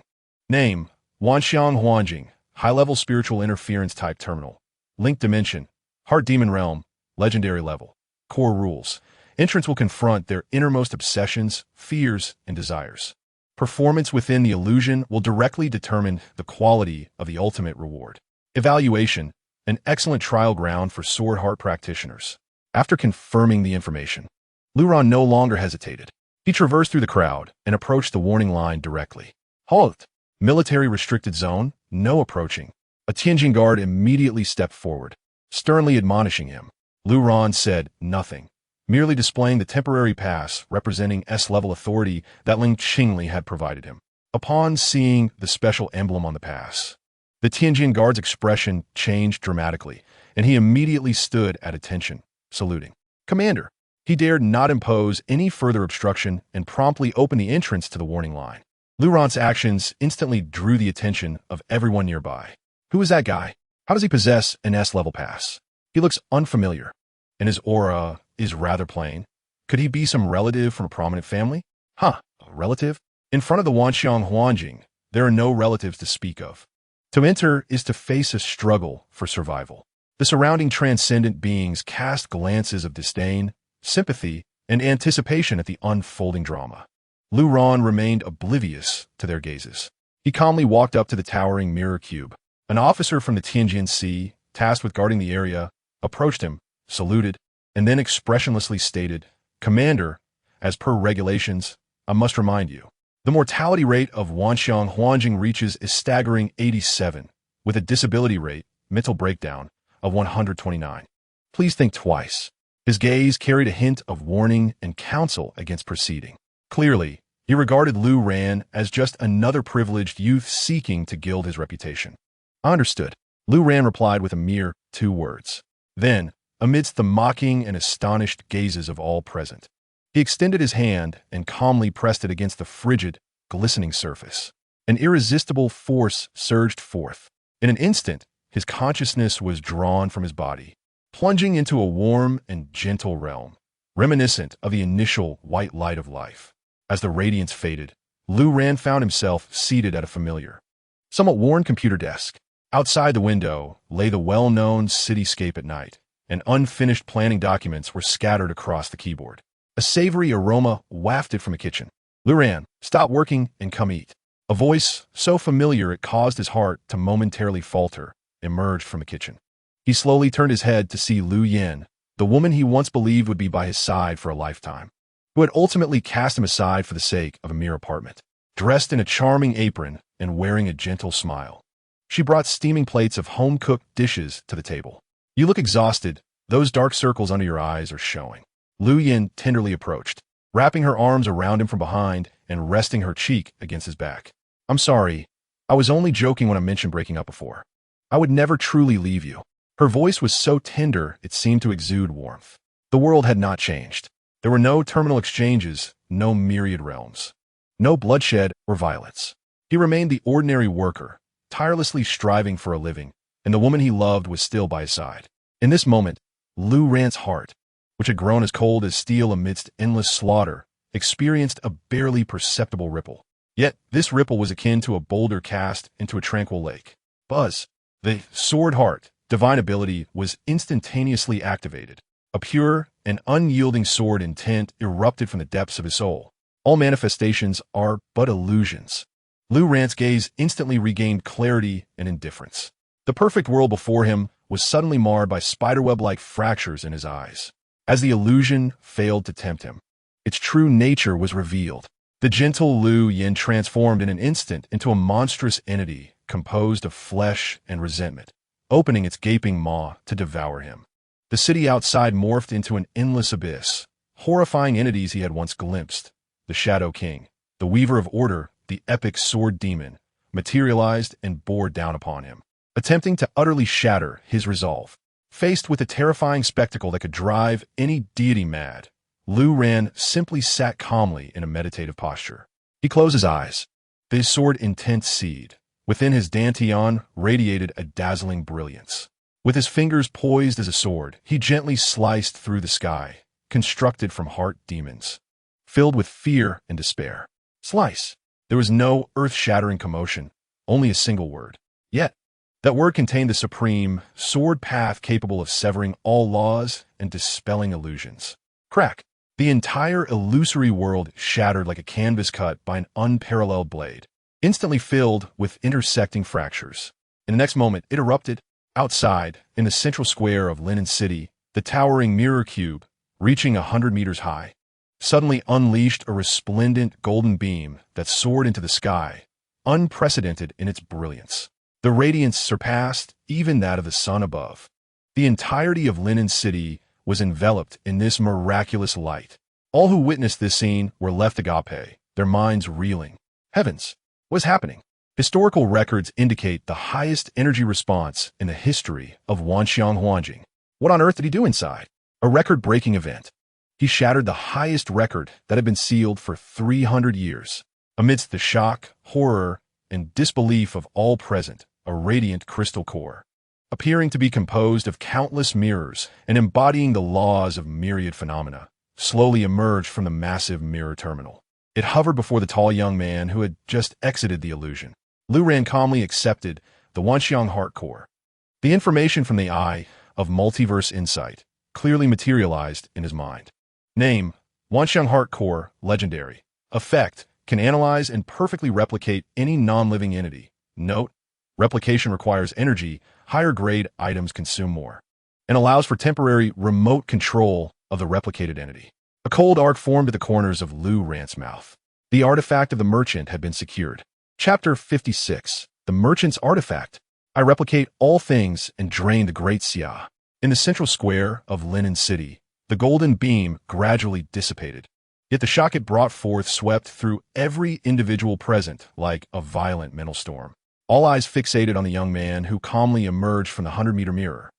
Name: Wanxiang Huanjing, high-level spiritual interference type terminal. Link dimension: Heart Demon Realm, legendary level. Core rules: entrants will confront their innermost obsessions, fears, and desires. Performance within the illusion will directly determine the quality of the ultimate reward. Evaluation: an excellent trial ground for sword heart practitioners. After confirming the information, Lu Ran no longer hesitated. He traversed through the crowd and approached the warning line directly. Halt! Military restricted zone, no approaching. A Tianjin guard immediately stepped forward, sternly admonishing him. Lu Ran said nothing, merely displaying the temporary pass representing S-level authority that Ling Qingli had provided him. Upon seeing the special emblem on the pass, the Tianjin guard's expression changed dramatically, and he immediately stood at attention, saluting. Commander! He dared not impose any further obstruction and promptly opened the entrance to the warning line. Lu Ran's actions instantly drew the attention of everyone nearby. Who is that guy? How does he possess an S-level pass? He looks unfamiliar, and his aura is rather plain. Could he be some relative from a prominent family? A relative? In front of the Wanxiang Huanjing, there are no relatives to speak of. To enter is to face a struggle for survival. The surrounding transcendent beings cast glances of disdain, sympathy, and anticipation at the unfolding drama. Lu Ran remained oblivious to their gazes. He calmly walked up to the towering mirror cube. An officer from the Tianjin, tasked with guarding the area, approached him, saluted, and then expressionlessly stated, Commander, as per regulations, I must remind you, the mortality rate of Wanxiang Huanjing reaches a staggering 87, with a disability rate, mental breakdown, of 129. Please think twice. His gaze carried a hint of warning and counsel against proceeding. Clearly, he regarded Lu Ran as just another privileged youth seeking to gild his reputation. I understood. Lu Ran replied with a mere 2 words. Then, amidst the mocking and astonished gazes of all present, he extended his hand and calmly pressed it against the frigid, glistening surface. An irresistible force surged forth. In an instant, his consciousness was drawn from his body, plunging into a warm and gentle realm, reminiscent of the initial white light of life. As the radiance faded, Lu Ran found himself seated at a familiar, somewhat worn computer desk. Outside the window lay the well-known cityscape at night, and unfinished planning documents were scattered across the keyboard. A savory aroma wafted from the kitchen. Lu Ran, stop working and come eat. A voice, so familiar it caused his heart to momentarily falter, emerged from the kitchen. He slowly turned his head to see Lu Yin, the woman he once believed would be by his side for a lifetime, who had ultimately cast him aside for the sake of a mere apartment. Dressed in a charming apron and wearing a gentle smile, she brought steaming plates of home-cooked dishes to the table. You look exhausted. Those dark circles under your eyes are showing. Lu Yin tenderly approached, wrapping her arms around him from behind and resting her cheek against his back. I'm sorry. I was only joking when I mentioned breaking up before. I would never truly leave you. Her voice was so tender it seemed to exude warmth. The world had not changed. There were no terminal exchanges, no myriad realms, no bloodshed or violence. He remained the ordinary worker, tirelessly striving for a living, and the woman he loved was still by his side. In this moment, Lu Ran's heart, which had grown as cold as steel amidst endless slaughter, experienced a barely perceptible ripple. Yet this ripple was akin to a boulder cast into a tranquil lake. Buzz, the sword heart, divine ability, was instantaneously activated. A pure and unyielding sword intent erupted from the depths of his soul. All manifestations are but illusions. Lu Ran's gaze instantly regained clarity and indifference. The perfect world before him was suddenly marred by spiderweb-like fractures in his eyes. As the illusion failed to tempt him, its true nature was revealed. The gentle Lu Yin transformed in an instant into a monstrous entity composed of flesh and resentment, opening its gaping maw to devour him. The city outside morphed into an endless abyss, horrifying entities he had once glimpsed. The Shadow King, the Weaver of Order, the epic sword demon, materialized and bore down upon him, attempting to utterly shatter his resolve. Faced with a terrifying spectacle that could drive any deity mad, Lu Ran simply sat calmly in a meditative posture. He closed his eyes. His sword intent seed within his dantian radiated a dazzling brilliance. With his fingers poised as a sword, he gently sliced through the sky, constructed from heart demons, filled with fear and despair. Slice. There was no earth-shattering commotion, only a single word. Yet, that word contained the supreme sword path capable of severing all laws and dispelling illusions. Crack. The entire illusory world shattered like a canvas cut by an unparalleled blade, instantly filled with intersecting fractures. In the next moment, it erupted. Outside, in the central square of Linen City, the towering mirror cube, reaching 100 meters high, suddenly unleashed a resplendent golden beam that soared into the sky, unprecedented in its brilliance. The radiance surpassed even that of the sun above. The entirety of Linen City was enveloped in this miraculous light. All who witnessed this scene were left agape, their minds reeling. Heavens, what is happening? Historical records indicate the highest energy response in the history of Wanxiang Huanjing. What on earth did he do inside? A record-breaking event. He shattered the highest record that had been sealed for 300 years. Amidst the shock, horror, and disbelief of all present, a radiant crystal core, appearing to be composed of countless mirrors and embodying the laws of myriad phenomena, slowly emerged from the massive mirror terminal. It hovered before the tall young man who had just exited the illusion. Lu Ran calmly accepted the Wanxiang heart core. The information from the Eye of Multiverse Insight clearly materialized in his mind. Name, Wanxiang heart core, legendary. Effect, can analyze and perfectly replicate any non-living entity. Note, replication requires energy, higher-grade items consume more, and allows for temporary remote control of the replicated entity. A cold arc formed at the corners of Lu Ran's mouth. The artifact of the merchant had been secured. Chapter 56. The Merchant's Artifact. I replicate all things and drain the Great Xia. In the central square of Linen City, the golden beam gradually dissipated. Yet the shock it brought forth swept through every individual present like a violent mental storm. All eyes fixated on the young man who calmly emerged from the 100-meter mirror.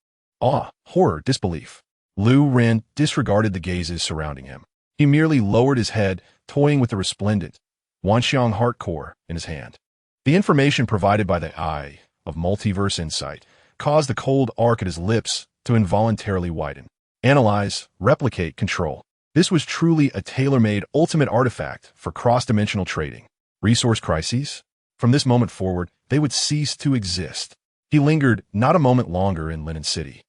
Awe, horror, disbelief. Lu Ran disregarded the gazes surrounding him. He merely lowered his head, toying with the resplendent Wanxiang heart core in his hand. The information provided by the Eye of Multiverse Insight caused the cold arc at his lips to involuntarily widen. Analyze, replicate, control. This was truly a tailor-made ultimate artifact for cross-dimensional trading. Resource crises? From this moment forward, they would cease to exist. He lingered not a moment longer in Linen City,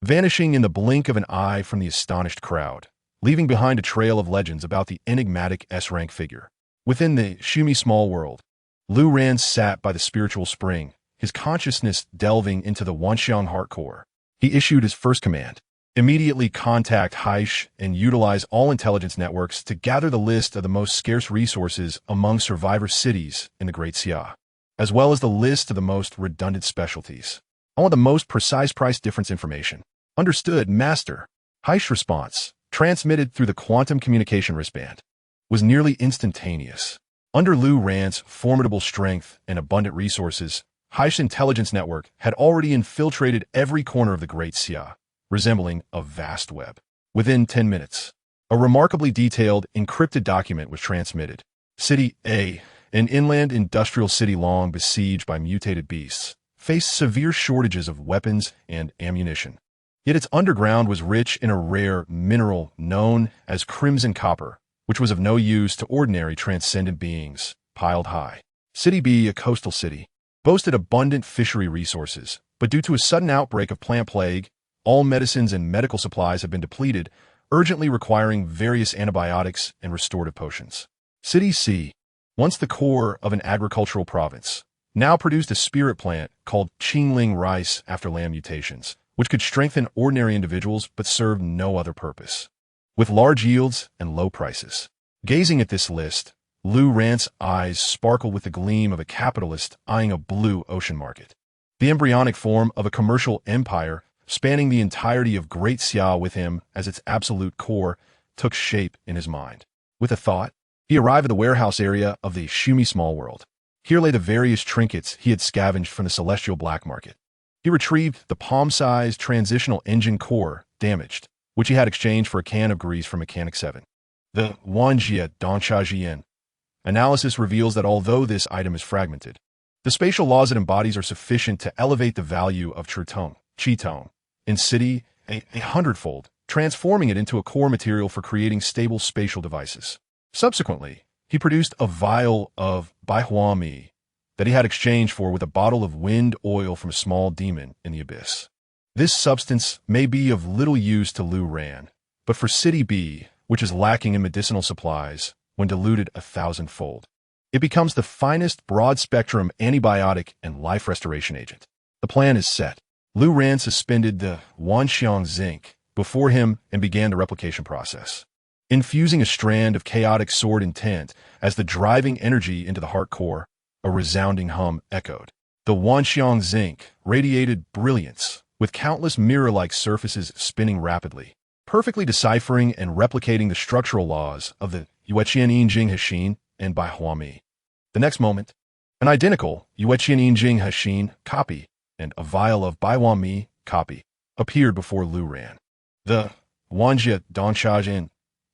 vanishing in the blink of an eye from the astonished crowd, leaving behind a trail of legends about the enigmatic S-rank figure. Within the Shumi small world, Lu Ran sat by the spiritual spring, his consciousness delving into the Wanxiang heart core. He issued his first command. Immediately contact Haish and utilize all intelligence networks to gather the list of the most scarce resources among survivor cities in the Great Xia, as well as the list of the most redundant specialties. I want the most precise price difference information. Understood, Master. Haish's response, transmitted through the quantum communication wristband, was nearly instantaneous. Under Lu Ran's formidable strength and abundant resources, Hai's intelligence network had already infiltrated every corner of the Great Xia, resembling a vast web. Within 10 minutes, a remarkably detailed, encrypted document was transmitted. City A, an inland industrial city long besieged by mutated beasts, faced severe shortages of weapons and ammunition. Yet its underground was rich in a rare mineral known as crimson copper, which was of no use to ordinary transcendent beings, piled high. City B, a coastal city, boasted abundant fishery resources, but due to a sudden outbreak of plant plague, all medicines and medical supplies have been depleted, urgently requiring various antibiotics and restorative potions. City C, once the core of an agricultural province, now produced a spirit plant called Qingling rice after land mutations, which could strengthen ordinary individuals but serve no other purpose. With large yields and low prices. Gazing at this list, Lu Ran's eyes sparkled with the gleam of a capitalist eyeing a blue ocean market. The embryonic form of a commercial empire spanning the entirety of Great Xia with him as its absolute core took shape in his mind. With a thought, he arrived at the warehouse area of the Shumi Small World. Here lay the various trinkets he had scavenged from the celestial black market. He retrieved the palm-sized transitional engine core, damaged, which he had exchanged for a can of grease from Mechanic 7. The Wanjie Donchajian analysis reveals that although this item is fragmented, the spatial laws it embodies are sufficient to elevate the value of Qitong, in City a hundredfold, transforming it into a core material for creating stable spatial devices. Subsequently, he produced a vial of Baihuami that he had exchanged for with a bottle of wind oil from a small demon in the abyss. This substance may be of little use to Lu Ran, but for City B, which is lacking in medicinal supplies, when diluted 1,000-fold, it becomes the finest broad-spectrum antibiotic and life restoration agent. The plan is set. Lu Ran suspended the Wanxiang zinc before him and began the replication process, infusing a strand of chaotic sword intent as the driving energy into the heart core. A resounding hum echoed. The Wanxiang zinc radiated brilliance, with countless mirror-like surfaces spinning rapidly, perfectly deciphering and replicating the structural laws of the Yueqian Yinjing Hexin and Baihuami. The next moment, an identical Yueqian Yinjing Hexin copy and a vial of Baihuami copy appeared before Lu Ran. The Wanjie Donchajian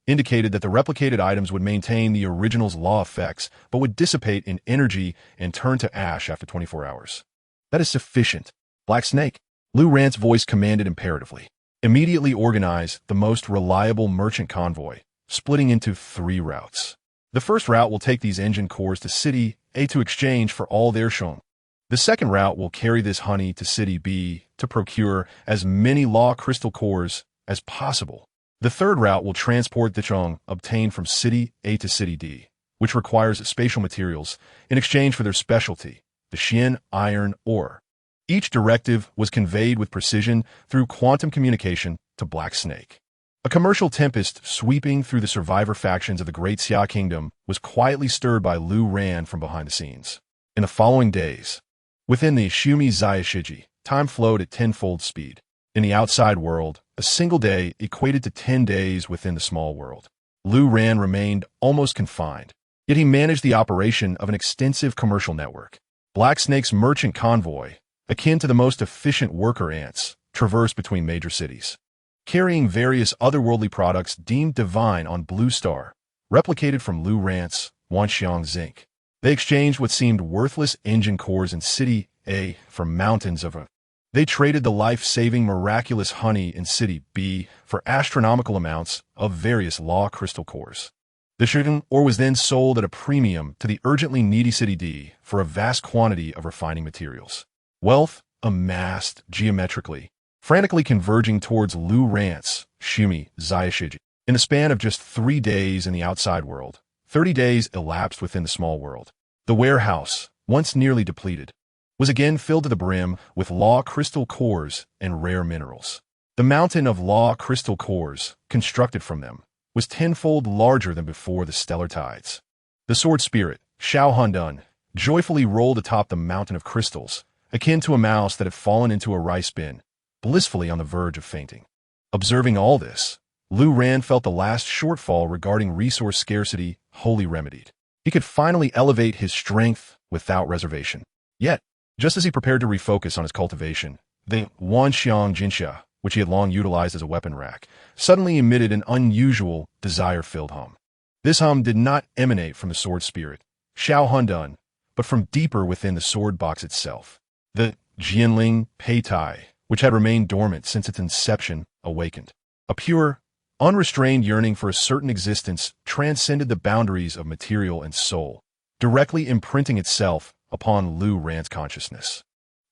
indicated that the replicated items would maintain the original's law effects, but would dissipate in energy and turn to ash after 24 hours. That is sufficient. Black Snake, Lu Ran's voice commanded imperatively. Immediately organize the most reliable merchant convoy, splitting into 3 routes. The first route will take these engine cores to City A to exchange for all their shong. The second route will carry this honey to City B to procure as many law crystal cores as possible. The third route will transport the Chong obtained from City A to City D, which requires spatial materials in exchange for their specialty, the Xian iron ore. Each directive was conveyed with precision through quantum communication to Black Snake. A commercial tempest sweeping through the survivor factions of the Great Xia Kingdom was quietly stirred by Lu Ran from behind the scenes. In the following days, within the Shumi Zayashiji, time flowed at tenfold speed. In the outside world, a single day equated to 10 days within the small world. Lu Ran remained almost confined, yet he managed the operation of an extensive commercial network. Black Snake's merchant convoy, akin to the most efficient worker ants, traversed between major cities, carrying various otherworldly products deemed divine on Blue Star, replicated from Lu Ran's Wanxiang zinc. They exchanged what seemed worthless engine cores in City A for mountains of They traded the life-saving miraculous honey in City B for astronomical amounts of various law crystal cores. The sugar ore was then sold at a premium to the urgently needy City D for a vast quantity of refining materials. Wealth amassed geometrically, frantically converging towards Lu Ran's Shumi Zayashiji. In the span of just 3 days in the outside world, 30 days elapsed within the small world. The warehouse, once nearly depleted, was again filled to the brim with law crystal cores and rare minerals. The mountain of law crystal cores, constructed from them, was tenfold larger than before the stellar tides. The sword spirit, Xiao Hundun, joyfully rolled atop the mountain of crystals, akin to a mouse that had fallen into a rice bin, blissfully on the verge of fainting. Observing all this, Lu Ran felt the last shortfall regarding resource scarcity wholly remedied. He He could finally elevate his strength without reservation. Yet, just as he prepared to refocus on his cultivation, the Wanxiang Jinxia, which he had long utilized as a weapon rack, suddenly emitted an unusual, desire-filled hum. This hum did not emanate from the sword spirit, Xiao Hundun, but from deeper within the sword box itself. The Jianling Peitai, which had remained dormant since its inception, awakened. A pure, unrestrained yearning for a certain existence transcended the boundaries of material and soul, directly imprinting itself upon Lu Ran's consciousness.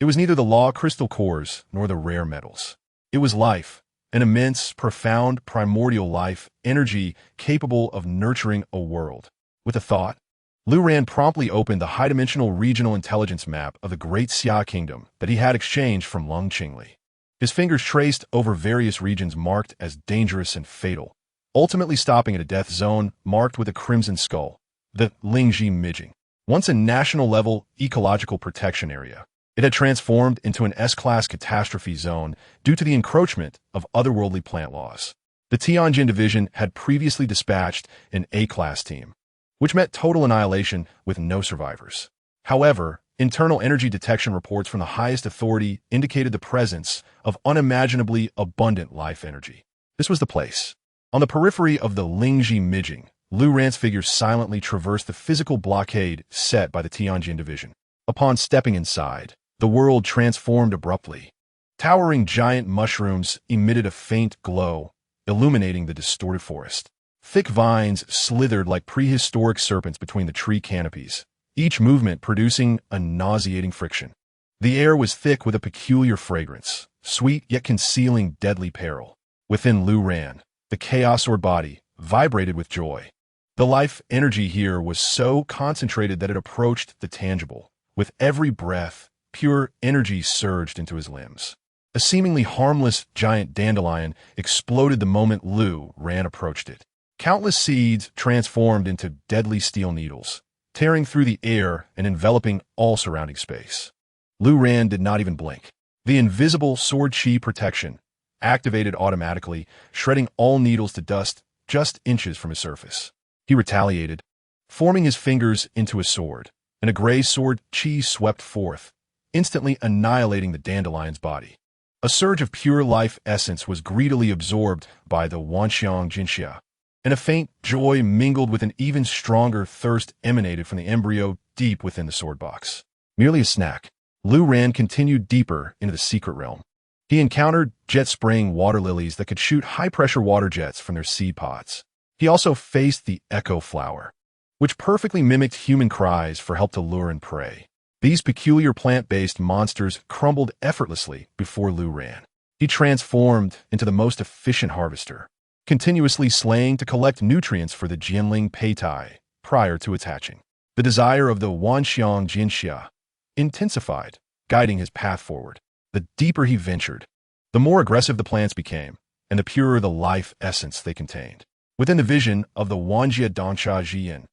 It was neither the law crystal cores nor the rare metals. It was life, an immense, profound, primordial life, energy capable of nurturing a world. With a thought, Lu Ran promptly opened the high-dimensional regional intelligence map of the Great Xia Kingdom that he had exchanged from Lung Qingli. His fingers traced over various regions marked as dangerous and fatal, ultimately stopping at a death zone marked with a crimson skull, the Lingji Mijing. Once a national-level ecological protection area, it had transformed into an S-class catastrophe zone due to the encroachment of otherworldly plant laws. The Tianjin Division had previously dispatched an A-class team, which meant total annihilation with no survivors. However, internal energy detection reports from the highest authority indicated the presence of unimaginably abundant life energy. This was the place. On the periphery of the Lingji Mijing, Lu Ran's figure silently traversed the physical blockade set by the Tianjin Division. Upon stepping inside, the world transformed abruptly. Towering giant mushrooms emitted a faint glow, illuminating the distorted forest. Thick vines slithered like prehistoric serpents between the tree canopies, each movement producing a nauseating friction. The air was thick with a peculiar fragrance, sweet yet concealing deadly peril. Within Lu Ran, the chaos or body vibrated with joy. The life energy here was so concentrated that it approached the tangible. With every breath, pure energy surged into his limbs. A seemingly harmless giant dandelion exploded the moment Lu Ran approached it. Countless seeds transformed into deadly steel needles, tearing through the air and enveloping all surrounding space. Lu Ran did not even blink. The invisible sword chi protection activated automatically, shredding all needles to dust just inches from his surface. He retaliated, forming his fingers into a sword, and a gray sword chi swept forth, instantly annihilating the dandelion's body. A surge of pure life essence was greedily absorbed by the Wanxiang Jinxia, and a faint joy mingled with an even stronger thirst emanated from the embryo deep within the sword box. Merely a snack, Lu Ran continued deeper into the secret realm. He encountered jet-spraying water lilies that could shoot high-pressure water jets from their seed pods. He also faced the echo flower, which perfectly mimicked human cries for help to lure and prey. These peculiar plant-based monsters crumbled effortlessly before Lu Ran. He transformed into the most efficient harvester, continuously slaying to collect nutrients for the Jianling Peitai prior to its hatching. The desire of the Wanxiang Jinxia intensified, guiding his path forward. The deeper he ventured, the more aggressive the plants became, and the purer the life essence they contained. Within the vision of the Wanjia Dansha Jian,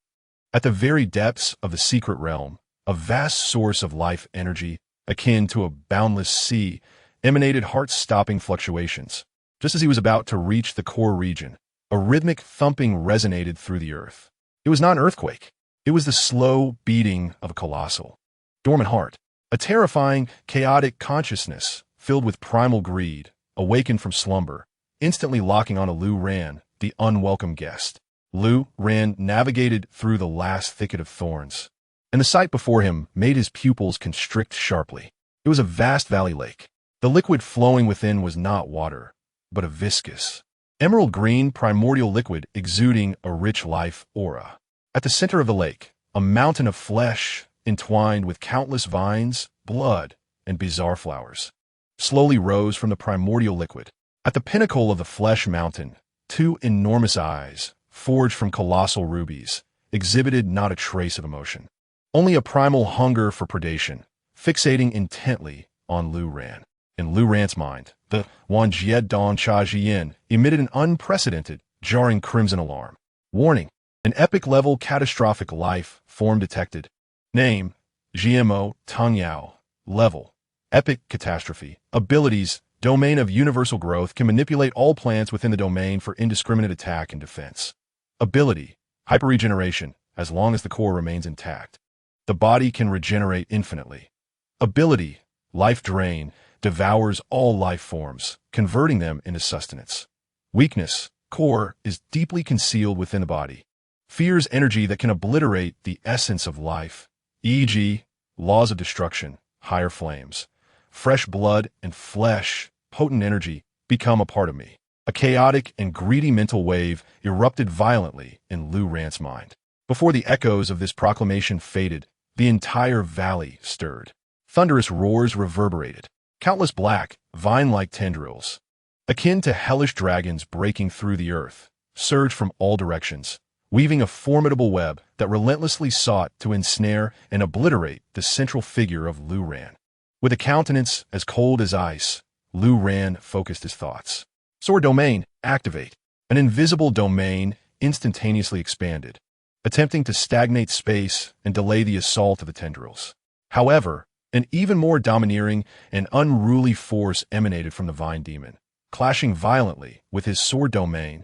at the very depths of the secret realm, a vast source of life energy, akin to a boundless sea, emanated heart-stopping fluctuations. Just as he was about to reach the core region, a rhythmic thumping resonated through the earth. It was not an earthquake. It was the slow beating of a colossal, dormant heart. A terrifying, chaotic consciousness, filled with primal greed, awakened from slumber, instantly locking onto Lu Ran, the unwelcome guest. Lu Ran navigated through the last thicket of thorns, and the sight before him made his pupils constrict sharply. It was a vast valley lake. The liquid flowing within was not water, but a viscous, emerald green primordial liquid exuding a rich life aura. At the center of the lake, a mountain of flesh, entwined with countless vines, blood, and bizarre flowers, slowly rose from the primordial liquid. At the pinnacle of the flesh mountain, two enormous eyes, forged from colossal rubies, exhibited not a trace of emotion. Only a primal hunger for predation, fixating intently on Lu Ran. In Lu Ran's mind, the Wanjie Dansha Jian emitted an unprecedented, jarring crimson alarm. Warning: an epic-level catastrophic life form detected. Name: GMO Tangyao. Level: epic catastrophe. Abilities: domain of universal growth, can manipulate all plants within the domain for indiscriminate attack and defense. Ability: hyperregeneration. as long as the core remains intact. The body can regenerate infinitely. Ability, life drain, devours all life forms, converting them into sustenance. Weakness, core, is deeply concealed within the body. Fears energy that can obliterate the essence of life, e.g., laws of destruction, higher flames. Fresh blood and flesh, potent energy, become a part of me. A chaotic and greedy mental wave erupted violently in Lu Rant's mind. Before the echoes of this proclamation faded, the entire valley stirred. Thunderous roars reverberated. Countless black, vine-like tendrils, akin to hellish dragons breaking through the earth, surged from all directions, weaving a formidable web that relentlessly sought to ensnare and obliterate the central figure of Lu Ran. With a countenance as cold as ice, Lu Ran focused his thoughts. Sword Domain, activate. An invisible domain instantaneously expanded, attempting to stagnate space and delay the assault of the tendrils. However, an even more domineering and unruly force emanated from the Vine Demon, clashing violently with his Sword Domain.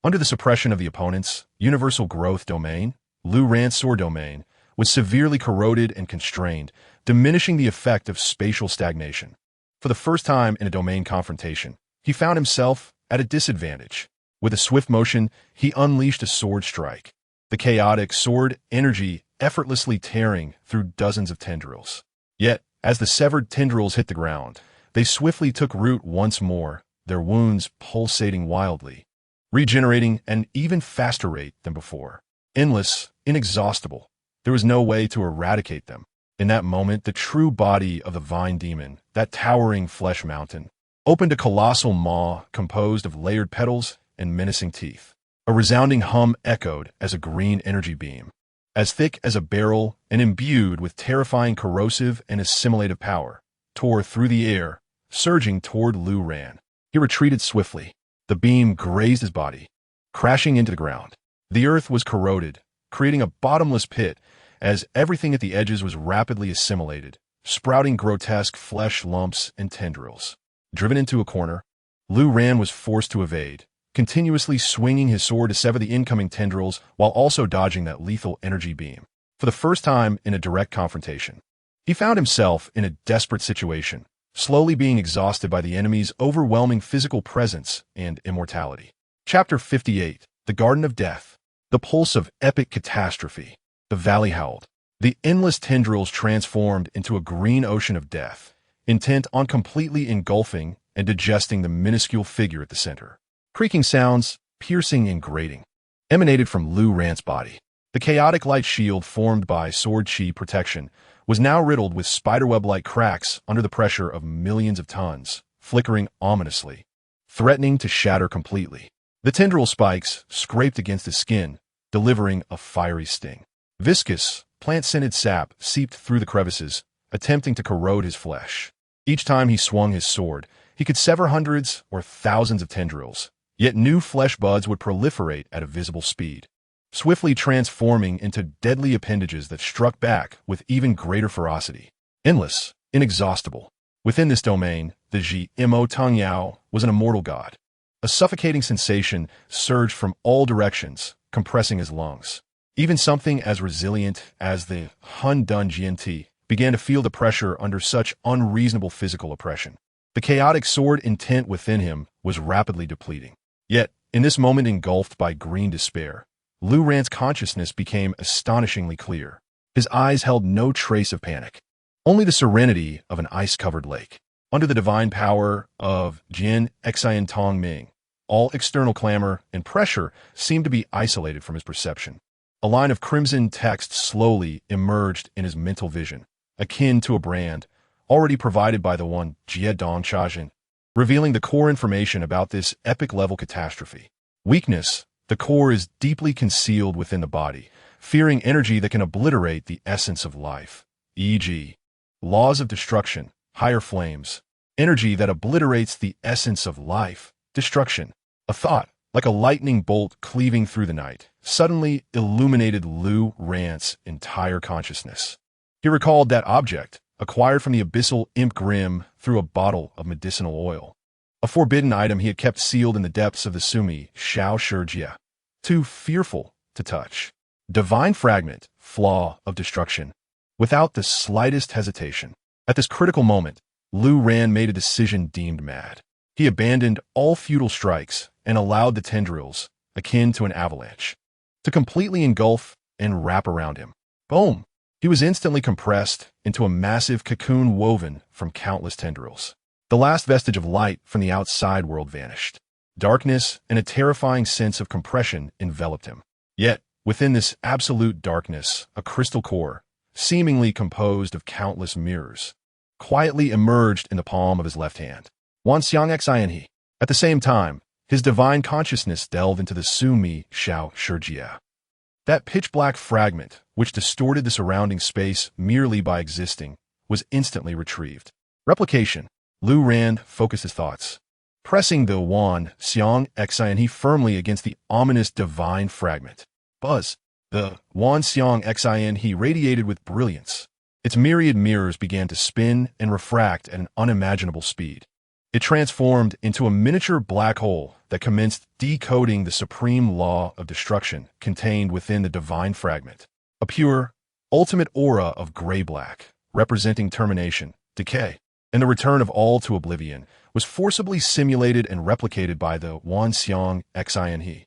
Under the suppression of the opponent's Universal Growth Domain, Lu Ran's Sword Domain was severely corroded and constrained, diminishing the effect of spatial stagnation. For the first time in a domain confrontation, he found himself at a disadvantage. With a swift motion, he unleashed a sword strike, the chaotic sword energy effortlessly tearing through dozens of tendrils. Yet, as the severed tendrils hit the ground, they swiftly took root once more, their wounds pulsating wildly, regenerating at an even faster rate than before. Endless, inexhaustible, there was no way to eradicate them. In that moment, the true body of the Vine Demon, that towering flesh mountain, opened a colossal maw composed of layered petals and menacing teeth. A resounding hum echoed as a green energy beam, as thick as a barrel and imbued with terrifying corrosive and assimilative power, tore through the air, surging toward Lu Ran. He retreated swiftly. The beam grazed his body, crashing into the ground. The earth was corroded, creating a bottomless pit as everything at the edges was rapidly assimilated, sprouting grotesque flesh lumps and tendrils. Driven into a corner, Lu Ran was forced to evade, continuously swinging his sword to sever the incoming tendrils while also dodging that lethal energy beam. For the first time in a direct confrontation, he found himself in a desperate situation, slowly being exhausted by the enemy's overwhelming physical presence and immortality. Chapter 58, The Garden of Death. The pulse of epic catastrophe. The valley howled. The endless tendrils transformed into a green ocean of death, intent on completely engulfing and digesting the minuscule figure at the center. Creaking sounds, piercing and grating, emanated from Lu Ran's body. The chaotic light shield formed by sword chi protection was now riddled with spiderweb-like cracks under the pressure of millions of tons, flickering ominously, threatening to shatter completely. The tendril spikes scraped against his skin, delivering a fiery sting. Viscous, plant-scented sap seeped through the crevices, attempting to corrode his flesh. Each time he swung his sword, he could sever hundreds or thousands of tendrils, yet new flesh buds would proliferate at a visible speed, swiftly transforming into deadly appendages that struck back with even greater ferocity. Endless, inexhaustible. Within this domain, the Ji Mo Tang Yao was an immortal god. A suffocating sensation surged from all directions, compressing his lungs. Even something as resilient as the Hun Dun Jian began to feel the pressure under such unreasonable physical oppression. The chaotic sword intent within him was rapidly depleting. Yet, in this moment engulfed by green despair, Lu Ran's consciousness became astonishingly clear. His eyes held no trace of panic, only the serenity of an ice-covered lake. Under the divine power of Jin Xian Tong Ming, all external clamor and pressure seemed to be isolated from his perception. A line of crimson text slowly emerged in his mental vision, akin to a brand already provided by the one Jie Dong Chajin, revealing the core information about this epic-level catastrophe. Weakness. The core is deeply concealed within the body, fearing energy that can obliterate the essence of life, e.g., laws of destruction, higher flames, energy that obliterates the essence of life, destruction. A thought, like a lightning bolt cleaving through the night, suddenly illuminated Lu Ran's entire consciousness. He recalled that object, acquired from the Abyssal Imp Grim through a bottle of medicinal oil. A forbidden item he had kept sealed in the depths of the Sumi Shao Shijia, too fearful to touch. Divine fragment, flaw of destruction. Without the slightest hesitation. At this critical moment, Lu Ran made a decision deemed mad. He abandoned all futile strikes and allowed the tendrils, akin to an avalanche, to completely engulf and wrap around him. Boom! He was instantly compressed into a massive cocoon woven from countless tendrils. The last vestige of light from the outside world vanished. Darkness and a terrifying sense of compression enveloped him. Yet, within this absolute darkness, a crystal core, seemingly composed of countless mirrors, quietly emerged in the palm of his left hand. Wanxiang Xianhe. At the same time, his divine consciousness delved into the Sumi Xiao Shijia. That pitch-black fragment, which distorted the surrounding space merely by existing, was instantly retrieved. Replication. Lu Ran focused his thoughts, pressing the Wanxiang Xianhe firmly against the ominous divine fragment. Buzz. The Wanxiang Xianhe radiated with brilliance. Its myriad mirrors began to spin and refract at an unimaginable speed. It transformed into a miniature black hole that commenced decoding the supreme law of destruction contained within the divine fragment. A pure, ultimate aura of gray-black, representing termination, decay, and the return of all to oblivion, was forcibly simulated and replicated by the Wanxiang Xianhe.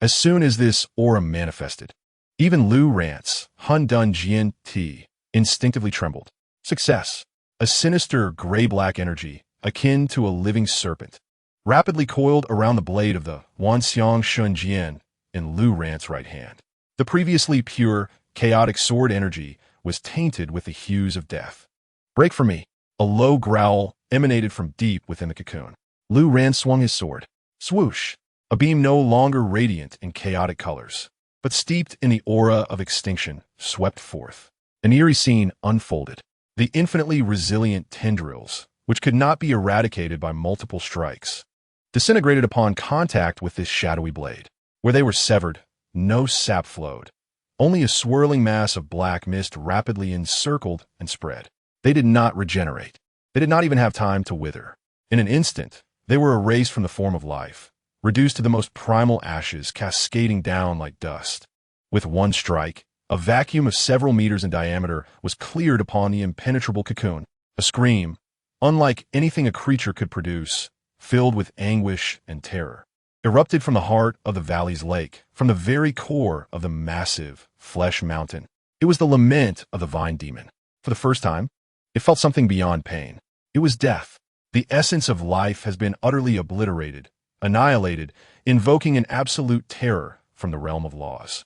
As soon as this aura manifested, even Lu Ran's Hun Dun Jian Ti instinctively trembled. Success. A sinister gray-black energy, akin to a living serpent, rapidly coiled around the blade of the Wanxiang Shunjian in Lu Ran's right hand. The previously pure, chaotic sword energy was tainted with the hues of death. Break for me. A low growl emanated from deep within the cocoon. Lu Ran swung his sword. Swoosh. A beam no longer radiant in chaotic colors, but steeped in the aura of extinction, swept forth. An eerie scene unfolded. The infinitely resilient tendrils, which could not be eradicated by multiple strikes, disintegrated upon contact with this shadowy blade. Where they were severed, no sap flowed. Only a swirling mass of black mist rapidly encircled and spread. They did not regenerate. They did not even have time to wither. In an instant, they were erased from the form of life, reduced to the most primal ashes cascading down like dust. With one strike, a vacuum of several meters in diameter was cleared upon the impenetrable cocoon. A scream, unlike anything a creature could produce, filled with anguish and terror, erupted from the heart of the valley's lake, from the very core of the massive flesh mountain. It was the lament of the vine demon. For the first time, it felt something beyond pain. It was death. The essence of life has been utterly obliterated, annihilated, invoking an absolute terror from the realm of laws.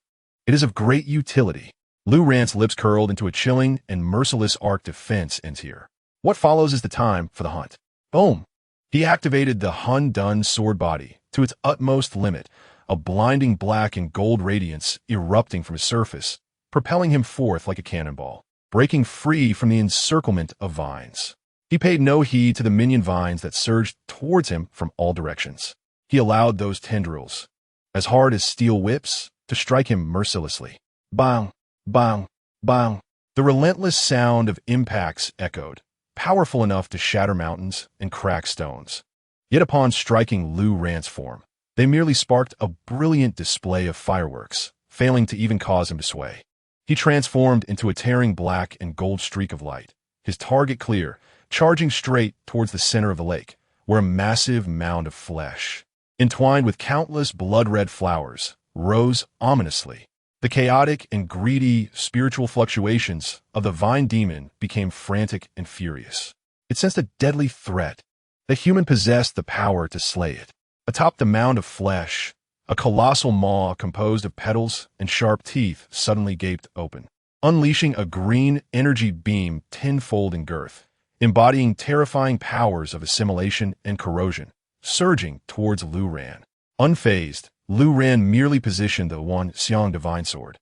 It is of great utility. Lu Ran's lips curled into a chilling and merciless arc defense ends here. What follows is the time for the hunt. Boom! He activated the Hun Dun sword body to its utmost limit, a blinding black and gold radiance erupting from his surface, propelling him forth like a cannonball, breaking free from the encirclement of vines. He paid no heed to the minion vines that surged towards him from all directions. He allowed those tendrils, as hard as steel whips, to strike him mercilessly. Bang! Bang! Bang! The relentless sound of impacts echoed, powerful enough to shatter mountains and crack stones. Yet upon striking Lu Ran's form, they merely sparked a brilliant display of fireworks, failing to even cause him to sway. He transformed into a tearing black and gold streak of light, his target clear, charging straight towards the center of the lake, where a massive mound of flesh, entwined with countless blood-red flowers, rose ominously. The chaotic and greedy spiritual fluctuations of the vine demon became frantic and furious. It sensed a deadly threat. The human possessed the power to slay it. Atop the mound of flesh, a colossal maw composed of petals and sharp teeth suddenly gaped open, unleashing a green energy beam tenfold in girth, embodying terrifying powers of assimilation and corrosion, surging towards Lu Ran. Unfazed, Lu Ran merely positioned the Wanxiang divine sword,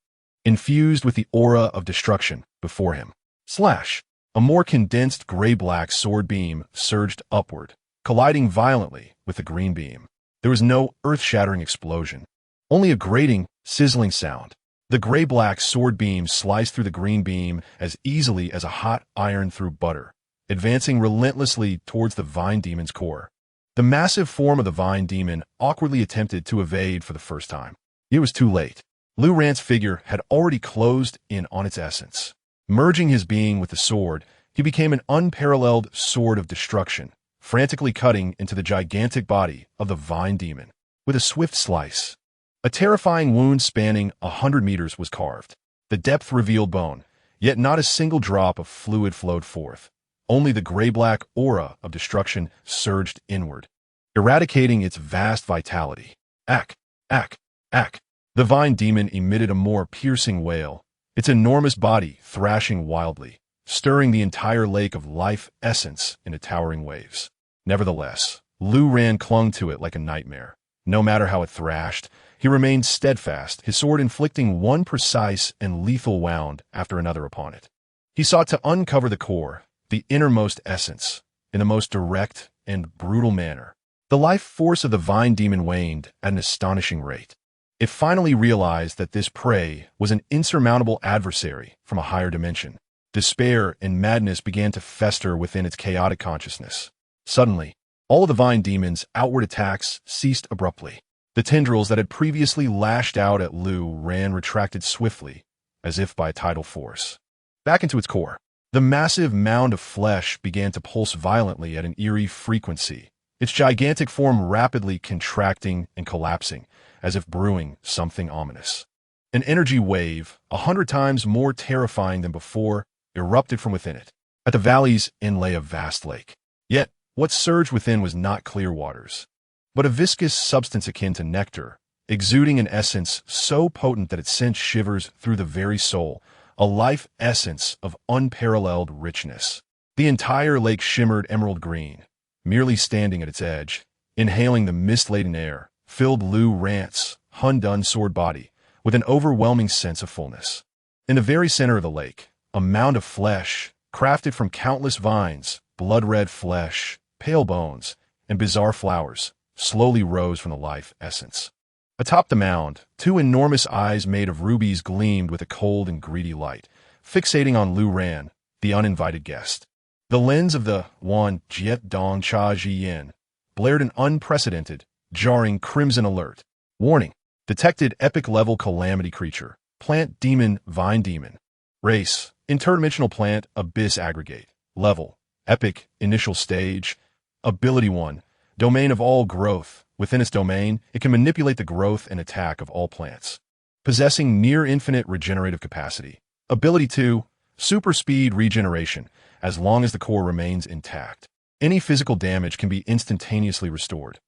infused with the aura of destruction, before him. Slash! A more condensed gray-black sword beam surged upward, colliding violently with the green beam. There was no earth-shattering explosion, only a grating, sizzling sound. The gray-black sword beam sliced through the green beam as easily as a hot iron through butter, advancing relentlessly towards the vine demon's core. The massive form of the vine demon awkwardly attempted to evade for the first time. It was too late. Lu Ran's figure had already closed in on its essence. Merging his being with the sword, he became an unparalleled sword of destruction, frantically cutting into the gigantic body of the Vine Demon. With a swift slice, a terrifying wound spanning 100 meters was carved. The depth revealed bone, yet not a single drop of fluid flowed forth. Only the gray-black aura of destruction surged inward, eradicating its vast vitality. Ack, ack, ack. The Vine Demon emitted a more piercing wail, its enormous body thrashing wildly, stirring the entire lake of life essence into towering waves. Nevertheless, Lu Ran clung to it like a nightmare. No matter how it thrashed, he remained steadfast, his sword inflicting one precise and lethal wound after another upon it. He sought to uncover the core, the innermost essence, in the most direct and brutal manner. The life force of the Vine Demon waned at an astonishing rate. It finally realized that this prey was an insurmountable adversary from a higher dimension. Despair and madness began to fester within its chaotic consciousness. Suddenly, all of the Vine Demon's outward attacks ceased abruptly. The tendrils that had previously lashed out at Lu Ran retracted swiftly, as if by a tidal force. Back into its core, the massive mound of flesh began to pulse violently at an eerie frequency, its gigantic form rapidly contracting and collapsing, as if brewing something ominous. An energy wave, 100 times more terrifying than before, erupted from within it. At the valley's end lay a vast lake. Yet, what surged within was not clear waters, but a viscous substance akin to nectar, exuding an essence so potent that it sent shivers through the very soul, a life essence of unparalleled richness. The entire lake shimmered emerald green. Merely standing at its edge, inhaling the mist-laden air, filled Lu Ran's undone sword body with an overwhelming sense of fullness. In the very center of the lake, a mound of flesh, crafted from countless vines, blood-red flesh, pale bones, and bizarre flowers, slowly rose from the life essence. Atop the mound, two enormous eyes made of rubies gleamed with a cold and greedy light, fixating on Lu Ran, the uninvited guest. The lens of the Wan Jiet Dong Cha Ji Yin blared an unprecedented, jarring crimson alert. Warning: detected epic-level calamity creature, plant demon, Vine Demon. Race: interdimensional plant, abyss aggregate. Level: epic, initial stage. Ability 1. Domain of all growth. Within its domain, it can manipulate the growth and attack of all plants. Possessing near-infinite regenerative capacity. Ability 2. Super speed regeneration, as long as the core remains intact. Any physical damage can be instantaneously restored.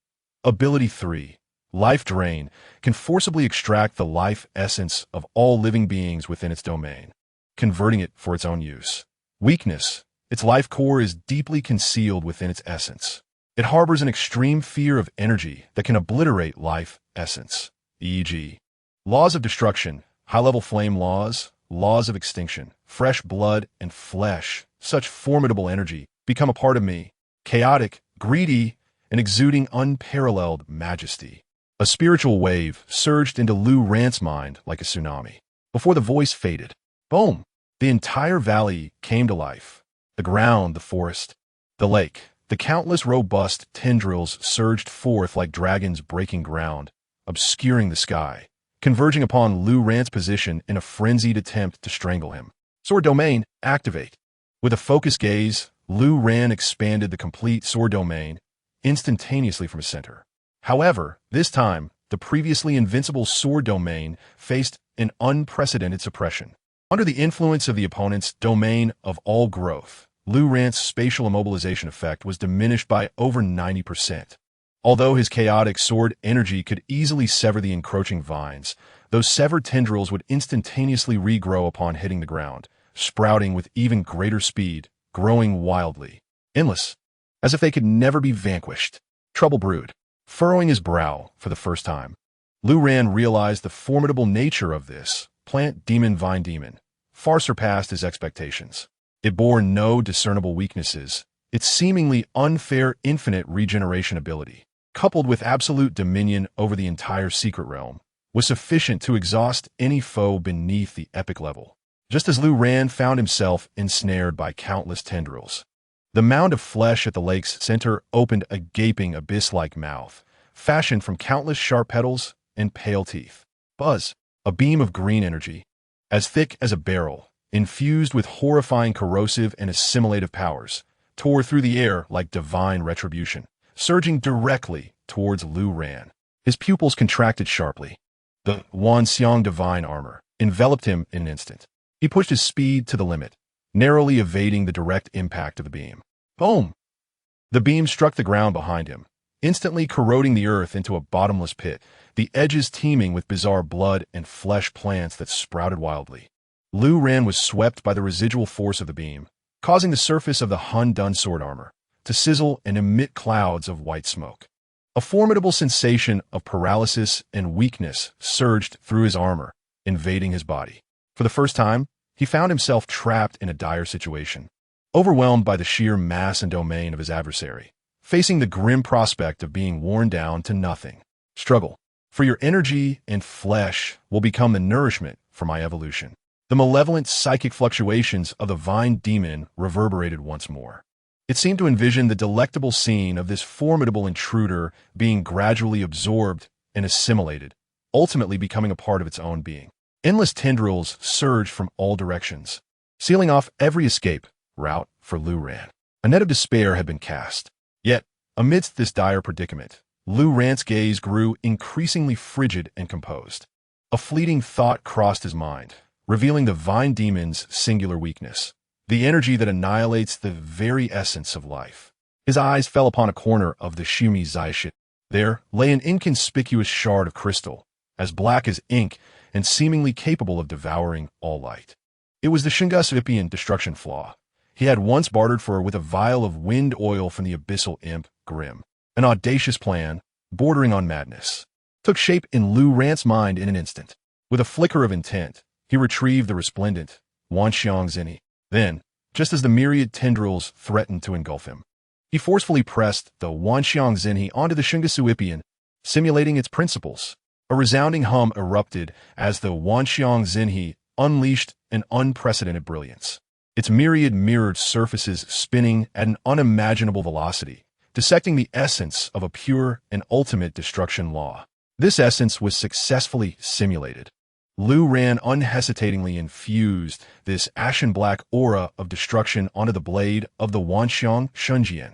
Ability 3. Life Drain, can forcibly extract the life essence of all living beings within its domain, converting it for its own use. Weakness: its life core is deeply concealed within its essence. It harbors an extreme fear of energy that can obliterate life essence, e.g. laws of destruction, high-level flame laws, laws of extinction, fresh blood and flesh. Such formidable energy become a part of me, chaotic, greedy, and exuding unparalleled majesty. A spiritual wave surged into Lu Ran's mind like a tsunami. Before the voice faded, boom! The entire valley came to life. The ground, the forest, the lake, the countless robust tendrils surged forth like dragons breaking ground, obscuring the sky, converging upon Lu Ran's position in a frenzied attempt to strangle him. Sword Domain, activate. With a focused gaze, Lu Ran expanded the complete sword domain instantaneously from his center. However, this time, the previously invincible sword domain faced an unprecedented suppression. Under the influence of the opponent's domain of all growth, Lu Ran's spatial immobilization effect was diminished by over 90%. Although his chaotic sword energy could easily sever the encroaching vines, those severed tendrils would instantaneously regrow upon hitting the ground, sprouting with even greater speed, growing wildly, endless, as if they could never be vanquished. Trouble brewed. Furrowing his brow for the first time, Lu Ran realized the formidable nature of this plant demon Vine Demon far surpassed his expectations. It bore no discernible weaknesses. Its seemingly unfair infinite regeneration ability, coupled with absolute dominion over the entire secret realm, was sufficient to exhaust any foe beneath the epic level. Just as Lu Ran found himself ensnared by countless tendrils, the mound of flesh at the lake's center opened a gaping abyss-like mouth, fashioned from countless sharp petals and pale teeth. Buzz! A beam of green energy, as thick as a barrel, infused with horrifying corrosive and assimilative powers, tore through the air like divine retribution, surging directly towards Lu Ran. His pupils contracted sharply. The Wanxiang divine armor enveloped him in an instant. He pushed his speed to the limit, narrowly evading the direct impact of the beam. Boom! The beam struck the ground behind him, instantly corroding the earth into a bottomless pit, the edges teeming with bizarre blood and flesh plants that sprouted wildly. Lu Ran was swept by the residual force of the beam, causing the surface of the Hun Dun sword armor to sizzle and emit clouds of white smoke. A formidable sensation of paralysis and weakness surged through his armor, invading his body. For the first time, he found himself trapped in a dire situation, overwhelmed by the sheer mass and domain of his adversary, facing the grim prospect of being worn down to nothing. Struggle, for your energy and flesh will become the nourishment for my evolution. The malevolent psychic fluctuations of the vine demon reverberated once more. It seemed to envision the delectable scene of this formidable intruder being gradually absorbed and assimilated, ultimately becoming a part of its own being. Endless tendrils surged from all directions, sealing off every escape route for Lu Ran. A net of despair had been cast. Yet, amidst this dire predicament, Lu Ran's gaze grew increasingly frigid and composed. A fleeting thought crossed his mind, revealing the vine demon's singular weakness, the energy that annihilates the very essence of life. His eyes fell upon a corner of the Shumi Zaishit. There lay an inconspicuous shard of crystal, as black as ink and seemingly capable of devouring all light. It was the Shungasvipian destruction flaw he had once bartered for with a vial of wind oil from the abyssal imp Grim. An audacious plan, bordering on madness, took shape in Lu Ran's mind in an instant. With a flicker of intent, he retrieved the resplendent Wanxiang Zinhi. Then, just as the myriad tendrils threatened to engulf him, he forcefully pressed the Wanxiang Zinhi onto the Shungasuipian, simulating its principles. A resounding hum erupted as the Wanxiang Zinhi unleashed an unprecedented brilliance, its myriad mirrored surfaces spinning at an unimaginable velocity, dissecting the essence of a pure and ultimate destruction law. This essence was successfully simulated. Lu Ran unhesitatingly infused this ashen-black aura of destruction onto the blade of the Wanxiang Shunjian.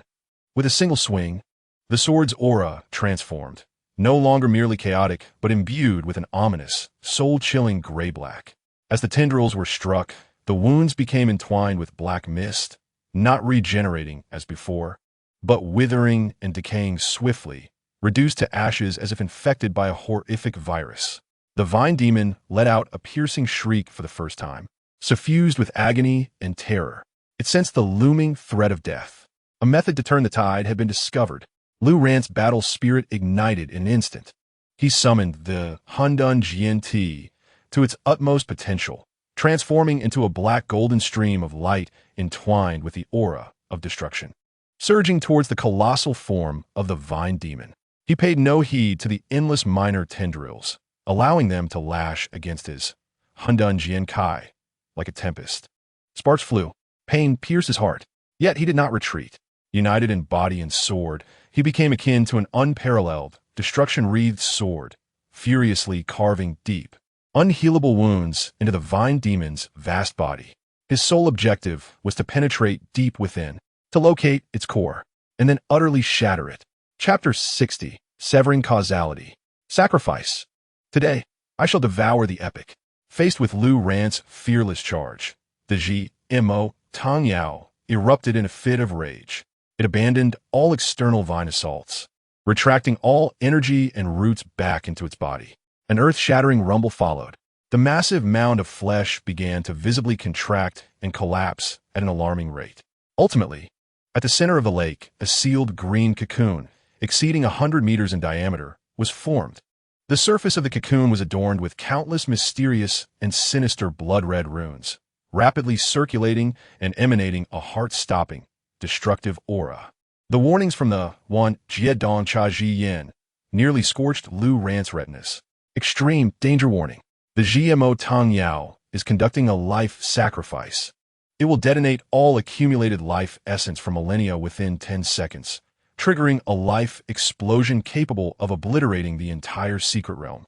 With a single swing, the sword's aura transformed, no longer merely chaotic, but imbued with an ominous, soul-chilling gray-black. As the tendrils were struck, the wounds became entwined with black mist, not regenerating as before, but withering and decaying swiftly, reduced to ashes as if infected by a horrific virus. The vine demon let out a piercing shriek for the first time, suffused with agony and terror. It sensed the looming threat of death. A method to turn the tide had been discovered. Lu Ran's battle spirit ignited in an instant. He summoned the Hundun Jian Ti to its utmost potential, transforming into a black golden stream of light entwined with the aura of destruction. Surging towards the colossal form of the vine demon, he paid no heed to the endless minor tendrils, allowing them to lash against his Hundun Jian Kai like a tempest. Sparks flew. Pain pierced his heart, yet he did not retreat. United in body and sword, he became akin to an unparalleled, destruction-wreathed sword, furiously carving deep, unhealable wounds into the vine demon's vast body. His sole objective was to penetrate deep within, to locate its core, and then utterly shatter it. Chapter 60, Severing Causality. Sacrifice. Today, I shall devour the epic. Faced with Lu Ran's fearless charge, the G.M.O. Tang Yao erupted in a fit of rage. It abandoned all external vine assaults, retracting all energy and roots back into its body. An earth-shattering rumble followed. The massive mound of flesh began to visibly contract and collapse at an alarming rate. Ultimately, at the center of the lake, a sealed green cocoon, exceeding 100 meters in diameter, was formed. The surface of the cocoon was adorned with countless mysterious and sinister blood-red runes, rapidly circulating and emanating a heart-stopping, destructive aura. The warnings from the Wan Jiedong Cha Ji Yin nearly scorched Lu Ran's retinas. Extreme danger warning. The GMO Tang Yao is conducting a life sacrifice. It will detonate all accumulated life essence for millennia within 10 seconds, triggering a life explosion capable of obliterating the entire secret realm.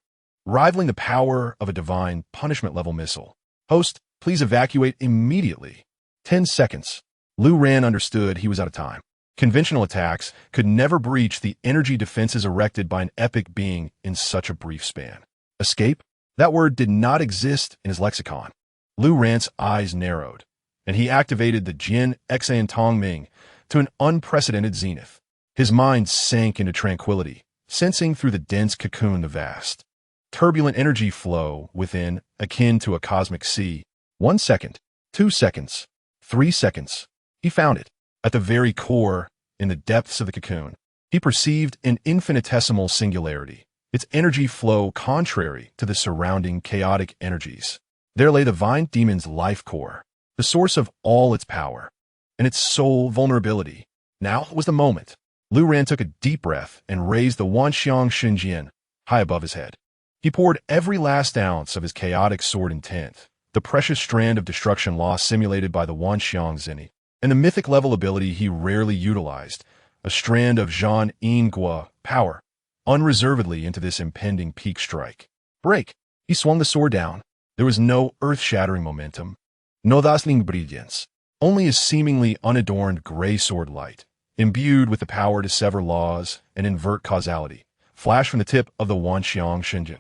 rivaling the power of a divine punishment-level missile. Host, please evacuate immediately. 10 seconds. Lu Ran understood he was out of time. Conventional attacks could never breach the energy defenses erected by an epic being in such a brief span. Escape? That word did not exist in his lexicon. Lu Ran's eyes narrowed, and he activated the Jin Xan Tongming to an unprecedented zenith. His mind sank into tranquility, sensing through the dense cocoon the vast, turbulent energy flow within, akin to a cosmic sea. 1 second, 2 seconds, 3 seconds. He found it. At the very core, in the depths of the cocoon, he perceived an infinitesimal singularity, its energy flow contrary to the surrounding chaotic energies. There lay the Vine Demon's life core, the source of all its power, and its sole vulnerability. Now was the moment. Lu Ran took a deep breath and raised the Wanxiang Shenjian high above his head. He poured every last ounce of his chaotic sword intent, the precious strand of destruction law simulated by the Wanxiang Zeni, and the mythic-level ability he rarely utilized, a strand of Zhan Yingguo power, unreservedly into this impending peak strike. Break! He swung the sword down. There was no earth-shattering momentum, no dazzling brilliance, only a seemingly unadorned gray sword light, imbued with the power to sever laws and invert causality, flashed from the tip of the Wanxiang Shenjian.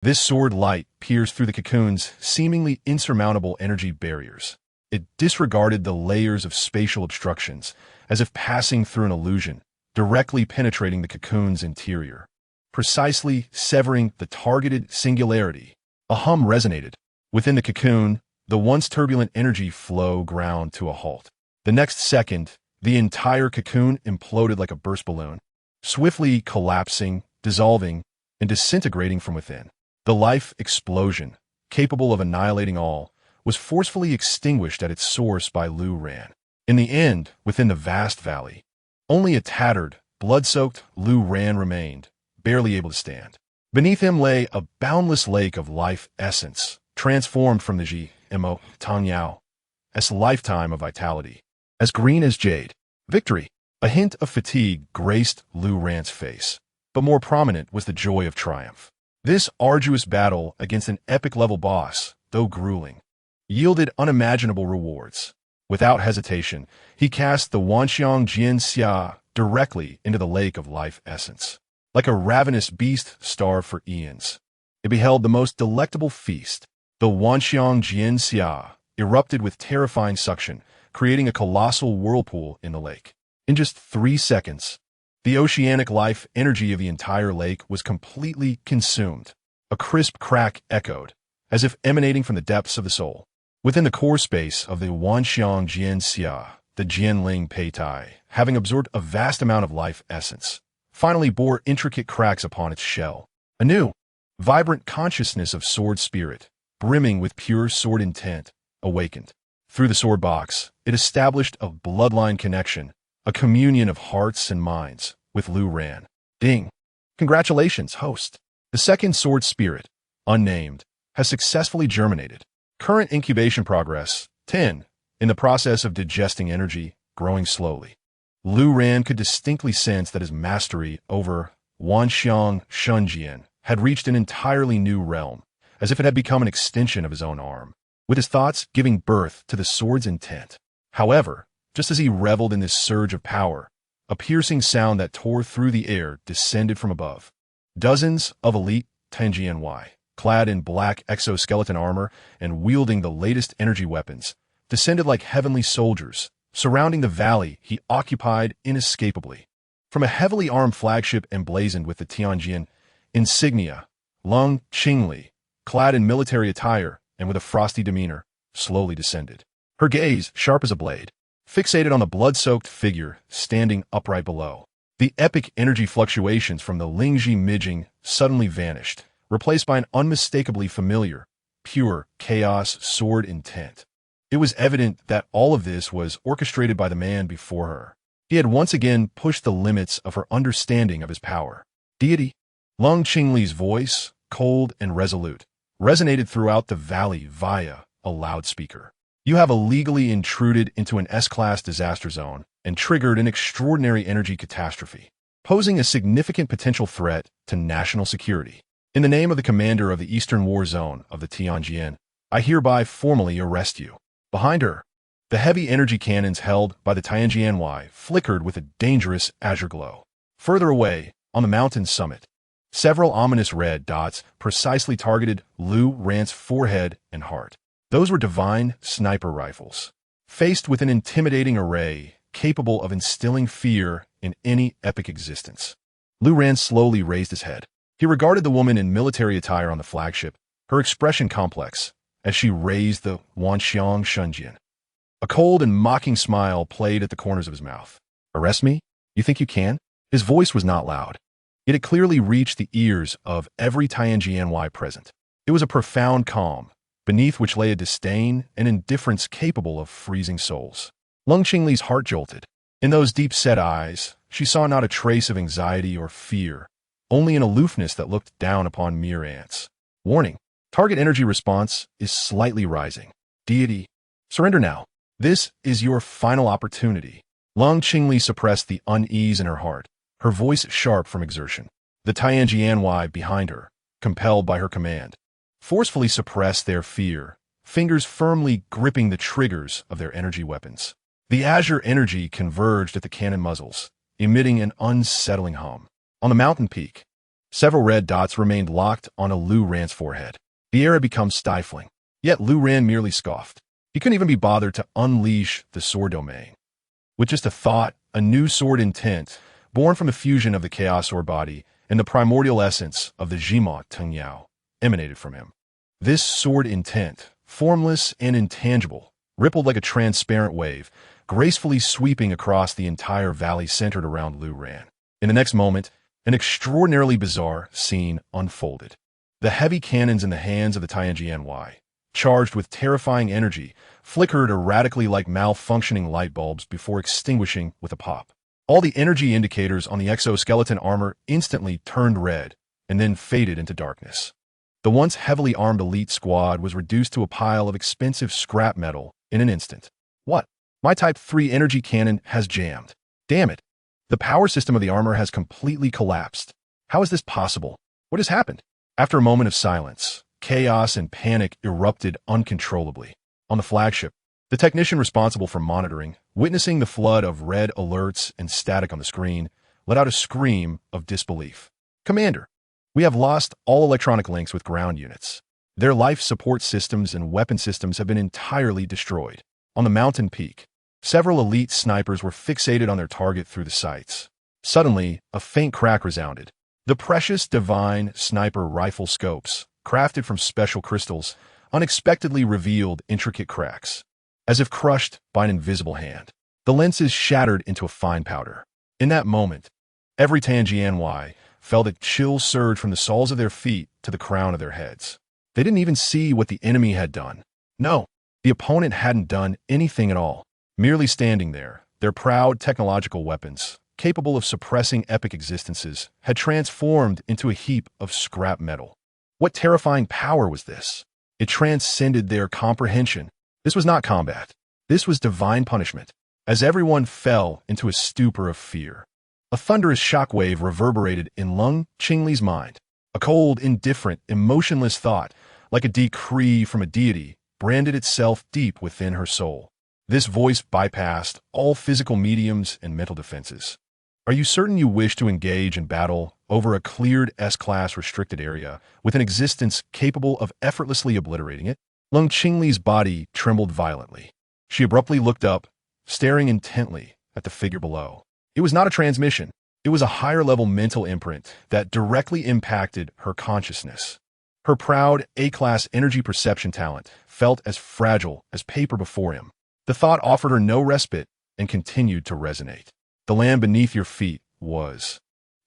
This sword light pierced through the cocoon's seemingly insurmountable energy barriers. It disregarded the layers of spatial obstructions, as if passing through an illusion, directly penetrating the cocoon's interior, precisely severing the targeted singularity. A hum resonated. Within the cocoon, the once turbulent energy flow ground to a halt. The next second, the entire cocoon imploded like a burst balloon, swiftly collapsing, dissolving, and disintegrating from within. The life explosion, capable of annihilating all, was forcefully extinguished at its source by Lu Ran. In the end, within the vast valley, only a tattered, blood-soaked Lu Ran remained, barely able to stand. Beneath him lay a boundless lake of life essence, transformed from the Ji, Mo, Tang Yao, as lifetime of vitality, as green as jade. Victory! A hint of fatigue graced Lu Ran's face, but more prominent was the joy of triumph. This arduous battle against an epic-level boss, though grueling, yielded unimaginable rewards. Without hesitation, he cast the Wanxiang Jian Xia directly into the lake of life essence. Like a ravenous beast starved for eons, it beheld the most delectable feast. The Wanxiang Jian Xia erupted with terrifying suction, creating a colossal whirlpool in the lake. In just 3 seconds, the oceanic life energy of the entire lake was completely consumed. A crisp crack echoed, as if emanating from the depths of the soul. Within the core space of the Wanxiang Jian Xia, the Jianling Peitai, having absorbed a vast amount of life essence, finally bore intricate cracks upon its shell. A new, vibrant consciousness of sword spirit, brimming with pure sword intent, awakened. Through the sword box, it established a bloodline connection, a communion of hearts and minds, with Lu Ran. Ding! Congratulations, host. The second sword spirit, unnamed, has successfully germinated. Current incubation progress, 10, in the process of digesting energy, growing slowly. Lu Ran could distinctly sense that his mastery over Wanxiang Shenjian had reached an entirely new realm, as if it had become an extension of his own arm, with his thoughts giving birth to the sword's intent. However, just as he reveled in this surge of power, a piercing sound that tore through the air descended from above. Dozens of elite Tenjian, clad in black exoskeleton armor and wielding the latest energy weapons, descended like heavenly soldiers, surrounding the valley he occupied inescapably. From a heavily armed flagship emblazoned with the Tianjin insignia, Lung Qingli, clad in military attire and with a frosty demeanor, slowly descended. Her gaze, sharp as a blade, fixated on the blood-soaked figure standing upright below. The epic energy fluctuations from the Lingji Mijing suddenly vanished, replaced by an unmistakably familiar, pure chaos sword intent. It was evident that all of this was orchestrated by the man before her. He had once again pushed the limits of her understanding of his power. Deity. Lung Qingli's voice, cold and resolute, resonated throughout the valley via a loudspeaker. You have illegally intruded into an S-class disaster zone and triggered an extraordinary energy catastrophe, posing a significant potential threat to national security. In the name of the commander of the Eastern War Zone of the Tianjin, I hereby formally arrest you. Behind her, the heavy energy cannons held by the Tianjianwei flickered with a dangerous azure glow. Further away, on the mountain summit, several ominous red dots precisely targeted Lu Ran's forehead and heart. Those were divine sniper rifles, faced with an intimidating array capable of instilling fear in any epic existence. Lu Ran slowly raised his head. He regarded the woman in military attire on the flagship, her expression complex, as she raised the Wanxiang Shunjian. A cold and mocking smile played at the corners of his mouth. Arrest me? You think you can? His voice was not loud, yet it clearly reached the ears of every Tianjianwei present. It was a profound calm, beneath which lay a disdain and indifference capable of freezing souls. Lung Qingli's heart jolted. In those deep-set eyes, she saw not a trace of anxiety or fear, only an aloofness that looked down upon mere ants. Warning: target energy response is slightly rising. Deity, surrender now. This is your final opportunity. Lung Qingli suppressed the unease in her heart, her voice sharp from exertion. The Tianjianwei behind her, compelled by her command, forcefully suppressed their fear, fingers firmly gripping the triggers of their energy weapons. The azure energy converged at the cannon muzzles, emitting an unsettling hum. On the mountain peak, several red dots remained locked on a Lu Ran's forehead. The air had become stifling, yet Lu Ran merely scoffed. He couldn't even be bothered to unleash the sword domain. With just a thought, a new sword intent, born from the fusion of the chaos sword body and the primordial essence of the Jima Teng Yao, emanated from him. This sword intent, formless and intangible, rippled like a transparent wave, gracefully sweeping across the entire valley centered around Lu Ran. In the next moment, an extraordinarily bizarre scene unfolded. The heavy cannons in the hands of the Tianjianwei, charged with terrifying energy, flickered erratically like malfunctioning light bulbs before extinguishing with a pop. All the energy indicators on the exoskeleton armor instantly turned red and then faded into darkness. The once heavily armed elite squad was reduced to a pile of expensive scrap metal in an instant. What? My Type 3 energy cannon has jammed. Damn it. The power system of the armor has completely collapsed. How is this possible? What has happened? After a moment of silence, chaos and panic erupted uncontrollably. On the flagship, the technician responsible for monitoring, witnessing the flood of red alerts and static on the screen, let out a scream of disbelief. Commander, we have lost all electronic links with ground units. Their life support systems and weapon systems have been entirely destroyed. On the mountain peak, several elite snipers were fixated on their target through the sights. Suddenly, a faint crack resounded. The precious divine sniper rifle scopes, crafted from special crystals, unexpectedly revealed intricate cracks, as if crushed by an invisible hand. The lenses shattered into a fine powder. In that moment, every Tianjianwei felt a chill surge from the soles of their feet to the crown of their heads. They didn't even see what the enemy had done. No, the opponent hadn't done anything at all. Merely standing there, their proud technological weapons, capable of suppressing epic existences, had transformed into a heap of scrap metal. What terrifying power was this? It transcended their comprehension. This was not combat. This was divine punishment, as everyone fell into a stupor of fear. A thunderous shockwave reverberated in Lung Qingli's mind. A cold, indifferent, emotionless thought, like a decree from a deity, branded itself deep within her soul. This voice bypassed all physical mediums and mental defenses. Are you certain you wish to engage in battle over a cleared S-class restricted area with an existence capable of effortlessly obliterating it? Lung Qingli's body trembled violently. She abruptly looked up, staring intently at the figure below. It was not a transmission. It was a higher-level mental imprint that directly impacted her consciousness. Her proud A-class energy perception talent felt as fragile as paper before him. The thought offered her no respite and continued to resonate. The land beneath your feet was,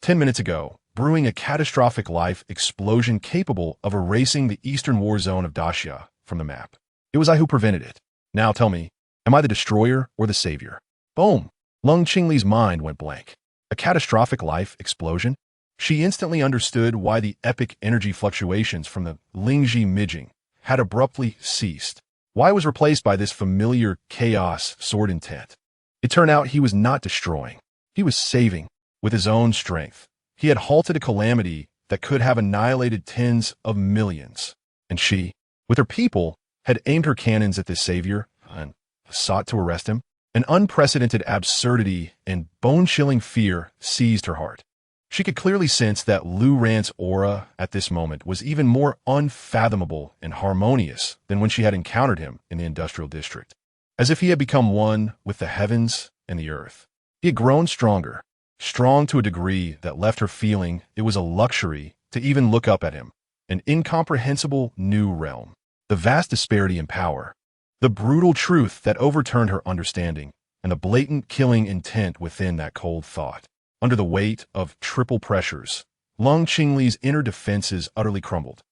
10 minutes ago, brewing a catastrophic life explosion capable of erasing the eastern war zone of Daxia from the map. It was I who prevented it. Now tell me, am I the destroyer or the savior? Boom! Lung Qingli's mind went blank. A catastrophic life explosion? She instantly understood why the epic energy fluctuations from the Lingji Mijing had abruptly ceased. Why it was replaced by this familiar chaos sword intent. It turned out he was not destroying. He was saving. With his own strength, he had halted a calamity that could have annihilated tens of millions. And she, with her people, had aimed her cannons at this savior and sought to arrest him. An unprecedented absurdity and bone-chilling fear seized her heart. She could clearly sense that Lu Ran's aura at this moment was even more unfathomable and harmonious than when she had encountered him in the industrial district. As if he had become one with the heavens and the earth. He had grown stronger, strong to a degree that left her feeling it was a luxury to even look up at him, an incomprehensible new realm. The vast disparity in power, the brutal truth that overturned her understanding, and the blatant killing intent within that cold thought. Under the weight of triple pressures, Lung Qingli's inner defenses utterly crumbled.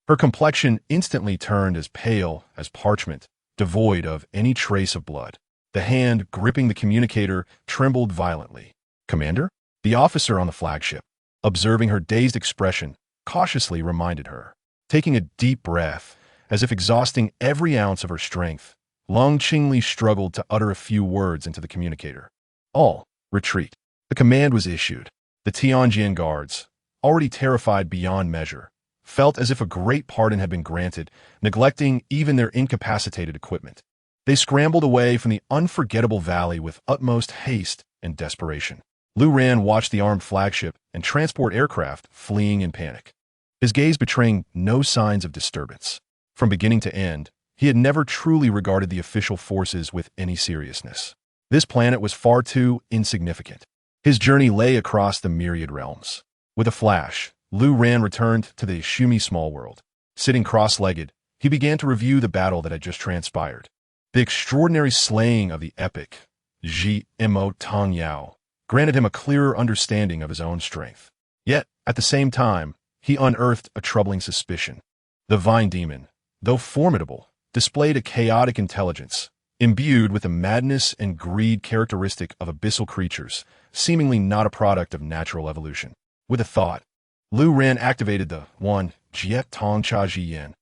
Her complexion instantly turned as pale as parchment, devoid of any trace of blood. The hand gripping the communicator trembled violently. "Commander?" The officer on the flagship, observing her dazed expression, cautiously reminded her. Taking a deep breath, as if exhausting every ounce of her strength, Lung Qingli struggled to utter a few words into the communicator. "All, retreat." The command was issued. The Tianjin guards, already terrified beyond measure, felt as if a great pardon had been granted, neglecting even their incapacitated equipment. They scrambled away from the unforgettable valley with utmost haste and desperation. Lu Ran watched the armed flagship and transport aircraft fleeing in panic, his gaze betraying no signs of disturbance. From beginning to end, he had never truly regarded the official forces with any seriousness. This planet was far too insignificant. His journey lay across the myriad realms. With a flash, Lu Ran returned to the Shumi small world. Sitting cross-legged, he began to review the battle that had just transpired. The extraordinary slaying of the epic Ji-Mo Tong Yao granted him a clearer understanding of his own strength. Yet, at the same time, he unearthed a troubling suspicion. The Vine Demon, though formidable, displayed a chaotic intelligence, imbued with the madness and greed characteristic of abyssal creatures, seemingly not a product of natural evolution. With a thought, Lu Ran activated the one Jiet Tong Cha Ji Yen.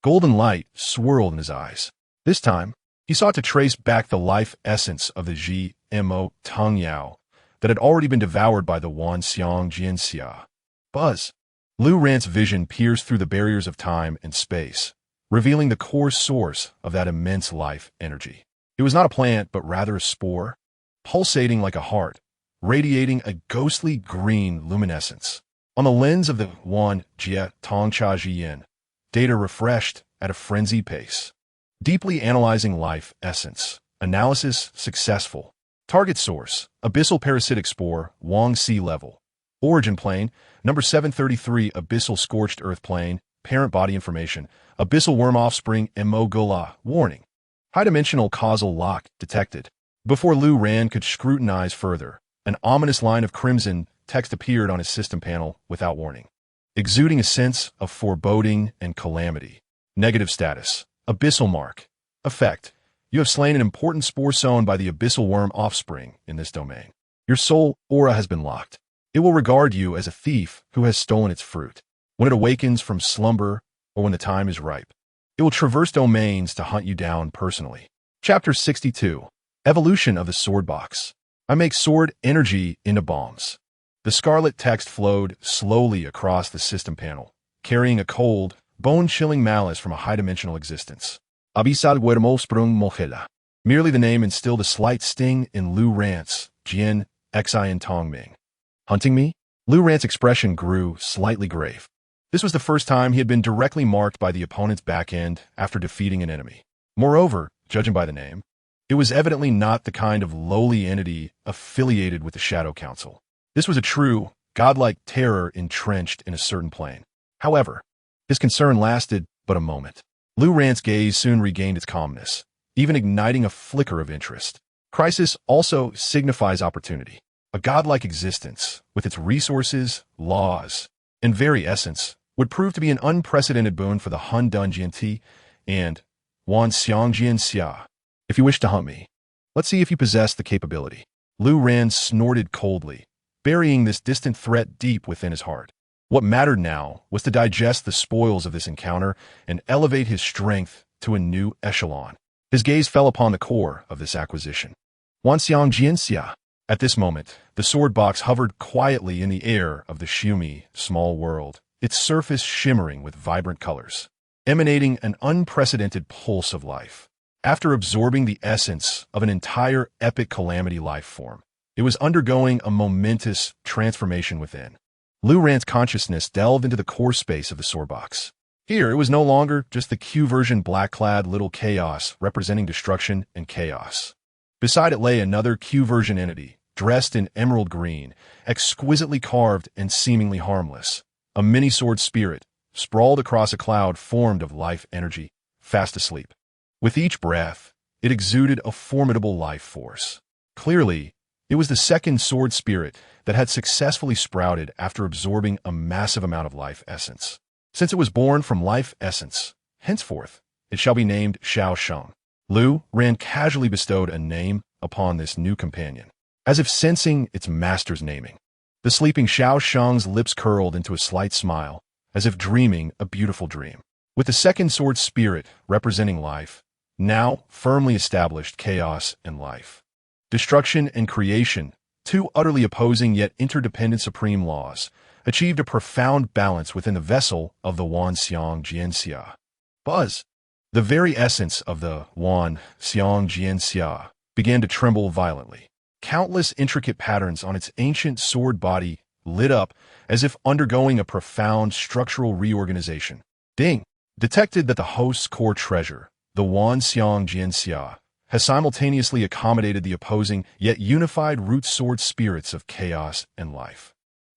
Golden light swirled in his eyes. This time, he sought to trace back the life essence of the Ji-Mo Tong Yao that had already been devoured by the Wan Xiang Jianxia. Buzz. Lu Ran's vision pierced through the barriers of time and space, revealing the core source of that immense life energy. It was not a plant, but rather a spore, pulsating like a heart, radiating a ghostly green luminescence. On the lens of the Wan Jie Tong Cha Ji Yen, data refreshed at a frenzied pace. Deeply analyzing life essence. Analysis successful. Target source, abyssal parasitic spore, Wang Sea level. Origin plane, number 733, abyssal scorched earth plane. Parent body information, abyssal worm offspring, Mo-Gula. Warning. High-dimensional causal lock detected. Before Lu Ran could scrutinize further, an ominous line of crimson text appeared on his system panel without warning, exuding a sense of foreboding and calamity. Negative status. Abyssal mark. Effect. You have slain an important spore sown by the abyssal worm offspring in this domain. Your soul aura has been locked. It will regard you as a thief who has stolen its fruit. When it awakens from slumber or when the time is ripe, it will traverse domains to hunt you down personally. Chapter 62. Evolution of the Sword Box. I make sword energy into bombs. The scarlet text flowed slowly across the system panel, carrying a cold, bone-chilling malice from a high-dimensional existence. Abyssal Ghost Mother. Merely the name instilled a slight sting in Lu Ran's, Jian, Xi and Tongming. Hunting me? Lu Ran's expression grew slightly grave. This was the first time he had been directly marked by the opponent's back end after defeating an enemy. Moreover, judging by the name, it was evidently not the kind of lowly entity affiliated with the Shadow Council. This was a true, godlike terror entrenched in a certain plane. However, his concern lasted but a moment. Lu Ran's gaze soon regained its calmness, even igniting a flicker of interest. Crisis also signifies opportunity. A godlike existence, with its resources, laws, and very essence, would prove to be an unprecedented boon for the Han Dun Jianti and Wan Xiang Jianxia. If you wish to hunt me, let's see if you possess the capability. Lu Ran snorted coldly, burying this distant threat deep within his heart. What mattered now was to digest the spoils of this encounter and elevate his strength to a new echelon. His gaze fell upon the core of this acquisition. Wan Xiang Jianxia. At this moment, the sword box hovered quietly in the air of the Shumi small world, its surface shimmering with vibrant colors, emanating an unprecedented pulse of life. After absorbing the essence of an entire epic calamity life form, it was undergoing a momentous transformation within. Lu Ran's consciousness delved into the core space of the sword box. Here, it was no longer just the Q-version black-clad little chaos representing destruction and chaos. Beside it lay another Q-version entity, dressed in emerald green, exquisitely carved and seemingly harmless. A mini-sword spirit, sprawled across a cloud formed of life energy, fast asleep. With each breath, it exuded a formidable life force. Clearly, it was the second sword spirit that had successfully sprouted after absorbing a massive amount of life essence. Since it was born from life essence, henceforth, it shall be named Xiao Sheng. Lu Ran casually bestowed a name upon this new companion, as if sensing its master's naming. The sleeping Xiao Sheng's lips curled into a slight smile, as if dreaming a beautiful dream. With the second sword spirit representing life, now firmly established chaos and life. Destruction and creation, two utterly opposing yet interdependent supreme laws, achieved a profound balance within the vessel of the Wan Xiang Jianxia. Buzz, the very essence of the Wan Xiang Jianxia, began to tremble violently. Countless intricate patterns on its ancient sword body lit up as if undergoing a profound structural reorganization. Ding! Detected that the host's core treasure, the Wan Xiang Jianxia, has simultaneously accommodated the opposing yet unified root sword spirits of chaos and life,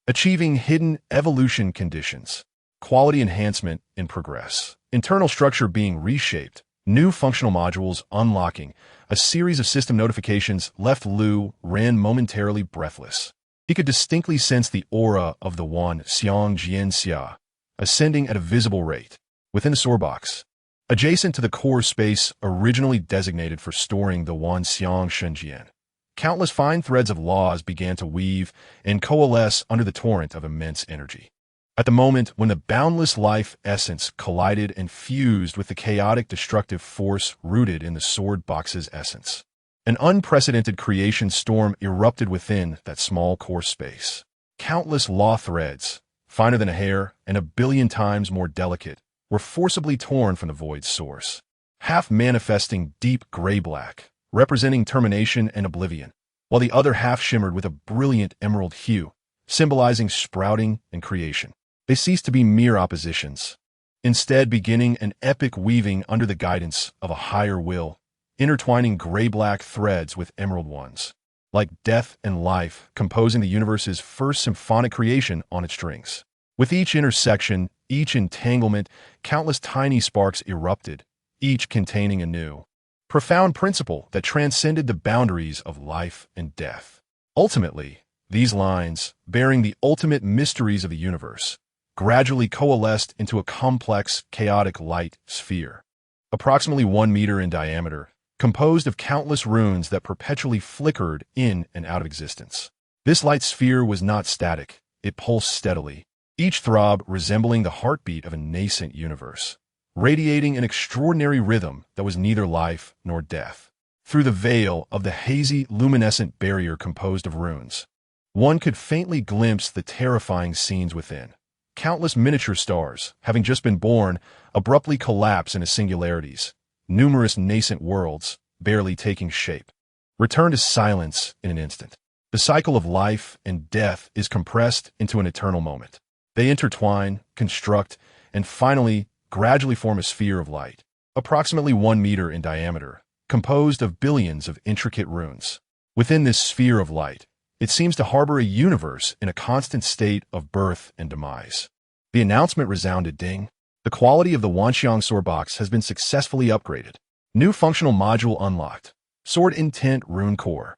achieving hidden evolution conditions, quality enhancement in progress, internal structure being reshaped, new functional modules unlocking. A series of system notifications left Lu Ran momentarily breathless. He could distinctly sense the aura of the Wan Xiang Jianxia ascending at a visible rate within the sword box, adjacent to the core space originally designated for storing the Wan Xiang Shenjian. Countless fine threads of laws began to weave and coalesce under the torrent of immense energy. At the moment when the boundless life essence collided and fused with the chaotic destructive force rooted in the sword box's essence, an unprecedented creation storm erupted within that small core space. Countless law threads, finer than a hair and a billion times more delicate, were forcibly torn from the void's source, half manifesting deep gray-black, representing termination and oblivion, while the other half shimmered with a brilliant emerald hue, symbolizing sprouting and creation. They ceased to be mere oppositions, instead beginning an epic weaving under the guidance of a higher will, intertwining gray-black threads with emerald ones, like death and life composing the universe's first symphonic creation on its strings. With each intersection, each entanglement, countless tiny sparks erupted, each containing a new, profound principle that transcended the boundaries of life and death. Ultimately, these lines, bearing the ultimate mysteries of the universe, gradually coalesced into a complex, chaotic light sphere, approximately 1 meter in diameter, composed of countless runes that perpetually flickered in and out of existence. This light sphere was not static, it pulsed steadily, each throb resembling the heartbeat of a nascent universe, radiating an extraordinary rhythm that was neither life nor death. Through the veil of the hazy, luminescent barrier composed of runes, one could faintly glimpse the terrifying scenes within. Countless miniature stars, having just been born, abruptly collapse into singularities. Numerous nascent worlds, barely taking shape, return to silence in an instant. The cycle of life and death is compressed into an eternal moment. They intertwine, construct, and finally, gradually form a sphere of light, approximately 1 meter in diameter, composed of billions of intricate runes. Within this sphere of light, it seems to harbor a universe in a constant state of birth and demise. The announcement resounded ding. The quality of the Wanxiang sword box has been successfully upgraded. New functional module unlocked. Sword Intent Rune Core.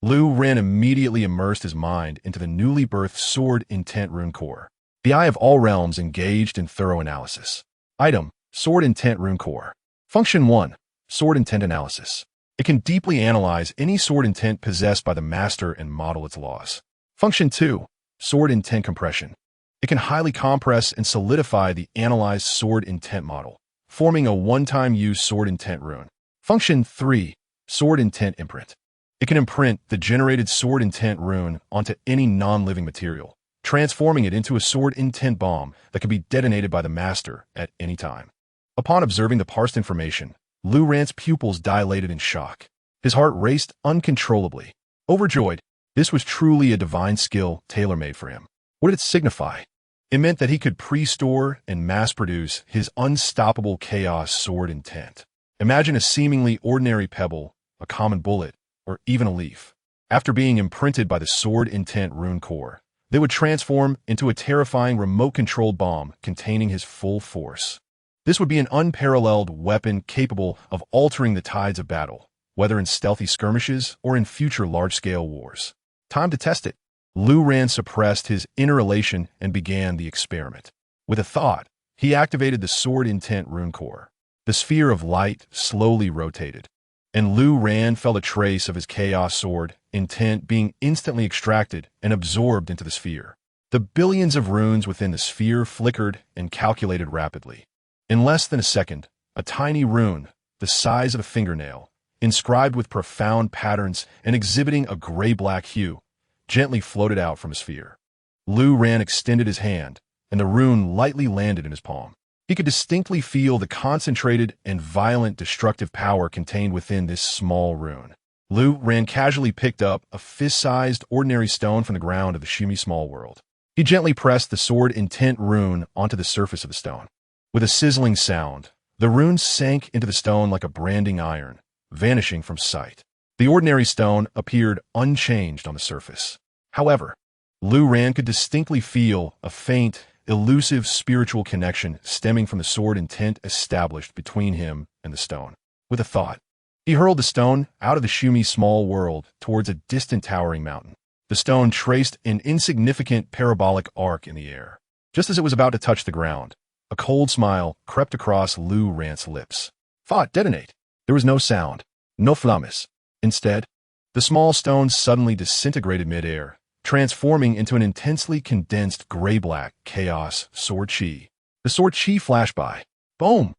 Lu Ran immediately immersed his mind into the newly birthed Sword Intent Rune Core. The eye of all realms engaged in thorough analysis. Item: Sword Intent Rune Core. Function 1. Sword Intent Analysis. It can deeply analyze any sword intent possessed by the master and model its laws. Function 2. Sword Intent Compression. It can highly compress and solidify the analyzed sword intent model, forming a one-time use sword intent rune. Function 3. Sword Intent Imprint. It can imprint the generated sword intent rune onto any non-living material, transforming it into a sword intent bomb that could be detonated by the master at any time. Upon observing the parsed information, Lu Ran's pupils dilated in shock. His heart raced uncontrollably. Overjoyed, this was truly a divine skill tailor-made for him. What did it signify? It meant that he could pre-store and mass-produce his unstoppable chaos sword intent. Imagine a seemingly ordinary pebble, a common bullet, or even a leaf. After being imprinted by the sword intent rune core, they would transform into a terrifying remote-controlled bomb containing his full force. This would be an unparalleled weapon capable of altering the tides of battle, whether in stealthy skirmishes or in future large-scale wars. Time to test it. Lu Ran suppressed his inner elation and began the experiment. With a thought, he activated the sword intent rune core. The sphere of light slowly rotated, and Lu Ran felt a trace of his chaos sword intent being instantly extracted and absorbed into the sphere. The billions of runes within the sphere flickered and calculated rapidly. In less than a second, a tiny rune, the size of a fingernail, inscribed with profound patterns and exhibiting a gray-black hue, gently floated out from his sphere. Lu Ran extended his hand, and the rune lightly landed in his palm. He could distinctly feel the concentrated and violent destructive power contained within this small rune. Lu Ran casually picked up a fist-sized ordinary stone from the ground of the Shumi Small World. He gently pressed the sword intent rune onto the surface of the stone. With a sizzling sound, the rune sank into the stone like a branding iron, vanishing from sight. The ordinary stone appeared unchanged on the surface. However, Lu Ran could distinctly feel a faint, elusive spiritual connection stemming from the sword intent established between him and the stone. With a thought, he hurled the stone out of the Shumi Small World towards a distant towering mountain. The stone traced an insignificant parabolic arc in the air. Just as it was about to touch the ground, a cold smile crept across Lu Ran's lips. Thought, detonate. There was no sound, no flammes. Instead, the small stone suddenly disintegrated mid-air, transforming into an intensely condensed gray-black chaos sword chi. The sword chi flashed by. Boom!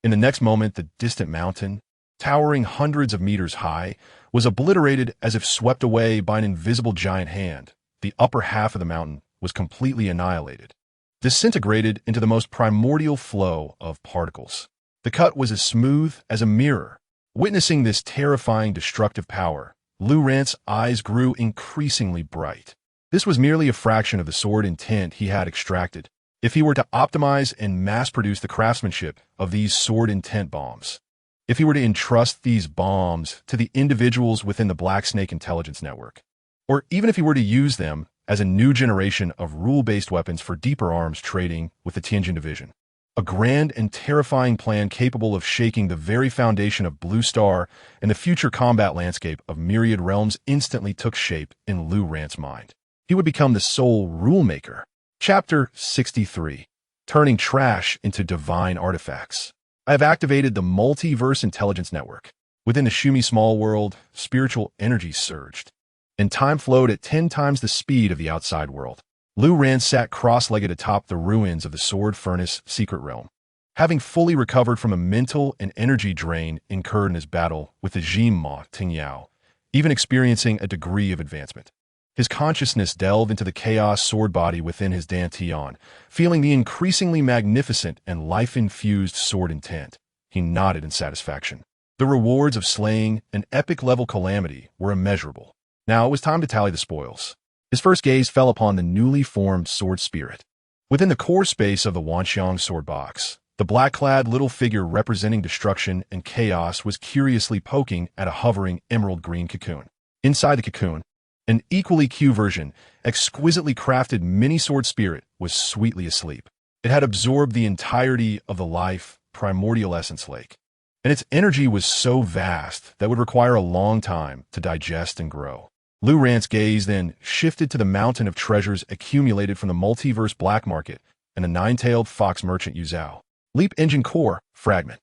In the next moment, the distant mountain, towering hundreds of meters high, was obliterated as if swept away by an invisible giant hand. The upper half of the mountain was completely annihilated, disintegrated into the most primordial flow of particles. The cut was as smooth as a mirror. Witnessing this terrifying destructive power, Lu Ran's eyes grew increasingly bright. This was merely a fraction of the sword intent he had extracted. If he were to optimize and mass-produce the craftsmanship of these sword intent bombs, if he were to entrust these bombs to the individuals within the Black Snake Intelligence Network, or even if he were to use them as a new generation of rule-based weapons for deeper arms trading with the Tianjin Division, a grand and terrifying plan capable of shaking the very foundation of Blue Star and the future combat landscape of myriad realms instantly took shape in Lu Ran's mind. He would become the sole rule-maker. Chapter 63. Turning Trash into Divine Artifacts. I have activated the Multiverse Intelligence Network. Within the Shumi Small World, spiritual energy surged, and time flowed at 10 times the speed of the outside world. Lu Ran sat cross-legged atop the ruins of the Sword Furnace Secret Realm, having fully recovered from a mental and energy drain incurred in his battle with the Jima Tingyao, even experiencing a degree of advancement. His consciousness delved into the chaos sword body within his Dantian, feeling the increasingly magnificent and life-infused sword intent. He nodded in satisfaction. The rewards of slaying an epic-level calamity were immeasurable. Now it was time to tally the spoils. His first gaze fell upon the newly formed sword spirit. Within the core space of the Wanxiang sword box, the black-clad little figure representing destruction and chaos was curiously poking at a hovering emerald-green cocoon. Inside the cocoon, an equally cute version, exquisitely crafted mini-sword spirit was sweetly asleep. It had absorbed the entirety of the life primordial essence lake, and its energy was so vast that would require a long time to digest and grow. Lu Ran's gaze then shifted to the mountain of treasures accumulated from the multiverse black market and the nine-tailed fox merchant Yuzhao. Leap Engine Core Fragment.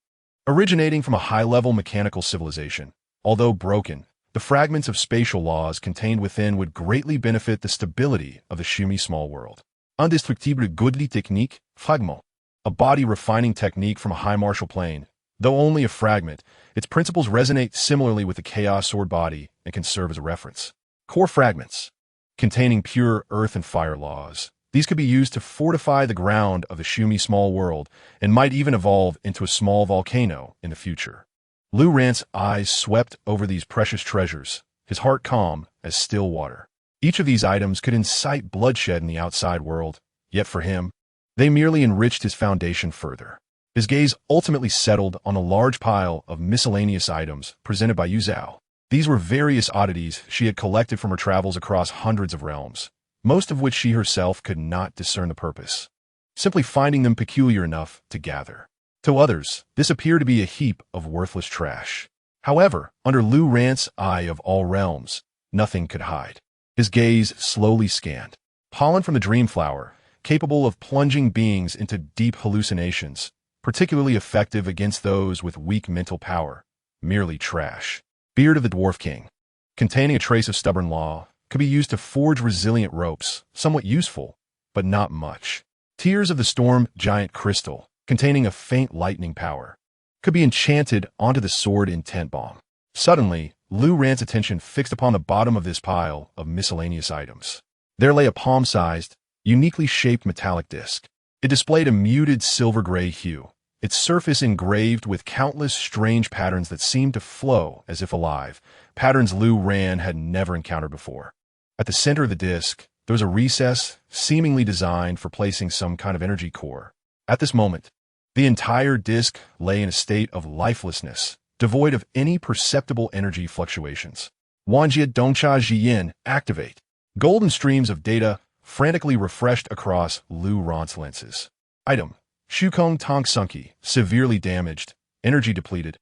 Originating from a high-level mechanical civilization, although broken, the fragments of spatial laws contained within would greatly benefit the stability of the Shumi Small World. Indestructible Goodly Technique Fragment. A body-refining technique from a high martial plane. Though only a fragment, its principles resonate similarly with the Chaos Sword body and can serve as a reference. Core Fragments. containing pure earth and fire laws. These could be used to fortify the ground of the Shumi small world and might even evolve into a small volcano in the future. Lu Ran's eyes swept over these precious treasures, his heart calm as still water. Each of these items could incite bloodshed in the outside world, yet for him, they merely enriched his foundation further. His gaze ultimately settled on a large pile of miscellaneous items presented by Yu Zhao. These were various oddities she had collected from her travels across hundreds of realms, most of which she herself could not discern the purpose, simply finding them peculiar enough to gather. To others, this appeared to be a heap of worthless trash. However, under Lu Ran's eye of all realms, nothing could hide. His gaze slowly scanned. Pollen from the dream flower, capable of plunging beings into deep hallucinations, particularly effective against those with weak mental power. Merely trash. Beard of the Dwarf King, containing a trace of stubborn law, could be used to forge resilient ropes, somewhat useful, but not much. Tears of the Storm Giant Crystal, containing a faint lightning power, could be enchanted onto the sword intent bomb. Suddenly, Lu Ran's attention fixed upon the bottom of this pile of miscellaneous items. There lay a palm-sized, uniquely shaped metallic disc. It displayed a muted silver-gray hue, its surface engraved with countless strange patterns that seemed to flow as if alive, patterns Lu Ran had never encountered before. At the center of the disc, there was a recess seemingly designed for placing some kind of energy core. At this moment, the entire disc lay in a state of lifelessness, devoid of any perceptible energy fluctuations. Wanjia Dongcha Jiyin, activate. Golden streams of data frantically refreshed across Lu Ran's lenses. Item: Shukong Tong Sunki, severely damaged, energy depleted.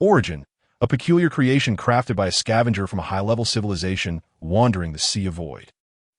Origin: a peculiar creation crafted by a scavenger from a high-level civilization wandering the Sea of Void.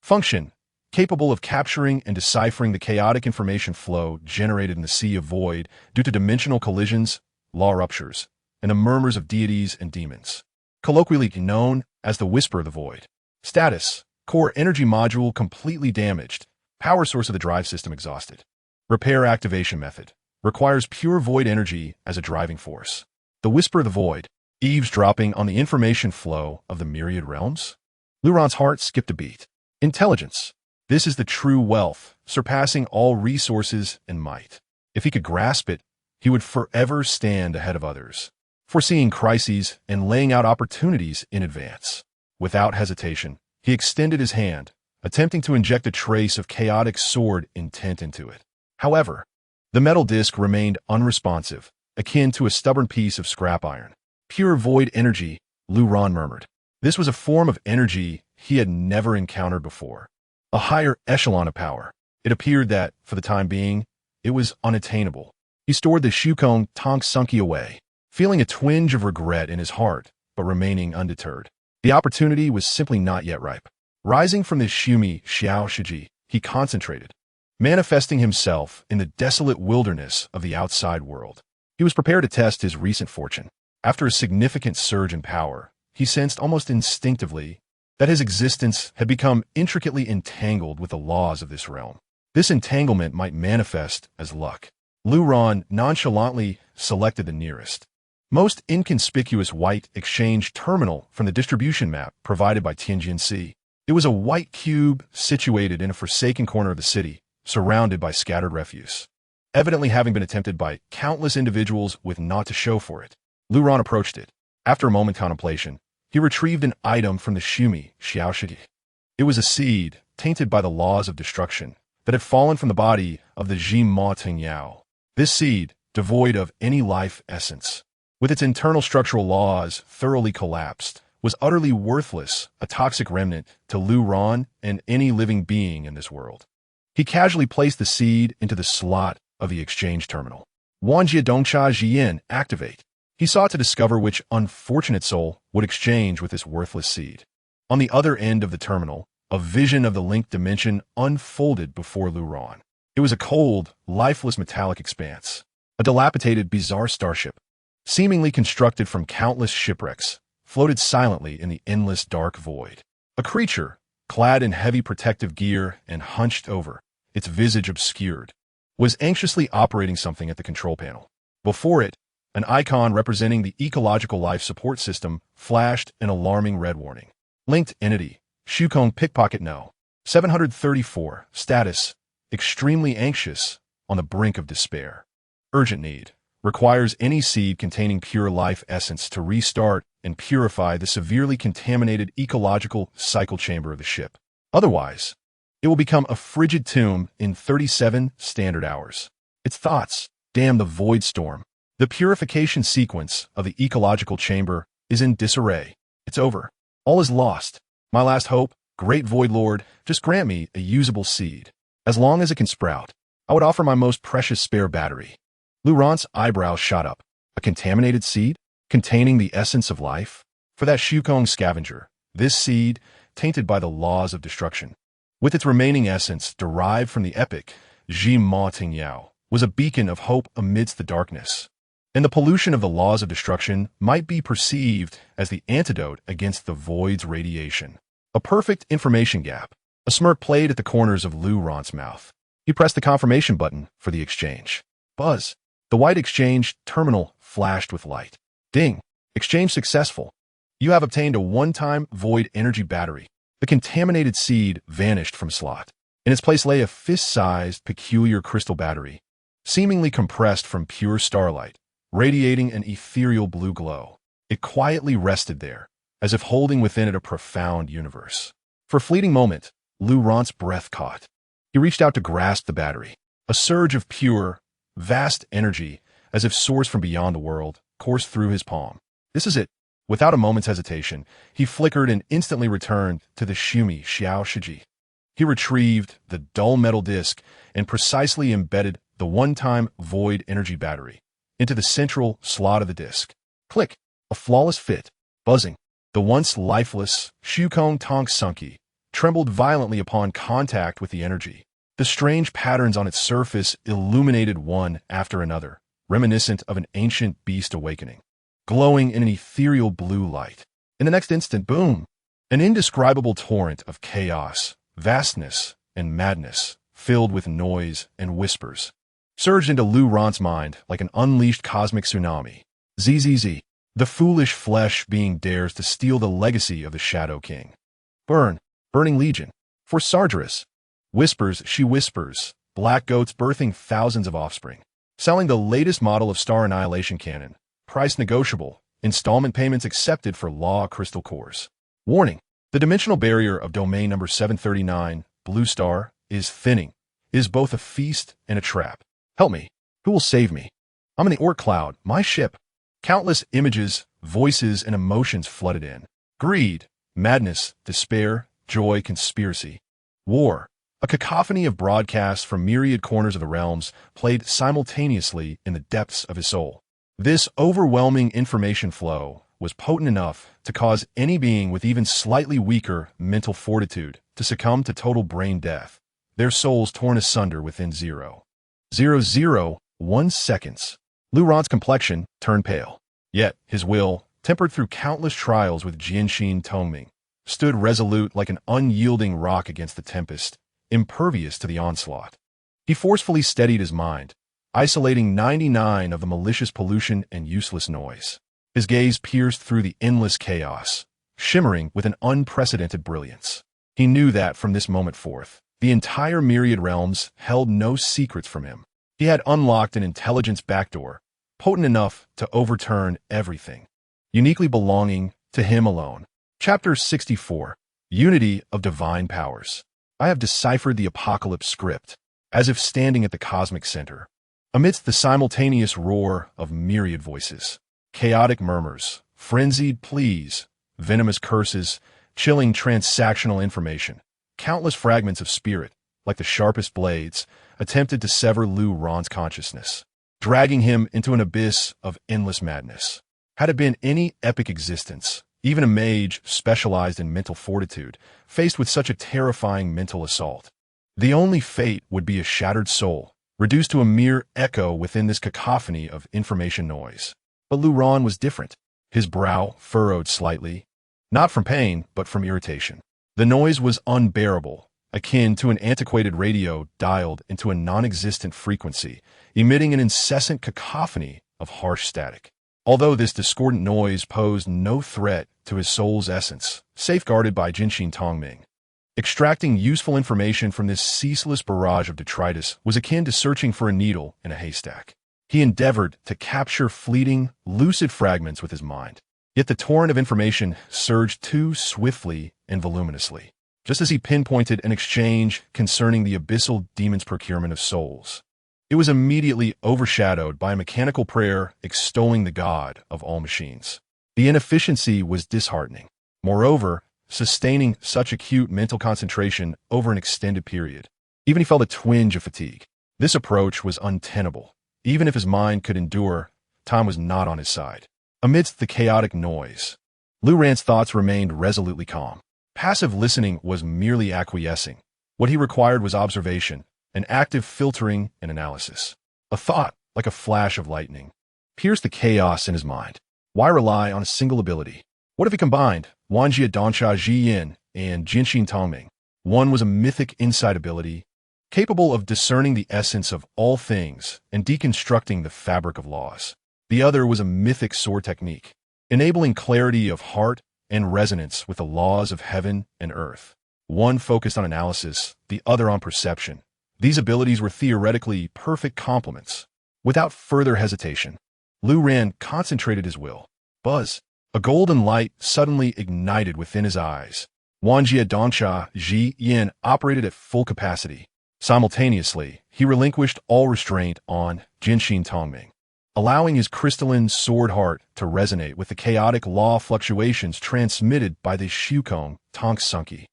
Function: capable of capturing and deciphering the chaotic information flow generated in the Sea of Void due to dimensional collisions, law ruptures, and the murmurs of deities and demons. Colloquially known as the Whisper of the Void. Status: core energy module completely damaged, power source of the drive system exhausted. Repair activation method: requires pure void energy as a driving force. The Whisper of the Void, eavesdropping on the information flow of the myriad realms? Lu Ran's heart skipped a beat. Intelligence: this is the true wealth, surpassing all resources and might. If he could grasp it, he would forever stand ahead of others, foreseeing crises and laying out opportunities in advance. Without hesitation, he extended his hand, attempting to inject a trace of chaotic sword intent into it. However, the metal disc remained unresponsive, akin to a stubborn piece of scrap iron. Pure void energy, Lu Ran murmured. This was a form of energy he had never encountered before. A higher echelon of power. It appeared that, for the time being, it was unattainable. He stored the Shukong Tong Sunki away, feeling a twinge of regret in his heart, but remaining undeterred. The opportunity was simply not yet ripe. Rising from this Shumi Xiao Shiji, he concentrated, manifesting himself in the desolate wilderness of the outside world. He was prepared to test his recent fortune. After a significant surge in power, he sensed almost instinctively that his existence had become intricately entangled with the laws of this realm. This entanglement might manifest as luck. Lu Ran nonchalantly selected the nearest, most inconspicuous white exchange terminal from the distribution map provided by Tianjin Sea. It was a white cube situated in a forsaken corner of the city, surrounded by scattered refuse, evidently having been attempted by countless individuals with naught to show for it. Lu Ran approached it. After a moment's contemplation, he retrieved an item from the Shumi Xiaoshiji. It was a seed, tainted by the laws of destruction, that had fallen from the body of the Ji Ma Ting Yao. This seed, devoid of any life essence, with its internal structural laws thoroughly collapsed, was utterly worthless, a toxic remnant to Lu Ran and any living being in this world. He casually placed the seed into the slot of the exchange terminal. Wanjia Dongcha Jiyin, activate. He sought to discover which unfortunate soul would exchange with this worthless seed. On the other end of the terminal, a vision of the linked dimension unfolded before Lu Ran. It was a cold, lifeless metallic expanse, a dilapidated, bizarre starship, seemingly constructed from countless shipwrecks, floated silently in the endless dark void. A creature, clad in heavy protective gear and hunched over, its visage obscured, was anxiously operating something at the control panel. Before it, an icon representing the ecological life support system flashed an alarming red warning. Linked entity, Shukong pickpocket no. 734. Status. Extremely anxious, on the brink of despair. Urgent need. Requires any seed containing pure life essence to restart and purify the severely contaminated ecological cycle chamber of the ship. Otherwise, it will become a frigid tomb in 37 standard hours. Its thoughts, damn the void storm. The purification sequence of the ecological chamber is in disarray. It's over. All is lost. My last hope, great Void Lord, just grant me a usable seed. As long as it can sprout, I would offer my most precious spare battery. Lu Ran's eyebrows shot up. A contaminated seed? Containing the essence of life? For that Shukong scavenger, this seed, tainted by the laws of destruction, with its remaining essence derived from the epic Ji Ma Ting Yao, was a beacon of hope amidst the darkness. And the pollution of the laws of destruction might be perceived as the antidote against the void's radiation. A perfect information gap. A smirk played at the corners of Lu Ran's mouth. He pressed the confirmation button for the exchange. Buzz. The white exchange terminal flashed with light. Ding. Exchange successful. You have obtained a one-time void energy battery. The contaminated seed vanished from slot. In its place lay a fist-sized, peculiar crystal battery, seemingly compressed from pure starlight, radiating an ethereal blue glow. It quietly rested there, as if holding within it a profound universe. For a fleeting moment, Lu Ran's breath caught. He reached out to grasp the battery. A surge of pure, vast energy, as if sourced from beyond the world, coursed through his palm. This is it. Without a moment's hesitation, he flickered and instantly returned to the Shumi Xiao Shiji. He retrieved the dull metal disc and precisely embedded the one-time void energy battery into the central slot of the disc. Click! A flawless fit. Buzzing. The once lifeless Shukong Tonk Sunki trembled violently upon contact with the energy. The strange patterns on its surface illuminated one after another, reminiscent of an ancient beast awakening, glowing in an ethereal blue light. In the next instant, boom! An indescribable torrent of chaos, vastness, and madness, filled with noise and whispers, surged into Lu Ran's mind like an unleashed cosmic tsunami. ZZZ. The foolish flesh being dares to steal the legacy of the Shadow King. Burning legion. For Sargeras. Whispers, she whispers, black goats birthing thousands of offspring. Selling the latest model of Star Annihilation Cannon. Price negotiable. Installment payments accepted for Law Crystal Cores. Warning. The dimensional barrier of domain number 739, Blue Star, is thinning. It is both a feast and a trap. Help me. Who will save me? I'm in the Orc Cloud, my ship. Countless images, voices, and emotions flooded in. Greed, madness, despair, joy, conspiracy, war. A cacophony of broadcasts from myriad corners of the realms played simultaneously in the depths of his soul. This overwhelming information flow was potent enough to cause any being with even slightly weaker mental fortitude to succumb to total brain death, their souls torn asunder within 0.001 seconds. Lu Ran's complexion turned pale. Yet his will, tempered through countless trials with Jianxin Tongming, stood resolute like an unyielding rock against the tempest, impervious to the onslaught. He forcefully steadied his mind, isolating 99 of the malicious pollution and useless noise. His gaze pierced through the endless chaos, shimmering with an unprecedented brilliance. He knew that from this moment forth, the entire myriad realms held no secrets from him. He had unlocked an intelligence backdoor, potent enough to overturn everything, uniquely belonging to him alone. Chapter 64. Unity of Divine Powers. I have deciphered the apocalypse script, as if standing at the cosmic center. Amidst the simultaneous roar of myriad voices, chaotic murmurs, frenzied pleas, venomous curses, chilling transactional information, countless fragments of spirit, like the sharpest blades, attempted to sever Lu Ran's consciousness, dragging him into an abyss of endless madness. Had it been any epic existence, even a mage specialized in mental fortitude, faced with such a terrifying mental assault, the only fate would be a shattered soul, reduced to a mere echo within this cacophony of information noise. But Lu Ran was different. His brow furrowed slightly, not from pain, but from irritation. The noise was unbearable, akin to an antiquated radio dialed into a non-existent frequency, emitting an incessant cacophony of harsh static. Although this discordant noise posed no threat to his soul's essence, safeguarded by Jinshin Tongming. Extracting useful information from this ceaseless barrage of detritus was akin to searching for a needle in a haystack. He endeavored to capture fleeting, lucid fragments with his mind. Yet the torrent of information surged too swiftly and voluminously, just as he pinpointed an exchange concerning the abyssal demon's procurement of souls. It was immediately overshadowed by a mechanical prayer extolling the God of all machines. The inefficiency was disheartening. Moreover, sustaining such acute mental concentration over an extended period, even he felt a twinge of fatigue. This approach was untenable. Even if his mind could endure, time was not on his side. Amidst the chaotic noise, Lu Ran's thoughts remained resolutely calm. Passive listening was merely acquiescing. What he required was observation, an active filtering and analysis. A thought, like a flash of lightning, pierced the chaos in his mind. Why rely on a single ability? What if he combined Wanjie Dongxia Jiyin and Jinshin Tongming? One was a mythic insight ability, capable of discerning the essence of all things and deconstructing the fabric of laws. The other was a mythic sword technique, enabling clarity of heart and resonance with the laws of heaven and earth. One focused on analysis, the other on perception. These abilities were theoretically perfect complements. Without further hesitation, Lu Ran concentrated his will. Buzz. A golden light suddenly ignited within his eyes. Wanjie Dongxia Ji Yin operated at full capacity. Simultaneously, he relinquished all restraint on Jinshin Tongming, allowing his crystalline sword heart to resonate with the chaotic law fluctuations transmitted by the Shukong Tonk Sunki.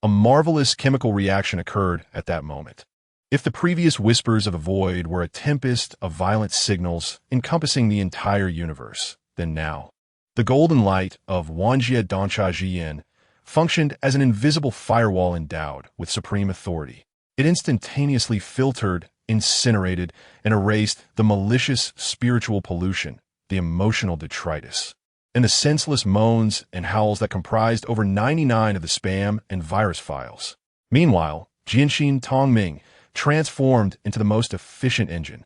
A marvelous chemical reaction occurred at that moment. If the previous whispers of the void were a tempest of violent signals encompassing the entire universe, then now, the golden light of Wanjie Dongxia Jiyin functioned as an invisible firewall endowed with supreme authority. It instantaneously filtered, incinerated, and erased the malicious spiritual pollution, the emotional detritus, and the senseless moans and howls that comprised over 99 of the spam and virus files. Meanwhile, Jinshin Tongming transformed into the most efficient engine.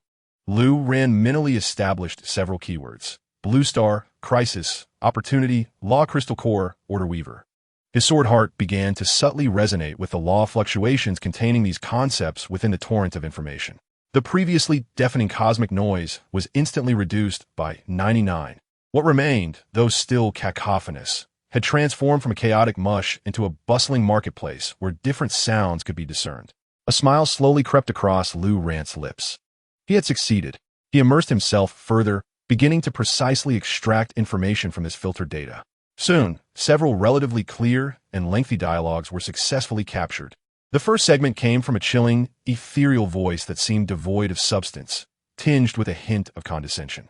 Lu Ran mentally established several keywords: Blue Star, Crisis, Opportunity, Law Crystal Core, Order Weaver. His sword heart began to subtly resonate with the law fluctuations containing these concepts within the torrent of information. The previously deafening cosmic noise was instantly reduced by 99. What remained, though still cacophonous, had transformed from a chaotic mush into a bustling marketplace where different sounds could be discerned. A smile slowly crept across Lu Ran's lips. He had succeeded. He immersed himself further, beginning to precisely extract information from this filtered data. Soon, several relatively clear and lengthy dialogues were successfully captured. The first segment came from a chilling, ethereal voice that seemed devoid of substance, tinged with a hint of condescension.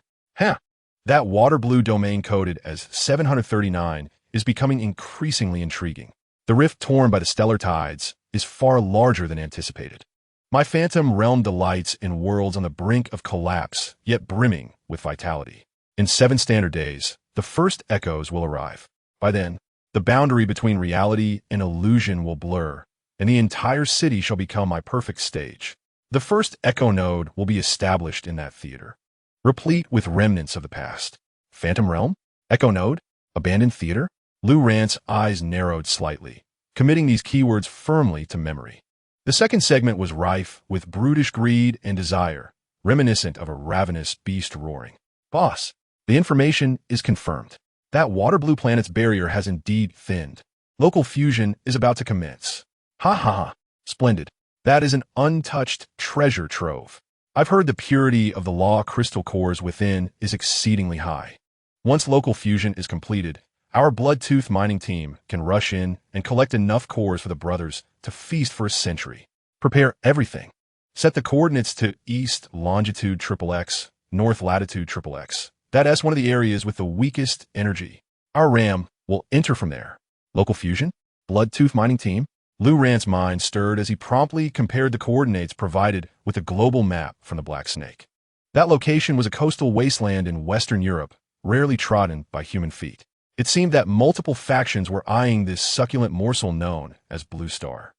That water blue domain coded as 739 is becoming increasingly intriguing. The rift torn by the stellar tides is far larger than anticipated. My phantom realm delights in worlds on the brink of collapse, yet brimming with vitality. In 7 standard days, the first echoes will arrive. By then, the boundary between reality and illusion will blur, and the entire city shall become my perfect stage. The first echo node will be established in that theater, replete with remnants of the past. Phantom realm? Echo node? Abandoned theater? Lu Ran's eyes narrowed slightly, committing these keywords firmly to memory. The second segment was rife with brutish greed and desire, reminiscent of a ravenous beast roaring. Boss, the information is confirmed. That water blue planet's barrier has indeed thinned. Local fusion is about to commence. Ha ha ha. Splendid. That is an untouched treasure trove. I've heard the purity of the law crystal cores within is exceedingly high. Once local fusion is completed, our blood-tooth mining team can rush in and collect enough cores for the brothers to feast for a century. Prepare everything. Set the coordinates to east longitude XXX, north latitude XXX. That's one of the areas with the weakest energy. Our RAM will enter from there. Local fusion? Blood-tooth mining team? Lu Ran's mind stirred as he promptly compared the coordinates provided with a global map from the Black Snake. That location was a coastal wasteland in Western Europe, rarely trodden by human feet. It seemed that multiple factions were eyeing this succulent morsel known as Blue Star.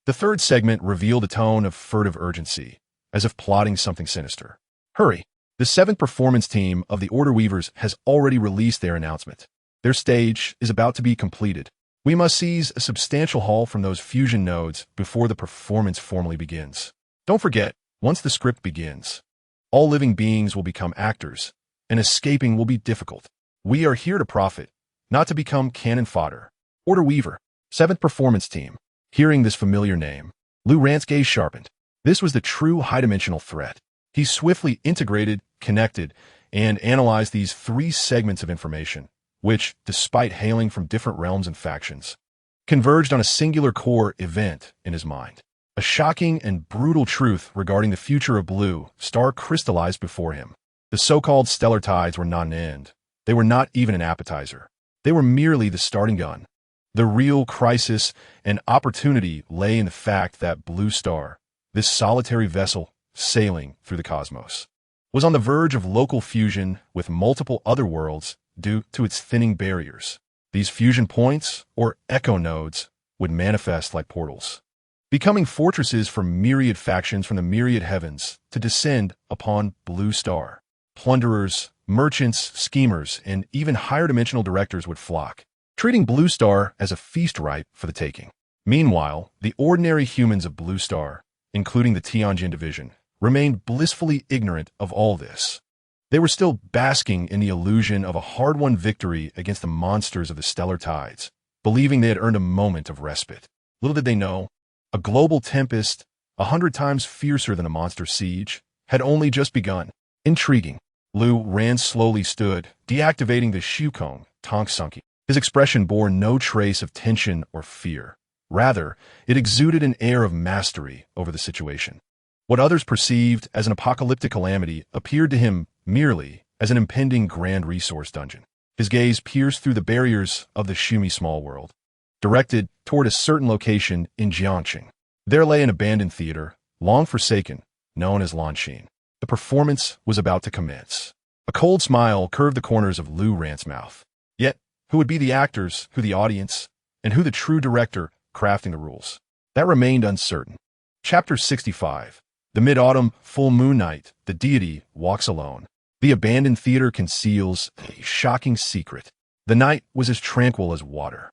The third segment revealed a tone of furtive urgency, as if plotting something sinister. Hurry, The 7th performance team of the Order Weavers has already released their announcement. Their stage is about to be completed. We must seize a substantial haul from those fusion nodes before the performance formally begins. Don't forget, once the script begins, all living beings will become actors, and escaping will be difficult. We are here to profit, not to become cannon fodder. Order Weaver, 7th performance team. Hearing this familiar name, Lu Rant's gaze sharpened. This was the true high-dimensional threat. He swiftly integrated, connected, and analyzed these 3 segments of information, which, despite hailing from different realms and factions, converged on a singular core event in his mind. A shocking and brutal truth regarding the future of Blue Star crystallized before him. The so-called stellar tides were not an end. They were not even an appetizer. They were merely the starting gun. The real crisis and opportunity lay in the fact that Blue Star, this solitary vessel sailing through the cosmos, was on the verge of local fusion with multiple other worlds due to its thinning barriers. These fusion points, or echo nodes, would manifest like portals, becoming fortresses for myriad factions from the myriad heavens to descend upon Blue Star. Plunderers, merchants, schemers, and even higher-dimensional directors would flock, treating Blue Star as a feast ripe for the taking. Meanwhile, the ordinary humans of Blue Star, including the Tianjin division, remained blissfully ignorant of all this. They were still basking in the illusion of a hard-won victory against the monsters of the stellar tides, believing they had earned a moment of respite. Little did they know, a global tempest, 100 times fiercer than a monster siege, had only just begun. Intriguing. Lu Ran slowly stood, deactivating the Shukong, Tonk Sunky. His expression bore no trace of tension or fear. Rather, it exuded an air of mastery over the situation. What others perceived as an apocalyptic calamity appeared to him merely as an impending grand resource dungeon. His gaze pierced through the barriers of the Shumi small world, directed toward a certain location in Jiangqing. There lay an abandoned theater, long forsaken, known as Lanxin. The performance was about to commence. A cold smile curved the corners of Lu Rant's mouth. Yet, who would be the actors, who the audience, and who the true director crafting the rules? That remained uncertain. Chapter 65. The mid-autumn full moon night, the deity walks alone. The abandoned theater conceals a shocking secret. The night was as tranquil as water,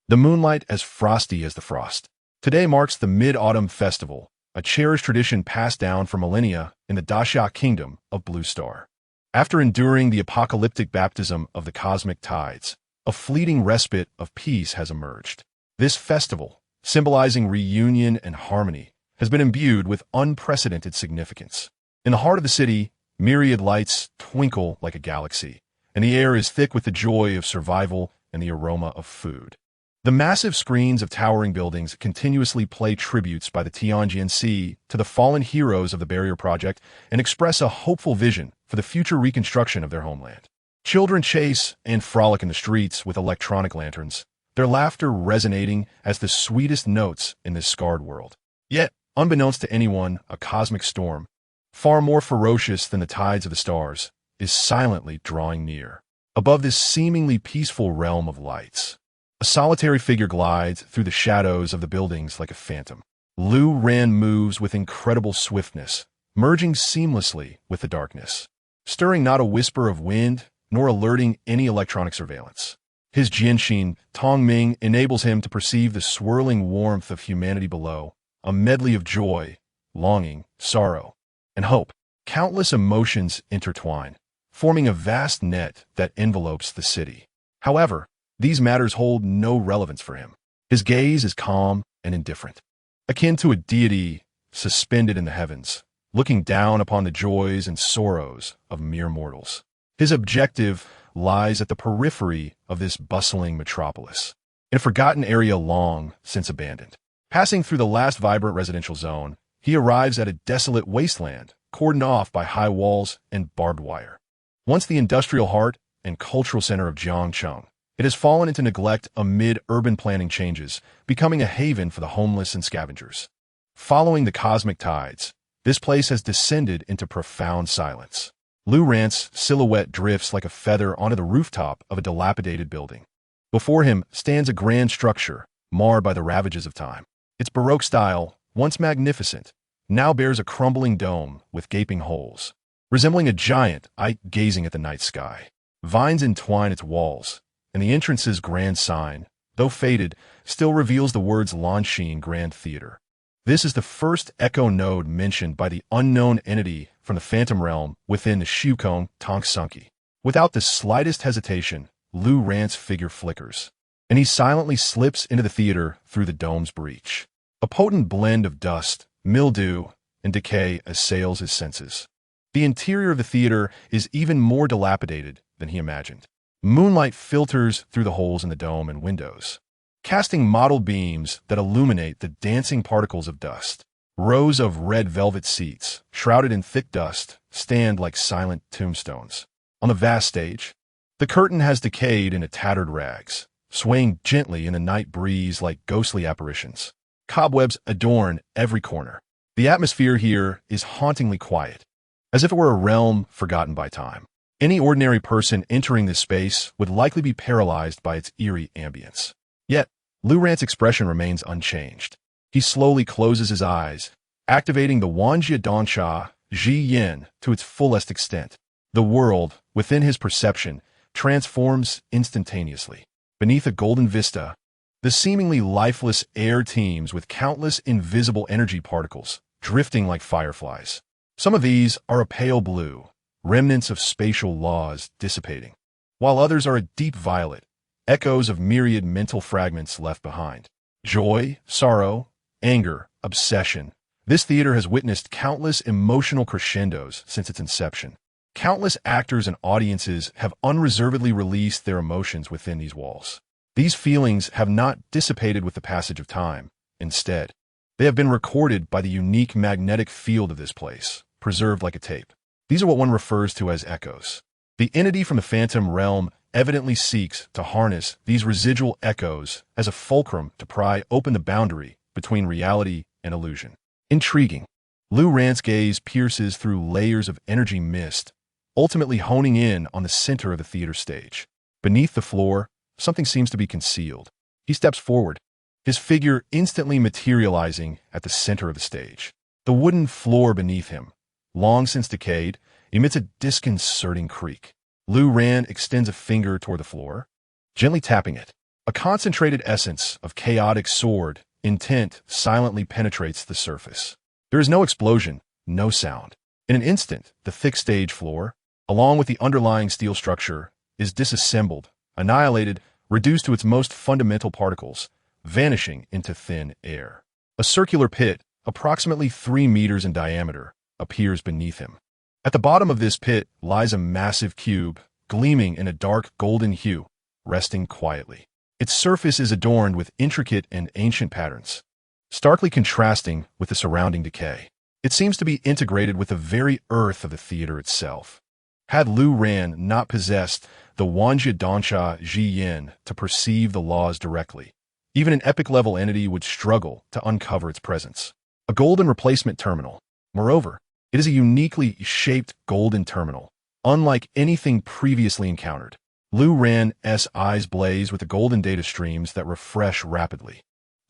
the moonlight as frosty as the frost. Today marks the Mid-Autumn Festival, a cherished tradition passed down for millennia in the Daxia Kingdom of Blue Star. After enduring the apocalyptic baptism of the cosmic tides, a fleeting respite of peace has emerged. This festival, symbolizing reunion and harmony, has been imbued with unprecedented significance. In the heart of the city, myriad lights twinkle like a galaxy, and the air is thick with the joy of survival and the aroma of food. The massive screens of towering buildings continuously play tributes by the Tianjin Sea to the fallen heroes of the Barrier Project and express a hopeful vision for the future reconstruction of their homeland. Children chase and frolic in the streets with electronic lanterns, their laughter resonating as the sweetest notes in this scarred world. Yet, unbeknownst to anyone, a cosmic storm, far more ferocious than the tides of the stars, is silently drawing near. Above this seemingly peaceful realm of lights, a solitary figure glides through the shadows of the buildings like a phantom. Lu Ran moves with incredible swiftness, merging seamlessly with the darkness, stirring not a whisper of wind, nor alerting any electronic surveillance. His Jinshin, Tongming, enables him to perceive the swirling warmth of humanity below, a medley of joy, longing, sorrow, and hope. Countless emotions intertwine, forming a vast net that envelopes the city. However, these matters hold no relevance for him. His gaze is calm and indifferent, akin to a deity suspended in the heavens, looking down upon the joys and sorrows of mere mortals. His objective lies at the periphery of this bustling metropolis, in a forgotten area long since abandoned. Passing through the last vibrant residential zone, he arrives at a desolate wasteland, cordoned off by high walls and barbed wire. Once the industrial heart and cultural center of Jiangcheng, it has fallen into neglect amid urban planning changes, becoming a haven for the homeless and scavengers. Following the cosmic tides, this place has descended into profound silence. Lu Rant's silhouette drifts like a feather onto the rooftop of a dilapidated building. Before him stands a grand structure, marred by the ravages of time. Its Baroque style, once magnificent, now bears a crumbling dome with gaping holes. resembling a giant gazing at the night sky. Vines entwine its walls, and the entrance's grand sign, though faded, still reveals the words Lanshin Grand Theater. This is the first echo node mentioned by the unknown entity from the Phantom Realm within the Shukong Tongsunki. Without the slightest hesitation, Lu Ran's figure flickers, and he silently slips into the theater through the dome's breach. A potent blend of dust, mildew, and decay assails his senses. The interior of the theater is even more dilapidated than he imagined. Moonlight filters through the holes in the dome and windows, casting mottled beams that illuminate the dancing particles of dust. Rows of red velvet seats, shrouded in thick dust, stand like silent tombstones. On the vast stage, the curtain has decayed into tattered rags, swaying gently in the night breeze like ghostly apparitions. Cobwebs adorn every corner. The atmosphere here is hauntingly quiet, as if it were a realm forgotten by time. Any ordinary person entering this space would likely be paralyzed by its eerie ambience. Yet, Lu Ran's expression remains unchanged. He slowly closes his eyes, activating the Wanjia Donsha Ji Yin to its fullest extent. The world, within his perception, transforms instantaneously. Beneath a golden vista, the seemingly lifeless air teems with countless invisible energy particles, drifting like fireflies. Some of these are a pale blue, remnants of spatial laws dissipating, while others are a deep violet, echoes of myriad mental fragments left behind. Joy, sorrow, anger, obsession. This theater has witnessed countless emotional crescendos since its inception. Countless actors and audiences have unreservedly released their emotions within these walls. These feelings have not dissipated with the passage of time. Instead, they have been recorded by the unique magnetic field of this place, preserved like a tape. These are what one refers to as echoes. The entity from the Phantom Realm evidently seeks to harness these residual echoes as a fulcrum to pry open the boundary between reality and illusion. Intriguing. Lu Ran's gaze pierces through layers of energy mist, ultimately honing in on the center of the theater stage. Beneath the floor, something seems to be concealed. He steps forward, his figure instantly materializing at the center of the stage. The wooden floor beneath him, long since decayed, emits a disconcerting creak. Lu Ran extends a finger toward the floor, gently tapping it. A concentrated essence of chaotic sword intent silently penetrates the surface. There is no explosion, no sound. In an instant, the thick stage floor, along with the underlying steel structure, is disassembled, annihilated, reduced to its most fundamental particles, vanishing into thin air. A circular pit, approximately 3 meters in diameter, appears beneath him. At the bottom of this pit lies a massive cube, gleaming in a dark golden hue, resting quietly. Its surface is adorned with intricate and ancient patterns, starkly contrasting with the surrounding decay. It seems to be integrated with the very earth of the theater itself. Had Lu Ran not possessed the Wanjia Donsha Ji Yin to perceive the laws directly, even an epic-level entity would struggle to uncover its presence. A golden replacement terminal. Moreover, it is a uniquely shaped golden terminal, unlike anything previously encountered. Lu Ran's eyes blaze with the golden data streams that refresh rapidly.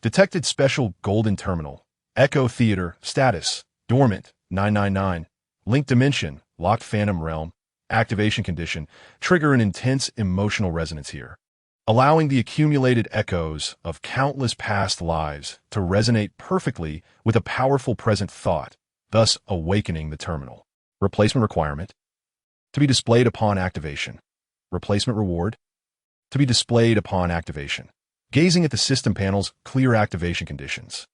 Detected special golden terminal. Echo Theater. Status. Dormant. 999. Linked dimension. Locked Phantom Realm. Activation condition. Trigger an intense emotional resonance here, allowing the accumulated echoes of countless past lives to resonate perfectly with a powerful present thought, thus awakening the terminal. Replacement requirement. To be displayed upon activation. Replacement reward. To be displayed upon activation. Gazing at the system panel's clear activation conditions,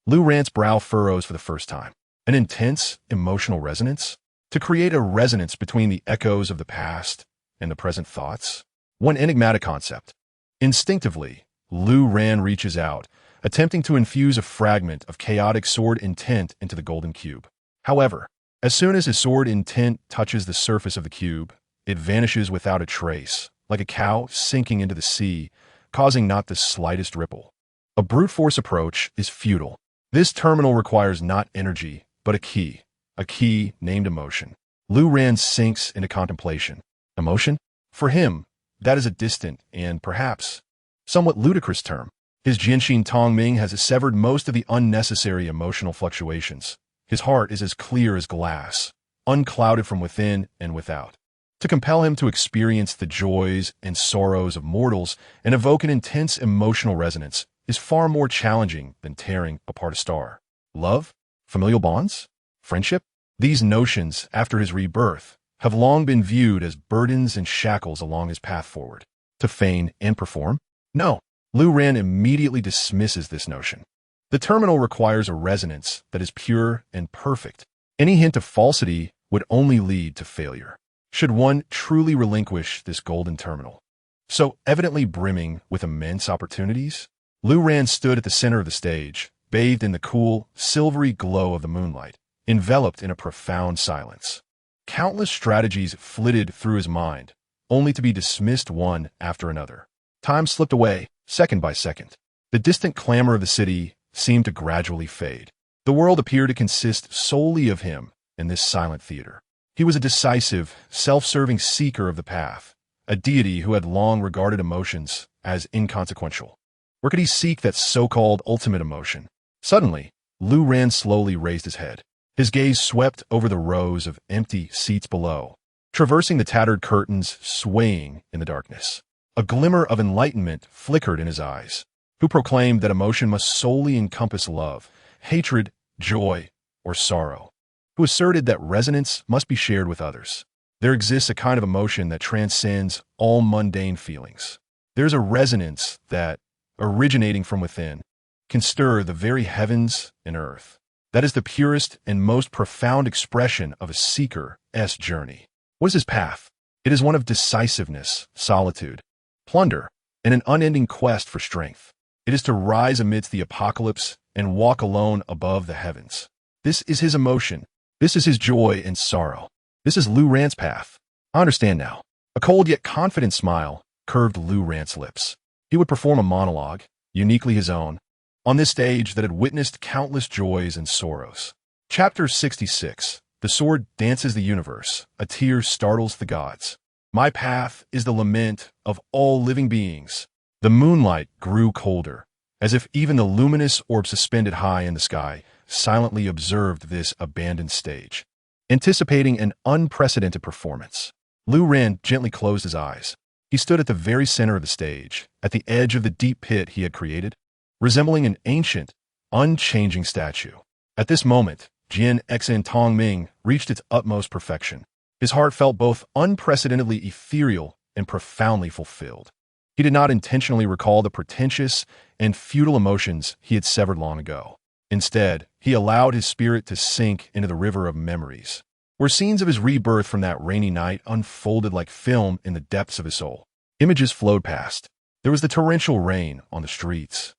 Lu Ran's brow furrows for the first time. An intense emotional resonance? To create a resonance between the echoes of the past and the present thoughts? One enigmatic concept. Instinctively, Lu Ran reaches out, attempting to infuse a fragment of chaotic sword intent into the golden cube. However, as soon as his sword intent touches the surface of the cube, it vanishes without a trace, like a cow sinking into the sea, causing not the slightest ripple. A brute force approach is futile. This terminal requires not energy, but a key named emotion. Lu Ran sinks into contemplation. Emotion? For him, that is a distant and, perhaps, somewhat ludicrous term. His Jinshin Tongming has severed most of the unnecessary emotional fluctuations. His heart is as clear as glass, unclouded from within and without. To compel him to experience the joys and sorrows of mortals and evoke an intense emotional resonance is far more challenging than tearing apart a star. Love? Familial bonds? Friendship? These notions, after his rebirth, have long been viewed as burdens and shackles along his path forward. To feign and perform? No. Lu Ran immediately dismisses this notion. The terminal requires a resonance that is pure and perfect. Any hint of falsity would only lead to failure. Should one truly relinquish this golden terminal, so evidently brimming with immense opportunities? Lu Ran stood at the center of the stage, bathed in the cool, silvery glow of the moonlight, enveloped in a profound silence. Countless strategies flitted through his mind, only to be dismissed one after another. Time slipped away, second by second. The distant clamor of the city seemed to gradually fade. The world appeared to consist solely of him in this silent theater. He was a decisive, self-serving seeker of the path, a deity who had long regarded emotions as inconsequential. Where could he seek that so-called ultimate emotion? Suddenly, Lu Ran slowly raised his head. His gaze swept over the rows of empty seats below, traversing the tattered curtains swaying in the darkness. A glimmer of enlightenment flickered in his eyes. Who proclaimed that emotion must solely encompass love, hatred, joy, or sorrow? Who asserted that resonance must be shared with others? There exists a kind of emotion that transcends all mundane feelings. There's a resonance that, originating from within, can stir the very heavens and earth. That is the purest and most profound expression of a seeker's journey. What is his path? It is one of decisiveness, solitude, plunder, and an unending quest for strength. It is to rise amidst the apocalypse and walk alone above the heavens. This is his emotion. This is his joy and sorrow. This is Lu Ran's path. I understand now. A cold yet confident smile curved Lu Ran's lips. He would perform a monologue, uniquely his own, on this stage that had witnessed countless joys and sorrows. Chapter 66. The sword dances the universe. A tear startles the gods. My path is the lament of all living beings. The moonlight grew colder, as if even the luminous orb suspended high in the sky silently observed this abandoned stage. Anticipating an unprecedented performance, Lu Ran gently closed his eyes. He stood at the very center of the stage, at the edge of the deep pit he had created, resembling an ancient, unchanging statue. At this moment, Jian Xen Tong Ming reached its utmost perfection. His heart felt both unprecedentedly ethereal and profoundly fulfilled. He did not intentionally recall the pretentious and futile emotions he had severed long ago. Instead, he allowed his spirit to sink into the river of memories, where scenes of his rebirth from that rainy night unfolded like film in the depths of his soul. Images flowed past. There was the torrential rain on the streets,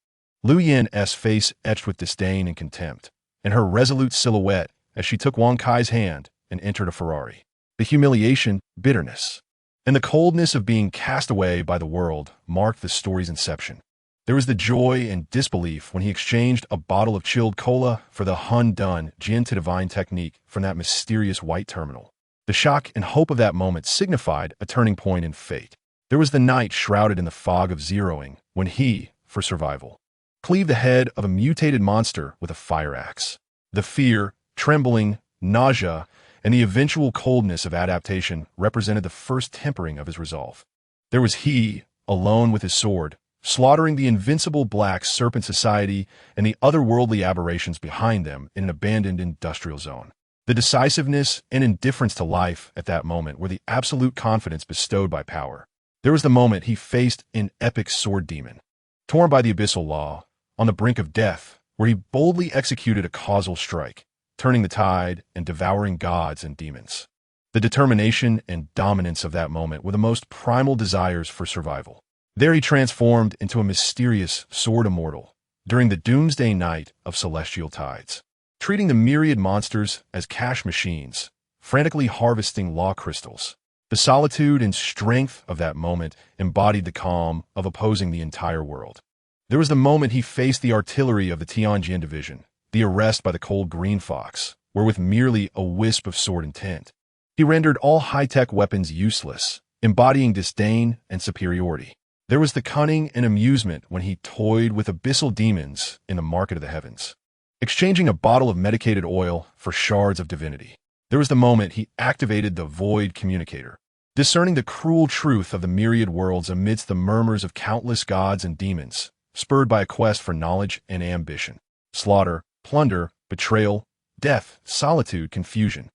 Lu Yan's face etched with disdain and contempt, and her resolute silhouette as she took Wang Kai's hand and entered a Ferrari. The humiliation, bitterness, and the coldness of being cast away by the world marked the story's inception. There was the joy and disbelief when he exchanged a bottle of chilled cola for the Hun-Dun Jin to Divine technique from that mysterious white terminal. The shock and hope of that moment signified a turning point in fate. There was the night shrouded in the fog of zeroing when he, for survival, cleaved the head of a mutated monster with a fire axe. The fear, trembling, nausea, and the eventual coldness of adaptation represented the first tempering of his resolve. There was he, alone with his sword, slaughtering the invincible black serpent society and the otherworldly aberrations behind them in an abandoned industrial zone. The decisiveness and indifference to life at that moment were the absolute confidence bestowed by power. There was the moment he faced an epic sword demon, torn by the abyssal law, on the brink of death, where he boldly executed a causal strike, turning the tide and devouring gods and demons. The determination and dominance of that moment were the most primal desires for survival. There he transformed into a mysterious Sword Immortal during the doomsday night of celestial tides, treating the myriad monsters as cash machines, frantically harvesting law crystals. The solitude and strength of that moment embodied the calm of opposing the entire world. There was the moment he faced the artillery of the Tianjin division, the arrest by the cold green fox, where with merely a wisp of sword intent, he rendered all high-tech weapons useless, embodying disdain and superiority. There was the cunning and amusement when he toyed with abyssal demons in the market of the heavens, exchanging a bottle of medicated oil for shards of divinity. There There was the moment he activated the Void Communicator, discerning the cruel truth of the myriad worlds amidst the murmurs of countless gods and demons, spurred by a quest for knowledge and ambition. Slaughter, plunder, betrayal, death, solitude, confusion.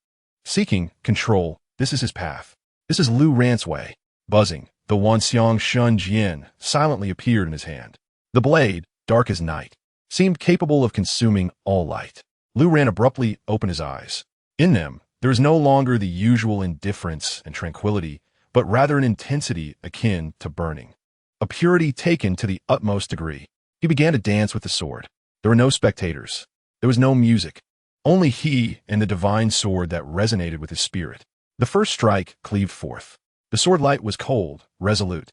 Seeking control, this is his path. This is Lu Ran's way. Buzzing, the Wanxiang Shun Jian silently appeared in his hand. The blade, dark as night, seemed capable of consuming all light. Lu Ran abruptly opened his eyes. In them, there is no longer the usual indifference and tranquility, but rather an intensity akin to burning. A purity taken to the utmost degree. He began to dance with the sword. There were no spectators. There was no music. Only he and the divine sword that resonated with his spirit. The first strike cleaved forth. The sword light was cold, resolute,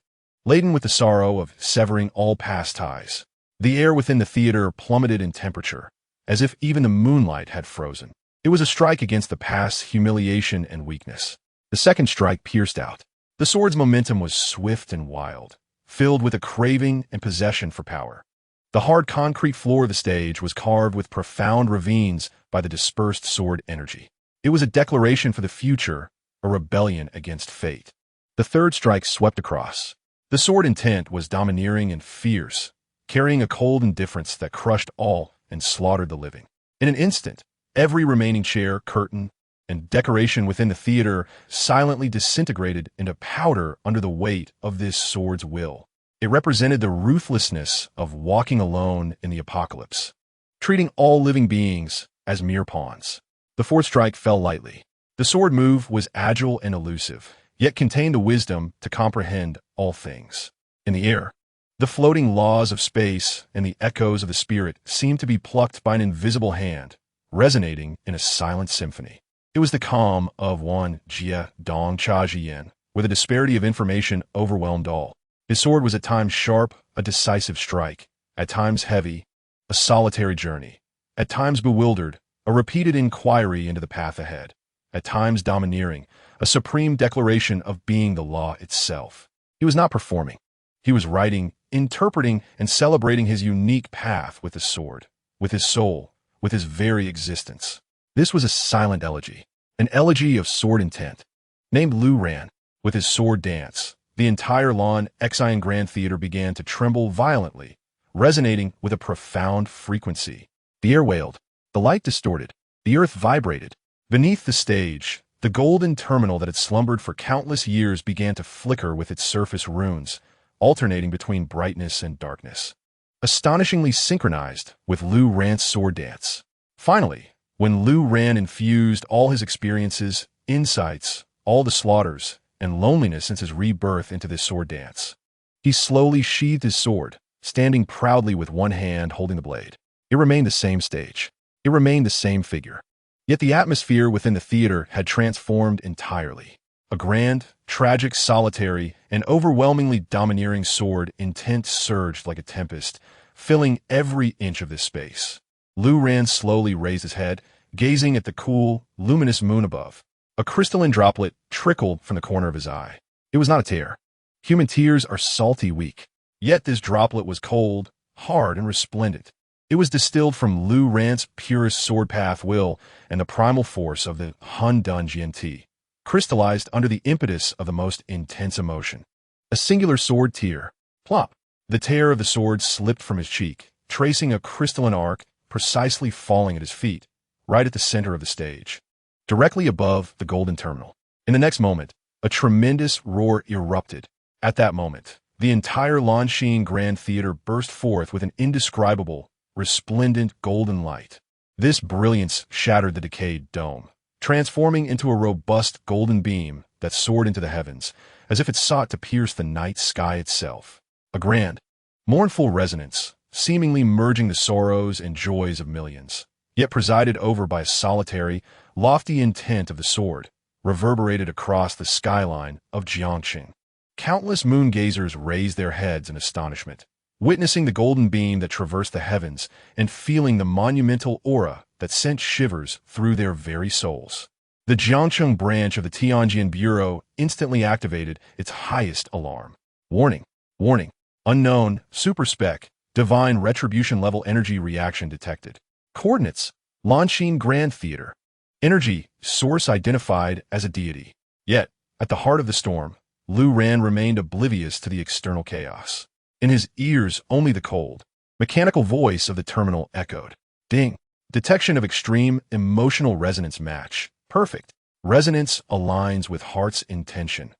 laden with the sorrow of severing all past ties. The air within the theater plummeted in temperature, as if even the moonlight had frozen. It was a strike against the past's humiliation and weakness. The second strike pierced out. The sword's momentum was swift and wild, filled with a craving and possession for power. The hard concrete floor of the stage was carved with profound ravines by the dispersed sword energy. It was a declaration for the future, a rebellion against fate. The third strike swept across. The sword intent was domineering and fierce, carrying a cold indifference that crushed all and slaughtered the living. In an instant, every remaining chair, curtain, and decoration within the theater silently disintegrated into powder under the weight of this sword's will. It represented the ruthlessness of walking alone in the apocalypse, treating all living beings as mere pawns. The fourth strike fell lightly. The sword move was agile and elusive, yet contained the wisdom to comprehend all things. In the air, the floating laws of space and the echoes of the spirit seemed to be plucked by an invisible hand, resonating in a silent symphony. It was the calm of one Jia Dong Cha Jian, where the disparity of information overwhelmed all. His sword was at times sharp, a decisive strike, at times heavy, a solitary journey, at times bewildered, a repeated inquiry into the path ahead, at times domineering, a supreme declaration of being the law itself. He was not performing. He was writing, interpreting, and celebrating his unique path with the sword, with his soul, with his very existence. This was a silent elegy, an elegy of sword intent. Named Lu Ran, with his sword dance, the entire Lan Xian Grand Theater began to tremble violently, resonating with a profound frequency. The air wailed, the light distorted, the earth vibrated. Beneath the stage, the golden terminal that had slumbered for countless years began to flicker with its surface runes, alternating between brightness and darkness, astonishingly synchronized with Lu Ran's sword dance. Finally, when Lu Ran infused all his experiences, insights, all the slaughters, and loneliness since his rebirth into this sword dance, he slowly sheathed his sword, standing proudly with one hand holding the blade. It remained the same stage. It remained the same figure. Yet the atmosphere within the theater had transformed entirely. A grand, tragic, solitary, and overwhelmingly domineering sword intent surged like a tempest, filling every inch of this space. Lu Ran slowly raised his head, gazing at the cool, luminous moon above. A crystalline droplet trickled from the corner of his eye. It was not a tear. Human tears are salty weak. Yet this droplet was cold, hard, and resplendent. It was distilled from Lu Ran's purest sword path will and the primal force of the Han Dun Jian Ti, crystallized under the impetus of the most intense emotion. A singular sword tear. Plop! The tear of the sword slipped from his cheek, tracing a crystalline arc, precisely falling at his feet, right at the center of the stage, directly above the golden terminal. In the next moment, a tremendous roar erupted. At that moment, the entire Lanxin Grand Theater burst forth with an indescribable, resplendent golden light. This brilliance shattered the decayed dome, transforming into a robust golden beam that soared into the heavens, as if it sought to pierce the night sky itself. A grand, mournful resonance, seemingly merging the sorrows and joys of millions, yet presided over by a solitary, lofty intent of the sword, reverberated across the skyline of Jiangxing. Countless moon gazers raised their heads in astonishment, witnessing the golden beam that traversed the heavens and feeling the monumental aura that sent shivers through their very souls. The Jiangcheng branch of the Tianjin Bureau instantly activated its highest alarm. Warning, warning, unknown, super-spec, divine retribution level energy reaction detected. Coordinates, Lanxin Grand Theater. Energy source identified as a deity. Yet, at the heart of the storm, Lu Ran remained oblivious to the external chaos. In his ears, only the cold, mechanical voice of the terminal echoed. Ding. Detection of extreme emotional resonance match. Perfect. Resonance aligns with heart's intention.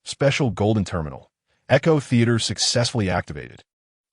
Special golden terminal. Echo Theater successfully activated.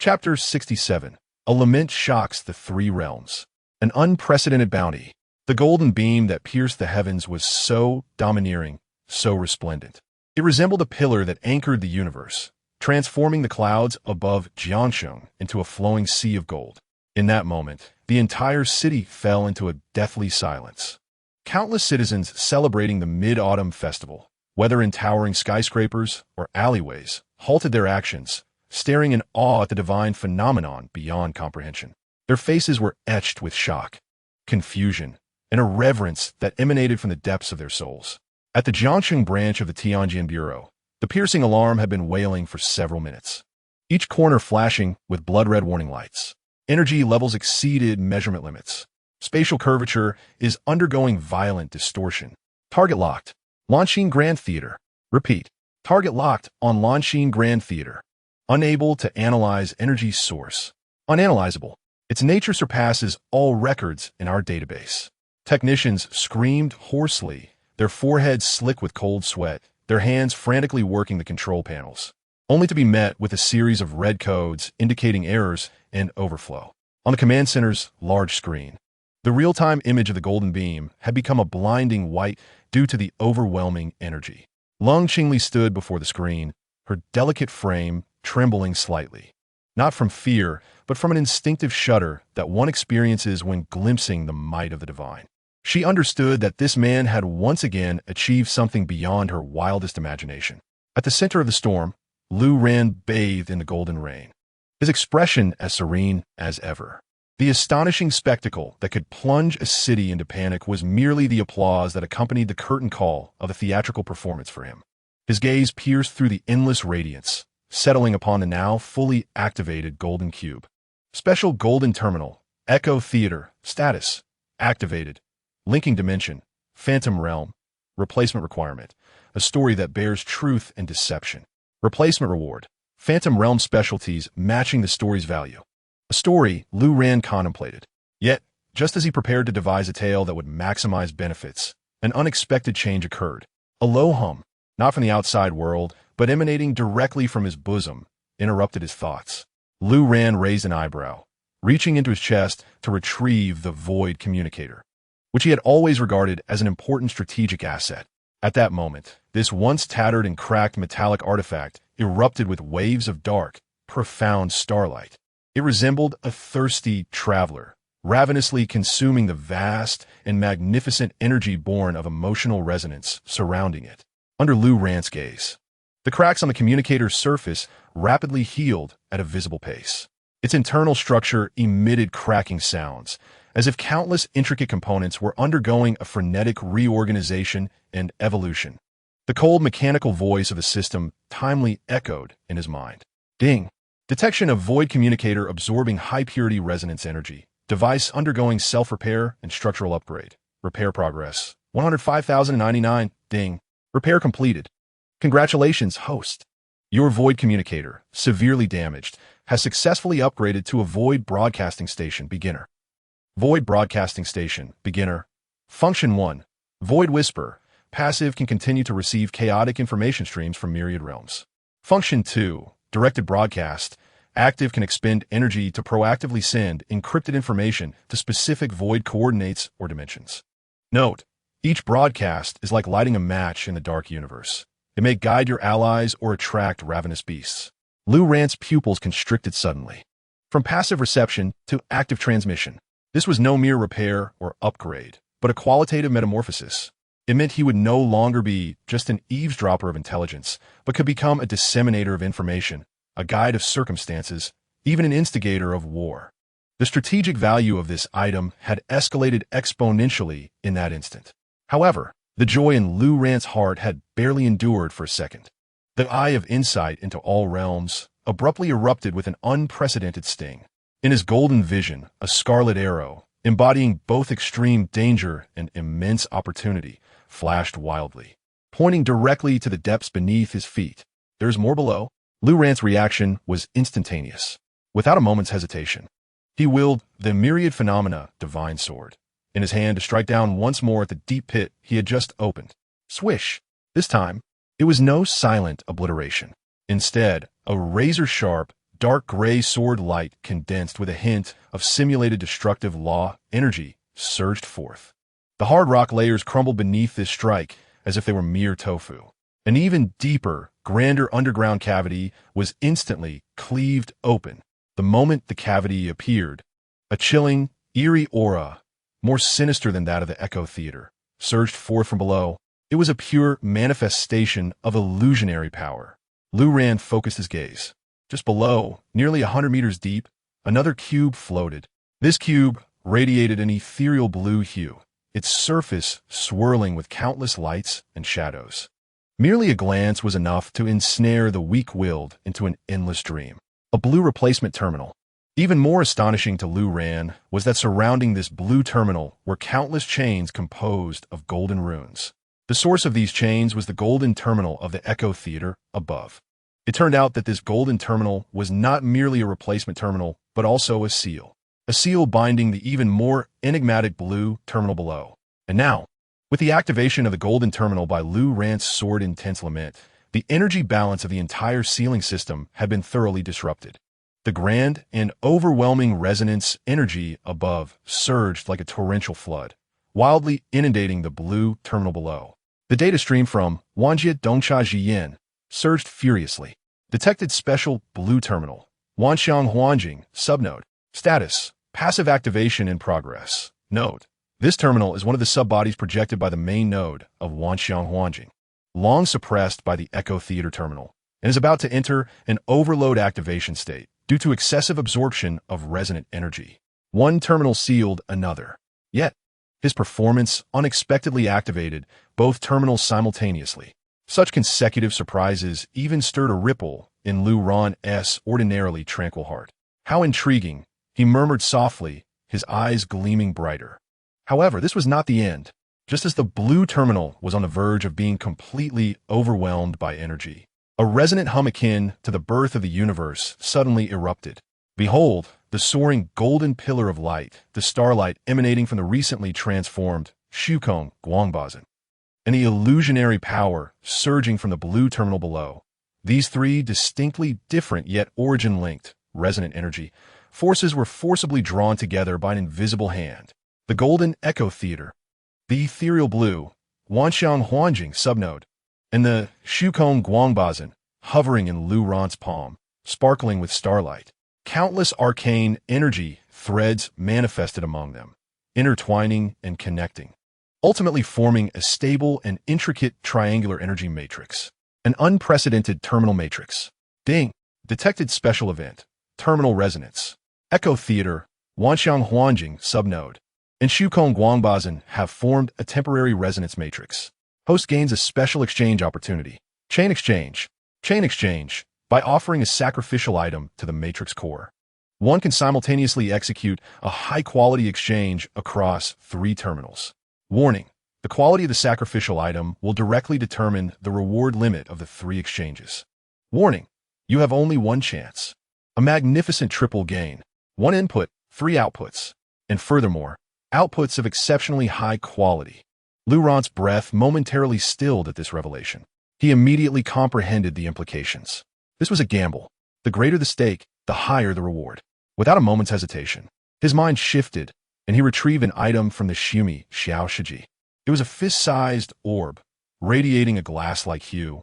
Chapter 67. A lament shocks the three realms. An unprecedented bounty. The golden beam that pierced the heavens was so domineering, so resplendent. It resembled a pillar that anchored the universe, transforming the clouds above Jiangsheng into a flowing sea of gold. In that moment, the entire city fell into a deathly silence. Countless citizens celebrating the Mid-Autumn Festival, whether in towering skyscrapers or alleyways, halted their actions, staring in awe at the divine phenomenon beyond comprehension. Their faces were etched with shock, confusion, and a reverence that emanated from the depths of their souls. At the Jiangsheng branch of the Tianjin Bureau, the piercing alarm had been wailing for several minutes, each corner flashing with blood-red warning lights. Energy levels exceeded measurement limits. Spatial curvature is undergoing violent distortion. Target locked. Launching Grand Theater. Repeat. Target locked on Launching Grand Theater. Unable to analyze energy source. Unanalyzable. Its nature surpasses all records in our database. Technicians screamed hoarsely, their foreheads slick with cold sweat, their hands frantically working the control panels, only to be met with a series of red codes indicating errors and overflow. On the command center's large screen, the real-time image of the golden beam had become a blinding white due to the overwhelming energy. Lung Qingli stood before the screen, her delicate frame trembling slightly, not from fear, but from an instinctive shudder that one experiences when glimpsing the might of the divine. She understood that this man had once again achieved something beyond her wildest imagination. At the center of the storm, Lu Ran bathed in the golden rain, his expression as serene as ever. The astonishing spectacle that could plunge a city into panic was merely the applause that accompanied the curtain call of a theatrical performance for him. His gaze pierced through the endless radiance, settling upon the now fully activated golden cube. Special golden terminal, Echo Theater, status, activated, linking dimension, phantom realm, replacement requirement, a story that bears truth and deception. Replacement reward, phantom realm specialties matching the story's value. A story Lu Ran contemplated. Yet, just as he prepared to devise a tale that would maximize benefits, an unexpected change occurred. A low hum, not from the outside world, but emanating directly from his bosom, interrupted his thoughts. Lu Ran raised an eyebrow, reaching into his chest to retrieve the void communicator, which he had always regarded as an important strategic asset. At that moment, this once tattered and cracked metallic artifact erupted with waves of dark, profound starlight. It resembled a thirsty traveler, ravenously consuming the vast and magnificent energy born of emotional resonance surrounding it. Under Lu Ran's gaze, the cracks on the communicator's surface rapidly healed at a visible pace. Its internal structure emitted cracking sounds, as if countless intricate components were undergoing a frenetic reorganization and evolution. The cold mechanical voice of the system timely echoed in his mind. Ding! Detection of void communicator absorbing high-purity resonance energy. Device undergoing self-repair and structural upgrade. Repair progress. 105,099. Ding. Repair completed. Congratulations, host. Your void communicator, severely damaged, has successfully upgraded to a void broadcasting station beginner. Void broadcasting station beginner. Function 1. Void whisper. Passive can continue to receive chaotic information streams from myriad realms. Function 2. Directed broadcast. Active can expend energy to proactively send encrypted information to specific void coordinates or dimensions. Note, each broadcast is like lighting a match in the dark universe. It may guide your allies or attract ravenous beasts. Lu Ran's pupils constricted suddenly. From passive reception to active transmission, this was no mere repair or upgrade, but a qualitative metamorphosis. It meant he would no longer be just an eavesdropper of intelligence, but could become a disseminator of information, a guide of circumstances, even an instigator of war. The strategic value of this item had escalated exponentially in that instant. However, the joy in Lu Ran's heart had barely endured for a second. The eye of insight into all realms abruptly erupted with an unprecedented sting. In his golden vision, a scarlet arrow, embodying both extreme danger and immense opportunity, flashed wildly, pointing directly to the depths beneath his feet. There's more below. Lu Ran's reaction was instantaneous. Without a moment's hesitation, he willed the myriad phenomena divine sword in his hand to strike down once more at the deep pit he had just opened. Swish! This time, it was no silent obliteration. Instead, a razor-sharp, dark gray sword light condensed with a hint of simulated destructive law energy surged forth. The hard rock layers crumbled beneath this strike as if they were mere tofu. An even deeper, grander underground cavity was instantly cleaved open. The moment the cavity appeared, a chilling, eerie aura, more sinister than that of the Echo Theater, surged forth from below. It was a pure manifestation of illusionary power. Lu Ran focused his gaze. Just below, nearly 100 meters deep, another cube floated. This cube radiated an ethereal blue hue, its surface swirling with countless lights and shadows. Merely a glance was enough to ensnare the weak-willed into an endless dream. A blue replacement terminal. Even more astonishing to Lu Ran was that surrounding this blue terminal were countless chains composed of golden runes. The source of these chains was the golden terminal of the Echo Theater above. It turned out that this golden terminal was not merely a replacement terminal, but also a seal binding the even more enigmatic blue terminal below. And now, with the activation of the golden terminal by Lu Ran's sword intense lament, the energy balance of the entire sealing system had been thoroughly disrupted. The grand and overwhelming resonance energy above surged like a torrential flood, wildly inundating the blue terminal below. The data stream from Wanjie Dongcha Jiyan surged furiously. Detected special blue terminal. Wanxiang Huanjing subnode. Status: passive activation in progress. Node: this terminal is one of the subbodies projected by the main node of Wanxiang Huanjing, long suppressed by the Echo Theater terminal, and is about to enter an overload activation state due to excessive absorption of resonant energy. One terminal sealed another. Yet, his performance unexpectedly activated both terminals simultaneously. Such consecutive surprises even stirred a ripple in Lu Ran's ordinarily tranquil heart. How intriguing, he murmured softly, his eyes gleaming brighter. However, this was not the end. Just as the blue terminal was on the verge of being completely overwhelmed by energy, a resonant hum akin to the birth of the universe suddenly erupted. Behold, the soaring golden pillar of light, the starlight emanating from the recently transformed Shukong Guangbazan, and the illusionary power surging from the blue terminal below. These three distinctly different yet origin-linked resonant energy forces were forcibly drawn together by an invisible hand. The golden Echo Theater, the ethereal blue Wanxiang Huanjing subnode, and the Shukong Guangbazan hovering in Lu Ran's palm, sparkling with starlight. Countless arcane energy threads manifested among them, intertwining and connecting, ultimately forming a stable and intricate triangular energy matrix. An unprecedented terminal matrix. Ding! Detected special event. Terminal resonance. Echo Theater, Wanxiang Huanjing subnode, and Shukong Guangbazan have formed a temporary resonance matrix. Host gains a special exchange opportunity. Chain exchange. Chain exchange. By offering a sacrificial item to the matrix core, one can simultaneously execute a high-quality exchange across 3 terminals. Warning: the quality of the sacrificial item will directly determine the reward limit of the 3 exchanges. Warning: you have only one chance. A magnificent triple gain. 1 input, 3 outputs. And furthermore, outputs of exceptionally high quality. Lu Ran's breath momentarily stilled at this revelation. He immediately comprehended the implications. This was a gamble. The greater the stake, the higher the reward. Without a moment's hesitation, his mind shifted, and he retrieved an item from the Shumi Xiao Shiji. It was a fist-sized orb, radiating a glass-like hue,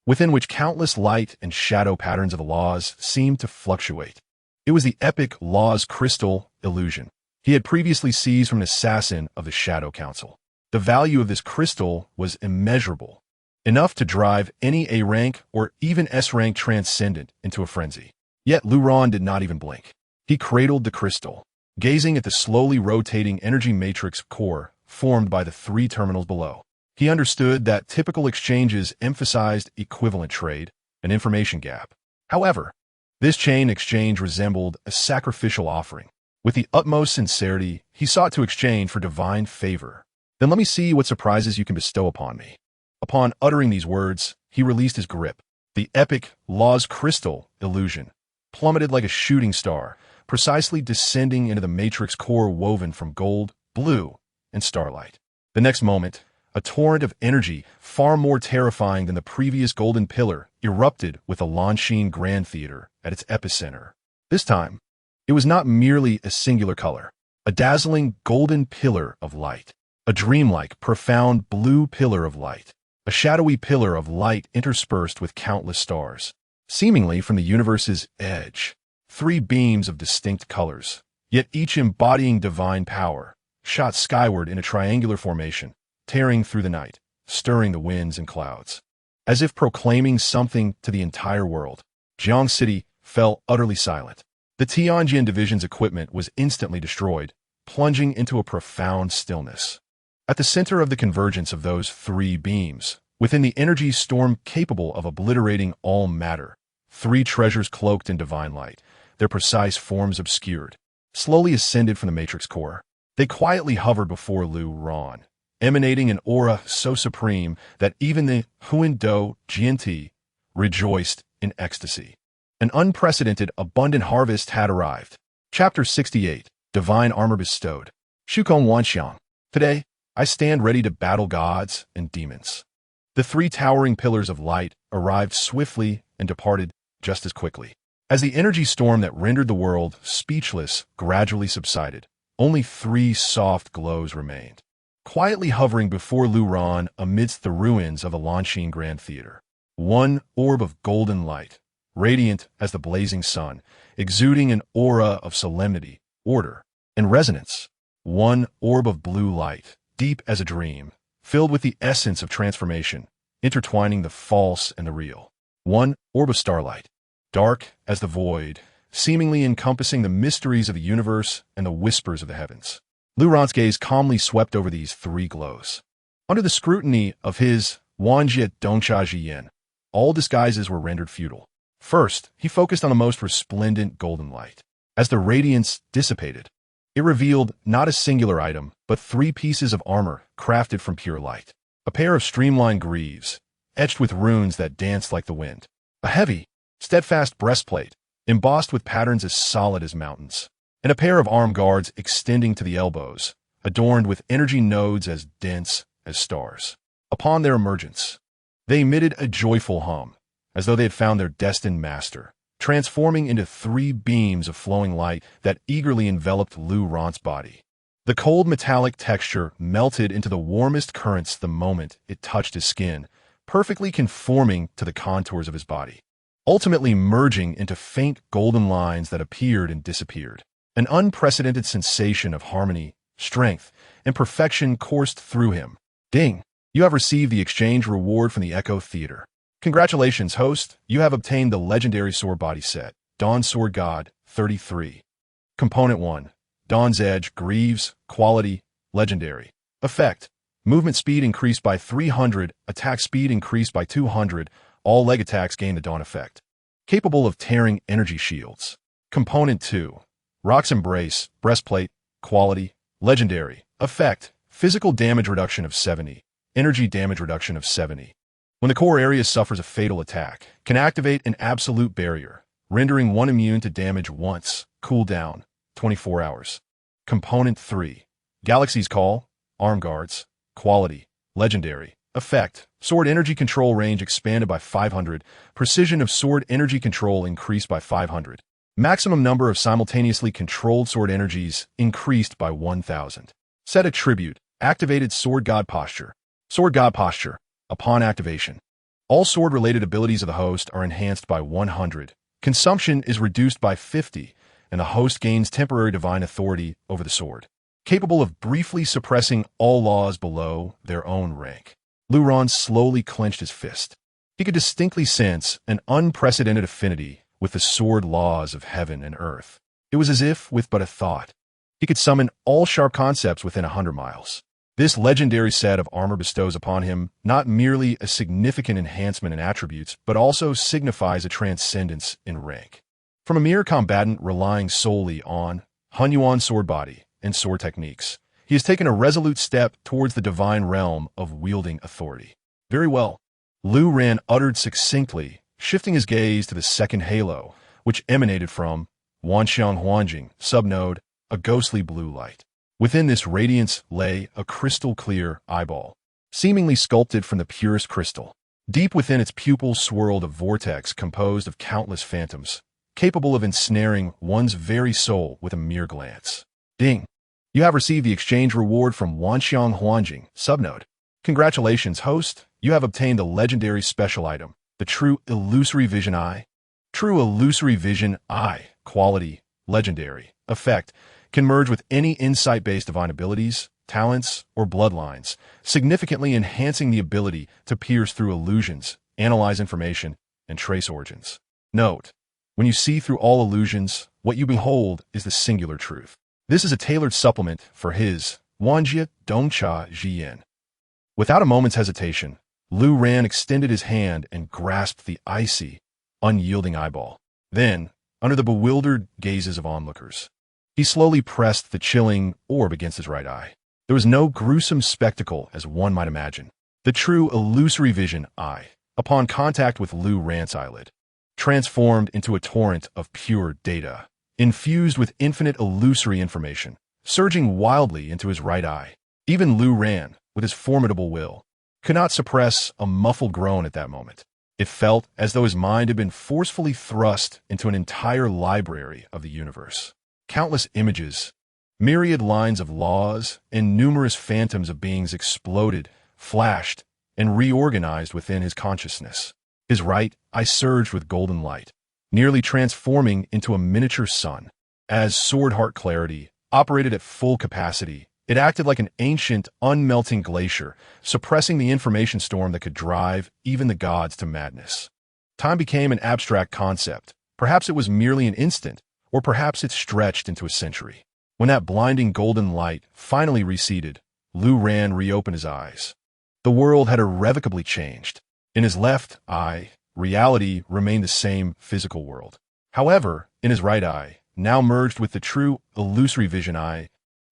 within which countless light and shadow patterns of the laws seemed to fluctuate. It was the epic Law's Crystal illusion he had previously seized from an assassin of the Shadow Council. The value of this crystal was immeasurable, enough to drive any A-rank or even S-rank transcendent into a frenzy. Yet Lu Ran did not even blink. He cradled the crystal, gazing at the slowly rotating energy matrix core formed by the 3 terminals below. He understood that typical exchanges emphasized equivalent trade, an information gap. However, this chain exchange resembled a sacrificial offering, With the utmost sincerity, he sought to exchange for divine favor. Then let me see what surprises you can bestow upon me. Upon uttering these words, he released his grip. The epic Law's crystal illusion plummeted like a shooting star, precisely descending into the matrix core woven from gold, blue, and starlight. The next moment, a torrent of energy, far more terrifying than the previous golden pillar, erupted with the Lanshin Grand Theater at its epicenter. This time, it was not merely a singular color, a dazzling golden pillar of light, a dreamlike, profound blue pillar of light, a shadowy pillar of light interspersed with countless stars, seemingly from the universe's edge. 3 beams of distinct colors, yet each embodying divine power, shot skyward in a triangular formation, tearing through the night, stirring the winds and clouds. As if proclaiming something to the entire world, Jiang City fell utterly silent. The Tianjin Division's equipment was instantly destroyed, plunging into a profound stillness. At the center of the convergence of those 3 beams, within the energy storm capable of obliterating all matter, 3 treasures cloaked in divine light, their precise forms obscured, slowly ascended from the matrix core. They quietly hovered before Lu Ran, emanating an aura so supreme that even the Huindo Jianti rejoiced in ecstasy. An unprecedented, abundant harvest had arrived. Chapter 68, Divine Armor Bestowed. Shukong Wanxiang. Today, I stand ready to battle gods and demons. The 3 towering pillars of light arrived swiftly and departed just as quickly. As the energy storm that rendered the world speechless gradually subsided, only 3 soft glows remained, quietly hovering before Lu Ran amidst the ruins of the Lanshin Grand Theater. 1 orb of golden light, radiant as the blazing sun, exuding an aura of solemnity, order, and resonance. 1 orb of blue light, deep as a dream, filled with the essence of transformation, intertwining the false and the real. 1 orb of starlight, dark as the void, seemingly encompassing the mysteries of the universe and the whispers of the heavens. Lu Ran's gaze calmly swept over these 3 glows. Under the scrutiny of his Wanjie Dongsha Jiyan, all disguises were rendered futile. First, he focused on the most resplendent golden light. As the radiance dissipated, it revealed not a singular item, but 3 pieces of armor crafted from pure light. A pair of streamlined greaves, etched with runes that danced like the wind. A heavy, steadfast breastplate, embossed with patterns as solid as mountains. And a pair of arm guards extending to the elbows, adorned with energy nodes as dense as stars. Upon their emergence, they emitted a joyful hum, as though they had found their destined master, transforming into 3 beams of flowing light that eagerly enveloped Lu Ran's body. The cold metallic texture melted into the warmest currents the moment it touched his skin, perfectly conforming to the contours of his body, ultimately merging into faint golden lines that appeared and disappeared. An unprecedented sensation of harmony, strength, and perfection coursed through him. Ding! You have received the exchange reward from the Echo Theater. Congratulations, host. You have obtained the legendary sword body set, Dawn Sword God 33. Component 1. Dawn's Edge, Greaves, Quality, Legendary. Effect. Movement speed increased by 300, attack speed increased by 200, all leg attacks gain the Dawn effect. Capable of tearing energy shields. Component 2. Rock's Embrace, Breastplate, Quality, Legendary. Effect. Physical damage reduction of 70, energy damage reduction of 70. When the core area suffers a fatal attack, can activate an absolute barrier, rendering one immune to damage once, cooldown, 24 hours. Component 3. Galaxy's Call, Arm Guards, Quality, Legendary. Effect. Sword energy control range expanded by 500, precision of sword energy control increased by 500. Maximum number of simultaneously controlled sword energies increased by 1,000. Set attribute, activated Sword God Posture. Sword God Posture. Upon activation, all sword-related abilities of the host are enhanced by 100. Consumption is reduced by 50, and the host gains temporary divine authority over the sword, capable of briefly suppressing all laws below their own rank. Lu Ran slowly clenched his fist. He could distinctly sense an unprecedented affinity with the sword laws of heaven and earth. It was as if, with but a thought, he could summon all sharp concepts within 100 miles. This legendary set of armor bestows upon him not merely a significant enhancement in attributes, but also signifies a transcendence in rank. From a mere combatant relying solely on Hunyuan sword body, and sword techniques. He has taken a resolute step towards the divine realm of wielding authority. Very well. Lu Ran uttered succinctly, shifting his gaze to the second halo, which emanated from Wanxiang Huanjing, subnode, a ghostly blue light. Within this radiance lay a crystal-clear eyeball, seemingly sculpted from the purest crystal. Deep within its pupils swirled a vortex composed of countless phantoms, capable of ensnaring one's very soul with a mere glance. Ding! You have received the exchange reward from Wanxiang Huanjing, subnode. Congratulations, host. You have obtained the legendary special item, the True Illusory Vision Eye. True Illusory Vision Eye, quality, legendary, effect, can merge with any insight-based divine abilities, talents, or bloodlines, significantly enhancing the ability to pierce through illusions, analyze information, and trace origins. Note: when you see through all illusions, what you behold is the singular truth. This is a tailored supplement for his Wanjie Dongcha Jian. Without a moment's hesitation, Lu Ran extended his hand and grasped the icy, unyielding eyeball. Then, under the bewildered gazes of onlookers, he slowly pressed the chilling orb against his right eye. There was no gruesome spectacle as one might imagine. The True Illusory Vision Eye, upon contact with Lu Ran's eyelid, transformed into a torrent of pure data, infused with infinite illusory information, surging wildly into his right eye. Even Lu Ran, with his formidable will, could not suppress a muffled groan at that moment. It felt as though his mind had been forcefully thrust into an entire library of the universe. Countless images, myriad lines of laws, and numerous phantoms of beings exploded, flashed, and reorganized within his consciousness. His right eye surged with golden light, nearly transforming into a miniature sun. As sword heart clarity operated at full capacity, it acted like an ancient, unmelting glacier, suppressing the information storm that could drive even the gods to madness. Time became an abstract concept. Perhaps it was merely an instant, or perhaps it stretched into a century. When that blinding golden light finally receded, Lu Ran reopened his eyes. The world had irrevocably changed. In his left eye, reality remained the same physical world. However, in his right eye, now merged with the True Illusory Vision Eye,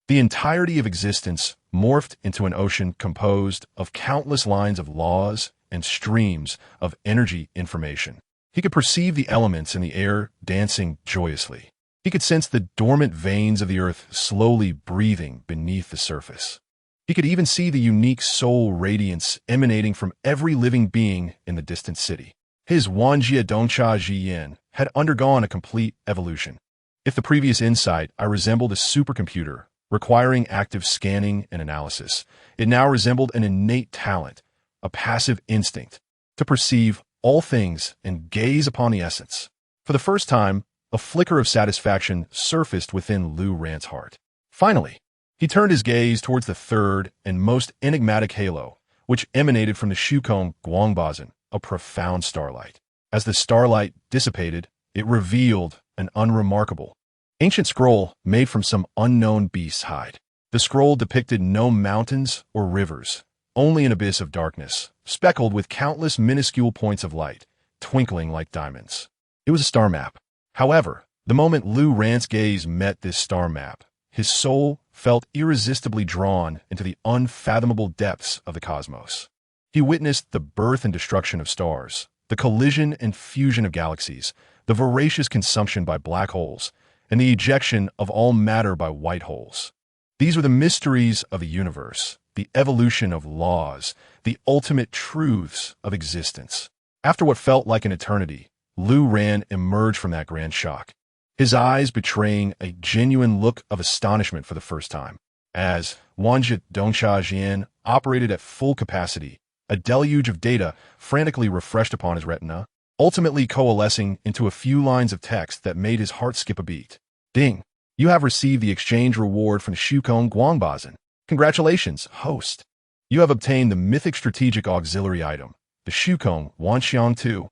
the entirety of existence morphed into an ocean composed of countless lines of laws and streams of energy information. He could perceive the elements in the air dancing joyously. He could sense the dormant veins of the earth slowly breathing beneath the surface. He could even see the unique soul radiance emanating from every living being in the distant city. His Wanjie Dongcha Jian had undergone a complete evolution. If the previous insight I resembled a supercomputer, requiring active scanning and analysis, it now resembled an innate talent, a passive instinct, to perceive all things and gaze upon the essence. For the first time, a flicker of satisfaction surfaced within Lu Ran's heart. Finally, he turned his gaze towards the third and most enigmatic halo, which emanated from the Shukong Guangbazan, a profound starlight. As the starlight dissipated, it revealed an unremarkable, ancient scroll made from some unknown beast's hide. The scroll depicted no mountains or rivers, only an abyss of darkness, speckled with countless minuscule points of light, twinkling like diamonds. It was a star map. However, the moment Lu Ran's gaze met this star map, his soul felt irresistibly drawn into the unfathomable depths of the cosmos. He witnessed the birth and destruction of stars, the collision and fusion of galaxies, the voracious consumption by black holes, and the ejection of all matter by white holes. These were the mysteries of the universe, the evolution of laws, the ultimate truths of existence. After what felt like an eternity, Lu Ran emerged from that grand shock, his eyes betraying a genuine look of astonishment for the first time. As Wanjie Dongcha Jian operated at full capacity, a deluge of data frantically refreshed upon his retina, ultimately coalescing into a few lines of text that made his heart skip a beat. Ding! You have received the exchange reward from the Shukong Guangbazan. Congratulations, host. You have obtained the mythic strategic auxiliary item, the Shukong Wanxiang 2.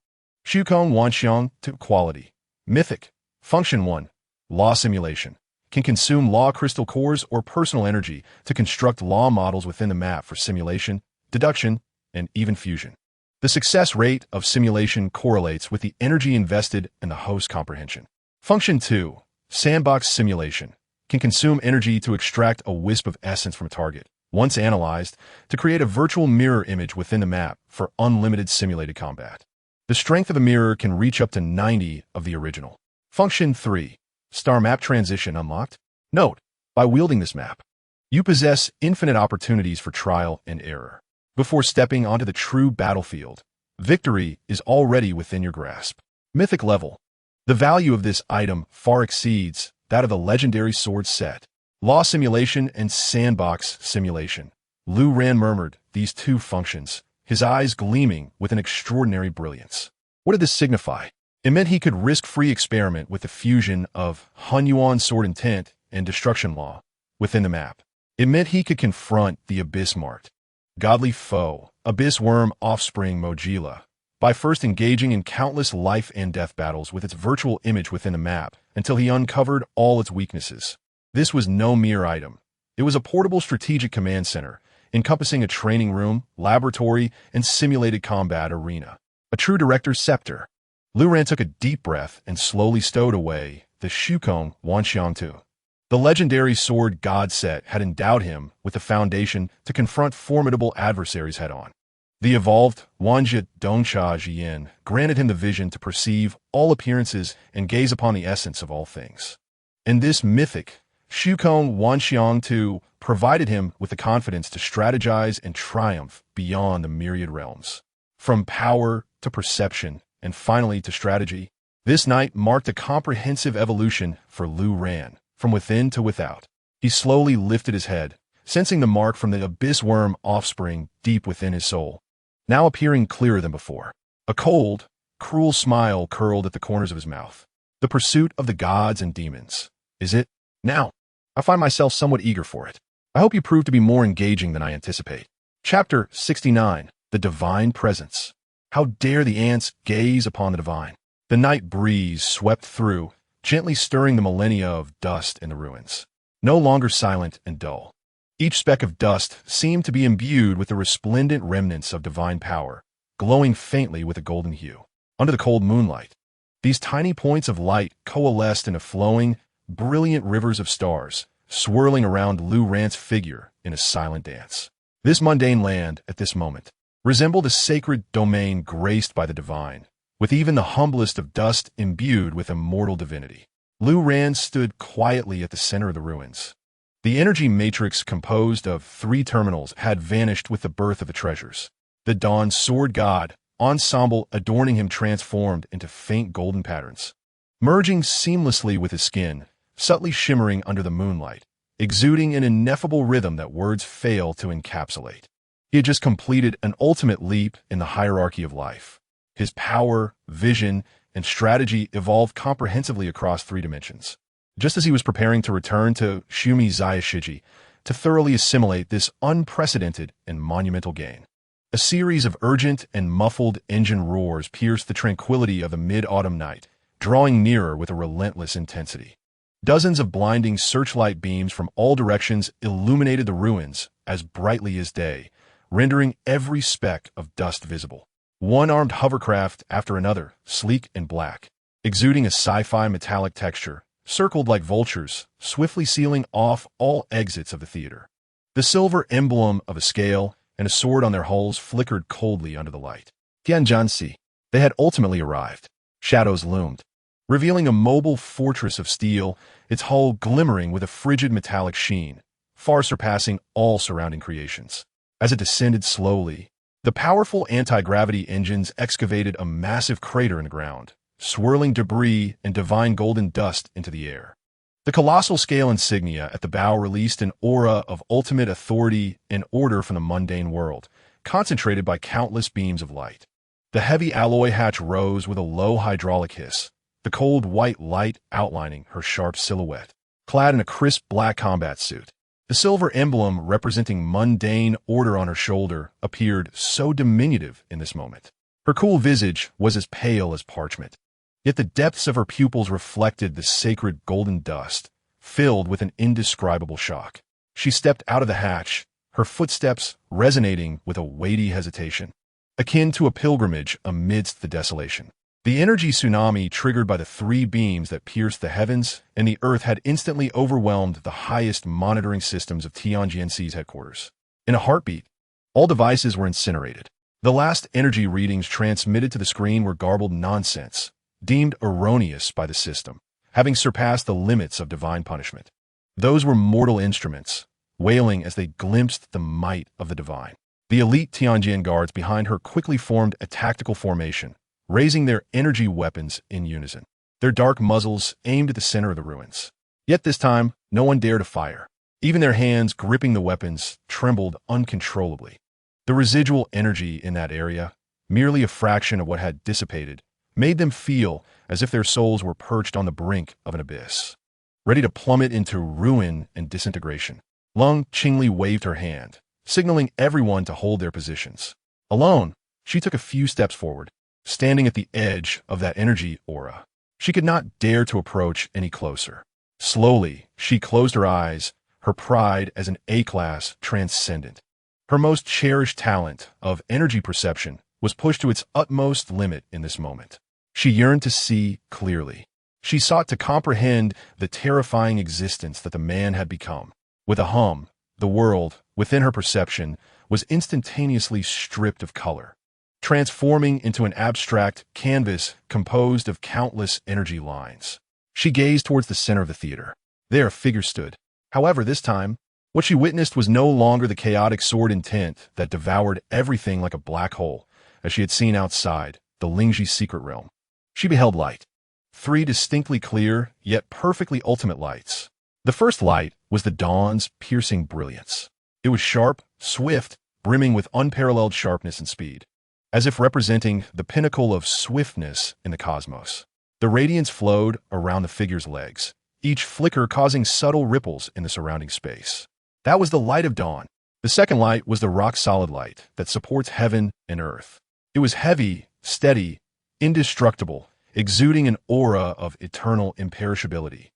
Shukong Wanxiang 2 quality. Mythic. Function 1. Law simulation. Can consume law crystal cores or personal energy to construct law models within the map for simulation, deduction, and even fusion. The success rate of simulation correlates with the energy invested in the host comprehension. Function 2. Sandbox simulation. can consume energy to extract a wisp of essence from a target, once analyzed, to create a virtual mirror image within the map for unlimited simulated combat. The strength of the mirror can reach up to 90 of the original. Function 3. Star Map Transition unlocked. Note, by wielding this map, you possess infinite opportunities for trial and error. Before stepping onto the true battlefield, victory is already within your grasp. Mythic level. The value of this item far exceeds that of the legendary sword set. Law simulation and sandbox simulation. Lu Ran murmured these two functions, his eyes gleaming with an extraordinary brilliance. What did this signify? It meant he could risk-free experiment with the fusion of Hunyuan sword intent and destruction law within the map. It meant he could confront the Abyss Mart, godly foe, Abyss Worm offspring Mogila, by first engaging in countless life and death battles with its virtual image within the map until he uncovered all its weaknesses. This was no mere item. It was a portable strategic command center, encompassing a training room, laboratory, and simulated combat arena. A true director's scepter. Lu Ran took a deep breath and slowly stowed away the Shukong Wanxiangtu. The legendary sword god set had endowed him with the foundation to confront formidable adversaries head-on. The evolved Wanjie Dongcha Jian granted him the vision to perceive all appearances and gaze upon the essence of all things. And this mythic Shukong Wanxiangtu provided him with the confidence to strategize and triumph beyond the myriad realms. From power to perception, and finally to strategy, this night marked a comprehensive evolution for Lu Ran, from within to without. He slowly lifted his head, sensing the mark from the Abyss Worm offspring deep within his soul, now appearing clearer than before. A cold, cruel smile curled at the corners of his mouth. The pursuit of the gods and demons. Is it? Now, I find myself somewhat eager for it. I hope you prove to be more engaging than I anticipate. Chapter 69. The Divine Presence. How dare the ants gaze upon the divine? The night breeze swept through, gently stirring the millennia of dust in the ruins. No longer silent and dull. Each speck of dust seemed to be imbued with the resplendent remnants of divine power, glowing faintly with a golden hue. Under the cold moonlight, these tiny points of light coalesced into flowing, brilliant rivers of stars, swirling around Lu Ran's figure in a silent dance. This mundane land, at this moment, resembled a sacred domain graced by the divine, with even the humblest of dust imbued with immortal divinity. Lu Ran stood quietly at the center of the ruins. The energy matrix composed of 3 terminals had vanished with the birth of the treasures. The dawn sword god ensemble adorning him transformed into faint golden patterns, merging seamlessly with his skin, subtly shimmering under the moonlight, exuding an ineffable rhythm that words fail to encapsulate. He had just completed an ultimate leap in the hierarchy of life. His power, vision, and strategy evolved comprehensively across 3 dimensions. Just as he was preparing to return to Shumi Zayashiji to thoroughly assimilate this unprecedented and monumental gain, a series of urgent and muffled engine roars pierced the tranquility of the mid-autumn night, drawing nearer with a relentless intensity. Dozens of blinding searchlight beams from all directions illuminated the ruins as brightly as day, rendering every speck of dust visible. One-armed hovercraft after another, sleek and black, exuding a sci-fi metallic texture, circled like vultures, swiftly sealing off all exits of the theater. The silver emblem of a scale and a sword on their hulls flickered coldly under the light. Tianjianxi. They had ultimately arrived. Shadows loomed, revealing a mobile fortress of steel, its hull glimmering with a frigid metallic sheen, far surpassing all surrounding creations. As it descended slowly, the powerful anti-gravity engines excavated a massive crater in the ground, swirling debris and divine golden dust into the air. The colossal scale insignia at the bow released an aura of ultimate authority and order from the mundane world, concentrated by countless beams of light. The heavy alloy hatch rose with a low hydraulic hiss, the cold white light outlining her sharp silhouette. Clad in a crisp black combat suit, the silver emblem representing mundane order on her shoulder appeared so diminutive in this moment. Her cool visage was as pale as parchment, yet the depths of her pupils reflected the sacred golden dust, filled with an indescribable shock. She stepped out of the hatch, her footsteps resonating with a weighty hesitation, akin to a pilgrimage amidst the desolation. The energy tsunami triggered by the three beams that pierced the heavens and the earth had instantly overwhelmed the highest monitoring systems of Tianjianxi's headquarters. In a heartbeat, all devices were incinerated. The last energy readings transmitted to the screen were garbled nonsense, deemed erroneous by the system, having surpassed the limits of divine punishment. Those were mortal instruments, wailing as they glimpsed the might of the divine. The elite Tianjian guards behind her quickly formed a tactical formation, raising their energy weapons in unison, their dark muzzles aimed at the center of the ruins. Yet this time, no one dared to fire. Even their hands gripping the weapons trembled uncontrollably. The residual energy in that area, merely a fraction of what had dissipated, made them feel as if their souls were perched on the brink of an abyss, ready to plummet into ruin and disintegration. Lung Qingli waved her hand, signaling everyone to hold their positions. Alone, she took a few steps forward, standing at the edge of that energy aura. She could not dare to approach any closer. Slowly, she closed her eyes, her pride as an A-class transcendent. Her most cherished talent of energy perception was pushed to its utmost limit in this moment. She yearned to see clearly. She sought to comprehend the terrifying existence that the man had become. With a hum, the world, within her perception, was instantaneously stripped of color, transforming into an abstract canvas composed of countless energy lines. She gazed towards the center of the theater. There a figure stood. However, this time, what she witnessed was no longer the chaotic sword intent that devoured everything like a black hole, as she had seen outside the Lingji secret realm. She beheld light. Three distinctly clear, yet perfectly ultimate lights. The first light was the dawn's piercing brilliance. It was sharp, swift, brimming with unparalleled sharpness and speed, as if representing the pinnacle of swiftness in the cosmos. The radiance flowed around the figure's legs, each flicker causing subtle ripples in the surrounding space. That was the light of dawn. The second light was the rock-solid light that supports heaven and earth. It was heavy, steady, indestructible, exuding an aura of eternal imperishability,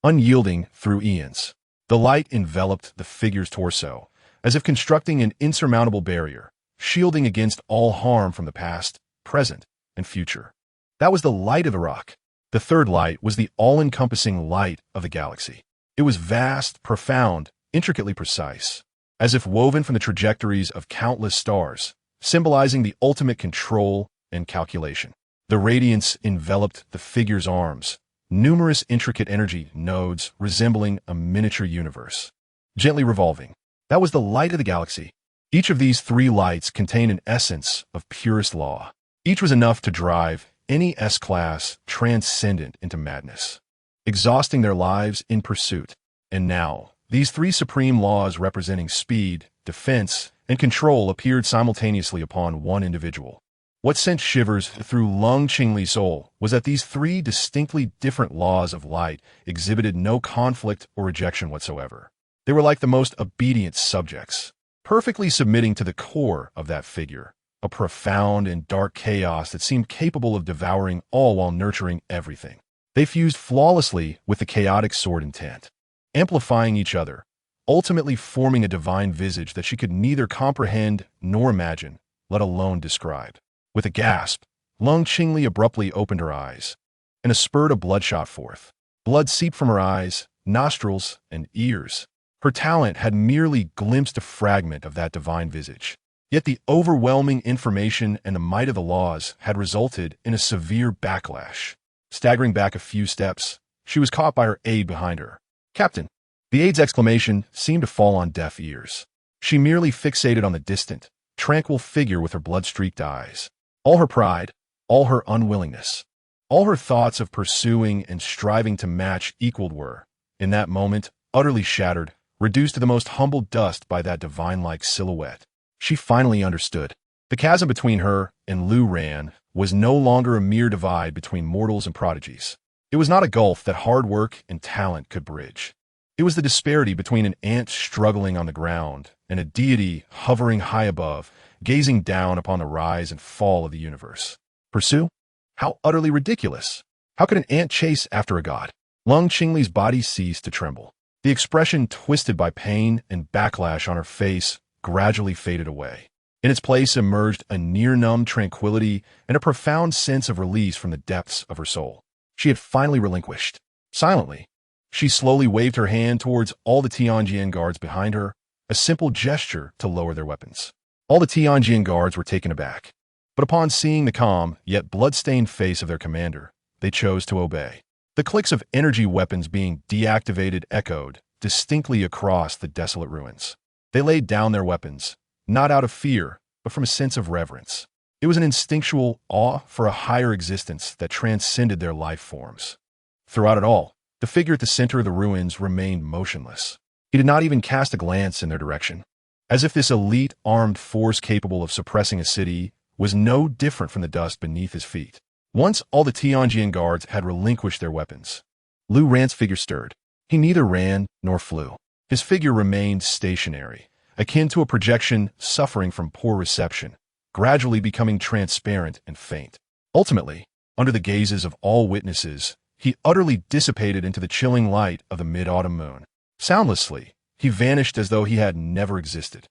unyielding through eons. The light enveloped the figure's torso, as if constructing an insurmountable barrier, shielding against all harm from the past, present, and future. That was the light of the rock. The third light was the all-encompassing light of the galaxy. It was vast, profound, intricately precise, as if woven from the trajectories of countless stars, symbolizing the ultimate control and calculation. The radiance enveloped the figure's arms, numerous intricate energy nodes resembling a miniature universe, gently revolving. That was the light of the galaxy. Each of these three lights contained an essence of purest law. Each was enough to drive any S-class transcendent into madness, exhausting their lives in pursuit. And now, these three supreme laws representing speed, defense, and control appeared simultaneously upon one individual. What sent shivers through Lung Qingli's soul was that these three distinctly different laws of light exhibited no conflict or rejection whatsoever. They were like the most obedient subjects, perfectly submitting to the core of that figure, a profound and dark chaos that seemed capable of devouring all while nurturing everything. They fused flawlessly with the chaotic sword intent, amplifying each other, ultimately forming a divine visage that she could neither comprehend nor imagine, let alone describe. With a gasp, Lung Qingli abruptly opened her eyes, and a spurt of blood shot forth. Blood seeped from her eyes, nostrils, and ears. Her talent had merely glimpsed a fragment of that divine visage. Yet the overwhelming information and the might of the laws had resulted in a severe backlash. Staggering back a few steps, she was caught by her aide behind her. "Captain!" The aide's exclamation seemed to fall on deaf ears. She merely fixated on the distant, tranquil figure with her blood-streaked eyes. All her pride, all her unwillingness, all her thoughts of pursuing and striving to match equaled were, in that moment, utterly shattered, reduced to the most humble dust by that divine-like silhouette. She finally understood. The chasm between her and Lu Ran was no longer a mere divide between mortals and prodigies. It was not a gulf that hard work and talent could bridge. It was the disparity between an ant struggling on the ground and a deity hovering high above, gazing down upon the rise and fall of the universe. Pursue? How utterly ridiculous! How could an ant chase after a god? Lung Qingli's body ceased to tremble. The expression twisted by pain and backlash on her face gradually faded away. In its place emerged a near-numb tranquility and a profound sense of release from the depths of her soul. She had finally relinquished. Silently, she slowly waved her hand towards all the Tianjian guards behind her, a simple gesture to lower their weapons. All the Tianjian guards were taken aback, but upon seeing the calm yet blood-stained face of their commander, they chose to obey. The clicks of energy weapons being deactivated echoed distinctly across the desolate ruins. They laid down their weapons, not out of fear, but from a sense of reverence. It was an instinctual awe for a higher existence that transcended their life forms. Throughout it all, the figure at the center of the ruins remained motionless. He did not even cast a glance in their direction, as if this elite armed force capable of suppressing a city was no different from the dust beneath his feet. Once all the Tianjian guards had relinquished their weapons, Lu Ran's figure stirred. He neither ran nor flew. His figure remained stationary, akin to a projection suffering from poor reception, gradually becoming transparent and faint. Ultimately, under the gazes of all witnesses, he utterly dissipated into the chilling light of the mid-autumn moon. Soundlessly, he vanished as though he had never existed,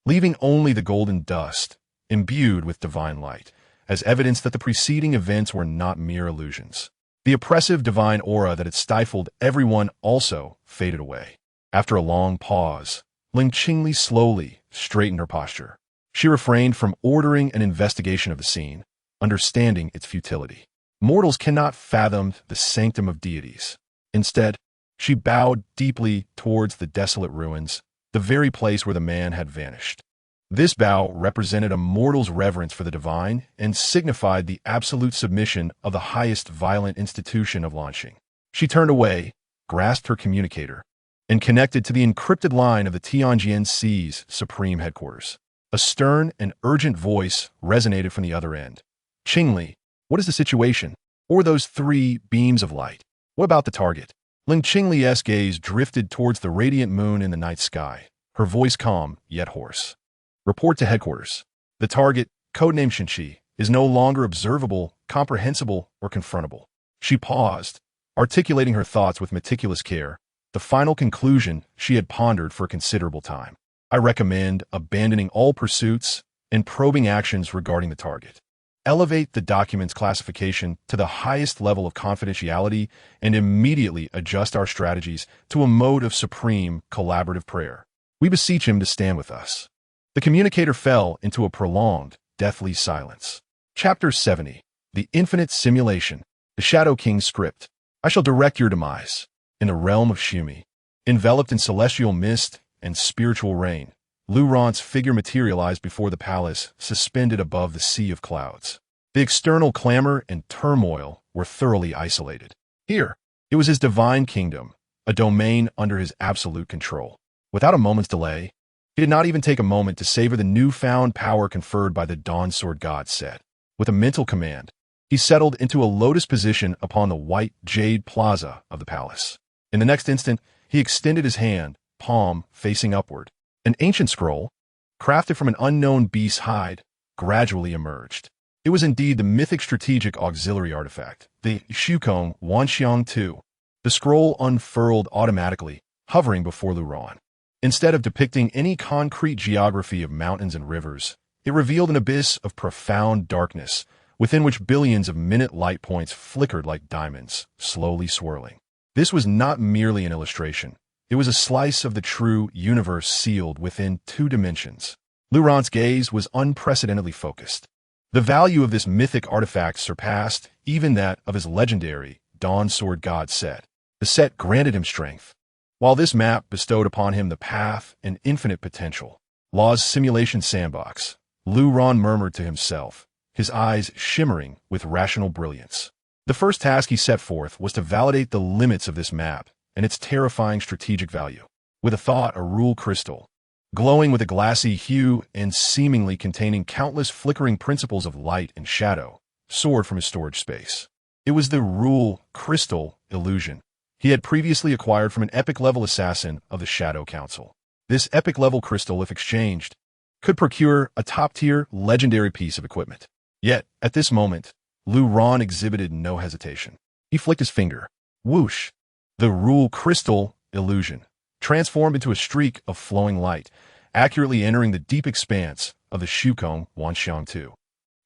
leaving only the golden dust, imbued with divine light, as evidence that the preceding events were not mere illusions. The oppressive divine aura that had stifled everyone also faded away. After a long pause, Ling Qingli slowly straightened her posture. She refrained from ordering an investigation of the scene, understanding its futility. Mortals cannot fathom the sanctum of deities. Instead, she bowed deeply towards the desolate ruins, the very place where the man had vanished. This bow represented a mortal's reverence for the divine and signified the absolute submission of the highest violent institution of Lanxing. She turned away, grasped her communicator, and connected to the encrypted line of the Tianjian Sea's supreme headquarters. A stern and urgent voice resonated from the other end. Qingli, what is the situation? Or those three beams of light? What about the target? Ling Qingli's gaze drifted towards the radiant moon in the night sky, her voice calm yet hoarse. Report to headquarters. The target, codenamed Shinchi, is no longer observable, comprehensible, or confrontable. She paused, articulating her thoughts with meticulous care, the final conclusion she had pondered for a considerable time. I recommend abandoning all pursuits and probing actions regarding the target. Elevate the document's classification to the highest level of confidentiality and immediately adjust our strategies to a mode of supreme collaborative prayer. We beseech him to stand with us. The communicator fell into a prolonged, deathly silence. Chapter 70. The Infinite Simulation. The Shadow King's Script. I shall direct your demise. In the realm of Shumi, enveloped in celestial mist and spiritual rain, Lu Ran's figure materialized before the palace, suspended above the sea of clouds. The external clamor and turmoil were thoroughly isolated. Here, it was his divine kingdom, a domain under his absolute control. Without a moment's delay, he did not even take a moment to savor the newfound power conferred by the Dawn Sword God said. With a mental command, he settled into a lotus position upon the white jade plaza of the palace. In the next instant, he extended his hand, palm facing upward. An ancient scroll, crafted from an unknown beast's hide, gradually emerged. It was indeed the mythic strategic auxiliary artifact, the Shukong Wanxiang II. The scroll unfurled automatically, hovering before Lu Ran. Instead of depicting any concrete geography of mountains and rivers, it revealed an abyss of profound darkness, within which billions of minute light points flickered like diamonds, slowly swirling. This was not merely an illustration. It was a slice of the true universe sealed within 2 dimensions. Lu Ran's gaze was unprecedentedly focused. The value of this mythic artifact surpassed even that of his legendary Dawn Sword God set. The set granted him strength, while this map bestowed upon him the path and infinite potential. Law's simulation sandbox, Lu Ran murmured to himself, his eyes shimmering with rational brilliance. The first task he set forth was to validate the limits of this map and its terrifying strategic value. With a thought, a rule crystal, glowing with a glassy hue and seemingly containing countless flickering principles of light and shadow, soared from his storage space. It was the rule crystal illusion he had previously acquired from an epic-level assassin of the Shadow Council. This epic-level crystal, if exchanged, could procure a top-tier legendary piece of equipment. Yet, at this moment, Lu Ran exhibited no hesitation. He flicked his finger. Whoosh! The rule crystal illusion transformed into a streak of flowing light, accurately entering the deep expanse of the Shukong Wanxiang 2.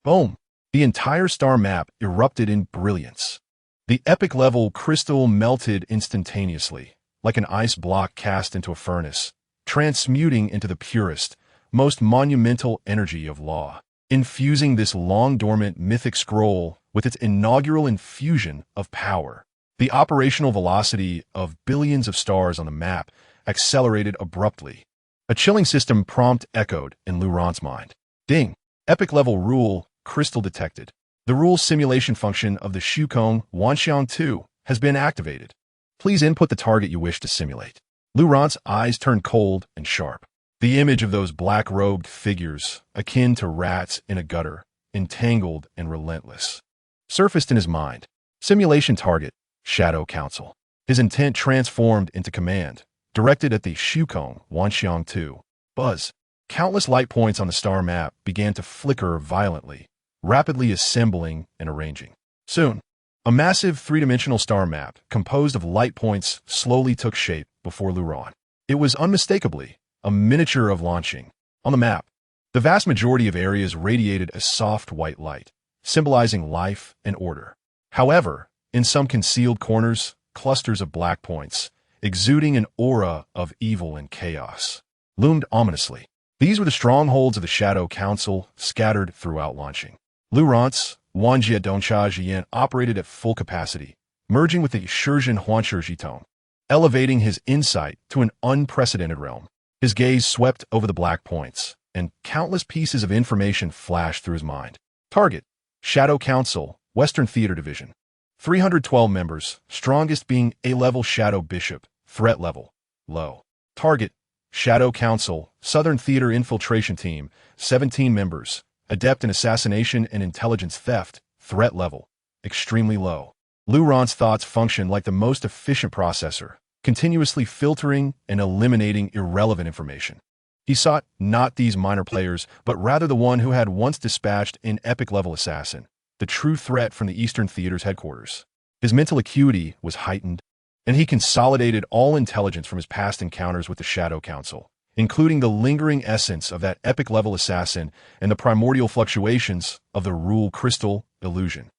Boom! The entire star map erupted in brilliance. The epic-level crystal melted instantaneously, like an ice block cast into a furnace, transmuting into the purest, most monumental energy of law, infusing this long-dormant mythic scroll with its inaugural infusion of power. The operational velocity of billions of stars on the map accelerated abruptly. A chilling system prompt echoed in Lu Ran's mind. Ding! Epic-level rule crystal detected. The rule simulation function of the Shukong Wanxiang 2 has been activated. Please input the target you wish to simulate. Lu Ran's eyes turned cold and sharp. The image of those black-robed figures, akin to rats in a gutter, entangled and relentless, surfaced in his mind. Simulation target, Shadow Council. His intent transformed into command, directed at the Shukong Wanxiang 2. Buzz. Countless light points on the star map began to flicker violently, rapidly assembling and arranging. Soon, a massive three-dimensional star map composed of light points slowly took shape before Lu Ran. It was unmistakably a miniature of launching. On the map, the vast majority of areas radiated a soft white light, symbolizing life and order. However, in some concealed corners, clusters of black points, exuding an aura of evil and chaos, loomed ominously. These were the strongholds of the Shadow Council scattered throughout launching. Lu Ran's Wanjie Dongcha Jian operated at full capacity, merging with the Shizhen Huanshi Jitong, elevating his insight to an unprecedented realm. His gaze swept over the black points, and countless pieces of information flashed through his mind. Target: Shadow Council, Western Theater Division. 312 members, strongest being A-level Shadow Bishop, threat level, low. Target: Shadow Council, Southern Theater Infiltration Team, 17 members, adept in assassination and intelligence theft, threat level, extremely low. Lu Ran's thoughts functioned like the most efficient processor, continuously filtering and eliminating irrelevant information. He sought not these minor players, but rather the one who had once dispatched an epic-level assassin, the true threat from the Eastern Theater's headquarters. His mental acuity was heightened, and he consolidated all intelligence from his past encounters with the Shadow Council, including the lingering essence of that epic-level assassin and the primordial fluctuations of the Rule Crystal illusion.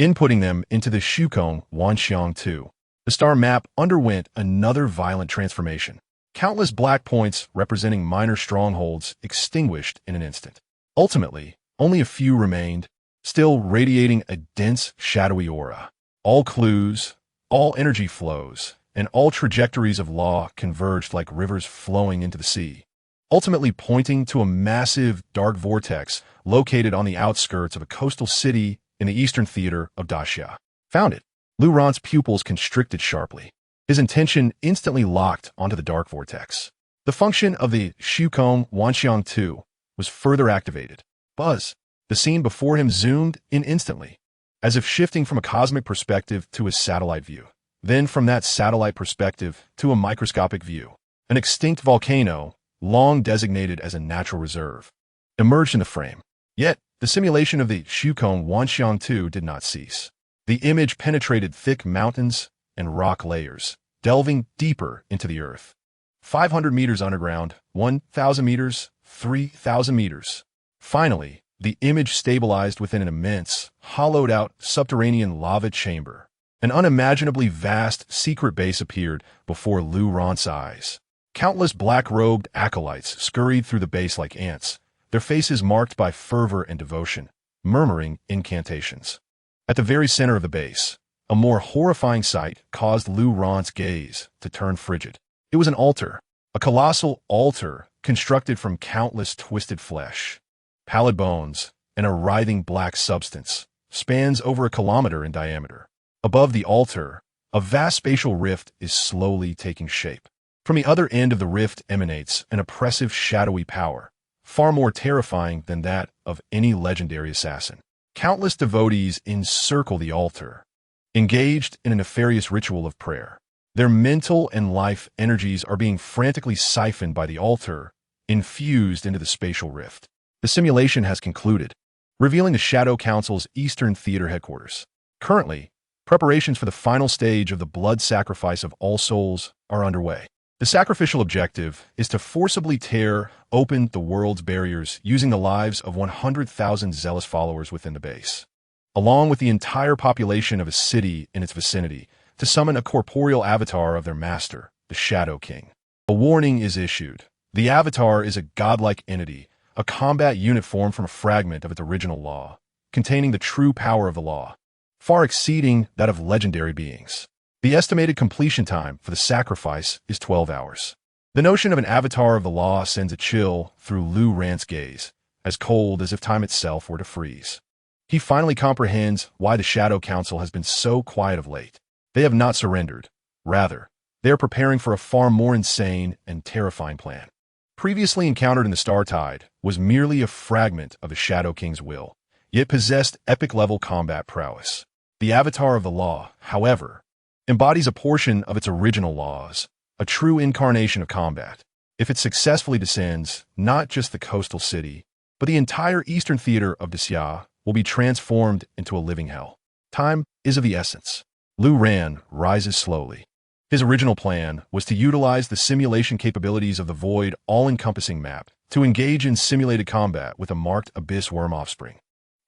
Inputting them into the Shukong Wanxiang 2, the star map underwent another violent transformation. Countless black points representing minor strongholds extinguished in an instant. Ultimately, only a few remained, still radiating a dense, shadowy aura. All clues, all energy flows, and all trajectories of law converged like rivers flowing into the sea, ultimately pointing to a massive dark vortex located on the outskirts of a coastal city in the Eastern Theater of Daxia. Found it. Lu Ran's pupils constricted sharply. His attention instantly locked onto the dark vortex. The function of the Shukong Wanxiang 2 was further activated. Buzz. The scene before him zoomed in instantly, as if shifting from a cosmic perspective to a satellite view. Then from that satellite perspective to a microscopic view. An extinct volcano, long designated as a natural reserve, emerged in the frame. Yet, the simulation of the Shukong Wanxiang 2 did not cease. The image penetrated thick mountains and rock layers, delving deeper into the earth. 500 meters underground, 1,000 meters, 3,000 meters. Finally, the image stabilized within an immense, hollowed-out subterranean lava chamber. An unimaginably vast secret base appeared before Lu Ran's eyes. Countless black-robed acolytes scurried through the base like ants, their faces marked by fervor and devotion, murmuring incantations. At the very center of the base, a more horrifying sight caused Lu Ran's gaze to turn frigid. It was an altar, a colossal altar constructed from countless twisted flesh, pallid bones, and a writhing black substance, spans over a kilometer in diameter. Above the altar, a vast spatial rift is slowly taking shape. From the other end of the rift emanates an oppressive shadowy power, far more terrifying than that of any legendary assassin. Countless devotees encircle the altar, engaged in a nefarious ritual of prayer. Their mental and life energies are being frantically siphoned by the altar, infused into the spatial rift. The simulation has concluded, revealing the Shadow Council's Eastern Theater headquarters. Currently, preparations for the final stage of the blood sacrifice of all souls are underway. The The sacrificial objective is to forcibly tear open the world's barriers using the lives of 100,000 zealous followers within the base, along with the entire population of a city in its vicinity, to summon a corporeal avatar of their master, the Shadow King. A warning is issued. The avatar is a godlike entity, a combat unit formed from a fragment of its original law, containing the true power of the law, far exceeding that of legendary beings. The estimated completion time for the sacrifice is 12 hours. The notion of an avatar of the law sends a chill through Lu Ran's gaze, as cold as if time itself were to freeze. He finally comprehends why the Shadow Council has been so quiet of late. They have not surrendered. Rather, they are preparing for a far more insane and terrifying plan. Previously encountered in the Startide was merely a fragment of the Shadow King's will, yet possessed epic-level combat prowess. The Avatar of the Law, however, embodies a portion of its original laws, a true incarnation of combat. If it successfully descends, not just the coastal city, but the entire eastern theater of Desya will be transformed into a living hell. Time is of the essence. Lu Ran rises slowly. His original plan was to utilize the simulation capabilities of the Void all-encompassing map to engage in simulated combat with a marked Abyss Worm offspring,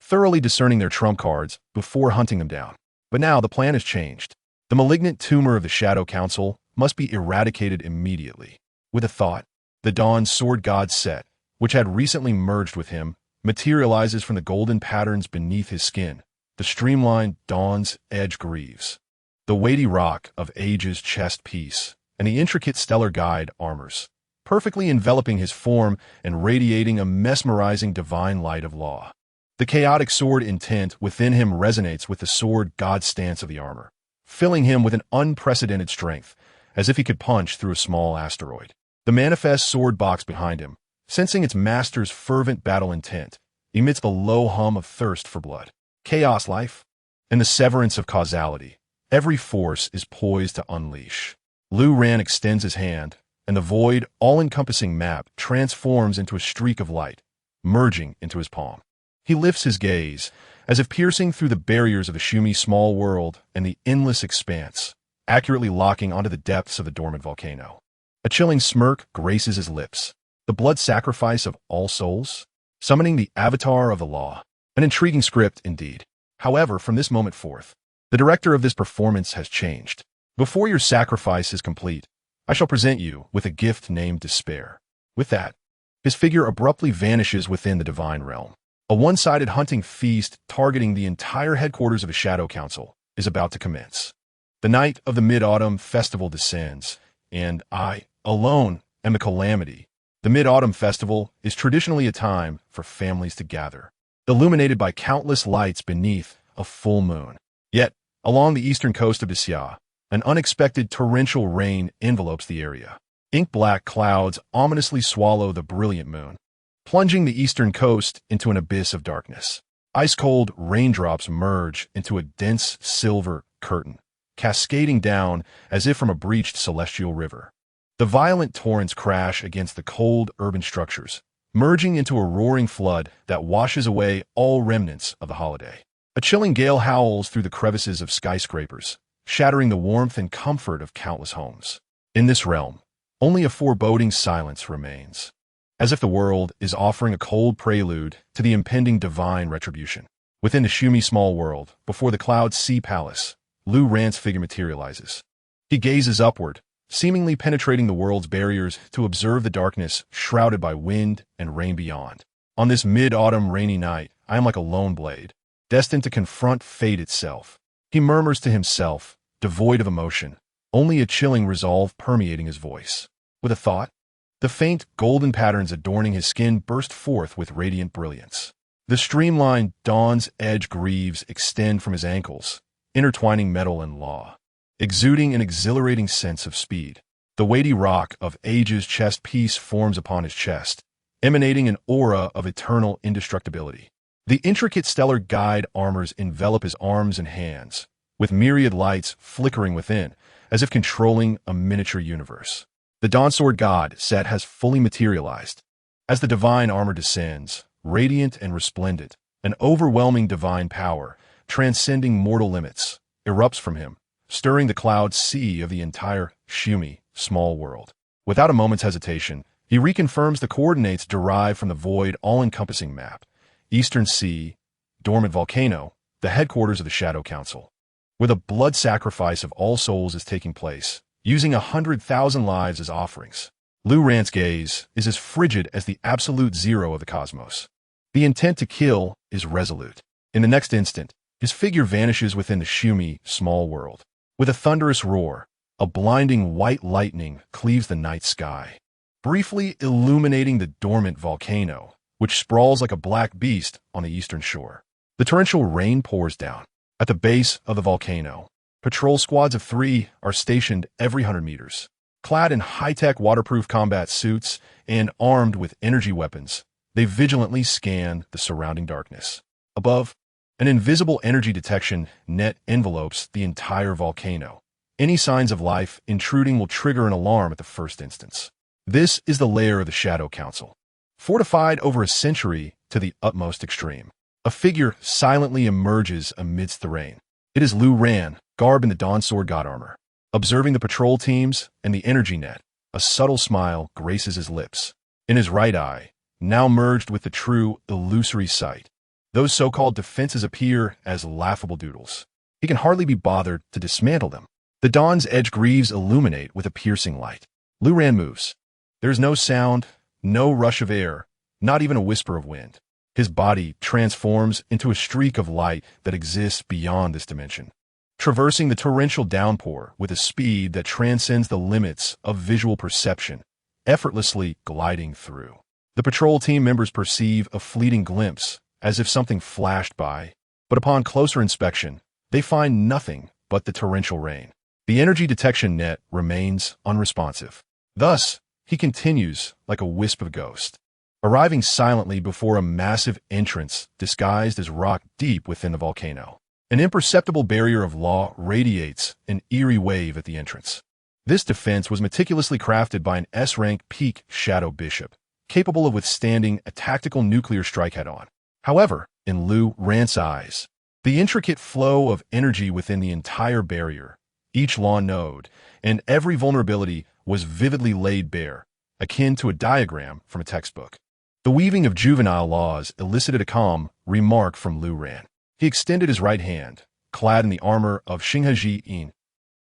thoroughly discerning their trump cards before hunting them down. But now the plan has changed. The malignant tumor of the Shadow Council must be eradicated immediately. With a thought, the Dawn's Sword God set, which had recently merged with him, materializes from the golden patterns beneath his skin. The streamlined Dawn's Edge greaves, the weighty rock of Age's chest piece, and the intricate stellar guide armors, perfectly enveloping his form and radiating a mesmerizing divine light of law. The chaotic sword intent within him resonates with the sword God stance of the armor, filling him with an unprecedented strength, as if he could punch through a small asteroid. The manifest sword box behind him, sensing its master's fervent battle intent, emits the low hum of thirst for blood. Chaos life, and the severance of causality. Every force is poised to unleash. Lu Ran extends his hand, and the void, all-encompassing map transforms into a streak of light, merging into his palm. He lifts his gaze, as if piercing through the barriers of the Shumi small world and the endless expanse, accurately locking onto the depths of the dormant volcano. A chilling smirk graces his lips. The blood sacrifice of all souls? Summoning the Avatar of the Law. An intriguing script, indeed. However, from this moment forth, the director of this performance has changed. Before your sacrifice is complete, I shall present you with a gift named Despair. With that, his figure abruptly vanishes within the divine realm. A one-sided hunting feast targeting the entire headquarters of the Shadow Council is about to commence. The night of the Mid-Autumn Festival descends, and I, alone, am the calamity. The Mid-Autumn Festival is traditionally a time for families to gather, illuminated by countless lights beneath a full moon. Yet, along the eastern coast of Desya, an unexpected torrential rain envelopes the area. Ink-black clouds ominously swallow the brilliant moon, plunging the eastern coast into an abyss of darkness. Ice-cold raindrops merge into a dense silver curtain, cascading down as if from a breached celestial river. The violent torrents crash against the cold urban structures, merging into a roaring flood that washes away all remnants of the holiday. A chilling gale howls through the crevices of skyscrapers, shattering the warmth and comfort of countless homes. In this realm, only a foreboding silence remains, as if the world is offering a cold prelude to the impending divine retribution. Within the Shumi small world, before the Cloud Sea Palace, Lu Ran's figure materializes. He gazes upward, seemingly penetrating the world's barriers to observe the darkness shrouded by wind and rain beyond. On this mid-autumn rainy night, I am like a lone blade, destined to confront fate itself. He murmurs to himself, devoid of emotion, only a chilling resolve permeating his voice. With a thought, the faint golden patterns adorning his skin burst forth with radiant brilliance. The streamlined Dawn's Edge greaves extend from his ankles, intertwining metal and law, exuding an exhilarating sense of speed. The weighty rock of Age's chest piece forms upon his chest, emanating an aura of eternal indestructibility. The intricate stellar guide armors envelop his arms and hands, with myriad lights flickering within, as if controlling a miniature universe. The Dawn Sword God set has fully materialized. As the divine armor descends, radiant and resplendent, an overwhelming divine power, transcending mortal limits, erupts from him, stirring the cloud sea of the entire Shumi small world. Without a moment's hesitation, he reconfirms the coordinates derived from the void all-encompassing map. Eastern Sea, dormant volcano, the headquarters of the Shadow Council, where the blood sacrifice of all souls is taking place, using 100,000 lives as offerings. Lu Ran's gaze is as frigid as the absolute zero of the cosmos. The intent to kill is resolute. In the next instant, his figure vanishes within the Shumi small world. With a thunderous roar, a blinding white lightning cleaves the night sky, briefly illuminating the dormant volcano, which sprawls like a black beast on the eastern shore. The torrential rain pours down. At the base of the volcano, patrol squads of 3 are stationed every 100 meters. Clad in high-tech waterproof combat suits and armed with energy weapons, they vigilantly scan the surrounding darkness. Above, an invisible energy detection net envelopes the entire volcano. Any signs of life intruding will trigger an alarm at the first instance. This is the lair of the Shadow Council, fortified over a century to the utmost extreme. A figure silently emerges amidst the rain. It is Lu Ran, garbed in the Dawn Sword God armor. Observing the patrol teams and the energy net, a subtle smile graces his lips. In his right eye, now merged with the true, illusory sight, those so-called defenses appear as laughable doodles. He can hardly be bothered to dismantle them. The dawn's edge greaves illuminate with a piercing light. Lu Ran moves. There is no sound, no rush of air, not even a whisper of wind. His body transforms into a streak of light that exists beyond this dimension, traversing the torrential downpour with a speed that transcends the limits of visual perception, effortlessly gliding through. The patrol team members perceive a fleeting glimpse, as if something flashed by, but upon closer inspection, they find nothing but the torrential rain. The energy detection net remains unresponsive. Thus, he continues like a wisp of ghost, arriving silently before a massive entrance disguised as rock deep within the volcano. An imperceptible barrier of law radiates an eerie wave at the entrance. This defense was meticulously crafted by an S-rank peak Shadow Bishop, capable of withstanding a tactical nuclear strike head-on. However, in Lu Ran's eyes, the intricate flow of energy within the entire barrier, each law node, and every vulnerability was vividly laid bare, akin to a diagram from a textbook. The weaving of juvenile laws elicited a calm remark from Lu Ran. He extended his right hand, clad in the armor of Xingheji Yin,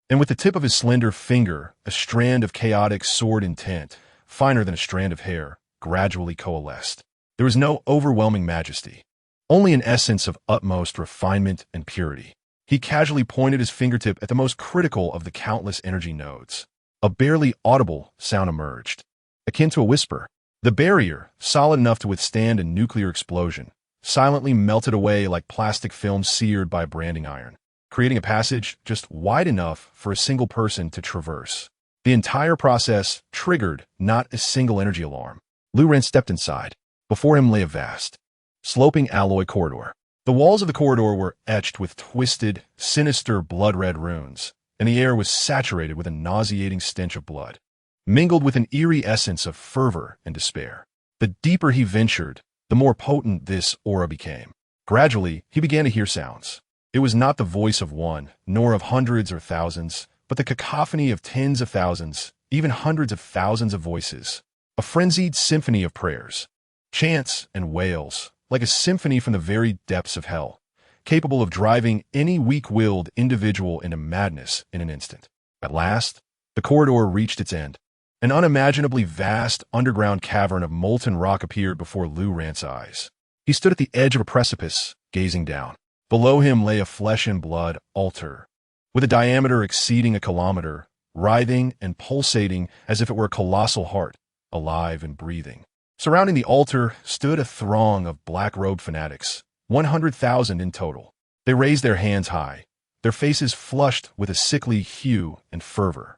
and with the tip of his slender finger, a strand of chaotic sword intent, finer than a strand of hair, gradually coalesced. There was no overwhelming majesty, only an essence of utmost refinement and purity. He casually pointed his fingertip at the most critical of the countless energy nodes. A barely audible sound emerged, akin to a whisper. The barrier, solid enough to withstand a nuclear explosion, silently melted away like plastic film seared by a branding iron, creating a passage just wide enough for a single person to traverse. The entire process triggered not a single energy alarm. Lu Ran stepped inside. Before him lay a vast, sloping alloy corridor. The walls of the corridor were etched with twisted, sinister blood-red runes, and the air was saturated with a nauseating stench of blood, mingled with an eerie essence of fervor and despair. The deeper he ventured, the more potent this aura became. Gradually, he began to hear sounds. It was not the voice of one, nor of hundreds or thousands, but the cacophony of tens of thousands, even hundreds of thousands of voices. A frenzied symphony of prayers, chants, and wails, like a symphony from the very depths of hell, capable of driving any weak-willed individual into madness in an instant. At last, the corridor reached its end. An unimaginably vast underground cavern of molten rock appeared before Lu Ran's eyes. He stood at the edge of a precipice, gazing down. Below him lay a flesh-and-blood altar, with a diameter exceeding a kilometer, writhing and pulsating as if it were a colossal heart, alive and breathing. Surrounding the altar stood a throng of black-robed fanatics, 100,000 in total. They raised their hands high, their faces flushed with a sickly hue and fervor,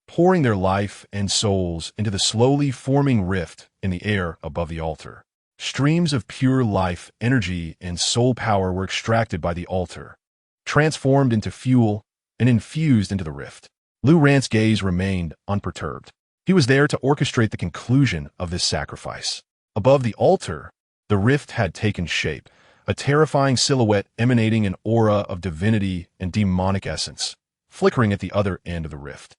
pouring their life and souls into the slowly forming rift in the air above the altar. Streams of pure life, energy, and soul power were extracted by the altar, transformed into fuel, and infused into the rift. Lu Ran's gaze remained unperturbed. He was there to orchestrate the conclusion of this sacrifice. Above the altar, the rift had taken shape, a terrifying silhouette emanating an aura of divinity and demonic essence, flickering at the other end of the rift.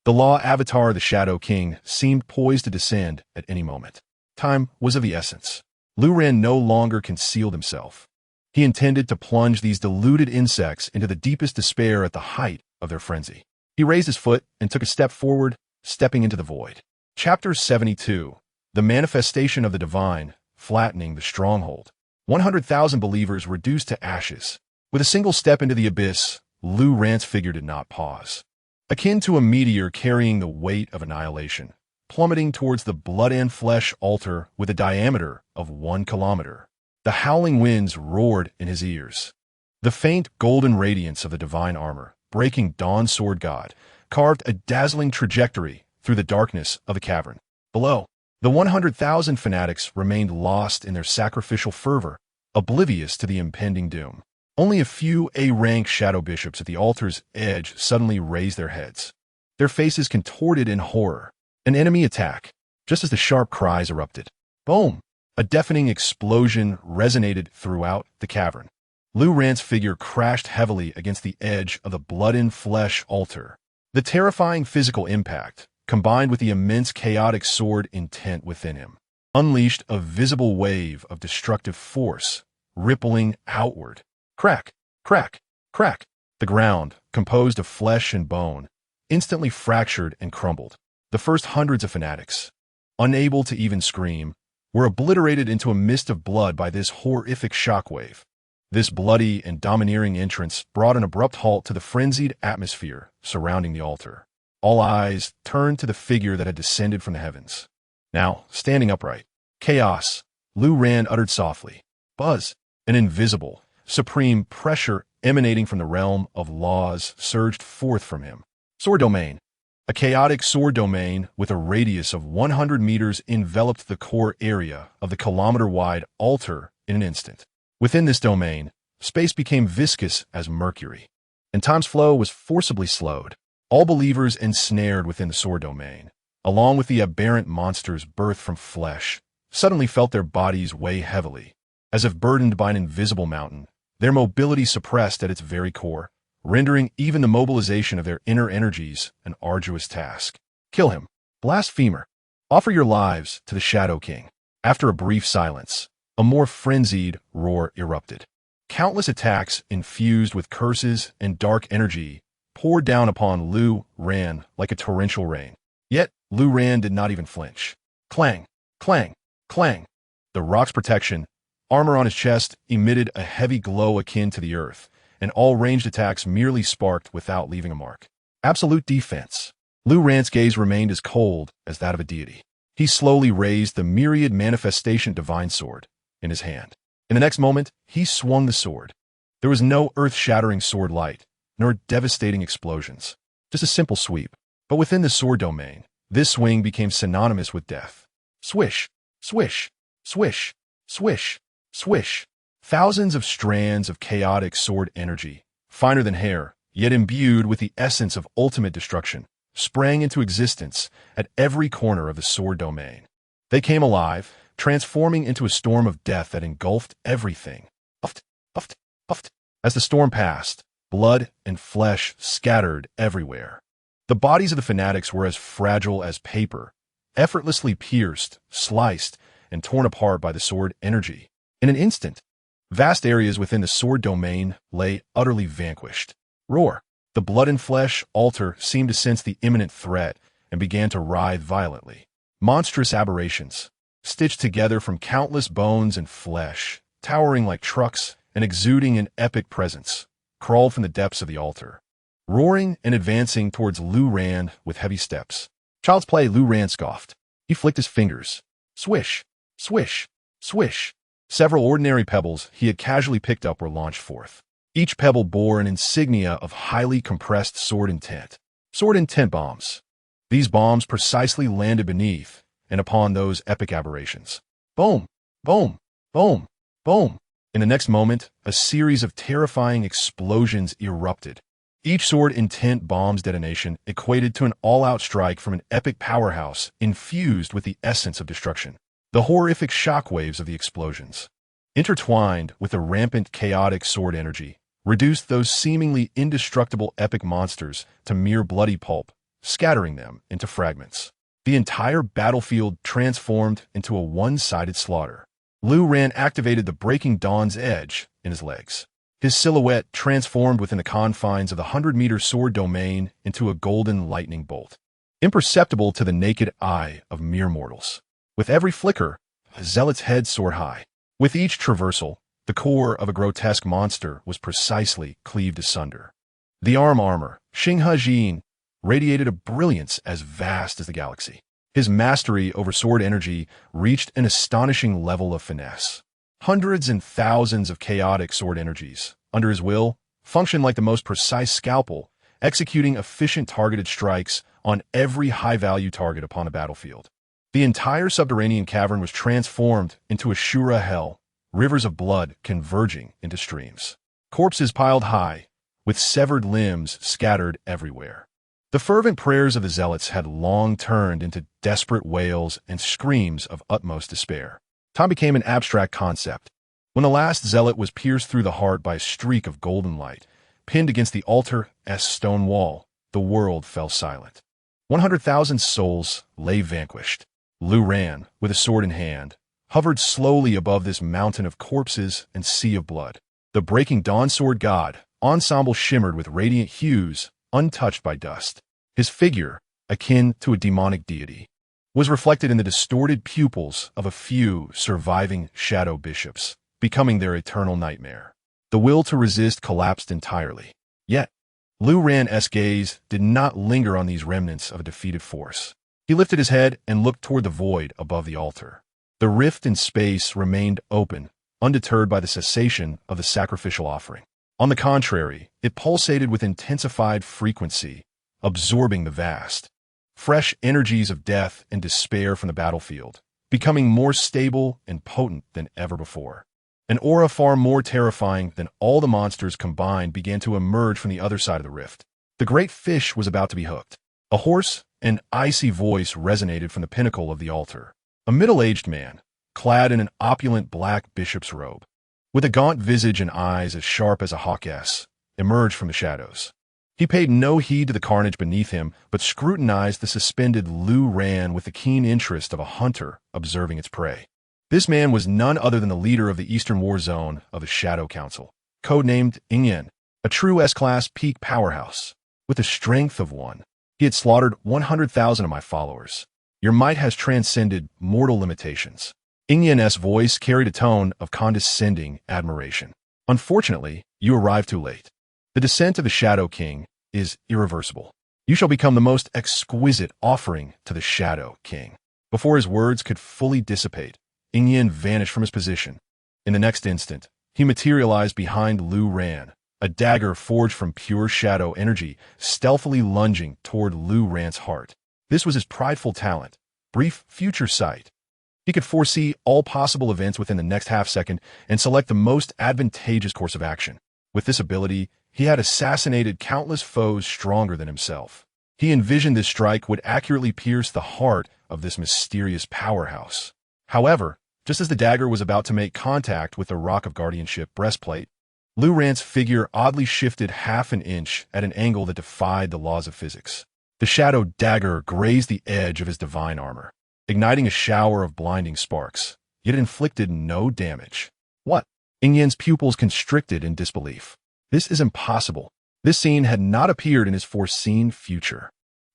The law avatar of the Shadow King seemed poised to descend at any moment. Time was of the essence. Lu Ran no longer concealed himself. He intended to plunge these deluded insects into the deepest despair at the height of their frenzy. He raised his foot and took a step forward, stepping into the void. Chapter 72. The Manifestation of the Divine, Flattening the Stronghold. 100,000 believers reduced to ashes. With a single step into the abyss, Lu Ran's figure did not pause. Akin to a meteor carrying the weight of annihilation, plummeting towards the blood and flesh altar with a diameter of 1 kilometer. The howling winds roared in his ears. The faint golden radiance of the divine armor, breaking Dawn's sword god, carved a dazzling trajectory through the darkness of the cavern. Below, the 100,000 fanatics remained lost in their sacrificial fervor, oblivious to the impending doom. Only a few A-rank shadow bishops at the altar's edge suddenly raised their heads, their faces contorted in horror. An enemy attack, just as the sharp cries erupted. Boom! A deafening explosion resonated throughout the cavern. Lu Ran's figure crashed heavily against the edge of the blood-and-flesh altar. The terrifying physical impact, combined with the immense chaotic sword intent within him, unleashed a visible wave of destructive force, rippling outward. Crack, crack, crack. The ground, composed of flesh and bone, instantly fractured and crumbled. The first hundreds of fanatics, unable to even scream, were obliterated into a mist of blood by this horrific shockwave. This bloody and domineering entrance brought an abrupt halt to the frenzied atmosphere surrounding the altar. All eyes turned to the figure that had descended from the heavens. Now, standing upright, chaos, Lu Ran uttered softly. Buzz, an invisible, supreme pressure emanating from the realm of laws surged forth from him. Sword domain. A chaotic sword domain with a radius of 100 meters enveloped the core area of the kilometer-wide altar in an instant. Within this domain, space became viscous as mercury, and time's flow was forcibly slowed. All believers ensnared within the sword domain, along with the aberrant monsters birthed from flesh, suddenly felt their bodies weigh heavily, as if burdened by an invisible mountain, their mobility suppressed at its very core, rendering even the mobilization of their inner energies an arduous task. Kill him. Blasphemer. Offer your lives to the Shadow King. After a brief silence, a more frenzied roar erupted. Countless attacks infused with curses and dark energy poured down upon Lu Ran like a torrential rain. Yet, Lu Ran did not even flinch. Clang, clang, clang. The rock's protection, armor on his chest, emitted a heavy glow akin to the earth, and all ranged attacks merely sparked without leaving a mark. Absolute defense. Lu Ran's gaze remained as cold as that of a deity. He slowly raised the myriad manifestation divine sword in his hand. In the next moment, he swung the sword. There was no earth-shattering sword light, nor devastating explosions. Just a simple sweep. But within the sword domain, this swing became synonymous with death. Swish, swish, swish, swish, swish. Thousands of strands of chaotic sword energy, finer than hair, yet imbued with the essence of ultimate destruction, sprang into existence at every corner of the sword domain. They came alive, transforming into a storm of death that engulfed everything. Puffed, puffed, puffed. As the storm passed, blood and flesh scattered everywhere. The bodies of the fanatics were as fragile as paper, effortlessly pierced, sliced, and torn apart by the sword energy. In an instant, vast areas within the sword domain lay utterly vanquished. Roar. The blood and flesh altar seemed to sense the imminent threat and began to writhe violently. Monstrous aberrations, stitched together from countless bones and flesh, towering like trucks and exuding an epic presence, crawled from the depths of the altar, roaring and advancing towards Lu Ran with heavy steps. Child's play, Lu Ran scoffed. He flicked his fingers. Swish, swish, swish. Several ordinary pebbles he had casually picked up were launched forth. Each pebble bore an insignia of highly compressed sword intent. Sword intent bombs. These bombs precisely landed beneath and upon those epic aberrations. Boom, boom, boom, boom. In the next moment, a series of terrifying explosions erupted. Each sword intent bomb's detonation equated to an all-out strike from an epic powerhouse infused with the essence of destruction. The horrific shockwaves of the explosions, intertwined with the rampant chaotic sword energy, reduced those seemingly indestructible epic monsters to mere bloody pulp scattering them into fragments. The entire battlefield transformed into a one-sided slaughter. Lu Ran activated the Breaking Dawn's edge in his legs. His silhouette transformed within the confines of the 100-meter sword domain into a golden lightning bolt, imperceptible to the naked eye of mere mortals. With every flicker, the zealot's head soared high. With each traversal, the core of a grotesque monster was precisely cleaved asunder. The armor, Xinghe Jin, radiated a brilliance as vast as the galaxy. His mastery over sword energy reached an astonishing level of finesse. Hundreds and thousands of chaotic sword energies, under his will, functioned like the most precise scalpel, executing efficient targeted strikes on every high-value target upon the battlefield. The entire subterranean cavern was transformed into a Shura hell, rivers of blood converging into streams. Corpses piled high, with severed limbs scattered everywhere. The fervent prayers of the zealots had long turned into desperate wails and screams of utmost despair. Time became an abstract concept. When the last zealot was pierced through the heart by a streak of golden light, pinned against the altar's stone wall, the world fell silent. 100,000 souls lay vanquished. Lu Ran, with a sword in hand, hovered slowly above this mountain of corpses and sea of blood. The Breaking Dawn Sword God ensemble shimmered with radiant hues, untouched by dust. His figure, akin to a demonic deity, was reflected in the distorted pupils of a few surviving shadow bishops, becoming their eternal nightmare. The will to resist collapsed entirely. Yet, Lu Ran's gaze did not linger on these remnants of a defeated force. He lifted his head and looked toward the void above the altar. The rift in space remained open, undeterred by the cessation of the sacrificial offering. On the contrary, it pulsated with intensified frequency, absorbing the vast, fresh energies of death and despair from the battlefield, becoming more stable and potent than ever before. An aura far more terrifying than all the monsters combined began to emerge from the other side of the rift. The great fish was about to be hooked. A hoarse and icy voice resonated from the pinnacle of the altar. A middle-aged man, clad in an opulent black bishop's robe, with a gaunt visage and eyes as sharp as a hawk's, emerged from the shadows. He paid no heed to the carnage beneath him, but scrutinized the suspended Lu Ran with the keen interest of a hunter observing its prey. This man was none other than the leader of the Eastern War Zone of the Shadow Council, codenamed Ingyan, a true S-class peak powerhouse. With the strength of one, he had slaughtered 100,000 of my followers. Your might has transcended mortal limitations. Ingyan's voice carried a tone of condescending admiration. Unfortunately, you arrived too late. The descent of the Shadow King is irreversible. You shall become the most exquisite offering to the Shadow King. Before his words could fully dissipate, Ingyan vanished from his position. In the next instant, he materialized behind Lu Ran, a dagger forged from pure shadow energy, stealthily lunging toward Lu Ran's heart. This was his prideful talent, brief future sight. He could foresee all possible events within the next half-second and select the most advantageous course of action. With this ability, he had assassinated countless foes stronger than himself. He envisioned this strike would accurately pierce the heart of this mysterious powerhouse. However, just as the dagger was about to make contact with the Rock of Guardianship breastplate, Lu Ran's figure oddly shifted half an inch at an angle that defied the laws of physics. The shadow dagger grazed the edge of his divine armor, igniting a shower of blinding sparks, yet inflicted no damage. What? Ingyan's pupils constricted in disbelief. This is impossible. This scene had not appeared in his foreseen future.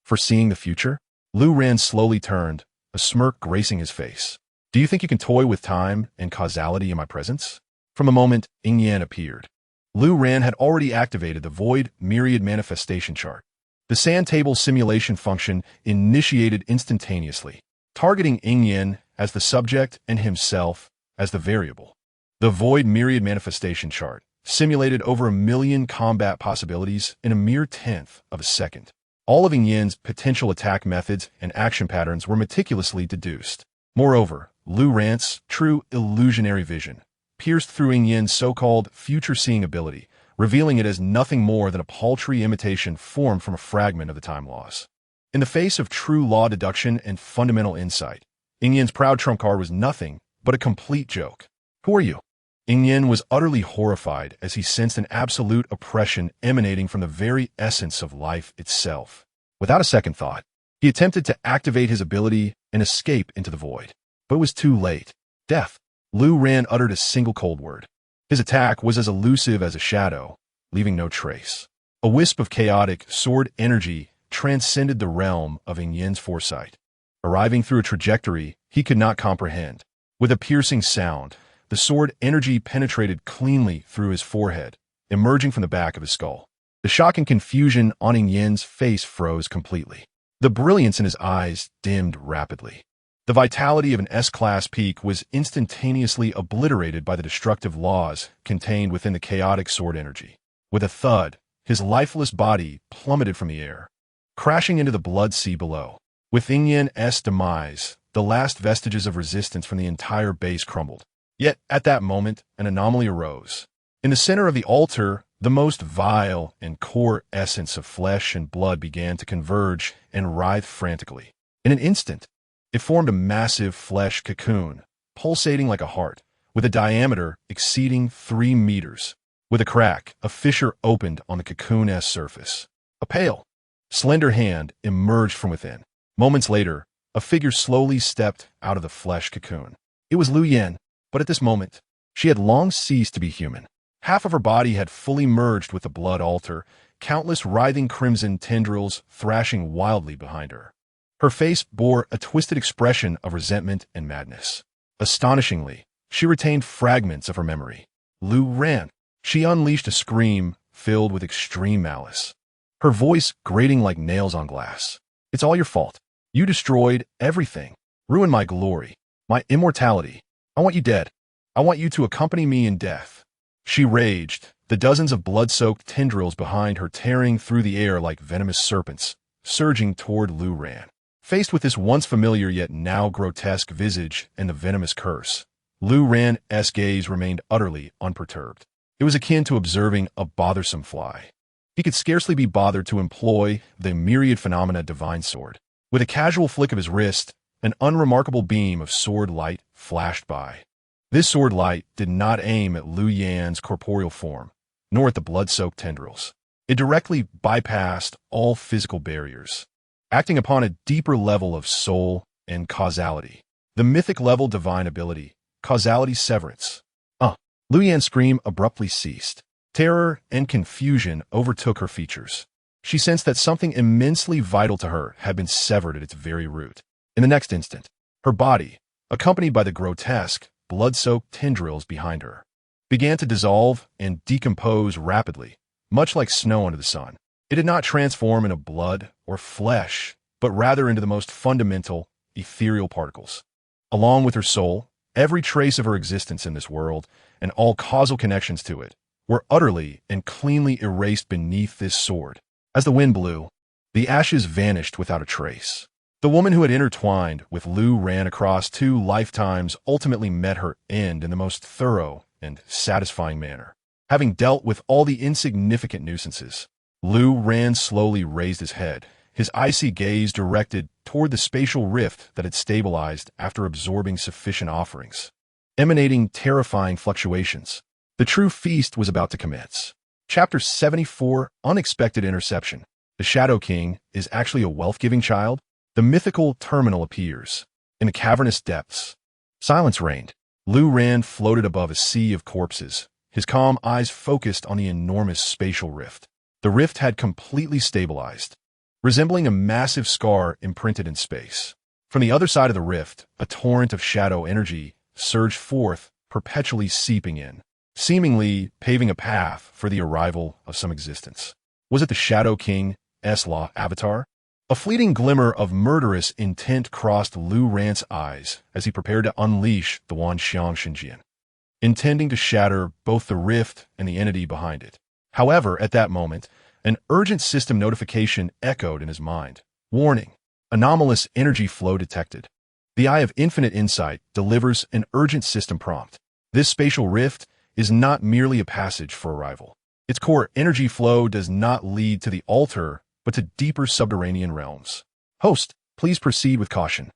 Foreseeing the future? Lu Ran slowly turned, a smirk gracing his face. Do you think you can toy with time and causality in my presence? From the moment Ingyan appeared, Lu Ran had already activated the Void Myriad Manifestation Chart. The sand table simulation function initiated instantaneously, targeting Ingyan as the subject and himself as the variable. The Void Myriad Manifestation Chart simulated over 1 million combat possibilities in a mere tenth of a second. All of Ingyan's potential attack methods and action patterns were meticulously deduced. Moreover, Lu Ran's true illusionary vision pierced through Ingyan's so-called future-seeing ability, revealing it as nothing more than a paltry imitation formed from a fragment of the time laws. In the face of true law deduction and fundamental insight, Ingyan's proud trump card was nothing but a complete joke. Who are you? Ingyan was utterly horrified as he sensed an absolute oppression emanating from the very essence of life itself. Without a second thought, he attempted to activate his ability and escape into the void. But it was too late. Death. Lu Ran uttered a single cold word. His attack was as elusive as a shadow, leaving no trace. A wisp of chaotic sword energy transcended the realm of Yin's foresight, arriving through a trajectory he could not comprehend. With a piercing sound, the sword energy penetrated cleanly through his forehead, emerging from the back of his skull. The shock and confusion on Yin's face froze completely. The brilliance in his eyes dimmed rapidly. The vitality of an S-class peak was instantaneously obliterated by the destructive laws contained within the chaotic sword energy. With a thud, his lifeless body plummeted from the air, crashing into the blood sea below. With Yin's demise, the last vestiges of resistance from the entire base crumbled. Yet, at that moment, an anomaly arose. In the center of the altar, the most vile and core essence of flesh and blood began to converge and writhe frantically. In an instant, it formed a massive flesh cocoon, pulsating like a heart, with a diameter exceeding 3 meters. With a crack, a fissure opened on the cocoon's surface. A pale, slender hand emerged from within. Moments later, a figure slowly stepped out of the flesh cocoon. It was Lu Yan, but at this moment, she had long ceased to be human. Half of her body had fully merged with the blood altar, countless writhing crimson tendrils thrashing wildly behind her. Her face bore a twisted expression of resentment and madness. Astonishingly, she retained fragments of her memory. Lu ran. She unleashed a scream filled with extreme malice, her voice grating like nails on glass. "It's all your fault. You destroyed everything, ruined my glory, my immortality. I want you dead. I want you to accompany me in death." She raged, the dozens of blood-soaked tendrils behind her tearing through the air like venomous serpents, surging toward Lu Ran. Faced with this once familiar yet now grotesque visage and the venomous curse, Lu Ran's gaze remained utterly unperturbed. It was akin to observing a bothersome fly. He could scarcely be bothered to employ the myriad phenomena divine sword. With a casual flick of his wrist, an unremarkable beam of sword light flashed by. This sword light did not aim at Lu Yan's corporeal form, nor at the blood-soaked tendrils. It directly bypassed all physical barriers, acting upon a deeper level of soul and causality. The mythic-level divine ability, causality severance. Lu Yan's scream abruptly ceased. Terror and confusion overtook her features. She sensed that something immensely vital to her had been severed at its very root. In the next instant, her body, accompanied by the grotesque, blood-soaked tendrils behind her, began to dissolve and decompose rapidly, much like snow under the sun. It did not transform into blood or flesh, but rather into the most fundamental, ethereal particles. Along with her soul, every trace of her existence in this world, and all causal connections to it, were utterly and cleanly erased beneath this sword. As the wind blew, the ashes vanished without a trace. The woman who had intertwined with Lu Ran across 2 lifetimes ultimately met her end in the most thorough and satisfying manner. Having dealt with all the insignificant nuisances, Lu Ran slowly raised his head, his icy gaze directed toward the spatial rift that had stabilized after absorbing sufficient offerings, emanating terrifying fluctuations. The true feast was about to commence. Chapter 74, Unexpected Interception. The Shadow King is actually a wealth-giving child? The mythical terminal appears. In the cavernous depths, silence reigned. Lu Ran floated above a sea of corpses, his calm eyes focused on the enormous spatial rift. The rift had completely stabilized, resembling a massive scar imprinted in space. From the other side of the rift, a torrent of shadow energy surged forth, perpetually seeping in, seemingly paving a path for the arrival of some existence. Was it the Shadow King's law avatar? A fleeting glimmer of murderous intent crossed Lu Ran's eyes as he prepared to unleash the Wanxiang Xinjian, intending to shatter both the rift and the entity behind it. However, at that moment, an urgent system notification echoed in his mind. Warning: anomalous energy flow detected. The Eye of Infinite Insight delivers an urgent system prompt. This spatial rift is not merely a passage for arrival. Its core energy flow does not lead to the altar, but to deeper subterranean realms. Host, please proceed with caution.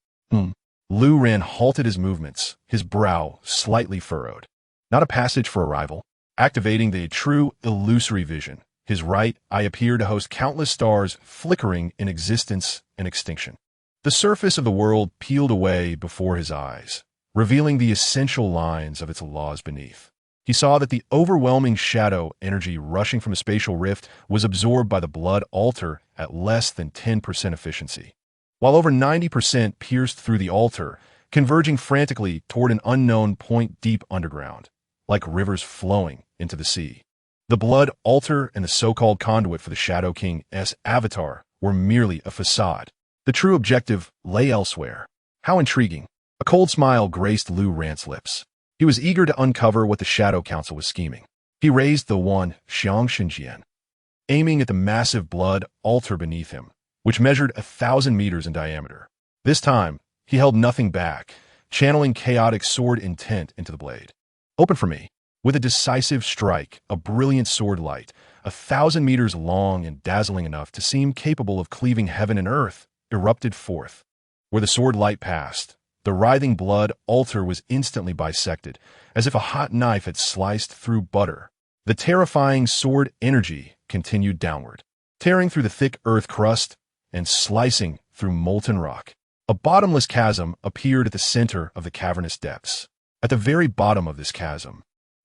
Lu Ran halted his movements, his brow slightly furrowed. Not a passage for arrival. Activating the true illusory vision, His right eye appeared to host countless stars flickering in existence and extinction. The surface of the world peeled away before his eyes, revealing the essential lines of its laws beneath. He saw that the overwhelming shadow energy rushing from a spatial rift was absorbed by the blood altar at less than 10% efficiency, while over 90% pierced through the altar, converging frantically toward an unknown point deep underground, like rivers flowing into the sea. The blood altar and the so-called conduit for the Shadow King's avatar were merely a facade. The true objective lay elsewhere. How intriguing. A cold smile graced Lu Rant's lips. He was eager to uncover what the Shadow Council was scheming. He raised the one Xiang Xinjian, aiming at the massive blood altar beneath him, which measured 1,000 meters in diameter. This time, he held nothing back, channeling chaotic sword intent into the blade. Open for me. With a decisive strike, a brilliant sword light, 1,000 meters long and dazzling enough to seem capable of cleaving heaven and earth, erupted forth. Where the sword light passed, the writhing blood altar was instantly bisected, as if a hot knife had sliced through butter. The terrifying sword energy continued downward, tearing through the thick earth crust and slicing through molten rock. A bottomless chasm appeared at the center of the cavernous depths. At the very bottom of this chasm,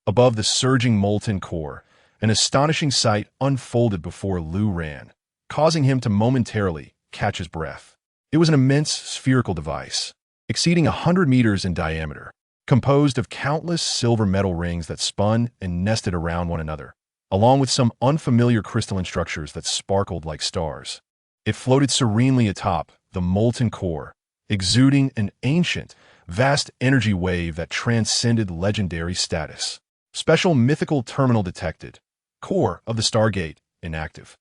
above the surging molten core, an astonishing sight unfolded before Lu Ran, causing him to momentarily catch his breath. It was an immense spherical device, exceeding 100 meters in diameter, composed of countless silver metal rings that spun and nested around one another, along with some unfamiliar crystalline structures that sparkled like stars. It floated serenely atop the molten core, exuding an ancient, vast energy wave that transcended legendary status. Special mythical terminal detected. Core of the Stargate inactive.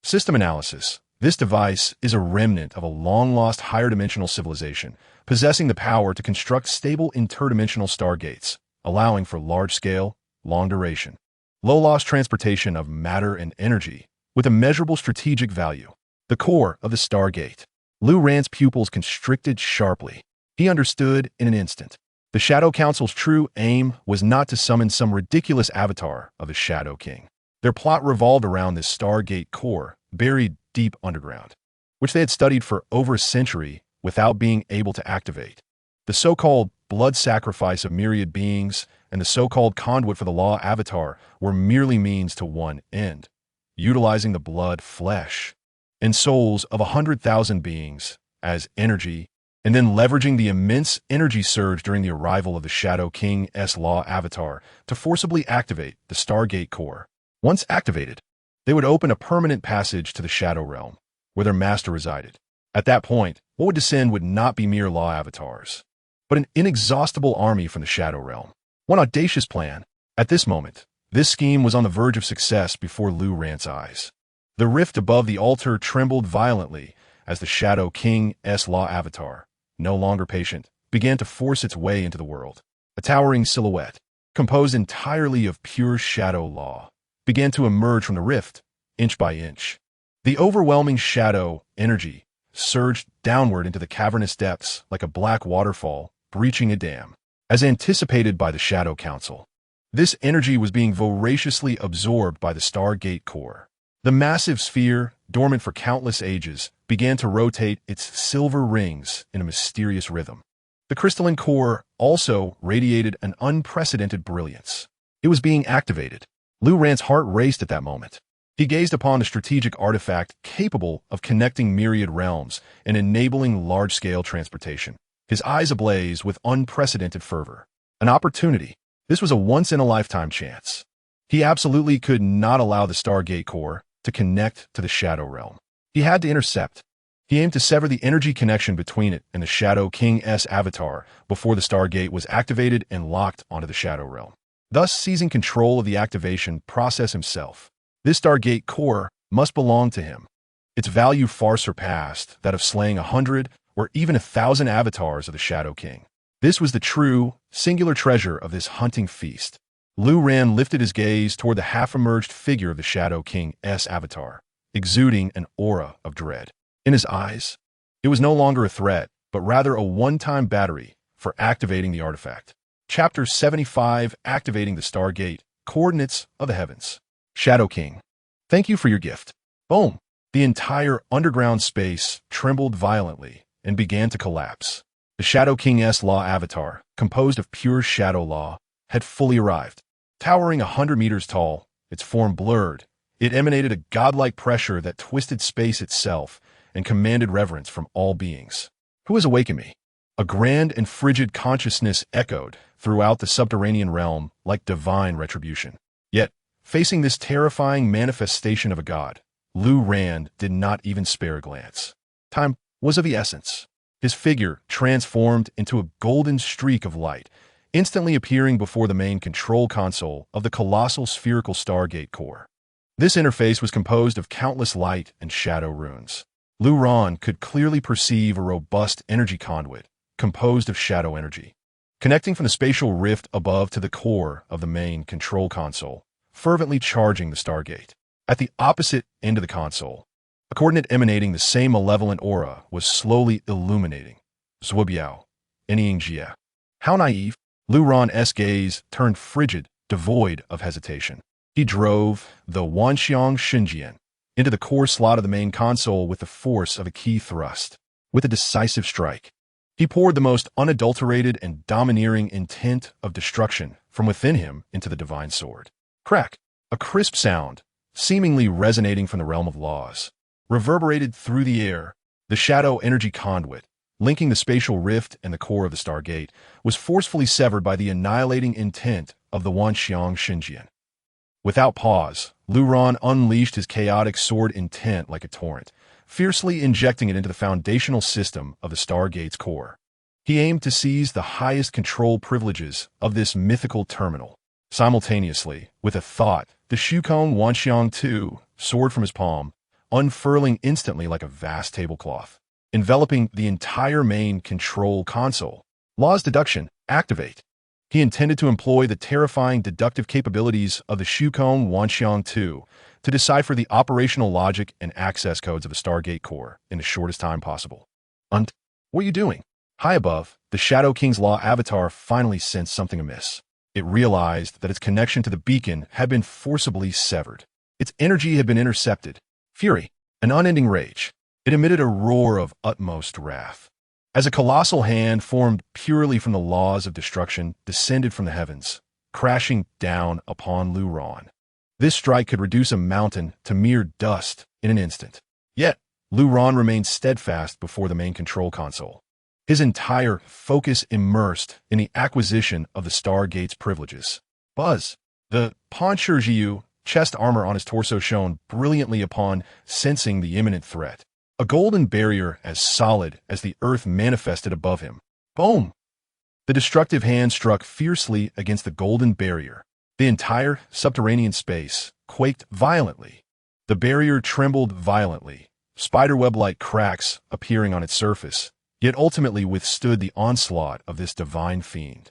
System analysis. This device is a remnant of a long-lost higher-dimensional civilization, possessing the power to construct stable interdimensional stargates, allowing for large-scale, long-duration, low-loss transportation of matter and energy, with a measurable strategic value. The core of the Stargate. Lu Ran's pupils constricted sharply. He understood in an instant. The Shadow Council's true aim was not to summon some ridiculous avatar of the Shadow King. Their plot revolved around this Stargate core, buried deep underground, which they had studied for over a century without being able to activate. The so-called blood sacrifice of myriad beings and the so-called conduit for the law avatar were merely means to one end, utilizing the blood, flesh, and souls of 100,000 beings as energy, and then leveraging the immense energy surge during the arrival of the Shadow King's law avatar to forcibly activate the Stargate core. Once activated, they would open a permanent passage to the Shadow Realm, where their master resided. At that point, what would descend would not be mere law avatars, but an inexhaustible army from the Shadow Realm. One audacious plan. At this moment, this scheme was on the verge of success before Lu Rant's eyes. The rift above the altar trembled violently as the Shadow King's law avatar, no longer patient, began to force its way into the world. A towering silhouette, composed entirely of pure shadow law, began to emerge from the rift, inch by inch. The overwhelming shadow energy surged downward into the cavernous depths like a black waterfall breaching a dam. As anticipated by the Shadow Council, this energy was being voraciously absorbed by the Stargate core. The massive sphere, dormant for countless ages, began to rotate its silver rings in a mysterious rhythm. The crystalline core also radiated an unprecedented brilliance. It was being activated. Lu Rant's heart raced at that moment. He gazed upon a strategic artifact capable of connecting myriad realms and enabling large-scale transportation. His eyes ablaze with unprecedented fervor. An opportunity. This was a once-in-a-lifetime chance. He absolutely could not allow the Stargate core to connect to the Shadow Realm. He had to intercept. He aimed to sever the energy connection between it and the Shadow King's avatar before the Stargate was activated and locked onto the Shadow Realm, thus seizing control of the activation process himself. This Stargate core must belong to him. Its value far surpassed that of slaying 100 or even 1,000 avatars of the Shadow King. This was the true, singular treasure of this hunting feast. Lu Ran lifted his gaze toward the half-emerged figure of the Shadow King's avatar, exuding an aura of dread. In his eyes, it was no longer a threat, but rather a one-time battery for activating the artifact. Chapter 75, Activating the Stargate, Coordinates of the Heavens. Shadow King. Thank you for your gift. Boom! The entire underground space trembled violently and began to collapse. The Shadow King's Law avatar, composed of pure Shadow Law, had fully arrived. Towering 100 meters tall, its form blurred, it emanated a godlike pressure that twisted space itself and commanded reverence from all beings. Who has awakened me? A grand and frigid consciousness echoed throughout the subterranean realm like divine retribution. Yet, facing this terrifying manifestation of a god, Lu Rand did not even spare a glance. Time was of the essence. His figure transformed into a golden streak of light, instantly appearing before the main control console of the colossal spherical Stargate core. This interface was composed of countless light and shadow runes. Lu Rand could clearly perceive a robust energy conduit, composed of shadow energy, connecting from the spatial rift above to the core of the main control console, fervently charging the Stargate. At the opposite end of the console, a coordinate emanating the same malevolent aura was slowly illuminating. Zhuobiao, Eniyingjia. How naive! Lu Rand's gaze turned frigid, devoid of hesitation. He drove the Wanxiang Xinjian into the core slot of the main console with the force of a key thrust. With a decisive strike, he poured the most unadulterated and domineering intent of destruction from within him into the divine sword. Crack! A crisp sound, seemingly resonating from the realm of laws, reverberated through the air. The shadow energy conduit, linking the spatial rift and the core of the Stargate, was forcefully severed by the annihilating intent of the Wanxiang Xinjian. Without pause, Lu Rand unleashed his chaotic sword intent like a torrent, fiercely injecting it into the foundational system of the Stargate's core. He aimed to seize the highest control privileges of this mythical terminal. Simultaneously, with a thought, the Shukong Wanxiang II soared from his palm, unfurling instantly like a vast tablecloth, enveloping the entire main control console. Law's deduction, activate. He intended to employ the terrifying deductive capabilities of the Shukong Wanxiang II to decipher the operational logic and access codes of the Stargate core in the shortest time possible. What are you doing? High above, the Shadow King's Law avatar finally sensed something amiss. It realized that its connection to the beacon had been forcibly severed. Its energy had been intercepted. Fury, an unending rage. It emitted a roar of utmost wrath. As a colossal hand formed purely from the laws of destruction descended from the heavens, crashing down upon Lu Rand. This strike could reduce a mountain to mere dust in an instant. Yet, Lu Rand remained steadfast before the main control console, his entire focus immersed in the acquisition of the Stargate's privileges. Buzz, the Panchurjiu chest armor on his torso shone brilliantly upon sensing the imminent threat. A golden barrier as solid as the earth manifested above him. Boom! The destructive hand struck fiercely against the golden barrier. The entire subterranean space quaked violently. The barrier trembled violently, spiderweb-like cracks appearing on its surface, yet ultimately withstood the onslaught of this divine fiend.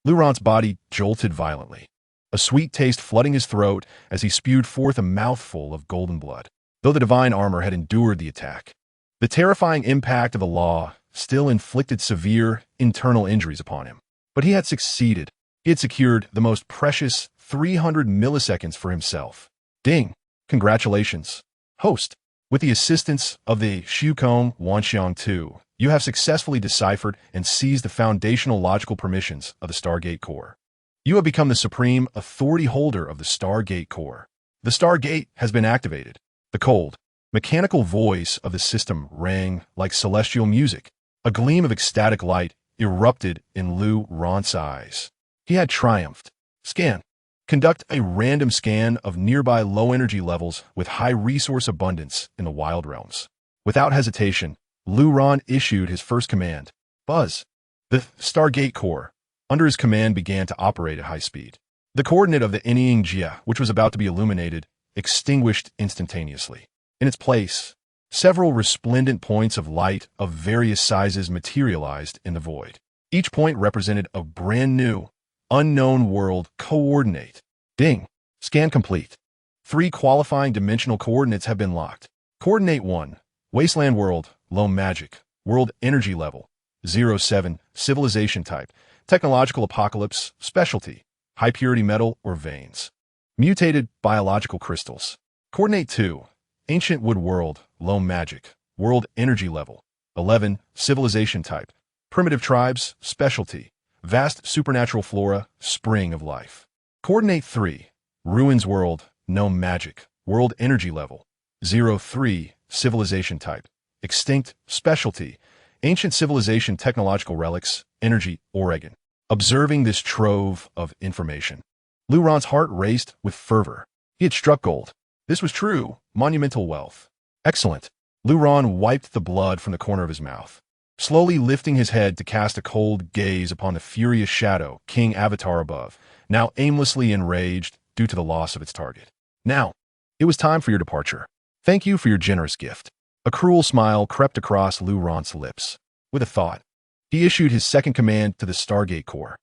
Lu Rand's body jolted violently, a sweet taste flooding his throat as he spewed forth a mouthful of golden blood. Though the divine armor had endured the attack, the terrifying impact of the law still inflicted severe internal injuries upon him. But he had succeeded. He had secured the most precious 300 milliseconds for himself. Ding! Congratulations, host. With the assistance of the Shukong Wanxiang II, you have successfully deciphered and seized the foundational logical permissions of the Stargate core. You have become the supreme authority holder of the Stargate core. The Stargate has been activated. The cold, mechanical voice of the system rang like celestial music. A gleam of ecstatic light erupted in Lu Rand's eyes. He had triumphed. Scan. Conduct a random scan of nearby low-energy levels with high resource abundance in the wild realms. Without hesitation, Lu Rand issued his first command. Buzz. The Stargate core, under his command, began to operate at high speed. The coordinate of the Eniyingjia, which was about to be illuminated, extinguished instantaneously. In its place, several resplendent points of light of various sizes materialized in the void. Each point represented a brand new, unknown world coordinate. Ding! Scan complete. 3 qualifying dimensional coordinates have been locked. Coordinate 1, Wasteland World, Low Magic, World Energy Level, 07, Civilization Type, Technological Apocalypse, Specialty, High Purity Metal or Veins. Mutated biological crystals. Coordinate 2. Ancient Wood World, Low Magic, World Energy Level. 11. Civilization Type. Primitive Tribes, Specialty. Vast Supernatural Flora, Spring of Life. Coordinate 3. Ruins World, No Magic, World Energy Level. 03. Civilization Type. Extinct, Specialty. Ancient Civilization Technological Relics, Energy, Oregon. Observing this trove of information, Lu Ran's heart raced with fervor. He had struck gold. This was true, monumental wealth. Excellent. Lu Ran wiped the blood from the corner of his mouth, slowly lifting his head to cast a cold gaze upon the furious shadow, King Avatar above, now aimlessly enraged due to the loss of its target. Now, it was time for your departure. Thank you for your generous gift. A cruel smile crept across Lu Ran's lips. With a thought, he issued his second command to the Stargate Core.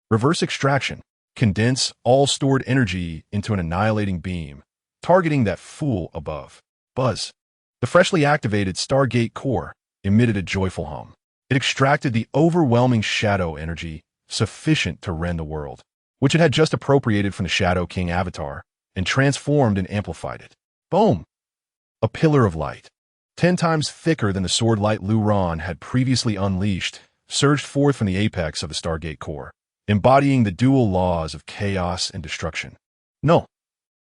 Reverse extraction. Condense all stored energy into an annihilating beam, targeting that fool above. Buzz. The freshly activated Stargate Core emitted a joyful hum. It extracted the overwhelming shadow energy sufficient to rend the world, which it had just appropriated from the Shadow King Avatar, and transformed and amplified it. Boom! A pillar of light, 10 times thicker than the sword light Lu Ran had previously unleashed, surged forth from the apex of the Stargate Core, embodying the dual laws of chaos and destruction. No!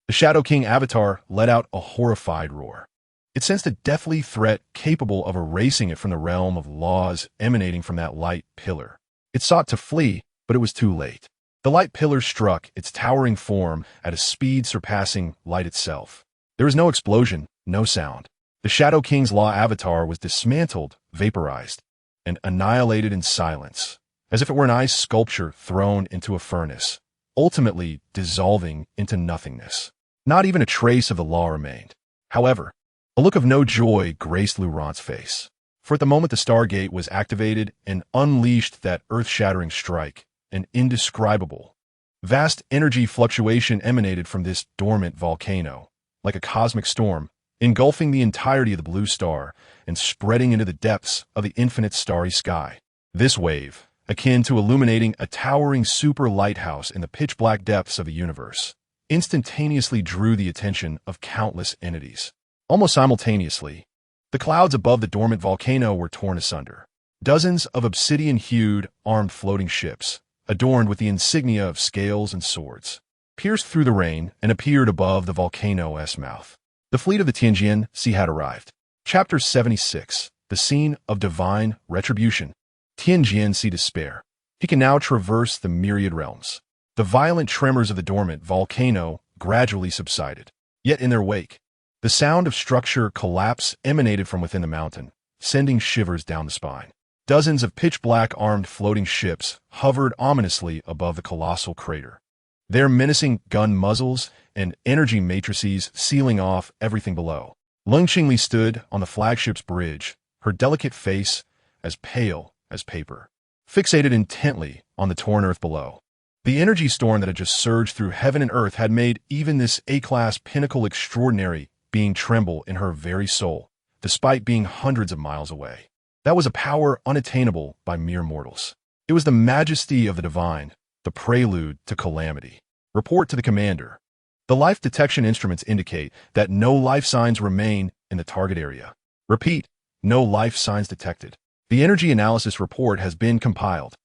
The Shadow King Avatar let out a horrified roar. It sensed a deathly threat capable of erasing it from the realm of laws emanating from that light pillar. It sought to flee, but it was too late. The light pillar struck its towering form at a speed surpassing light itself. There was no explosion, no sound. The Shadow King's Law Avatar was dismantled, vaporized, and annihilated in silence, as if it were an ice sculpture thrown into a furnace, ultimately dissolving into nothingness. Not even a trace of the law remained. However, a look of no joy graced Lu Ran's face, for at the moment the Stargate was activated and unleashed that earth-shattering strike, an indescribable, vast energy fluctuation emanated from this dormant volcano, like a cosmic storm, engulfing the entirety of the blue star and spreading into the depths of the infinite starry sky. This wave, akin to illuminating a towering super lighthouse in the pitch-black depths of the universe, instantaneously drew the attention of countless entities. Almost simultaneously, the clouds above the dormant volcano were torn asunder. Dozens of obsidian-hued, armed floating ships, adorned with the insignia of scales and swords, pierced through the rain and appeared above the volcano's mouth. The fleet of the Tianjin Sea had arrived. Chapter 76. The Scene of Divine Retribution. Tianjin Sea Despair. He can now traverse the myriad realms. The violent tremors of the dormant volcano gradually subsided. Yet in their wake, the sound of structure collapse emanated from within the mountain, sending shivers down the spine. Dozens of pitch-black armed floating ships hovered ominously above the colossal crater, their menacing gun muzzles and energy matrices sealing off everything below. Lung Qingli stood on the flagship's bridge, her delicate face as pale as paper, fixated intently on the torn earth below. The energy storm that had just surged through heaven and earth had made even this A-class pinnacle extraordinary being tremble in her very soul, despite being hundreds of miles away. That was a power unattainable by mere mortals. It was the majesty of the divine, the prelude to calamity. Report to the commander. The life detection instruments indicate that no life signs remain in the target area. Repeat, no life signs detected. The energy analysis report has been compiled.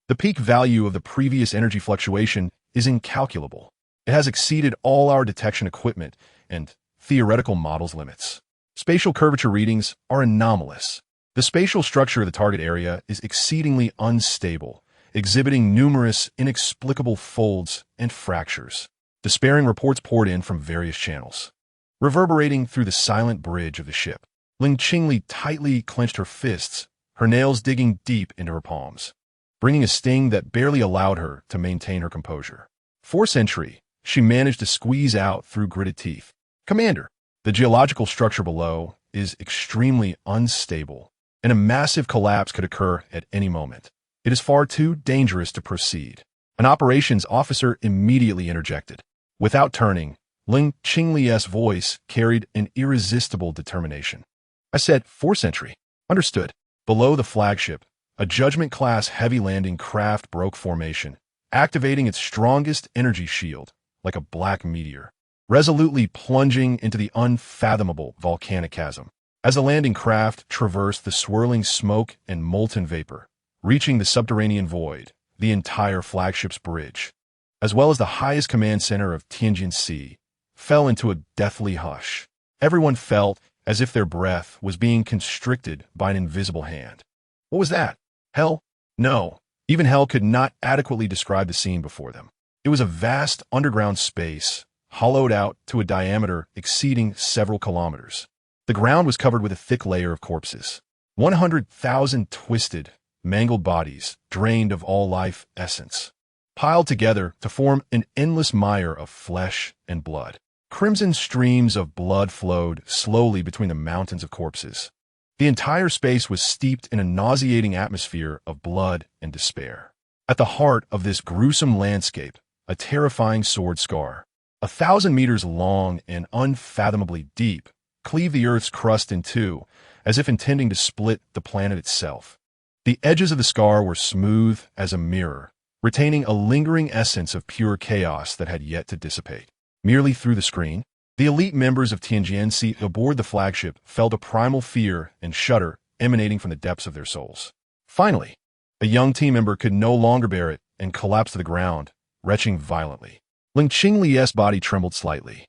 The peak value of the previous energy fluctuation is incalculable. It has exceeded all our detection equipment and theoretical models' limits. Spatial curvature readings are anomalous. The spatial structure of the target area is exceedingly unstable, exhibiting numerous inexplicable folds and fractures. Despairing reports poured in from various channels, reverberating through the silent bridge of the ship. Ling Qingli tightly clenched her fists, her nails digging deep into her palms, bringing a sting that barely allowed her to maintain her composure. Force entry, she managed to squeeze out through gritted teeth. Commander, the geological structure below is extremely unstable, and a massive collapse could occur at any moment. It is far too dangerous to proceed. An operations officer immediately interjected. Without turning, Ling Qingli's voice carried an irresistible determination. I said, force entry. Understood. Below the flagship, a Judgment-class heavy landing craft broke formation, activating its strongest energy shield, like a black meteor. resolutely plunging into the unfathomable volcanic chasm. As the landing craft traversed the swirling smoke and molten vapor, reaching the subterranean void, the entire flagship's bridge, as well as the highest command center of Tianjin, fell into a deathly hush. Everyone felt as if their breath was being constricted by an invisible hand. What was that? Hell? No. Even hell could not adequately describe the scene before them. It was a vast underground space, hollowed out to a diameter exceeding several kilometers. The ground was covered with a thick layer of corpses. 100,000 twisted, mangled bodies, drained of all life essence, piled together to form an endless mire of flesh and blood. Crimson streams of blood flowed slowly between the mountains of corpses. The entire space was steeped in a nauseating atmosphere of blood and despair. At the heart of this gruesome landscape, a terrifying sword scar, 1,000 meters long and unfathomably deep, cleaved the Earth's crust in two, as if intending to split the planet itself. The edges of the scar were smooth as a mirror, retaining a lingering essence of pure chaos that had yet to dissipate. Merely through the screen, the elite members of Tianjin aboard the flagship felt a primal fear and shudder emanating from the depths of their souls. Finally, a young team member could no longer bear it and collapsed to the ground, retching violently. Ling Qingli's body trembled slightly.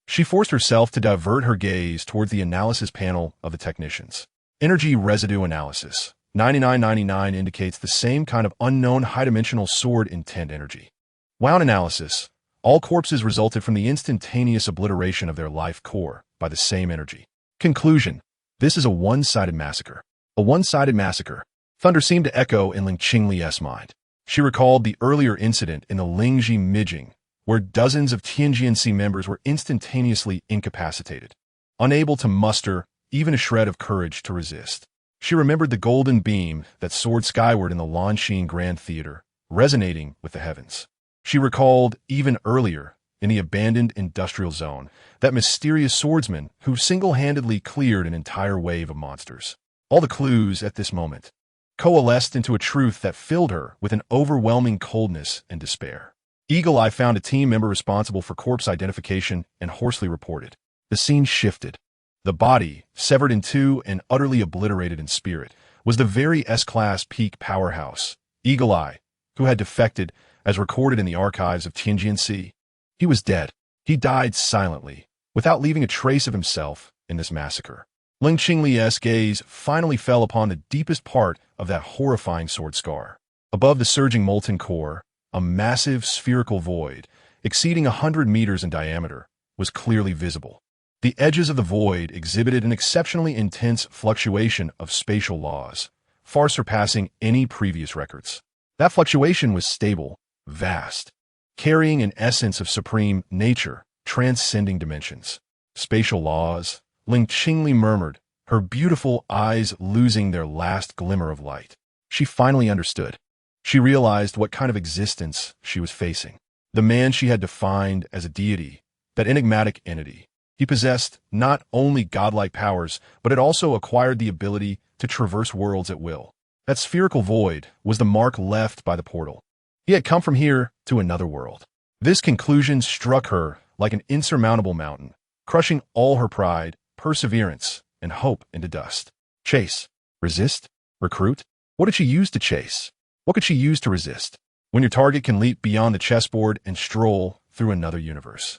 She forced herself to divert her gaze towards the analysis panel of the technicians. Energy residue analysis. 9999 indicates the same kind of unknown high-dimensional sword intent energy. Wound analysis. All corpses resulted from the instantaneous obliteration of their life core by the same energy. Conclusion. This is a one-sided massacre. A one-sided massacre. Thunder seemed to echo in Ling Qingli's mind. She recalled the earlier incident in the Lingji Mijing, where dozens of Tianjin members were instantaneously incapacitated, unable to muster even a shred of courage to resist. She remembered the golden beam that soared skyward in the Lanxin Grand Theater, resonating with the heavens. She recalled, even earlier, in the abandoned industrial zone, that mysterious swordsman who single-handedly cleared an entire wave of monsters. All the clues at this moment coalesced into a truth that filled her with an overwhelming coldness and despair. Eagle Eye found a team member responsible for corpse identification and hoarsely reported. The scene shifted. The body, severed in two and utterly obliterated in spirit, was the very S-Class peak powerhouse, Eagle Eye, who had defected, as recorded in the archives of Tianjin. He was dead. He died silently, without leaving a trace of himself in this massacre. Ling Qingli's gaze finally fell upon the deepest part of that horrifying sword scar. Above the surging molten core, a massive spherical void, exceeding 100 meters in diameter, was clearly visible. The edges of the void exhibited an exceptionally intense fluctuation of spatial laws, far surpassing any previous records. That fluctuation was stable, vast, carrying an essence of supreme nature, transcending dimensions. Spatial laws, Ling Qingli murmured, her beautiful eyes losing their last glimmer of light. She finally understood. She realized what kind of existence she was facing. The man she had defined as a deity, that enigmatic entity. He possessed not only godlike powers, but had also acquired the ability to traverse worlds at will. That spherical void was the mark left by the portal. He had come from here to another world. This conclusion struck her like an insurmountable mountain, crushing all her pride, perseverance, and hope into dust. Chase. Resist? Recruit? What did she use to chase? What could she use to resist? When your target can leap beyond the chessboard and stroll through another universe.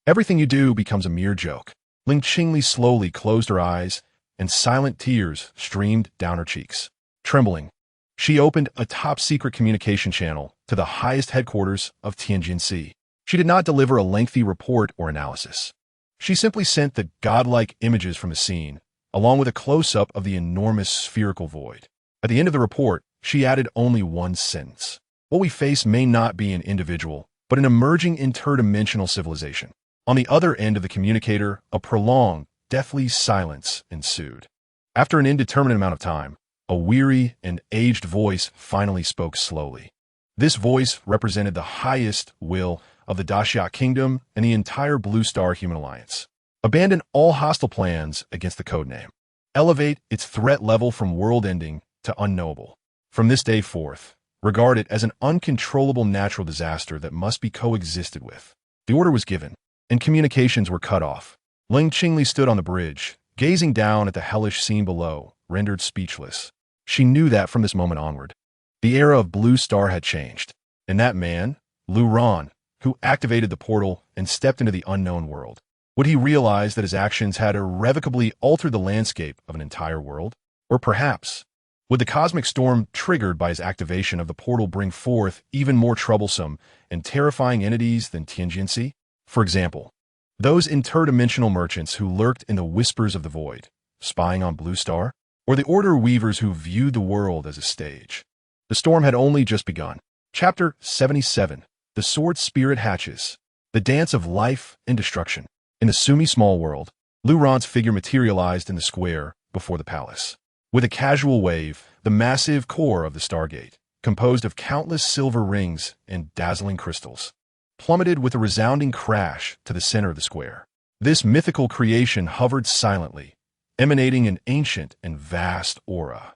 Everything you do becomes a mere joke. Ling Qingli slowly closed her eyes, and silent tears streamed down her cheeks. Trembling, she opened a top-secret communication channel to the highest headquarters of Tianjin. She did not deliver a lengthy report or analysis. She simply sent the godlike images from the scene, along with a close-up of the enormous spherical void. At the end of the report, she added only one sentence. What we face may not be an individual, but an emerging interdimensional civilization. On the other end of the communicator, a prolonged, deathly silence ensued. After an indeterminate amount of time, a weary and aged voice finally spoke slowly. This voice represented the highest will of the Daxia Kingdom and the entire Blue Star Human Alliance. Abandon all hostile plans against the codename. Elevate its threat level from world-ending to unknowable. From this day forth, regard it as an uncontrollable natural disaster that must be coexisted with. The order was given. and communications were cut off. Ling Qingli stood on the bridge, gazing down at the hellish scene below, rendered speechless. She knew that from this moment onward, the era of Blue Star had changed. And that man, Lu Ran, who activated the portal and stepped into the unknown world. Would he realize that his actions had irrevocably altered the landscape of an entire world? Or perhaps, would the cosmic storm triggered by his activation of the portal bring forth even more troublesome and terrifying entities than Tianjinxi? For example, those interdimensional merchants who lurked in the whispers of the void, spying on Blue Star? Or the Order Weavers who viewed the world as a stage? The storm had only just begun. Chapter 77. The Sword Spirit Hatches. The Dance of Life and Destruction. In the Sumi small world, Lu Ran's figure materialized in the square before the palace. With a casual wave, the massive core of the Stargate, composed of countless silver rings and dazzling crystals, plummeted with a resounding crash to the center of the square. This mythical creation hovered silently, emanating an ancient and vast aura,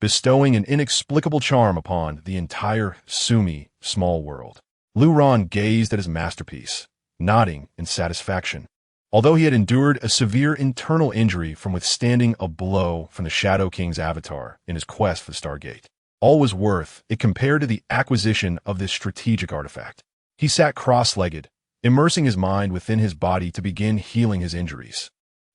bestowing an inexplicable charm upon the entire Sumi small world. Lu Ran gazed at his masterpiece, nodding in satisfaction. Although he had endured a severe internal injury from withstanding a blow from the Shadow King's avatar in his quest for the Stargate, all was worth it compared to the acquisition of this strategic artifact. He sat cross-legged, immersing his mind within his body to begin healing his injuries.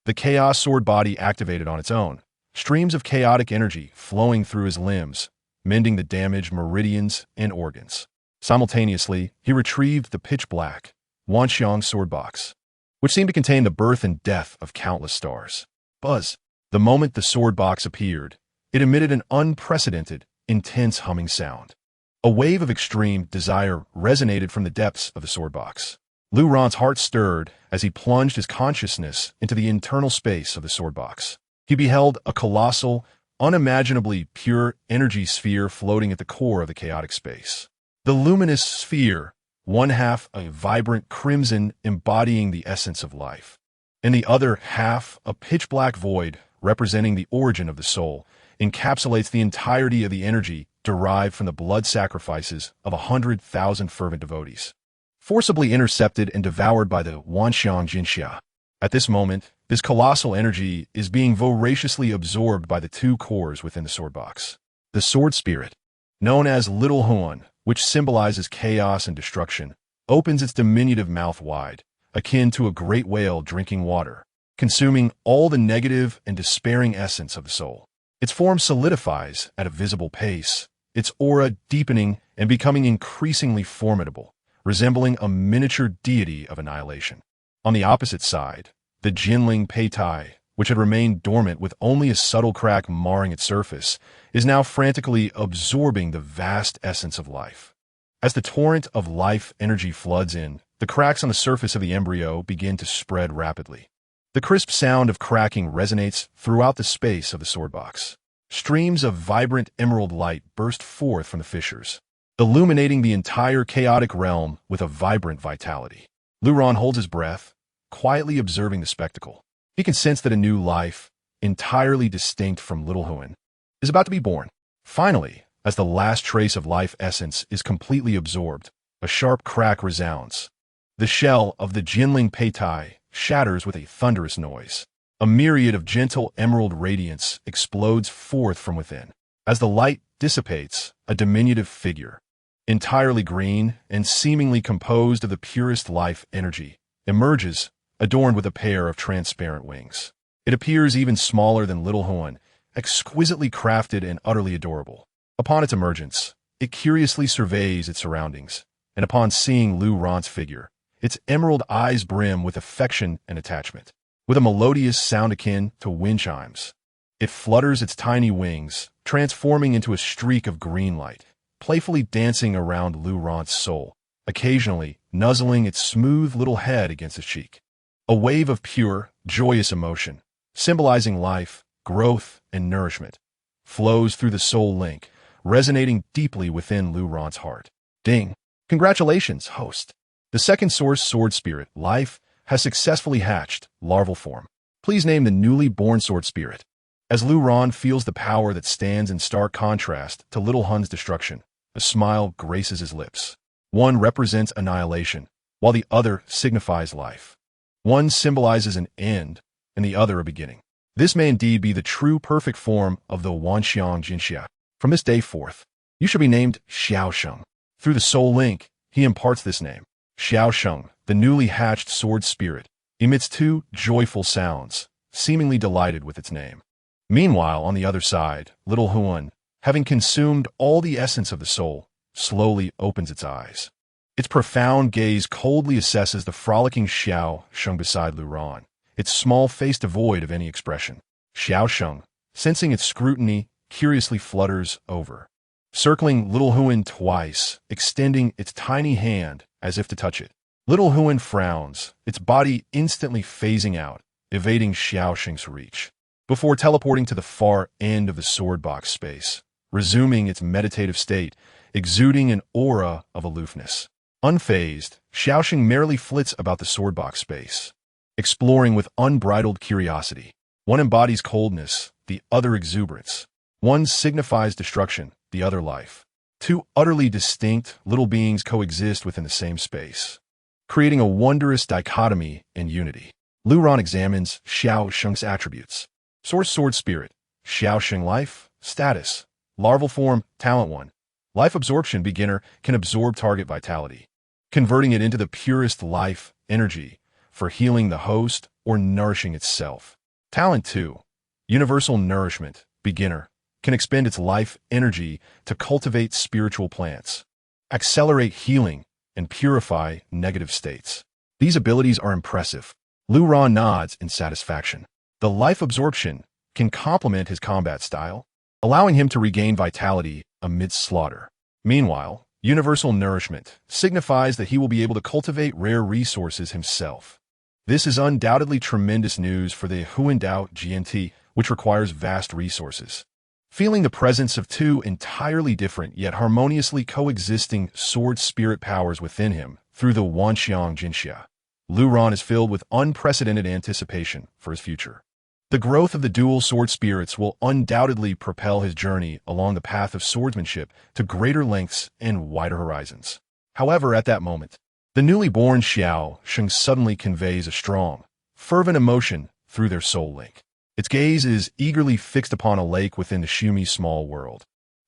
The Chaos Sword body activated on its own, streams of chaotic energy flowing through his limbs, mending the damaged meridians and organs. Simultaneously, he retrieved the pitch-black Wanxiang sword box, which seemed to contain the birth and death of countless stars. Buzz. The moment the sword box appeared, it emitted an unprecedented, intense humming sound. A wave of extreme desire resonated from the depths of the sword box. Lu Ran's heart stirred as he plunged his consciousness into the internal space of the sword box. He beheld a colossal, unimaginably pure energy sphere floating at the core of the chaotic space. The luminous sphere, one half a vibrant crimson embodying the essence of life, and the other half a pitch-black void representing the origin of the soul, encapsulates the entirety of the energy derived from the blood sacrifices of 100,000 fervent devotees, forcibly intercepted and devoured by the Wanxiang Jinxia. At this moment, this colossal energy is being voraciously absorbed by the two cores within the sword box. The sword spirit, known as Little Huan, which symbolizes chaos and destruction, opens its diminutive mouth wide, akin to a great whale drinking water, consuming all the negative and despairing essence of the soul. Its form solidifies at a visible pace, its aura deepening and becoming increasingly formidable, resembling a miniature deity of annihilation. On the opposite side, the Jinling Peitai, which had remained dormant with only a subtle crack marring its surface, is now frantically absorbing the vast essence of life. As the torrent of life energy floods in, the cracks on the surface of the embryo begin to spread rapidly. The crisp sound of cracking resonates throughout the space of the sword box. Streams of vibrant emerald light burst forth from the fissures, illuminating the entire chaotic realm with a vibrant vitality. Lu Ran holds his breath, quietly observing the spectacle. He can sense that a new life, entirely distinct from Little Huan, is about to be born. Finally, as the last trace of life essence is completely absorbed, a sharp crack resounds. The shell of the Jinling Peitai shatters with a thunderous noise. A myriad of gentle emerald radiance explodes forth from within. As the light dissipates, a diminutive figure, entirely green and seemingly composed of the purest life energy, emerges, adorned with a pair of transparent wings. It appears even smaller than Little Huan, exquisitely crafted and utterly adorable. Upon its emergence, it curiously surveys its surroundings, and upon seeing Lu Ran's figure, its emerald eyes brim with affection and attachment. With a melodious sound akin to wind chimes, it flutters its tiny wings, transforming into a streak of green light, playfully dancing around Lu Ran's soul, occasionally nuzzling its smooth little head against his cheek. A wave of pure, joyous emotion, symbolizing life, growth, and nourishment, flows through the soul link, resonating deeply within Lu Ran's heart. Ding! Congratulations, host! The second source sword spirit, life, has successfully hatched, larval form. Please name the newly born sword spirit. As Lu Ran feels the power that stands in stark contrast to Little Huan's destruction, a smile graces his lips. One represents annihilation, while the other signifies life. One symbolizes an end, and the other a beginning. This may indeed be the true perfect form of the Wanxiang Jinxia. From this day forth, you shall be named Xiaosheng. Through the soul link, he imparts this name. Xiaosheng, the newly hatched sword spirit, emits two joyful sounds, seemingly delighted with its name. Meanwhile, on the other side, little Huan, having consumed all the essence of the soul, slowly opens its eyes. Its profound gaze coldly assesses the frolicking Xiaosheng beside Luran, its small face devoid of any expression. Xiaosheng, sensing its scrutiny, curiously flutters over, circling little Huan twice, extending its tiny hand as if to touch it. Little Huan frowns, its body instantly phasing out, evading Xiaosheng's reach, before teleporting to the far end of the sword box space, resuming its meditative state, exuding an aura of aloofness. Unfazed, Xiaosheng merely flits about the sword box space, exploring with unbridled curiosity. One embodies coldness, the other exuberance. One signifies destruction, the other life. Two utterly distinct little beings coexist within the same space, creating a wondrous dichotomy and unity. Luran examines Xiaosheng's attributes. Source Sword Spirit, Xiaosheng Life, Status, Larval Form, Talent 1. Life Absorption Beginner can absorb target vitality, converting it into the purest life energy for healing the host or nourishing itself. Talent 2. Universal Nourishment Beginner can expend its life energy to cultivate spiritual plants, accelerate healing, and purify negative states. These abilities are impressive. Luran nods in satisfaction. The life absorption can complement his combat style, allowing him to regain vitality amidst slaughter. Meanwhile, universal nourishment signifies that he will be able to cultivate rare resources himself. This is undoubtedly tremendous news for the Huandao GNT, which requires vast resources. Feeling the presence of two entirely different yet harmoniously coexisting sword spirit powers within him through the Wanxiang Jinxia, Luran is filled with unprecedented anticipation for his future. The growth of the dual sword spirits will undoubtedly propel his journey along the path of swordsmanship to greater lengths and wider horizons. However, at that moment, the newly born Xiaosheng suddenly conveys a strong, fervent emotion through their soul link. Its gaze is eagerly fixed upon a lake within the Shumi small world.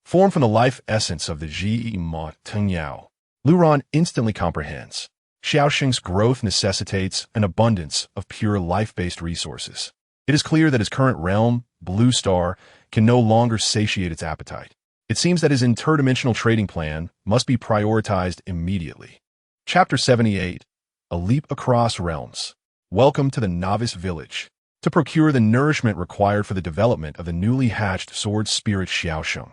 Formed from the life essence of the Ji Ma Teng Yao, Luran instantly comprehends. Xiaosheng's growth necessitates an abundance of pure life-based resources. It is clear that his current realm, Blue Star, can no longer satiate its appetite. It seems that his interdimensional trading plan must be prioritized immediately. Chapter 78. A Leap Across Realms. Welcome to the Novice Village. To procure the nourishment required for the development of the newly hatched sword spirit Xiaosheng,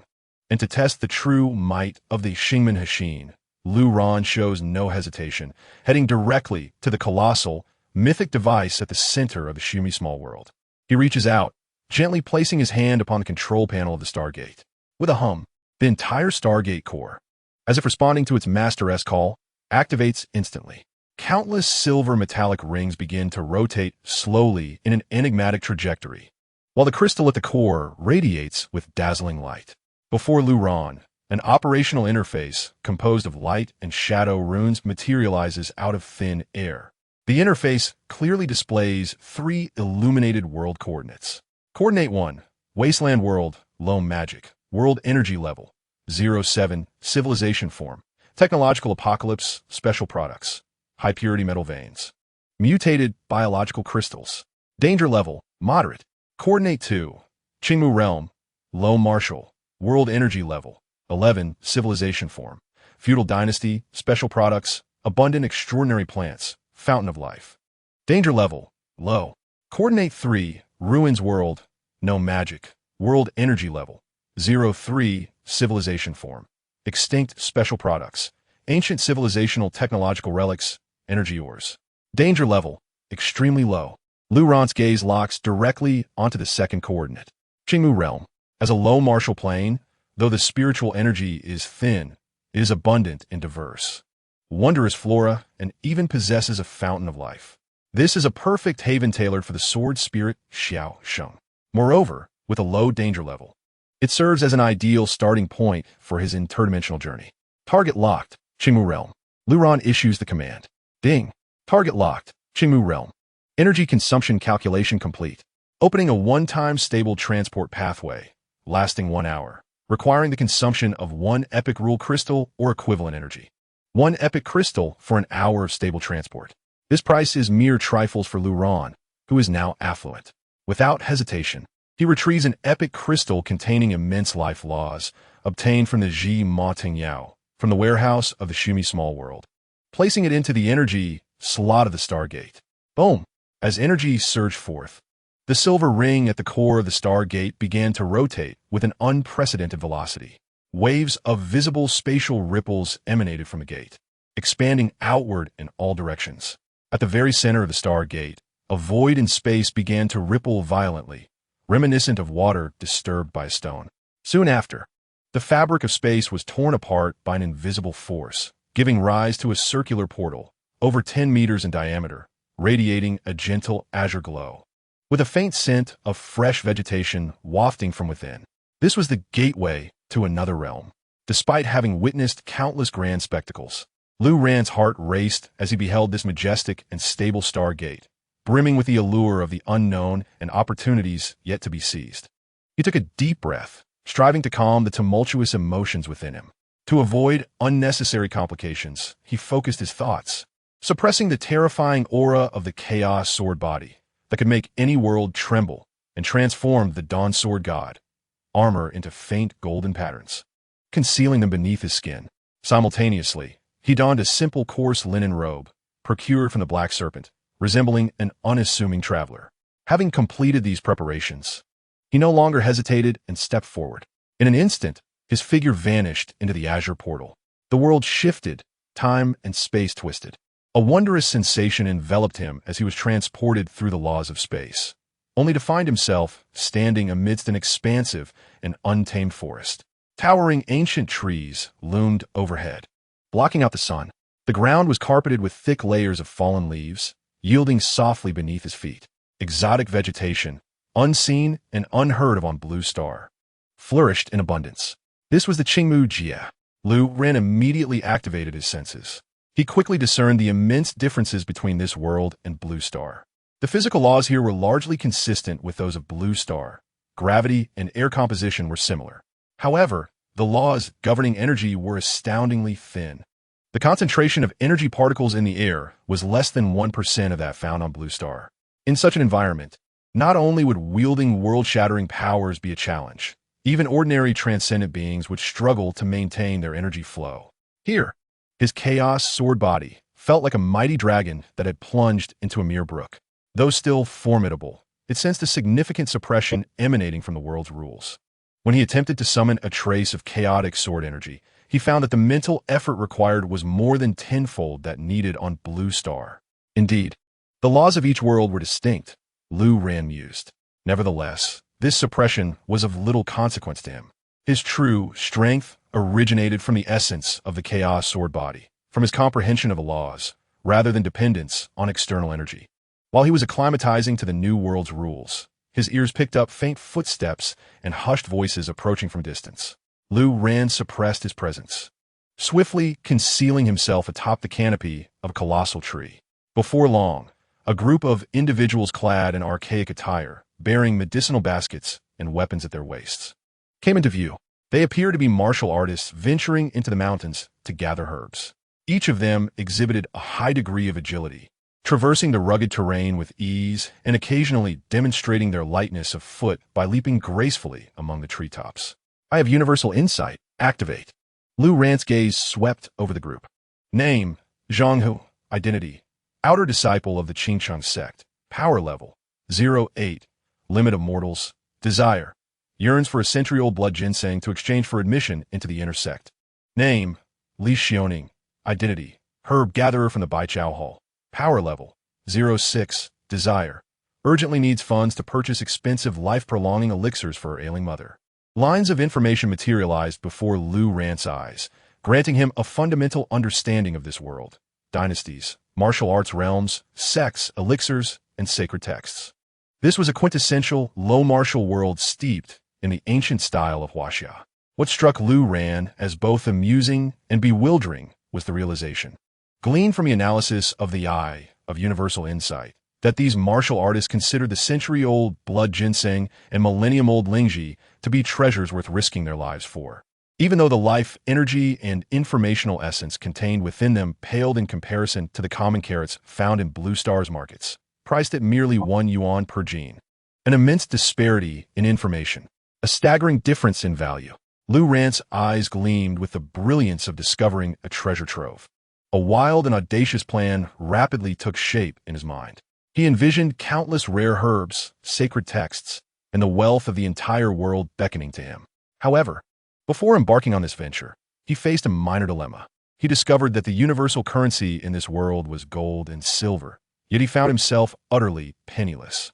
and to test the true might of the Xingmen Hexin, Luran shows no hesitation, heading directly to the colossal, mythic device at the center of the Shumi small world. He reaches out, gently placing his hand upon the control panel of the Stargate. With a hum, the entire Stargate core, as if responding to its Master-S call, activates instantly. Countless silver metallic rings begin to rotate slowly in an enigmatic trajectory, while the crystal at the core radiates with dazzling light. Before Luran, an operational interface composed of light and shadow runes materializes out of thin air. The interface clearly displays 3 illuminated world coordinates. Coordinate 1, Wasteland World, Low Magic, World Energy Level, 07, Civilization Form, Technological Apocalypse, Special Products, High Purity Metal Veins, Mutated Biological Crystals, Danger Level, Moderate. Coordinate 2, Qingmu Realm, Low Martial, World Energy Level, 11, Civilization Form, Feudal Dynasty, Special Products, Abundant Extraordinary Plants, Fountain of Life. Danger Level, Low. Coordinate 3, Ruins World, No Magic, World Energy Level, 03, Civilization Form, Extinct Special Products, Ancient Civilizational Technological Relics, Energy Ores. Danger Level, Extremely Low. Luran's gaze locks directly onto the second coordinate. Qingmu Realm. As a low martial plane, though the spiritual energy is thin, it is abundant and diverse. Wondrous flora, and even possesses a fountain of life. This is a perfect haven tailored for the sword spirit Xiaosheng. Moreover, with a low danger level, it serves as an ideal starting point for his interdimensional journey. Target locked, Qingmu Realm. Luran issues the command. Ding. Target locked, Qingmu Realm. Energy consumption calculation complete. Opening a one-time stable transport pathway, lasting 1 hour, requiring the consumption of 1 epic rule crystal or equivalent energy. 1 epic crystal for an hour of stable transport. This price is mere trifles for Lu Ran, who is now affluent. Without hesitation, he retrieves an epic crystal containing immense life laws, obtained from the Ji Ma Ting Yao, from the warehouse of the Shumi Small World, placing it into the energy slot of the Stargate. Boom! As energy surged forth, the silver ring at the core of the Stargate began to rotate with an unprecedented velocity. Waves of visible spatial ripples emanated from the gate, expanding outward in all directions. At the very center of the Stargate, a void in space began to ripple violently, reminiscent of water disturbed by a stone. Soon after, the fabric of space was torn apart by an invisible force, giving rise to a circular portal, over 10 meters in diameter, radiating a gentle azure glow, with a faint scent of fresh vegetation wafting from within. This was the gateway to another realm. Despite having witnessed countless grand spectacles, Lu Ran's heart raced as he beheld this majestic and stable Stargate, brimming with the allure of the unknown and opportunities yet to be seized. He took a deep breath, striving to calm the tumultuous emotions within him. To avoid unnecessary complications, he focused his thoughts, suppressing the terrifying aura of the chaos sword body that could make any world tremble, and transformed the Dawn Sword God armor into faint golden patterns, concealing them beneath his skin. Simultaneously, he donned a simple coarse linen robe, procured from the Black Serpent, resembling an unassuming traveler. Having completed these preparations, he no longer hesitated and stepped forward. In an instant, his figure vanished into the azure portal. The world shifted, time and space twisted. A wondrous sensation enveloped him as he was transported through the laws of space, only to find himself standing amidst an expansive and untamed forest. Towering ancient trees loomed overhead, blocking out the sun. The ground was carpeted with thick layers of fallen leaves, yielding softly beneath his feet. Exotic vegetation, unseen and unheard of on Blue Star, flourished in abundance. This was the Qingmu Jia. Lu Ran immediately activated his senses. He quickly discerned the immense differences between this world and Blue Star. The physical laws here were largely consistent with those of Blue Star. Gravity and air composition were similar. However, the laws governing energy were astoundingly thin. The concentration of energy particles in the air was less than 1% of that found on Blue Star. In such an environment, not only would wielding world-shattering powers be a challenge, even ordinary transcendent beings would struggle to maintain their energy flow. Here, his chaos sword body felt like a mighty dragon that had plunged into a mere brook. Though still formidable, it sensed a significant suppression emanating from the world's rules. When he attempted to summon a trace of chaotic sword energy, he found that the mental effort required was more than tenfold that needed on Blue Star. Indeed, the laws of each world were distinct, Lu Ran mused. Nevertheless, this suppression was of little consequence to him. His true strength originated from the essence of the chaos sword body, from his comprehension of the laws, rather than dependence on external energy. While he was acclimatizing to the new world's rules, his ears picked up faint footsteps and hushed voices approaching from a distance. Lu Ran suppressed his presence, swiftly concealing himself atop the canopy of a colossal tree. Before long, a group of individuals clad in archaic attire, bearing medicinal baskets and weapons at their waists, came into view. They appeared to be martial artists venturing into the mountains to gather herbs. Each of them exhibited a high degree of agility, traversing the rugged terrain with ease and occasionally demonstrating their lightness of foot by leaping gracefully among the treetops. I have universal insight. Activate. Lu Ran's gaze swept over the group. Name, Zhanghu. Identity, outer disciple of the Qingcheng sect. Power level, 08. Limit of mortals. Desire, yearns for a century-old blood ginseng to exchange for admission into the inner sect. Name, Li Xiaoning. Identity, herb gatherer from the Baichao Hall. Power level, 06. Desire, urgently needs funds to purchase expensive life-prolonging elixirs for her ailing mother. Lines of information materialized before Lu Ran's eyes, granting him a fundamental understanding of this world. Dynasties, martial arts realms, sects, elixirs, and sacred texts. This was a quintessential, low-martial world steeped in the ancient style of Huaxia. What struck Lu Ran as both amusing and bewildering was the realization, gleaned from the analysis of the eye of universal insight, that these martial artists considered the century-old blood ginseng and millennium-old lingji to be treasures worth risking their lives for. Even though the life, energy, and informational essence contained within them paled in comparison to the common carrots found in Blue Star's markets, priced at merely 1 yuan per gene. An immense disparity in information, a staggering difference in value. Lu Ran's eyes gleamed with the brilliance of discovering a treasure trove. A wild and audacious plan rapidly took shape in his mind. He envisioned countless rare herbs, sacred texts, and the wealth of the entire world beckoning to him. However, before embarking on this venture, he faced a minor dilemma. He discovered that the universal currency in this world was gold and silver, yet he found himself utterly penniless.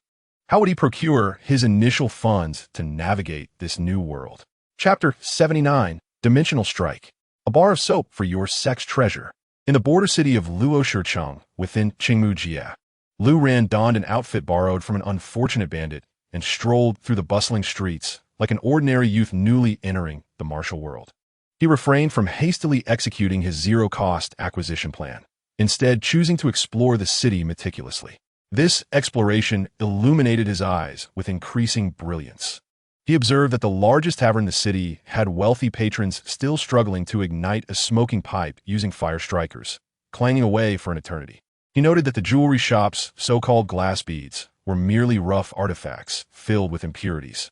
How would he procure his initial funds to navigate this new world? Chapter 79, Dimensional Strike. A bar of soap for your sex treasure. In the border city of Luoshircheng, within Qingmujie, Lu Ran donned an outfit borrowed from an unfortunate bandit and strolled through the bustling streets like an ordinary youth newly entering the martial world. He refrained from hastily executing his zero-cost acquisition plan, instead choosing to explore the city meticulously. This exploration illuminated his eyes with increasing brilliance. He observed that the largest tavern in the city had wealthy patrons still struggling to ignite a smoking pipe using fire strikers, clanging away for an eternity. He noted that the jewelry shop's so-called glass beads were merely rough artifacts filled with impurities.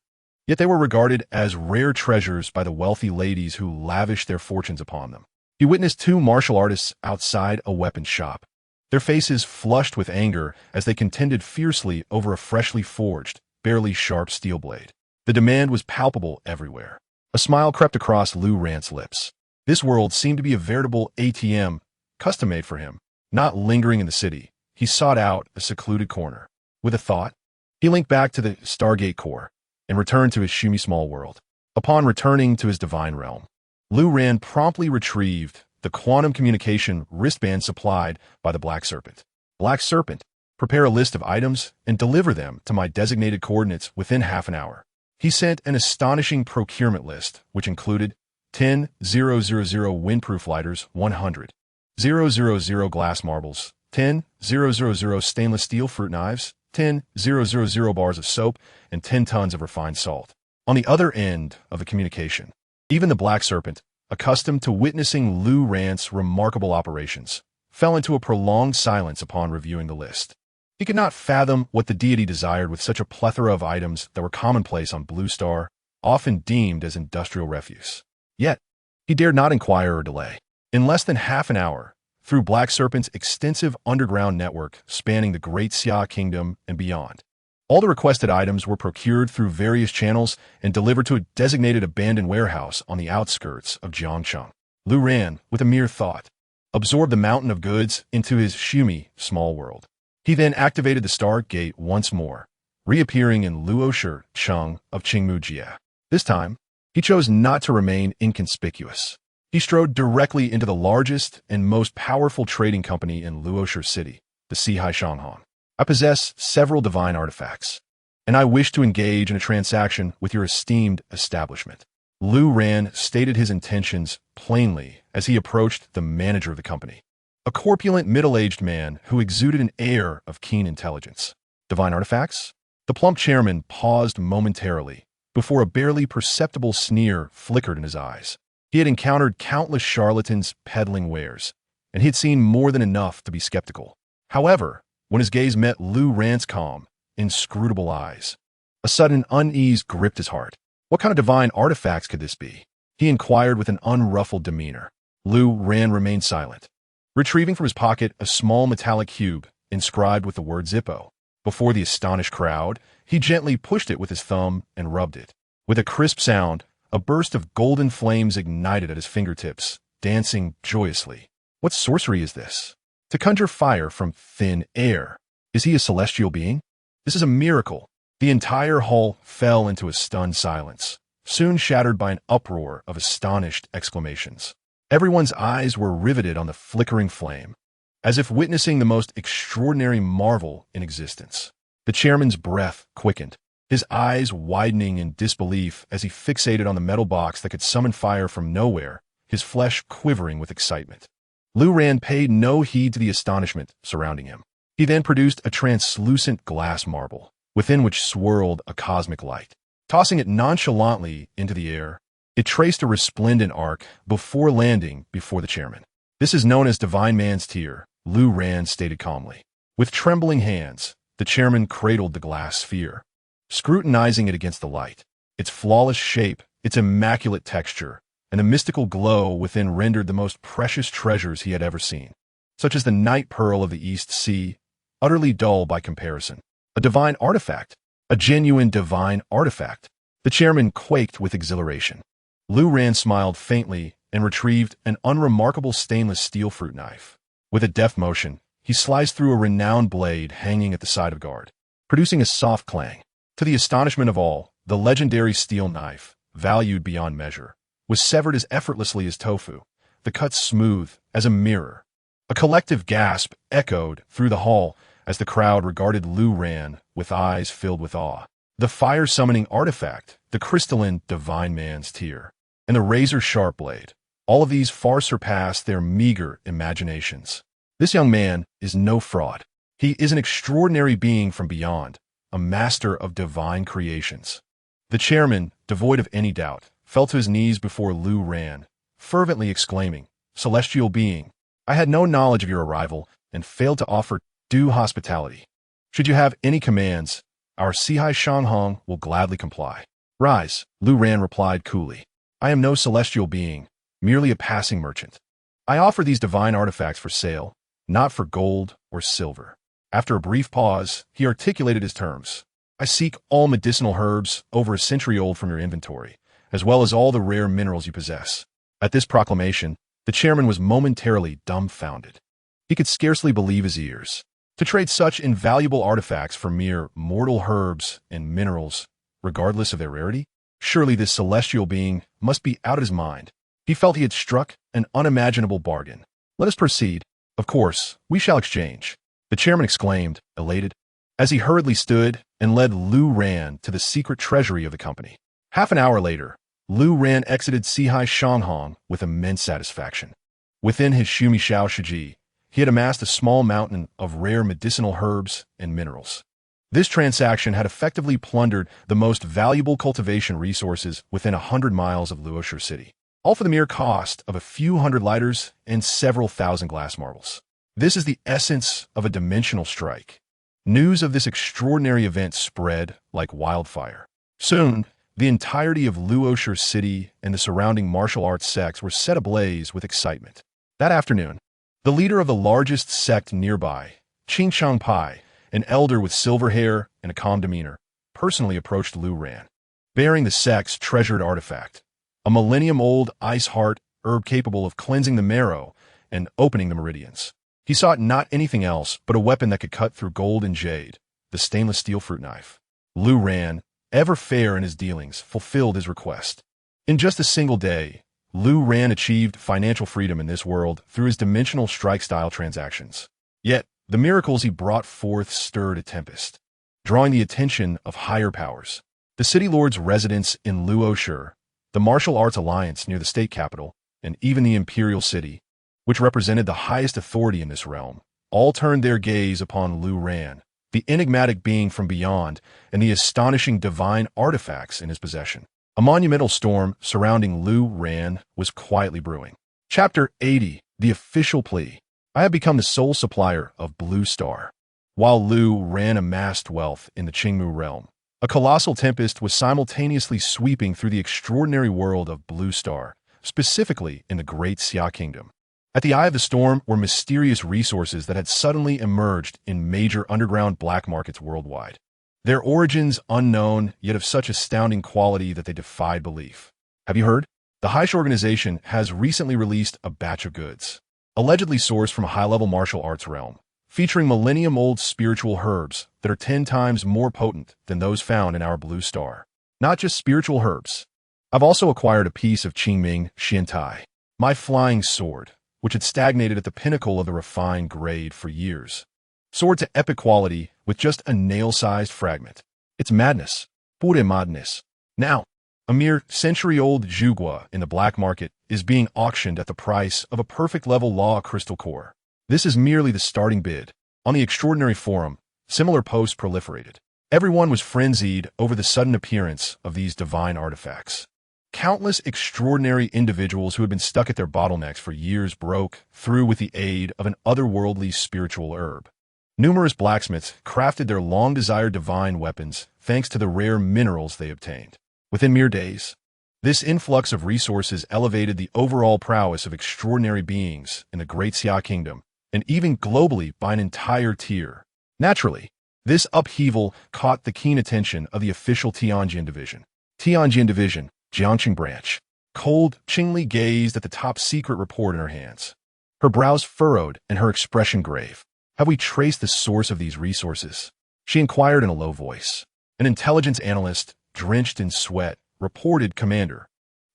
Yet they were regarded as rare treasures by the wealthy ladies who lavished their fortunes upon them. He witnessed 2 martial artists outside a weapon shop, their faces flushed with anger as they contended fiercely over a freshly forged, barely sharp steel blade. The demand was palpable everywhere. A smile crept across Lu Ran's lips. This world seemed to be a veritable ATM, custom-made for him. Not lingering in the city, he sought out a secluded corner. With a thought, he linked back to the Stargate core and returned to his Shumi small world. Upon returning to his divine realm, Lu Ran promptly retrieved the quantum communication wristband supplied by the Black Serpent. Black Serpent, prepare a list of items and deliver them to my designated coordinates within half an hour. He sent an astonishing procurement list, which included 10 000 windproof lighters, 100 000 glass marbles, 10 000 stainless steel fruit knives, 10 000 bars of soap, and 10 tons of refined salt. On the other end of the communication, even the Black Serpent, accustomed to witnessing Lu Ran's remarkable operations, fell into a prolonged silence upon reviewing the list. He could not fathom what the deity desired with such a plethora of items that were commonplace on Blue Star, often deemed as industrial refuse. Yet, he dared not inquire or delay. In less than half an hour, through Black Serpent's extensive underground network spanning the Great Xia Kingdom and beyond, all the requested items were procured through various channels and delivered to a designated abandoned warehouse on the outskirts of Jiangcheng. Lu Ran, with a mere thought, absorbed the mountain of goods into his Shumi small world. He then activated the Star Gate once more, reappearing in Luoshircheng of Qingmujie. This time, he chose not to remain inconspicuous. He strode directly into the largest and most powerful trading company in Luoshir City, the Sihai Shanghan. I possess several divine artifacts, and I wish to engage in a transaction with your esteemed establishment. Lu Ran stated his intentions plainly as he approached the manager of the company, a corpulent middle-aged man who exuded an air of keen intelligence. Divine artifacts? The plump chairman paused momentarily before a barely perceptible sneer flickered in his eyes. He had encountered countless charlatans peddling wares, and he had seen more than enough to be skeptical. However, when his gaze met Lu Ran's calm, inscrutable eyes, a sudden unease gripped his heart. What kind of divine artifacts could this be? He inquired with an unruffled demeanor. Lu Ran remained silent, retrieving from his pocket a small metallic cube inscribed with the word Zippo. Before the astonished crowd, he gently pushed it with his thumb and rubbed it. With a crisp sound, a burst of golden flames ignited at his fingertips, dancing joyously. What sorcery is this? To conjure fire from thin air. Is he a celestial being? This is a miracle. The entire hall fell into a stunned silence, soon shattered by an uproar of astonished exclamations. Everyone's eyes were riveted on the flickering flame, as if witnessing the most extraordinary marvel in existence. The chairman's breath quickened, his eyes widening in disbelief as he fixated on the metal box that could summon fire from nowhere, his flesh quivering with excitement. Lu Ran paid no heed to the astonishment surrounding him. He then produced a translucent glass marble, within which swirled a cosmic light. Tossing it nonchalantly into the air, it traced a resplendent arc before landing before the chairman. "This is known as Divine Man's Tear," Lu Ran stated calmly. With trembling hands, the chairman cradled the glass sphere, scrutinizing it against the light. Its flawless shape, its immaculate texture, and the mystical glow within rendered the most precious treasures he had ever seen, such as the night pearl of the East Sea, utterly dull by comparison. A divine artifact, a genuine divine artifact. The chairman quaked with exhilaration. Lu Ran smiled faintly and retrieved an unremarkable stainless steel fruit knife. With a deft motion, he sliced through a renowned blade hanging at the side of guard, producing a soft clang. To the astonishment of all, the legendary steel knife, valued beyond measure, was severed as effortlessly as tofu, the cut smooth as a mirror. A collective gasp echoed through the hall as the crowd regarded Lu Ran with eyes filled with awe. The fire-summoning artifact, the crystalline Divine Man's Tear, and the razor-sharp blade, all of these far surpassed their meager imaginations. This young man is no fraud. He is an extraordinary being from beyond, a master of divine creations. The chairman, devoid of any doubt, fell to his knees before Lu Ran, fervently exclaiming, "Celestial being, I had no knowledge of your arrival and failed to offer due hospitality. Should you have any commands, our Sihai Shanghong will gladly comply." "Rise," Lu Ran replied coolly. "I am no celestial being, merely a passing merchant. I offer these divine artifacts for sale, not for gold or silver." After a brief pause, he articulated his terms. "I seek all medicinal herbs over a century old from your inventory, as well as all the rare minerals you possess." At this proclamation, the chairman was momentarily dumbfounded. He could scarcely believe his ears. To trade such invaluable artifacts for mere mortal herbs and minerals, regardless of their rarity? Surely this celestial being must be out of his mind. He felt he had struck an unimaginable bargain. "Let us proceed. Of course, we shall exchange," the chairman exclaimed, elated, as he hurriedly stood and led Lu Ran to the secret treasury of the company. Half an hour later, Lu Ran exited Sihai Shanghong with immense satisfaction. Within his Shumi Shao Shiji, he had amassed a small mountain of rare medicinal herbs and minerals. This transaction had effectively plundered the most valuable cultivation resources within 100 miles of Luoshi City, all for the mere cost of a few hundred lighters and several thousand glass marbles. This is the essence of a dimensional strike. News of this extraordinary event spread like wildfire. Soon, the entirety of Luoshi City and the surrounding martial arts sects were set ablaze with excitement. That afternoon, the leader of the largest sect nearby, Qing Shangpai, an elder with silver hair and a calm demeanor, personally approached Lu Ran, bearing the sect's treasured artifact, a millennium-old ice heart herb capable of cleansing the marrow and opening the meridians. He sought not anything else but a weapon that could cut through gold and jade, the stainless steel fruit knife. Lu Ran, ever fair in his dealings, fulfilled his request. In just a single day, Lu Ran achieved financial freedom in this world through his dimensional strike-style transactions. Yet, the miracles he brought forth stirred a tempest, drawing the attention of higher powers. The city lord's residence in Luoshi, the martial arts alliance near the state capital, and even the imperial city, which represented the highest authority in this realm, all turned their gaze upon Lu Ran, the enigmatic being from beyond, and the astonishing divine artifacts in his possession. A monumental storm surrounding Lu Ran was quietly brewing. Chapter 80, The Official Plea. I have become the sole supplier of Blue Star. While Lu Ran amassed wealth in the Qingmu realm, a colossal tempest was simultaneously sweeping through the extraordinary world of Blue Star, specifically in the Great Xia Kingdom. At the eye of the storm were mysterious resources that had suddenly emerged in major underground black markets worldwide. Their origins unknown, yet of such astounding quality that they defied belief. Have you heard? The Haish organization has recently released a batch of goods, allegedly sourced from a high-level martial arts realm, featuring millennium-old spiritual herbs that are 10 times more potent than those found in our Blue Star. Not just spiritual herbs. I've also acquired a piece of Qingming Xiantai, my flying sword, which had stagnated at the pinnacle of the refined grade for years. Sword to epic quality with just a nail-sized fragment. It's madness. Pure madness. Now, a mere century-old Zhugua in the black market is being auctioned at the price of a perfect level law crystal core. This is merely the starting bid. On the Extraordinary Forum, similar posts proliferated. Everyone was frenzied over the sudden appearance of these divine artifacts. Countless extraordinary individuals who had been stuck at their bottlenecks for years broke through with the aid of an otherworldly spiritual herb. Numerous blacksmiths crafted their long-desired divine weapons thanks to the rare minerals they obtained. Within mere days, this influx of resources elevated the overall prowess of extraordinary beings in the Great Xia Kingdom, and even globally by an entire tier. Naturally, this upheaval caught the keen attention of the official Tianjin Division. Tianjin Division, Jiangqing Branch. Cold, Qingli gazed at the top-secret report in her hands. Her brows furrowed and her expression grave. Have we traced the source of these resources? She inquired in a low voice. An intelligence analyst, drenched in sweat, reported, Commander,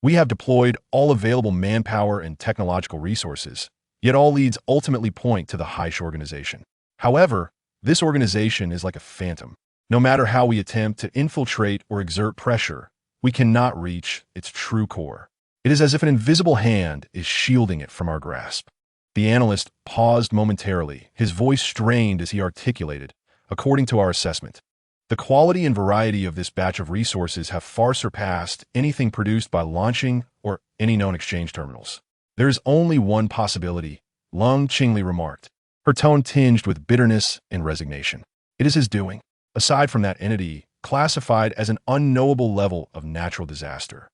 we have deployed all available manpower and technological resources, yet all leads ultimately point to the Heish organization. However, this organization is like a phantom. No matter how we attempt to infiltrate or exert pressure, we cannot reach its true core. It is as if an invisible hand is shielding it from our grasp. The analyst paused momentarily, his voice strained as he articulated, according to our assessment, the quality and variety of this batch of resources have far surpassed anything produced by launching or any known exchange terminals. There is only one possibility, Lung Qingli remarked, her tone tinged with bitterness and resignation. It is his doing. Aside from that entity, classified as an unknowable level of natural disaster,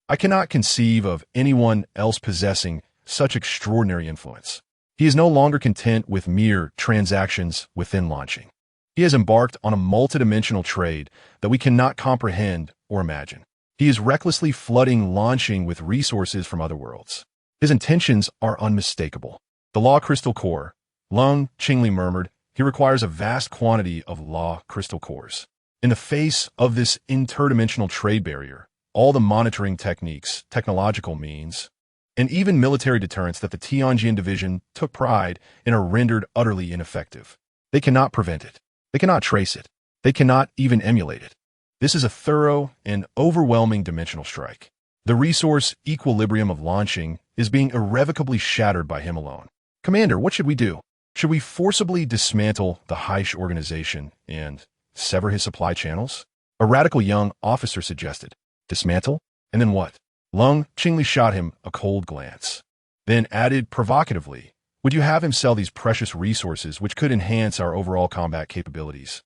I cannot conceive of anyone else possessing such extraordinary influence. He is no longer content with mere transactions within launching. He has embarked on a multidimensional trade that we cannot comprehend or imagine. He is recklessly flooding launching with resources from other worlds. His intentions are unmistakable. The Law Crystal Core, Lung Qingli murmured, he requires a vast quantity of Law Crystal Cores. In the face of this interdimensional trade barrier, all the monitoring techniques, technological means, and even military deterrents that the Tianjin Division took pride in are rendered utterly ineffective. They cannot prevent it. They cannot trace it. They cannot even emulate it. This is a thorough and overwhelming dimensional strike. The resource equilibrium of launching is being irrevocably shattered by him alone. Commander, what should we do? Should we forcibly dismantle the Heish organization and sever his supply channels? A radical young officer suggested. Dismantle? And then what? Lung Qingli shot him a cold glance, then added provocatively, would you have him sell these precious resources which could enhance our overall combat capabilities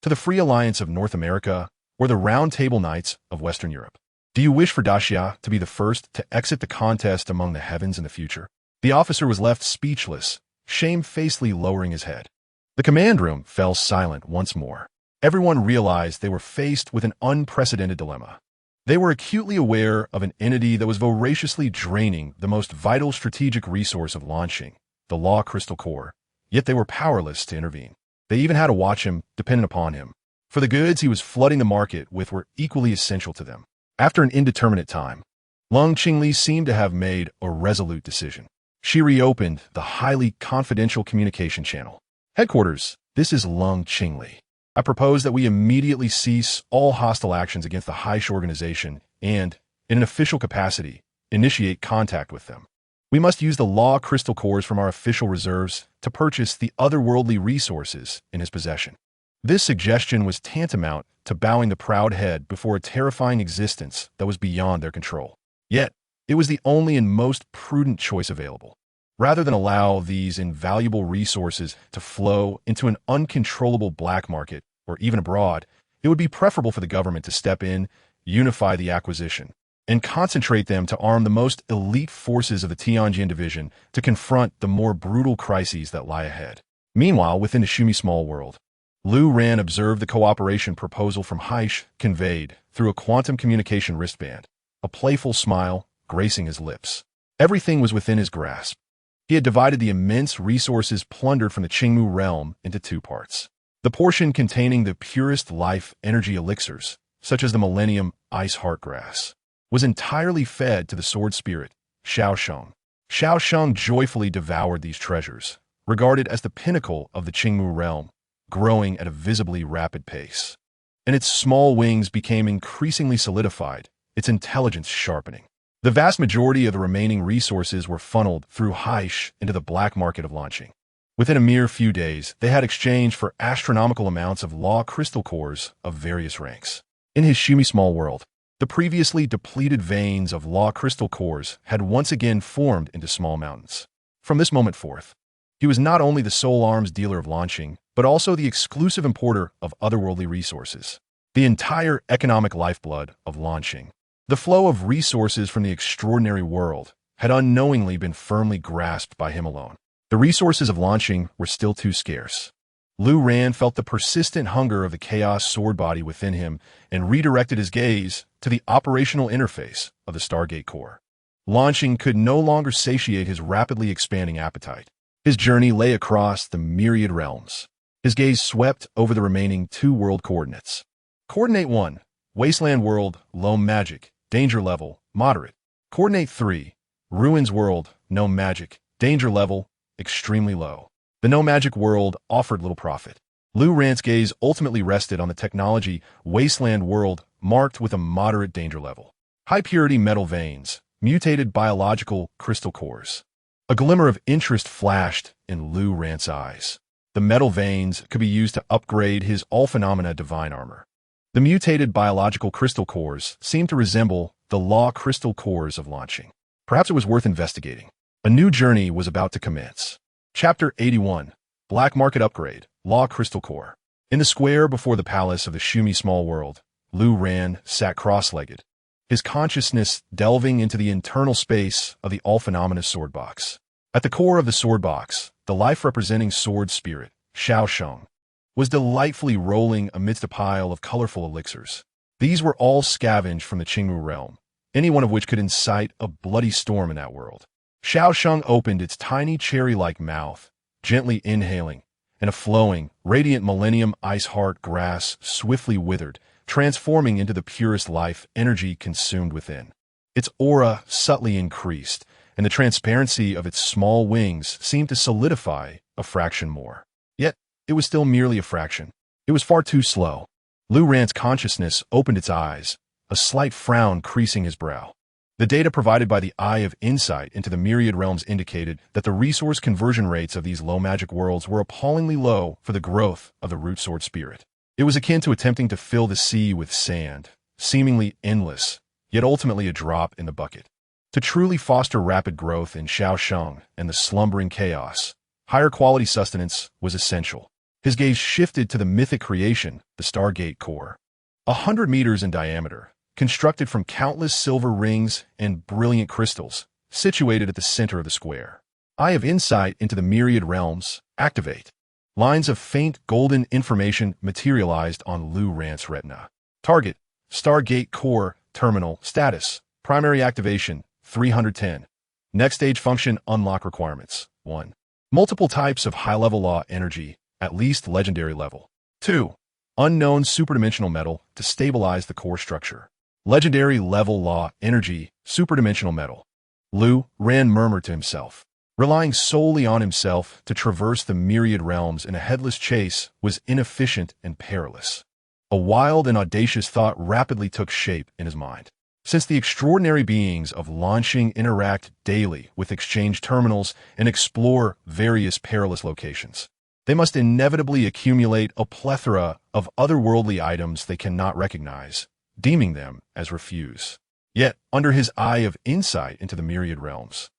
to the Free Alliance of North America or the Round Table Knights of Western Europe? Do you wish for Daxia to be the first to exit the contest among the heavens in the future? The officer was left speechless, shamefacedly lowering his head. The command room fell silent once more. Everyone realized they were faced with an unprecedented dilemma. They were acutely aware of an entity that was voraciously draining the most vital strategic resource of launching, the Law Crystal Core, yet they were powerless to intervene. They even had to watch him, dependent upon him, for the goods he was flooding the market with were equally essential to them. After an indeterminate time, Lung Qingli seemed to have made a resolute decision. She reopened the highly confidential communication channel. Headquarters, this is Lung Qingli. I propose that we immediately cease all hostile actions against the Heish organization and, in an official capacity, initiate contact with them. We must use the Law Crystal Cores from our official reserves to purchase the otherworldly resources in his possession. This suggestion was tantamount to bowing the proud head before a terrifying existence that was beyond their control. Yet, it was the only and most prudent choice available. Rather than allow these invaluable resources to flow into an uncontrollable black market or even abroad, it would be preferable for the government to step in, unify the acquisition, and concentrate them to arm the most elite forces of the Tianjin Division to confront the more brutal crises that lie ahead. Meanwhile, within the Shumi small world, Lu Ran observed the cooperation proposal from Heish conveyed through a quantum communication wristband, a playful smile gracing his lips. Everything was within his grasp. He had divided the immense resources plundered from the Qingmu realm into two parts. The portion containing the purest life energy elixirs, such as the Millennium Ice Heart Grass, was entirely fed to the sword spirit, Xiaosheng. Xiaosheng joyfully devoured these treasures, regarded as the pinnacle of the Qingmu realm, growing at a visibly rapid pace. And its small wings became increasingly solidified, its intelligence sharpening. The vast majority of the remaining resources were funneled through Heish into the black market of launching. Within a mere few days, they had exchanged for astronomical amounts of law crystal cores of various ranks. In his Shumi small world, the previously depleted veins of law crystal cores had once again formed into small mountains. From this moment forth, he was not only the sole arms dealer of launching, but also the exclusive importer of otherworldly resources. The entire economic lifeblood of launching. The flow of resources from the extraordinary world had unknowingly been firmly grasped by him alone. The resources of launching were still too scarce. Lu Ran felt the persistent hunger of the chaos sword body within him and redirected his gaze to the operational interface of the Stargate core. Launching could no longer satiate his rapidly expanding appetite. His journey lay across the myriad realms. His gaze swept over the remaining 2 world coordinates. Coordinate 1, Wasteland World, Low Magic, Danger Level, Moderate. Coordinate 3, Ruins World, No Magic, Danger Level, Extremely Low. The No Magic World offered little profit. Lu Ran's gaze ultimately rested on the technology Wasteland World, marked with a moderate danger level. High-purity metal veins, mutated biological crystal cores. A glimmer of interest flashed in Lu Ran's eyes. The metal veins could be used to upgrade his all-phenomena divine armor. The mutated biological crystal cores seemed to resemble the law crystal cores of launching. Perhaps it was worth investigating. A new journey was about to commence. Chapter 81, Black Market Upgrade, Law Crystal Core. In the square before the palace of the Shumi small world, Lu Ran sat cross-legged, his consciousness delving into the internal space of the all-phenomena sword box. At the core of the sword box, the life representing sword spirit, Shao Sheng, was delightfully rolling amidst a pile of colorful elixirs. These were all scavenged from the Qingwu realm, any one of which could incite a bloody storm in that world. Shao Sheng opened its tiny cherry-like mouth, gently inhaling, and a flowing, radiant millennium ice heart grass swiftly withered, transforming into the purest life energy consumed within. Its aura subtly increased, and the transparency of its small wings seemed to solidify a fraction more. Yet, it was still merely a fraction. It was far too slow. Lu Ran's consciousness opened its eyes, a slight frown creasing his brow. The data provided by the Eye of Insight into the myriad realms indicated that the resource conversion rates of these low magic worlds were appallingly low for the growth of the root sword spirit. It was akin to attempting to fill the sea with sand, seemingly endless, yet ultimately a drop in the bucket. To truly foster rapid growth in Shao Sheng and the slumbering chaos, higher quality sustenance was essential. His gaze shifted to the mythic creation, the Stargate core. 100 meters in diameter, constructed from countless silver rings and brilliant crystals, situated at the center of the square. Eye of Insight into the myriad realms, activate. Lines of faint golden information materialized on Lu Ran's retina. Target, Stargate Core, Terminal, Status, Primary Activation, 310. Next stage function unlock requirements, 1. Multiple types of high-level law energy, at least legendary level. 2. Unknown superdimensional metal to stabilize the core structure. Legendary level law energy, superdimensional metal. Lu Ran murmured to himself. Relying solely on himself to traverse the myriad realms in a headless chase was inefficient and perilous. A wild and audacious thought rapidly took shape in his mind. Since the extraordinary beings of launching interact daily with exchange terminals and explore various perilous locations, they must inevitably accumulate a plethora of otherworldly items they cannot recognize, deeming them as refuse. Yet, under his eye of insight into the myriad realms,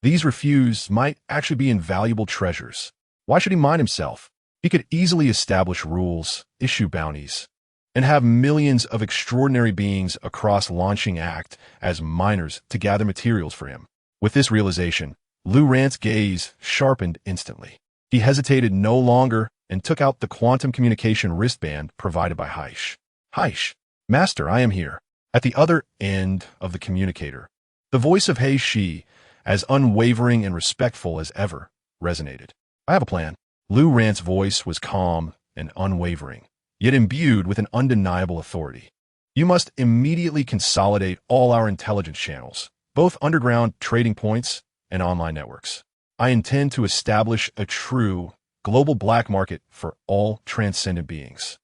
these refuse might actually be invaluable treasures. Why should he mind himself? He could easily establish rules, issue bounties, and have millions of extraordinary beings across launching act as miners to gather materials for him. With this realization, Lu Ran's gaze sharpened instantly. He hesitated no longer and took out the quantum communication wristband provided by Heish. Heish, Master, I am here. At the other end of the communicator, the voice of He Shi, as unwavering and respectful as ever, resonated. I have a plan. Lu Ran's voice was calm and unwavering, yet imbued with an undeniable authority. You must immediately consolidate all our intelligence channels, both underground trading points and online networks. I intend to establish a true global black market for all transcendent beings.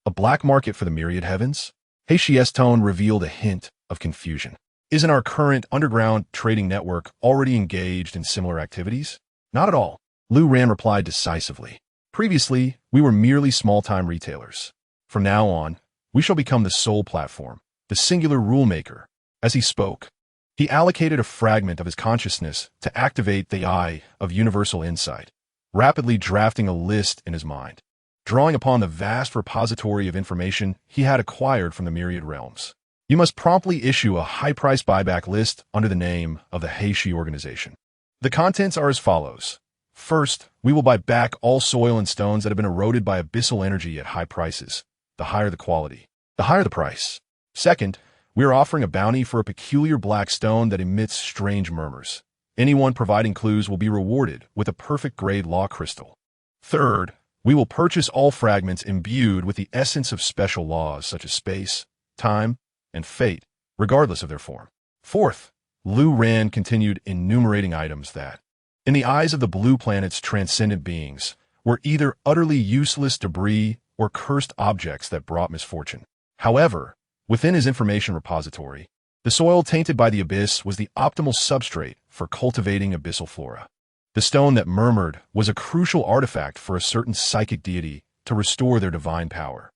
A black market for the myriad heavens? He Shi's tone revealed a hint of confusion. Isn't our current underground trading network already engaged in similar activities? Not at all. Lu Ran replied decisively. Previously, we were merely small-time retailers. From now on, we shall become the sole platform, the singular rule-maker. As he spoke, he allocated a fragment of his consciousness to activate the eye of universal insight, rapidly drafting a list in his mind, drawing upon the vast repository of information he had acquired from the myriad realms. You must promptly issue a high-price buyback list under the name of the Heishi organization. The contents are as follows. First, we will buy back all soil and stones that have been eroded by abyssal energy at high prices. The higher the quality, the higher the price. Second, we are offering a bounty for a peculiar black stone that emits strange murmurs. Anyone providing clues will be rewarded with a perfect grade law crystal. Third, we will purchase all fragments imbued with the essence of special laws such as space, time, and fate, regardless of their form. Fourth, Lu Ran continued enumerating items that, in the eyes of the blue planet's transcendent beings, were either utterly useless debris or cursed objects that brought misfortune. However, within his information repository, the soil tainted by the abyss was the optimal substrate for cultivating abyssal flora. The stone that murmured was a crucial artifact for a certain psychic deity to restore their divine power.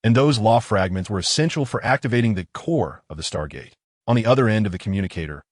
And those law fragments were essential for activating the core of the Stargate. On the other end of the communicator,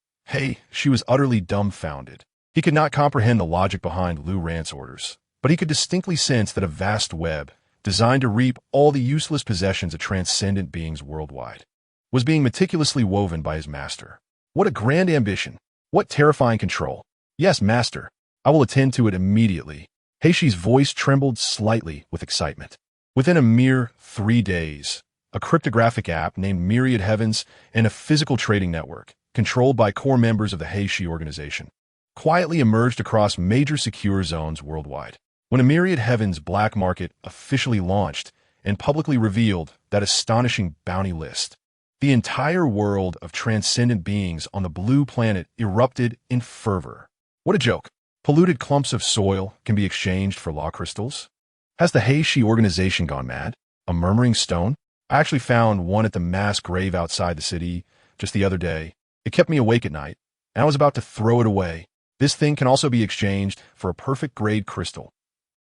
she was utterly dumbfounded. He could not comprehend the logic behind Lu Ran's orders, but he could distinctly sense that a vast web, designed to reap all the useless possessions of transcendent beings worldwide, was being meticulously woven by his master. What a grand ambition! What terrifying control! Yes, master, I will attend to it immediately. Heishi's voice trembled slightly with excitement. Within a mere 3 days, a cryptographic app named Myriad Heavens and a physical trading network, controlled by core members of the Heishi organization, quietly emerged across major secure zones worldwide. When a Myriad Heavens black market officially launched and publicly revealed that astonishing bounty list, the entire world of transcendent beings on the blue planet erupted in fervor. What a joke! Polluted clumps of soil can be exchanged for law crystals? Has the Heishi organization gone mad? A murmuring stone? I actually found one at the mass grave outside the city just the other day. It kept me awake at night, and I was about to throw it away. This thing can also be exchanged for a perfect grade crystal.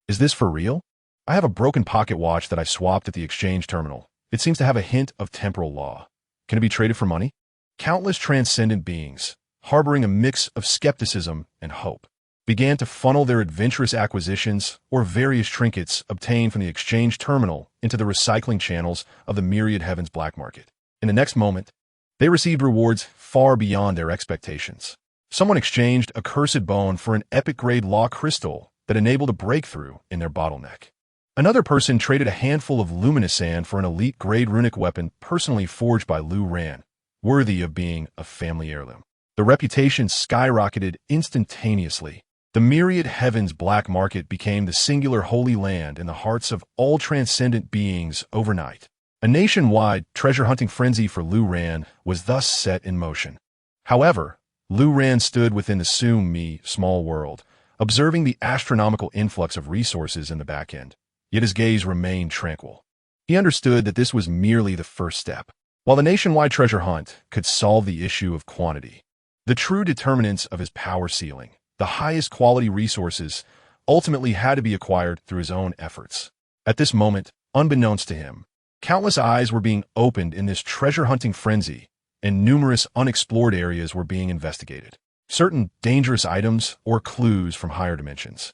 Is this for real? I have a broken pocket watch that I swapped at the exchange terminal. It seems to have a hint of temporal law. Can it be traded for money? Countless transcendent beings, harboring a mix of skepticism and hope, began to funnel their adventurous acquisitions or various trinkets obtained from the exchange terminal into the recycling channels of the Myriad Heavens black market. In the next moment, they received rewards far beyond their expectations. Someone exchanged a cursed bone for an epic-grade law crystal that enabled a breakthrough in their bottleneck. Another person traded a handful of luminous sand for an elite-grade runic weapon personally forged by Lu Ran, worthy of being a family heirloom. The reputation skyrocketed instantaneously. The Myriad Heavens black market became the singular holy land in the hearts of all transcendent beings overnight. A nationwide treasure-hunting frenzy for Lu Ran was thus set in motion. However, Lu Ran stood within the assume-me small world, observing the astronomical influx of resources in the back end. Yet his gaze remained tranquil. He understood that this was merely the first step. While the nationwide treasure hunt could solve the issue of quantity, the true determinants of his power ceiling, the highest quality resources, ultimately had to be acquired through his own efforts. At this moment, unbeknownst to him, countless eyes were being opened in this treasure-hunting frenzy, and numerous unexplored areas were being investigated. Certain dangerous items or clues from higher dimensions,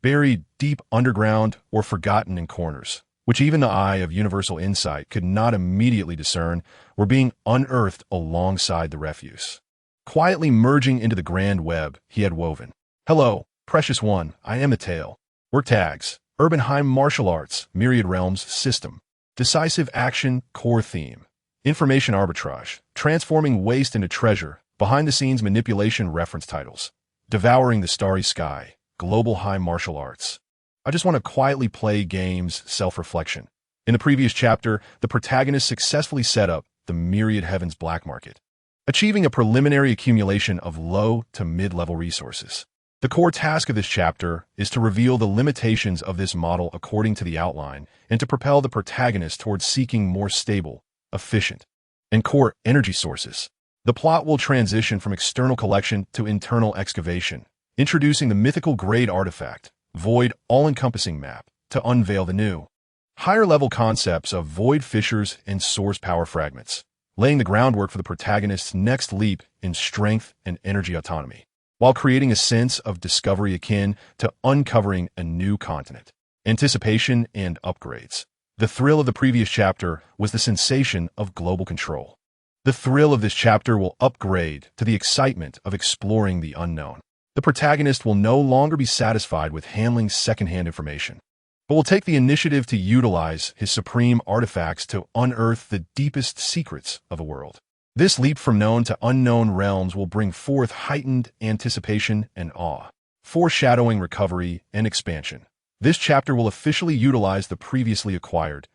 buried deep underground or forgotten in corners, which even the eye of universal insight could not immediately discern, were being unearthed alongside the refuse, quietly merging into the grand web he had woven. Hello, precious one, I am the tale. Work tags, Urbanheim martial arts, Myriad Realms system, decisive action, core theme, information arbitrage, transforming waste into treasure, behind-the-scenes manipulation reference titles, devouring the starry sky, global high martial arts. I just want to quietly play games, self-reflection. In the previous chapter, the protagonist successfully set up the Myriad Heavens black market, achieving a preliminary accumulation of low to mid-level resources. The core task of this chapter is to reveal the limitations of this model according to the outline and to propel the protagonist towards seeking more stable, efficient, and core energy sources. The plot will transition from external collection to internal excavation, introducing the mythical grade artifact, void all-encompassing map to unveil the new, higher-level concepts of void fissures and source power fragments, laying the groundwork for the protagonist's next leap in strength and energy autonomy, while creating a sense of discovery akin to uncovering a new continent. Anticipation and upgrades. The thrill of the previous chapter was the sensation of global control. The thrill of this chapter will upgrade to the excitement of exploring the unknown. The protagonist will no longer be satisfied with handling secondhand information, but will take the initiative to utilize his supreme artifacts to unearth the deepest secrets of the world. This leap from known to unknown realms will bring forth heightened anticipation and awe, foreshadowing recovery and expansion. This chapter will officially utilize the previously acquired,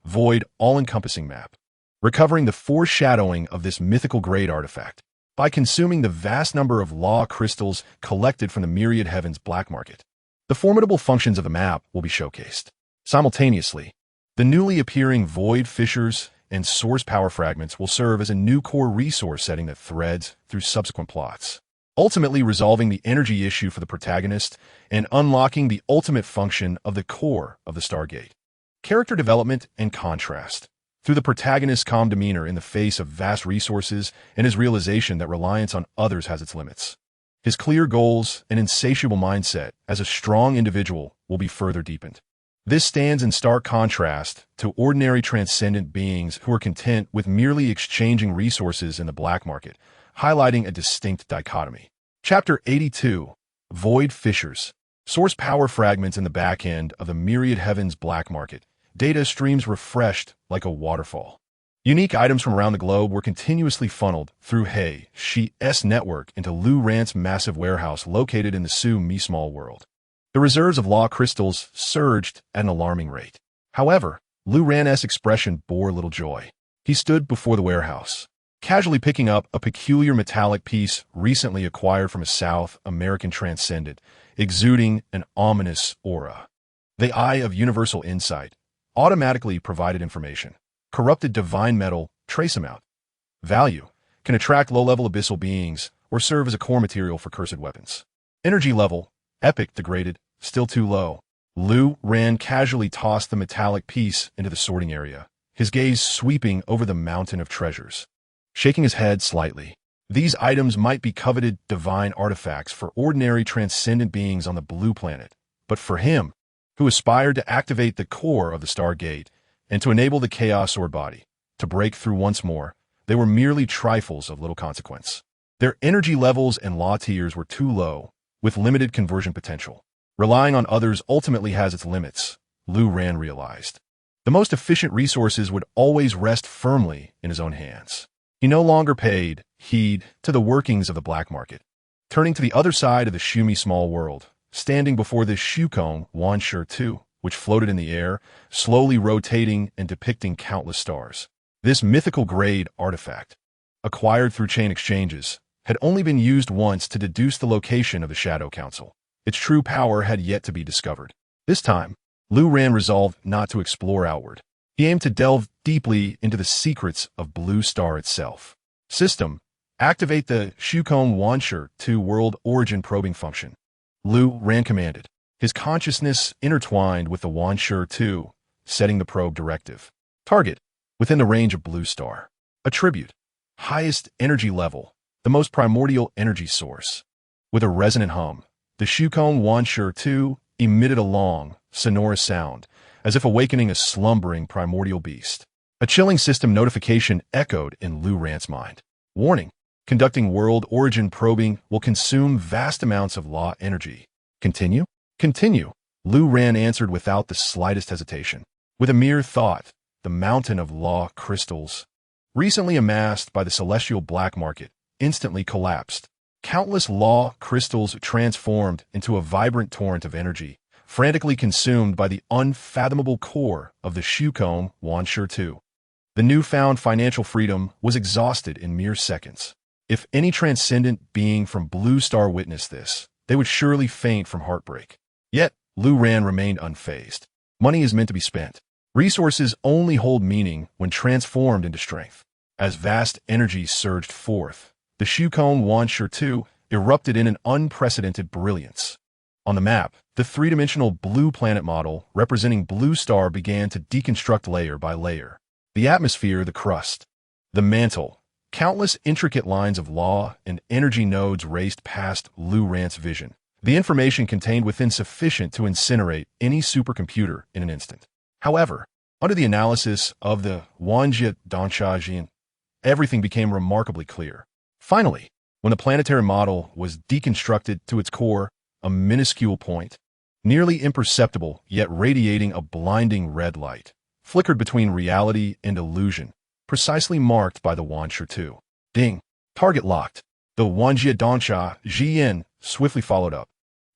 void all-encompassing map, recovering the foreshadowing of this mythical grade artifact by consuming the vast number of law crystals collected from the myriad heavens black market. The formidable functions of the map will be showcased. Simultaneously, the newly appearing void fissures and source power fragments will serve as a new core resource setting that threads through subsequent plots, ultimately resolving the energy issue for the protagonist and unlocking the ultimate function of the core of the Stargate. Character development and contrast. Through the protagonist's calm demeanor in the face of vast resources and his realization that reliance on others has its limits, his clear goals and insatiable mindset as a strong individual will be further deepened. This stands in stark contrast to ordinary transcendent beings who are content with merely exchanging resources in the black market, highlighting a distinct dichotomy. Chapter 82, Void Fissures. Source power fragments in the back end of the myriad heavens black market. Data streams refreshed like a waterfall. Unique items from around the globe were continuously funneled through She's network into Lu Rant's massive warehouse located in the Su-Mi small world. The reserves of law crystals surged at an alarming rate. However, Lu Rant's expression bore little joy. He stood before the warehouse, casually picking up a peculiar metallic piece recently acquired from a South American transcendent, exuding an ominous aura. The eye of universal insight automatically provided information. Corrupted divine metal, trace amount. Value, can attract low-level abyssal beings or serve as a core material for cursed weapons. Energy level, epic degraded, still too low. Lu Ran casually tossed the metallic piece into the sorting area, his gaze sweeping over the mountain of treasures. Shaking his head slightly, these items might be coveted divine artifacts for ordinary transcendent beings on the blue planet, but for him, who aspired to activate the core of the Stargate and to enable the Chaos Sword body to break through once more, they were merely trifles of little consequence. Their energy levels and law tiers were too low, with limited conversion potential. Relying on others ultimately has its limits, Lu Ran realized. The most efficient resources would always rest firmly in his own hands. He no longer paid heed to the workings of the black market. Turning to the other side of the Su-Mi small world, standing before the Shukong Wanshi 2, which floated in the air, slowly rotating and depicting countless stars. This mythical grade artifact, acquired through chain exchanges, had only been used once to deduce the location of the Shadow Council. Its true power had yet to be discovered. This time, Lu Ran resolved not to explore outward. He aimed to delve deeply into the secrets of Blue Star itself. System, activate the Shukong Wanshi 2 world origin probing function. Lu Ran commanded, his consciousness intertwined with the Wanshi 2, setting the probe directive. Target, within the range of Blue Star. Attribute, highest energy level, the most primordial energy source. With a resonant hum, the Shukong Wanshi 2 emitted a long, sonorous sound, as if awakening a slumbering primordial beast. A chilling system notification echoed in Lu Rant's mind. Warning, conducting world origin probing will consume vast amounts of law energy. Continue? Continue, Lu Ran answered without the slightest hesitation. With a mere thought, the mountain of law crystals, recently amassed by the celestial black market, instantly collapsed. Countless law crystals transformed into a vibrant torrent of energy, frantically consumed by the unfathomable core of the Shukong Wanshi 2. The newfound financial freedom was exhausted in mere seconds. If any transcendent being from Blue Star witnessed this, they would surely faint from heartbreak. Yet, Lu Ran remained unfazed. Money is meant to be spent. Resources only hold meaning when transformed into strength. As vast energy surged forth, the Shukong Wanshi 2 erupted in an unprecedented brilliance. On the map, the three-dimensional blue planet model representing Blue Star began to deconstruct layer by layer. The atmosphere, the crust, the mantle, countless intricate lines of law and energy nodes raced past Lu Rant's vision. The information contained within sufficient to incinerate any supercomputer in an instant. However, under the analysis of the Wanjie Donshajin, everything became remarkably clear. Finally, when the planetary model was deconstructed to its core, a minuscule point, nearly imperceptible yet radiating a blinding red light, flickered between reality and illusion, precisely marked by the Wanshur 2. Ding! Target locked. The Wanjie Donsha Jian swiftly followed up.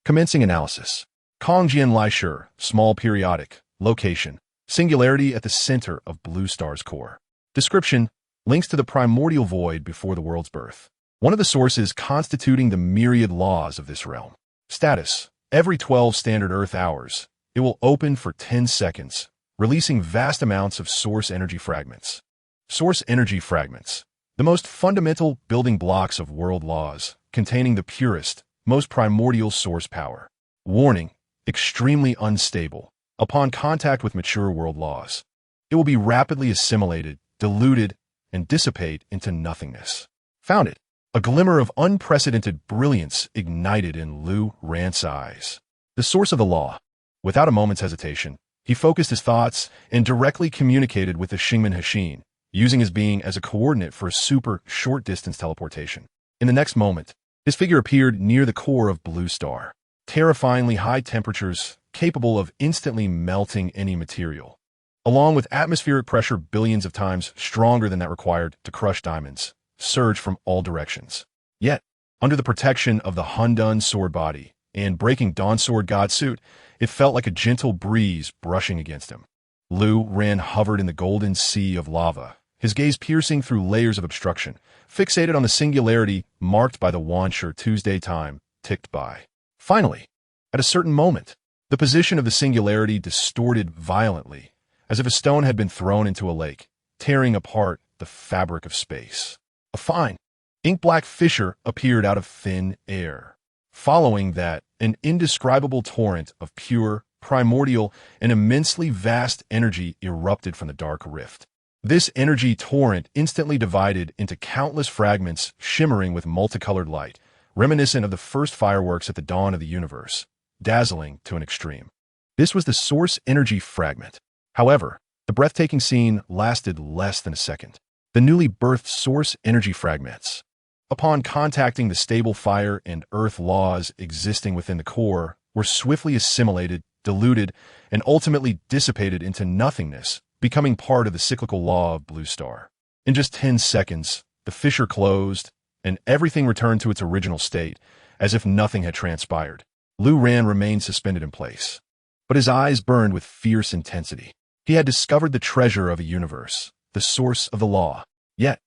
Commencing analysis. Kongjian Laishur, small periodic, location, singularity at the center of Blue Star's core. Description, links to the primordial void before the world's birth. One of the sources constituting the myriad laws of this realm. Status, every 12 standard Earth hours, it will open for 10 seconds, releasing vast amounts of source energy fragments. Source energy fragments, the most fundamental building blocks of world laws, containing the purest, most primordial source power. Warning, extremely unstable. Upon contact with mature world laws, it will be rapidly assimilated, diluted, and dissipate into nothingness. Found it. A glimmer of unprecedented brilliance ignited in Lu Rant's eyes. The source of the law. Without a moment's hesitation, he focused his thoughts and directly communicated with the Xingmen Hexin, using his being as a coordinate for a super short-distance teleportation. In the next moment, his figure appeared near the core of Blue Star. Terrifyingly high temperatures, capable of instantly melting any material, along with atmospheric pressure billions of times stronger than that required to crush diamonds, surged from all directions. Yet, under the protection of the Hundun sword body and breaking Dawn Sword God suit, it felt like a gentle breeze brushing against him. Lu Ran hovered in the golden sea of lava, his gaze piercing through layers of obstruction, fixated on the singularity marked by the Wanshur Tuesday time ticked by. Finally, at a certain moment, the position of the singularity distorted violently, as if a stone had been thrown into a lake, tearing apart the fabric of space. A fine, ink-black fissure appeared out of thin air. Following that, an indescribable torrent of pure, primordial, and immensely vast energy erupted from the dark rift. This energy torrent instantly divided into countless fragments shimmering with multicolored light, reminiscent of the first fireworks at the dawn of the universe, dazzling to an extreme. This was the source energy fragment. However, the breathtaking scene lasted less than a second. The newly birthed source energy fragments, upon contacting the stable fire and earth laws existing within the core, were swiftly assimilated, diluted, and ultimately dissipated into nothingness, becoming part of the cyclical law of Blue Star. In just 10 seconds, the fissure closed, and everything returned to its original state, as if nothing had transpired. Lu Ran remained suspended in place, but his eyes burned with fierce intensity. He had discovered the treasure of a universe, the source of the law. Yet,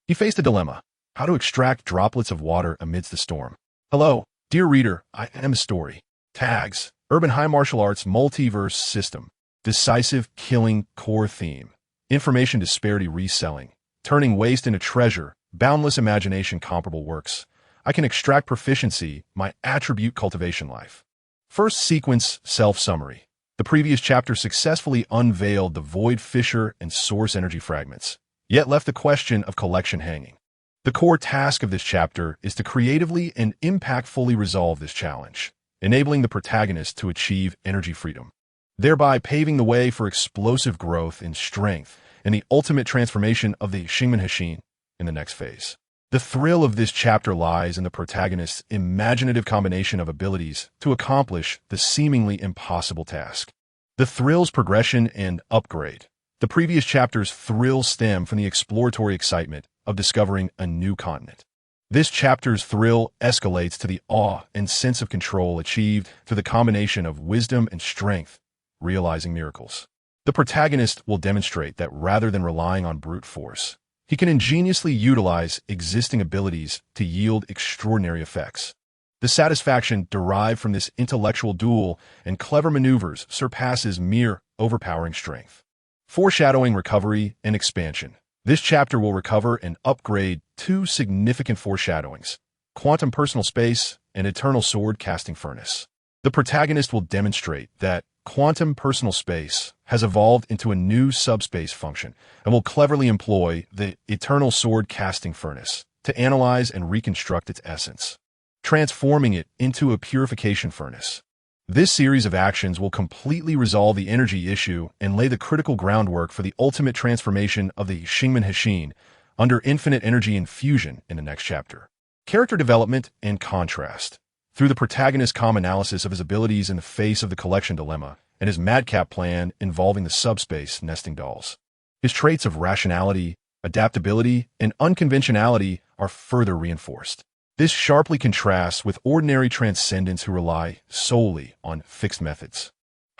he faced a dilemma: how to extract droplets of water amidst the storm. Hello, dear reader, I am a story. Tags, Urban High Martial Arts Multiverse System, Decisive Killing Core Theme, Information Disparity Reselling, Turning Waste into Treasure, Boundless Imagination Comparable Works. I can extract proficiency, my attribute cultivation life. First sequence self-summary. The previous chapter successfully unveiled the void fissure and source energy fragments, yet left the question of collection hanging. The core task of this chapter is to creatively and impactfully resolve this challenge, enabling the protagonist to achieve energy freedom, thereby paving the way for explosive growth in strength and the ultimate transformation of the Xingmen Hexin in the next phase. The thrill of this chapter lies in the protagonist's imaginative combination of abilities to accomplish the seemingly impossible task. The thrill's progression and upgrade. The previous chapter's thrills stem from the exploratory excitement of discovering a new continent. This chapter's thrill escalates to the awe and sense of control achieved through the combination of wisdom and strength, realizing miracles. The protagonist will demonstrate that rather than relying on brute force, he can ingeniously utilize existing abilities to yield extraordinary effects. The satisfaction derived from this intellectual duel and clever maneuvers surpasses mere overpowering strength. Foreshadowing recovery and expansion. This chapter will recover and upgrade two significant foreshadowings: Quantum Personal Space and Eternal Sword Casting Furnace. The protagonist will demonstrate that quantum personal space has evolved into a new subspace function and will cleverly employ the eternal sword casting furnace to analyze and reconstruct its essence, transforming it into a purification furnace. This series of actions will completely resolve the energy issue and lay the critical groundwork for the ultimate transformation of the Xingmen Hexin under infinite energy infusion in the next chapter. Character development and contrast. Through the protagonist's calm analysis of his abilities in the face of the collection dilemma and his madcap plan involving the subspace nesting dolls, his traits of rationality, adaptability, and unconventionality are further reinforced. This sharply contrasts with ordinary transcendents who rely solely on fixed methods,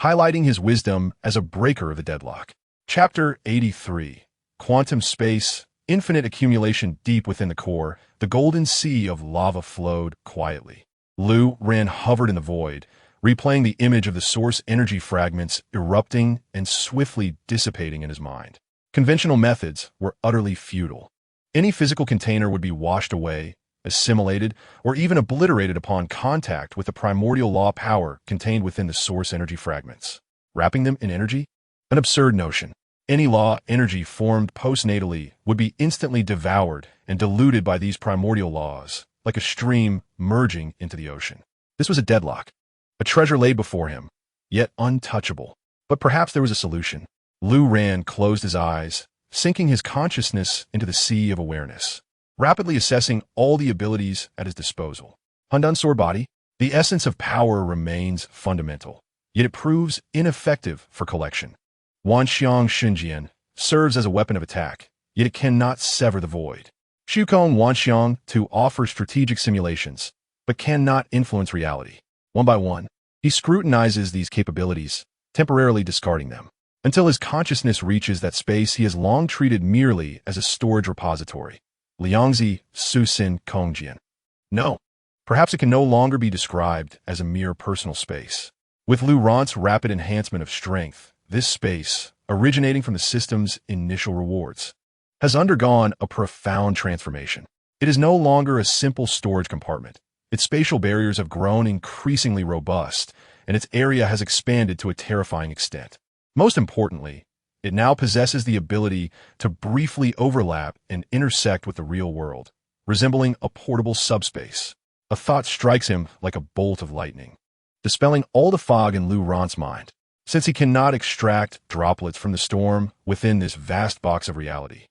highlighting his wisdom as a breaker of the deadlock. Chapter 83. Quantum Space, Infinite Accumulation. Deep within the core, the golden sea of lava flowed quietly. Lu Ran hovered in the void, replaying the image of the source energy fragments erupting and swiftly dissipating in his mind. Conventional methods were utterly futile. Any physical container would be washed away, assimilated, or even obliterated upon contact with the primordial law power contained within the source energy fragments. Wrapping them in energy? An absurd notion. Any law energy formed postnatally would be instantly devoured and diluted by these primordial laws, like a stream merging into the ocean. This was a deadlock. A treasure lay before him, yet untouchable. But perhaps there was a solution. Lu Ran closed his eyes, sinking his consciousness into the sea of awareness, rapidly assessing all the abilities at his disposal. Hundun Sword Body, the essence of power remains fundamental, yet it proves ineffective for collection. Wanxiang Xinjian serves as a weapon of attack, yet it cannot sever the void. Shukong Wanxiang to offer strategic simulations, but cannot influence reality. One by one, he scrutinizes these capabilities, temporarily discarding them, until his consciousness reaches that space he has long treated merely as a storage repository. Liangzi Susin Kongjian. No, perhaps it can no longer be described as a mere personal space. With Lu Ran's rapid enhancement of strength, this space, originating from the system's initial rewards, has undergone a profound transformation. It is no longer a simple storage compartment. Its spatial barriers have grown increasingly robust, and its area has expanded to a terrifying extent. Most importantly, it now possesses the ability to briefly overlap and intersect with the real world, resembling a portable subspace. A thought strikes him like a bolt of lightning, dispelling all the fog in Lu Ran's mind. Since he cannot extract droplets from the storm within this vast box of reality,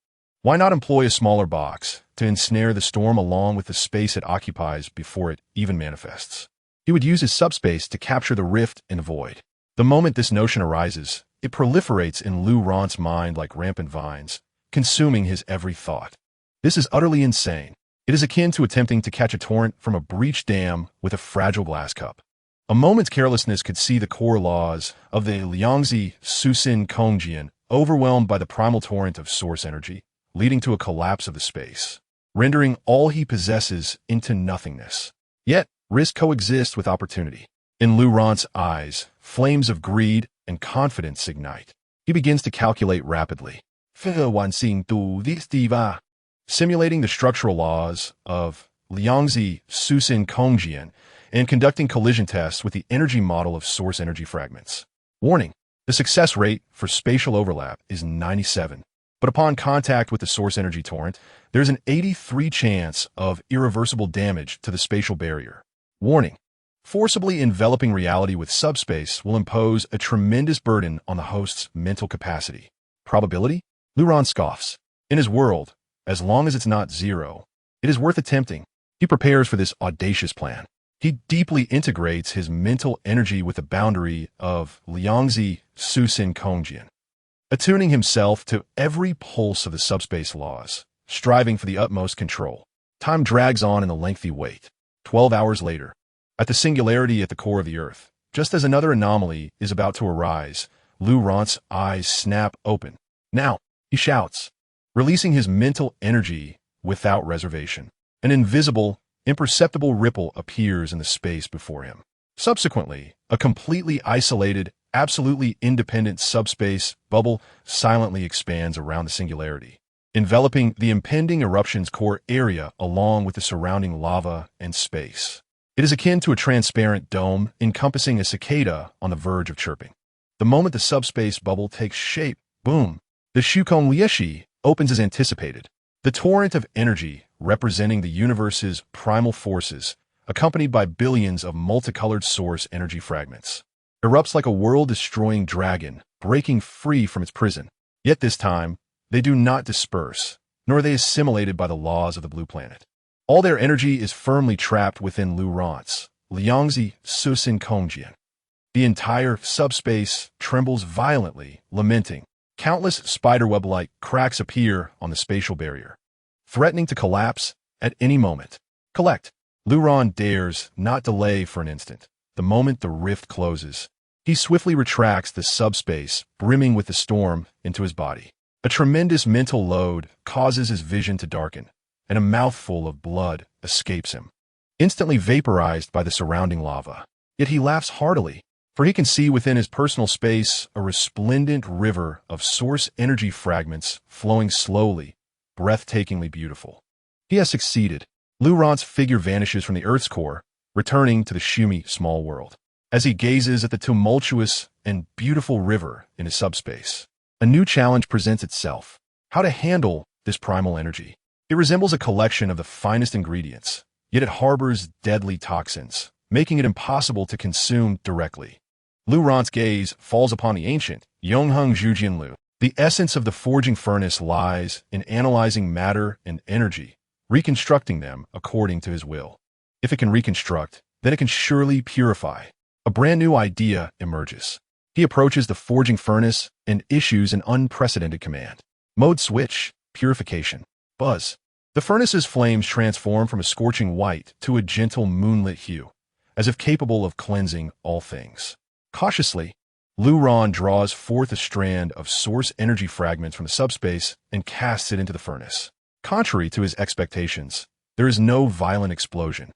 why not employ a smaller box to ensnare the storm along with the space it occupies before it even manifests? He would use his subspace to capture the rift in the void. The moment this notion arises, it proliferates in Lu Ran's mind like rampant vines, consuming his every thought. This is utterly insane. It is akin to attempting to catch a torrent from a breached dam with a fragile glass cup. A moment's carelessness could see the core laws of the Liangzi Susin Kongjian overwhelmed by the primal torrent of source energy, leading to a collapse of the space, rendering all he possesses into nothingness. Yet, risk coexists with opportunity. In Lu Ran's eyes, flames of greed and confidence ignite. He begins to calculate rapidly, simulating the structural laws of Liangzi Susin Kongjian and conducting collision tests with the energy model of source energy fragments. Warning: the success rate for spatial overlap is 97, but upon contact with the source energy torrent, there's an 83 chance of irreversible damage to the spatial barrier. Warning: forcibly enveloping reality with subspace will impose a tremendous burden on the host's mental capacity. Probability? Lu Ran scoffs. In his world, as long as it's not zero, it is worth attempting. He prepares for this audacious plan. He deeply integrates his mental energy with the boundary of Liangzi Susin Kongjian, attuning himself to every pulse of the subspace laws, striving for the utmost control. Time drags on in a lengthy wait. 12 hours later, at the singularity at the core of the Earth, just as another anomaly is about to arise, Lu Ran's eyes snap open. Now, he shouts, releasing his mental energy without reservation. An invisible, imperceptible ripple appears in the space before him. Subsequently, a completely isolated, absolutely independent subspace bubble silently expands around the singularity, enveloping the impending eruption's core area along with the surrounding lava and space. It is akin to a transparent dome encompassing a cicada on the verge of chirping. The moment the subspace bubble takes shape, boom, the Shukong Lieshi opens as anticipated. The torrent of energy representing the universe's primal forces, accompanied by billions of multicolored source energy fragments, erupts like a world-destroying dragon, breaking free from its prison. Yet this time, they do not disperse, nor are they assimilated by the laws of the blue planet. All their energy is firmly trapped within Lu Rant's Liangzi Susin Kongjian. The entire subspace trembles violently, lamenting. Countless spiderweb-like cracks appear on the spatial barrier, threatening to collapse at any moment. Collect. Lu Rant dares not delay for an instant. The moment the rift closes, he swiftly retracts the subspace, brimming with the storm, into his body. A tremendous mental load causes his vision to darken, and a mouthful of blood escapes him, instantly vaporized by the surrounding lava. Yet he laughs heartily, for he can see within his personal space a resplendent river of source energy fragments flowing slowly, breathtakingly beautiful. He has succeeded. Lu Rant's figure vanishes from the Earth's core, returning to the Shumi small world. As he gazes at the tumultuous and beautiful river in his subspace, a new challenge presents itself: how to handle this primal energy. It resembles a collection of the finest ingredients, yet it harbors deadly toxins, making it impossible to consume directly. Lu Rant's gaze falls upon the ancient Yongheng Zhujianlu. The essence of the forging furnace lies in analyzing matter and energy, reconstructing them according to his will. If it can reconstruct, then it can surely purify. A brand new idea emerges. He approaches the forging furnace and issues an unprecedented command. Mode switch, purification. Buzz. The furnace's flames transform from a scorching white to a gentle moonlit hue, as if capable of cleansing all things. Cautiously, Lu Rant draws forth a strand of source energy fragments from the subspace and casts it into the furnace. Contrary to his expectations, there is no violent explosion.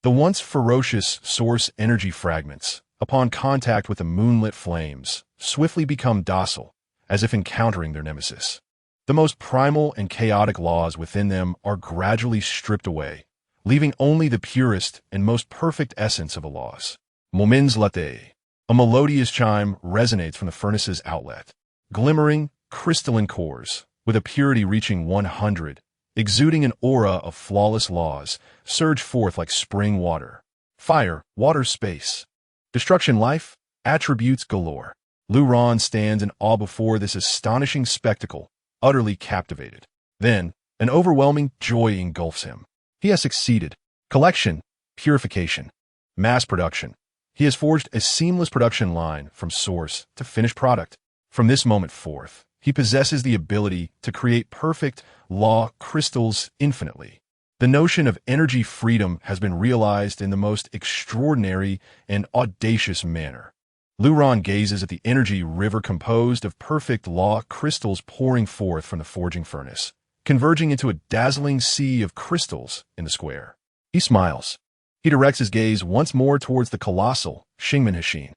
The once ferocious source energy fragments, upon contact with the moonlit flames, swiftly become docile, as if encountering their nemesis. The most primal and chaotic laws within them are gradually stripped away, leaving only the purest and most perfect essence of the laws. Moments latte. A melodious chime resonates from the furnace's outlet. Glimmering, crystalline cores, with a purity reaching 100, exuding an aura of flawless laws, surge forth like spring water. Fire, water, space. Destruction, life, attributes galore. Lu Rant stands in awe before this astonishing spectacle, utterly captivated. Then, an overwhelming joy engulfs him. He has succeeded. Collection, purification, mass production. He has forged a seamless production line from source to finished product. From this moment forth, he possesses the ability to create perfect law crystals infinitely. The notion of energy freedom has been realized in the most extraordinary and audacious manner. Lu Rant gazes at the energy river composed of perfect law crystals pouring forth from the forging furnace, converging into a dazzling sea of crystals in the square. He smiles. He directs his gaze once more towards the colossal Xingmen Hexin.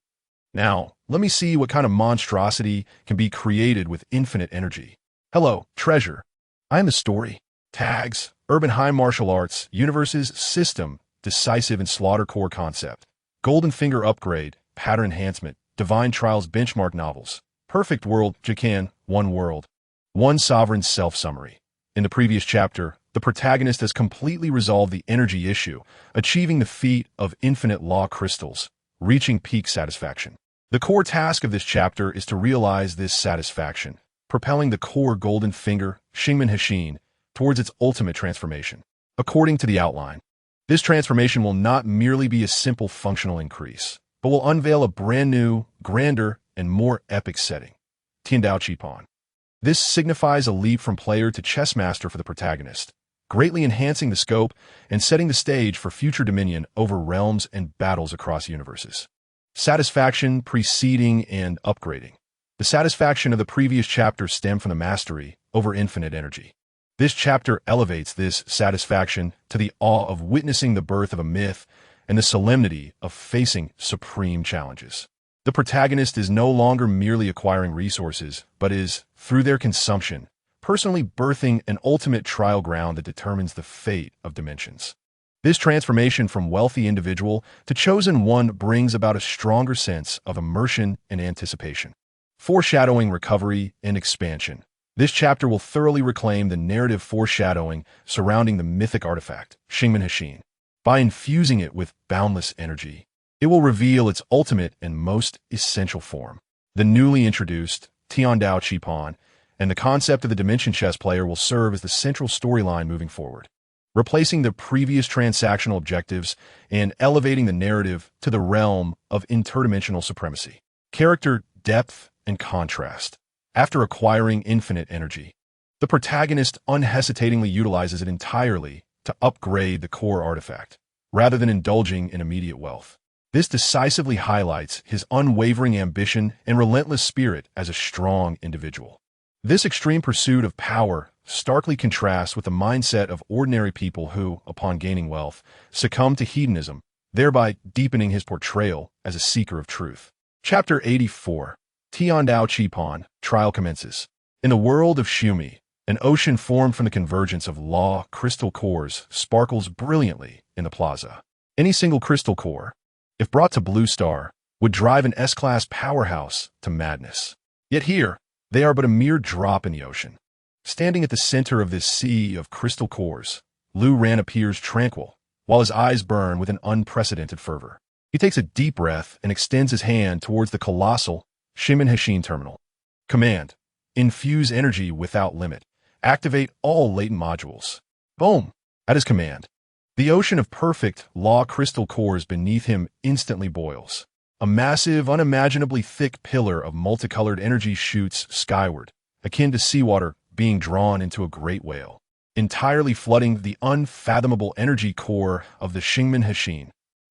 Now, let me see what kind of monstrosity can be created with infinite energy. Hello, treasure. I am the story. Tags, urban high martial arts, universes, system, decisive and slaughter core concept, golden finger upgrade, pattern enhancement, divine trials benchmark novels, perfect world, Jacan, one world, one sovereign self-summary. In the previous chapter, the protagonist has completely resolved the energy issue, achieving the feat of infinite law crystals, reaching peak satisfaction. The core task of this chapter is to realize this satisfaction, propelling the core golden finger, Xingmen Hexin, towards its ultimate transformation. According to the outline, this transformation will not merely be a simple functional increase, but will unveil a brand new, grander, and more epic setting. Tiandao Qipon. This signifies a leap from player to chess master for the protagonist, greatly enhancing the scope and setting the stage for future dominion over realms and battles across universes. Satisfaction, preceding, and upgrading. The satisfaction of the previous chapter stemmed from the mastery over infinite energy. This chapter elevates this satisfaction to the awe of witnessing the birth of a myth and the solemnity of facing supreme challenges. The protagonist is no longer merely acquiring resources, but is, through their consumption, personally birthing an ultimate trial ground that determines the fate of dimensions. This transformation from wealthy individual to chosen one brings about a stronger sense of immersion and anticipation. Foreshadowing recovery and expansion. This chapter will thoroughly reclaim the narrative foreshadowing surrounding the mythic artifact, Xingmen Hexin. By infusing it with boundless energy, it will reveal its ultimate and most essential form. The newly introduced Tiandao Qipon and the concept of the Dimension Chess player will serve as the central storyline moving forward, replacing the previous transactional objectives and elevating the narrative to the realm of interdimensional supremacy. Character depth and contrast. After acquiring infinite energy, the protagonist unhesitatingly utilizes it entirely to upgrade the core artifact, rather than indulging in immediate wealth. This decisively highlights his unwavering ambition and relentless spirit as a strong individual. This extreme pursuit of power starkly contrasts with the mindset of ordinary people who, upon gaining wealth, succumb to hedonism, thereby deepening his portrayal as a seeker of truth. Chapter 84. Tiandao Qipon, Trial commences. In the world of Shumi, an ocean formed from the convergence of law crystal cores sparkles brilliantly in the plaza. Any single crystal core, if brought to Blue Star, would drive an S-class powerhouse to madness. Yet here, they are but a mere drop in the ocean. Standing at the center of this sea of crystal cores, Lu Ran appears tranquil, while his eyes burn with an unprecedented fervor. He takes a deep breath and extends his hand towards the colossal Xingmen Hexin terminal. Command: infuse energy without limit. Activate all latent modules. Boom! At his command, the ocean of perfect law crystal cores beneath him instantly boils. A massive, unimaginably thick pillar of multicolored energy shoots skyward, akin to seawater being drawn into a great whale, entirely flooding the unfathomable energy core of the Xingmen Hexin.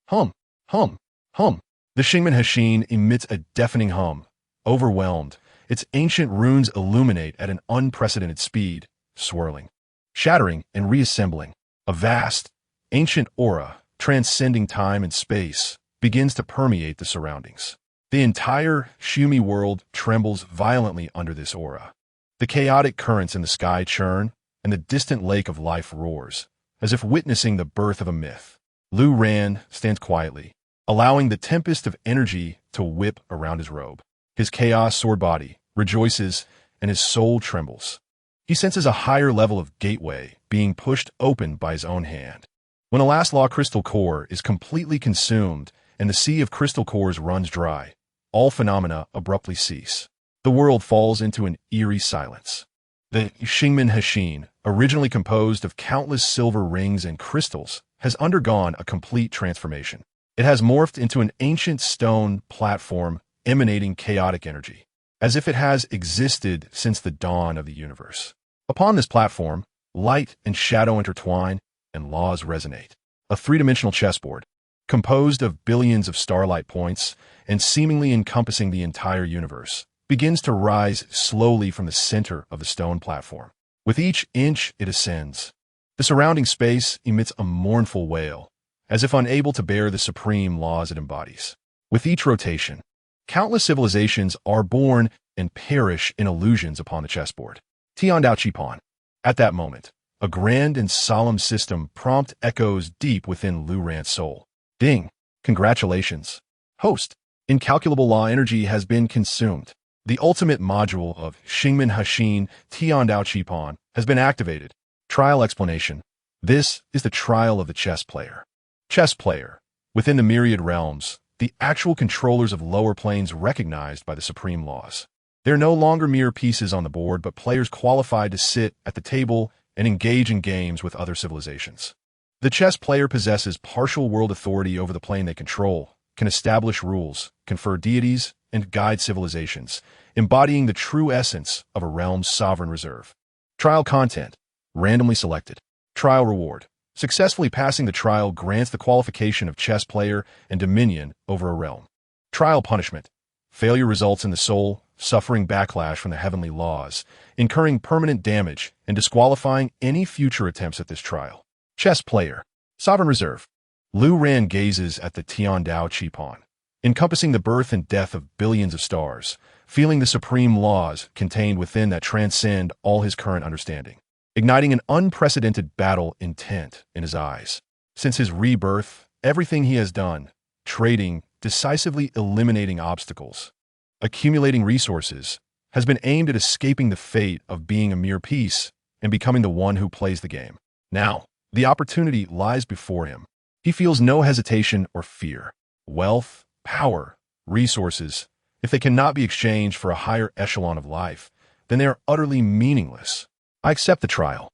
Hum, hum, hum. The Xingmen Hexin emits a deafening hum. Overwhelmed, its ancient runes illuminate at an unprecedented speed, swirling, shattering, and reassembling. A vast, ancient aura, transcending time and space, begins to permeate the surroundings. The entire Shumi world trembles violently under this aura. The chaotic currents in the sky churn, and the distant lake of life roars, as if witnessing the birth of a myth. Lu Ran stands quietly, allowing the tempest of energy to whip around his robe. His chaos sword body rejoices, and his soul trembles. He senses a higher level of gateway being pushed open by his own hand. When the last law crystal core is completely consumed and the sea of crystal cores runs dry, all phenomena abruptly cease. The world falls into an eerie silence. The Xingmen Hexin, originally composed of countless silver rings and crystals, has undergone a complete transformation. It has morphed into an ancient stone platform emanating chaotic energy, as if it has existed since the dawn of the universe. Upon this platform, light and shadow intertwine, and laws resonate. A three-dimensional chessboard, composed of billions of starlight points and seemingly encompassing the entire universe, begins to rise slowly from the center of the stone platform. With each inch it ascends, the surrounding space emits a mournful wail, as if unable to bear the supreme laws it embodies. With each rotation, countless civilizations are born and perish in illusions upon the chessboard. Tiandao Qipon. At that moment, a grand and solemn system prompt echoes deep within Lu Ran's soul. Ding! Congratulations, host. Incalculable law energy has been consumed. The ultimate module of Xingmen Hexin Tiandao Qipon has been activated. Trial explanation. This is the trial of the chess player. Chess player. Within the myriad realms, the actual controllers of lower planes recognized by the supreme laws. They're no longer mere pieces on the board, but players qualified to sit at the table and engage in games with other civilizations. The chess player possesses partial world authority over the plane they control, can establish rules, confer deities, and guide civilizations, embodying the true essence of a realm's sovereign reserve. Trial content. Randomly selected. Trial reward. Successfully passing the trial grants the qualification of chess player and dominion over a realm. Trial punishment. Failure results in the soul suffering backlash from the heavenly laws, incurring permanent damage and disqualifying any future attempts at this trial. Chess player. Sovereign reserve. Lu Ran gazes at the Tiandao Qipon, encompassing the birth and death of billions of stars, feeling the supreme laws contained within that transcend all his current understanding, igniting an unprecedented battle intent in his eyes. Since his rebirth, everything he has done, trading, decisively eliminating obstacles, accumulating resources, has been aimed at escaping the fate of being a mere piece and becoming the one who plays the game. Now, the opportunity lies before him. He feels no hesitation or fear. Wealth, power, resources, if they cannot be exchanged for a higher echelon of life, then they are utterly meaningless. I accept the trial.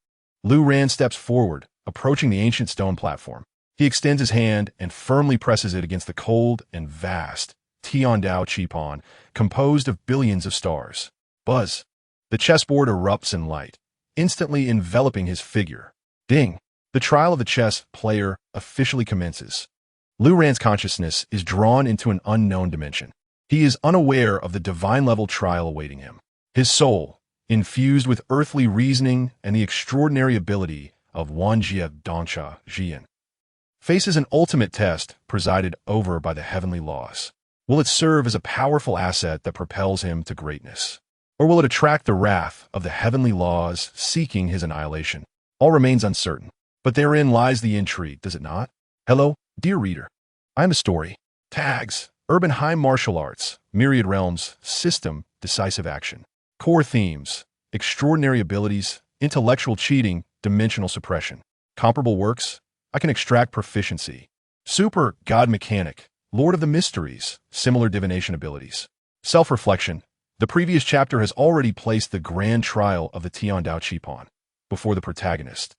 Lu Ran steps forward, approaching the ancient stone platform. He extends his hand and firmly presses it against the cold and vast Tiandao Qipon, composed of billions of stars. Buzz. The chessboard erupts in light, instantly enveloping his figure. Ding. The trial of the chess player officially commences. Lu Ran's consciousness is drawn into an unknown dimension. He is unaware of the divine-level trial awaiting him. His soul, infused with earthly reasoning and the extraordinary ability of Wanjia Dongcha Jian, faces an ultimate test presided over by the heavenly laws. Will it serve as a powerful asset that propels him to greatness? Or will it attract the wrath of the heavenly laws seeking his annihilation? All remains uncertain. But therein lies the intrigue, does it not? Hello, dear reader. I am a story. Tags, urban high martial arts, myriad realms, system, decisive action. Core themes, extraordinary abilities, intellectual cheating, dimensional suppression. Comparable works, I can extract proficiency. Super, God mechanic, Lord of the Mysteries, similar divination abilities. Self-reflection, the previous chapter has already placed the grand trial of the Tiandao Qipon before the protagonist,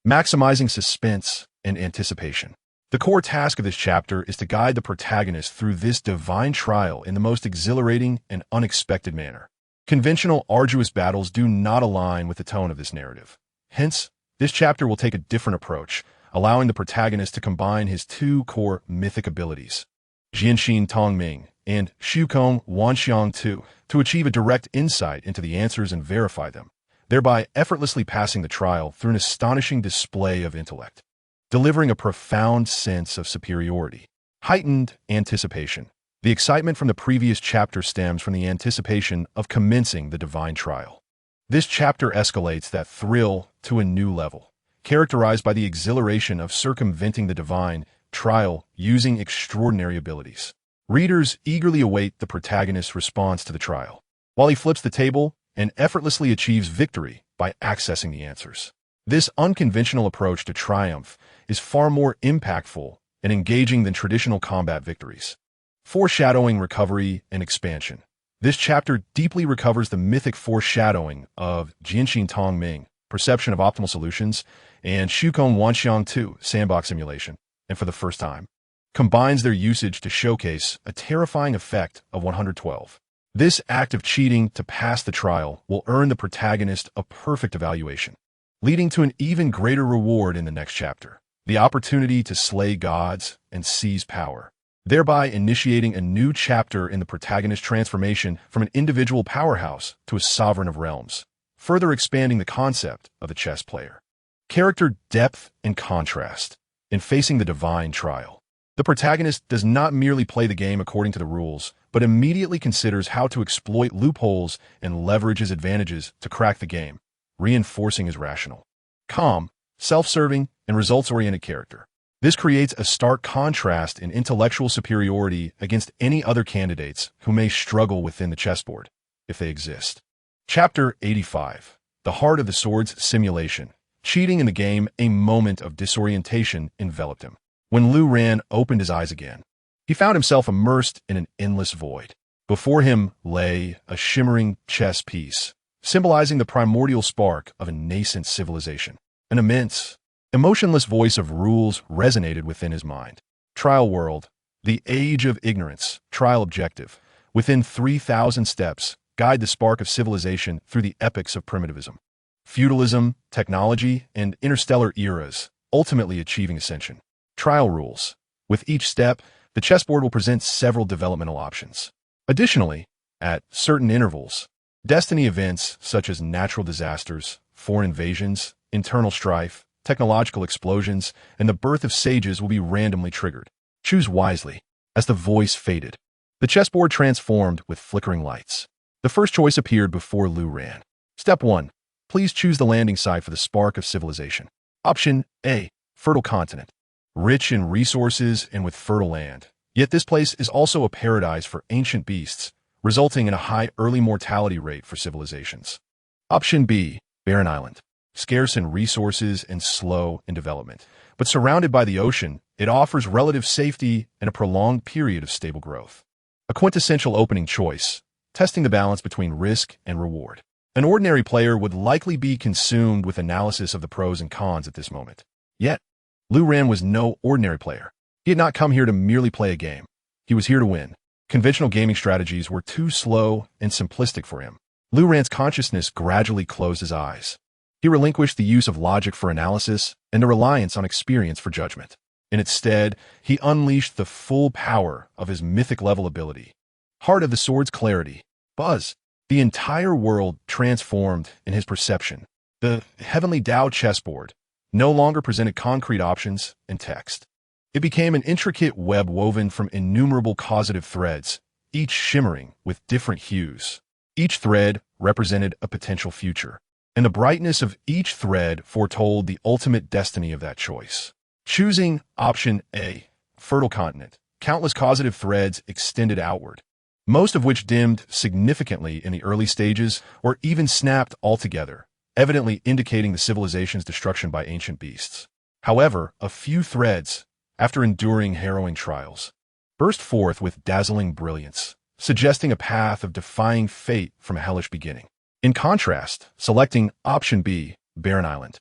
maximizing suspense and anticipation. The core task of this chapter is to guide the protagonist through this divine trial in the most exhilarating and unexpected manner. Conventional, arduous battles do not align with the tone of this narrative. Hence, this chapter will take a different approach, allowing the protagonist to combine his two core mythic abilities, Jianxin Tongming and Shukong Wanxiang Tu, to achieve a direct insight into the answers and verify them, thereby effortlessly passing the trial through an astonishing display of intellect, delivering a profound sense of superiority. Heightened anticipation. The excitement from the previous chapter stems from the anticipation of commencing the divine trial. This chapter escalates that thrill to a new level, characterized by the exhilaration of circumventing the divine trial using extraordinary abilities. Readers eagerly await the protagonist's response to the trial, while he flips the table and effortlessly achieves victory by accessing the answers. This unconventional approach to triumph is far more impactful and engaging than traditional combat victories. Foreshadowing, recovery, and expansion. This chapter deeply recovers the mythic foreshadowing of Jianxin Tongming, perception of optimal solutions, and Shukong Wanxiang Tu, sandbox simulation, and for the first time, combines their usage to showcase a terrifying effect of 112. This act of cheating to pass the trial will earn the protagonist a perfect evaluation, leading to an even greater reward in the next chapter, the opportunity to slay gods and seize power, thereby initiating a new chapter in the protagonist's transformation from an individual powerhouse to a sovereign of realms, further expanding the concept of the chess player. Character depth and contrast. In facing the divine trial, the protagonist does not merely play the game according to the rules, but immediately considers how to exploit loopholes and leverage his advantages to crack the game, reinforcing his rational, calm, self-serving, and results-oriented character. This creates a stark contrast in intellectual superiority against any other candidates who may struggle within the chessboard, if they exist. Chapter 85. The Heart of the Sword's Simulation. Cheating in the game, a moment of disorientation enveloped him. When Lu Ran opened his eyes again, he found himself immersed in an endless void. Before him lay a shimmering chess piece, symbolizing the primordial spark of a nascent civilization. An immense, emotionless voice of rules resonated within his mind. Trial world, the age of ignorance, trial objective. Within 3,000 steps, guide the spark of civilization through the epochs of primitivism, feudalism, technology, and interstellar eras, ultimately achieving ascension. Trial rules. With each step, the chessboard will present several developmental options. Additionally, at certain intervals, destiny events such as natural disasters, foreign invasions, internal strife, technological explosions, and the birth of sages will be randomly triggered. Choose wisely. As the voice faded, the chessboard transformed with flickering lights. The first choice appeared before Lu Ran. Step 1. Please choose the landing site for the spark of civilization. Option A. Fertile continent. rich in resources and with fertile land. Yet this place is also a paradise for ancient beasts, resulting in a high early mortality rate for civilizations. Option B, barren island. Scarce in resources and slow in development. But surrounded by the ocean, it offers relative safety and a prolonged period of stable growth. A quintessential opening choice, testing the balance between risk and reward. An ordinary player would likely be consumed with analysis of the pros and cons at this moment. Yet, Lu Ran was no ordinary player. He had not come here to merely play a game. He was here to win. Conventional gaming strategies were too slow and simplistic for him. Lu Ran's consciousness gradually closed his eyes. He relinquished the use of logic for analysis and the reliance on experience for judgment. In its stead, he unleashed the full power of his mythic-level ability. Heart of the Sword's clarity. Buzz. The entire world transformed in his perception. The heavenly Tao chessboard no longer presented concrete options and text. It became an intricate web woven from innumerable causative threads, each shimmering with different hues. Each thread represented a potential future, and the brightness of each thread foretold the ultimate destiny of that choice. Choosing option A, fertile continent, countless causative threads extended outward, most of which dimmed significantly in the early stages or even snapped altogether, evidently indicating the civilization's destruction by ancient beasts. However, a few threads, after enduring harrowing trials, burst forth with dazzling brilliance, suggesting a path of defying fate from a hellish beginning. In contrast, selecting option B, barren island,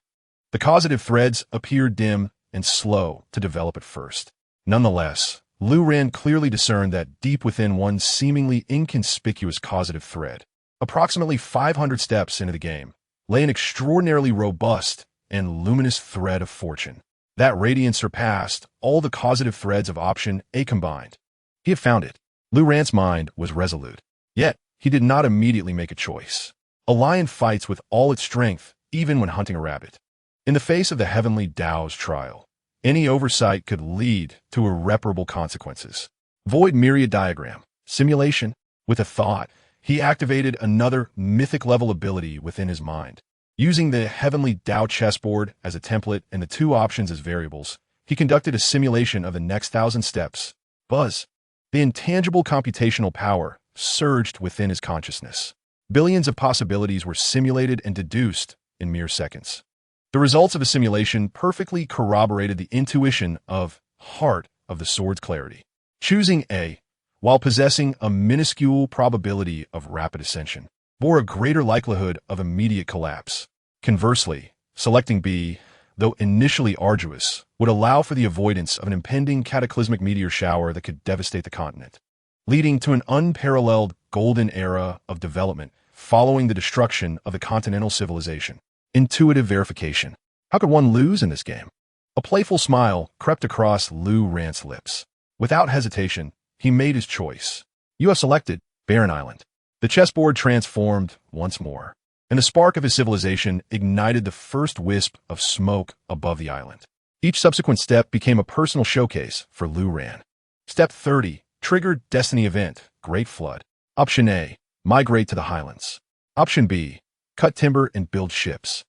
the causative threads appeared dim and slow to develop at first. Nonetheless, Lu Ran clearly discerned that deep within one seemingly inconspicuous causative thread, approximately 500 steps into the game, lay an extraordinarily robust and luminous thread of fortune. That radiance surpassed all the causative threads of option A combined. He had found it. Lu Ran's mind was resolute. Yet, he did not immediately make a choice. A lion fights with all its strength, even when hunting a rabbit. In the face of the heavenly Tao's trial, any oversight could lead to irreparable consequences. Void myriad diagram. Simulation. With a thought, he activated another mythic-level ability within his mind. Using the heavenly Tao chessboard as a template and the two options as variables, he conducted a simulation of the next 1,000 steps. Buzz. The intangible computational power surged within his consciousness. Billions of possibilities were simulated and deduced in mere seconds. The results of a simulation perfectly corroborated the intuition of Heart of the Sword's clarity. Choosing A, while possessing a minuscule probability of rapid ascension, bore a greater likelihood of immediate collapse. Conversely, selecting B, though initially arduous, would allow for the avoidance of an impending cataclysmic meteor shower that could devastate the continent, leading to an unparalleled golden era of development following the destruction of the continental civilization. Intuitive verification. How could one lose in this game? A playful smile crept across Lu Ran's lips. Without hesitation, he made his choice. You have selected Barren Island. The chessboard transformed once more, and the spark of his civilization ignited the first wisp of smoke above the island. Each subsequent step became a personal showcase for Lu Ran. Step 30, triggered destiny event, Great Flood. Option A, migrate to the highlands. Option B, cut timber and build ships.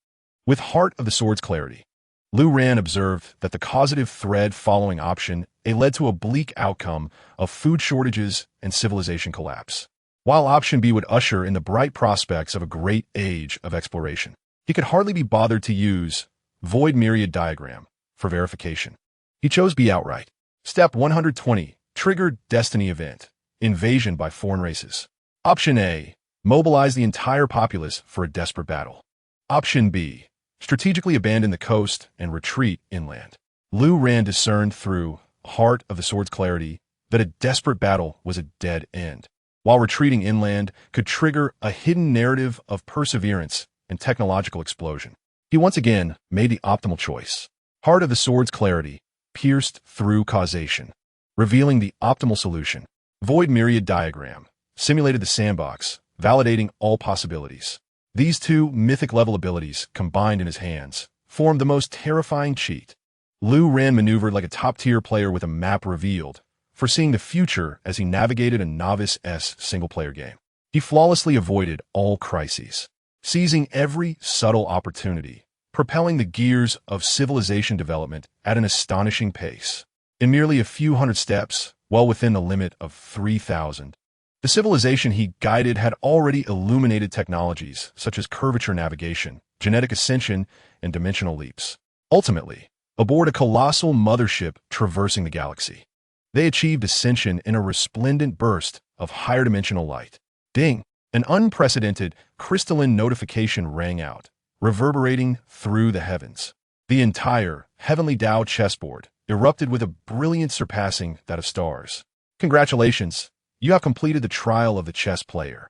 With Heart of the Sword's clarity, Lu Ran observed that the causative thread following option A led to a bleak outcome of food shortages and civilization collapse, while option B would usher in the bright prospects of a great age of exploration. He could hardly be bothered to use Void Myriad diagram for verification. He chose B outright. Step 120, triggered destiny event, invasion by foreign races. Option A, mobilize the entire populace for a desperate battle. Option B, strategically abandon the coast and retreat inland. Lu Ran discerned through Heart of the Sword's clarity that a desperate battle was a dead end, while retreating inland could trigger a hidden narrative of perseverance and technological explosion. He once again made the optimal choice. Heart of the Sword's clarity pierced through causation, revealing the optimal solution. Void Myriad diagram simulated the sandbox, validating all possibilities. These two mythic-level abilities, combined in his hands, formed the most terrifying cheat. Lu Ran maneuvered like a top-tier player with a map revealed, foreseeing the future as he navigated a novice-esque single-player game. He flawlessly avoided all crises, seizing every subtle opportunity propelling the gears of civilization development at an astonishing pace. In merely a few hundred steps, well within the limit of 3,000, the civilization he guided had already illuminated technologies such as curvature navigation, genetic ascension, and dimensional leaps. Ultimately, aboard a colossal mothership traversing the galaxy, they achieved ascension in a resplendent burst of higher dimensional light. Ding! An unprecedented, crystalline notification rang out, reverberating through the heavens. The entire heavenly Tao chessboard erupted with a brilliance surpassing that of stars. Congratulations! You have completed the trial of the chess player.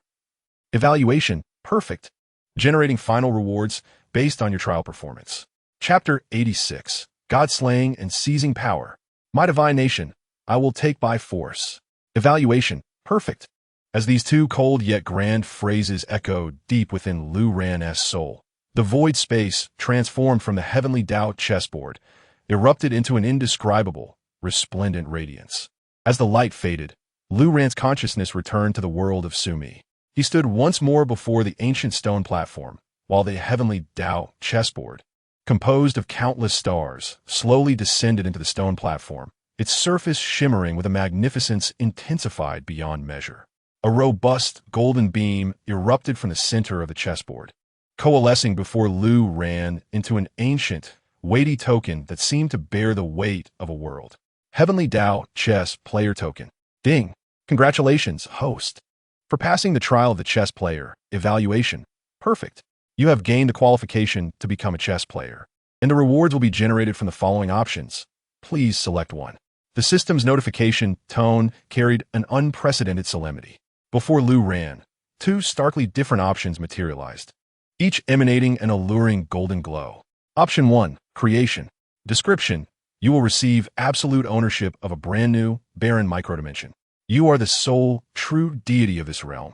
Evaluation: perfect. Generating final rewards based on your trial performance. Chapter 86. God-slaying and seizing power. My divine nation, I will take by force. Evaluation: perfect. As these two cold yet grand phrases echoed deep within Lu Ran's soul, the void space, transformed from the heavenly Tao chessboard, erupted into an indescribable, resplendent radiance. As the light faded, Lu Ran's consciousness returned to the world of Sumi. He stood once more before the ancient stone platform, while the heavenly Tao chessboard, composed of countless stars, slowly descended into the stone platform, its surface shimmering with a magnificence intensified beyond measure. A robust golden beam erupted from the center of the chessboard, coalescing before Lu Ran into an ancient, weighty token that seemed to bear the weight of a world. Heavenly Tao Chess Player Token. Ding! Congratulations, host, for passing the trial of the chess player. Evaluation: perfect. You have gained the qualification to become a chess player, and the rewards will be generated from the following options. Please select one. The system's notification tone carried an unprecedented solemnity. Before Lu Ran, two starkly different options materialized, each emanating an alluring golden glow. Option 1, Creation. Description: you will receive absolute ownership of a brand new, barren microdimension. You are the sole, true deity of this realm,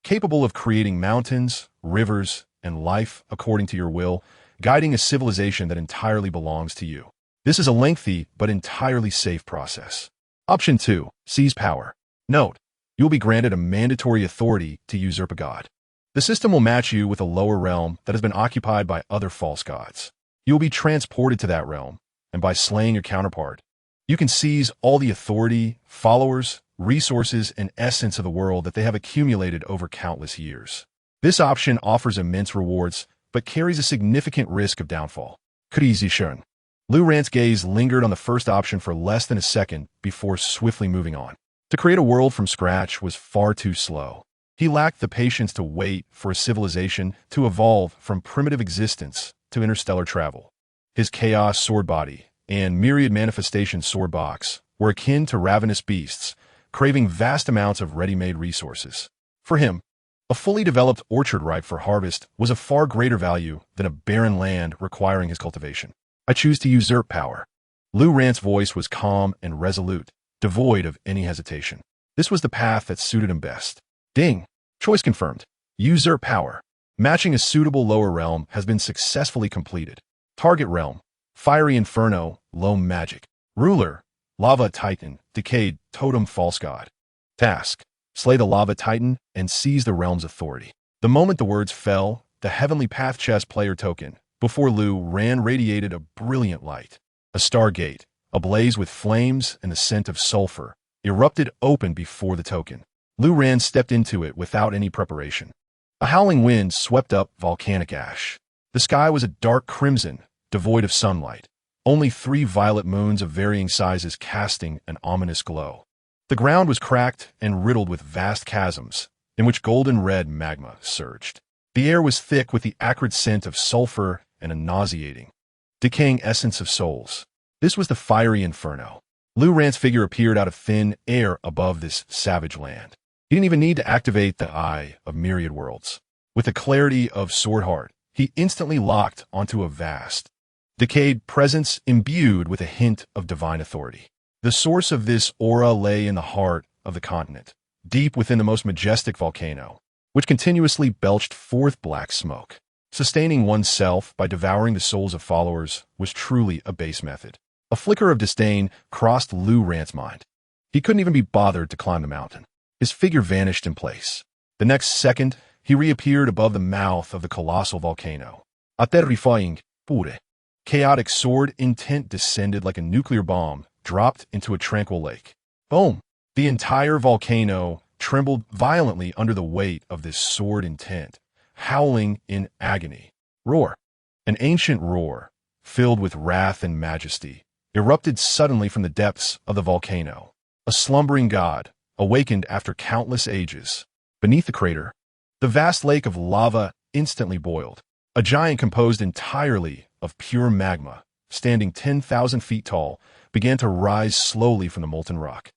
capable of creating mountains, rivers, and life according to your will, guiding a civilization that entirely belongs to you. This is a lengthy but entirely safe process. Option 2, Seize Power. Note: you will be granted a mandatory authority to usurp a god. The system will match you with a lower realm that has been occupied by other false gods. You will be transported to that realm, and by slaying your counterpart, you can seize all the authority, followers, resources, and essence of the world that they have accumulated over countless years. This option offers immense rewards, but carries a significant risk of downfall. Creation. Lu Ran's gaze lingered on the first option for less than a second before swiftly moving on. To create a world from scratch was far too slow. He lacked the patience to wait for a civilization to evolve from primitive existence to interstellar travel. His chaos sword body and myriad manifestation sword box were akin to ravenous beasts, craving vast amounts of ready-made resources. For him, a fully developed orchard ripe for harvest was of far greater value than a barren land requiring his cultivation. I choose to usurp power. Lu Ran's voice was calm and resolute, devoid of any hesitation. This was the path that suited him best. Ding! Choice confirmed. Usurp power. Matching a suitable lower realm has been successfully completed. Target realm: Fiery Inferno, Loam Magic. Ruler: Lava Titan, Decayed Totem False God. Task: slay the Lava Titan and seize the realm's authority. The moment the words fell, the Heavenly Path Chess Player Token before Lu Ran radiated a brilliant light. A stargate, ablaze with flames and the scent of sulfur, erupted open before the token. Lu Ran stepped into it without any preparation. A howling wind swept up volcanic ash. The sky was a dark crimson, devoid of sunlight, only 3 violet moons of varying sizes casting an ominous glow. The ground was cracked and riddled with vast chasms, in which golden-red magma surged. The air was thick with the acrid scent of sulfur and a nauseating, decaying essence of souls. This was the fiery inferno. Lu Ran's figure appeared out of thin air above this savage land. He didn't even need to activate the Eye of Myriad Worlds. With the clarity of Sword Heart, he instantly locked onto a vast, decayed presence imbued with a hint of divine authority. The source of this aura lay in the heart of the continent, deep within the most majestic volcano, which continuously belched forth black smoke. Sustaining oneself by devouring the souls of followers was truly a base method. A flicker of disdain crossed Lu Ran's mind. He couldn't even be bothered to climb the mountain. His figure vanished in place. The next second, he reappeared above the mouth of the colossal volcano. A terrifying, pure. Chaotic sword intent descended like a nuclear bomb, dropped into a tranquil lake. Boom! The entire volcano trembled violently under the weight of this sword intent, howling in agony. Roar! An ancient roar, filled with wrath and majesty, erupted suddenly from the depths of the volcano. A slumbering god, awakened after countless ages. Beneath the crater, the vast lake of lava instantly boiled. A giant composed entirely of pure magma, standing 10,000 feet tall, began to rise slowly from the molten rock.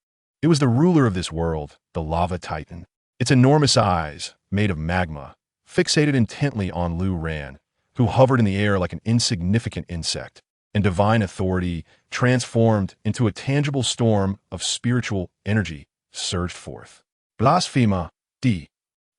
It was the ruler of this world, the lava titan. Its enormous eyes, made of magma, fixated intently on Lu Ran, who hovered in the air like an insignificant insect, and divine authority, transformed into a tangible storm of spiritual energy, surged forth. Blasphema, D.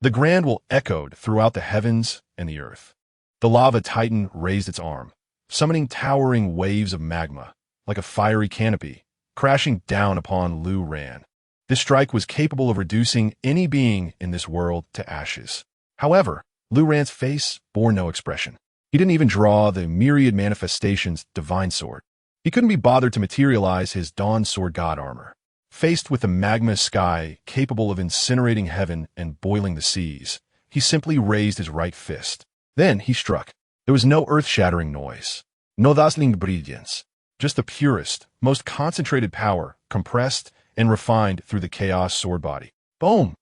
The grand will echoed throughout the heavens and the earth. The lava titan raised its arm, summoning towering waves of magma, like a fiery canopy, crashing down upon Lu Ran. This strike was capable of reducing any being in this world to ashes. However, Lu Ran's face bore no expression. He didn't even draw the myriad manifestations' divine sword. He couldn't be bothered to materialize his Dawn Sword God armor. Faced with the magma sky capable of incinerating heaven and boiling the seas, he simply raised his right fist. Then he struck. There was no earth-shattering noise, no dazzling brilliance, just the purest, most concentrated power, compressed and refined through the chaos sword body. Boom!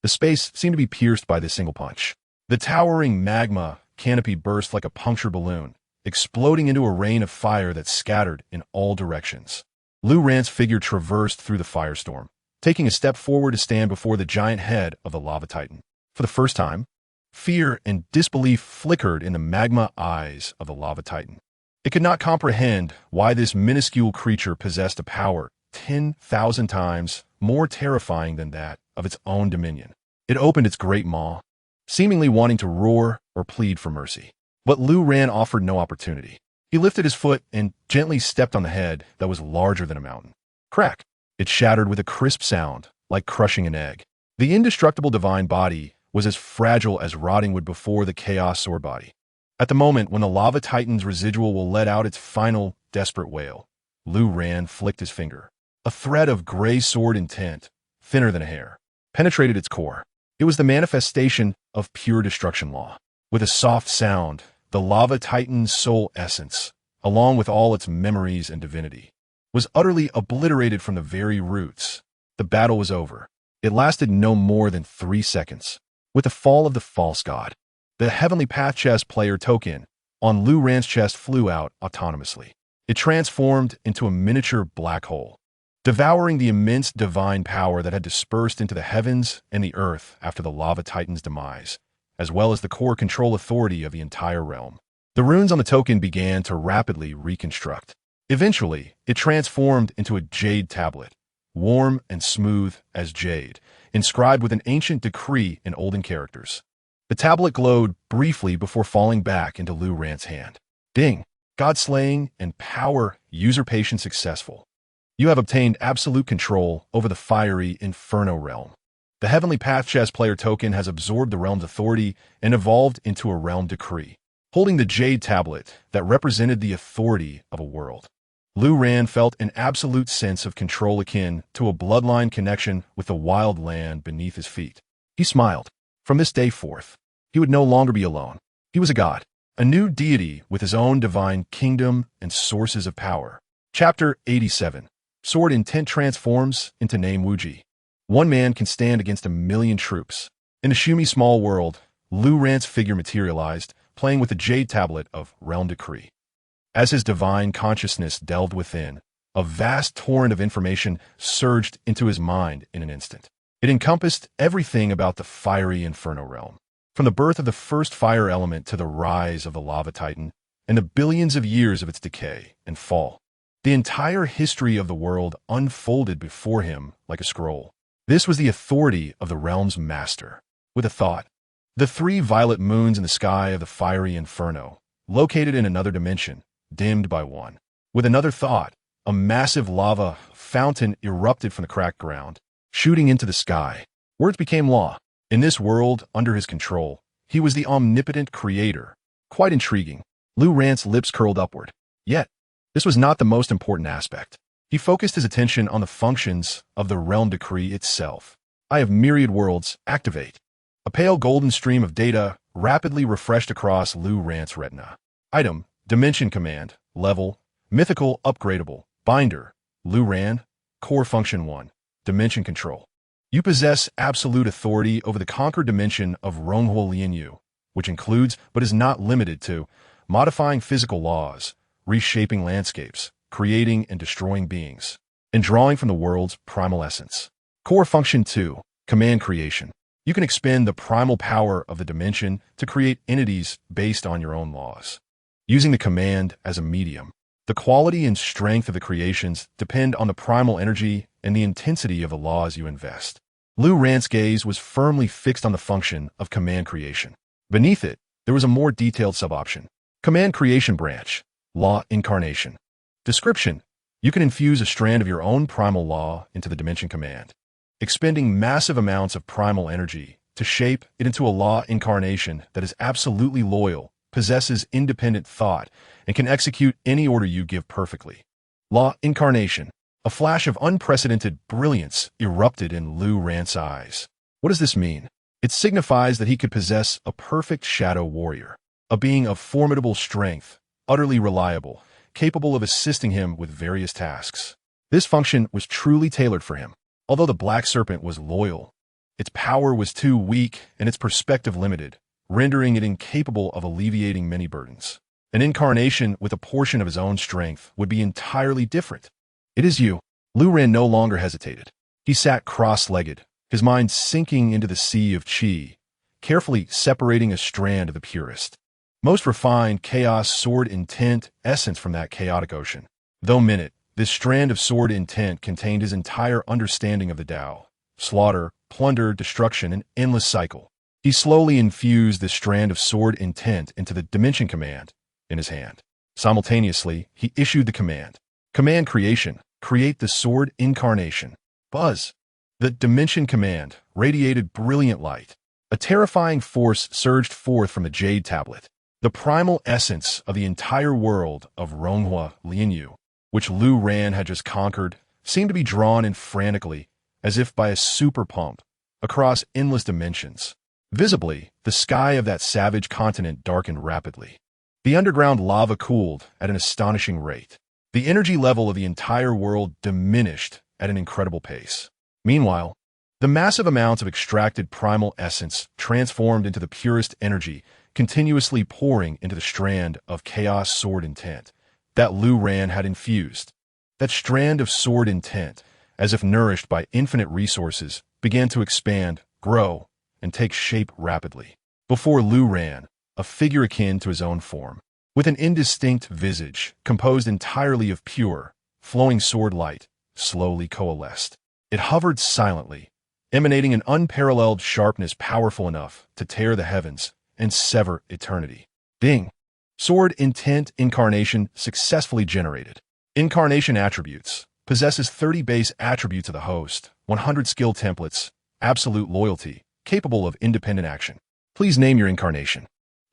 The space seemed to be pierced by this single punch. The towering magma canopy burst like a punctured balloon, exploding into a rain of fire that scattered in all directions. Lu Ran's figure traversed through the firestorm, taking a step forward to stand before the giant head of the lava titan. For the first time, fear and disbelief flickered in the magma eyes of the lava titan. It could not comprehend why this minuscule creature possessed a power 10,000 times more terrifying than that of its own dominion. It opened its great maw, seemingly wanting to roar or plead for mercy. But Lu Ran offered no opportunity. He lifted his foot and gently stepped on the head that was larger than a mountain. Crack! It shattered with a crisp sound, like crushing an egg. The indestructible divine body was as fragile as rotting wood before the chaos sword body. At the moment when the lava titan's residual will let out its final, desperate wail, Lu Ran flicked his finger. A thread of gray sword intent, thinner than a hair, penetrated its core. It was the manifestation of pure destruction law. With a soft sound, the lava titan's soul essence, along with all its memories and divinity, was utterly obliterated from the very roots. The battle was over. It lasted no more than 3 seconds. With the fall of the false god, the Heavenly Path chest player token on Lu Ran's chest flew out autonomously. It transformed into a miniature black hole, devouring the immense divine power that had dispersed into the heavens and the earth after the lava titan's demise, as well as the core control authority of the entire realm. The runes on the token began to rapidly reconstruct. Eventually, it transformed into a jade tablet, warm and smooth as jade, inscribed with an ancient decree in olden characters. The tablet glowed briefly before falling back into Lu Ran's hand. Ding! God-slaying and power usurpation successful. You have obtained absolute control over the fiery Inferno realm. The Heavenly Path chess player token has absorbed the realm's authority and evolved into a realm decree, holding the jade tablet that represented the authority of a world. Lu Ran felt an absolute sense of control akin to a bloodline connection with the wild land beneath his feet. He smiled. From this day forth, he would no longer be alone. He was a god, a new deity with his own divine kingdom and sources of power. Chapter 87. Sword intent transforms into name Wuji. One man can stand against 1,000,000 troops. In a Shumi small world, Lu Ran's figure materialized, playing with the jade tablet of Realm Decree. As his divine consciousness delved within, a vast torrent of information surged into his mind in an instant. It encompassed everything about the fiery Inferno realm, from the birth of the first fire element to the rise of the lava titan, and the billions of years of its decay and fall. The entire history of the world unfolded before him like a scroll. This was the authority of the realm's master. With a thought, the 3 violet moons in the sky of the fiery Inferno, located in another dimension, dimmed by one. With another thought, a massive lava fountain erupted from the cracked ground, shooting into the sky. Words became law. In this world, under his control, he was the omnipotent creator. Quite intriguing. Lu Ran's lips curled upward. Yet, this was not the most important aspect. He focused his attention on the functions of the realm decree itself. Eye of Myriad Worlds, activate. A pale golden stream of data rapidly refreshed across Lu Ran's retina. Item, Dimension Command, Level, Mythical Upgradable, Binder, Lu Ran, Core Function 1, Dimension Control. You possess absolute authority over the conquered dimension of Ronghua Lianyu, which includes, but is not limited to, modifying physical laws, reshaping landscapes, creating and destroying beings, and drawing from the world's primal essence. Core Function 2, Command Creation. You can expend the primal power of the dimension to create entities based on your own laws. Using the command as a medium, the quality and strength of the creations depend on the primal energy and the intensity of the laws you invest. Lu Ran's gaze was firmly fixed on the function of command creation. Beneath it, there was a more detailed sub-option. Command Creation Branch, Law Incarnation. Description: you can infuse a strand of your own primal law into the dimension command, expending massive amounts of primal energy to shape it into a law incarnation that is absolutely loyal, possesses independent thought, and can execute any order you give perfectly. Law Incarnation. A flash of unprecedented brilliance erupted in Lu Ran's eyes. What does this mean? It signifies that he could possess a perfect shadow warrior, a being of formidable strength, utterly reliable, capable of assisting him with various tasks. This function was truly tailored for him. Although the Black Serpent was loyal, its power was too weak and its perspective limited, rendering it incapable of alleviating many burdens. An incarnation with a portion of his own strength would be entirely different. It is you. Lu Ran no longer hesitated. He sat cross-legged, his mind sinking into the sea of qi, carefully separating a strand of the purest, most refined chaos sword intent essence from that chaotic ocean. Though minute, this strand of sword intent contained his entire understanding of the Tao: slaughter, plunder, destruction, and endless cycle. He slowly infused this strand of sword intent into the dimension command in his hand. Simultaneously, he issued the command. Command Creation. Create the sword incarnation. Buzz. The dimension command radiated brilliant light. A terrifying force surged forth from the jade tablet. The primal essence of the entire world of Ronghua Lianyu, which Lu Ran had just conquered, seemed to be drawn in frantically, as if by a super pump, across endless dimensions. Visibly, the sky of that savage continent darkened rapidly. The underground lava cooled at an astonishing rate. The energy level of the entire world diminished at an incredible pace. Meanwhile, the massive amounts of extracted primal essence transformed into the purest energy, continuously pouring into the strand of chaos sword intent that Lu Ran had infused. That strand of sword intent, as if nourished by infinite resources, began to expand, grow, and take shape rapidly. Before Lu Ran, a figure akin to his own form, with an indistinct visage composed entirely of pure, flowing sword light, slowly coalesced. It hovered silently, emanating an unparalleled sharpness powerful enough to tear the heavens and sever eternity. Ding! Sword Intent Incarnation successfully generated. Incarnation Attributes. Possesses 30 base attributes of the host, 100 skill templates, absolute loyalty, capable of independent action. Please name your incarnation.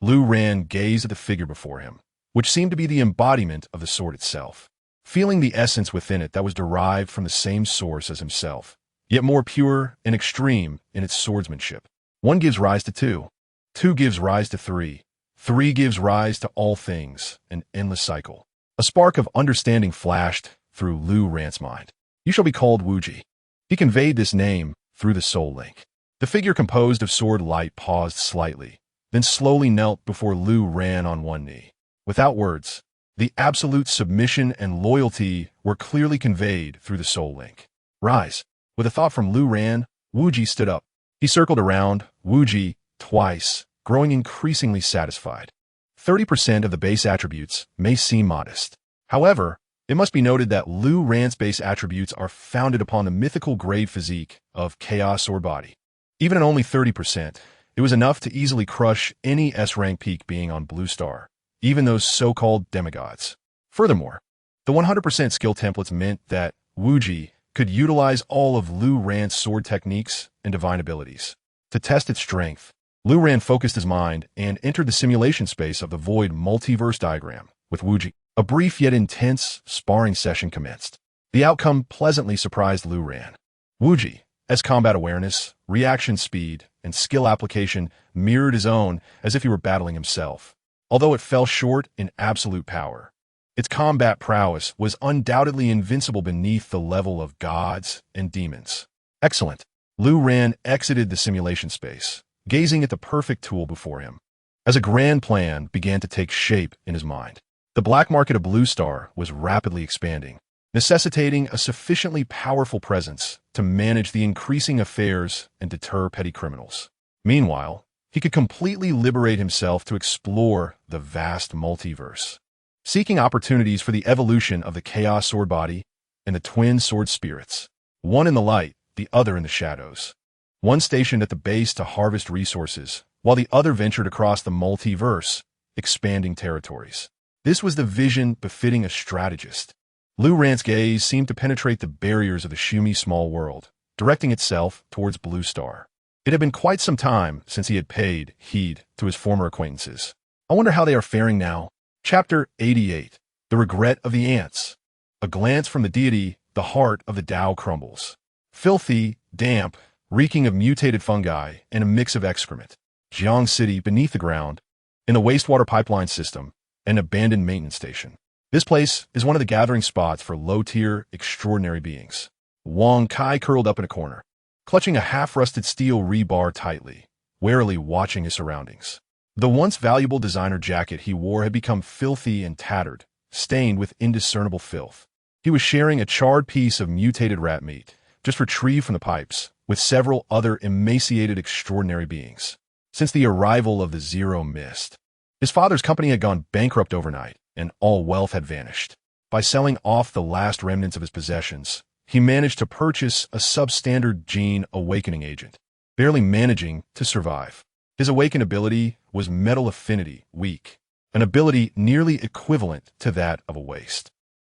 Lu Ran gazed at the figure before him, which seemed to be the embodiment of the sword itself, feeling the essence within it that was derived from the same source as himself, yet more pure and extreme in its swordsmanship. 1 gives rise to 2. 2 gives rise to 3. 3 gives rise to all things, an endless cycle. A spark of understanding flashed through Lu Ran's mind. You shall be called Wuji. He conveyed this name through the soul link. The figure composed of sword light paused slightly, then slowly knelt before Lu Ran on one knee. Without words, the absolute submission and loyalty were clearly conveyed through the soul link. Rise. With a thought from Lu Ran, Wuji stood up. He circled around Wuji twice, growing increasingly satisfied. 30% of the base attributes may seem modest. However, it must be noted that Lu Ran's base attributes are founded upon the mythical grade physique of Chaos or Body. Even at only 30%, it was enough to easily crush any S-rank peak being on Blue Star, even those so-called demigods. Furthermore, the 100% skill templates meant that Wuji could utilize all of Lu Ran's sword techniques and divine abilities. To test its strength, Lu Ran focused his mind and entered the simulation space of the void multiverse diagram with Wuji. A brief yet intense sparring session commenced. The outcome pleasantly surprised Lu Ran. Wuji, as combat awareness, reaction speed, and skill application mirrored his own as if he were battling himself. Although it fell short in absolute power, its combat prowess was undoubtedly invincible beneath the level of gods and demons. Excellent. Lu Ran exited the simulation space, gazing at the perfect tool before him, as a grand plan began to take shape in his mind. The black market of Blue Star was rapidly expanding, necessitating a sufficiently powerful presence to manage the increasing affairs and deter petty criminals. Meanwhile, he could completely liberate himself to explore the vast multiverse, seeking opportunities for the evolution of the Chaos Sword Body and the twin Sword Spirits, one in the light, the other in the shadows. One stationed at the base to harvest resources, while the other ventured across the multiverse, expanding territories. This was the vision befitting a strategist. Lu Ran's gaze seemed to penetrate the barriers of the Shumi small world, directing itself towards Blue Star. It had been quite some time since he had paid heed to his former acquaintances. I wonder how they are faring now. Chapter 88. The Regret of the Ants. A glance from the deity, the heart of the Tao crumbles. Filthy, damp, reeking of mutated fungi and a mix of excrement. Jiang City beneath the ground, in the wastewater pipeline system, an abandoned maintenance station. This place is one of the gathering spots for low-tier, extraordinary beings. Wang Kai curled up in a corner, clutching a half-rusted steel rebar tightly, warily watching his surroundings. The once valuable designer jacket he wore had become filthy and tattered, stained with indiscernible filth. He was sharing a charred piece of mutated rat meat, just retrieved from the pipes, with several other emaciated extraordinary beings. Since the arrival of the Zero Mist, his father's company had gone bankrupt overnight, and all wealth had vanished. By selling off the last remnants of his possessions, he managed to purchase a substandard gene awakening agent, barely managing to survive. His awakened ability was metal affinity weak, an ability nearly equivalent to that of a waste.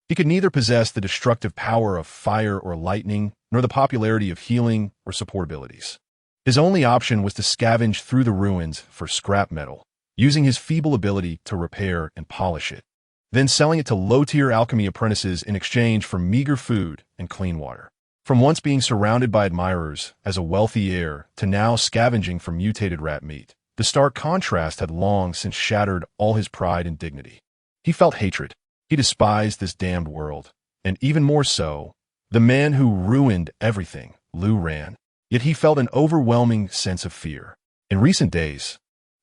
He could neither possess the destructive power of fire or lightning, nor the popularity of healing or support abilities. His only option was to scavenge through the ruins for scrap metal, using his feeble ability to repair and polish it, then selling it to low-tier alchemy apprentices in exchange for meager food and clean water. From once being surrounded by admirers as a wealthy heir to now scavenging for mutated rat meat, the stark contrast had long since shattered all his pride and dignity. He felt hatred. He despised this damned world, and even more so, the man who ruined everything, Lu Ran. Yet he felt an overwhelming sense of fear. In recent days,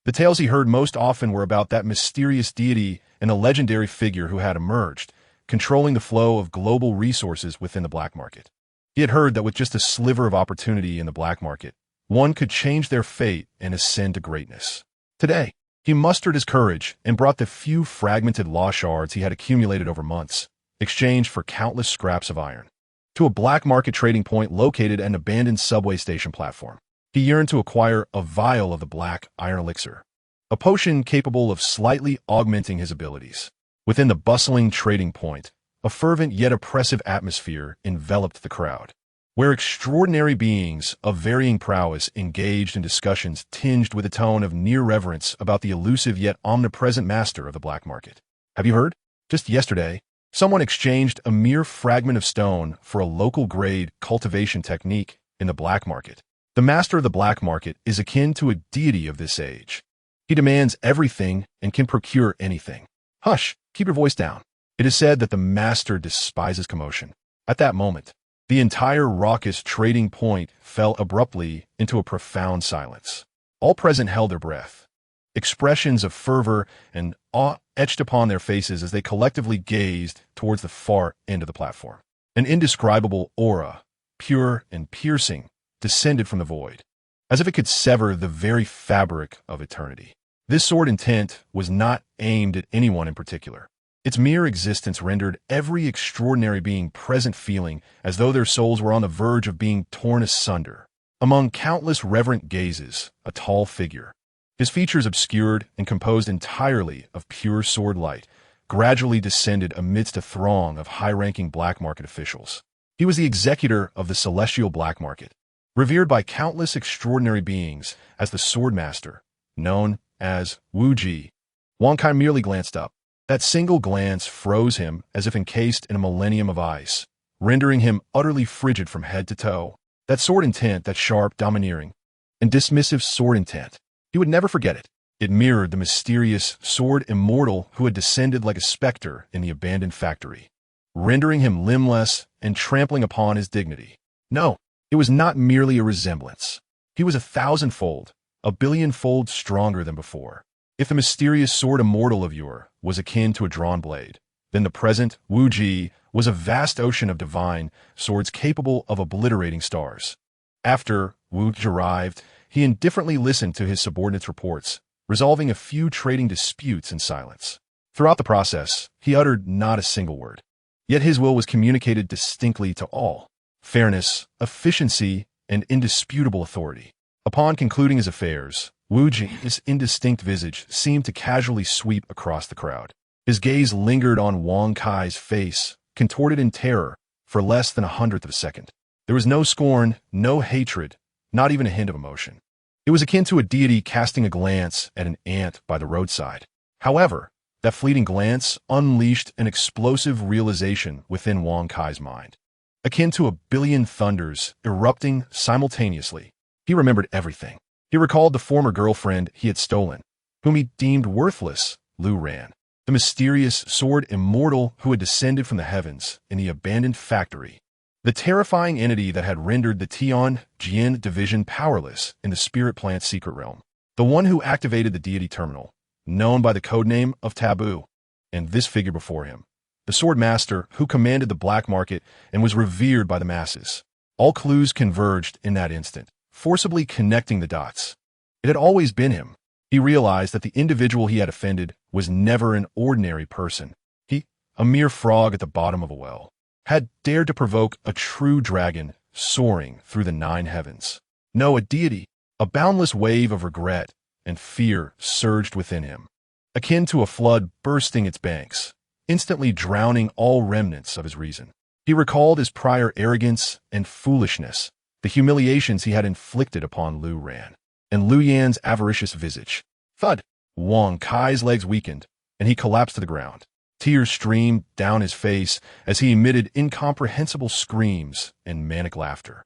the tales he heard most often were about that mysterious deity and a legendary figure who had emerged, controlling the flow of global resources within the black market. He had heard that with just a sliver of opportunity in the black market, one could change their fate and ascend to greatness. Today, he mustered his courage and brought the few fragmented law shards he had accumulated over months, exchanged for countless scraps of iron, to a black market trading point located at an abandoned subway station platform. He yearned to acquire a vial of the black iron elixir, a potion capable of slightly augmenting his abilities. Within the bustling trading point, a fervent yet oppressive atmosphere enveloped the crowd, where extraordinary beings of varying prowess engaged in discussions tinged with a tone of near reverence about the elusive yet omnipresent master of the black market. Have you heard? Just yesterday, someone exchanged a mere fragment of stone for a local-grade cultivation technique in the black market. The master of the black market is akin to a deity of this age. He demands everything and can procure anything. Hush, keep your voice down. It is said that the master despises commotion. At that moment, the entire raucous trading point fell abruptly into a profound silence. All present held their breath, expressions of fervor and awe etched upon their faces as they collectively gazed towards the far end of the platform. An indescribable aura, pure and piercing, descended from the void, as if it could sever the very fabric of eternity. This sword intent was not aimed at anyone in particular. Its mere existence rendered every extraordinary being present feeling as though their souls were on the verge of being torn asunder. Among countless reverent gazes, a tall figure, his features obscured and composed entirely of pure sword light, gradually descended amidst a throng of high-ranking black market officials. He was the executor of the celestial black market, Revered by countless extraordinary beings as the Sword Master, known as Wu Ji, Wang Kai merely glanced up. That single glance froze him as if encased in a millennium of ice, rendering him utterly frigid from head to toe. That sword intent, that sharp, domineering, and dismissive sword intent, he would never forget it. It mirrored the mysterious Sword Immortal who had descended like a specter in the abandoned factory, rendering him limbless and trampling upon his dignity. No, it was not merely a resemblance. He was 1,000-fold, a billion-fold stronger than before. If the mysterious Sword Immortal of yore was akin to a drawn blade, then the present Wu Ji was a vast ocean of divine swords capable of obliterating stars. After Wu Ji arrived, he indifferently listened to his subordinates' reports, resolving a few trading disputes in silence. Throughout the process, he uttered not a single word. Yet his will was communicated distinctly to all. Fairness, efficiency, and indisputable authority. Upon concluding his affairs, Wu Ji's indistinct visage seemed to casually sweep across the crowd. His gaze lingered on Wang Kai's face, contorted in terror, for less than 1/100th of a second. There was no scorn, no hatred, not even a hint of emotion. It was akin to a deity casting a glance at an ant by the roadside. However, that fleeting glance unleashed an explosive realization within Wang Kai's mind. Akin to a billion thunders erupting simultaneously, he remembered everything. He recalled the former girlfriend he had stolen, whom he deemed worthless, Lu Ran, the mysterious Sword Immortal who had descended from the heavens in the abandoned factory, the terrifying entity that had rendered the Tian Jian division powerless in the spirit plant's secret realm, the one who activated the deity terminal, known by the codename of Taboo, and this figure before him, the Sword Master who commanded the black market and was revered by the masses. All clues converged in that instant, forcibly connecting the dots. It had always been him. He realized that the individual he had offended was never an ordinary person. He, a mere frog at the bottom of a well, had dared to provoke a true dragon soaring through the 9 heavens. No, a deity. A boundless wave of regret and fear surged within him, akin to a flood bursting its banks, instantly drowning all remnants of his reason. He recalled his prior arrogance and foolishness, the humiliations he had inflicted upon Lu Ran, and Lu Yan's avaricious visage. Thud! Wang Kai's legs weakened, and he collapsed to the ground. Tears streamed down his face as he emitted incomprehensible screams and manic laughter,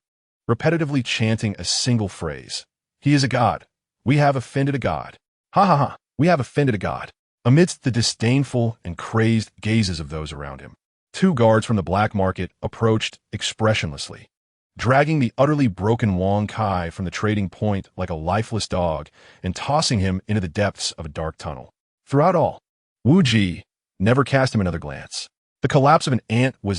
repetitively chanting a single phrase. He is a god. We have offended a god. Ha ha ha, we have offended a god. Amidst the disdainful and crazed gazes of those around him, 2 guards from the black market approached expressionlessly, dragging the utterly broken Wang Kai from the trading point like a lifeless dog and tossing him into the depths of a dark tunnel. Throughout all, Wu Ji never cast him another glance. The collapse of an ant was